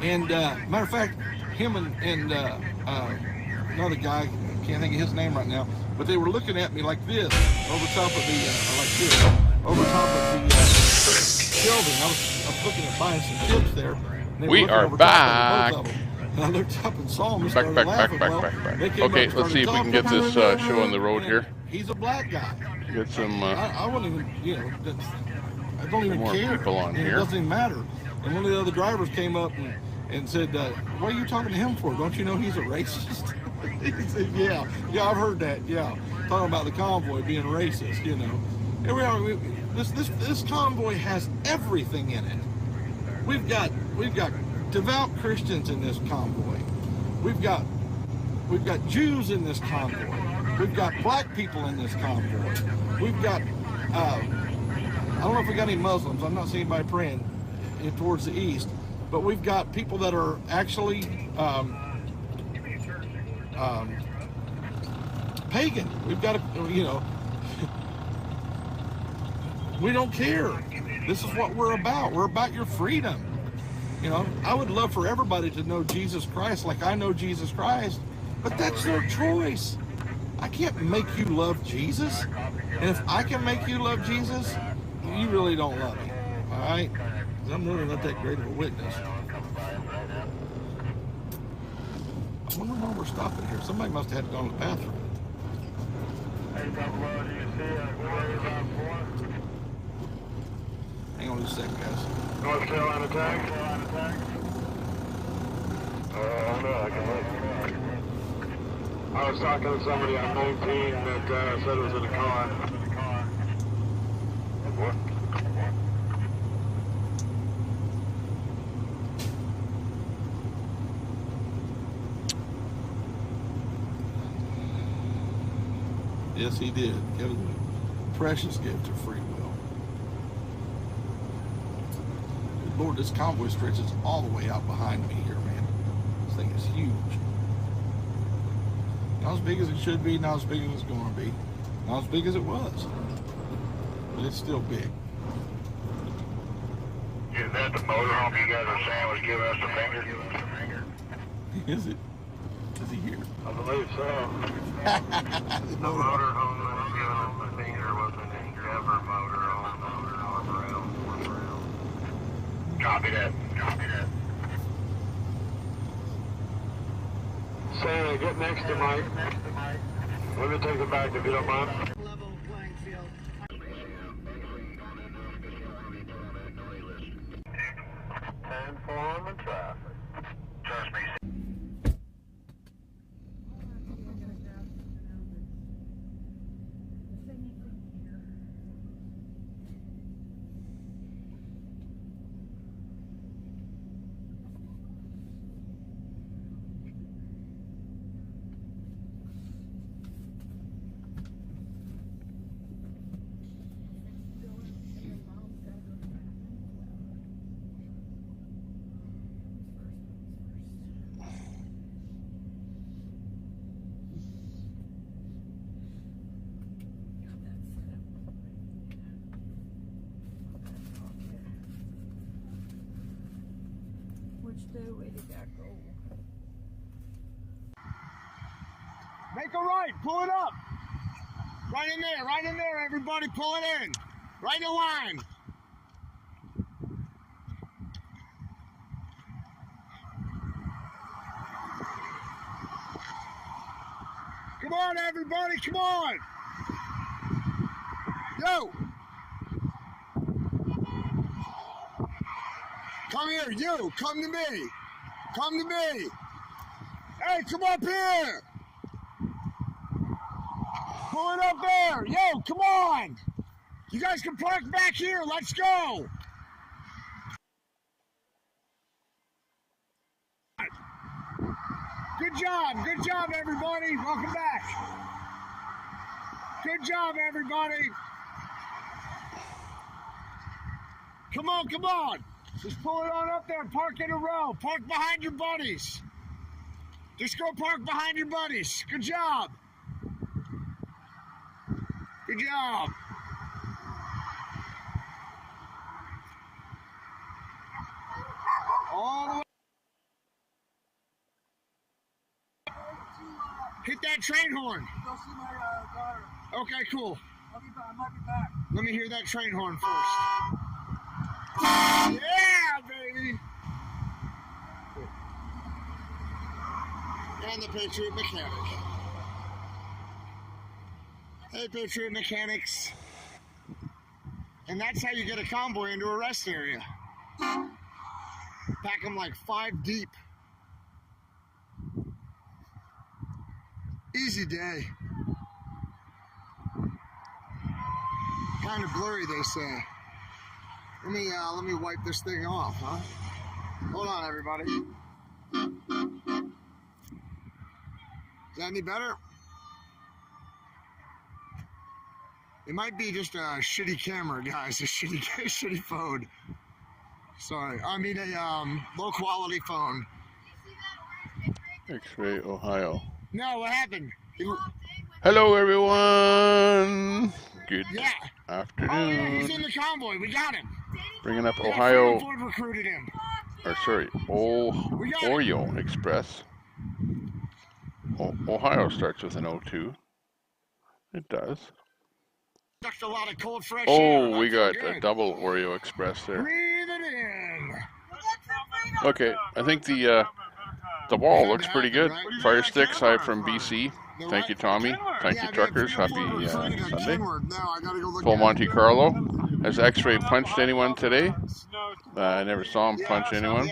And matter of fact, him and another guy, can't think of his name right now, but they were looking at me like this, over top of the, over top of the shelving. I was looking at buying some chips there. We are back. And I looked up and saw him and started laughing. Back. Okay, let's see if we can get this show on the road here. He's a black guy. Get some. I wouldn't even, I don't even more care. People on here. It doesn't even matter. And one of the other drivers came up and said, "What are you talking to him for? Don't you know he's a racist?" He said, yeah, I've heard that. Yeah, talking about the convoy being racist, you know. And this convoy has everything in it. We've got devout Christians in this convoy. We've got Jews in this convoy. We've got black people in this convoy. We've got I don't know if we got any Muslims. I'm not seeing anybody praying towards the east, but we've got people that are actually pagan. We've got you know, we don't care. This is what we're about. We're about your freedom. You know, I would love for everybody to know Jesus Christ like I know Jesus Christ, but that's their choice. I can't make you love Jesus. And if I can make you love Jesus, you really don't love me. All right? Because I'm really not that great of a witness. I wonder why we're stopping here. Somebody must have had to go to the bathroom. Hang on just a second, guys. North Carolina tag? No, I can look. I was talking to somebody on 19 that said it was in a car. What? Yes, he did. Give it a precious gift of free will. Good Lord, this convoy stretches all the way out behind me here, man. This thing is huge. Not as big as it should be, not as big as it's going to be. Not as big as it was. But it's still big. Is that the motorhome you guys are saying was giving us the finger? Is it? Is he here? I believe so. The motorhome that was giving us the finger was an Endeavor motorhome. Copy that. Santa, get next to Mike. Let me take it back if you don't mind. Level playing field. 10-4 on the traffic. Trust me. Where did that go? Make a right, pull it up. Right in there, everybody, pull it in. Right in line. Come on, everybody, come on. Yo. Come here, you, come to me. Come to me. Hey, come up here. Pull it up there. Yo, come on. You guys can park back here. Let's go. Good job, everybody. Welcome back. Good job, everybody. Come on. Just pull it on up there. Park in a row. Park behind your buddies. Just go park behind your buddies. Good job. Good job. All the way. Hit that train horn. Go see my daughter. Okay, cool. I might be back. Let me hear that train horn first. Yeah, baby. And the Patriot Mechanic. Hey, Patriot Mechanics. And that's how you get a convoy into a rest area. Pack them like 5 deep. Easy day. Kind of blurry, they say. Let me wipe this thing off, huh? Hold on, everybody. Is that any better? It might be just a shitty camera, guys. A shitty phone. Sorry, I mean a low quality phone. X-Ray, Ohio. No, what happened? Hello, everyone. Good afternoon. Oh yeah, he's in the convoy. We got him. Bringing up Yeah, Ohio. Ford recruited him. Or sorry, Ohio Express. Ohio starts with an O2. It does. Sucked a lot of cold fresh air. Oh, we got a double Oreo Express there. Breathe it in. Okay, I think the wall looks pretty good. Fire sticks, hi from BC. Thank you, Tommy. Thank you, truckers. Happy Sunday. Full Monte Carlo. Has X-Ray punched anyone today? I never saw him punch anyone.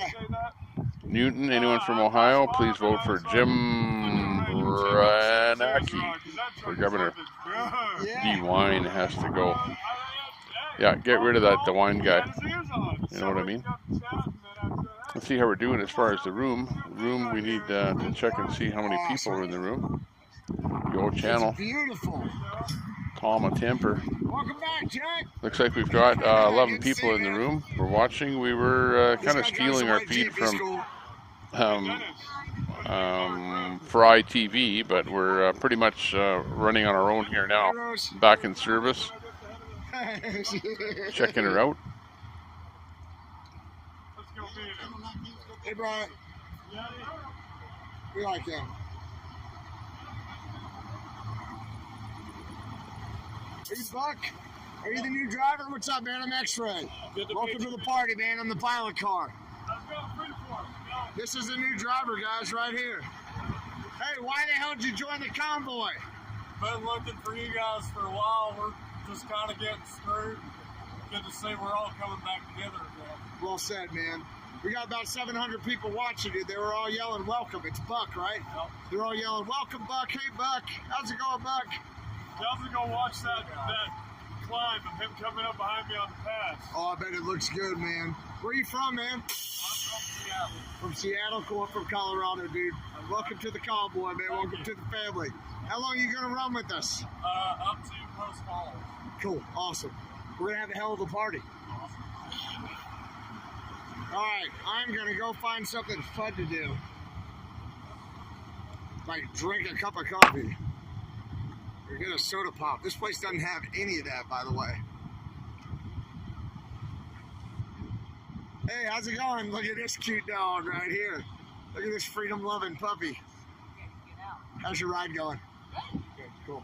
Newton, anyone from Ohio? Please vote for Jim Ranaki for governor. DeWine has to go. Yeah, get rid of that DeWine guy. You know what I mean? Let's see how we're doing as far as the room. We need to check and see how many people are in the room. Go channel. Beautiful. Calm a temper. Welcome back, Jack. Looks like we've got 11 people in the room. We're watching. We were kind of stealing our feed from Fry TV, but we're pretty much running on our own here now. Back in service. Checking her out. Hey, Brian. We like him. Hey, Buck. Are you the new driver? What's up, man? I'm X-Ray. Welcome to the party, man. I'm the pilot car. This is the new driver, guys, right here. Hey, why the hell did you join the convoy? Been looking for you guys for a while. We're just kind of getting screwed. Good to see we're all coming back together again. Well said, man. We got about 700 people watching you. They were all yelling, welcome. It's Buck, right? Yep. They're all yelling, welcome, Buck. Hey, Buck. How's it going, Buck? Y'all go watch that climb of him coming up behind me on the pass. Oh, I bet it looks good, man. Where are you from, man? I'm from Seattle. From Seattle, cool. From Colorado, dude. Welcome to the convoy, man. Welcome to the family. How long are you going to run with us? Up to Post Fall. Cool. Awesome. We're going to have a hell of a party. All right. I'm going to go find something fun to do. Like drink a cup of coffee. Or get a soda pop. This place doesn't have any of that, by the way. Hey, how's it going? Look at this cute dog right here. Look at this freedom-loving puppy. How's your ride going? Good, cool.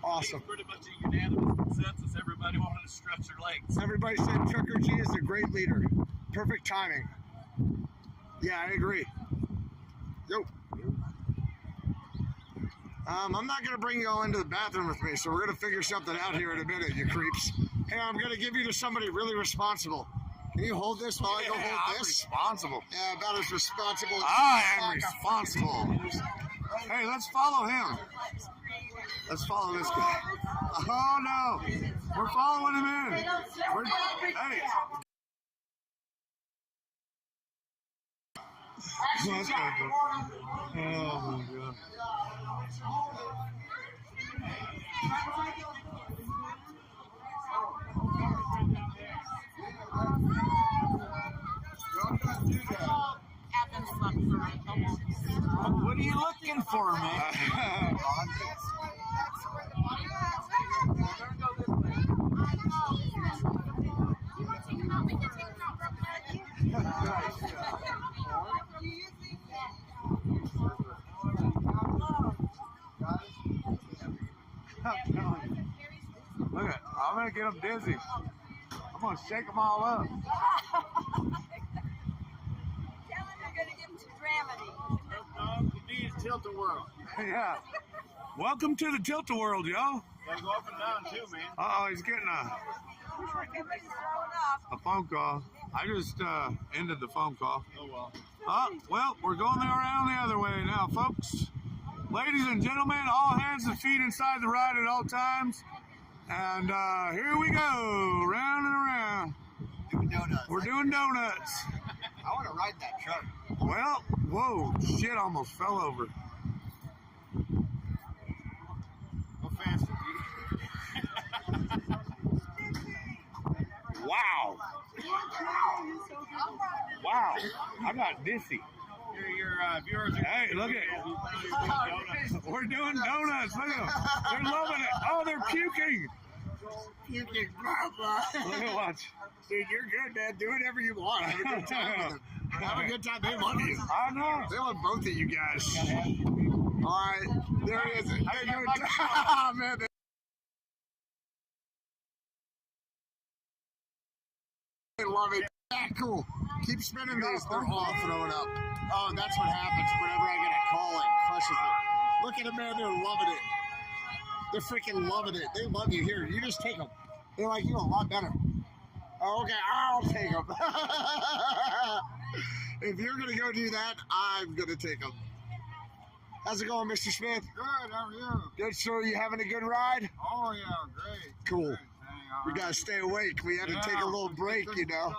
Awesome. Pretty much a unanimous consensus. Everybody wanted to stretch their legs. Everybody said Trucker G is a great leader. Perfect timing. Yeah, I agree. Yo. I'm not going to bring you all into the bathroom with me, so we're going to figure something out here in a minute, you creeps. Hey, I'm going to give you to somebody really responsible. Can you hold this while I go hold this? Responsible. Yeah, about as responsible as I am responsible. Hey, let's follow him. Let's follow this guy. Oh, no. We're following him in. Hey. That's not good. Oh, my God. What are you looking for, man? Look at, I'm gonna get them dizzy. I'm gonna shake them all up. Tell them you're gonna give them some dramedy. You need tilt-a-whirl. Yeah. Welcome to the tilt-a-world, yo. Gotta go up and down too, man. Uh-oh, he's getting a phone call. I just ended the phone call. Oh, well. Well, we're going around the other way now, folks. Ladies and gentlemen, all hands and feet inside the ride at all times. And here we go, round and around. Doing donuts. We're doing donuts. I want to ride that truck. Well, whoa, shit almost fell over. Go faster, dude. Wow. Wow. I got dizzy. Your viewers are... Hey, look at it. We're doing donuts. Look at them. They're loving it. Oh, they're puking. Puking, blah, blah. Look at watch. Dude, you're good, man. Do whatever you want. Have a good time with them. Have a good time. They love you. I know. They love both of you guys. All right. There it is. Hey, man. They love it. Yeah, cool. Keep spinning these. They're all throwing up. Oh, that's what happens whenever I get a call. It crushes it. Look at them, man. They're loving it. They're freaking loving it. They love you. Here, you just take them. They like you a lot better. Oh, okay, I'll take them. If you're going to go do that, I'm going to take them. How's it going, Mr. Smith? Good, how are you? Good, sir. You having a good ride? Oh, yeah, great. Cool. Great. We got to stay awake. We had to take a little break, you know.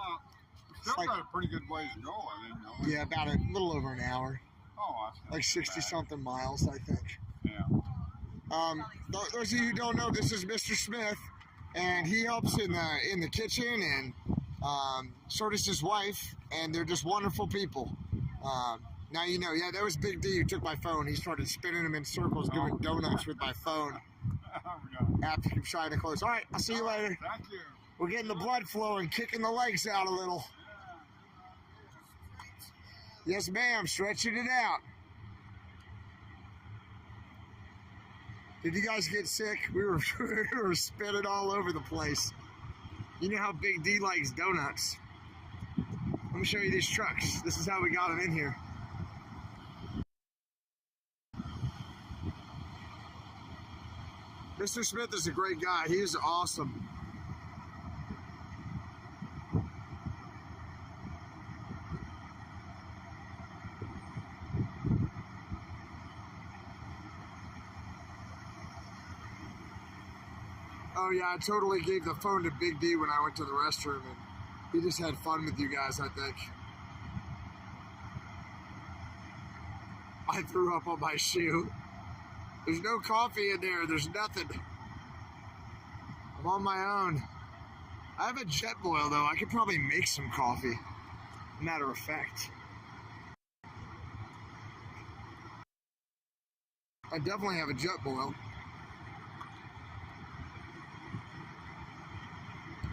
Still like, got a pretty good ways to go, I didn't know. Yeah, about a little over an hour. Oh, that's not like 60-something miles, I think. Yeah. Those of you who don't know, this is Mr. Smith, and he helps in the kitchen, and so does his wife, and they're just wonderful people. Now you know, yeah, that was Big D who took my phone. He started spinning them in circles, doing donuts with my phone. After him trying to close. All right, I'll see you later. Thank you. We're getting the blood flowing, kicking the legs out a little. Yes, ma'am, stretching it out. Did you guys get sick? We were spinning all over the place. You know how Big D likes donuts. Let me show you these trucks. This is how we got them in here. Mr. Smith is a great guy. He is awesome. Oh yeah, I totally gave the phone to Big D when I went to the restroom, and he just had fun with you guys, I think. I threw up on my shoe. There's no coffee in there. There's nothing. I'm on my own. I have a jet boil, though. I could probably make some coffee. Matter of fact. I definitely have a jet boil.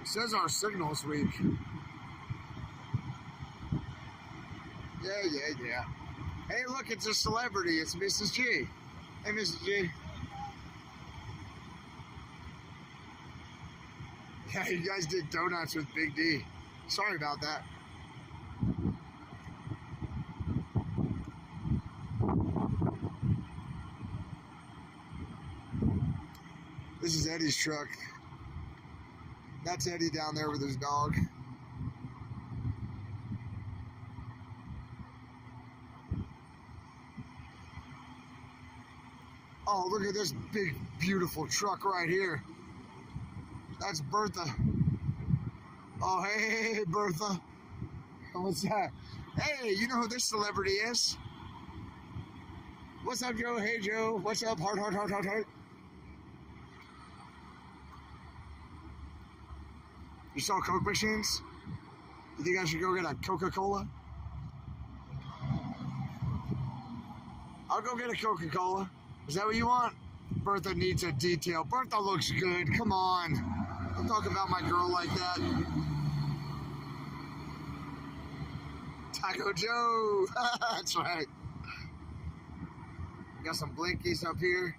It says our signal's weak. Yeah. Hey, look, it's a celebrity. It's Mrs. G. Hey, Mrs. G. Yeah, you guys did donuts with Big D. Sorry about that. This is Eddie's truck. That's Eddie down there with his dog. Oh, look at this big, beautiful truck right here. That's Bertha. Oh, hey, Bertha. What's that? Hey, you know who this celebrity is? What's up, Joe? Hey, Joe. What's up? Heart. You saw Coke machines? You think I should go get a Coca-Cola? I'll go get a Coca-Cola. Is that what you want? Bertha needs a detail. Bertha looks good. Come on. Don't talk about my girl like that. Taco Joe. That's right. Got some blinkies up here.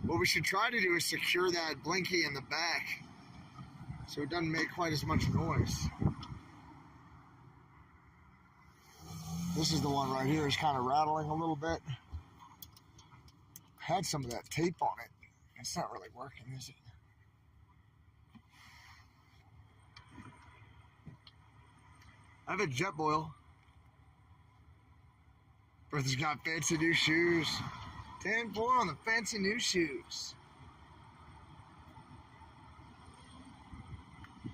What we should try to do is secure that blinky in the back so it doesn't make quite as much noise. This is the one right here. It's kind of rattling a little bit. Had some of that tape on it. It's not really working, is it? I have a jet boil. Bertha's got fancy new shoes. 10-4 on the fancy new shoes.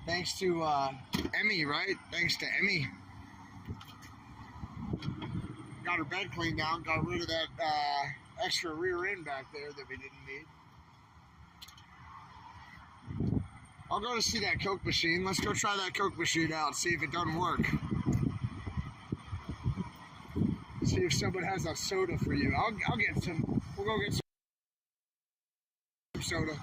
Thanks to Emmy, right? Thanks to Emmy. Got her bed cleaned out, got rid of that extra rear end back there that we didn't need. I'll go to see that Coke machine. Let's go try that Coke machine out, see if it doesn't work. See if someone has a soda for you. I'll get some. We'll go get some soda.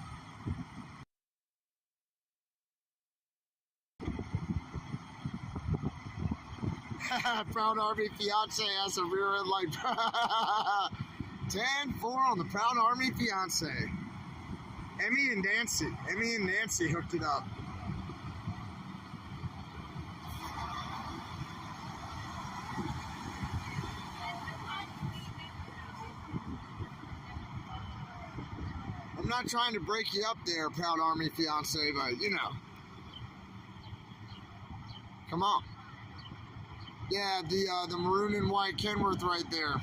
Proud Army fiance has a rear end light. 10-4 on the Proud Army fiance. Emmy and Nancy hooked it up. I'm not trying to break you up there, Proud Army fiance, but you know. Come on. Yeah, the maroon and white Kenworth right there.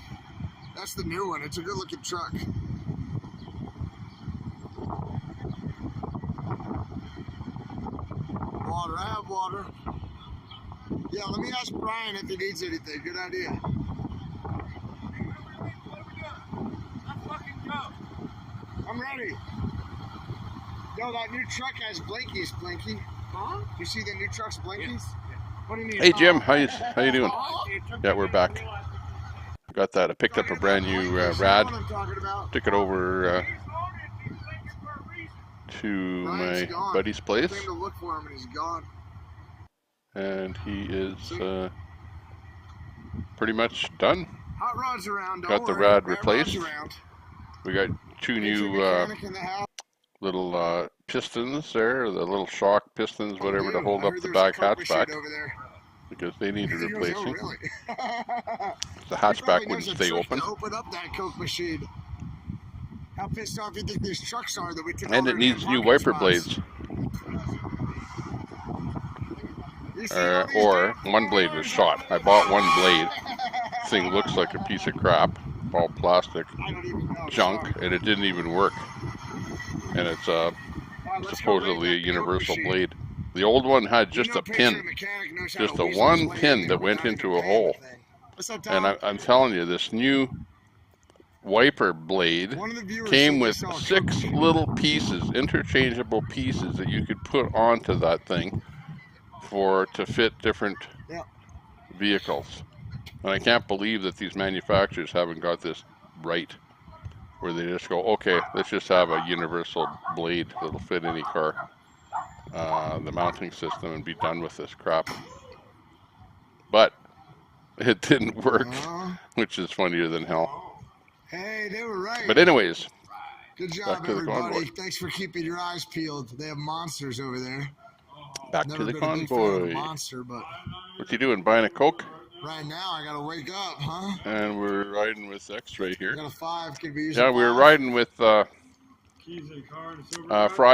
That's the new one. It's a good looking truck. Water, I have water. Yeah, let me ask Brian if he needs anything. Good idea. I'm ready. Yo, that new truck has blinkies, Blinky. Huh? You see the new truck's blinkies? What do you mean? Hey Jim, how you doing? Yeah, we're back. Got that. I picked up a brand new rad. Took it over to my buddy's place. I came to look for him and he's gone. And he is pretty much done. Hot rod's around. Got the rad replaced. We got two new little pistons there, the little shock pistons, whatever, to hold up the back hatchback, because they needed replacing. The hatchback wouldn't stay open. Open up that Coke machine. How pissed off do you think these trucks are that we took? And it needs new wiper blades. Or one blade was shot. I bought one blade. Thing looks like a piece of crap, all plastic junk, and it didn't even work. And it's supposedly a universal blade. The old one had just a pin, just a one pin that went into a hole. And I'm telling you, this new wiper blade came with 6 little pieces, interchangeable pieces that you could put onto that thing to fit different vehicles. And I can't believe that these manufacturers haven't got this right, where they just go, okay, let's just have a universal blade that'll fit any car, the mounting system, and be done with this crap. But it didn't work, which is funnier than hell. Hey, they were right. But anyways, good job, everybody. Thanks for keeping your eyes peeled. They have monsters over there. Back to the convoy. Monster, but what you doing, buying a Coke? Right now, I gotta wake up, huh? And we're riding with X-Ray here. I got a 5. Could be using yeah, we were riding with Fry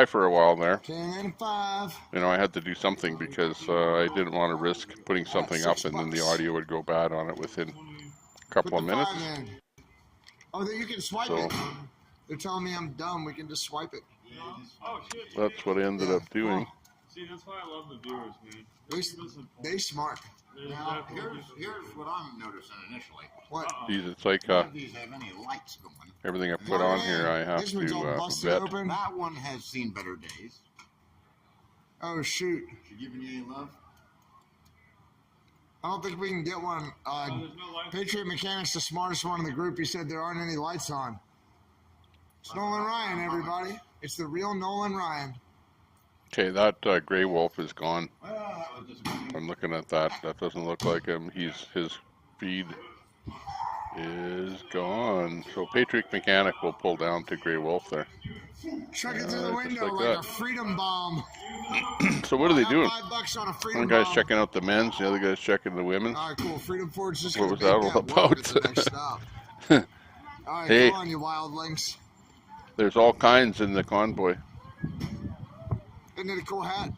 for a while there. 10 and 5. You know, I had to do something because I didn't want to risk putting something up and then the audio would go bad on it within a couple of minutes. Oh, then you can swipe it. They're telling me I'm dumb. We can just swipe it. Oh, shit. That's what I ended up doing. See, that's why I love the viewers, man. They smart. Now, here's what I'm noticing initially. What? These, it's like none of these have any lights going. Everything I put on here, I have to vet. Open. That one has seen better days. Oh shoot! She giving you any love? I don't think we can get one. Patriot Mechanic's the smartest one in the group. He said there aren't any lights on. It's Nolan Ryan, everybody. It's the real Nolan Ryan. Okay, that Grey Wolf is gone. I'm looking at that. That doesn't look like him. His feed is gone. So Patriot Mechanic will pull down to Grey Wolf there. Chuck it through the window like a freedom bomb. So what are they doing? $5 on a freedom One guy's bomb. checking out the men's, the other guy's checking the women's. All right, cool. Freedom Ford's just what was that all about? All right, hey, go on, you wildlings. There's all kinds in the convoy. Isn't it a cool hat?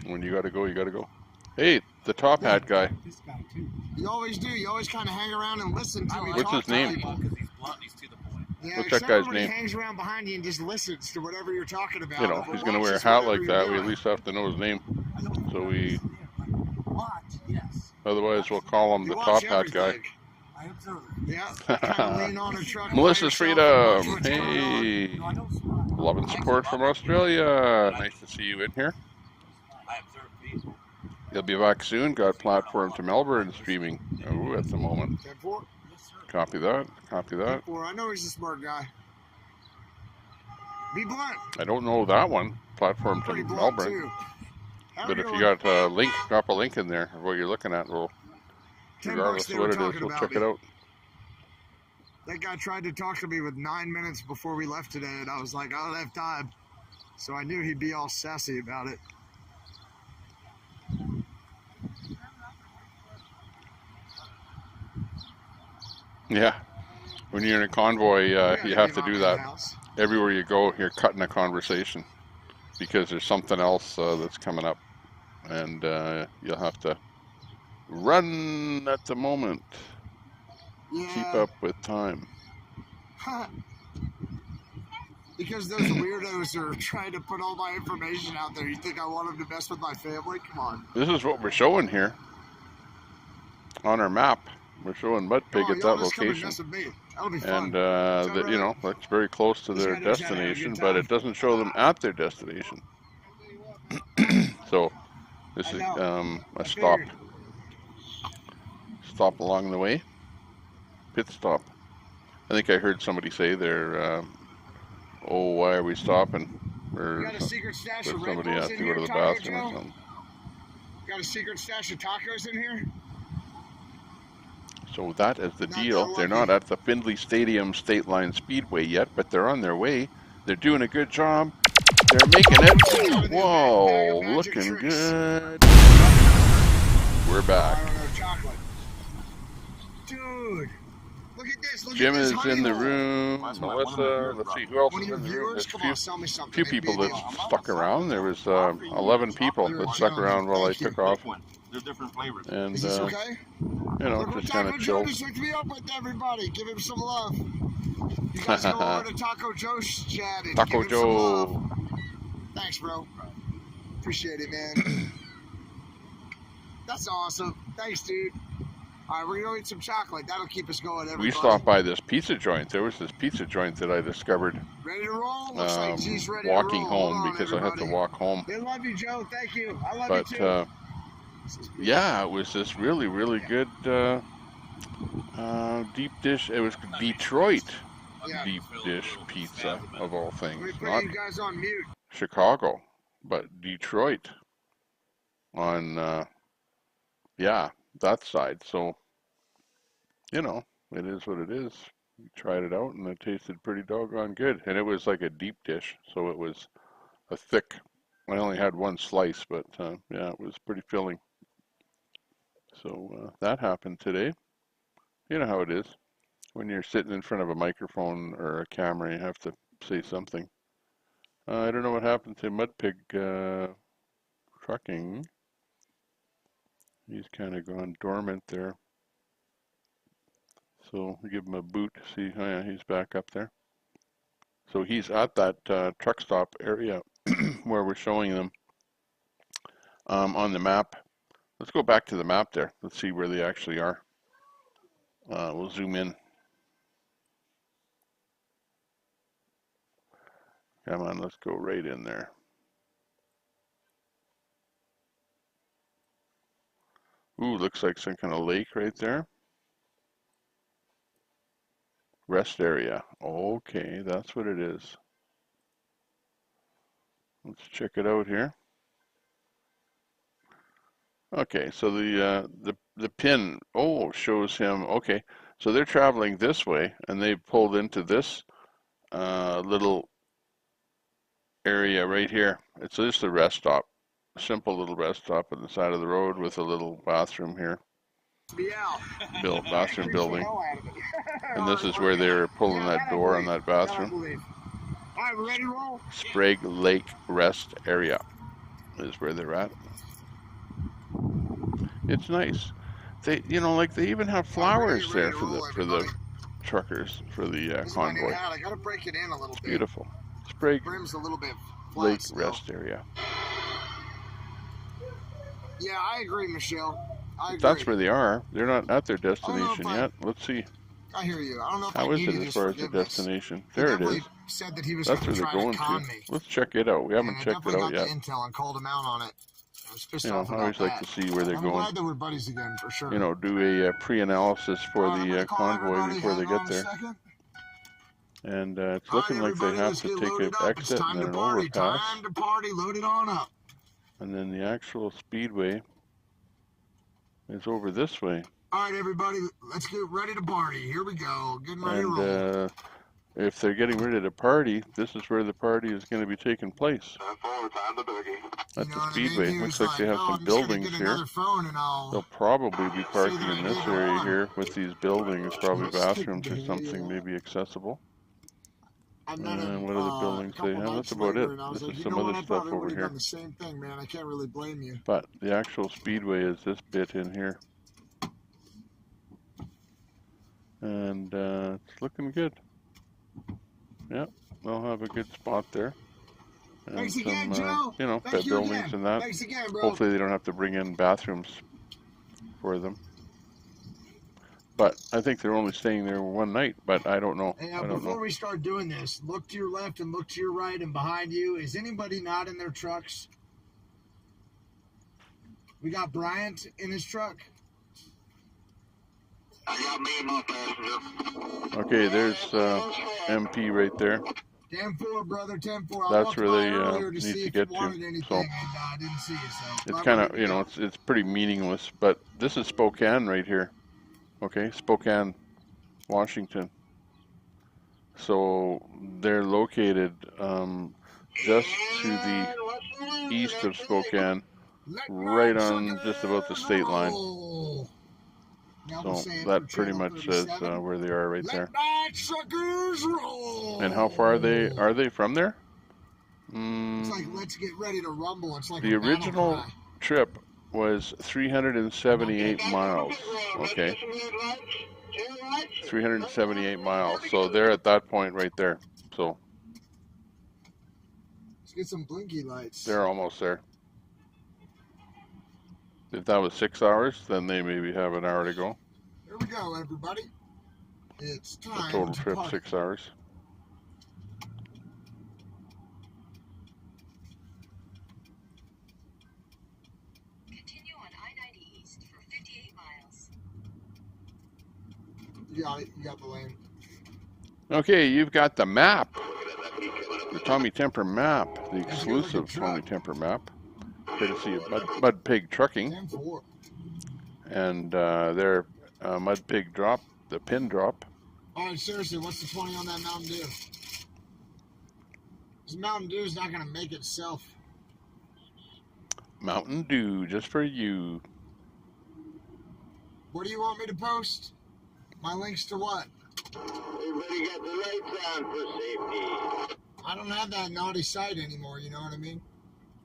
When you gotta go, you gotta go. Hey, the top hat guy. This guy too. You always do. You always kind of hang around and listen to me. What's his name? Because he's blunt, he's to the point. Yeah, What's that guy's everybody name? hangs around behind you and just listens to whatever you're talking about. You know, if he's going to wear a hat like that, we at least have to know his name. So we, otherwise we'll call him the top hat guy. Yeah, kind of lean on a truck. Melissa's Freedom. Hey, love and support from Australia. Nice to see you in here. You'll be back soon. Got platform to Melbourne streaming. Ooh, at the moment. Copy that. Copy that. I know he's a smart guy. Be blunt. I don't know that one. Platform to Melbourne. But if you got a link, drop a link in there of what you're looking at. We'll, regardless of what it is, we'll check it out. That guy tried to talk to me with 9 minutes before we left today, and I was like, I don't have time. So I knew he'd be all sassy about it. Yeah. When you're in a convoy, you have to do that. Everywhere you go, you're cutting a conversation because there's something else that's coming up. And you'll have to run at the moment. Yeah. Keep up with time. Because those weirdos are trying to put all my information out there. You think I want them to mess with my family? Come on. This is what we're showing here on our map. We're showing Mudpig at that location. And, you know, that's very close to their destination, but it doesn't show them at their destination. So, this is a stop along the way. Pit stop. I think I heard somebody say they're, oh, why are we stopping? Or somebody has to go to the bathroom or something. Got a secret stash of tacos in here? So that is the deal. They're not at the Findlay Stadium State Line Speedway yet, but they're on their way. They're doing a good job. They're making it. Whoa, looking good. We're back. Dude, look at this. Jim is in the room. Melissa, let's see, who else is in the room? There's a few people that stuck around. There was 11 people that stuck around while I took off. They're different flavors. And, is this okay? You know, just kind of chill. Just hooked me up with everybody. Give him some love. You guys go over to Taco Joe's chat and Taco give him Joe. some love. Thanks, bro. Appreciate it, man. That's awesome. Thanks, dude. All right, we're going to eat some chocolate. That'll keep us going, everybody. We stopped by this pizza joint. There was this pizza joint that I discovered ready to roll? Looks like G's ready walking to roll. home because I had to walk home. They love you, Joe. Thank you. I love But, you, too. yeah, it was this really, really good deep dish. It was Detroit deep dish pizza, of all things. Not you guys on mute. Chicago, but Detroit on, yeah, that side. So, you know, it is what it is. We tried it out and it tasted pretty doggone good. And it was like a deep dish, so it was a thick. I only had one slice, but yeah, it was pretty filling. So that happened today. You know how it is. When you're sitting in front of a microphone or a camera, you have to say something. I don't know what happened to Mudpig trucking. He's kind of gone dormant there. So we'll give him a boot. See, oh yeah, he's back up there. So he's at that truck stop area where we're showing them on the map. Let's go back to the map there. Let's see where they actually are. We'll zoom in. Come on, let's go right in there. Ooh, looks like some kind of lake right there. Rest area. Okay, that's what it is. Let's check it out here. Okay, so the pin, shows him, okay, so they're traveling this way, and they pulled into this little area right here. It's just a rest stop, a simple little rest stop on the side of the road with a little bathroom here. Bathroom building. And this is where they're pulling that door on that bathroom. All right, we're ready to roll? Sprague Lake Rest Area is where they're at. It's nice. They, you know, like they even have flowers there for the truckers for the This is my new convoy. hat. I gotta break it in a little bit. Beautiful. Sprague Brim's a little bit flat Lake still. rest area. Yeah, I agree, Michelle. I agree. That's where they are. They're not at their destination yet. Let's see. I hear you. I don't know if How I is needed it as his far as their forgiveness. destination? He There it definitely is. said that he was That's going where to they're try going to con to. me. Let's check it out. We haven't And I checked it definitely out got yet. the intel and called him out on it. I was pissed You know, off I about always like that. to see where they're I'm going. glad that we're buddies again, for sure. You know, do a pre-analysis for the convoy before they get there. And it's looking like they have to take an exit and then an overpass. Time to party. Load it on up. And then the actual speedway is over this way. All right, everybody, let's get ready to party. Here we go. Getting ready to roll. And if they're getting ready to party, this is where the party is going to be taking place. At the speedway. Looks like they have some buildings here. They'll probably be parking in this area here with these buildings, probably bathrooms or something maybe accessible. And what other buildings they have? That's about it. This is some other stuff over here. The same thing, man. I can't really blame you. But the actual speedway is this bit in here. And it's looking good. Yep, they'll have a good spot there. And Thanks some, again, Joe. you know, Thank you buildings again. and that. Thanks again, bro. Hopefully they don't have to bring in bathrooms for them. But I think they're only staying there one night, but I don't know. Hey, I don't before know. we start doing this, look to your left and look to your right and behind you. Is anybody not in their trucks? We got Bryant in his truck. I got me and my passenger. Okay, there's MP right there. 10-4, brother, 10-4. That's where they need to get to. So it's kind of, you know, it's pretty meaningless. But this is Spokane right here. Okay, Spokane, Washington. So they're located just to the east of Spokane, right on just about the state line. So that pretty much says where they are right there. And how far are they from there? It's like, let's get ready to rumble. It's like the original trip was 378 miles. Okay. 378 miles. So they're at that point right there. So let's get some blinky lights. They're almost there. If that was 6 hours, then they maybe have an hour to go. Here we go, everybody. It's time. The total to trip, party. 6 hours. Continue on I-90 East for 58 miles. You got it. You got the lane. Okay, you've got the map. The Tommy Temper map. The exclusive Tommy Temper map. Courtesy of Mud Pig Trucking. 10-4. And their Mud Pig drop, the pin drop. All right, seriously, what's the 20 on that Mountain Dew? This Mountain Dew is not going to make itself. Mountain Dew, just for you. What do you want me to post? My links to what? Everybody got the lights on for safety. I don't have that naughty site anymore, you know what I mean?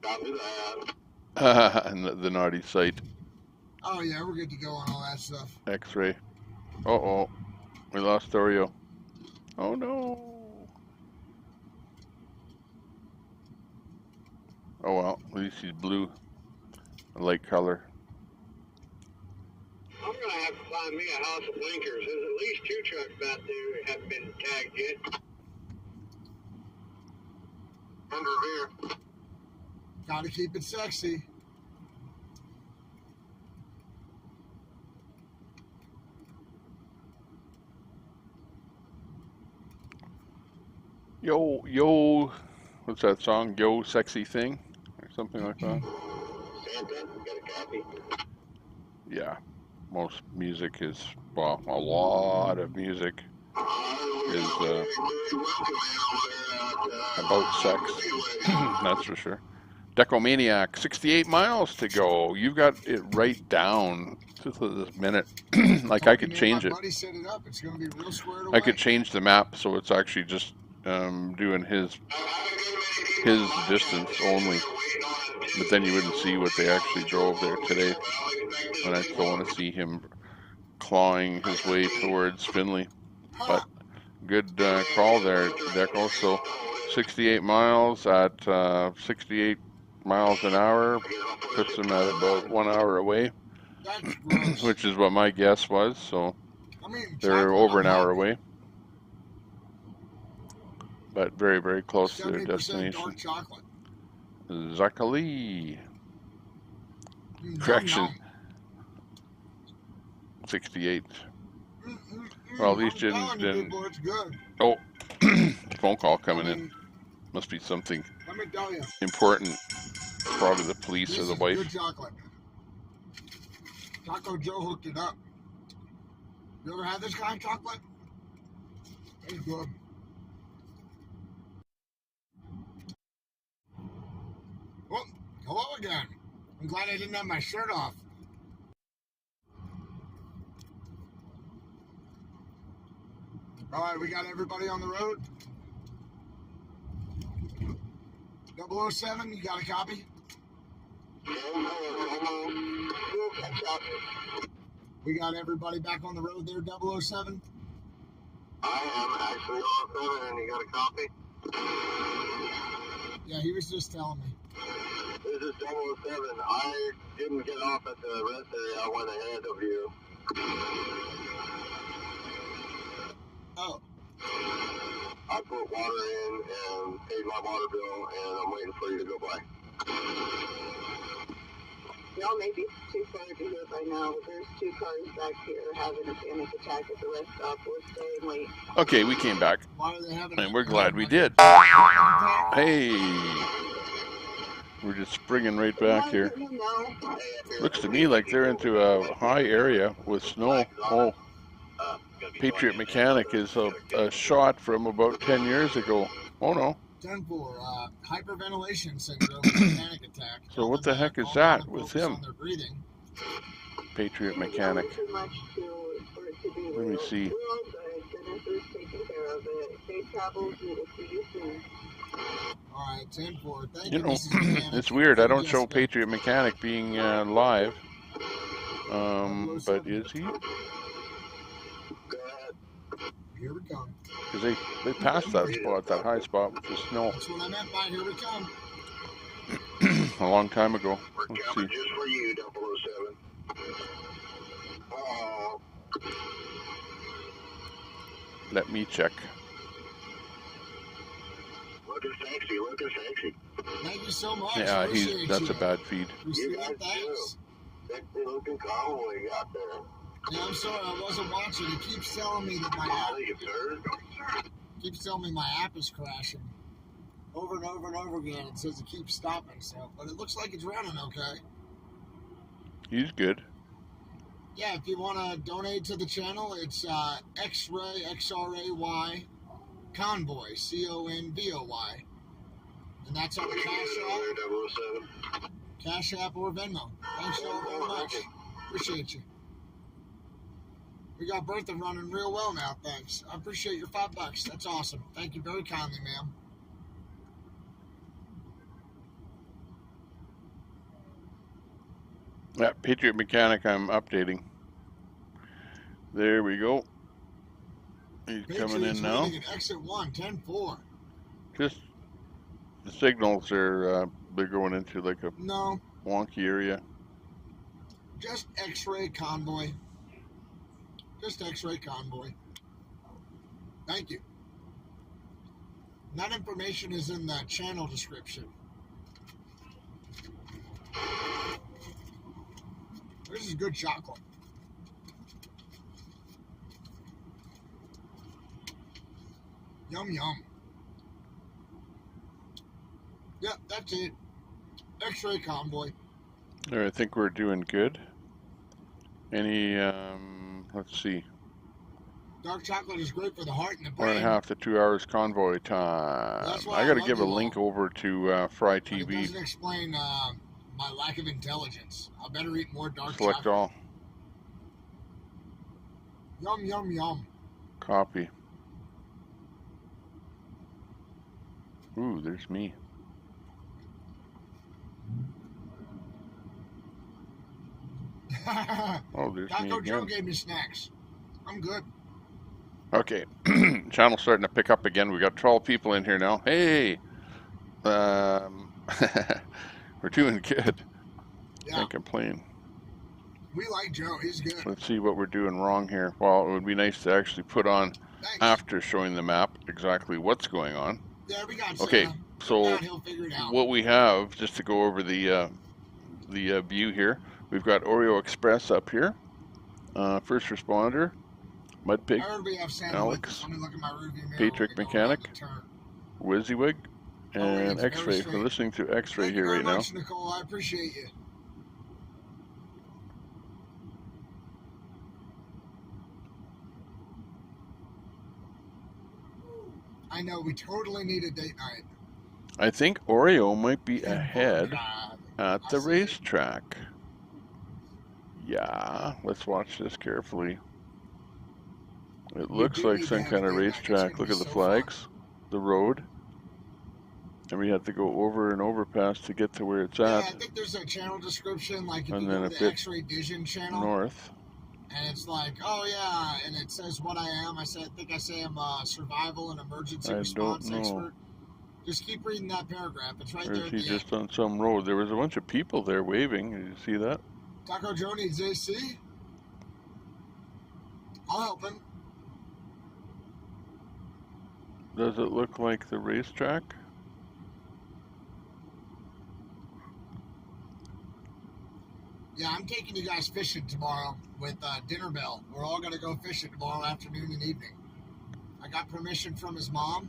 Copy that. And the naughty site. Oh, yeah, we're good to go on all that stuff. X-ray. Uh-oh. We lost Oreo. Oh, no. Oh, well. At least he's blue. A light color. I'm going to have to find me a house of blinkers. There's at least 2 trucks out there that haven't been tagged yet. Under here. Gotta keep it sexy. Yo, yo. What's that song? Yo, sexy thing? Or something like that? Santa, got a copy? Yeah. Most music is, well, a lot of music is about sex. That's for sure. Decomaniac, 68 miles to go. You've got it right down to this minute. Like I could change it. Set it up. It's gonna be real squared away. I could change the map so it's actually just doing his distance only. But then you wouldn't see what they actually drove there today. And I still want to see him clawing his way towards Finley. but good call there, Deco. So 68 miles at 68 miles an hour puts them at about 1 hour away, which is what my guess was. So they're over an hour away, but very, very close to their destination. Zuckerly. Correction. 68. Well, these didn't. Oh, phone call coming in. Must be something important. Probably the police or the wife. Good chocolate. Taco Joe hooked it up. You ever had this kind of chocolate? It's good. Well, hello again. I'm glad I didn't have my shirt off. All right, we got everybody on the road. 007, you got a copy? We got everybody back on the road there, 007? I am actually on 7, and you got a copy? Yeah, he was just telling me. This is 007. I didn't get off at the rest area. I went ahead of you. Oh. I put water in and paid my water bill, and I'm waiting for you to go by. Y'all may be too far to hear by now, but there's 2 cars back here having a panic attack at the rest stop. We're staying late. Okay, we came back, and we're glad we did. Hey, we're just springing right back here. Looks to me like they're into a high area with snow. Oh, Patriot Mechanic is a shot from about 10 years ago. Oh no. 10-4, hyperventilation syndrome, panic attack. So what the heck is that with him? Patriot Mechanic. Let me see. Alright, 10-4. Thank you. You know, it's weird. I don't show Patriot Mechanic being live. But is he? Here we come. Because they passed that spot, that high spot with the snow. That's what I meant by here we come. A long time ago. Let's see. Just for you, 007. Let me check. Looking sexy, looking sexy. Thank you so much. Yeah, that's a bad feed. You guys do. Sexy looking convoy you got there. Yeah, I'm sorry, I wasn't watching. It keeps telling me that my app is crashing over and over and over again. It says it keeps stopping. So, but it looks like it's running okay. He's good. Yeah, if you want to donate to the channel, it's X-Ray XRAY Convoy CONVOY, and that's on the Cash App or Venmo. Thanks y'all very much. Appreciate you. We got Bertha running real well now, thanks. I appreciate your $5. That's awesome. Thank you very kindly, ma'am. Yeah, Patriot Mechanic, I'm updating. There we go. He's coming in now. Exit 1, 10-4. Just the signals are they're going into like a wonky area. Just X-Ray Convoy. Just X-Ray Convoy. Thank you. That information is in the channel description. This is good chocolate. Yum, yum. Yep, that's it. X-Ray Convoy. There, I think we're doing good. Any, let's see. Dark chocolate is great for the heart and the brain. 1.5 to 2 hours convoy time. I got to give a link over to Fry TV. It doesn't explain my lack of intelligence. I better eat more dark Select chocolate. all. Yum, yum, yum. Copy. Ooh, there's me. Oh, there's Taco me Joe again. gave me snacks. I'm good. Okay, channel's starting to pick up again. We got 12 people in here now. Hey, we're doing good. Yeah. Can't complain. We like Joe. He's good. Let's see what we're doing wrong here. Well, it would be nice to actually put on, after showing the map, exactly what's going on. Yeah, we got Okay, so he'll figure it out. what we have, just to go over the view here, we've got Oreo Express up here, First Responder, Mud Pig, Alex, Patrick Mechanic, WYSIWYG, and X-Ray. We're listening to X-Ray here right now. Thank you very much, Nicole. I appreciate you. I know, we totally need a date night. I think Oreo might be ahead at the racetrack. Yeah, let's watch this carefully. It looks like some kind of racetrack. Look at the flags, the road. And we have to go over an overpass to get to where it's at. Yeah, I think there's a channel description, like if and you then go a to the bit X-Ray Vision channel. North. And it's like, oh yeah, and it says what I am. I think I say I'm a survival and emergency response expert. Just keep reading that paragraph. It's right there. Or is he just on some road? There was a bunch of people there waving. Did you see that? Taco Joe needs AC. I'll help him. Does it look like the racetrack? Yeah, I'm taking you guys fishing tomorrow with Dinner Bell. We're all going to go fishing tomorrow afternoon and evening. I got permission from his mom.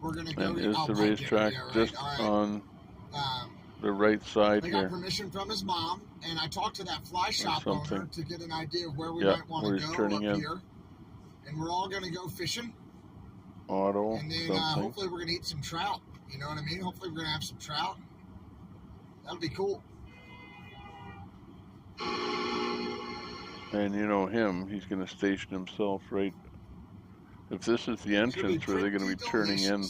We're going to go. And is the racetrack just on the right side here? I got permission from his mom, and I talked to that fly shop owner to get an idea of where we might want to go up here. And we're all going to go fishing. Auto, and then hopefully we're going to eat some trout. You know what I mean? Hopefully we're going to have some trout. That'll be cool. And you know him, he's going to station himself right. If this is the entrance where they're going to be turning in,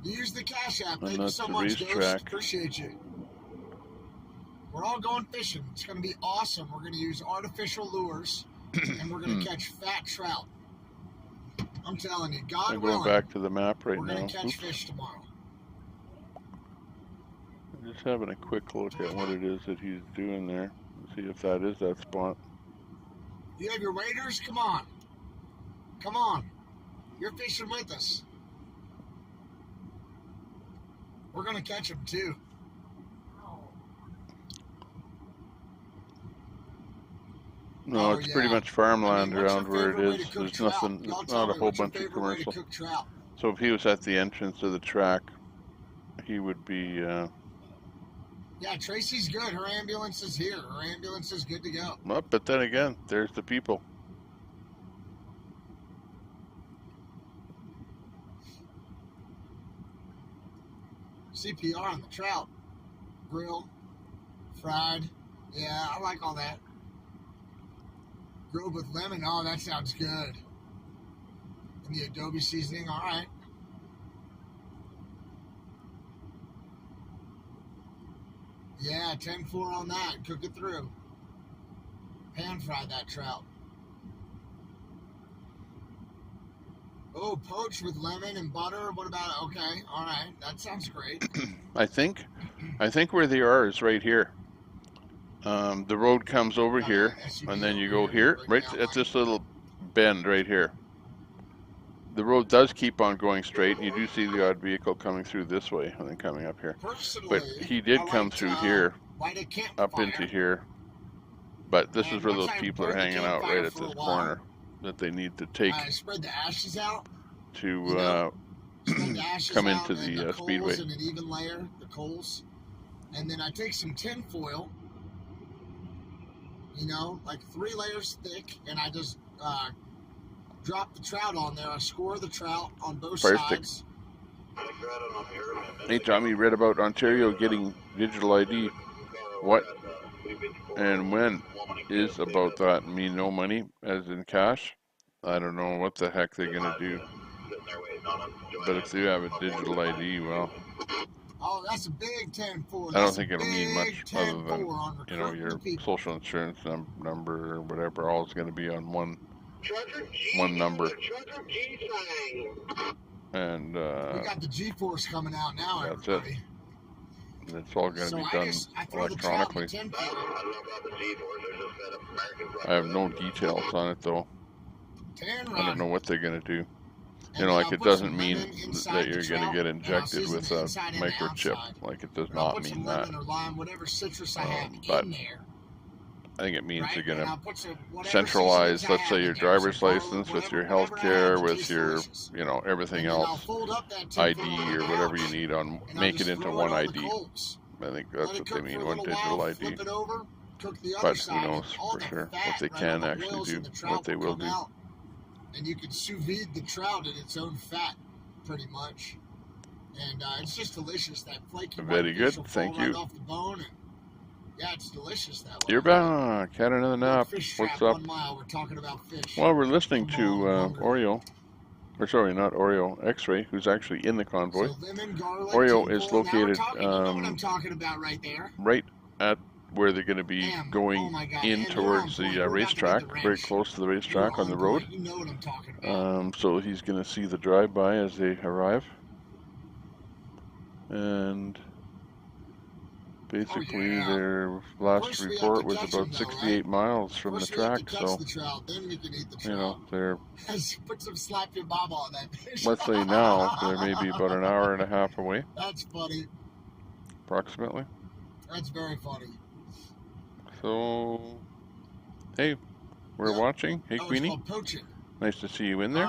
use the Cash App. Thank and you that's so the much, racetrack. Appreciate you. We're all going fishing. It's going to be awesome. We're going to use artificial lures, and we're going to catch fat trout. I'm telling you, God willing. I'm going back to the map right now. We're going to catch fish tomorrow. I'm just having a quick look at what it is that he's doing there. See if that is that spot. You have your waders? Come on. Come on. You're fishing with us. We're going to catch them too. No, it's pretty much farmland around where it is. There's nothing, not a whole bunch of commercial. So if he was at the entrance of the track, he would be... Yeah, Tracy's good. Her ambulance is here. Her ambulance is good to go. Well, but then again, there's the people. CPR on the trout. Grill. Fried. Yeah, I like all that. Grilled with lemon. Oh, that sounds good. And the adobe seasoning. All right. Yeah, 10-4 on that. Cook it through. Pan fry that trout. Oh, poached with lemon and butter. What about, okay, all right. That sounds great. I think where they are is right here. The road comes over here, and then you go here, right at this little bend right here. The road does keep on going straight, and you do see the odd vehicle coming through this way and then coming up here. But he did come through here, up into here. But this is where those people are hanging out, right at this corner that they need to take spread the ashes out to come into the speedway. In an even layer, the coals, and then I take some tin foil, you know, like 3 layers thick, and I just drop the trout on there. I score the trout on both sides. Hey Tommy, you read about Ontario getting digital ID. What and when is about that? Mean no money as in cash? I don't know what the heck they're gonna do. But if you have a digital ID, well, oh, that's a big 10-4. I don't think it'll mean much other than, you know, your social insurance number or whatever. All is going to be on one one number. And we got the G-force coming out now, that's everybody. it. It's all going to be done electronically. I have no details on it though. I don't know what they're going to do. You know, like it doesn't mean that you're going to get injected with a microchip. Like it does not mean that. But I think it means they're going to centralize, let's say, your driver's license with your health care, with your, you know, everything else, ID or whatever you need on, make it into one ID. I think that's what they mean, one digital ID. But who knows for sure what they can actually do, what they will do. And you can sous vide the trout in its own fat, pretty much. And it's just delicious. That flaky very good, thank you. Right off the bone, and yeah, it's delicious that way. You're back. Had another nap. What's up? 1 mile. We're talking about fish. Well, we're listening to Oreo. Or sorry, not Oreo, X-Ray, who's actually in the convoy. So lemon, garlic, Oreo is located you know what I'm talking about right there. Right at where they're going to be going in towards the racetrack, very close to the racetrack on the road. You know what I'm talking about. So he's going to see the drive-by as they arrive. And basically their last report was about 68 miles from the track, so, you know, they're, Put some slap your mama on that fish. let's say now, they're maybe about an hour and a half away. That's funny. Approximately. That's very funny. So, hey, we're watching. Hey, Queenie. Nice to see you in there.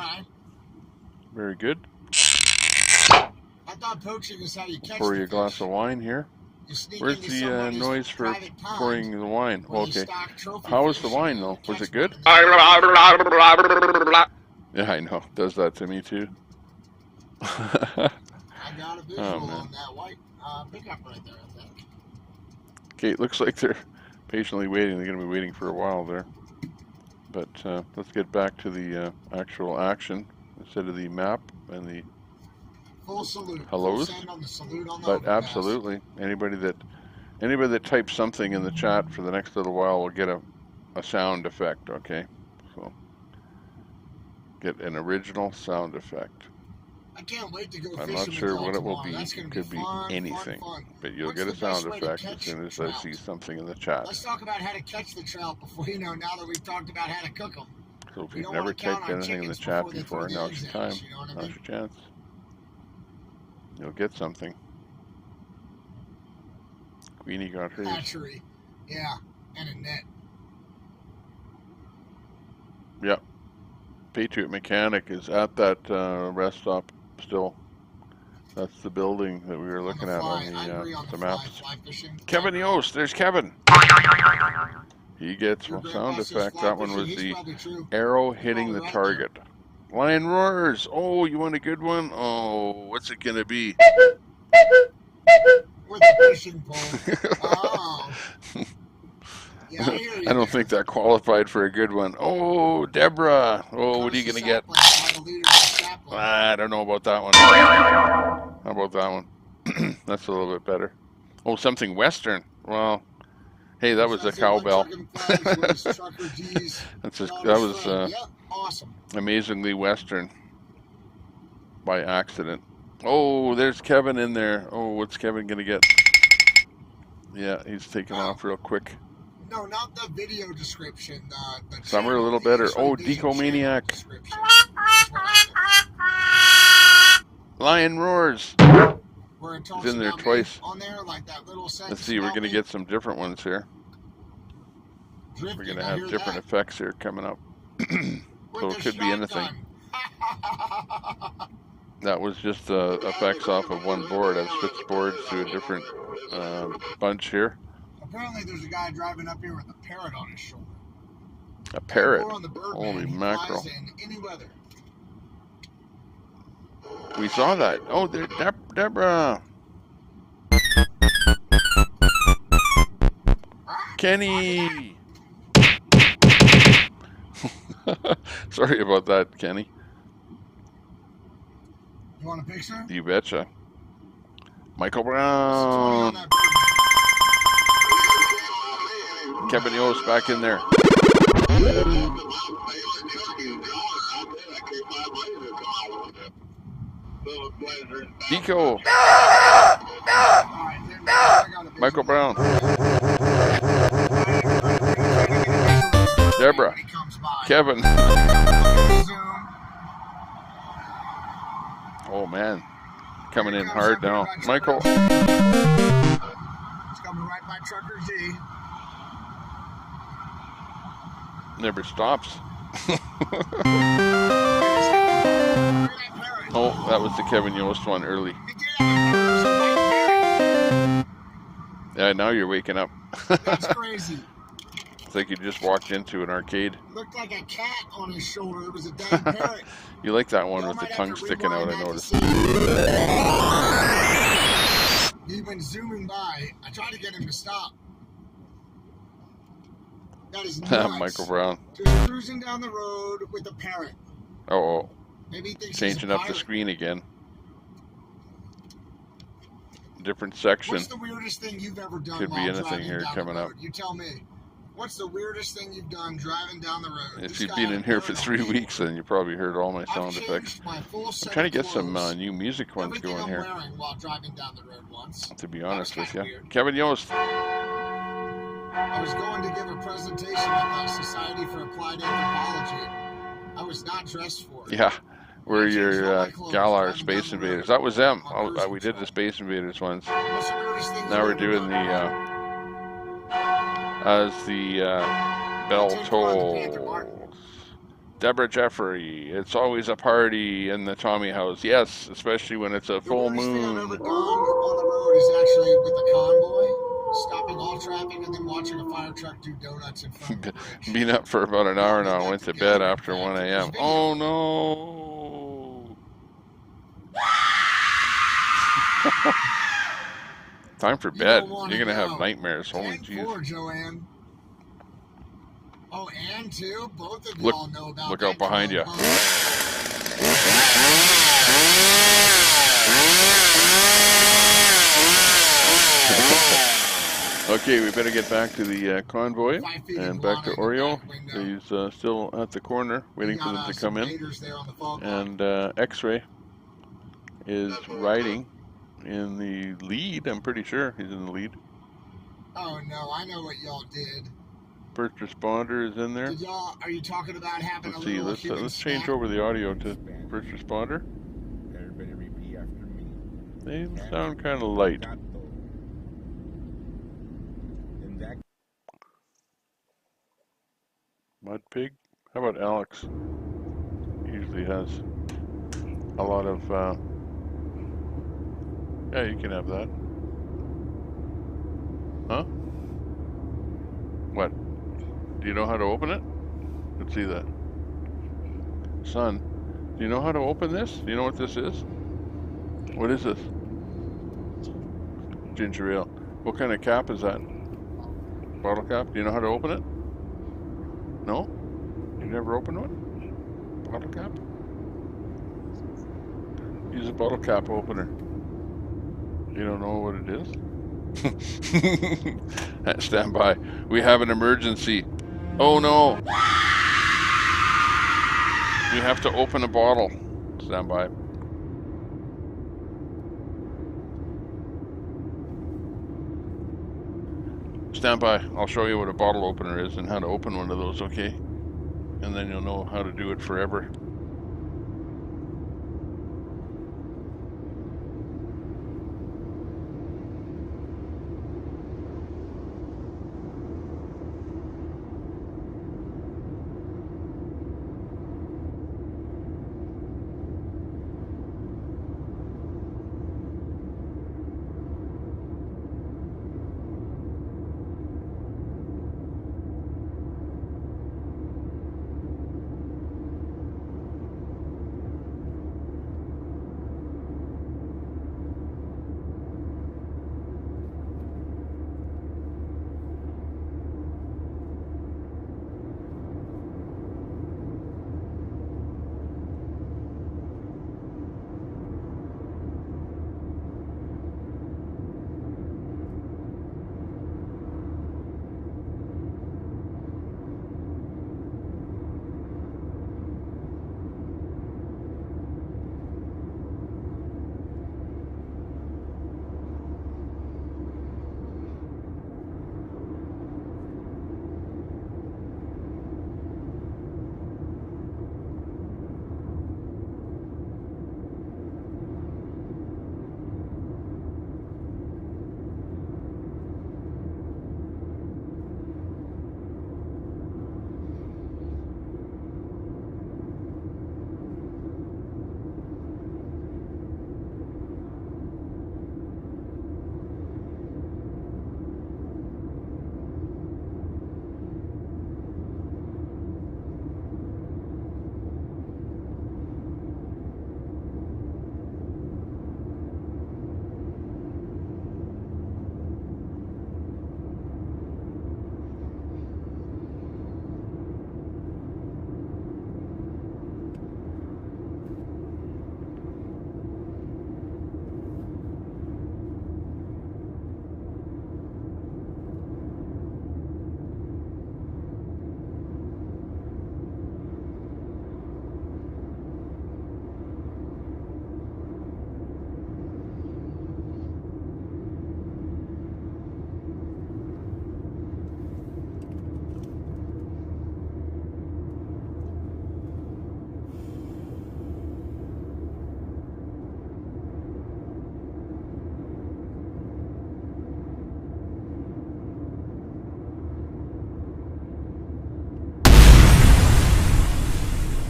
Very good. I thought poaching is how you catch Pour you a glass of wine here. Where's the noise for pouring the wine? Okay. How was the wine, though? Was it good? Yeah, I know. Does that to me, too. I got a visual on that white pickup right there, I think. Okay, it looks like they're patiently waiting. They're going to be waiting for a while there. But let's get back to the actual action instead of the map and the full salute. Hellos. Full send on the salute on the But overpass. absolutely, anybody that types something in the chat for the next little while will get a sound effect. Okay, so get an original sound effect. I can't wait to go I'm fishing not with sure y'all what it will tomorrow. be. That's gonna It could be fun, anything, fun. but you'll What's get a the best sound way to effect catch as soon as trout? I see something in the chat. Let's talk about how to catch the trout before, you know, now that we've talked about how to cook them. So if We you've don't never wanna count typed on anything in the chickens chat before they before, throw the now's eggs your at time. us, you know what I Now's mean? your chance. You'll get something. Queenie got hers. Hatchery, yeah, and a net. Yep. Patriot Mechanic is at that rest stop still. That's the building that we were looking at on the maps. Kevin Yost, there's Kevin. He gets one sound effect. That one was the arrow hitting the target. Lion roars. Oh, you want a good one? Oh, what's it gonna be? With a fishing pole. Oh. Yeah, I hear you. I don't think that qualified for a good one. Oh, Deborah. Oh, what are you going to get? I don't know about that one. How about that one? That's a little bit better. Oh, something Western. Well, hey, that was a cowbell. That was amazingly Western by accident. Oh, there's Kevin in there. Oh, what's Kevin going to get? Yeah, he's taking off real quick. No, not the video description. Some are a little better. Oh, Decomaniac. Lion roars. He's in there twice. Let's see, we're going to get some different ones here. We're going to have different effects here coming up. So it could be anything. That was just effects off of one board. I've switched boards to a different bunch here. Apparently there's a guy driving up here with a parrot on his shoulder. A parrot? Holy mackerel. We saw that. Oh, there's Deborah. Kenny. Sorry about that, Kenny. You want a picture? You betcha. Michael Brown. Kevin Yost back in there. Nico. Michael Brown. Deborah. Kevin. Oh man, coming in hard now. Michael. It's coming right by Trucker Z. Never stops. Oh, that was the Kevin Yost one early. Yeah, now you're waking up. That's crazy. It's like you just walked into an arcade. Looked like a cat on his shoulder. It was a dang parrot. You like that one with the tongue sticking out, I noticed. He went zooming by. I tried to get him to stop. That is nuts. Michael Brown. Just cruising down the road with a parrot. Oh. Maybe he thinks Changing up the screen again. Different section. What's the weirdest thing you've ever done? Could be anything here coming up. You tell me. What's the weirdest thing you've done driving down the road? If you've been in here for 3 weeks, then you probably heard all my sound effects. I'm trying to get some new music ones going here. While driving down the road once. To be honest with you. Kevin Yost. I was going to give a presentation at the Society for Applied Anthropology. I was not dressed for it. Yeah, we're your Galar Space Invaders. That was them. We did the Space Invaders ones. Now we're doing the as the bell tolls. Deborah Jeffrey. It's always a party in the Tommy house. Yes, especially when it's a full moon. On the road is actually with the convoy, stopping all traffic and then watching a fire truck do donuts in front of the Been up for about an hour now. Went to bed after 1 a.m. Oh no! Time for bed. You're gonna have nightmares. Holy jeez. Joanne. Oh, and too. Both of y'all know about. Look out behind you. Okay, we better get back to the convoy and back to Oreo. He's still at the corner waiting for them to come in. And X-Ray is riding in the lead. I'm pretty sure he's in the lead. Oh no, I know what y'all did. First responder is in there. Did y'all, are you talking about having Let's a see, little let's change over the audio to first responder. Everybody repeat after me. They sound kind of light. Mud Pig? How about Alex? He usually has a lot of, yeah, you can have that. Huh? What? Do you know how to open it? Let's see that. Son, do you know how to open this? Do you know what this is? What is this? Ginger ale. What kind of cap is that? Bottle cap? Do you know how to open it? No? You never opened one? Bottle cap? Use a bottle cap opener. You don't know what it is? Stand by. We have an emergency. Oh no! We have to open a bottle. Stand by. Stand by. I'll show you what a bottle opener is and how to open one of those, okay? And then you'll know how to do it forever.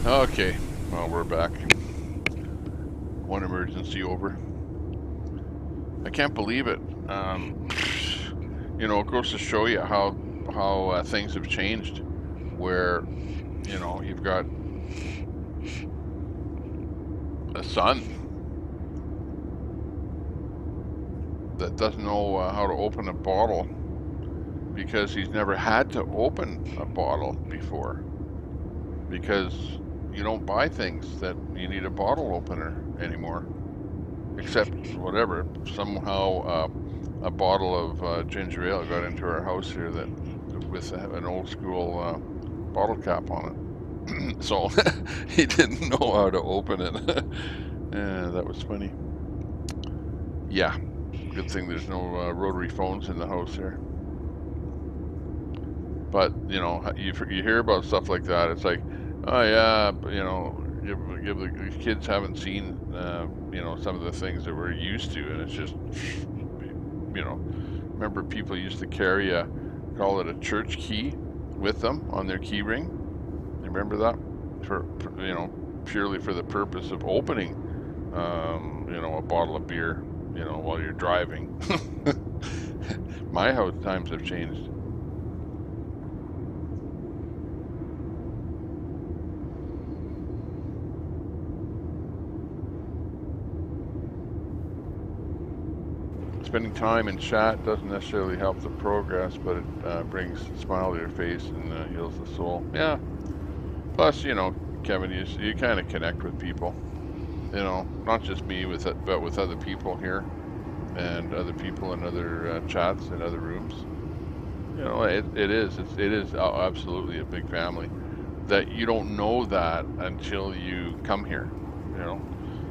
Okay, well, we're back. One emergency over. I can't believe it. You know, it goes to show you how things have changed. Where, you know, you've got a son that doesn't know how to open a bottle because he's never had to open a bottle before. Because you don't buy things that you need a bottle opener anymore. Except, whatever, somehow a bottle of ginger ale got into our house here that with an old school bottle cap on it. So he didn't know how to open it. Yeah, that was funny. Yeah, good thing there's no rotary phones in the house here. But, you know, you hear about stuff like that. It's like, oh yeah, you know, the kids haven't seen, you know, some of the things that we're used to, and it's just, you know, remember people used to carry call it a church key with them on their key ring. You remember that? For you know, purely for the purpose of opening, you know, a bottle of beer, you know, while you're driving. My house times have changed. Spending time in chat doesn't necessarily help the progress, but it brings a smile to your face and heals the soul. Yeah. Plus, you know, Kevin, you kind of connect with people. You know, not just me with it, but with other people here and other people in other chats and other rooms. You know, it is absolutely a big family. That you don't know that until you come here. You know.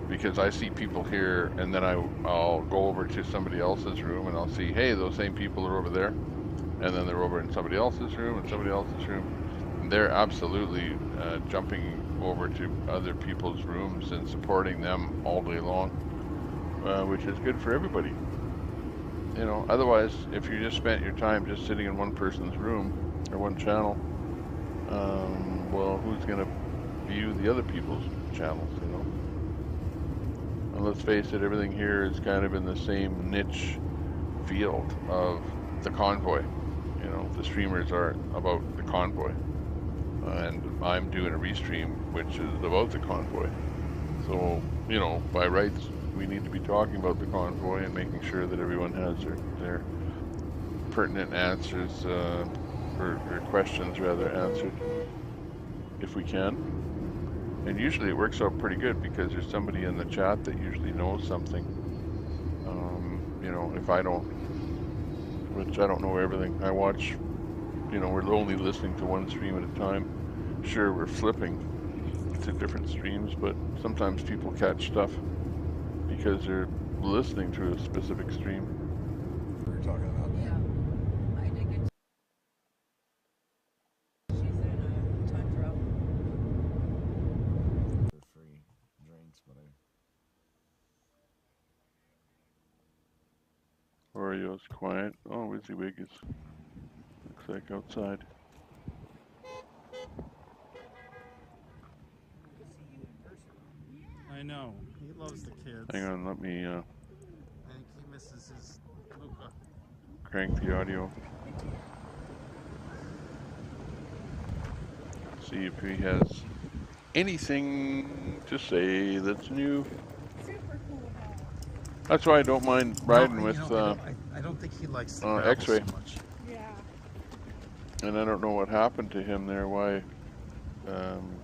Because I see people here, and then I'll go over to somebody else's room, and I'll see, hey, those same people are over there, and then they're over in somebody else's room and somebody else's room. And they're absolutely jumping over to other people's rooms and supporting them all day long, which is good for everybody. You know, otherwise, if you just spent your time just sitting in one person's room or one channel, well, who's going to view the other people's channels, you know? And let's face it, everything here is kind of in the same niche field of the Convoy. You know, the streamers are about the Convoy. And I'm doing a restream which is about the Convoy. So, you know, by rights, we need to be talking about the Convoy and making sure that everyone has their pertinent answers, or questions rather, answered, if we can. And usually it works out pretty good because there's somebody in the chat that usually knows something. You know, if I don't, which I don't know everything. I watch, you know, we're only listening to one stream at a time. Sure, we're flipping to different streams, but sometimes people catch stuff because they're listening to a specific stream. We were talking about that. I did get. She's in a time drought. For free drinks, but Oreo's quiet. Oh, WYSIWYG is, looks like outside. I know. He loves the kids. Hang on, let me I think he misses his Luca. crank the audio. See if he has anything to say that's new. That's why I don't mind riding with I don't think he likes the gravel X-Ray. so much. Yeah. And I don't know what happened to him there, why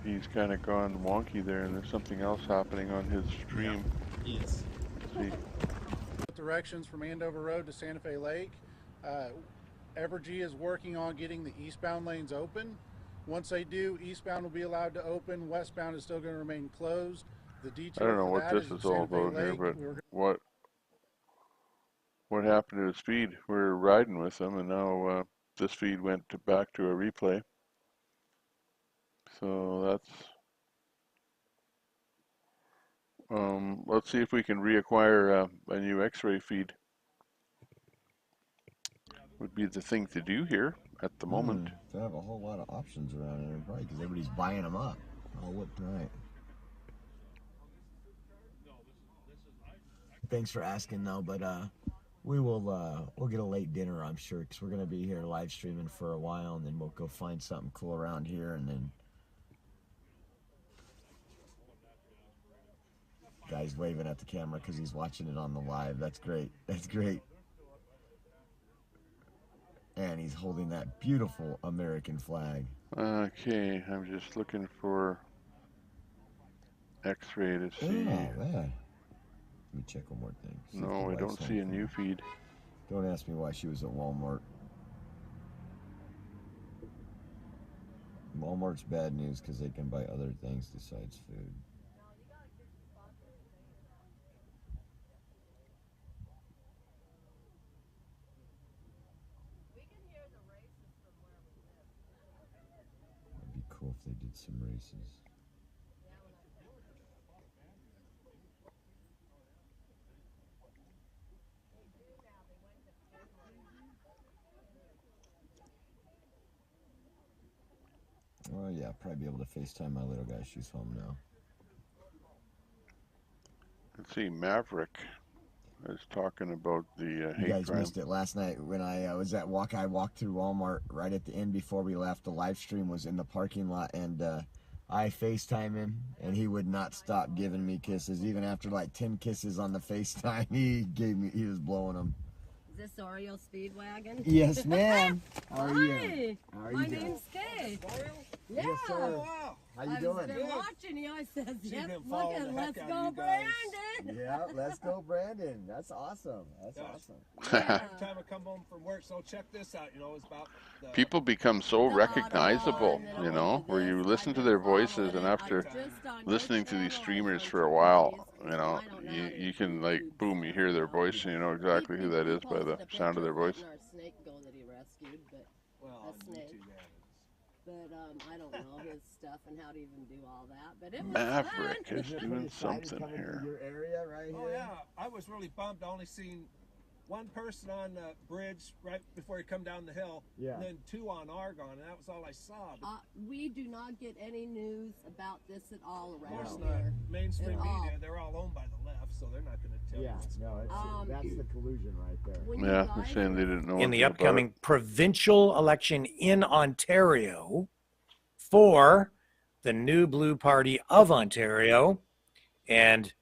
he's kind of gone wonky there, and there's something else happening on his stream. Yeah, he is. See. Directions from Andover Road to Santa Fe Lake. Evergy is working on getting the eastbound lanes open. Once they do, eastbound will be allowed to open. Westbound is still going to remain closed. The detail I don't know for what that this is all about here, but what happened to his feed? We were riding with him, and now this feed went back to a replay. So that's let's see if we can reacquire a new X-ray feed. Would be the thing to do here at the moment. They have a whole lot of options around here, probably because everybody's buying them up. Oh, what night? Thanks for asking, though, but we'll get a late dinner, I'm sure, because we're gonna be here live streaming for a while, and then we'll go find something cool around here, and then guy's waving at the camera because he's watching it on the live. That's great. That's great. And he's holding that beautiful American flag. Okay, I'm just looking for X-ray to see. Oh, man. Let me check one more thing. No, I don't see a new feed. Don't ask me why she was at Walmart. Walmart's bad news because they can buy other things besides food. It'd be cool if they did some races. Oh yeah, probably be able to FaceTime my little guy. She's home now. Let's see, Maverick is talking about the hate You guys crime. missed it last night when I was at walk. I walked through Walmart right at the end before we left. The live stream was in the parking lot, and I FaceTime him, and he would not stop giving me kisses. Even after like 10 kisses on the FaceTime, he was blowing them. Is this Oreo Speedwagon? Yes, ma'am. How are Hi. you? How are My you doing? name's Kay. Yeah. Yes, sir. How you doing? I've been watching you. I says, She's yep, been look following at the let's heck out go, of you guys. Brandon. Yeah, let's go, Brandon. That's awesome. That's awesome. Every time I come home from work, so check this out. You know, it's about the People become so recognizable, you know, where you listen to their voices, and after listening to these streamers for a while, you know, you can, like, boom, you hear their voice, and you know exactly who that is by the sound of their voice. Our snake go that he rescued, but well, a snake. But I don't know his stuff and how to even do all that. But it was Maverick fun. is doing something here. Your area right Oh yeah, I was really bummed. I only seen one person on the bridge right before you come down the hill, Yeah. and then two on Argonne, and that was all I saw. But We do not get any news about this at all of around course here. not. Mainstream At all. media, they're all owned by the left, so they're not going to tell Yeah, you what's no, going on. that's the collusion right there. Yeah, they're saying they didn't know In the anything about upcoming it. provincial election in Ontario for the New Blue Party of Ontario, and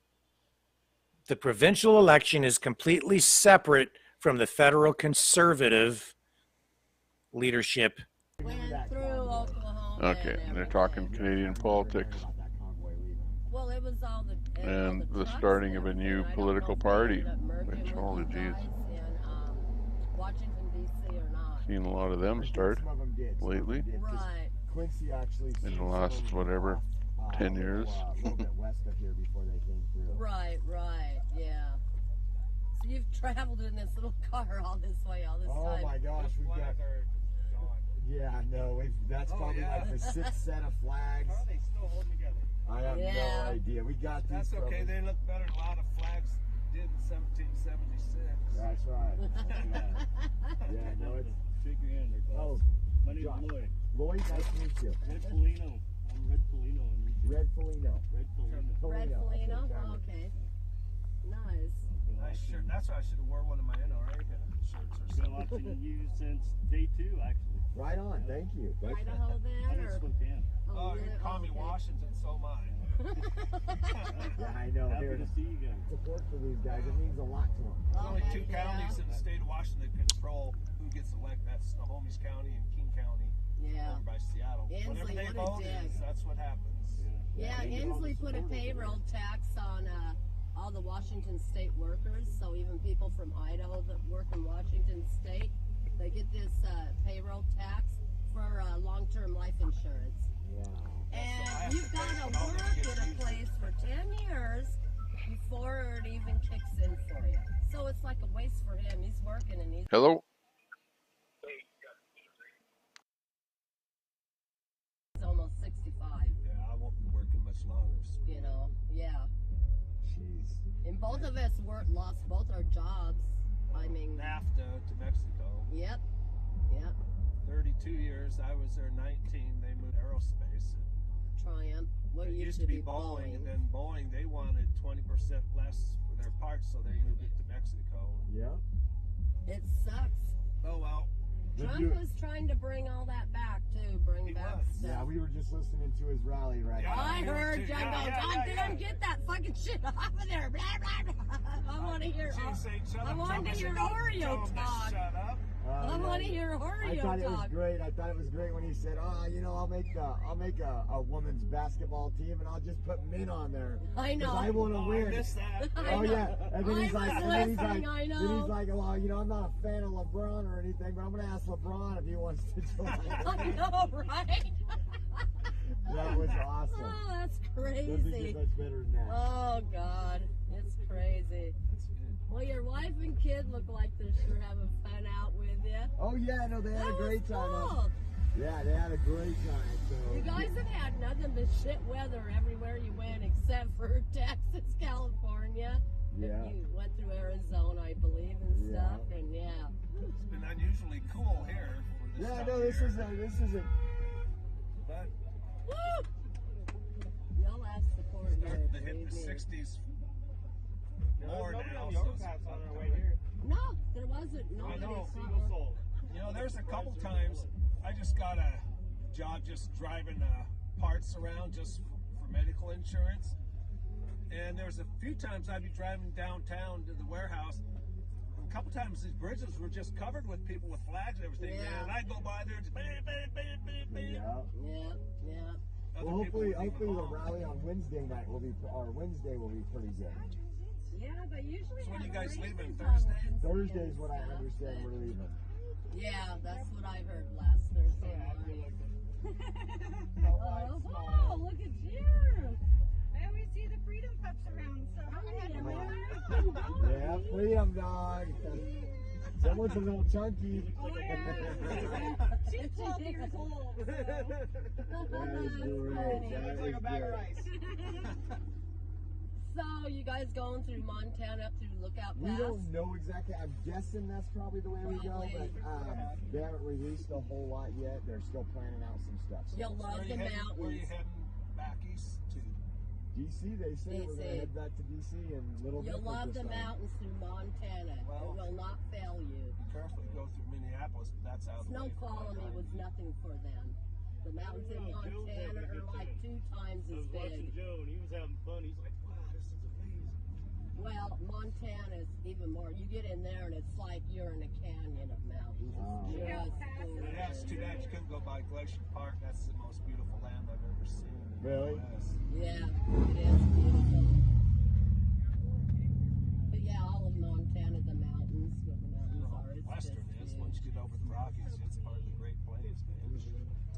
the provincial election is completely separate from the federal Conservative leadership. Went through Oklahoma. Okay, they're talking Canadian politics Well, it was all the and the starting of a new political party, which, holy jeez, Washington D.C. or not. seen a lot of them start lately Right. Quincy actually in the last, whatever, 10 years. a little bit west of here before they came through. Right, yeah. So you've traveled in this little car all this way all this Oh time. my gosh, we've got. Yeah, no, that's probably like the 6th set of flags. How are they still holding together? I have no idea. We got these. That's okay. They look better than a lot of flags did in 1776. That's right. Yeah, no, it's. Shake your hand there, boss. Oh, My name's Josh. Lloyd. Lloyd, nice to meet you. Red Polino. I'm Red Polino. Red Polino. Red Polino. Red Polino? Okay. Okay. Nice. Nice shirt. That's why I should have worn one of my NRA shirts or Been something. watching you since day 2, actually. Right on. Thank you. Idaho then? I'm in Or? Spokane. Oh, you yeah, call me okay. Washington, so am I. Yeah, I know. Happy Here, to see you guys. support for these guys. It means a lot to them. There's only heck two yeah. counties in the state of Washington that control who gets elected. That's Snohomish County and King County Yeah. over by Seattle. Whenever Inslee, they what a vote, dick. that's what happens. Yeah, Inslee put a payroll tax on all the Washington state workers. So even people from Idaho that work in Washington state, they get this payroll tax for long-term life insurance. And you've got to work in a place for 10 years before it even kicks in for you. So it's like a waste for him. He's working and he's... Hello? He's almost 65. Yeah, I won't be working much longer. You know, yeah. Jeez. And both of us lost both our jobs. I mean... NAFTA to Mexico. Yep. 32 years. I was there 19. They moved aerospace. Triumph. used to be Boeing, and then Boeing, they wanted 20% less for their parts, so they moved it to Mexico. Yeah. It sucks. Oh, well. Trump was trying to bring all that back, too. Bring back stuff. Yeah, we were just listening to his rally right now. I heard John go, God damn, get that fucking shit off of there. Blah, blah, blah. I want to hear Oreo talk. Shut up. I want to hear Oreo I thought it was talk. great. I thought it was great when he said, "Oh, you know, I'll make a women's basketball team, and I'll just put men on there. I know. 'Cause I want to win." I missed that. Oh yeah. And then he's like, I know. then he's like, well, you know, I'm not a fan of LeBron or anything, but I'm gonna ask LeBron if he wants to join. I know, right? That was awesome. Oh, that's Doesn't crazy. get much better than that. Oh, God. It's crazy. Well, your wife and kid look like they're sure having fun out with you. Oh yeah, no, they had a great time. Cool. Yeah, they had a great time. So You guys have had nothing but shit weather everywhere you went except for Texas, California. Yeah. You went through Arizona, I believe, and stuff, and yeah. It's been unusually cool here for this time no, of this year. isn't. But Woo! Y'all have support here. starting to hit the 60s more now. So on our way here. No, there wasn't. I Nobody know. saw. You know, there's a couple times I just got a job just driving parts around just for medical insurance. And there's a few times I'd be driving downtown to the warehouse. A couple times these bridges were just covered with people with flags and everything. Yeah. And I'd go by there and just bam, bam, bam, bam, bam. Yeah. Well, hopefully the rally on Wednesday night will be, or Wednesday will be pretty good. Yeah, they usually. So when you guys leaving? Thursday? Thursday is what I understand we're leaving. Yeah, that's what I heard last Thursday morning. Oh, look at you! I always see the Freedom Pups around, so I had to Yeah, freedom dog. Someone's a little chunky. Oh, yeah. She's 12 years old. So. That is great. That is great. So, you guys going through Montana up through Lookout We Pass? don't know exactly. I'm guessing that's probably the way we go, but they haven't released a whole lot yet. They're still planning out some stuff. So. You'll love the mountains. Where are you heading back east to? DC, they say we're going to head back to DC and Little You'll Dipper love this the time. mountains through Montana. Well, it will not fail you. Be careful, you go through Minneapolis, but that's out of the way. Snow colony was nothing for them. The mountains in Montana are like 2 times as big. Joe, and he was having fun. He's like, wow, this is amazing. Well, Montana's even more. You get in there and it's like you're in a canyon of mountains. It's just gorgeous. Yeah, it's too bad you couldn't go by Glacier Park. That's the most beautiful land I've ever seen. in the Really? US. Yeah, it is beautiful. But yeah, all of Montana, the mountains, where the mountains are. It's Western just is. Once you get over the Rockies, it's part of the Great Plains, man.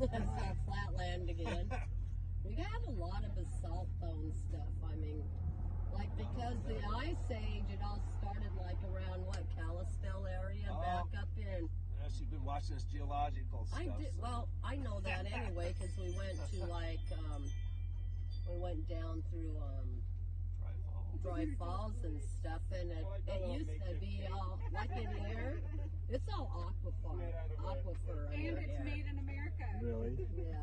It's that flatland again. We got a lot of basalt bone stuff. I mean, like because the Ice Age, it all started like around what, Kalispell area, back up in. Yes, you've been watching this geological stuff. I did. so- Well, I know that anyway because we went to like we went down through Dry Falls and stuff, and it used to be all like in here. It's all aquifer And under it's here. made in America. Really? Yeah.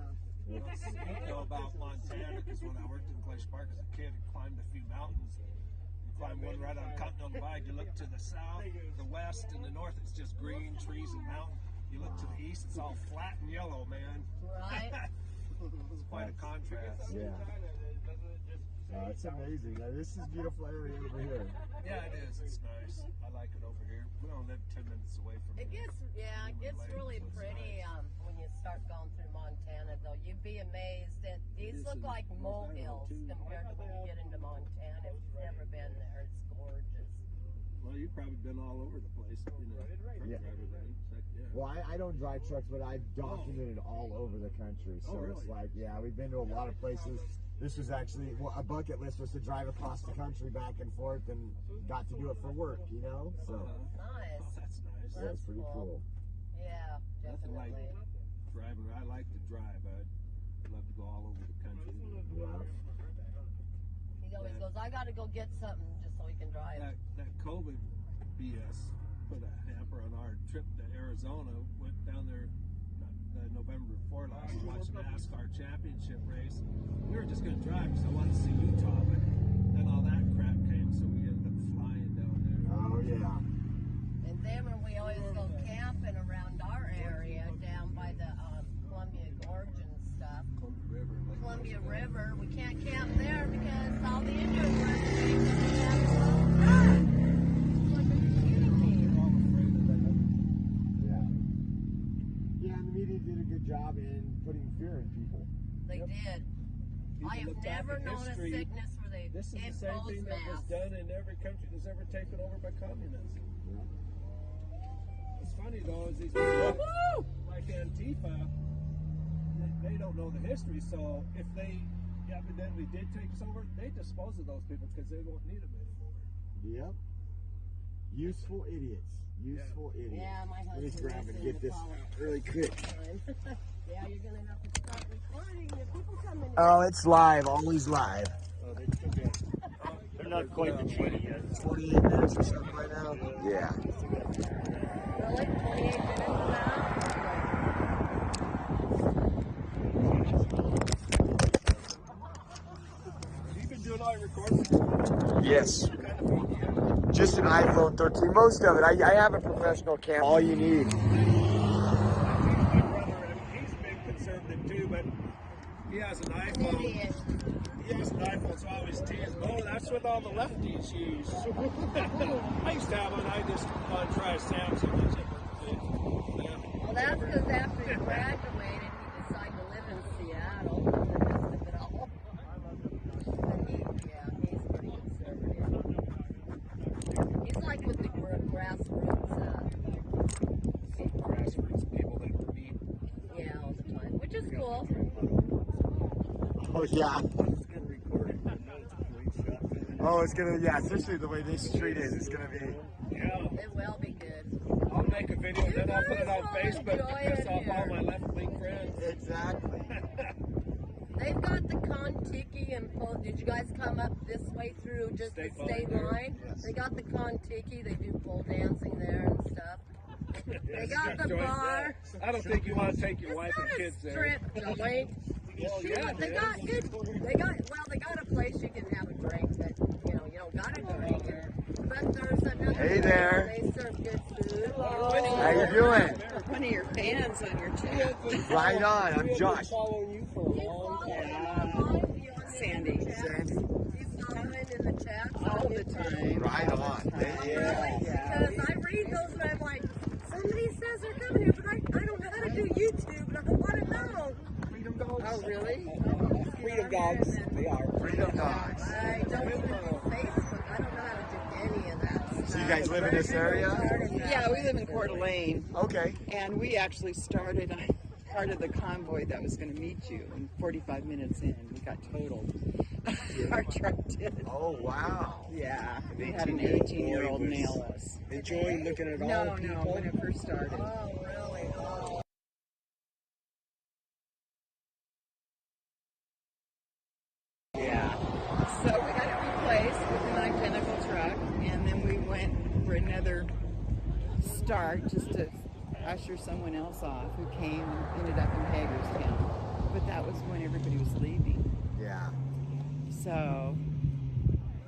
I know about Montana because when I worked in Glacier Park as a kid and climbed a few mountains, you climb one right on Continental Divide, you look to the south, the west, and the north, it's just green trees and mountain. You look to the east, it's all flat and yellow, man. Right? It's quite a contrast. Yeah. It's amazing. This is a beautiful area over here. Yeah, it is. It's nice. I like it over here. We don't live 10 minutes away from It gets, yeah, it gets really pretty when you start going through Montana, though. You'd be amazed that these look like molehills compared to when you get into Montana. If you've never been there, it's gorgeous. Well, you've probably been all over the place, you know, truck Yeah. driver, right? It's like, yeah. Well, I don't drive trucks, but I've documented all over the country. So really? it's like, yeah, we've been to a lot of places. This was actually, well, a bucket list was to drive across the country back and forth and got to do it for work, you know? So Nice. Oh, that's nice. yeah, it's pretty cool. Yeah, Nothing like definitely. driving. I like to drive. I'd love to go all over the country. Yeah. He always goes, I got to go get something just so he can drive. That COVID BS put a hamper on our trip to Arizona. Went down there November before last and watched NASCAR championship race. We were just going to drive because I wanted to see Utah, but then all that crap came, so we ended up flying down there. Oh, yeah. And then when we always go camping around our area, down by the Columbia Gorge and stuff. Columbia River. We can't camp there because all the Indians were afraid that we have to go. Like, are you kidding me? Yeah, and the media did a good job in putting fear in people. They did. I have never known a sickness where they This is the same imposed thing that was masks. done in every country that's ever taken over by communism. What's funny though is these people like Antifa, they don't know the history, so if they evidently did take us over, they dispose of those people because they won't need them anymore. Yep. Useful idiots. Useful idiots. Yeah, my Let me husband grab was and in get the this college. out really quick. Yeah, you're gonna have to stop recording. The people coming in. Oh, it's live. Always live. Oh, they took it. They're not quite to 20 yet. 28 minutes or something right now? Yeah. Really? 28 minutes now? You've been doing all your recording? Yes. Just an iPhone 13. Most of it. I have a professional camera. All you need. He's been conservative too, but he has an iPhone. He has an iPhone, so I always tease him. Oh, that's what all the lefties use. I used to have one. I just want to try a Samsung. Well, that's because after he graduated, he decided to live in Seattle. He's pretty conservative. He's like with the grassroots. Grassroots people that meet. Yeah, all the time, which is cool. Oh, yeah. Oh, it's gonna, yeah, especially the way this street is, it's gonna be. Yeah. It will be good. I'll make a video and then I'll put it on Facebook to piss off all my left-wing friends. Exactly. They've got the Kon-Tiki and pole. Did you guys come up this way through just the state line? Yes. They got the Kon-Tiki. They do pole dancing there and stuff. They got the bar. I don't think you want to take your wife and kids there. Strip joint. Well, yeah, They got good. They got a place you can have a drink that you don't got a drink. But there's another. Hey there. They serve good food. How you doing? One of your fans on your chat. Right on. I'm Josh. Following you for a long time. Sandy. He's commenting in the chat All the time. Right on. Because I read those and I'm like, somebody says they're coming here, but I don't know how to do YouTube, and I want to know. Oh, really? Freedom dogs. They are. Freedom dogs. I don't even do Facebook. I don't know how to do any of that stuff. So you guys live in this area? Yeah, we live in Coeur d'Alene. Okay. And we actually started on part of the convoy that was going to meet you. And 45 minutes in, we got totaled. Our truck did. Oh, wow. Yeah. We had an 18-year-old nail us. Enjoy looking at all No, when it first started. Oh, really? Oh. Yeah. So we got it replaced with an identical truck, and then we went for another start just to usher someone else off who came and ended up in Hagerstown. But that was when everybody was leaving. Yeah. So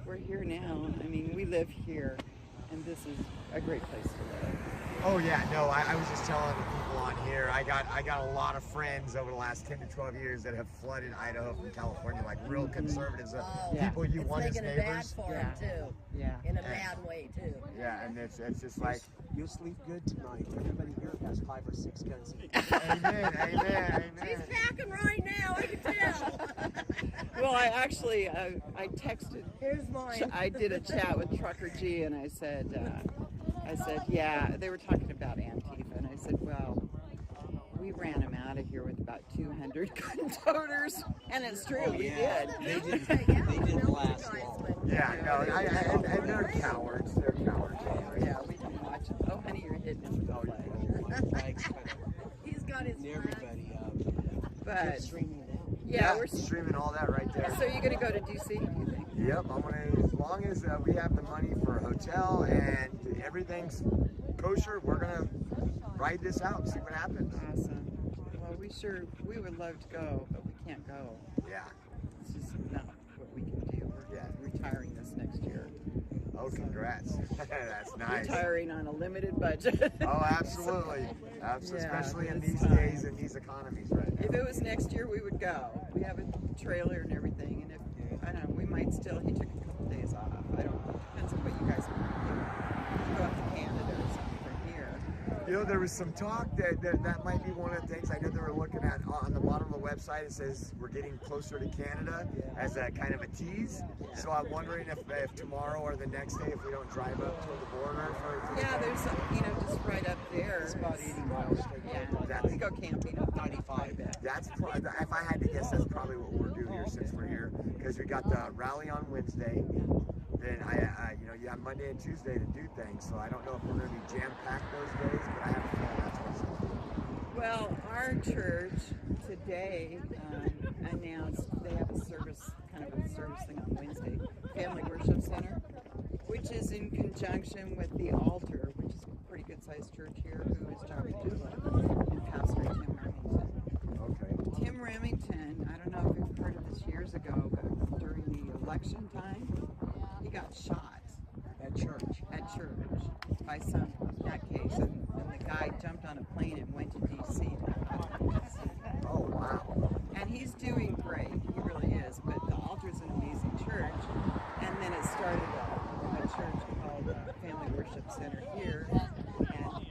we're here now. I mean, we live here, and this is a great place to live. Oh yeah, no, I was just telling the people on here, I got a lot of friends over the last 10 to 12 years that have flooded Idaho from California, like real conservatives, people you want as Making it bad neighbors. for him, too. Yeah. In a bad way, too. Yeah, and it's just like, You'll sleep good tonight. Everybody here has 5 or 6 guns. amen, amen, She's amen. packing right now, I can tell. Well, I actually, I texted. Here's mine. I did a chat with Trucker G, and I said, yeah, they were talking about Antifa, and I said, well, we ran them out of here with about 200 gun toters, and it's true, we did. They didn't last long. Yeah, no, and they're cowards. They're cowards. Yeah, we can watch it. Oh, honey, you're hitting us with the flag. He's got his Everybody But streaming it out. yeah, we're streaming all that right there. So you're gonna go to DC? You think? Yep, I'm gonna, as long as we have the money for a hotel and everything's kosher, we're gonna ride this out and see what happens. Awesome. Well, we would love to go, but we can't go. Yeah. It's just not what we can do. We're retiring this next year. Oh, congrats. That's nice. Retiring on a limited budget. Oh, absolutely. Absolutely. Yeah, especially in it's these time. days and these economies right now. If it was next year, we would go. We have a trailer and everything, and if, I don't know, we might still, he took a couple days off. I don't know. Depends on what you guys want to do. Go up to Canada or something from here. You know, there was some talk that might be one of the things. I know they were looking at on the bottom of the website. It says we're getting closer to Canada as a kind of a tease. So I'm wondering if tomorrow or the next day, if we don't drive up to the border for Yeah, there's some, just right up there. It's about 80 miles. Yeah, we go camping up 95. That's probably, if I had to guess, that's probably what we'll do here since we're here, because we got the rally on Wednesday. Then you have Monday and Tuesday to do things. So I don't know if we're going to be jam-packed those days, but I have a feeling that's what's up. Well, our church today announced they have a service, kind of a service thing on Wednesday, Family Worship Center, which is in conjunction with the altar, which is a pretty good-sized church here, who is Dr. Dula and Pastor Tim Remington. Okay. Tim Remington, I don't know if you've heard of this years ago, but during the election time, he got shot. At church. At church by some nutcase, and the guy jumped on a plane and went to D.C. Oh, wow. And he's doing great, he really is, but the altar is an amazing church, and then it started a church called Family Worship Center here, and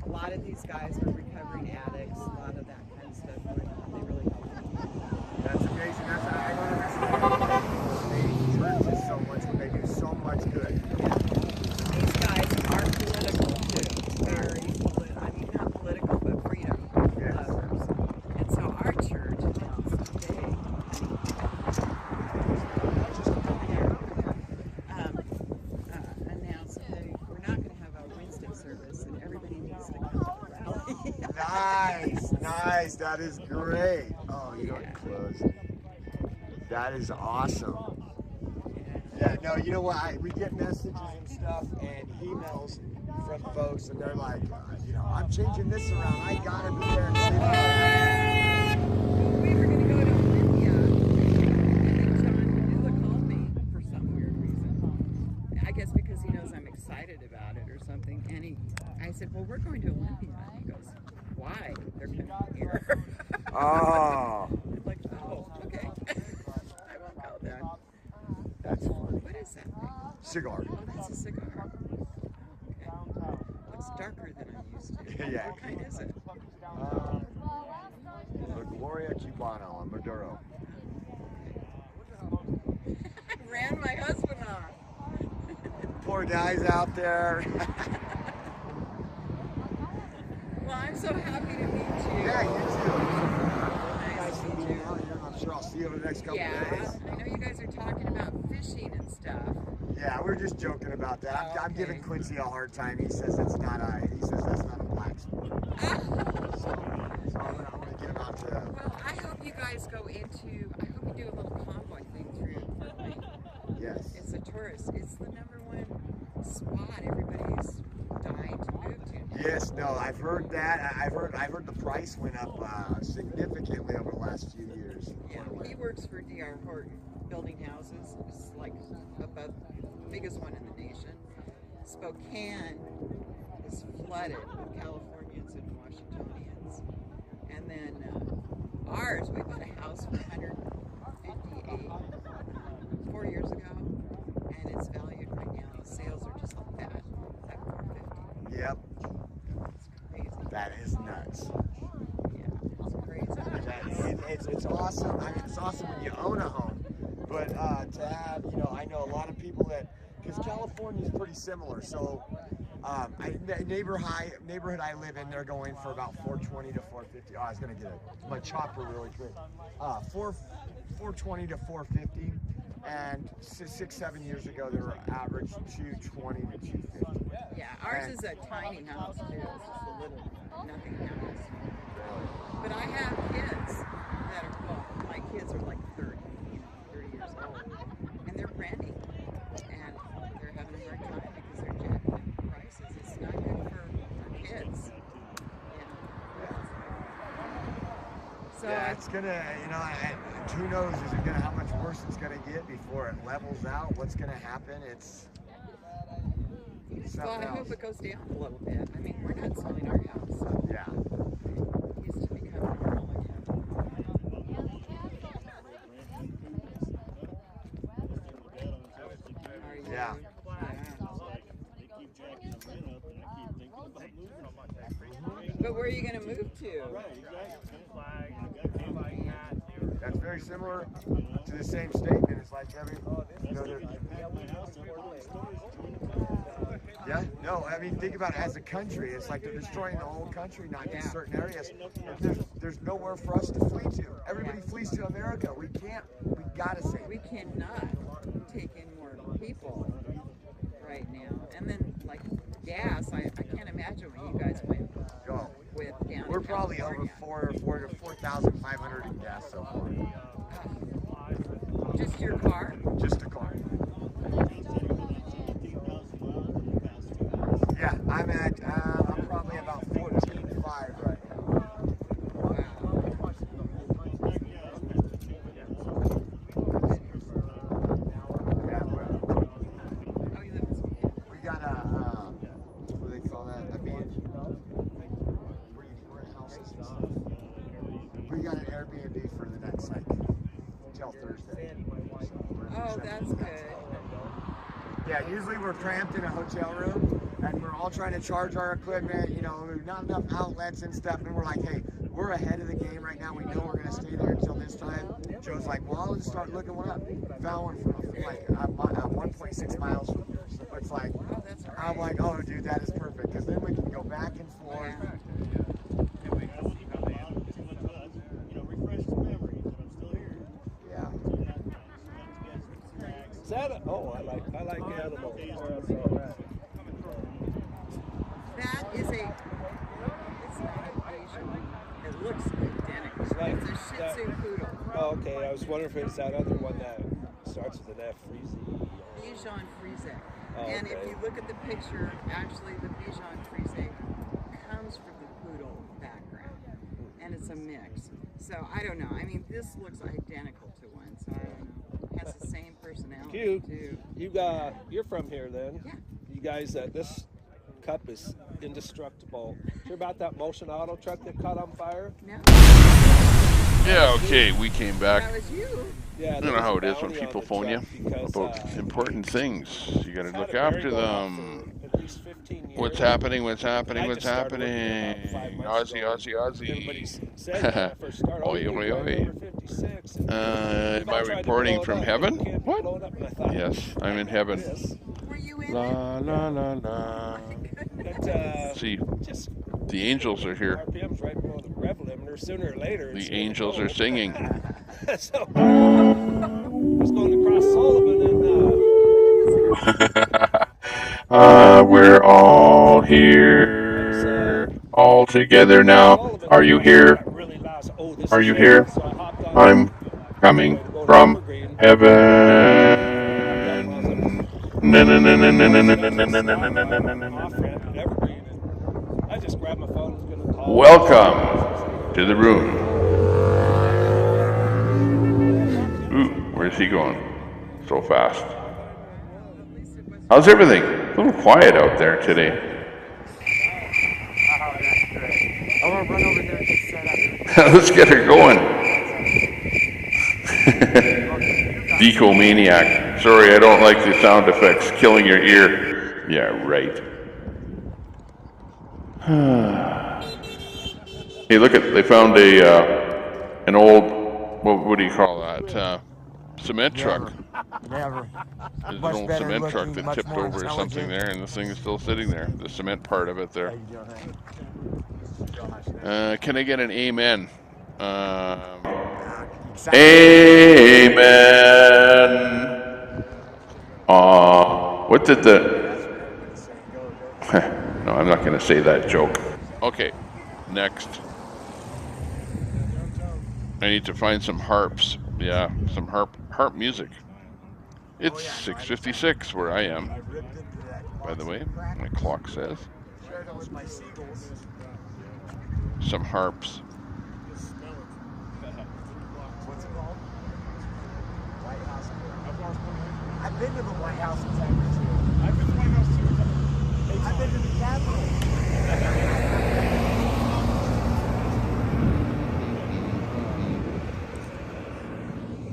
a lot of these guys are recovering addicts, a lot of that kind of stuff, they really help them. That's amazing. I don't understand. Churches so much, they do so much good. These guys are political too, very political. I mean, not political, but freedom lovers. And so our church announced today, announced that we're not going to have our Wednesday service, and everybody needs to come to the rally. Nice. That is great. Oh, you don't close. That is awesome. Yeah, no, you know what? We get messages and stuff and emails from folks, and they're like, I'm changing this around. I gotta be there. We were going to go to Olympia, and then John Dula called me for some weird reason. I guess because he knows I'm excited about it or something. And I said, well, we're going to Olympia. And he goes, why? They're coming here. Oh. I'm like, oh, okay. I won't go then. That's funny. What is that thing? Cigar. Oh, that's a cigar. Okay. Looks darker than I'm used to. Yeah. What kind is it? The Gloria Cubano on Maduro. Ran my husband off. Poor guys out there. Well, I'm so happy to meet you. Yeah, you too. Nice to meet you. I'm sure I'll see you over the next couple days. I know you guys are talking about fishing and stuff. Yeah, we're just joking about that. I'm giving Quincy a hard time. He says that's not a black sport. so I'm gonna get him out to. Well, I hope you guys I hope you do a little convoy thing through Portland. Yes. It's a tourist. It's the #1 spot everybody's dying to move to. Yes, no, I've heard that. I've heard the price went up significantly over the last few years. Yeah, he works for D.R. Horton, building houses. It's like above the biggest one in the nation. Spokane is flooded with Californians and Washingtonians. And then ours, we bought a house for $158 4 years ago, and it's valued right now. The sales are just like that, at $450. Yep. It's crazy. That is nuts. Yeah, it's crazy. It's awesome. I mean, it's awesome when you own a home, but to have, I know a lot of people that, because California is pretty similar. So, the neighborhood I live in, they're going for about $420 to $450. Oh, I was gonna get my chopper really quick. $420 to $450, and 6-7 years ago they were average $220 to $250. Yeah, ours is a tiny house too. It's just a little nothing house. But I have kids that are, well, my kids are like 30 years old, and they're renting, and they're having a hard time because they're jacking up prices. It's not good for kids. it's gonna, you know, and who knows how much worse it's gonna get before it levels out. What's gonna happen? It's well, I hope it goes down a little bit. I mean, we're not selling our house. So yeah. It used to become normal again. Yeah. But where are you going to move to? That's very similar to the same statement. It's like every, you know, yeah, no, I mean, think about it as a country. It's like they're destroying the whole country, not just certain areas. There's nowhere for us to flee to. Everybody flees to America. We gotta say. We cannot take in more people right now. And then, like, gas, I can't imagine what you guys went with down. We're probably over 4,500 in gas so far. Just your car? Just a car. Yeah, I'm probably about 14.5 right now. We got what do they call that? I mean, we're in houses and stuff. We got an Airbnb for the next, like, till Thursday. Oh, that's good. Yeah, usually we're cramped in a hotel room, and we're all trying to charge our equipment, you know, there's not enough outlets and stuff, and we're like, hey, we're ahead of the game right now, we know we're going to stay there until this time. Joe's like, well, I'll just start looking one up. Found one from, like, 1.6 miles from here, so it's like, I'm like, oh, dude, that is perfect, because then we can go back and forth. Yeah. Is that a, oh, I like animals. That is it's not a Asian. It looks identical. It's a Shih Tzu poodle. Oh, okay. I was wondering if it's that other one that starts with an F, Friese. Bichon Frise. Oh, and okay. if you look at the picture, actually the Bichon Frise comes from the poodle background. And it's a mix. So I don't know. I mean, this looks identical to one, so I don't know. It has the same personality Cute. too. You're from here then? Yeah. You guys, this cup is indestructible. Hear about that motion auto truck that caught on fire? No. Yeah, okay, we came back. That was you. Yeah, I don't know how it is when people phone you about important things. You got to look after them. What's happening? Aussie. Oi, oi, oi. Am I reporting from heaven? What? Yes, I'm in heaven. Were you in La, la, la, la. See, the angels are here. RPM's right below the rev limiter. Sooner or later, the angels are singing. So, I was going across Sullivan and we're all here, all together now. Are you here? Are you here? I'm coming from heaven. I just grabbed my phone and was going to call. Welcome to the room. Ooh, where's he going so fast? How's everything? A little quiet out there today. I want to run over there and get set up. Let's get her going. Decomaniac. Sorry, I don't like the sound effects killing your ear. Yeah, right. Hey, look at, they found an old, what do you call that? Cement truck. Never. There's an old cement truck that tipped over or something there, and this thing is still sitting there. The cement part of it there. Can I get an amen? Amen. What did the... No, I'm not going to say that joke. Okay, next. I need to find some harps. Yeah, some harp music. It's 6:56 where I am, by the way, my clock says. Some harps. What's it called? White House. I've been to the White House in Texas too. I've been to the White House too. I've been to the Capitol.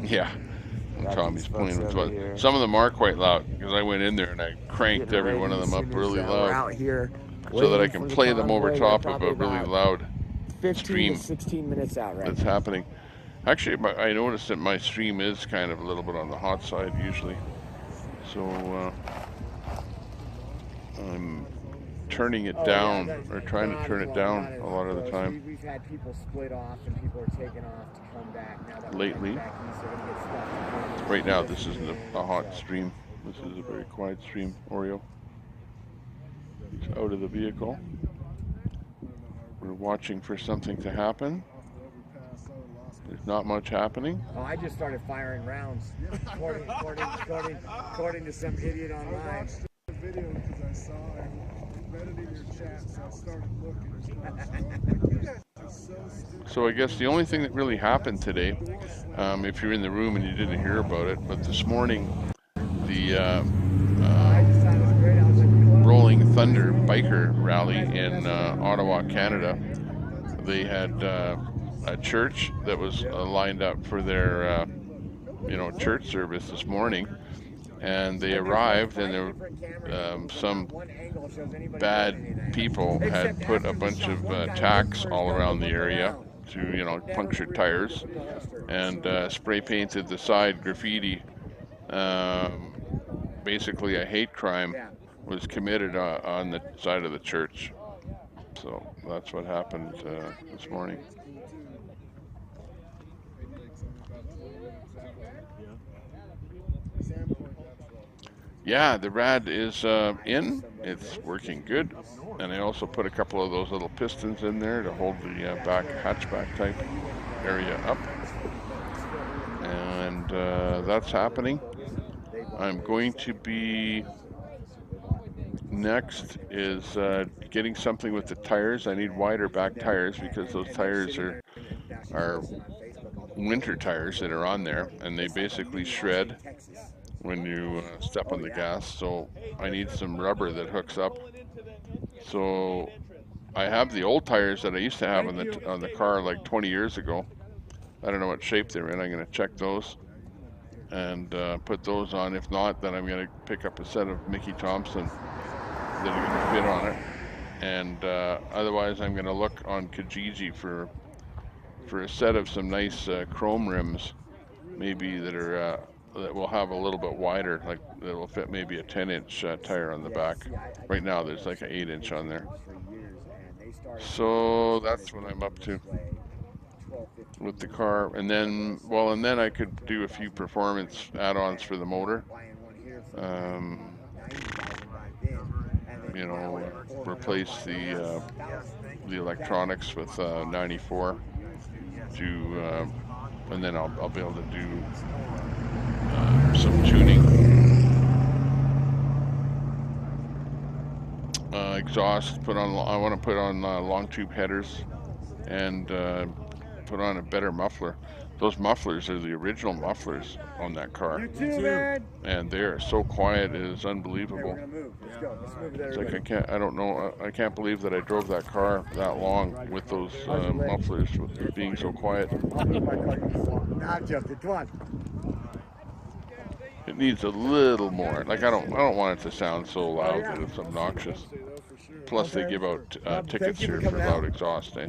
Yeah. Tommy's playing with what. Some of them are quite loud because I went in there and I cranked every one of them up really loud out here so that I can play them over top of a really loud 15 stream to 16 minutes out right that's now. happening. Actually, I noticed that my stream is kind of a little bit on the hot side usually. So I'm turning it down or trying to turn it down a lot of the time. We've had people split off and people are taking off to come back now that lately. Right now, this isn't a hot stream. This is a very quiet stream. Oreo. He's out of the vehicle. We're watching for something to happen. There's not much happening. Oh, I just started firing rounds, according to some idiot online. I watched the video because I saw it. Read it in your chat, so I started looking. You guys are so stupid. So I guess the only thing that really happened today, if you're in the room and you didn't hear about it, but this morning, the Rolling Thunder biker rally in Ottawa, Canada, they had a church that was lined up for their, church service this morning. And they arrived, and there some bad people had put a bunch of tacks all around the area to, punctured tires, and spray painted the side graffiti. Basically, a hate crime was committed on the side of the church. So that's what happened this morning. Yeah, the rad is in. It's working good. And I also put a couple of those little pistons in there to hold the back hatchback type area up. And that's happening. I'm going to be next is getting something with the tires. I need wider back tires because those tires are winter tires that are on there, and they basically shred when you step on the gas. So I need some rubber that hooks up. So I have the old tires that I used to have on the car like 20 years ago. I don't know what shape they're in. I'm going to check those and put those on. If not, then I'm going to pick up a set of Mickey Thompson that are going to fit on it. And otherwise, I'm going to look on Kijiji for a set of some nice chrome rims, maybe that are that will have a little bit wider, like that will fit maybe a 10-inch tire on the back. Right now, there's like an 8-inch on there. So that's what I'm up to with the car. And then, I could do a few performance add-ons for the motor. Replace the electronics with 94 and then I'll be able to do some tuning. Exhaust, I want to put on long tube headers and put on a better muffler. Those mufflers are the original mufflers on that car. And they are so quiet, it is unbelievable. It's like I can't believe that I drove that car that long with those mufflers with being so quiet. Not Justin, come on. It needs a little more. Like I don't want it to sound so loud that it's obnoxious. Plus they give out tickets here for loud exhaust, eh?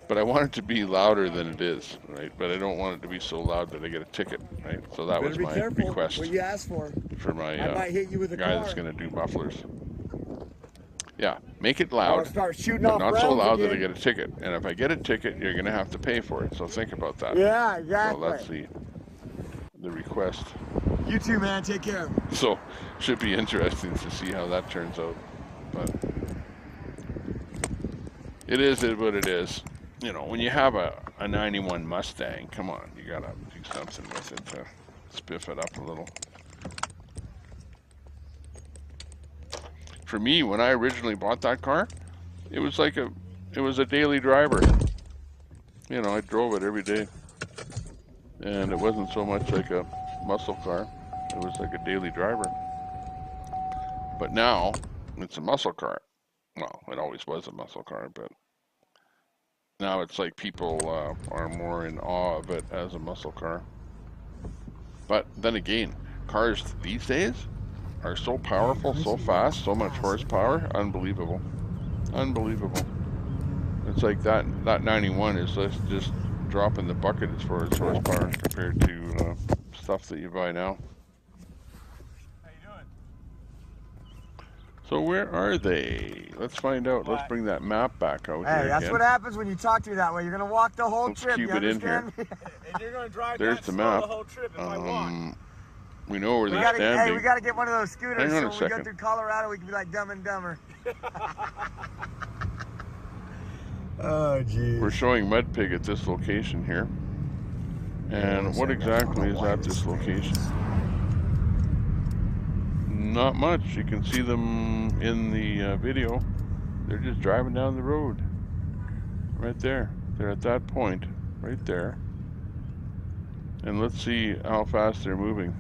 But I want it to be louder than it is, right? But I don't want it to be so loud that I get a ticket, right? So that was my request what you asked for my might hit you with a guy car. that's going to do mufflers. Yeah, make it loud, start shooting but off not so rounds loud that I again. get a ticket. And if I get a ticket, you're going to have to pay for it. So think about that. Yeah, exactly. So that's the request. You too, man. Take care. So should be interesting to see how that turns out. But it is what it is. You know, when you have a 91 Mustang, come on, you gotta do something with it to spiff it up a little. For me, when I originally bought that car, it was a daily driver. You know, I drove it every day. And it wasn't so much like a muscle car. It was like a daily driver. But now it's a muscle car. Well, it always was a muscle car, but now it's like people are more in awe of it as a muscle car. But then again, cars these days are so powerful, so fast, so much horsepower, unbelievable. Unbelievable. It's like that 91 is just drop in the bucket as far as horsepower compared to stuff that you buy now. How you doing? So where are they? Let's find out. Let's bring that map back out Hey, here that's again. what happens when you talk to me that way. You're gonna walk the whole Let's trip. cube You it in here. understand? And you're gonna drive There's that the slow map. the whole trip if I want. We know where they're Hey, standing. we gotta get one of those scooters Hang on so a when we go second. through Colorado, we can be like Dumb and Dumber. Oh, geez. We're showing Mud Pig at this location here. And what exactly is at this location? Not much. You can see them in the video. They're just driving down the road. Right there. They're at that point. Right there. And let's see how fast they're moving.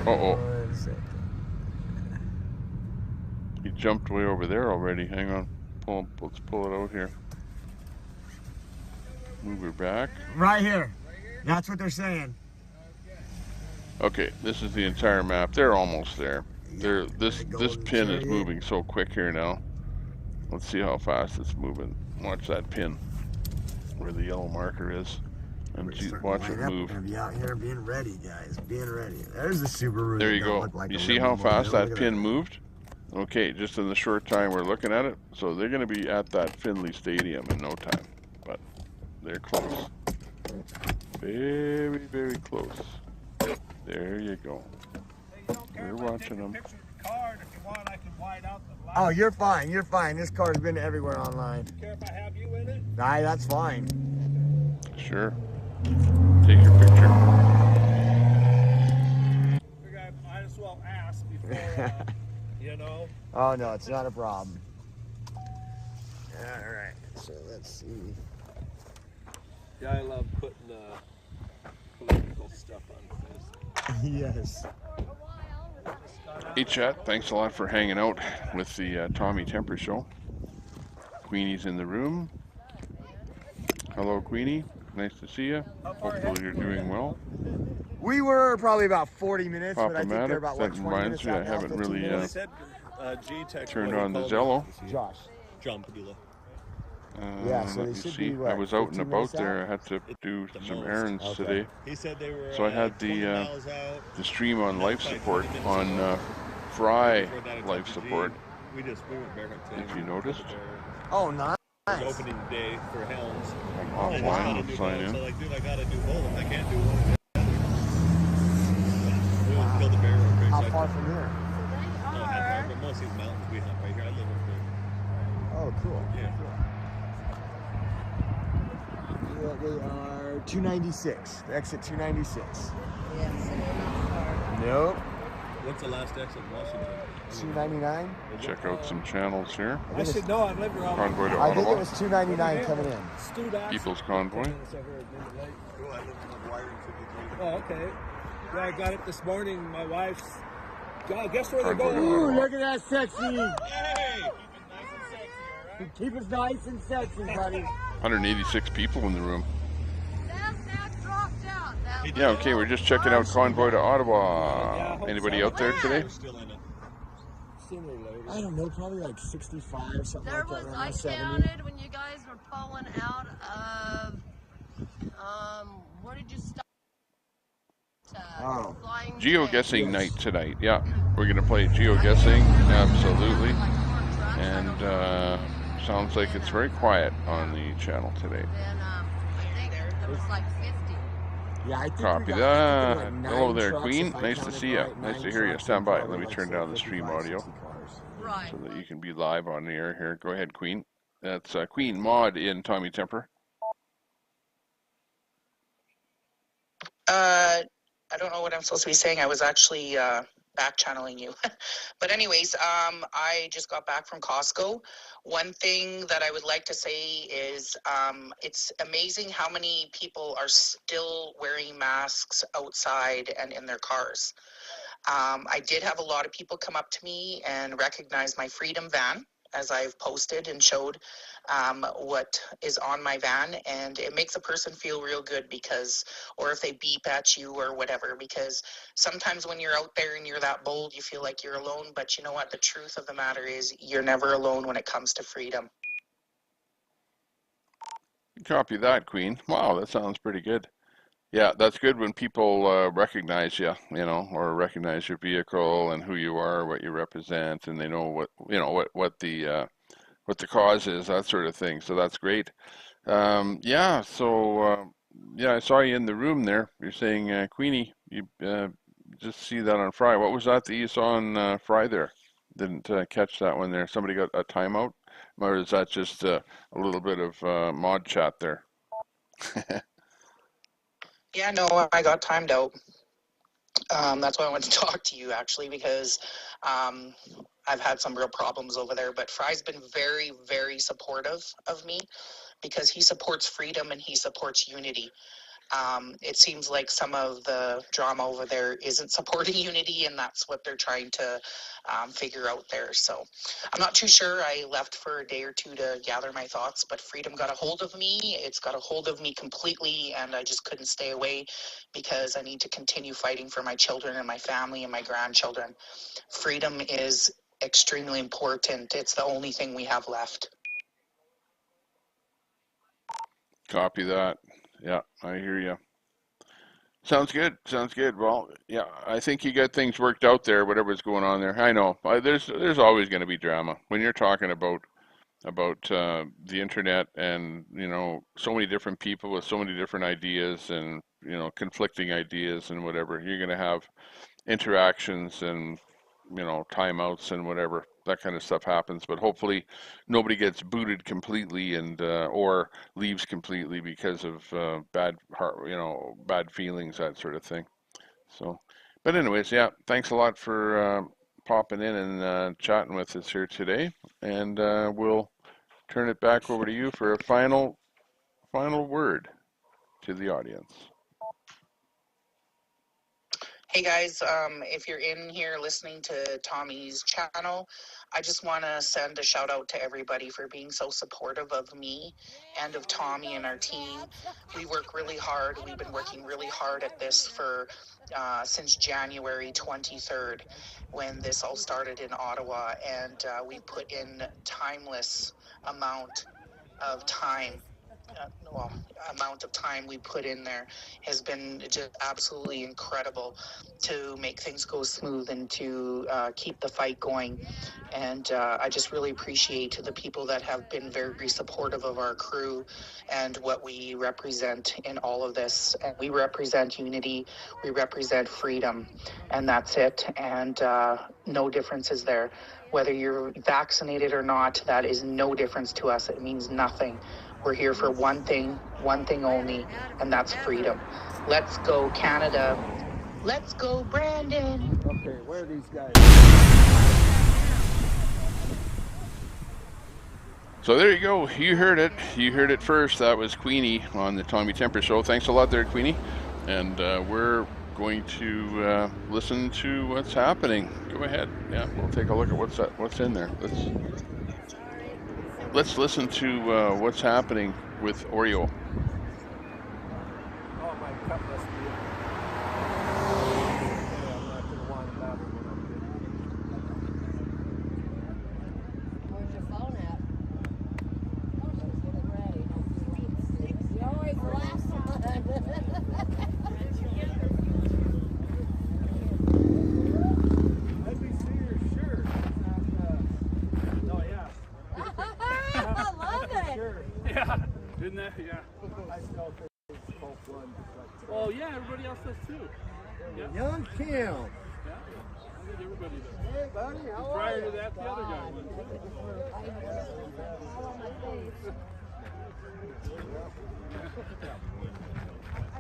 Uh-oh. He jumped way over there already. Hang on. Let's pull it out here. Move her back. Right here. That's what they're saying. Okay, this is the entire map. They're almost there. This pin is moving so quick here now. Let's see how fast it's moving. Watch that pin where the yellow marker is, and watch it move. We're gonna be out here being ready, guys. Being ready. There's the Subaru. There you go. You see how fast that pin moved? Okay, just in the short time we're looking at it. So they're going to be at that Findlay Stadium in no time, but they're close. Very, very close. There you go. We're watching them. Oh, you're fine. You're fine. This car's been everywhere online. Care if I have you in it? Aye, that's fine. Sure. Take your picture. I might as well ask before, you know. Oh, no, it's not a problem. All right, so let's see. Yeah, I love putting political stuff on Facebook. Yes. Hey chat, thanks a lot for hanging out with the Tommy Temper Show. Queenie's in the room. Hello Queenie, nice to see you. Hopefully you're doing well. We were probably about 40 minutes, but I think they're about that 20 reminds minutes me, I out now, haven't 15 really minutes. turned on the Zello. Josh. John Padula. Yeah, so let they me should see. be, what, I was out and 15 about minutes there. out? I had to do some most. errands Okay. today. He said they were. So I had 20 the miles out. stream on life 5 support minutes on ago. Fry Before that, I life talked to G. support. We went barefoot today. If you noticed. Oh, nice. It was opening day for Helms. Oh, And I just wow. gotta do Sign both. in. So like, dude, I gotta do both. I can't do one. We went to kill the bear real quick. How so I far took- from here? Oh, not far, but most of these mountains we hunt right here. I live up there. Oh, cool. Yeah. Yeah, they are 296. Exit 296. Yes, and they're not far. Nope. What's the last exit in Washington? 299. Check out some channels here. I should know. I've lived around. Convoy to I think it Ottawa. was 299 coming in. Stu Dax. People's Convoy. Oh, I live in McGuire in 53. Oh, okay. Yeah, I got it this morning. My wife's. God, guess where they're Convoy to going? Ooh, Ottawa. look at that sexy. Hey! Keep us nice and sexy, buddy. 186 people in the room. That dropped out. That Yeah, okay, we're just checking out Convoy to Ottawa. Anybody out there today? We're still in it. Sooner or later. I don't know, probably like 65 or something There like was, that. Around I 70. counted when you guys were pulling out of, where did you stop? Oh. Flying Geoguessing Yes. night tonight. Yeah, we're going to play geoguessing. Absolutely. And sounds like it's very quiet on the channel today. Then, I think there was like 50. Yeah, I think Copy we got, that. I think like Hello 9 there, trucks, Queen. if I Nice to counted see you. right, Nice 9 to hear you. trucks Stand and by. probably Let me like turn down the 55, stream audio 60 cars. Right. so that you can be live on the air here. Go ahead, Queen. That's Queen Maud in Tommy Temper. I don't know what I'm supposed to be saying. I was actually back channeling you. But anyways, I just got back from Costco. One thing that I would like to say is it's amazing how many people are still wearing masks outside and in their cars. I did have a lot of people come up to me and recognize my Freedom van, as I've posted and showed what is on my van, and it makes a person feel real good because, or if they beep at you or whatever, because sometimes when you're out there and you're that bold, you feel like you're alone, but you know what? The truth of the matter is you're never alone when it comes to freedom. Copy that, Queen. Wow, that sounds pretty good. Yeah, that's good when people recognize you, or recognize your vehicle and who you are, what you represent, and they know what the cause is, that sort of thing. So that's great. Yeah. So yeah, I saw you in the room there. You're saying, Queenie, you just see that on Fry. What was that you saw on Fry there? Didn't catch that one there. Somebody got a timeout, or is that just a little bit of mod chat there? Yeah, no, I got timed out. That's why I wanted to talk to you, actually, because I've had some real problems over there. But Fry's been very, very supportive of me because he supports freedom and he supports unity. It seems like some of the drama over there isn't supporting unity, and that's what they're trying to figure out there. So I'm not too sure. I left for a day or two to gather my thoughts, but freedom got a hold of me. It's got a hold of me completely, and I just couldn't stay away because I need to continue fighting for my children and my family and my grandchildren. Freedom is extremely important. It's the only thing we have left. Copy that. Yeah, I hear you. Sounds good. Sounds good. Well, yeah, I think you got things worked out there, whatever's going on there. I know there's always going to be drama when you're talking about the internet, and so many different people with so many different ideas, and conflicting ideas and whatever. You're going to have interactions and timeouts and whatever. That kind of stuff happens, but hopefully nobody gets booted completely and or leaves completely because of bad feelings, that sort of thing. So, but anyways, yeah, thanks a lot for popping in and chatting with us here today, and we'll turn it back over to you for a final word to the audience. Hey guys, if you're in here listening to Tommy's channel, I just want to send a shout out to everybody for being so supportive of me and of Tommy and our team. We work really hard. We've been working really hard at this for since January 23rd, when this all started in Ottawa, and we put in timeless amount of time. Amount of time we put in there has been just absolutely incredible to make things go smooth and to keep the fight going. And I just really appreciate the people that have been very supportive of our crew and what we represent in all of this. And we represent unity, we represent freedom, and that's it. And no differences there. Whether you're vaccinated or not, that is no difference to us. It means nothing. We're here for one thing only, and that's freedom. Let's go, Canada. Let's go, Brandon. Okay, where are these guys? So there you go. You heard it. You heard it first. That was Queenie on the Tommy Temper Show. Thanks a lot there, Queenie. And we're going to listen to what's happening. Go ahead. Yeah, we'll take a look at what's in there. Let's listen to what's happening with Oreo. Oh, my cup must be in. I'm not going to want that when I'm Where's your phone at? Get it ready. You always last one. NBC or sure. Oh, yeah. I love it. Sure. Yeah. Didn't that? Yeah. I still think it's both one. Oh, yeah, everybody else does too. Yeah. Young Kim. Yeah. I think everybody does. Hey, buddy, how are Prior you? to that, the other guy went too.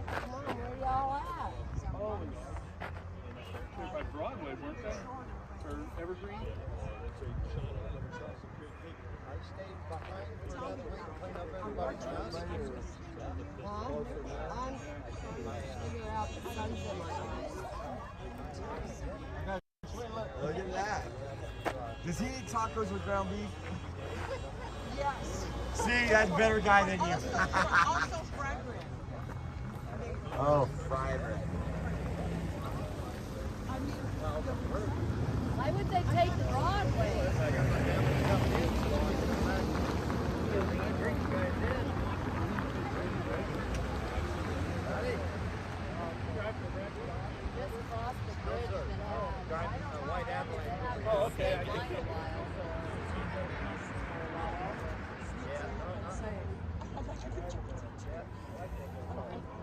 Come on, where y'all at? Holy. By Broadway, weren't they? for Evergreen. I stayed behind for another week to clean up everybody's mess. Look at that. Does he eat tacos with ground beef? Yes. See, that's a better guy than you. Also fragrant. Oh, fragrant. Why would they take Broadway? Just across the bridge that Oh, okay.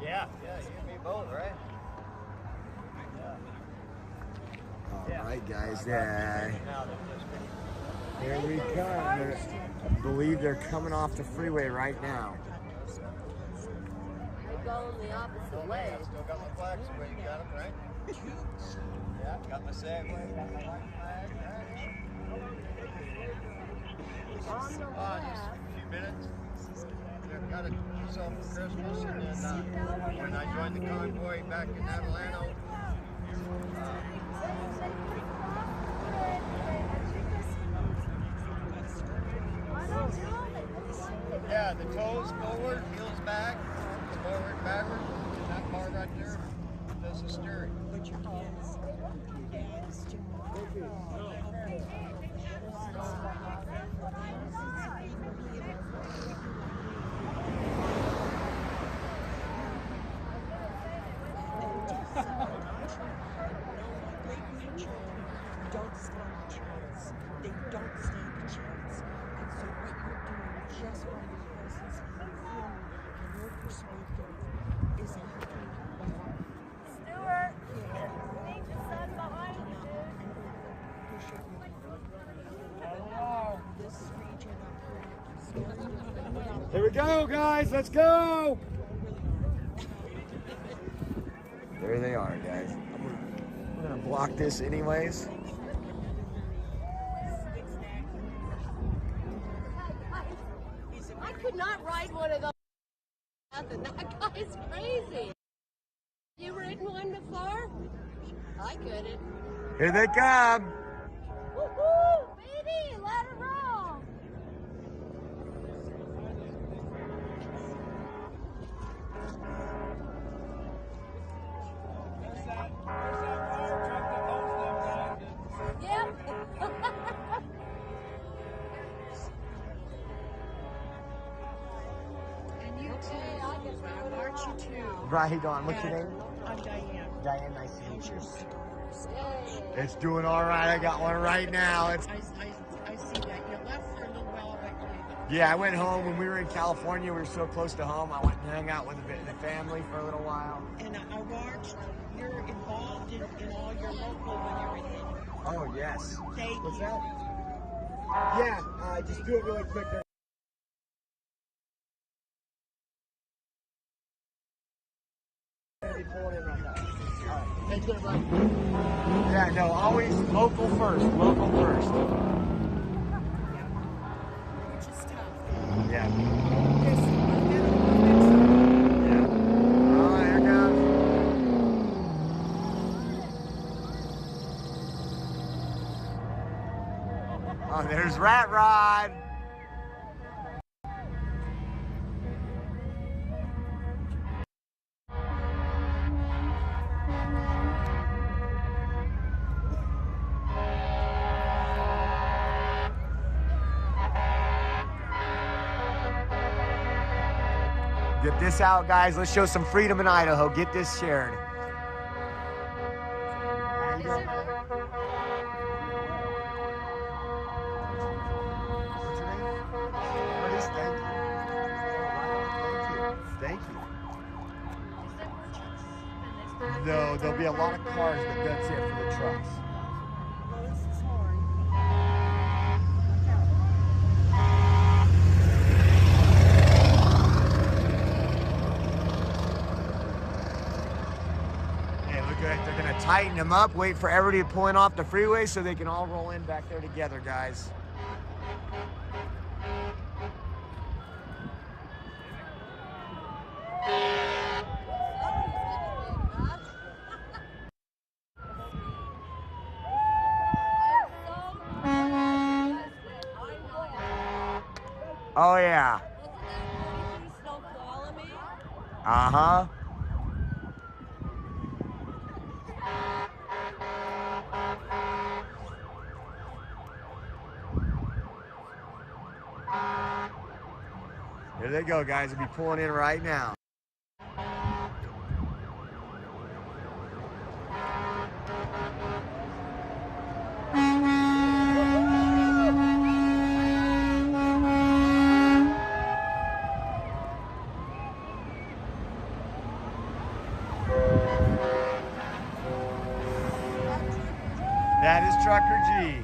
Yeah, you and me both, right? All right, guys. Here we come. I believe they're coming off the freeway right now. they go in the opposite way. Still got my flags away. You got them, right? Yeah, got my Segway, got my white flag. On the Just a left. few minutes. I've got to do something for Christmas, and then when I join the convoy back in Atlanta. Yeah, the toes forward, heels back, forward, backward, and that bar right there does the steering. But your dad is don't stand a chance. They don't stand a chance. And so what you're doing just by your presence and your feeling and your perspective is helping Stuart, leave the sun behind you, this region up here. Here we go, guys. Let's go. There they are, guys. I'm gonna block this anyways. I could not ride one of those. That guy's crazy. You ridden one before? I couldn't. Here they come. Woohoo! Baby, let it roll. Yep. And you too. Aren't you too? Right on. What's your name? I'm Diane. Diane, nice to meet How's you. your stars? It's doing all right. I got one right now. It's I see that. You left for a little while, but you... yeah. I went home when we were in California. We were so close to home. I went and hung out with the family for a little while. And I watched, you're involved in all your local when you're in India. Oh yes. Thank What's you. that? Yeah. Just do it really quick. Yeah, no, always local first. Local first. Which is tough. Yeah. Yes, Yeah. Oh, here it goes. Oh, there's Rat Rod. Get this out, guys. Let's show some freedom in Idaho. Get this shared. Thank you. No, there'll be a lot of cars, but that's it for the trucks. well, this is hard. Hey, look good. They're gonna tighten them up, wait for everybody pulling off the freeway so they can all roll in back there together, guys. Oh yeah. Uh-huh. Here they go, guys. They'll be pulling in right now. That is Trucker G.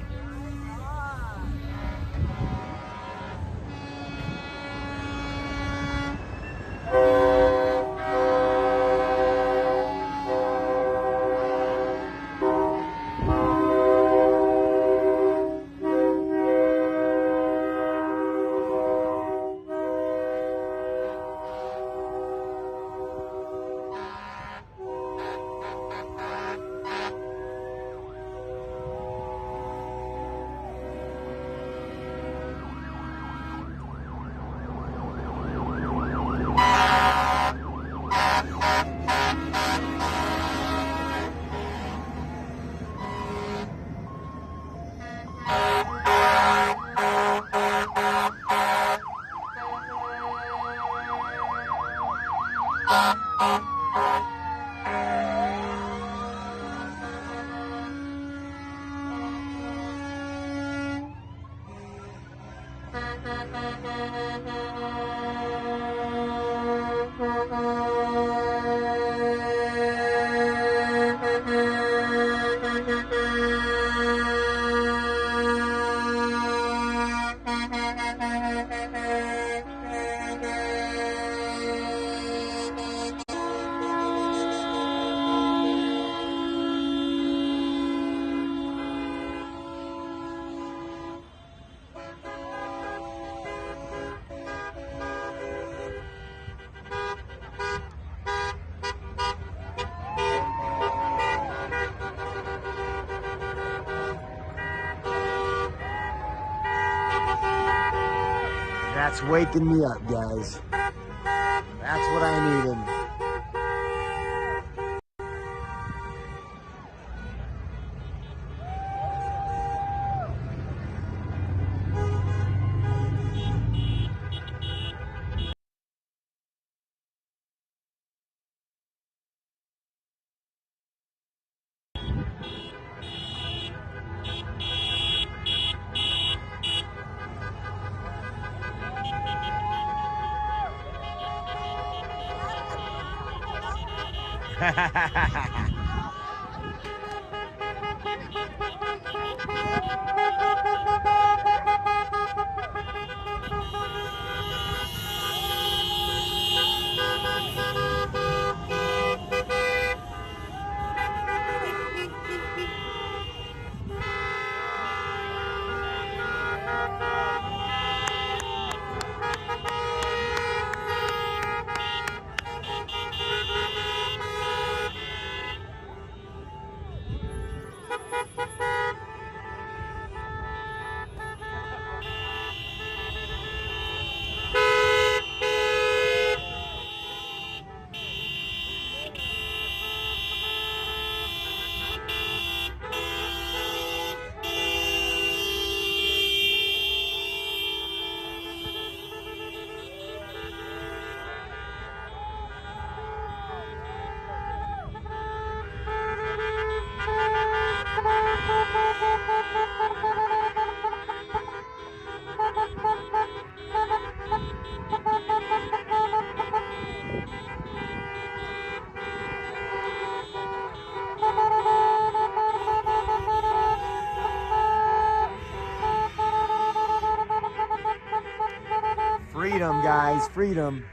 That's waking me up, guys. That's what I needed. Freedom, guys, freedom.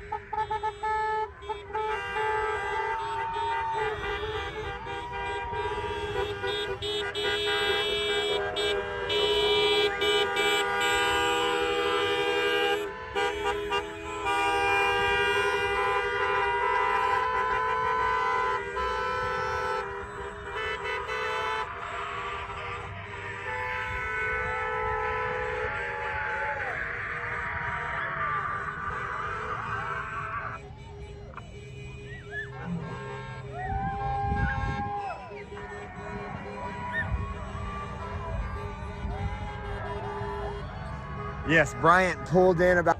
Yes, Bryant pulled in about.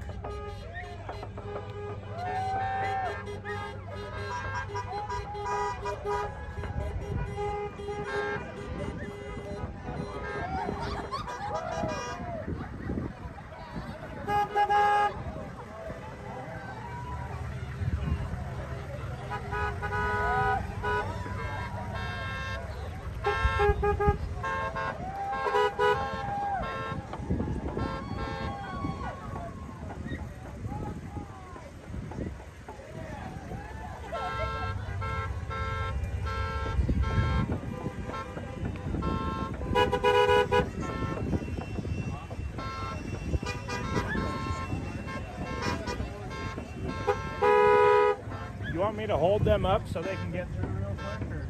You want me to hold them up so they can get through real quick? Or?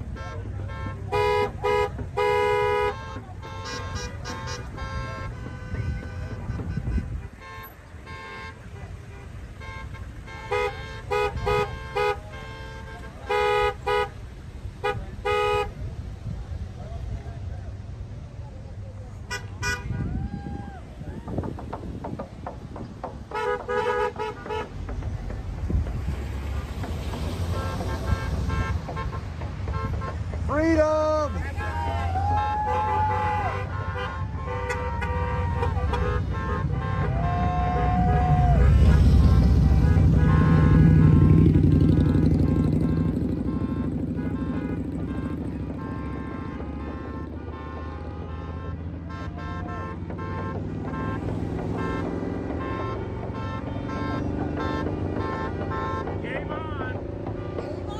Freedom! Game on! Game on!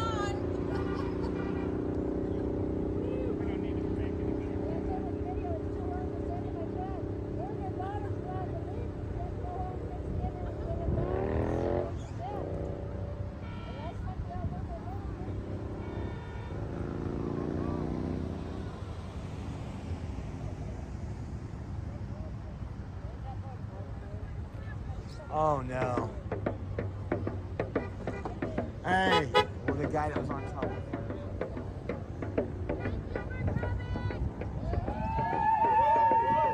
Oh no. Hey, well, the guy that was on top of it.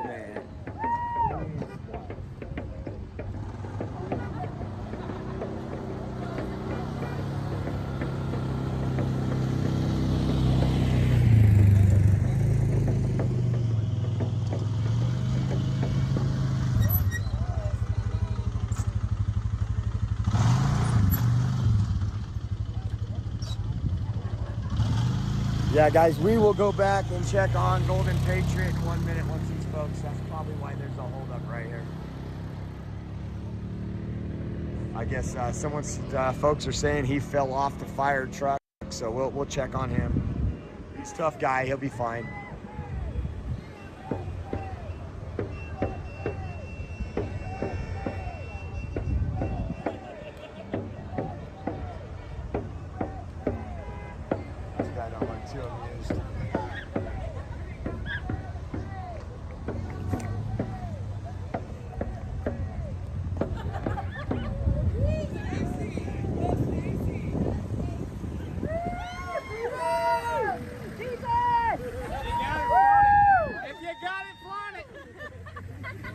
Man. Yeah, guys, we will go back and check on Golden Patriot in 1 minute once these folks. That's probably why there's a holdup right here. I guess someone's folks are saying he fell off the fire truck, so we'll check on him. He's a tough guy. He'll be fine. This guy don't look too amused.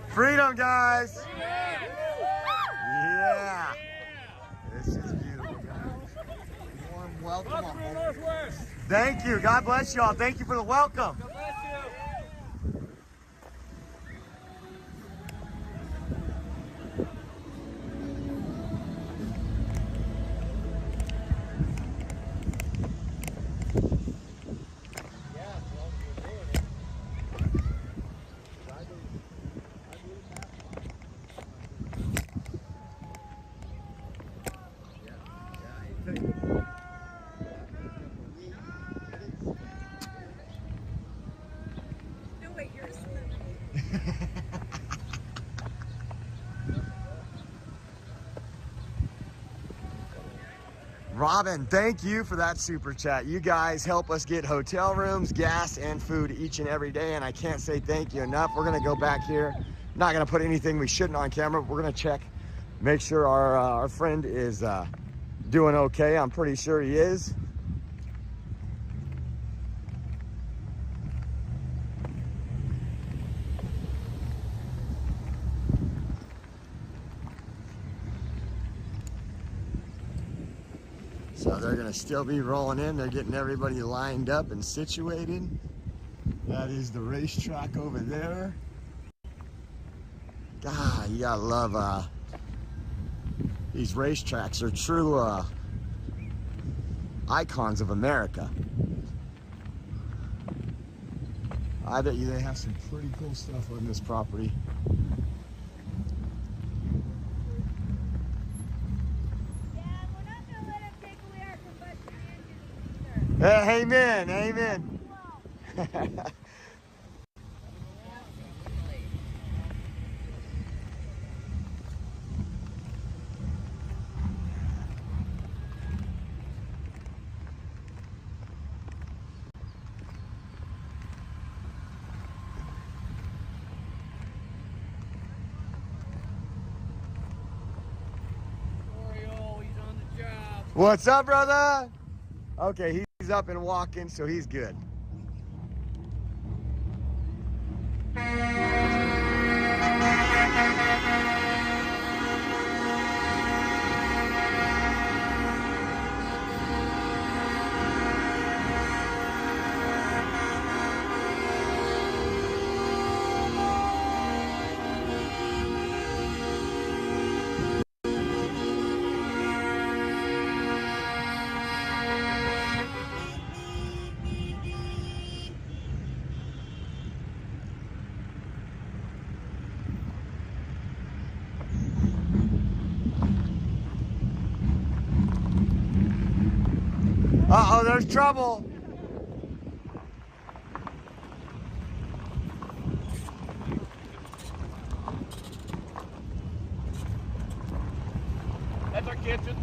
Freedom, guys! Yeah! This is beautiful, guys. Warm welcome on Northwest. Thank you. God bless you all. Thank you for the welcome. God bless you. No, wait, you're asleep. Robin, thank you for that super chat. You guys help us get hotel rooms, gas, and food each and every day, and I can't say thank you enough. We're gonna go back here. Not gonna put anything we shouldn't on camera. We're gonna check, make sure our friend is doing okay. I'm pretty sure he is. they're gonna still be rolling in. They're getting everybody lined up and situated. That is the racetrack over there. God, you gotta love these racetracks are true icons of America. I bet you they have some pretty cool stuff on this property. Amen, amen. What's up, brother? Okay, he's up and walking, so he's good. Uh-oh, there's trouble. That's our kitchen.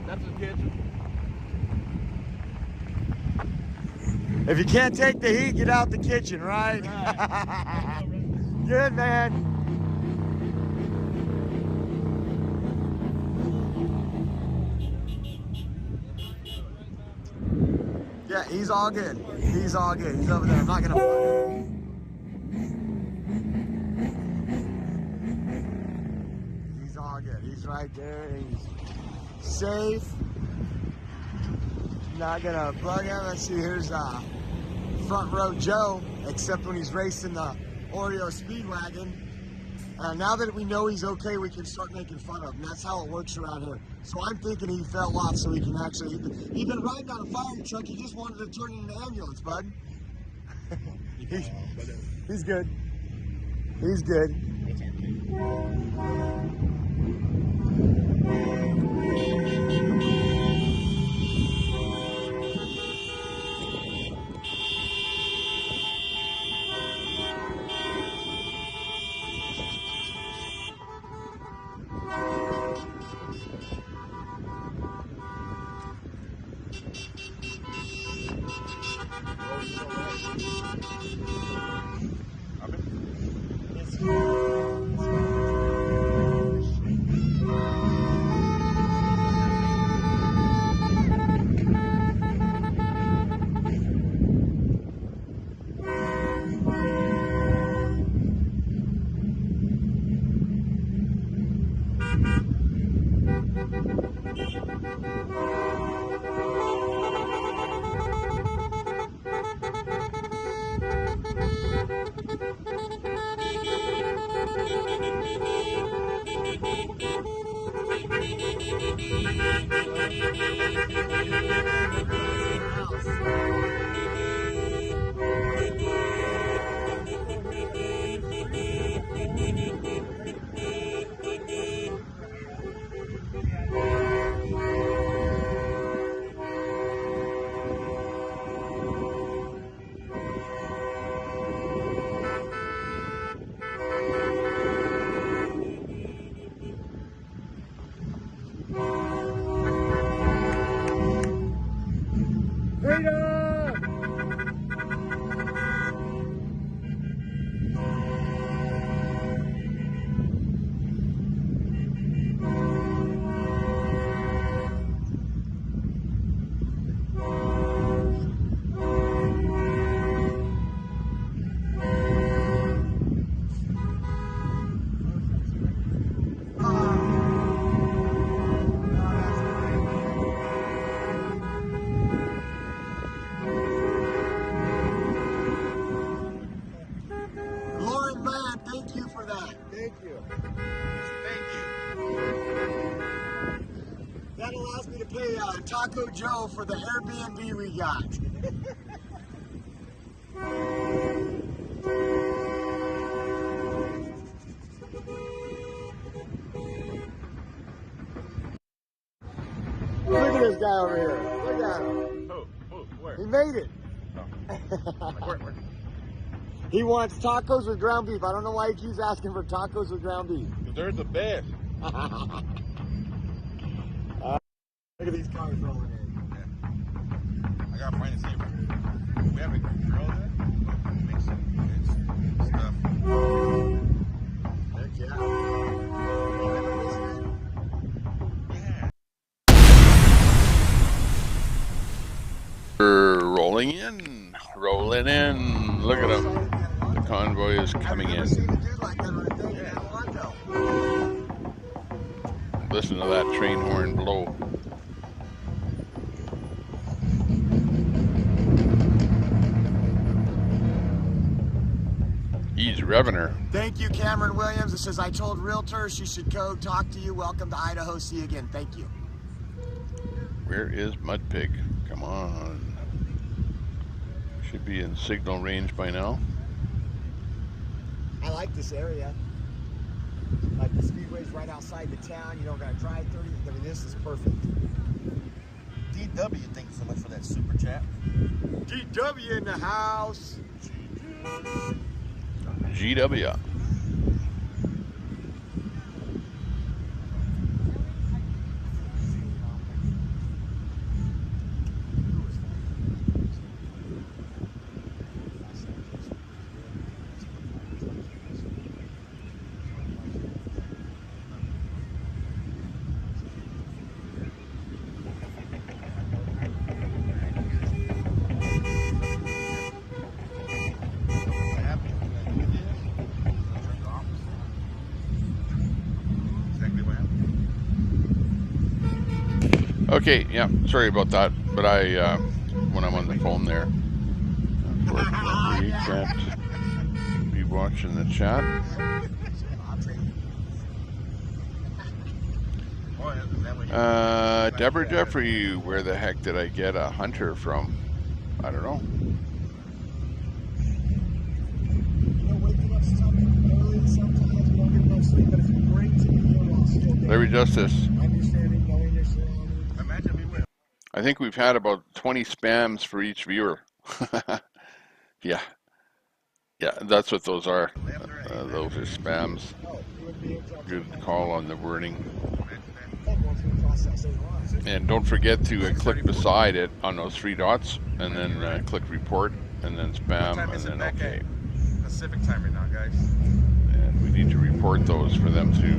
That's the kitchen. If you can't take the heat, get out the kitchen, right? Good, man. Yeah, he's all good. He's all good. He's over there. I'm not gonna fight him. He's all good. He's right there. He's safe. Not gonna bug him. Let's see. Here's front row Joe. Except when he's racing the Oreo Speedwagon. Now that we know he's okay, we can start making fun of him. That's how it works around here. So I'm thinking he fell off so he can actually... He's been riding on a fire truck. He just wanted to turn into an ambulance, bud. He's good. He's good. Taco Joe for the Airbnb we got. Look at this guy over here. Look at him. Where? He made it. Where? He wants tacos with ground beef. I don't know why he keeps asking for tacos with ground beef. They're the best. Look at these cars rolling in. Yeah. I gotta find a safe. We have a grill there. Make some good stuff. Heck yeah. We're rolling in. Look at him. The convoy is coming in. Listen to that train horn blow. He's revving her. Thank you, Cameron Williams. It says, I told realtors she should go talk to you. Welcome to Idaho. See you again. Thank you. Where is Mudpig? Come on. Should be in signal range by now. I like this area. Like the speedway's right outside the town. You don't gotta drive 30. I mean, this is perfect. DW, thank you so much for that super chat. DW in the house. GW. Okay, yeah, sorry about that, but I, when I'm on the phone there, unfortunately, can't be watching the chat. Deborah Jeffrey, where the heck did I get a hunter from? I don't know. Larry Justice. I think we've had about 20 spams for each viewer. Yeah, that's what those are. Those are spams. Good call on the wording. And don't forget to click beside it on those three dots, and then click report, and then spam, and then okay. Pacific time right now, guys. And we need to report those for them to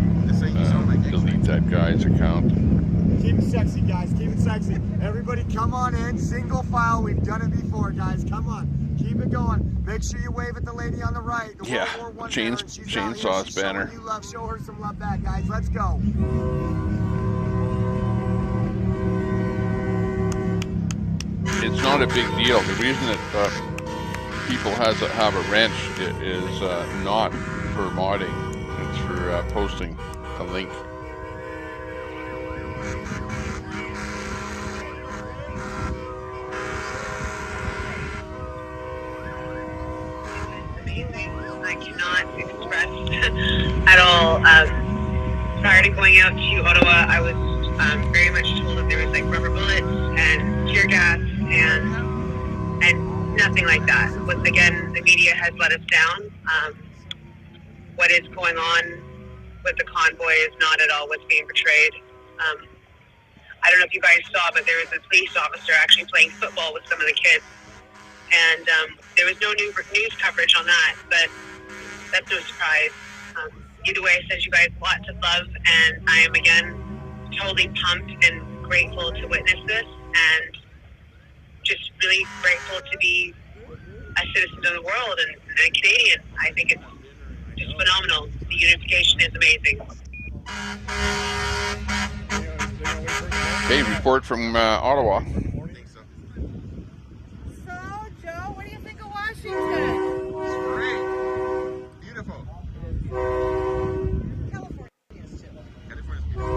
delete that guy's account. Keep it sexy, guys. Keep it sexy. Everybody come on in. Single file. We've done it before, guys. Come on. Keep it going. Make sure you wave at the lady on the right. The yeah, chainsaws banner. You love. Show her some love back, guys. Let's go. It's not a big deal. The reason that people have a wrench is not for modding. It's for posting a link. I cannot express at all. Prior to going out to Ottawa, I was very much told that there was like rubber bullets and tear gas and nothing like that. Once again, the media has let us down. What is going on with the convoy is not at all what's being portrayed. I don't know if you guys saw, but there was a police officer actually playing football with some of the kids. And there was no news coverage on that, but that's no surprise. Either way, I send you guys lots of love, and I am again totally pumped and grateful to witness this, and just really grateful to be a citizen of the world and a Canadian. I think it's just phenomenal. The unification is amazing. Okay, report from Ottawa. Washington. It's great. Beautiful. California is too. California is beautiful.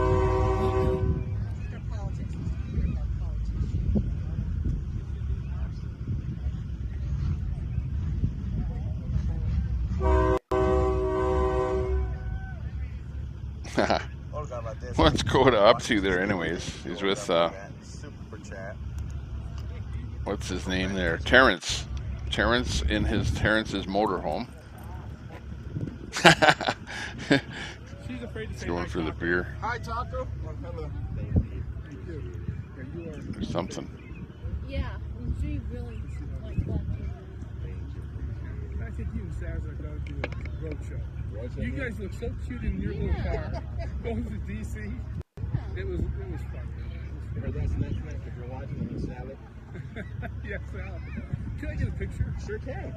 Their politics. Let's go to Upsy there anyways. He's with, what's his name there? Terrence. Terrence in Terrence's motorhome. He's going for the beer. Hi, Taco. Or something. Yeah, she really like that. I think you and Sarah's are going to do a road show. You guys look so cute in your little car. Going to DC. It was fun. That's next if you're watching on salad. Yes, salad. Can I get a picture? Sure can.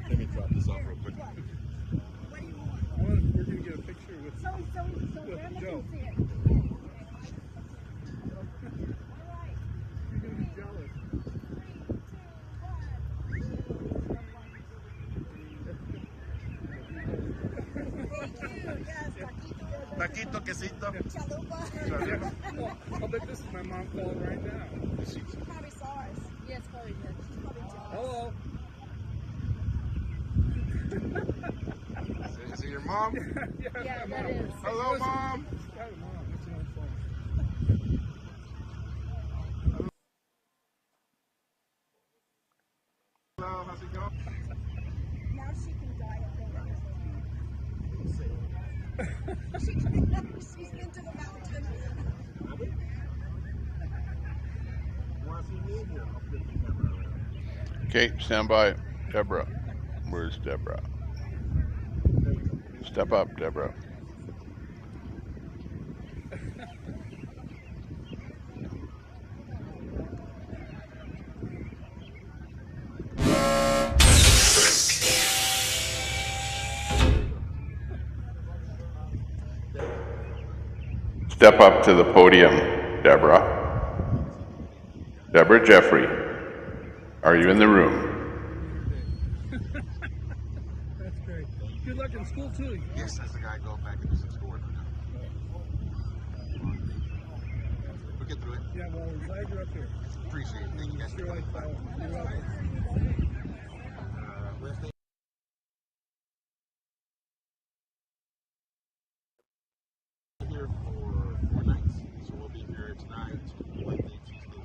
Let me drop this off real quick. We're going to get a picture with Joe. You're going to be jealous. Taquito, quesito. I'll bet this is my mom calling right now. She probably saw us. Yes, probably did. She's probably jealous. Hello. Is it your mom? Yeah, that is. Hello, Mom. That's mom. That's no phone. Hello, how's it going? Now she can die up there. She's into the mountain. Okay, stand by. Deborah. Where's Deborah? Step up, Deborah. Step up to the podium, Deborah. Deborah Jeffrey, are you in the room? That's great. Good luck in school, too. Yes, that's the guy going back into some school right now. We'll get through it. Yeah, well, we're glad you're up here. Appreciate it. Thank you guys. You're like, you're welcome. Where's the here for 4 nights, so we'll be here tonight, Wednesday, Tuesday.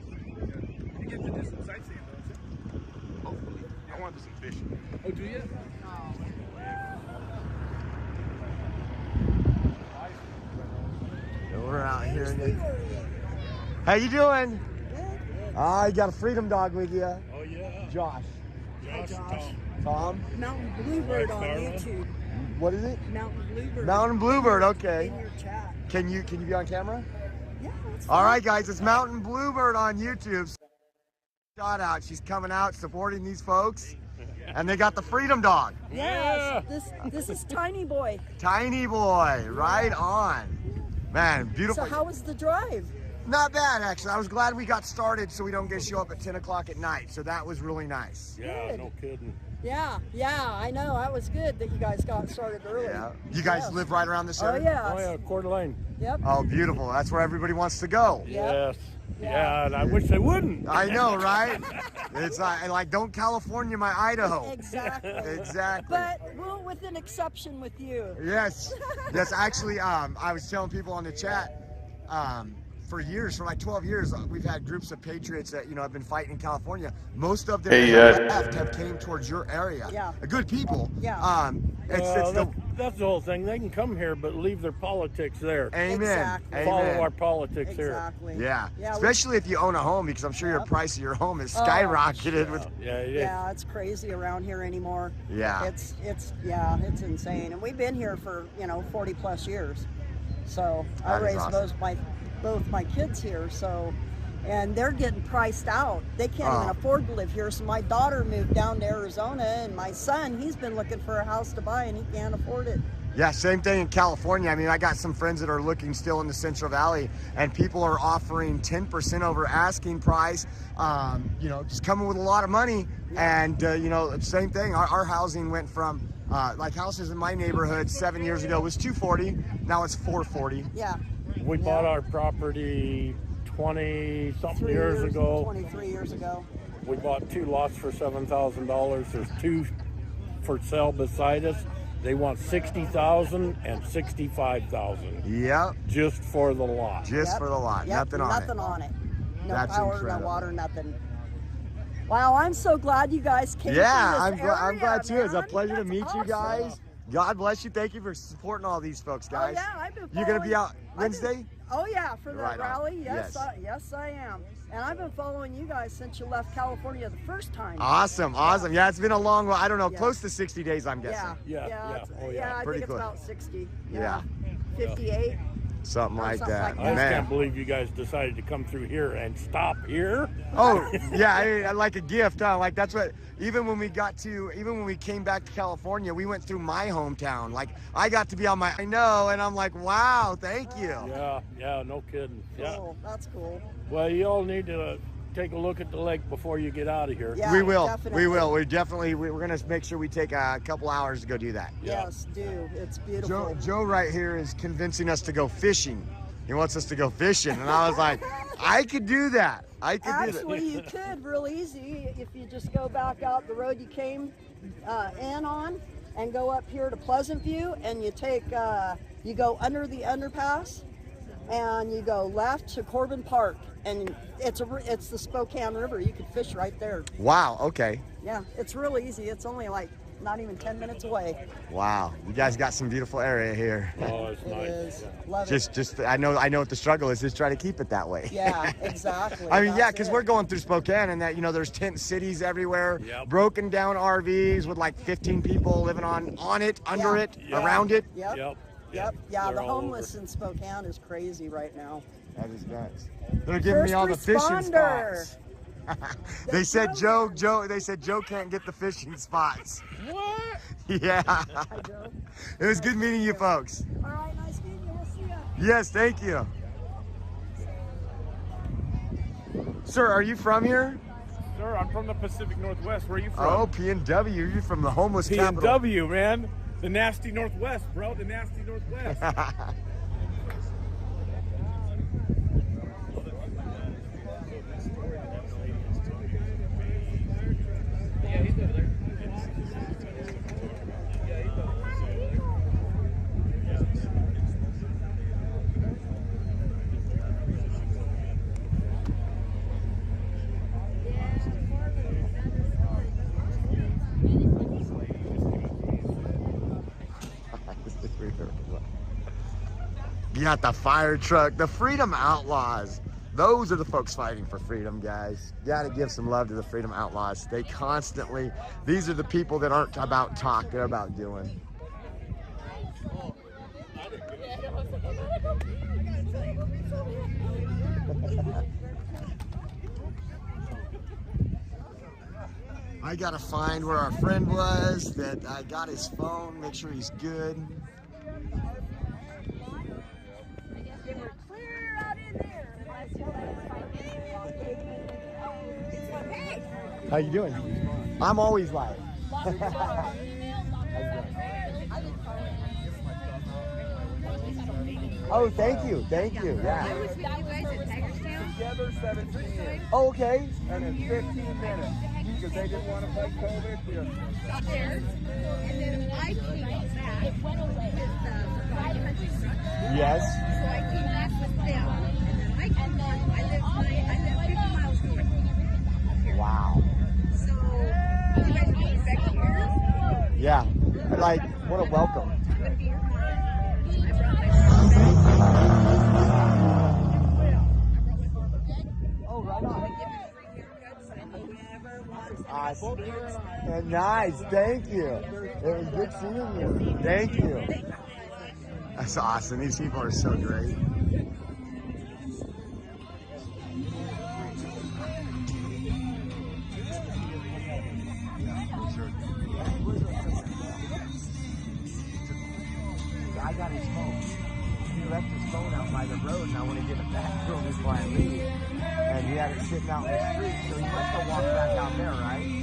You get to do some sightseeing, don't you? Hopefully. I want to do some fishing. Oh, do you? We're out here again. How you doing? Ah, you got a freedom dog with you. Oh, yeah. Josh. Josh. Tom? Mountain Bluebird on YouTube. What is it? Mountain Bluebird. Mountain Bluebird, okay. In your chat. Can you be on camera? Yeah, that's All right, guys, it's Mountain Bluebird on YouTube. Shout out, she's coming out supporting these folks, and they got the freedom dog. Yes, this is Tiny Boy. Tiny Boy, right on. Man, beautiful. So how was the drive? Not bad, actually. I was glad we got started so we don't get show up at 10 o'clock at night. So that was really nice. Yeah, no kidding. Yeah, I know. That was good that you guys got started early. Yeah. You guys live right around this area? Oh, yeah. Oh, yeah, Coeur d'Alene. Yep. Oh, beautiful. That's where everybody wants to go. Yes. Yeah, and I wish they wouldn't. I know, right? It's like, don't California my Idaho. Exactly. Exactly. But, well, with an exception with you. Yes. Yes, actually, I was telling people on the chat, for years, for like 12 years, we've had groups of patriots that, have been fighting in California. Most of them have came towards your area. Yeah. Good people. Yeah. That's the whole thing. They can come here, but leave their politics there. Amen. Exactly. Follow Amen. our politics Exactly. Yeah. Yeah, Especially if you own a home, because I'm sure your price of your home is skyrocketed with. here. Yeah, it's crazy around here anymore. Yeah. It's insane. And we've been here for, 40 plus years. So I raised awesome. both my kids here, and they're getting priced out. They can't even afford to live here. So my daughter moved down to Arizona, and my son, he's been looking for a house to buy, and he can't afford it. Yeah, same thing in California. I mean, I got some friends that are looking still in the Central Valley, and people are offering 10% over asking price, just coming with a lot of money. And, same thing. Our housing went from, houses in my neighborhood 7 years ago was $240. Now it's $440. Yeah. We bought our property 20-something years ago. 23 years ago. We bought 2 lots for $7,000. There's 2 for sale beside us. They want 60,000 and 65,000. Yep. Just for the lot. Just for the lot. Yep, Nothing on it. Nothing on it. No That's power, incredible. no water, nothing. Wow, I'm so glad you guys came. Yeah, to this I'm glad too. It's a man. pleasure to meet That's you awesome. guys. God bless you. Thank you for supporting all these folks, guys. Oh, yeah, I've been You're gonna be out following- Wednesday? Oh yeah, for the Right on. rally. Yes, Yes. yes, I am. And I've been following you guys since you left California the first time. Awesome. Yeah, it's been a long while. I don't know, Yeah. close to 60 days, I'm guessing. I Pretty think it's close. about 60. Yeah. 58. Something like that. I just Man. can't believe you guys decided to come through here and stop here. Oh, yeah, I like a gift, huh? Like that's what, even when we came back to California, we went through my hometown. Like I got to be on I know, and I'm like, wow, thank you. Yeah, no kidding. Yeah. Cool. That's cool. Well, you all need to take a look at the lake before you get out of here. Yeah, we will. definitely. We will. We're going to make sure we take a couple hours to go do that. Yes, do. It's beautiful. Joe right here is convincing us to go fishing. He wants us to go fishing. And I was like, I could do that. Actually, you could real easy if you just go back out the road you came in on and go up here to Pleasant View, and you take you go under the underpass and you go left to Corbin Park, and it's the Spokane River. You could fish right there. Wow, okay. Yeah, it's real easy. It's only like not even 10 minutes away. Wow, you guys got some beautiful area here. Oh, it's It nice. is. Love it. Just I know what the struggle is. Just try to keep it that way. Yeah, exactly. I mean, yeah, That's because it. we're going through Spokane, and that there's tent cities everywhere, broken down RVs with like 15 people living on it, under it, around it. Yep. Yeah, They're the all homeless in Spokane is crazy right now. That is nuts. They're giving me all the fishing responder. spots. They said Joe can't get the fishing spots. What? Yeah. It was good meeting you folks. All right, nice meeting you. We'll see you. Yes, thank you. Sir, are you from here? Sir, I'm from the Pacific Northwest. Where are you from? Oh, PNW. You're from the homeless capital. PNW, man. The nasty Northwest, bro. The nasty Northwest. You got the fire truck, the Freedom Outlaws. Those are the folks fighting for freedom, guys. Gotta give some love to the Freedom Outlaws. These are the people that aren't about talk, they're about doing. I gotta find where our friend was, that I got his phone, make sure he's good. How you doing? I'm always live. Oh, thank you. Yeah. I was with you guys at Tigerstown. Together 17 years. Oh, okay. And in 15 minutes. Because they didn't want to fight COVID. Up there. And then I came back with the country truck. Yes. So I came back with them. And then I live 50 miles north. Wow. So you guys are going back here? Yeah. What a welcome. I'm going to be your client. I brought my Oh, right on. Awesome. And nice. Thank you. It was good seeing you. Thank you. That's awesome. These people are so great. I got his phone. He left his phone out by the road, and I want to give it back to him before I leave. And he had it sitting out in the street, so he must have walked back out there, right?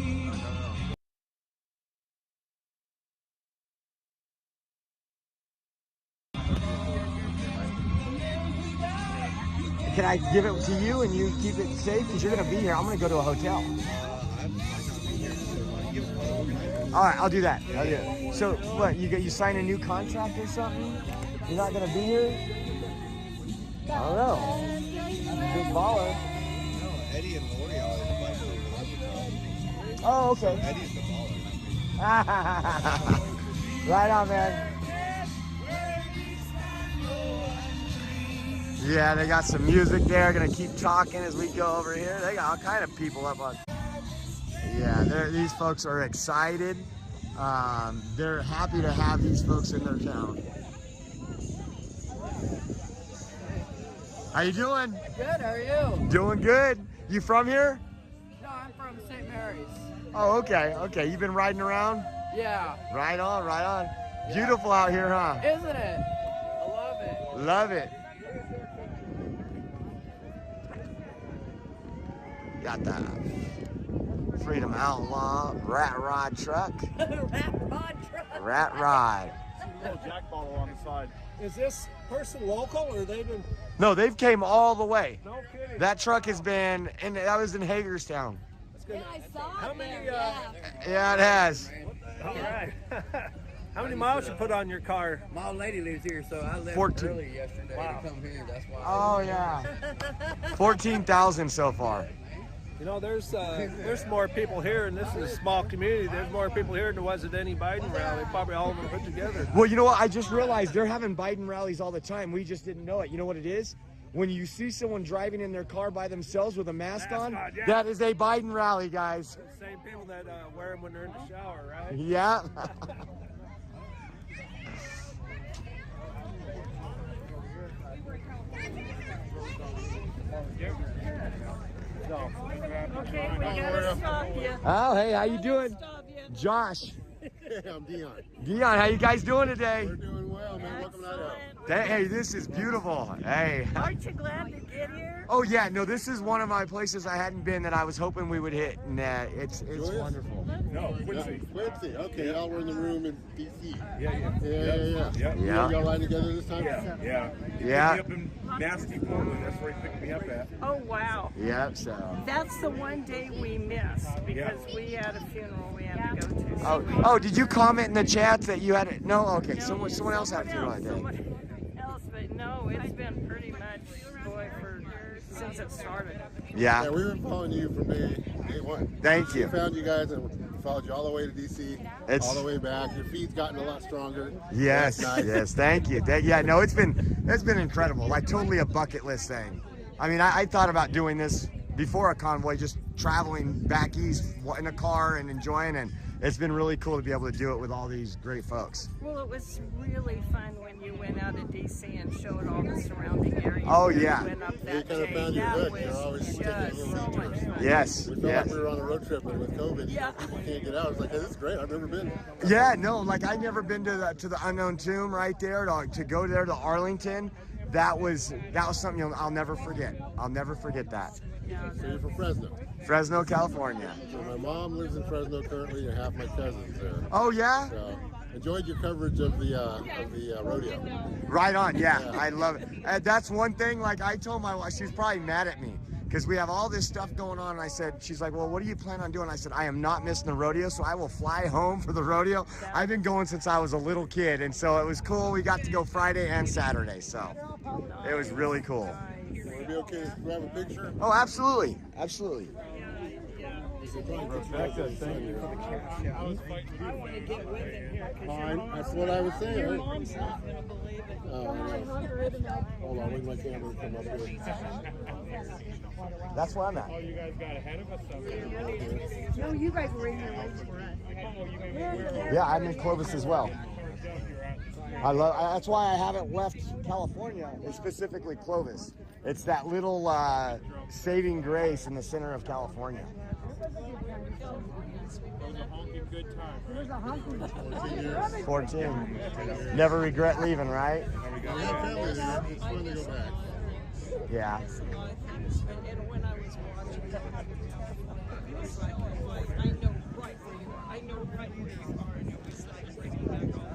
Can I give it to you and you keep it safe? Because you're going to be here. I'm going to go to a hotel. All right, I'll do that. I'll do it. So what? You sign a new contract or something? You're not gonna be here? I don't know. Big baller. No, Eddie and Lori always fight over that. Oh, okay. So Eddie's the baller, not me. Right on, man. Yeah, they got some music there. Gonna keep talking as we go over here. They got all kind of people up on. Yeah, these folks are excited. They're happy to have these folks in their town. How you doing? Good, how are you? Doing good. You from here? No, I'm from St. Mary's. Oh, okay, okay. You been riding around? Yeah. Right on, right on. Yeah. Beautiful out here, huh? Isn't it? I love it. Love it. Got that Freedom Outlaw Rat Rod truck. Rat Rod truck. Rat Rod. A little jack bottle on the side. Is this person local or they've been? No, they've came all the way. No kidding. That truck has been, and that was in Hagerstown. Yeah, I saw How it many? there, Yeah, it has. All right. How many miles you put on your car? My old lady lives here, so I left 14. early yesterday to come here. That's why. Oh yeah. 14,000 so far. You know, there's more people here, and this is a small community. There's more people here than there was at any Biden rally. Probably all of them put together. Well, you know what? I just realized they're having Biden rallies all the time. We just didn't know it. You know what it is? When you see someone driving in their car by themselves with a mask on, yeah. that is a Biden rally, guys. The same people that wear them when they're in the shower, right? Yeah. Okay, we gotta stop you. Oh, hey, how you doing? Josh. Hey, I'm Dion. Dion, how you guys doing today? We're doing well, man. Welcome to Idaho. Hey, this is beautiful. Hey. Aren't you glad to get here? Oh yeah, no, this is one of my places I hadn't been that I was hoping we would hit, and it's wonderful. No, Quincy. Quincy. Okay, y'all were in the room in DC. Yeah. Y'all riding together this time? Yeah. Yeah. He picked me up in Nasty Pullman. That's where he picked me up at. Oh, wow. Yep. So. That's the one day we missed because we had a funeral we had to go to. Oh, did you comment in the chat that you had it? No, okay. Someone else had a funeral that day. Someone else, but no, it's been pretty much since it started. Yeah. We were following you from day one. Thank you. We found you guys and followed you all the way to DC, all the way back. Your feet's gotten a lot stronger. Yes, nice. yes. Thank you. Yeah, no, it's been incredible. Like totally a bucket list thing. I mean, I thought about doing this before a convoy, just traveling back east in a car and enjoying, and it's been really cool to be able to do it with all these great folks. Well, it was really fun when you went out of DC and showed all the surrounding areas. Oh, yeah. You went up You that kind of day. found your That hook. was You're always taking a just little so much detours. fun. Yes, We felt like we were on a road trip, but with COVID, people can't get out. It's like, hey, this is great. I've never been. Yeah, no, like I'd never been to the Unknown Tomb right there. To go there to Arlington, that was something I'll never forget. I'll never forget that. So you're from Fresno? Fresno, California. So my mom lives in Fresno currently, and half my cousins there. Oh yeah. So enjoyed your coverage of the rodeo. Right on. Yeah, I love it. That's one thing. Like I told my wife, she's probably mad at me because we have all this stuff going on. And I said, she's like, well, what do you plan on doing? I said, I am not missing the rodeo, so I will fly home for the rodeo. I've been going since I was a little kid, and so it was cool. We got to go Friday and Saturday, so it was really cool. Would it be okay to grab a picture? Oh, absolutely, absolutely. Rebecca, thank you for the cash. I want to get with it here because That's what I was saying. your mom's not going to believe it. Hold on, wait, my camera come up here. That's where I'm at. Oh, you guys got ahead of us? No, you guys were in here waiting for us. Yeah, I'm in Clovis as well. That's why I haven't left California, and specifically Clovis. It's that little saving grace in the center of California. It was a honking good time. 14. Never regret leaving, right? We have family there. It's fun to go back. Yeah. And when I was watching, it was like, I know right where you are. I know right where you are. And it was like bringing back all.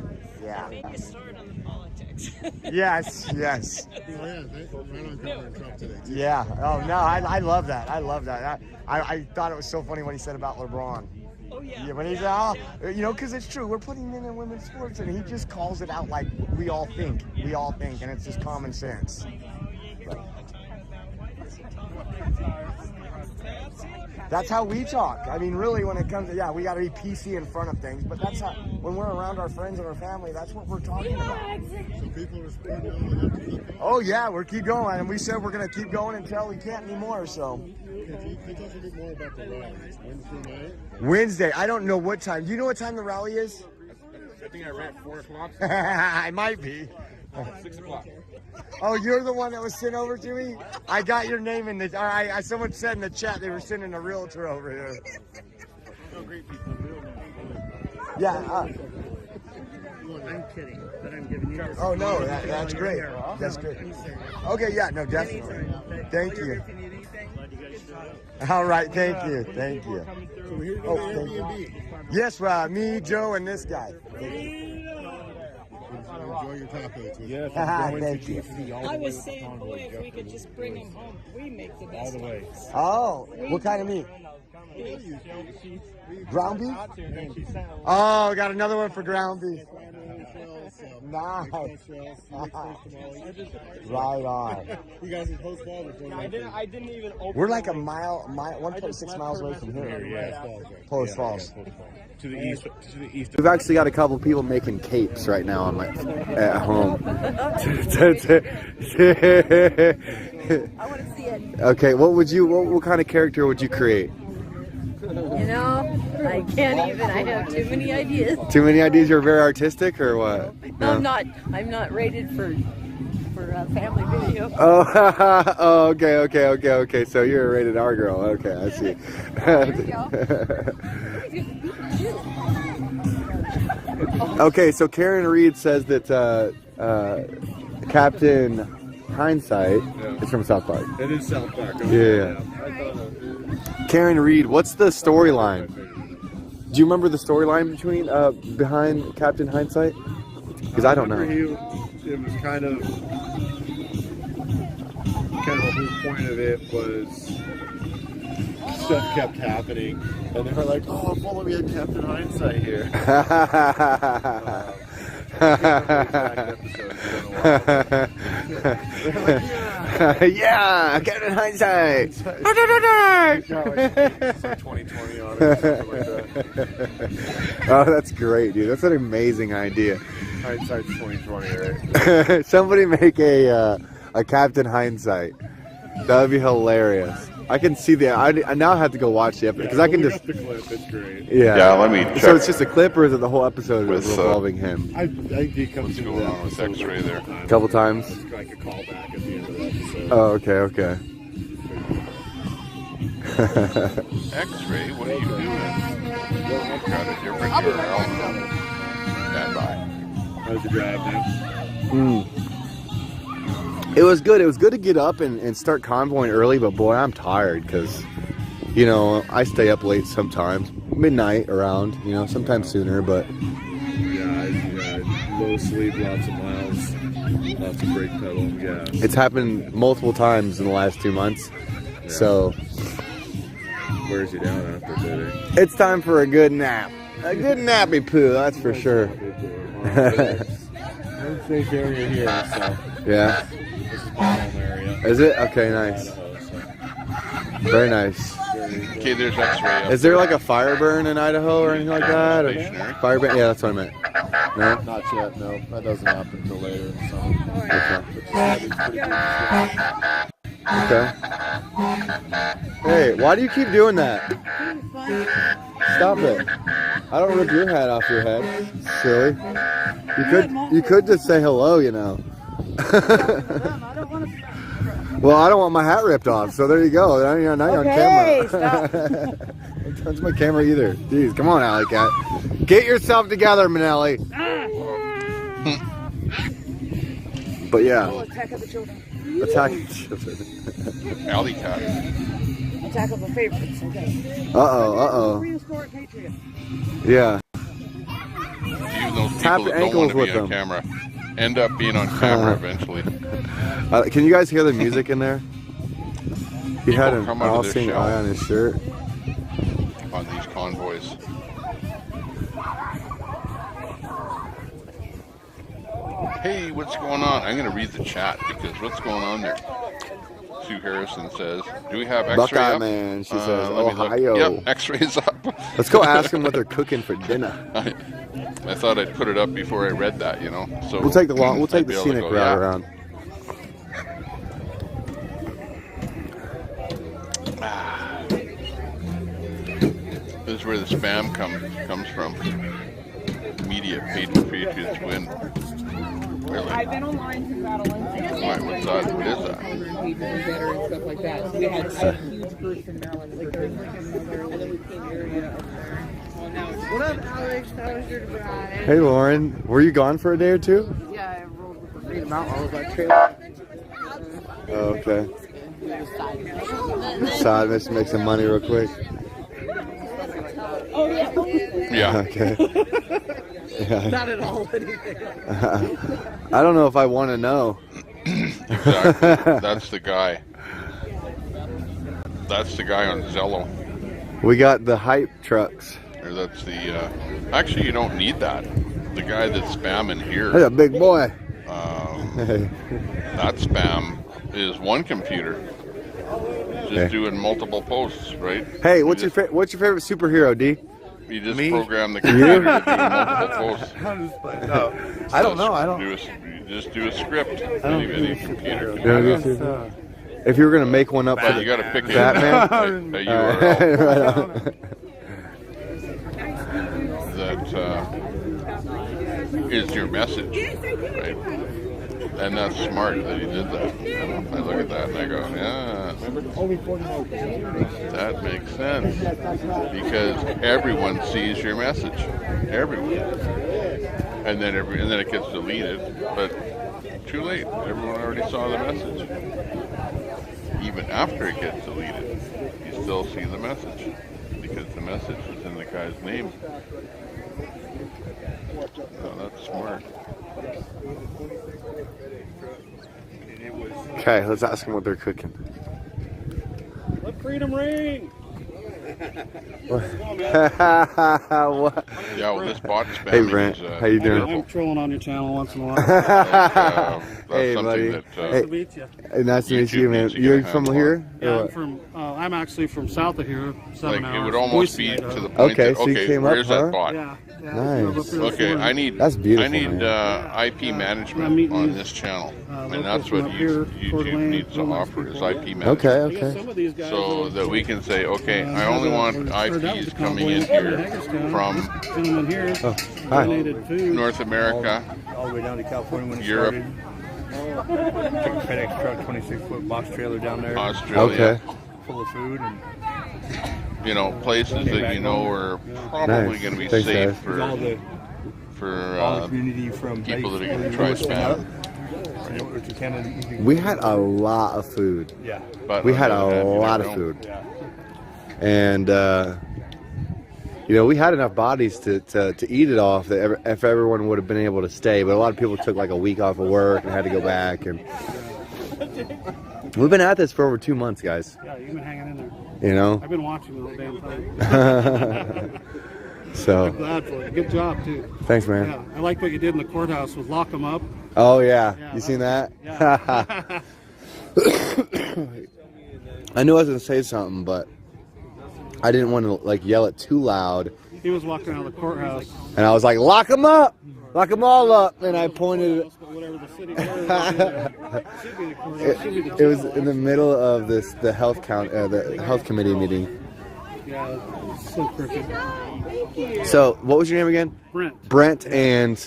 Yeah. Maybe you start on the politics. Yes, yes. Oh, yeah, right on covering Trump today, too. Yeah. Oh, no, I love that. I love that. I thought it was so funny what he said about LeBron. Oh, Oh, yeah. Yeah, when he's out, you know, because it's true. We're putting men and women's sports, and he just calls it out like we all think. We all think, and it's just common sense. But that's how we talk. I mean, really, when it comes to, yeah, we got to be PC in front of things, but that's how, when we're around our friends and our family, that's what we're talking about. So people are supporting you, we have to keep going. Oh, yeah, we're keep going, and we said we're going to keep going until we can't anymore, so. Can you tell us a bit more about the rally? It's Wednesday night? Wednesday, I don't know what time. Do you know what time the rally is? I think I read 4 o'clock. I might be. 6 o'clock. Oh, you're the one that was sent over to me? I got your name in the, someone said in the chat they were sending a realtor over here. Yeah. I'm kidding, but I'm giving you this. Oh, no, that's great. That's great. Okay, yeah, no, definitely. Thank you. All right, thank you. Thank you. Oh, thank you. Yes, me, Joe, and this guy. Enjoy your tacos. Yes, thank you. I was saying, boy, if we could just bring them home, we make the best. All the way. Oh, what kind of meat? Ground beef? Oh, got another one for ground beef. Nice. Right on. You guys in Post Falls? I didn't even open. We're like a mile 1.6 miles away from here. Yeah. Post Falls. To the east. To the east. We've actually got a couple people making capes right now on at home. I want to see it. Okay, what kind of character would you create? You know, I can't even. I have too many ideas. Too many ideas? You're very artistic, or what? No, I'm not rated for family video. Oh, okay. So you're a rated R girl. Okay, I see. Okay, so Karen Reed says that Captain Hindsight is from South Park. It is South Park. Yeah. Karen Reed, what's the storyline? Do you remember the storyline behind Captain Hindsight? Because I don't know. It was kind of the whole point of it was stuff kept happening, and they were like, "Oh, follow me at Captain Hindsight here." Yeah, Captain Hindsight. It's like 2020 on it, something like that. Oh, that's great, dude. That's an amazing idea. Hindsight's 2020, right? Somebody make a Captain Hindsight. That would be hilarious. I can see that. I now have to go watch the episode because I can just. The clip, it's great. Yeah, let me check. So it's just a clip, or is it the whole episode revolving him? I think he comes What's going on with X-Ray there? A couple times. It's like a callback at the end of the episode. Oh, okay. X-Ray, what are you doing? Got a different URL. Stand by. How's the drive now? It was good. It was good to get up and start convoying early, but boy, I'm tired because, you know, I stay up late sometimes, midnight around, you know, sometimes sooner, but. Yeah, low sleep, lots of miles, lots of brake pedal, yeah. It's happened multiple times in the last 2 months, Yeah. So. Wears you down after a bit. It's time for a good nap. A good nappy poo, that's for sure. Safe area here, so. Yeah. This is my home area. Is it? Okay, nice. Idaho, so. Very nice. Okay, there's X-Ray. Is there like a fire burn in Idaho or anything like that? Or fire burn? Yeah, that's what I meant. No? Not yet, no. That doesn't happen until later in the summer. Okay. Hey, why do you keep doing that? Stop it. I don't rip your hat off your head. Silly. You could just say hello, you know. Well, I don't want my hat ripped off, so there you go. Now you're on camera. Don't touch my camera either. Jeez, come on, Alley Cat. Get yourself together, Manelli. But yeah. Attack of the Children. Attack of the Children. Alley Cat. Attack of the Favorites, okay. Uh-oh. Prehistoric Patriot. Yeah. Even those Tap people that your don't ankles want to with be on them. camera end up being on camera eventually. Can you guys hear the music in there? He had an come out of their all-seeing shell. eye on his shirt. I on these convoys. Hey, what's going on? I'm going to read the chat because what's going on there? Sue Harrison says, do we have X-ray Buckeye up? Man, she says, Let me look. Ohio. Yep, X-ray's up. Let's go ask them what they're cooking for dinner. I thought I'd put it up before I read that, you know. So We'll take the scenic route around. This is where the spam comes from. Media paid for Patriots win. Really? I've been online to battling. Why, what's that? What is that? People better and stuff like that. So we had a huge group from Maryland for and then we came area up there. Well, now it's what up, Alex? How was your drive? Hey, Lauren. Were you gone for a day or two? Yeah, I rolled with the Freedom Outlaws on trailer. Oh, okay. Side mission, make some money real quick. Oh, yeah. Yeah. Okay. Yeah. Not at all anything. I don't know if I want to know. Exactly. That's the guy. That's the guy on Zello. We got the hype trucks. Or that's the. Actually, you don't need that. The guy that's spamming here. That's a big boy. That spam is one computer. Just doing multiple posts, right? Hey, what's your favorite superhero, D? You just program the computer to do multiple posts. No, I don't know. You just do a script. Any computer can do that. If you were gonna make one up for you got to pick Batman, a URL that is your message, right? And that's smart that he did that. I look at that and I go, yeah, that makes sense. Because everyone sees your message. Everyone. And then it gets deleted. But too late. Everyone already saw the message. Even after it gets deleted, you still see the message. Because the message is in the guy's name. Oh, that's smart. Okay, let's ask them what they're cooking. Let freedom ring. What? Yeah, well, this bot spamming Hey, Brent, how you doing? I'm trolling on your channel once in a while. Hey, buddy. Nice to meet you. Hey, nice to meet you, man. You're from here? Yeah, I'm actually from south of here, 7 hours. It would almost be to the point that, so you came where's up, that bot? Yeah. Nice. Okay, That's beautiful. I need IP management on this channel, and that's what YouTube needs to offer is IP management. Okay. So that we can say, okay, I only want IPs coming in here from North America, all the way down to California when it Europe. started. Took a FedEx truck, 26-foot box trailer down there. Australia. Full of food and. You know, places that you know are probably going to be safe for all the community from people that are going to try spam. We had a lot of food. Yeah. But we had a lot of food. Yeah. And, we had enough bodies to eat it off that if everyone would have been able to stay. But a lot of people took like a week off of work and had to go back. And we've been at this for over 2 months, guys. Yeah, you've been hanging in there. You know? I've been watching the whole damn time. So. I'm glad for it. Good job, too. Thanks, man. Yeah, I like what you did in the courthouse with lock them up. Oh, yeah. You seen that? Yeah. I knew I was going to say something, but I didn't want to, yell it too loud. He was walking out of the courthouse. And I was like, lock them up! Lock them all up! And I pointed... It was in the middle of the health committee meeting. Yeah, it's so crooked. So, what was your name again? Brent and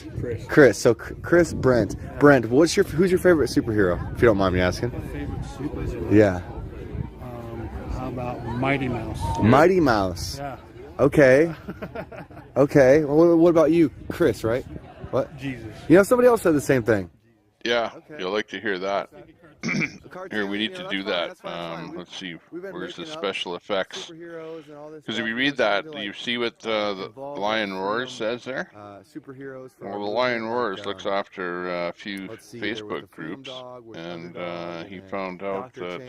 Chris. So, Chris, Brent. Brent, who's your favorite superhero? If you don't mind me asking. My favorite superhero. Yeah. How about Mighty Mouse? Mighty Mouse. Yeah. Okay. Okay. Well, what about you, Chris? Right? What? Jesus. Somebody else said the same thing. Yeah, you'll like to hear that. Here, we need to do that. Let's see, where's the special effects? Because if you read that, you see what the Lion Roars says there? Well, the Lion Roars looks after a few Facebook groups, and he found out that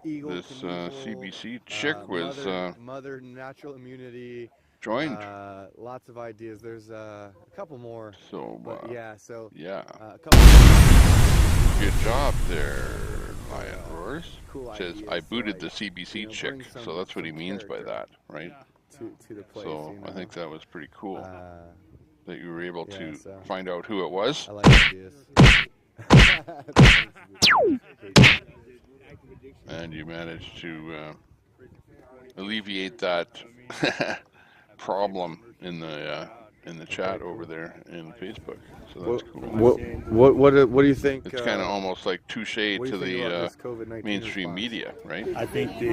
Eagle this Knievel, CBC chick was Mother Natural Immunity. joined. Lots of ideas. There's a couple more. So, but yeah, so yeah. A couple. Good job there, Lion Roars. Cool Says ideas, I booted so, the CBC bring chick, so that's what he means by that, right? To the place. So I think that was pretty cool that you were able to so. find out who it was. I like ideas. And you managed to alleviate that problem in the chat over there in Facebook. So that's cool. What do you think? It's kind of almost like touche to the mainstream response? media, right? I think that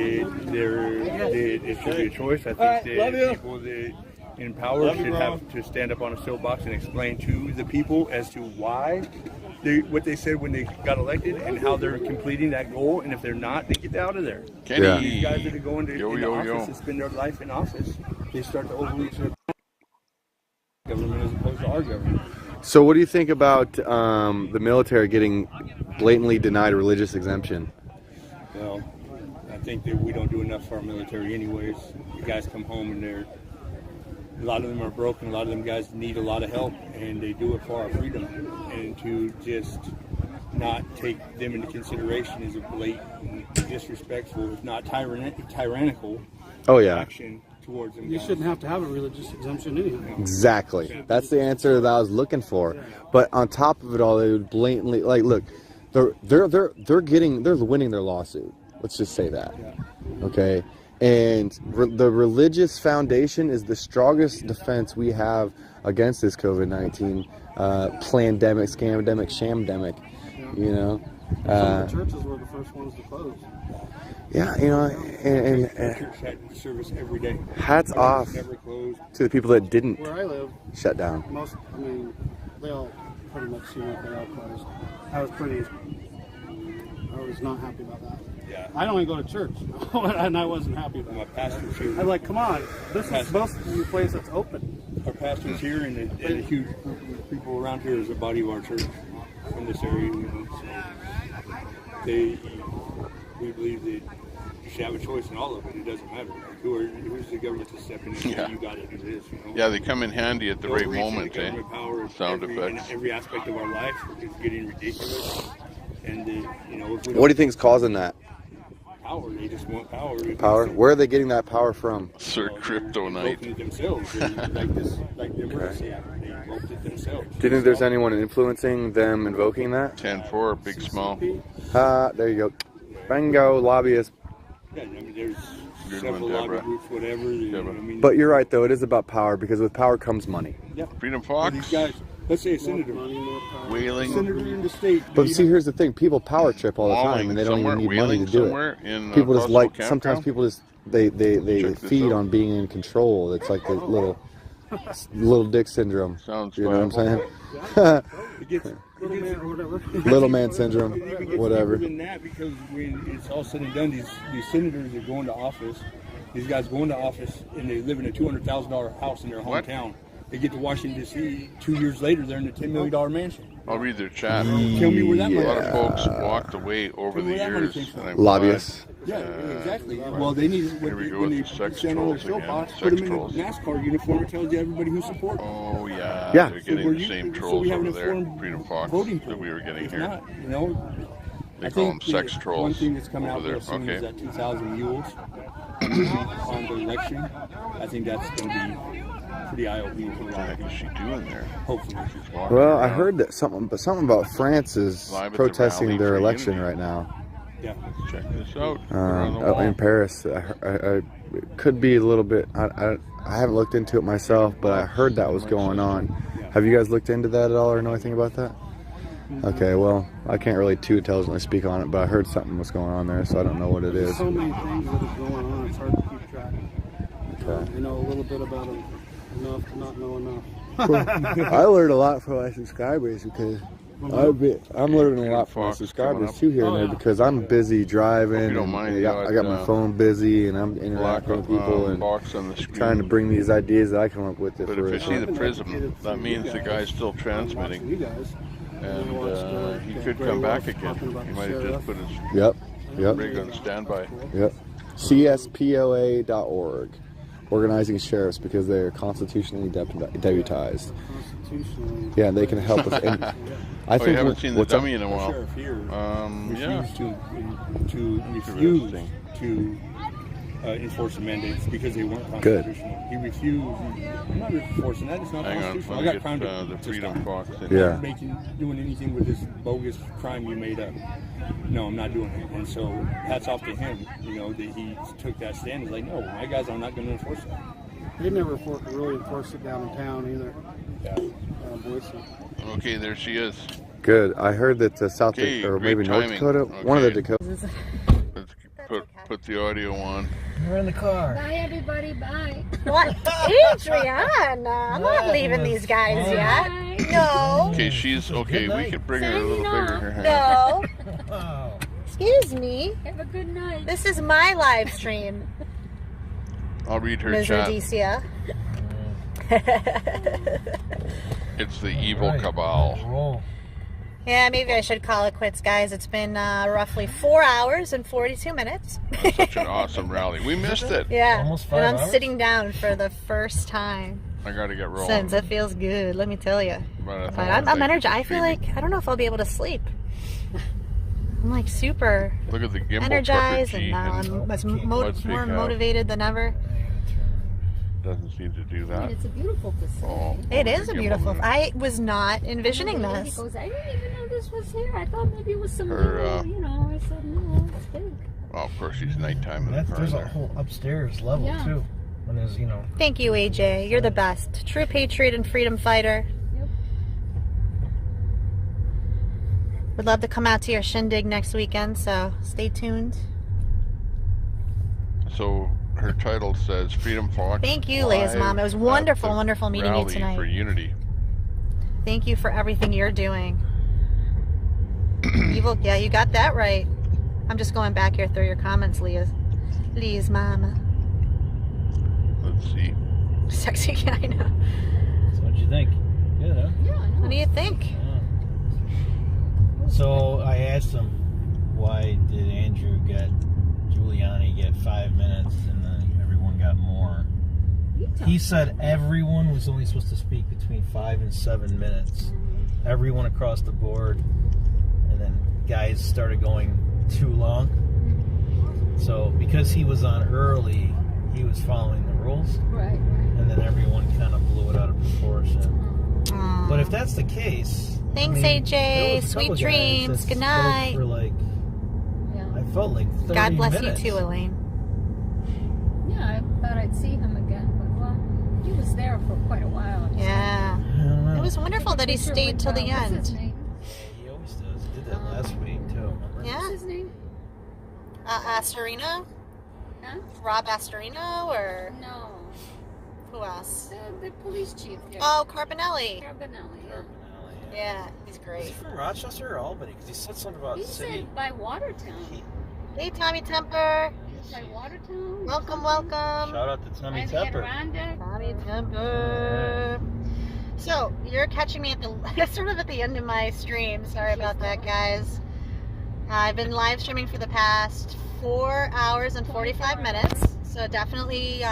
it should be a choice. I think that people that in power should have to stand up on a soapbox and explain to the people as to why what they said when they got elected and how they're completing that goal. And if they're not, they get out of there. Kenny. These guys that are going into office and spend their life in office, they start to overreach their government as opposed to our government. So what do you think about the military getting blatantly denied a religious exemption? Well, I think that we don't do enough for our military anyways. The guys come home and a lot of them are broken. A lot of them guys need a lot of help, and they do it for our freedom. And to just not take them into consideration is a blatant, disrespectful, if not tyrannical action towards them. You shouldn't have to have a religious exemption anyhow. Exactly. That's the answer that I was looking for. But on top of it all, they would blatantly look. They're winning their lawsuit. Let's just say that. Okay. And the religious foundation is the strongest defense we have against this COVID-19 plandemic, scamdemic, shamdemic. You know. Some of the churches were the first ones to close. Yeah, you know, and church had service every day. Hats off never closed. to the people that didn't Where I live, shut down. They all pretty much seem like they are closed. I was not happy about that. Yeah. I don't even go to church, and I wasn't happy about it. My pastor's here. I'm like, come on, this is supposed to be a place that's open. Our pastor's here, and a huge group of people around here is a body of our church from this area. You know, so we believe that you should have a choice in all of it. It doesn't matter. Who's the government to step in and say you got to do this? You know? Yeah, they come in handy at the right moment, eh? Sound effects. Every aspect of our life is getting ridiculous. And you know, What do you think is causing that? Power. They just want power. Power? Where are they getting that power from? Sir Crypto Knight. They themselves. Like the emergency act. They invoked it themselves. Do you think there's anyone influencing them invoking that? 10-4, big small. There you go. Bingo, lobbyists. Yeah, I mean, there's Good several one, lobby Deborah. groups, whatever. I mean, But you're right, though. It is about power, because with power comes money. yeah. Freedom Fox. These guys, let's say a senator. Whaling. Senator in the state. But see, here's the thing. People power trip all the time, and they don't even need money to do it. People just like, sometimes people just, they feed on being in control. It's like the little dick syndrome. Sounds you know what I'm saying? Little man syndrome, whatever. Even that, because when it's all said and done, these senators are going to office. These guys going to office, and they live in a $200,000 house in their hometown. They get to Washington, D.C. 2 years later, they're in a $10 million mansion. I'll read their chat. Tell me where that money A lot of folks walked away over the years. And I'm Lobbyists. Yeah, exactly. Well, they need Here we go when with they the sex stand on their trolls again. soapbox, Sex put them in a trolls. NASCAR uniform. It tells you everybody who supports them. Oh, yeah. Yeah. They're getting the same trolls we have over an there. informed Freedom Fox voting that we were getting If here. not, you know, They I call them think sex trolls one thing that's coming out over there. real soon is Okay. that 2,000 mules on the election. I think that's going to be pretty eye-opening for a lot of people. What is she doing there? Hopefully. She's walking Well, I around. heard that something about France is Live at the protesting Rally their for election Unity. right now. Yeah. Check this out. They're on the wall. In Paris. It could be a little bit. I haven't looked into it myself, but I heard that was going on. Have you guys looked into that at all or know anything about that? Okay, well, I can't really too intelligently speak on it, but I heard something was going on there, so I don't know what it is. There's so many things that are going on, it's hard to keep track. Okay. I know a little bit about them, enough to not know enough. I learned a lot from my subscribers because I'm learning a lot from my subscribers too here and there because I'm busy driving. Hope you don't and mind, I got my phone busy and I'm interacting with people and box on the screen. trying to bring these ideas that I come up with. But if you see the prism, that means the guy's still transmitting. And he could come back again. He might have just put his Yep. Rig on standby. Yep. CSPOA.org. Organizing sheriffs because they are constitutionally deputized. Yeah, and they can help us. And I think you haven't seen the what's up- dummy in a while. Sheriff here Yeah. refused to refuse to enforce the mandates because they weren't Good. constitutional. He refused. I'm not enforcing that. It's not Hang on, constitutional. let I me got crowned get the to Freedom stop. Fox in. Yeah. Doing anything with this bogus crime you made up. No, I'm not doing it. And so hats off to him, that he took that stand. He's like, no, my guys are not going to enforce that. They never really enforced it down in town either. Yeah. Boise. Okay, there she is. Good. I heard that South Okay, Dakota, or great maybe North timing. Dakota, one of the Okay. Dakotas. Let's put the audio on. We're in the car. Bye, everybody. Bye. What? Adriana, I'm not leaving these guys yet. No. Okay, she's okay. We could bring her a little bigger here. No. Excuse me. Have a good night. This is my live stream, I'll read her Ms. chat. Rhodesia. It's the evil cabal. Yeah, maybe I should call it quits, guys. It's been roughly 4 hours and 42 minutes. That's such an awesome rally. We missed it. Yeah, Almost 5 and I'm hours? sitting down for the first time I got to get rolling. since. It feels good, let me tell you. But I'm energized. I feel like, I don't know if I'll be able to sleep. I'm like super Look at the gimbal energized, trucker G and now I'm Let's more speak up. motivated than ever. Doesn't seem to do that. It's a beautiful facility. Oh, It where's is the a gimbal beautiful. then? I was not envisioning And the lady this. goes, I didn't even know this was here. I thought maybe it was some Her, little, I said, no, it's big. Oh, of course, she's nighttime in the car There's a there. whole upstairs level, Yeah. too. When there's, Thank you, AJ. You're the best. True patriot and freedom fighter. Yep. Would love to come out to your shindig next weekend, so stay tuned. So her title says Freedom Fox. Thank you, Leia's Live mom. It was at wonderful, the wonderful meeting you rally tonight. for unity. Thank you for everything you're doing. Evil, yeah, you got that right. I'm just going back here through your comments, Leia's mama. Let's see. Sexy, yeah, I know. So what'd you think? Good, huh? Yeah, I know. What do you think? So I asked him, why did Andrew get Giuliani get 5 minutes and then everyone got more? He said everyone was only supposed to speak between 5 and 7 minutes. Everyone across the board. And then guys started going too long. So because he was on early, he was following the rules. Right. And then everyone kind of blew it out of proportion. But if that's the case, Thanks, there AJ. was a Sweet couple guys dreams. that Good spoke night. For like, I felt like 30 God bless minutes. you too, Elaine. Yeah, I thought I'd see him again, but well, he was there for quite a while. Yeah. It was wonderful that he stayed till the What's his end. name? He always does. He did that last week too. Remember? Yeah. What's his name? Astorino? Huh? Rob Astorino or No, who else? the police chief there. Oh, Carbonelli. Carbonelli, yeah. Yeah, he's great. Is he from Rochester or Albany? Because he said something about He the city. said by Watertown. Hey, Tommy Temper. By Watertown? Welcome, welcome. Shout out to Tommy By the Tepper. Adirondack? Tommy Temper. So, you're catching me at the sort of at the end of my stream. Sorry about that, guys. I've been live streaming for the past 4 hours and 45 minutes. So definitely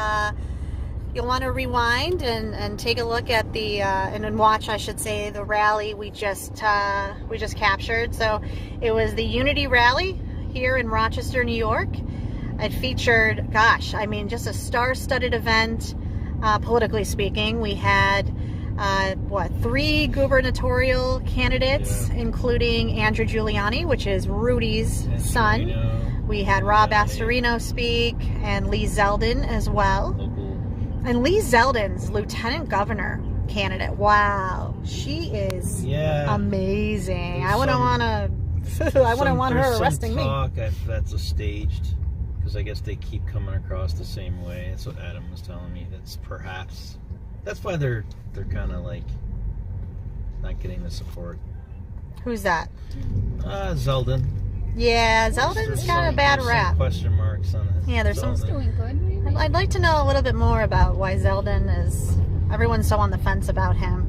you'll want to rewind and take a look at the and watch, I should say, the rally we just captured. So it was the Unity Rally here in Rochester, New York. It featured, gosh, I mean, just a star-studded event, politically speaking. We had 3 gubernatorial candidates, including Andrew Giuliani, which is Rudy's son. We had Rob Astorino speak, and Lee Zeldin as well. And Lee Zeldin's lieutenant governor candidate. Wow, she is amazing. I wouldn't want to. I wouldn't want her arresting me. That's a staged, because I guess they keep coming across the same way. That's what Adam was telling me. That's why they're kind of like not getting the support. Who's that? Zeldin. Yeah, Zeldin's got a bad rap. Question marks on it. Yeah, there's some. Doing good, maybe? I'd like to know a little bit more about why Zeldin is. Everyone's so on the fence about him.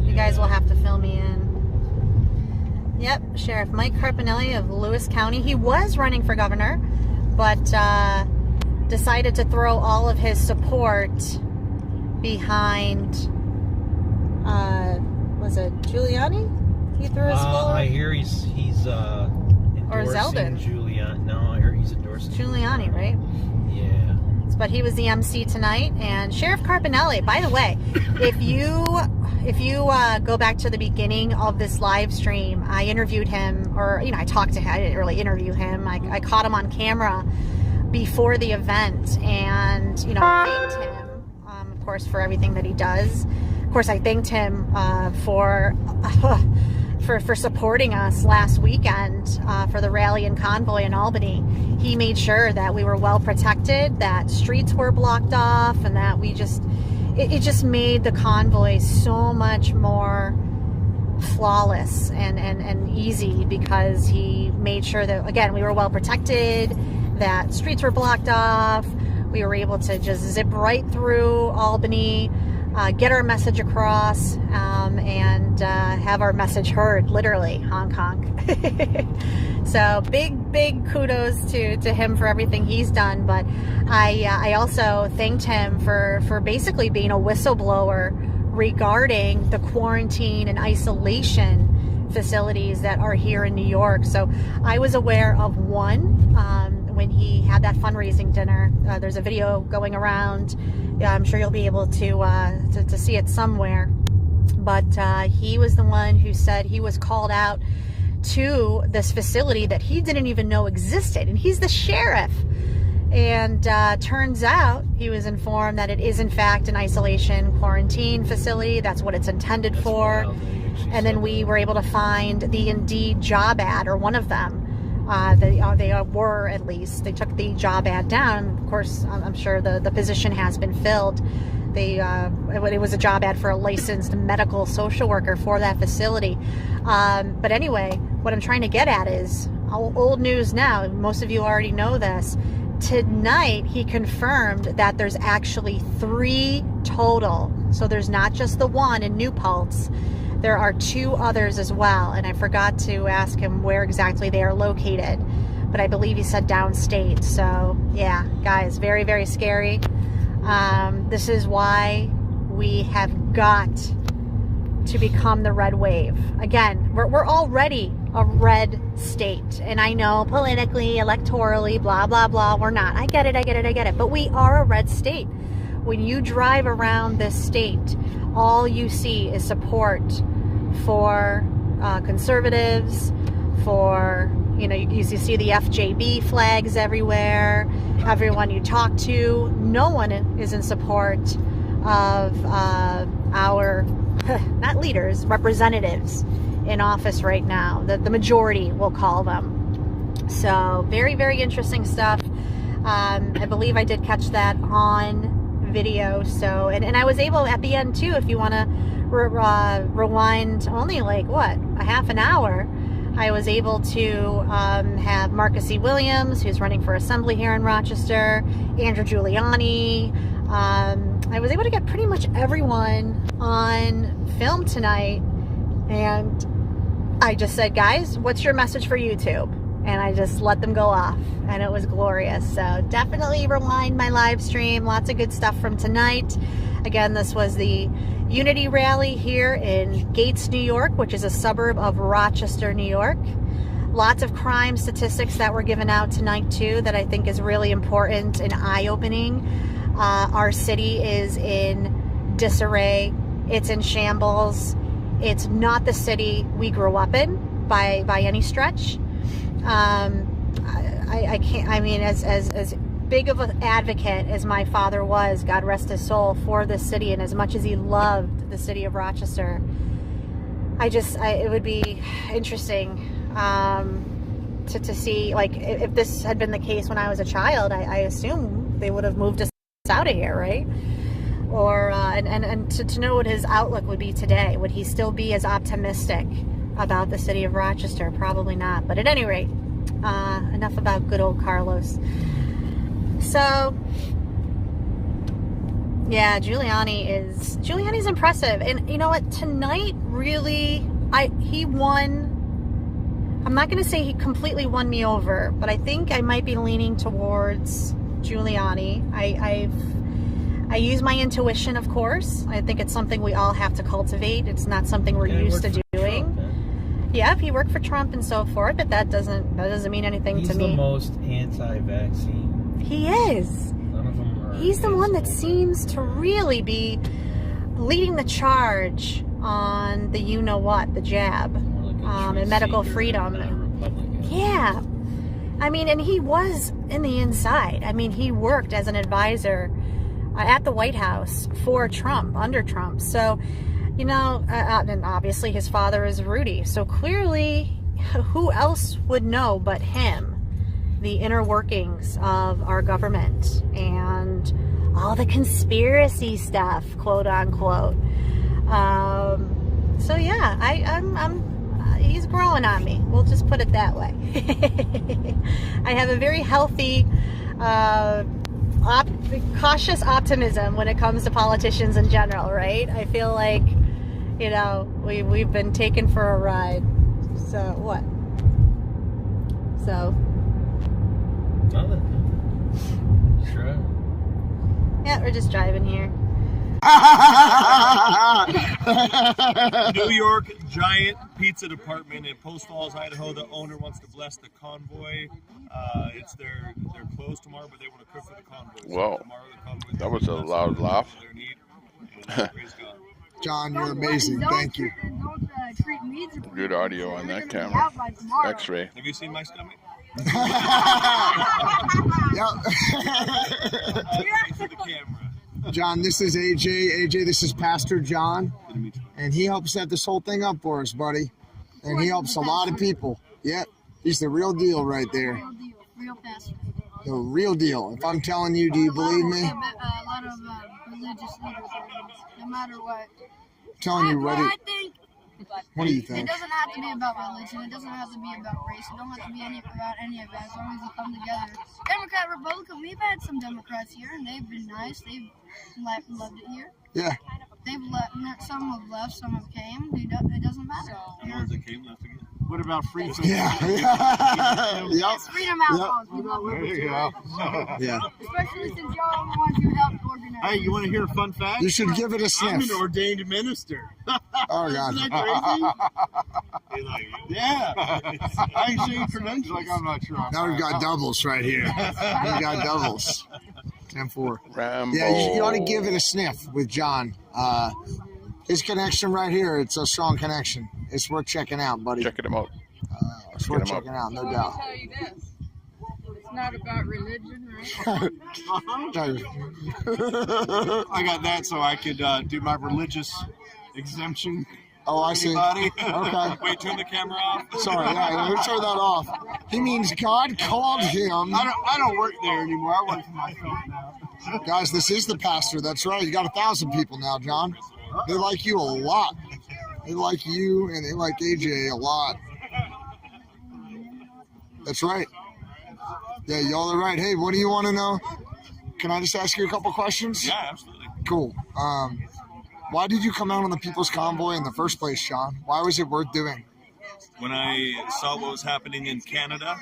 You guys will have to fill me in. Yep, Sheriff Mike Carpinelli of Lewis County. He was running for governor, but decided to throw all of his support behind, was it Giuliani? He threw his support? I hear he's endorsing or Zeldin. Giuliani. No, I hear he's endorsing Giuliani, right? Yeah. But he was the MC tonight, and Sheriff Carpinelli, by the way, if you go back to the beginning of this live stream, I interviewed him, or, you know, I talked to him. I didn't really interview him. I caught him on camera before the event, and, you know, I thanked him, of course, for everything that he does. Of course, I thanked him for supporting us last weekend for the rally and convoy in Albany. He made sure that we were well protected, that streets were blocked off, and that we just, it just made the convoy so much more flawless and easy, because he made sure that, again, we were well protected, that streets were blocked off, we were able to just zip right through Albany, get our message across, and have our message heard, literally, honk honk. So big kudos to him for everything he's done. But I also thanked him for basically being a whistleblower regarding the quarantine and isolation facilities that are here in New York. So I was aware of one when he had that fundraising dinner. There's a video going around. Yeah, I'm sure you'll be able to see it somewhere. But he was the one who said he was called out to this facility that he didn't even know existed, and he's the sheriff. And turns out he was informed that it is in fact an isolation quarantine facility. That's what it's intended for. And then we were able to find the Indeed job ad, or one of them. They were, at least. They took the job ad down. Of course, I'm sure the position has been filled. It was a job ad for a licensed medical social worker for that facility. But anyway, what I'm trying to get at is old news now. Most of you already know this. Tonight, he confirmed that there's actually 3 total. So there's not just the one in New Paltz. There are 2 others as well, and I forgot to ask him where exactly they are located, but I believe he said downstate. So yeah, guys, very, very scary. This is why we have got to become the red wave. Again, we're already a red state, and I know politically, electorally, blah, blah, blah, we're not. I get it, but we are a red state. When you drive around this state, all you see is support for conservatives, for, you know, you see the FJB flags everywhere. Everyone you talk to, no one is in support of our, not leaders, representatives in office right now. The majority, we'll call them. So very, very interesting stuff. I believe I did catch that on video. So, and I was able at the end too, if you want to rewind only like what, a half an hour, I was able to have Marcus E. Williams, who's running for assembly here in Rochester, Andrew Giuliani. I was able to get pretty much everyone on film tonight, and I just said, guys, what's your message for YouTube? And I just let them go off, and it was glorious. So definitely rewind my live stream. Lots of good stuff from tonight. Again, this was the Unity Rally here in Gates, New York, which is a suburb of Rochester, New York. Lots of crime statistics that were given out tonight too, that I think is really important and eye-opening. Our city is in disarray. It's in shambles. It's not the city we grew up in by any stretch. I can't, I mean, as big of an advocate as my father was, God rest his soul, for this city, and as much as he loved the city of Rochester, it would be interesting to see, like, if this had been the case when I was a child, I assume they would have moved us out of here, right? Or and to know what his outlook would be today. Would he still be as optimistic about the city of Rochester? Probably not. But at any rate, enough about good old Carlos. So yeah, Giuliani's impressive. And you know what, tonight really, he won I'm not going to say he completely won me over, but I think I might be leaning towards Giuliani. I use my intuition, of course. I think it's something we all have to cultivate. It's not something we're used to doing. Yeah, if he worked for Trump and so forth, but that doesn't mean anything to me. He's the most anti-vaccine. He is. None of them are. He's the one that seems to really be leading the charge on the you-know-what, the jab, and medical freedom. Yeah. I mean, and he was in the inside. I mean, he worked as an advisor at the White House for Trump, under Trump. So, you know, and obviously his father is Rudy. So clearly, who else would know but him the inner workings of our government and all the conspiracy stuff, quote unquote. So yeah, he's growing on me. We'll just put it that way. I have a very healthy, cautious optimism when it comes to politicians in general, right? I feel like, you know, we've been taken for a ride. So what? So. Nothing. Sure. Yeah, we're just driving here. New York giant pizza department in Post Falls, Idaho. The owner wants to bless the Convoy. They're closed tomorrow, but they want to cook for the Convoy. Whoa, that was a loud laugh. John, you're amazing. Thank you. Good audio on that camera. X-ray. Have you seen my stomach? John, this is AJ. AJ, this is Pastor John, and he helped set this whole thing up for us, buddy. And he helps a lot of people. Yep, he's the real deal right there. Real pastor. The real deal. If I'm telling you, do you believe me? A lot of religious leaders, no matter what. Telling you, what do you It think? doesn't have to be about religion. It doesn't have to be about race. It don't have to be about any of that. As long as you come together. Democrat, Republican. We've had some Democrats here, and they've been nice. They've loved it here. Yeah. They've left. Some have left. Some have came. It doesn't matter. The ones that came left again. What about freedom? Yeah. It's freedom outlaws. We love There you it. go. Yeah. Especially since y'all are the ones who helped organize. Hey, you want to hear a fun fact? You should give it a I'm sniff. an ordained minister. Oh, God. Isn't that crazy? Yeah. I ain't seen credentials. Like, I'm not sure. Now we've got doubles right here. We've got doubles. 10-4. Rambo. Yeah, you ought to give it a sniff with John. His connection right here, it's a strong connection. It's worth checking out, buddy. Checking him out. It's worth checking out, no doubt. I'll tell you this. It's not about religion, right? I got that so I could do my religious exemption. Oh, I see. Okay. Wait, turn the camera off. Sorry, yeah, let me turn that off. He means God called him. I don't work there anymore. I work for myself now. Guys, this is the pastor. That's right. You got 1,000 people now, John. They like you a lot. They like you and they like AJ a lot. That's right. Yeah, y'all are right. Hey, what do you want to know? Can I just ask you a couple questions? Yeah, absolutely. Cool. Why did you come out on the People's Convoy in the first place, Sean? Why was it worth doing? When I saw what was happening in Canada,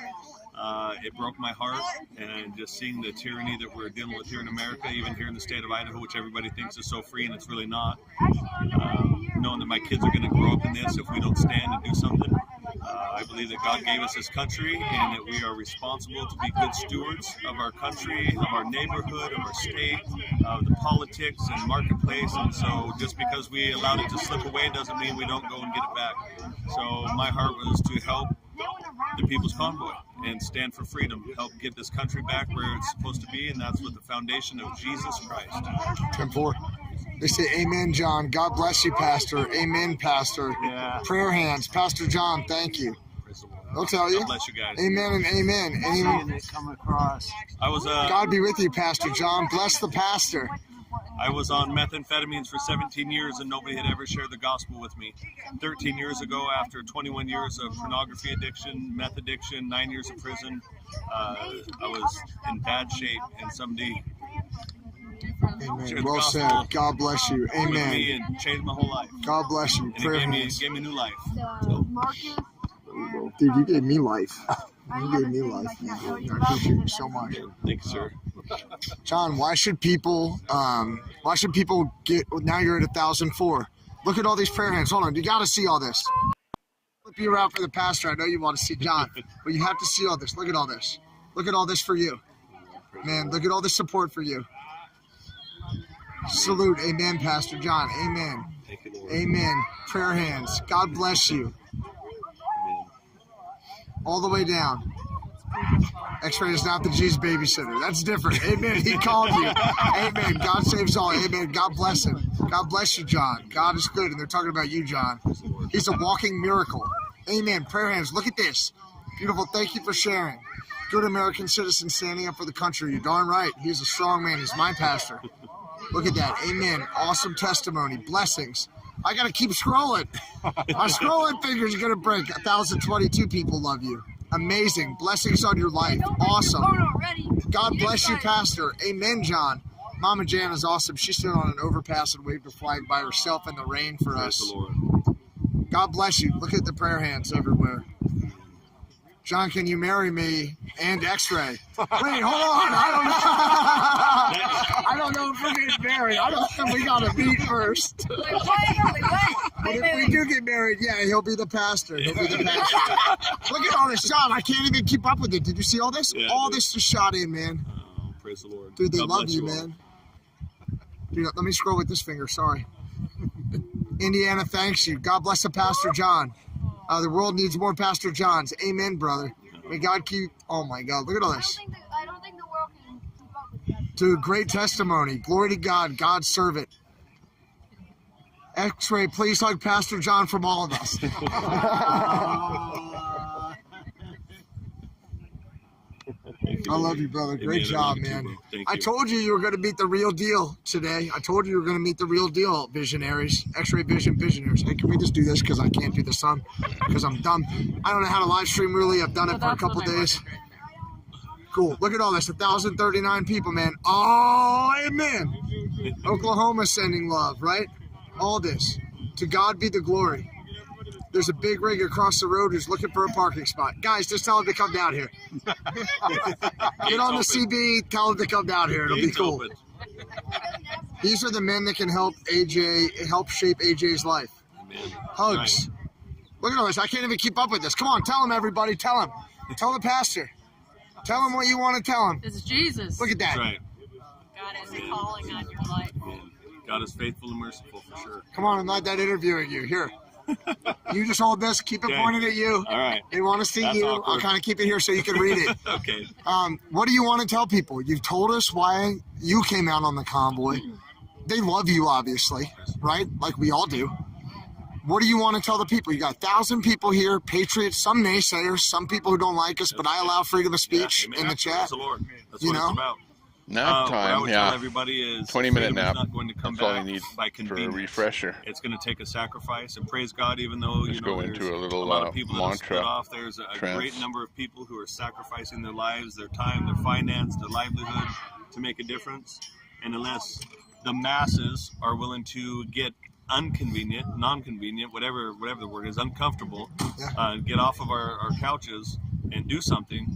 it broke my heart, and just seeing the tyranny that we're dealing with here in America, even here in the state of Idaho, which everybody thinks is so free and it's really not. Knowing that my kids are going to grow up in this if we don't stand and do something. I believe that God gave us this country and that we are responsible to be good stewards of our country, of our neighborhood, of our state, of the politics and marketplace. And so just because we allowed it to slip away doesn't mean we don't go and get it back. So my heart was to help the People's Convoy and stand for freedom, help get this country back where it's supposed to be, and that's with the foundation of Jesus Christ. 10-4. They say, amen, John. God bless you, Pastor. Amen, Pastor. Yeah. Prayer hands. Pastor John, thank you. They'll tell you. God bless you guys. Amen and amen. And They come across. I was God be with you, Pastor John. Bless the pastor. I was on methamphetamines for 17 years and nobody had ever shared the gospel with me. 13 years ago, after 21 years of pornography addiction, meth addiction, 9 years of prison, I was in bad shape, and somebody Amen. Well said. God bless you. with me Amen. and changed my whole life. God bless you. And Prayer it hands. gave me new life. Marcus and Dude, you gave me life. You gave me life. I appreciate you so much. Thanks, sir. John, why should people get, now you're at 1,004. Look at all these prayer hands. Hold on, you got to see all this. Flip you around for the pastor. I know you want to see John, but you have to see all this. Look at all this. Look at all this for you. Man, look at all the support for you. Salute. Amen, Pastor John. Amen. Amen. Prayer hands. God bless you. All the way down. X-Ray is not the Jesus babysitter. That's different. Amen. He called you. Amen. God saves all. Amen. God bless him. God bless you, John. God is good. And they're talking about you, John. He's a walking miracle. Amen. Prayer hands. Look at this. Beautiful. Thank you for sharing. Good American citizen standing up for the country. You're darn right. He's a strong man. He's my pastor. Look at that. Amen. Awesome testimony. Blessings. I got to keep scrolling. My scrolling fingers are going to break. 1,022 people love you. Amazing. Blessings on your life. Awesome. God bless you, Pastor. Amen, John. Mama Jan is awesome. She stood on an overpass and waved a flag by herself in the rain for us. God bless you. Look at the prayer hands everywhere. John, can you marry me and X-Ray? Wait, hold on. I don't know if we're getting married. I don't think we got to meet first. But if we do get married, yeah, he'll be the pastor. He'll be the pastor. Look at all this, John. I can't even keep up with it. Did you see all this? Yeah, all this just shot in, man. Praise the Lord. Dude, they God love bless you, all. man. Dude, let me scroll with this finger. Sorry. Indiana thanks you. God bless the Pastor John. The world needs more Pastor Johns. Amen, brother. May God keep... Oh, my God. Look at all this. I don't think the world can keep up with that. Dude, great testimony. Glory to God. God's servant. X-Ray, please hug Pastor John from all of us. I love you, brother. Great job, man. I told you were going to meet the real deal today. I told you were going to meet the real deal, visionaries. X-Ray Vision visionaries. Hey, can we just do this because I can't do the sun? Because I'm dumb. I don't know how to live stream really. I've done it for a couple days. Cool. Look at all this. 1,039 people, man. Oh, amen. Oklahoma sending love, right? All this. To God be the glory. There's a big rig across the road who's looking for a parking spot. Guys, just tell him to come down here. Get on the CB, tell him to come down here. It'll be cool. These are the men that can help shape AJ's life. Hugs. Look at all this. I can't even keep up with this. Come on, tell him, everybody. Tell him. Tell the pastor. Tell him what you want to tell him. It's Jesus. Look at that. That's right. God has a calling on your life. God is faithful and merciful for sure. Come on, I'm not done interviewing you. Here. You just hold this. Keep it pointed at you. All right. They want to see That's you. awkward. I'll kind of keep it here so you can read it. Okay. What do you want to tell people? You've told us why you came out on the convoy. They love you, obviously, right? Like we all do. What do you want to tell the people? You got 1,000 people here, patriots, some naysayers, some people who don't like us, but I allow freedom of speech in the chat. Praise the Lord. That's You what know? it's about. Nap What I time, would yeah. tell everybody is 20-minute freedom is nap. not going to come That's all you back need by for a convenience. refresher. It's going to take a sacrifice, and praise God, even though Just go there's into a little lot of people that have split mantra off, there's a trance. great number of people who are sacrificing their lives, their time, their finance, their livelihood to make a difference. And unless the masses are willing to get inconvenient, non-convenient, whatever the word is, uncomfortable, get off of our couches and do something,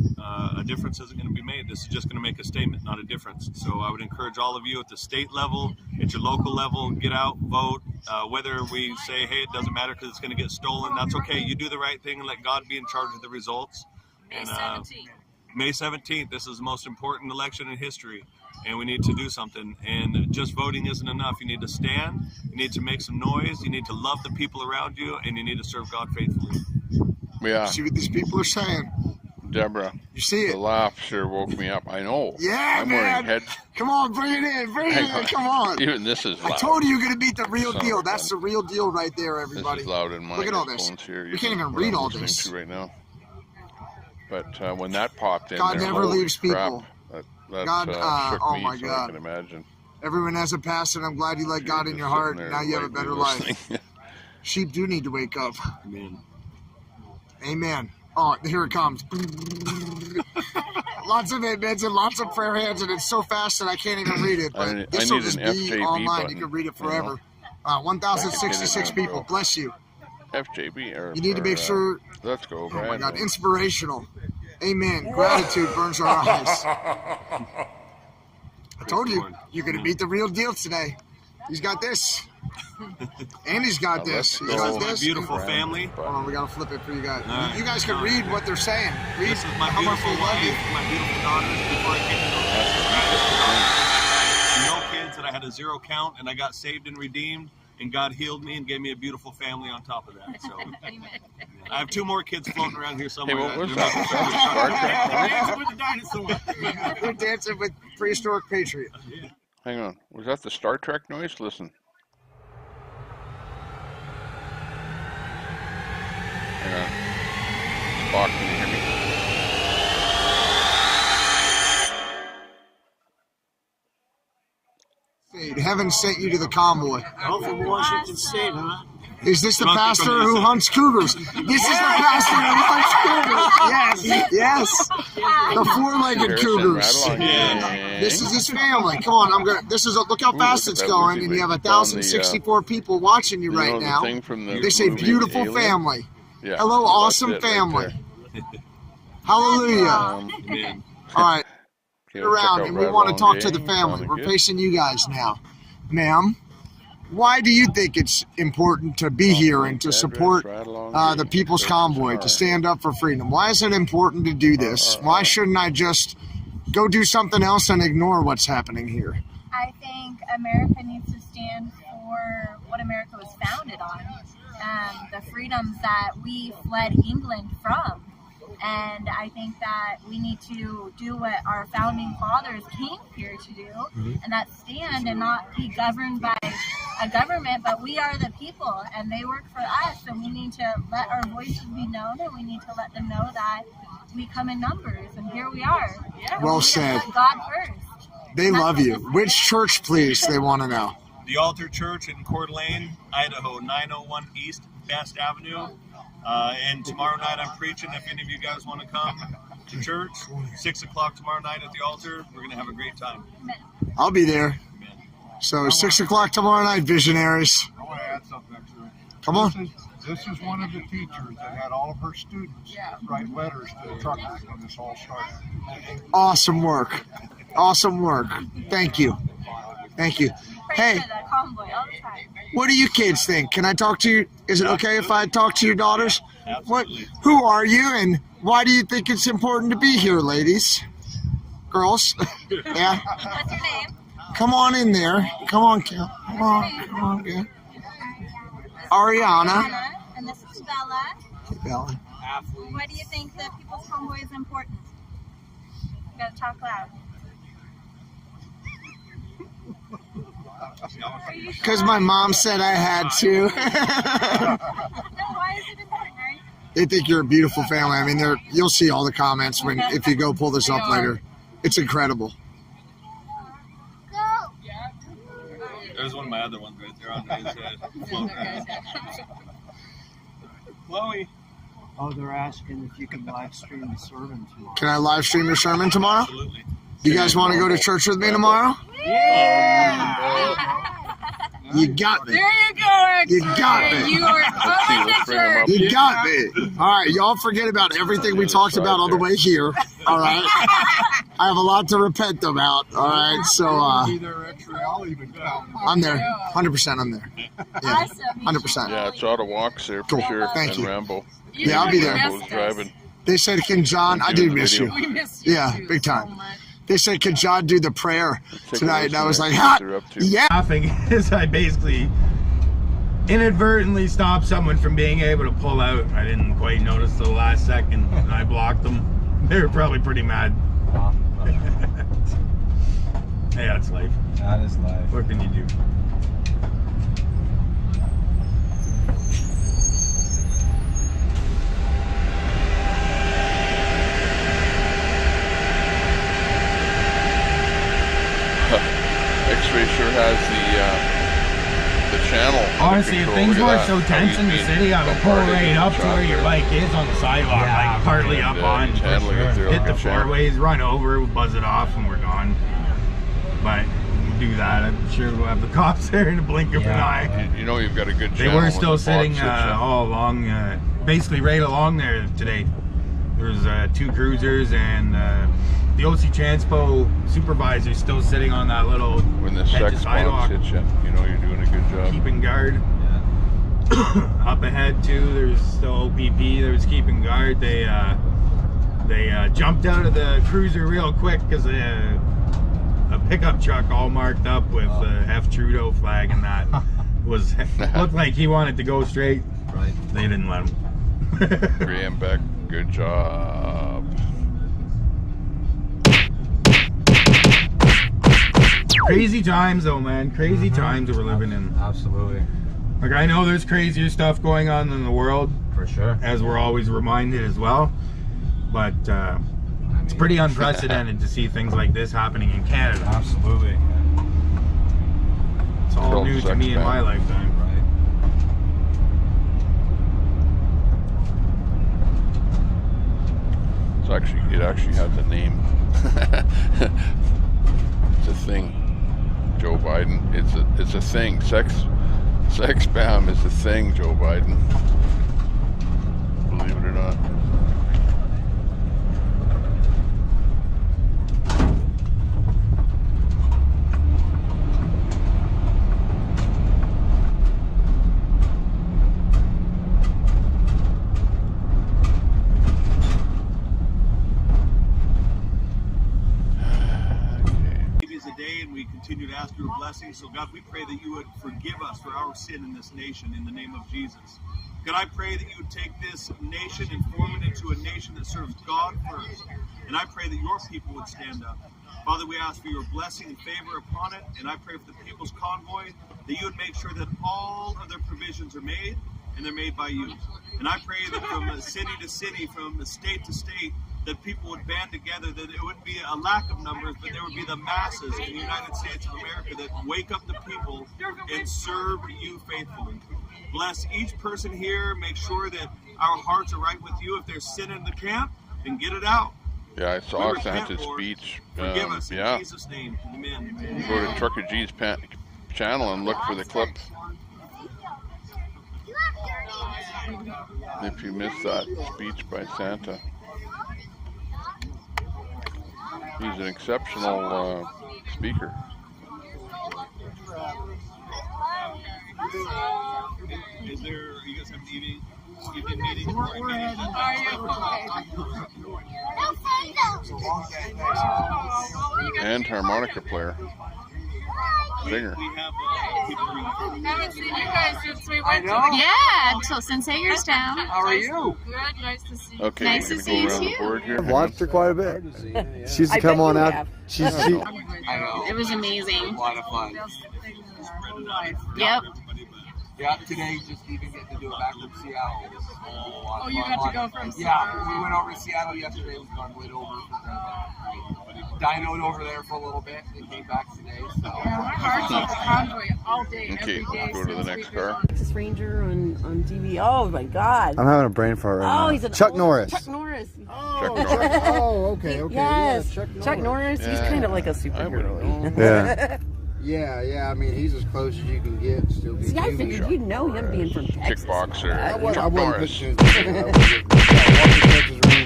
a difference isn't going to be made. This is just going to make a statement, not a difference. So I would encourage all of you at the state level, at your local level, get out, vote. Whether we say, hey, it doesn't matter because it's going to get stolen, that's okay. You do the right thing and let God be in charge of the results. And May 17th, this is the most important election in history, and we need to do something. And just voting isn't enough. You need to stand, you need to make some noise, you need to love the people around you, and you need to serve God faithfully. Yeah. See what these people are saying. Deborah. You see it. The laugh sure woke me up. I know. Yeah, I'm man. wearing head. Come on, bring it in. Bring it Hang in. on. Come on. Even this is loud. I told you you're going to beat the real Son of deal. a That's the real deal right there, everybody. This is loud in my Look at all this. headphones here. We can't even what read I'm all listening this. to right now. But when that popped in, God there, never holy leaves crap, people. That God, shook oh me, my so God. I can imagine. Everyone has a past, and I'm glad you let God in your heart. there Now you have a better life. listening. Sheep do need to wake up. Amen. Amen. Oh, here it comes. Lots of amens and lots of prayer hands, and it's so fast that I can't even read it. But this will need just an be FJB online. button, You can read it you know? forever. 1,066 Get it, people. Bless you. FJB. You need to make sure. Let's go, Oh Brad. my God, inspirational. Amen. Gratitude burns our eyes. I told you, you're going to meet the real deal today. He's got this. And he's got this. He's got My this. beautiful family. Hold on, we got to flip it for you guys. Right. You guys can read what they're saying. Read This is my how much beautiful they love you. wife, my beautiful daughters. Before I came to know no kids, and I had a 0 count, and I got saved and redeemed, and God healed me and gave me a beautiful family on top of that. So I have 2 more kids floating around here somewhere. Hey, what was They're that? making Star Trek? Dancing with the dinosaur. We're dancing with prehistoric patriot. Hang on. Was that the Star Trek noise? Listen. Hang on. Spock, can you hear me? Heaven sent you to the convoy. I'm from Washington State, huh? Is this the pastor who hunts cougars? This is the pastor who hunts cougars. Yes, yes. The 4-legged cougars. Yeah. This is his family. Come on, I'm gonna. This is look how fast it's going, and you have 1,064 people watching you right now. They say beautiful family. Yeah. Hello, awesome Right family. Hallelujah. All right, Okay, around, and we want to talk to the family. We're facing you guys now, ma'am. Why do you think it's important to be here and to support the People's Convoy, to stand up for freedom? Why is it important to do this? Why shouldn't I just go do something else and ignore what's happening here? I think America needs to stand for what America was founded on, the freedoms that we fled England from. And I think that we need to do what our founding fathers came here to do, and that's stand and not be governed by a government, but we are the people, and they work for us, and we need to let our voices be known, and we need to let them know that we come in numbers, and here we are. Well said. God first. They love you. Which church, please, they want to know? The Altar Church in Coeur d'Alene, Idaho, 901 East Best Avenue. And tomorrow night I'm preaching. If any of you guys want to come to church, 6 o'clock tomorrow night at the altar, we're going to have a great time. I'll be there. So 6 o'clock tomorrow night, visionaries. I want to add something extra. Come on. This is one of the teachers that had all of her students write letters to the truckers when this all started. Awesome work. Awesome work. Thank you. Thank you. Hey, what do you kids think? Can I talk to you? Is it okay if I talk to your daughters? Absolutely. Who are you, and why do you think it's important to be here, ladies? Girls? Yeah? What's your name? Come on in there. Come on, Kel. Come on, Kel. Ariana. And this is Bella. Bella. Why do you think the People's Convoy is important? You gotta talk loud. Because my mom said I had to. Why is it important? They think you're a beautiful family. I mean, you'll see all the comments if you go pull this up later. It's incredible. There's one of my other ones right there on his head. Chloe. Oh, they're asking if you can live stream the sermon tomorrow. Can I live stream your sermon tomorrow? Absolutely. You guys want to go to church with me tomorrow? You got me. There you go, You got me. You are coming to church. You got me. All right, y'all forget about everything we talked about on the way here. All right. I have a lot to repent about. All right, so I'm there. 100%. I'm there. Yeah, 100%. Yeah, it's Ottawa walks there for sure. Thank and you. Rambo. Yeah, I'll be there. Rambo's driving. They said, "Can John?" I did miss you. We miss you Yeah, too, big time. so much. They said, "Can John do the prayer tonight?" And I was like, "Ha, yeah." Laughing is I basically inadvertently stopped someone from being able to pull out. I didn't quite notice till the last second, and I blocked them. They were probably pretty mad. Hey, that's life. That is life. What can you do? X-Ray sure has the channel. Honestly, if things weren't so tense in the city, I would pull right up to where your bike is on the sidewalk, like partly up on, hit the four ways, run over, buzz it off, and we're gone. But do that. I'm sure we'll have the cops there in the blink of an eye. You know you've got a good They channel were when still the sitting fog sits in. all along, basically right along there today. There's 2 cruisers and the OC Transpo supervisor still sitting on that little When the sex box hits you, you know you're doing a good job. keeping guard. Up ahead too, there's still OPP. There's keeping guard. They jumped out of the cruiser real quick because a pickup truck all marked up with F Trudeau flag and that looked like he wanted to go straight. Right. They didn't let him. Graham Beck, good job. Crazy times though, man. Crazy times that we're living in. Absolutely. Like, I know there's crazier stuff going on in the world. For sure. As we're always reminded as well. But it's pretty unprecedented to see things like this happening in Canada. Absolutely. It's all new to me in my lifetime. It actually has a name. It's a thing. Joe Biden. It's a thing. Sex spam is a thing, Joe Biden. Believe it or not. Continue to ask your blessings. So God, we pray that you would forgive us for our sin in this nation in the name of Jesus. God, I pray that you would take this nation and form it into a nation that serves God first. And I pray that your people would stand up. Father, we ask for your blessing and favor upon it. And I pray for the People's Convoy that you would make sure that all of their provisions are made and they're made by you. And I pray that from city to city, from state to state, that people would band together, that it wouldn't be a lack of numbers, but there would be the masses in the United States of America that wake up the people and serve you faithfully. Bless each person here. Make sure that our hearts are right with you. If there's sin in the camp, then get it out. Yeah, I saw Santa's speech. Forgive us yeah. in Jesus' name. Amen. Go to Trucker G's channel and look for the clip. If you missed that speech by Santa. He's an exceptional speaker. Is there, you guys have an evening meeting? And harmonica player. Singer. Haven't seen you guys since we went to until since Hagerstown. How are you? Good, nice to see you. Okay, Nice to see you too. I've watched her quite a bit. She used to come on out. She I know. It was amazing. A lot of fun. Yep. Yeah, today just even getting to do it back from Seattle. Oh, you got to go from Seattle? Yeah, we went over to Seattle yesterday. We went over, dynoed over there for a little bit and came back today. So. Yeah, my heart's on the Convoy all day, Okay, every day. go to the next car. Texas Ranger on TV. Oh my God. I'm having a brain fart right now. He's an Chuck Norris. Chuck Norris. Okay. Yes. Yeah, Chuck Norris. He's kind of like a superhero. Yeah. Yeah. I mean, he's as close as you can get. Still be. See, I figured you'd know him being from Texas. Kickboxer. Chuck Norris.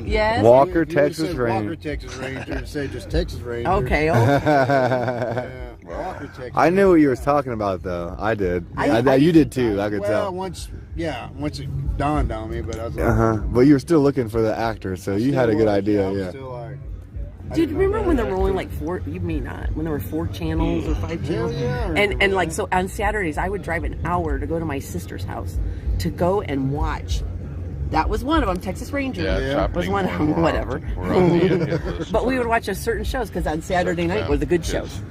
Yes. Walker, Texas Ranger. Walker, Texas Ranger. Instead just Texas Ranger. Okay. Yeah, Walker, Texas I knew what you were talking about, though. I did. You did too. I could tell. Once it dawned on me, but I was like, But you were still looking for the actor, so you had a good idea. Yeah. Dude, remember when there were only like 4? You may not. When there were 4 channels or 5 channels. Yeah, and like so on Saturdays, I would drive an hour to go to my sister's house to go and watch. That was one of them. Texas Ranger was one of them. Whatever. We're on the end of this. But we would watch a certain shows because on Saturday night were the good shows.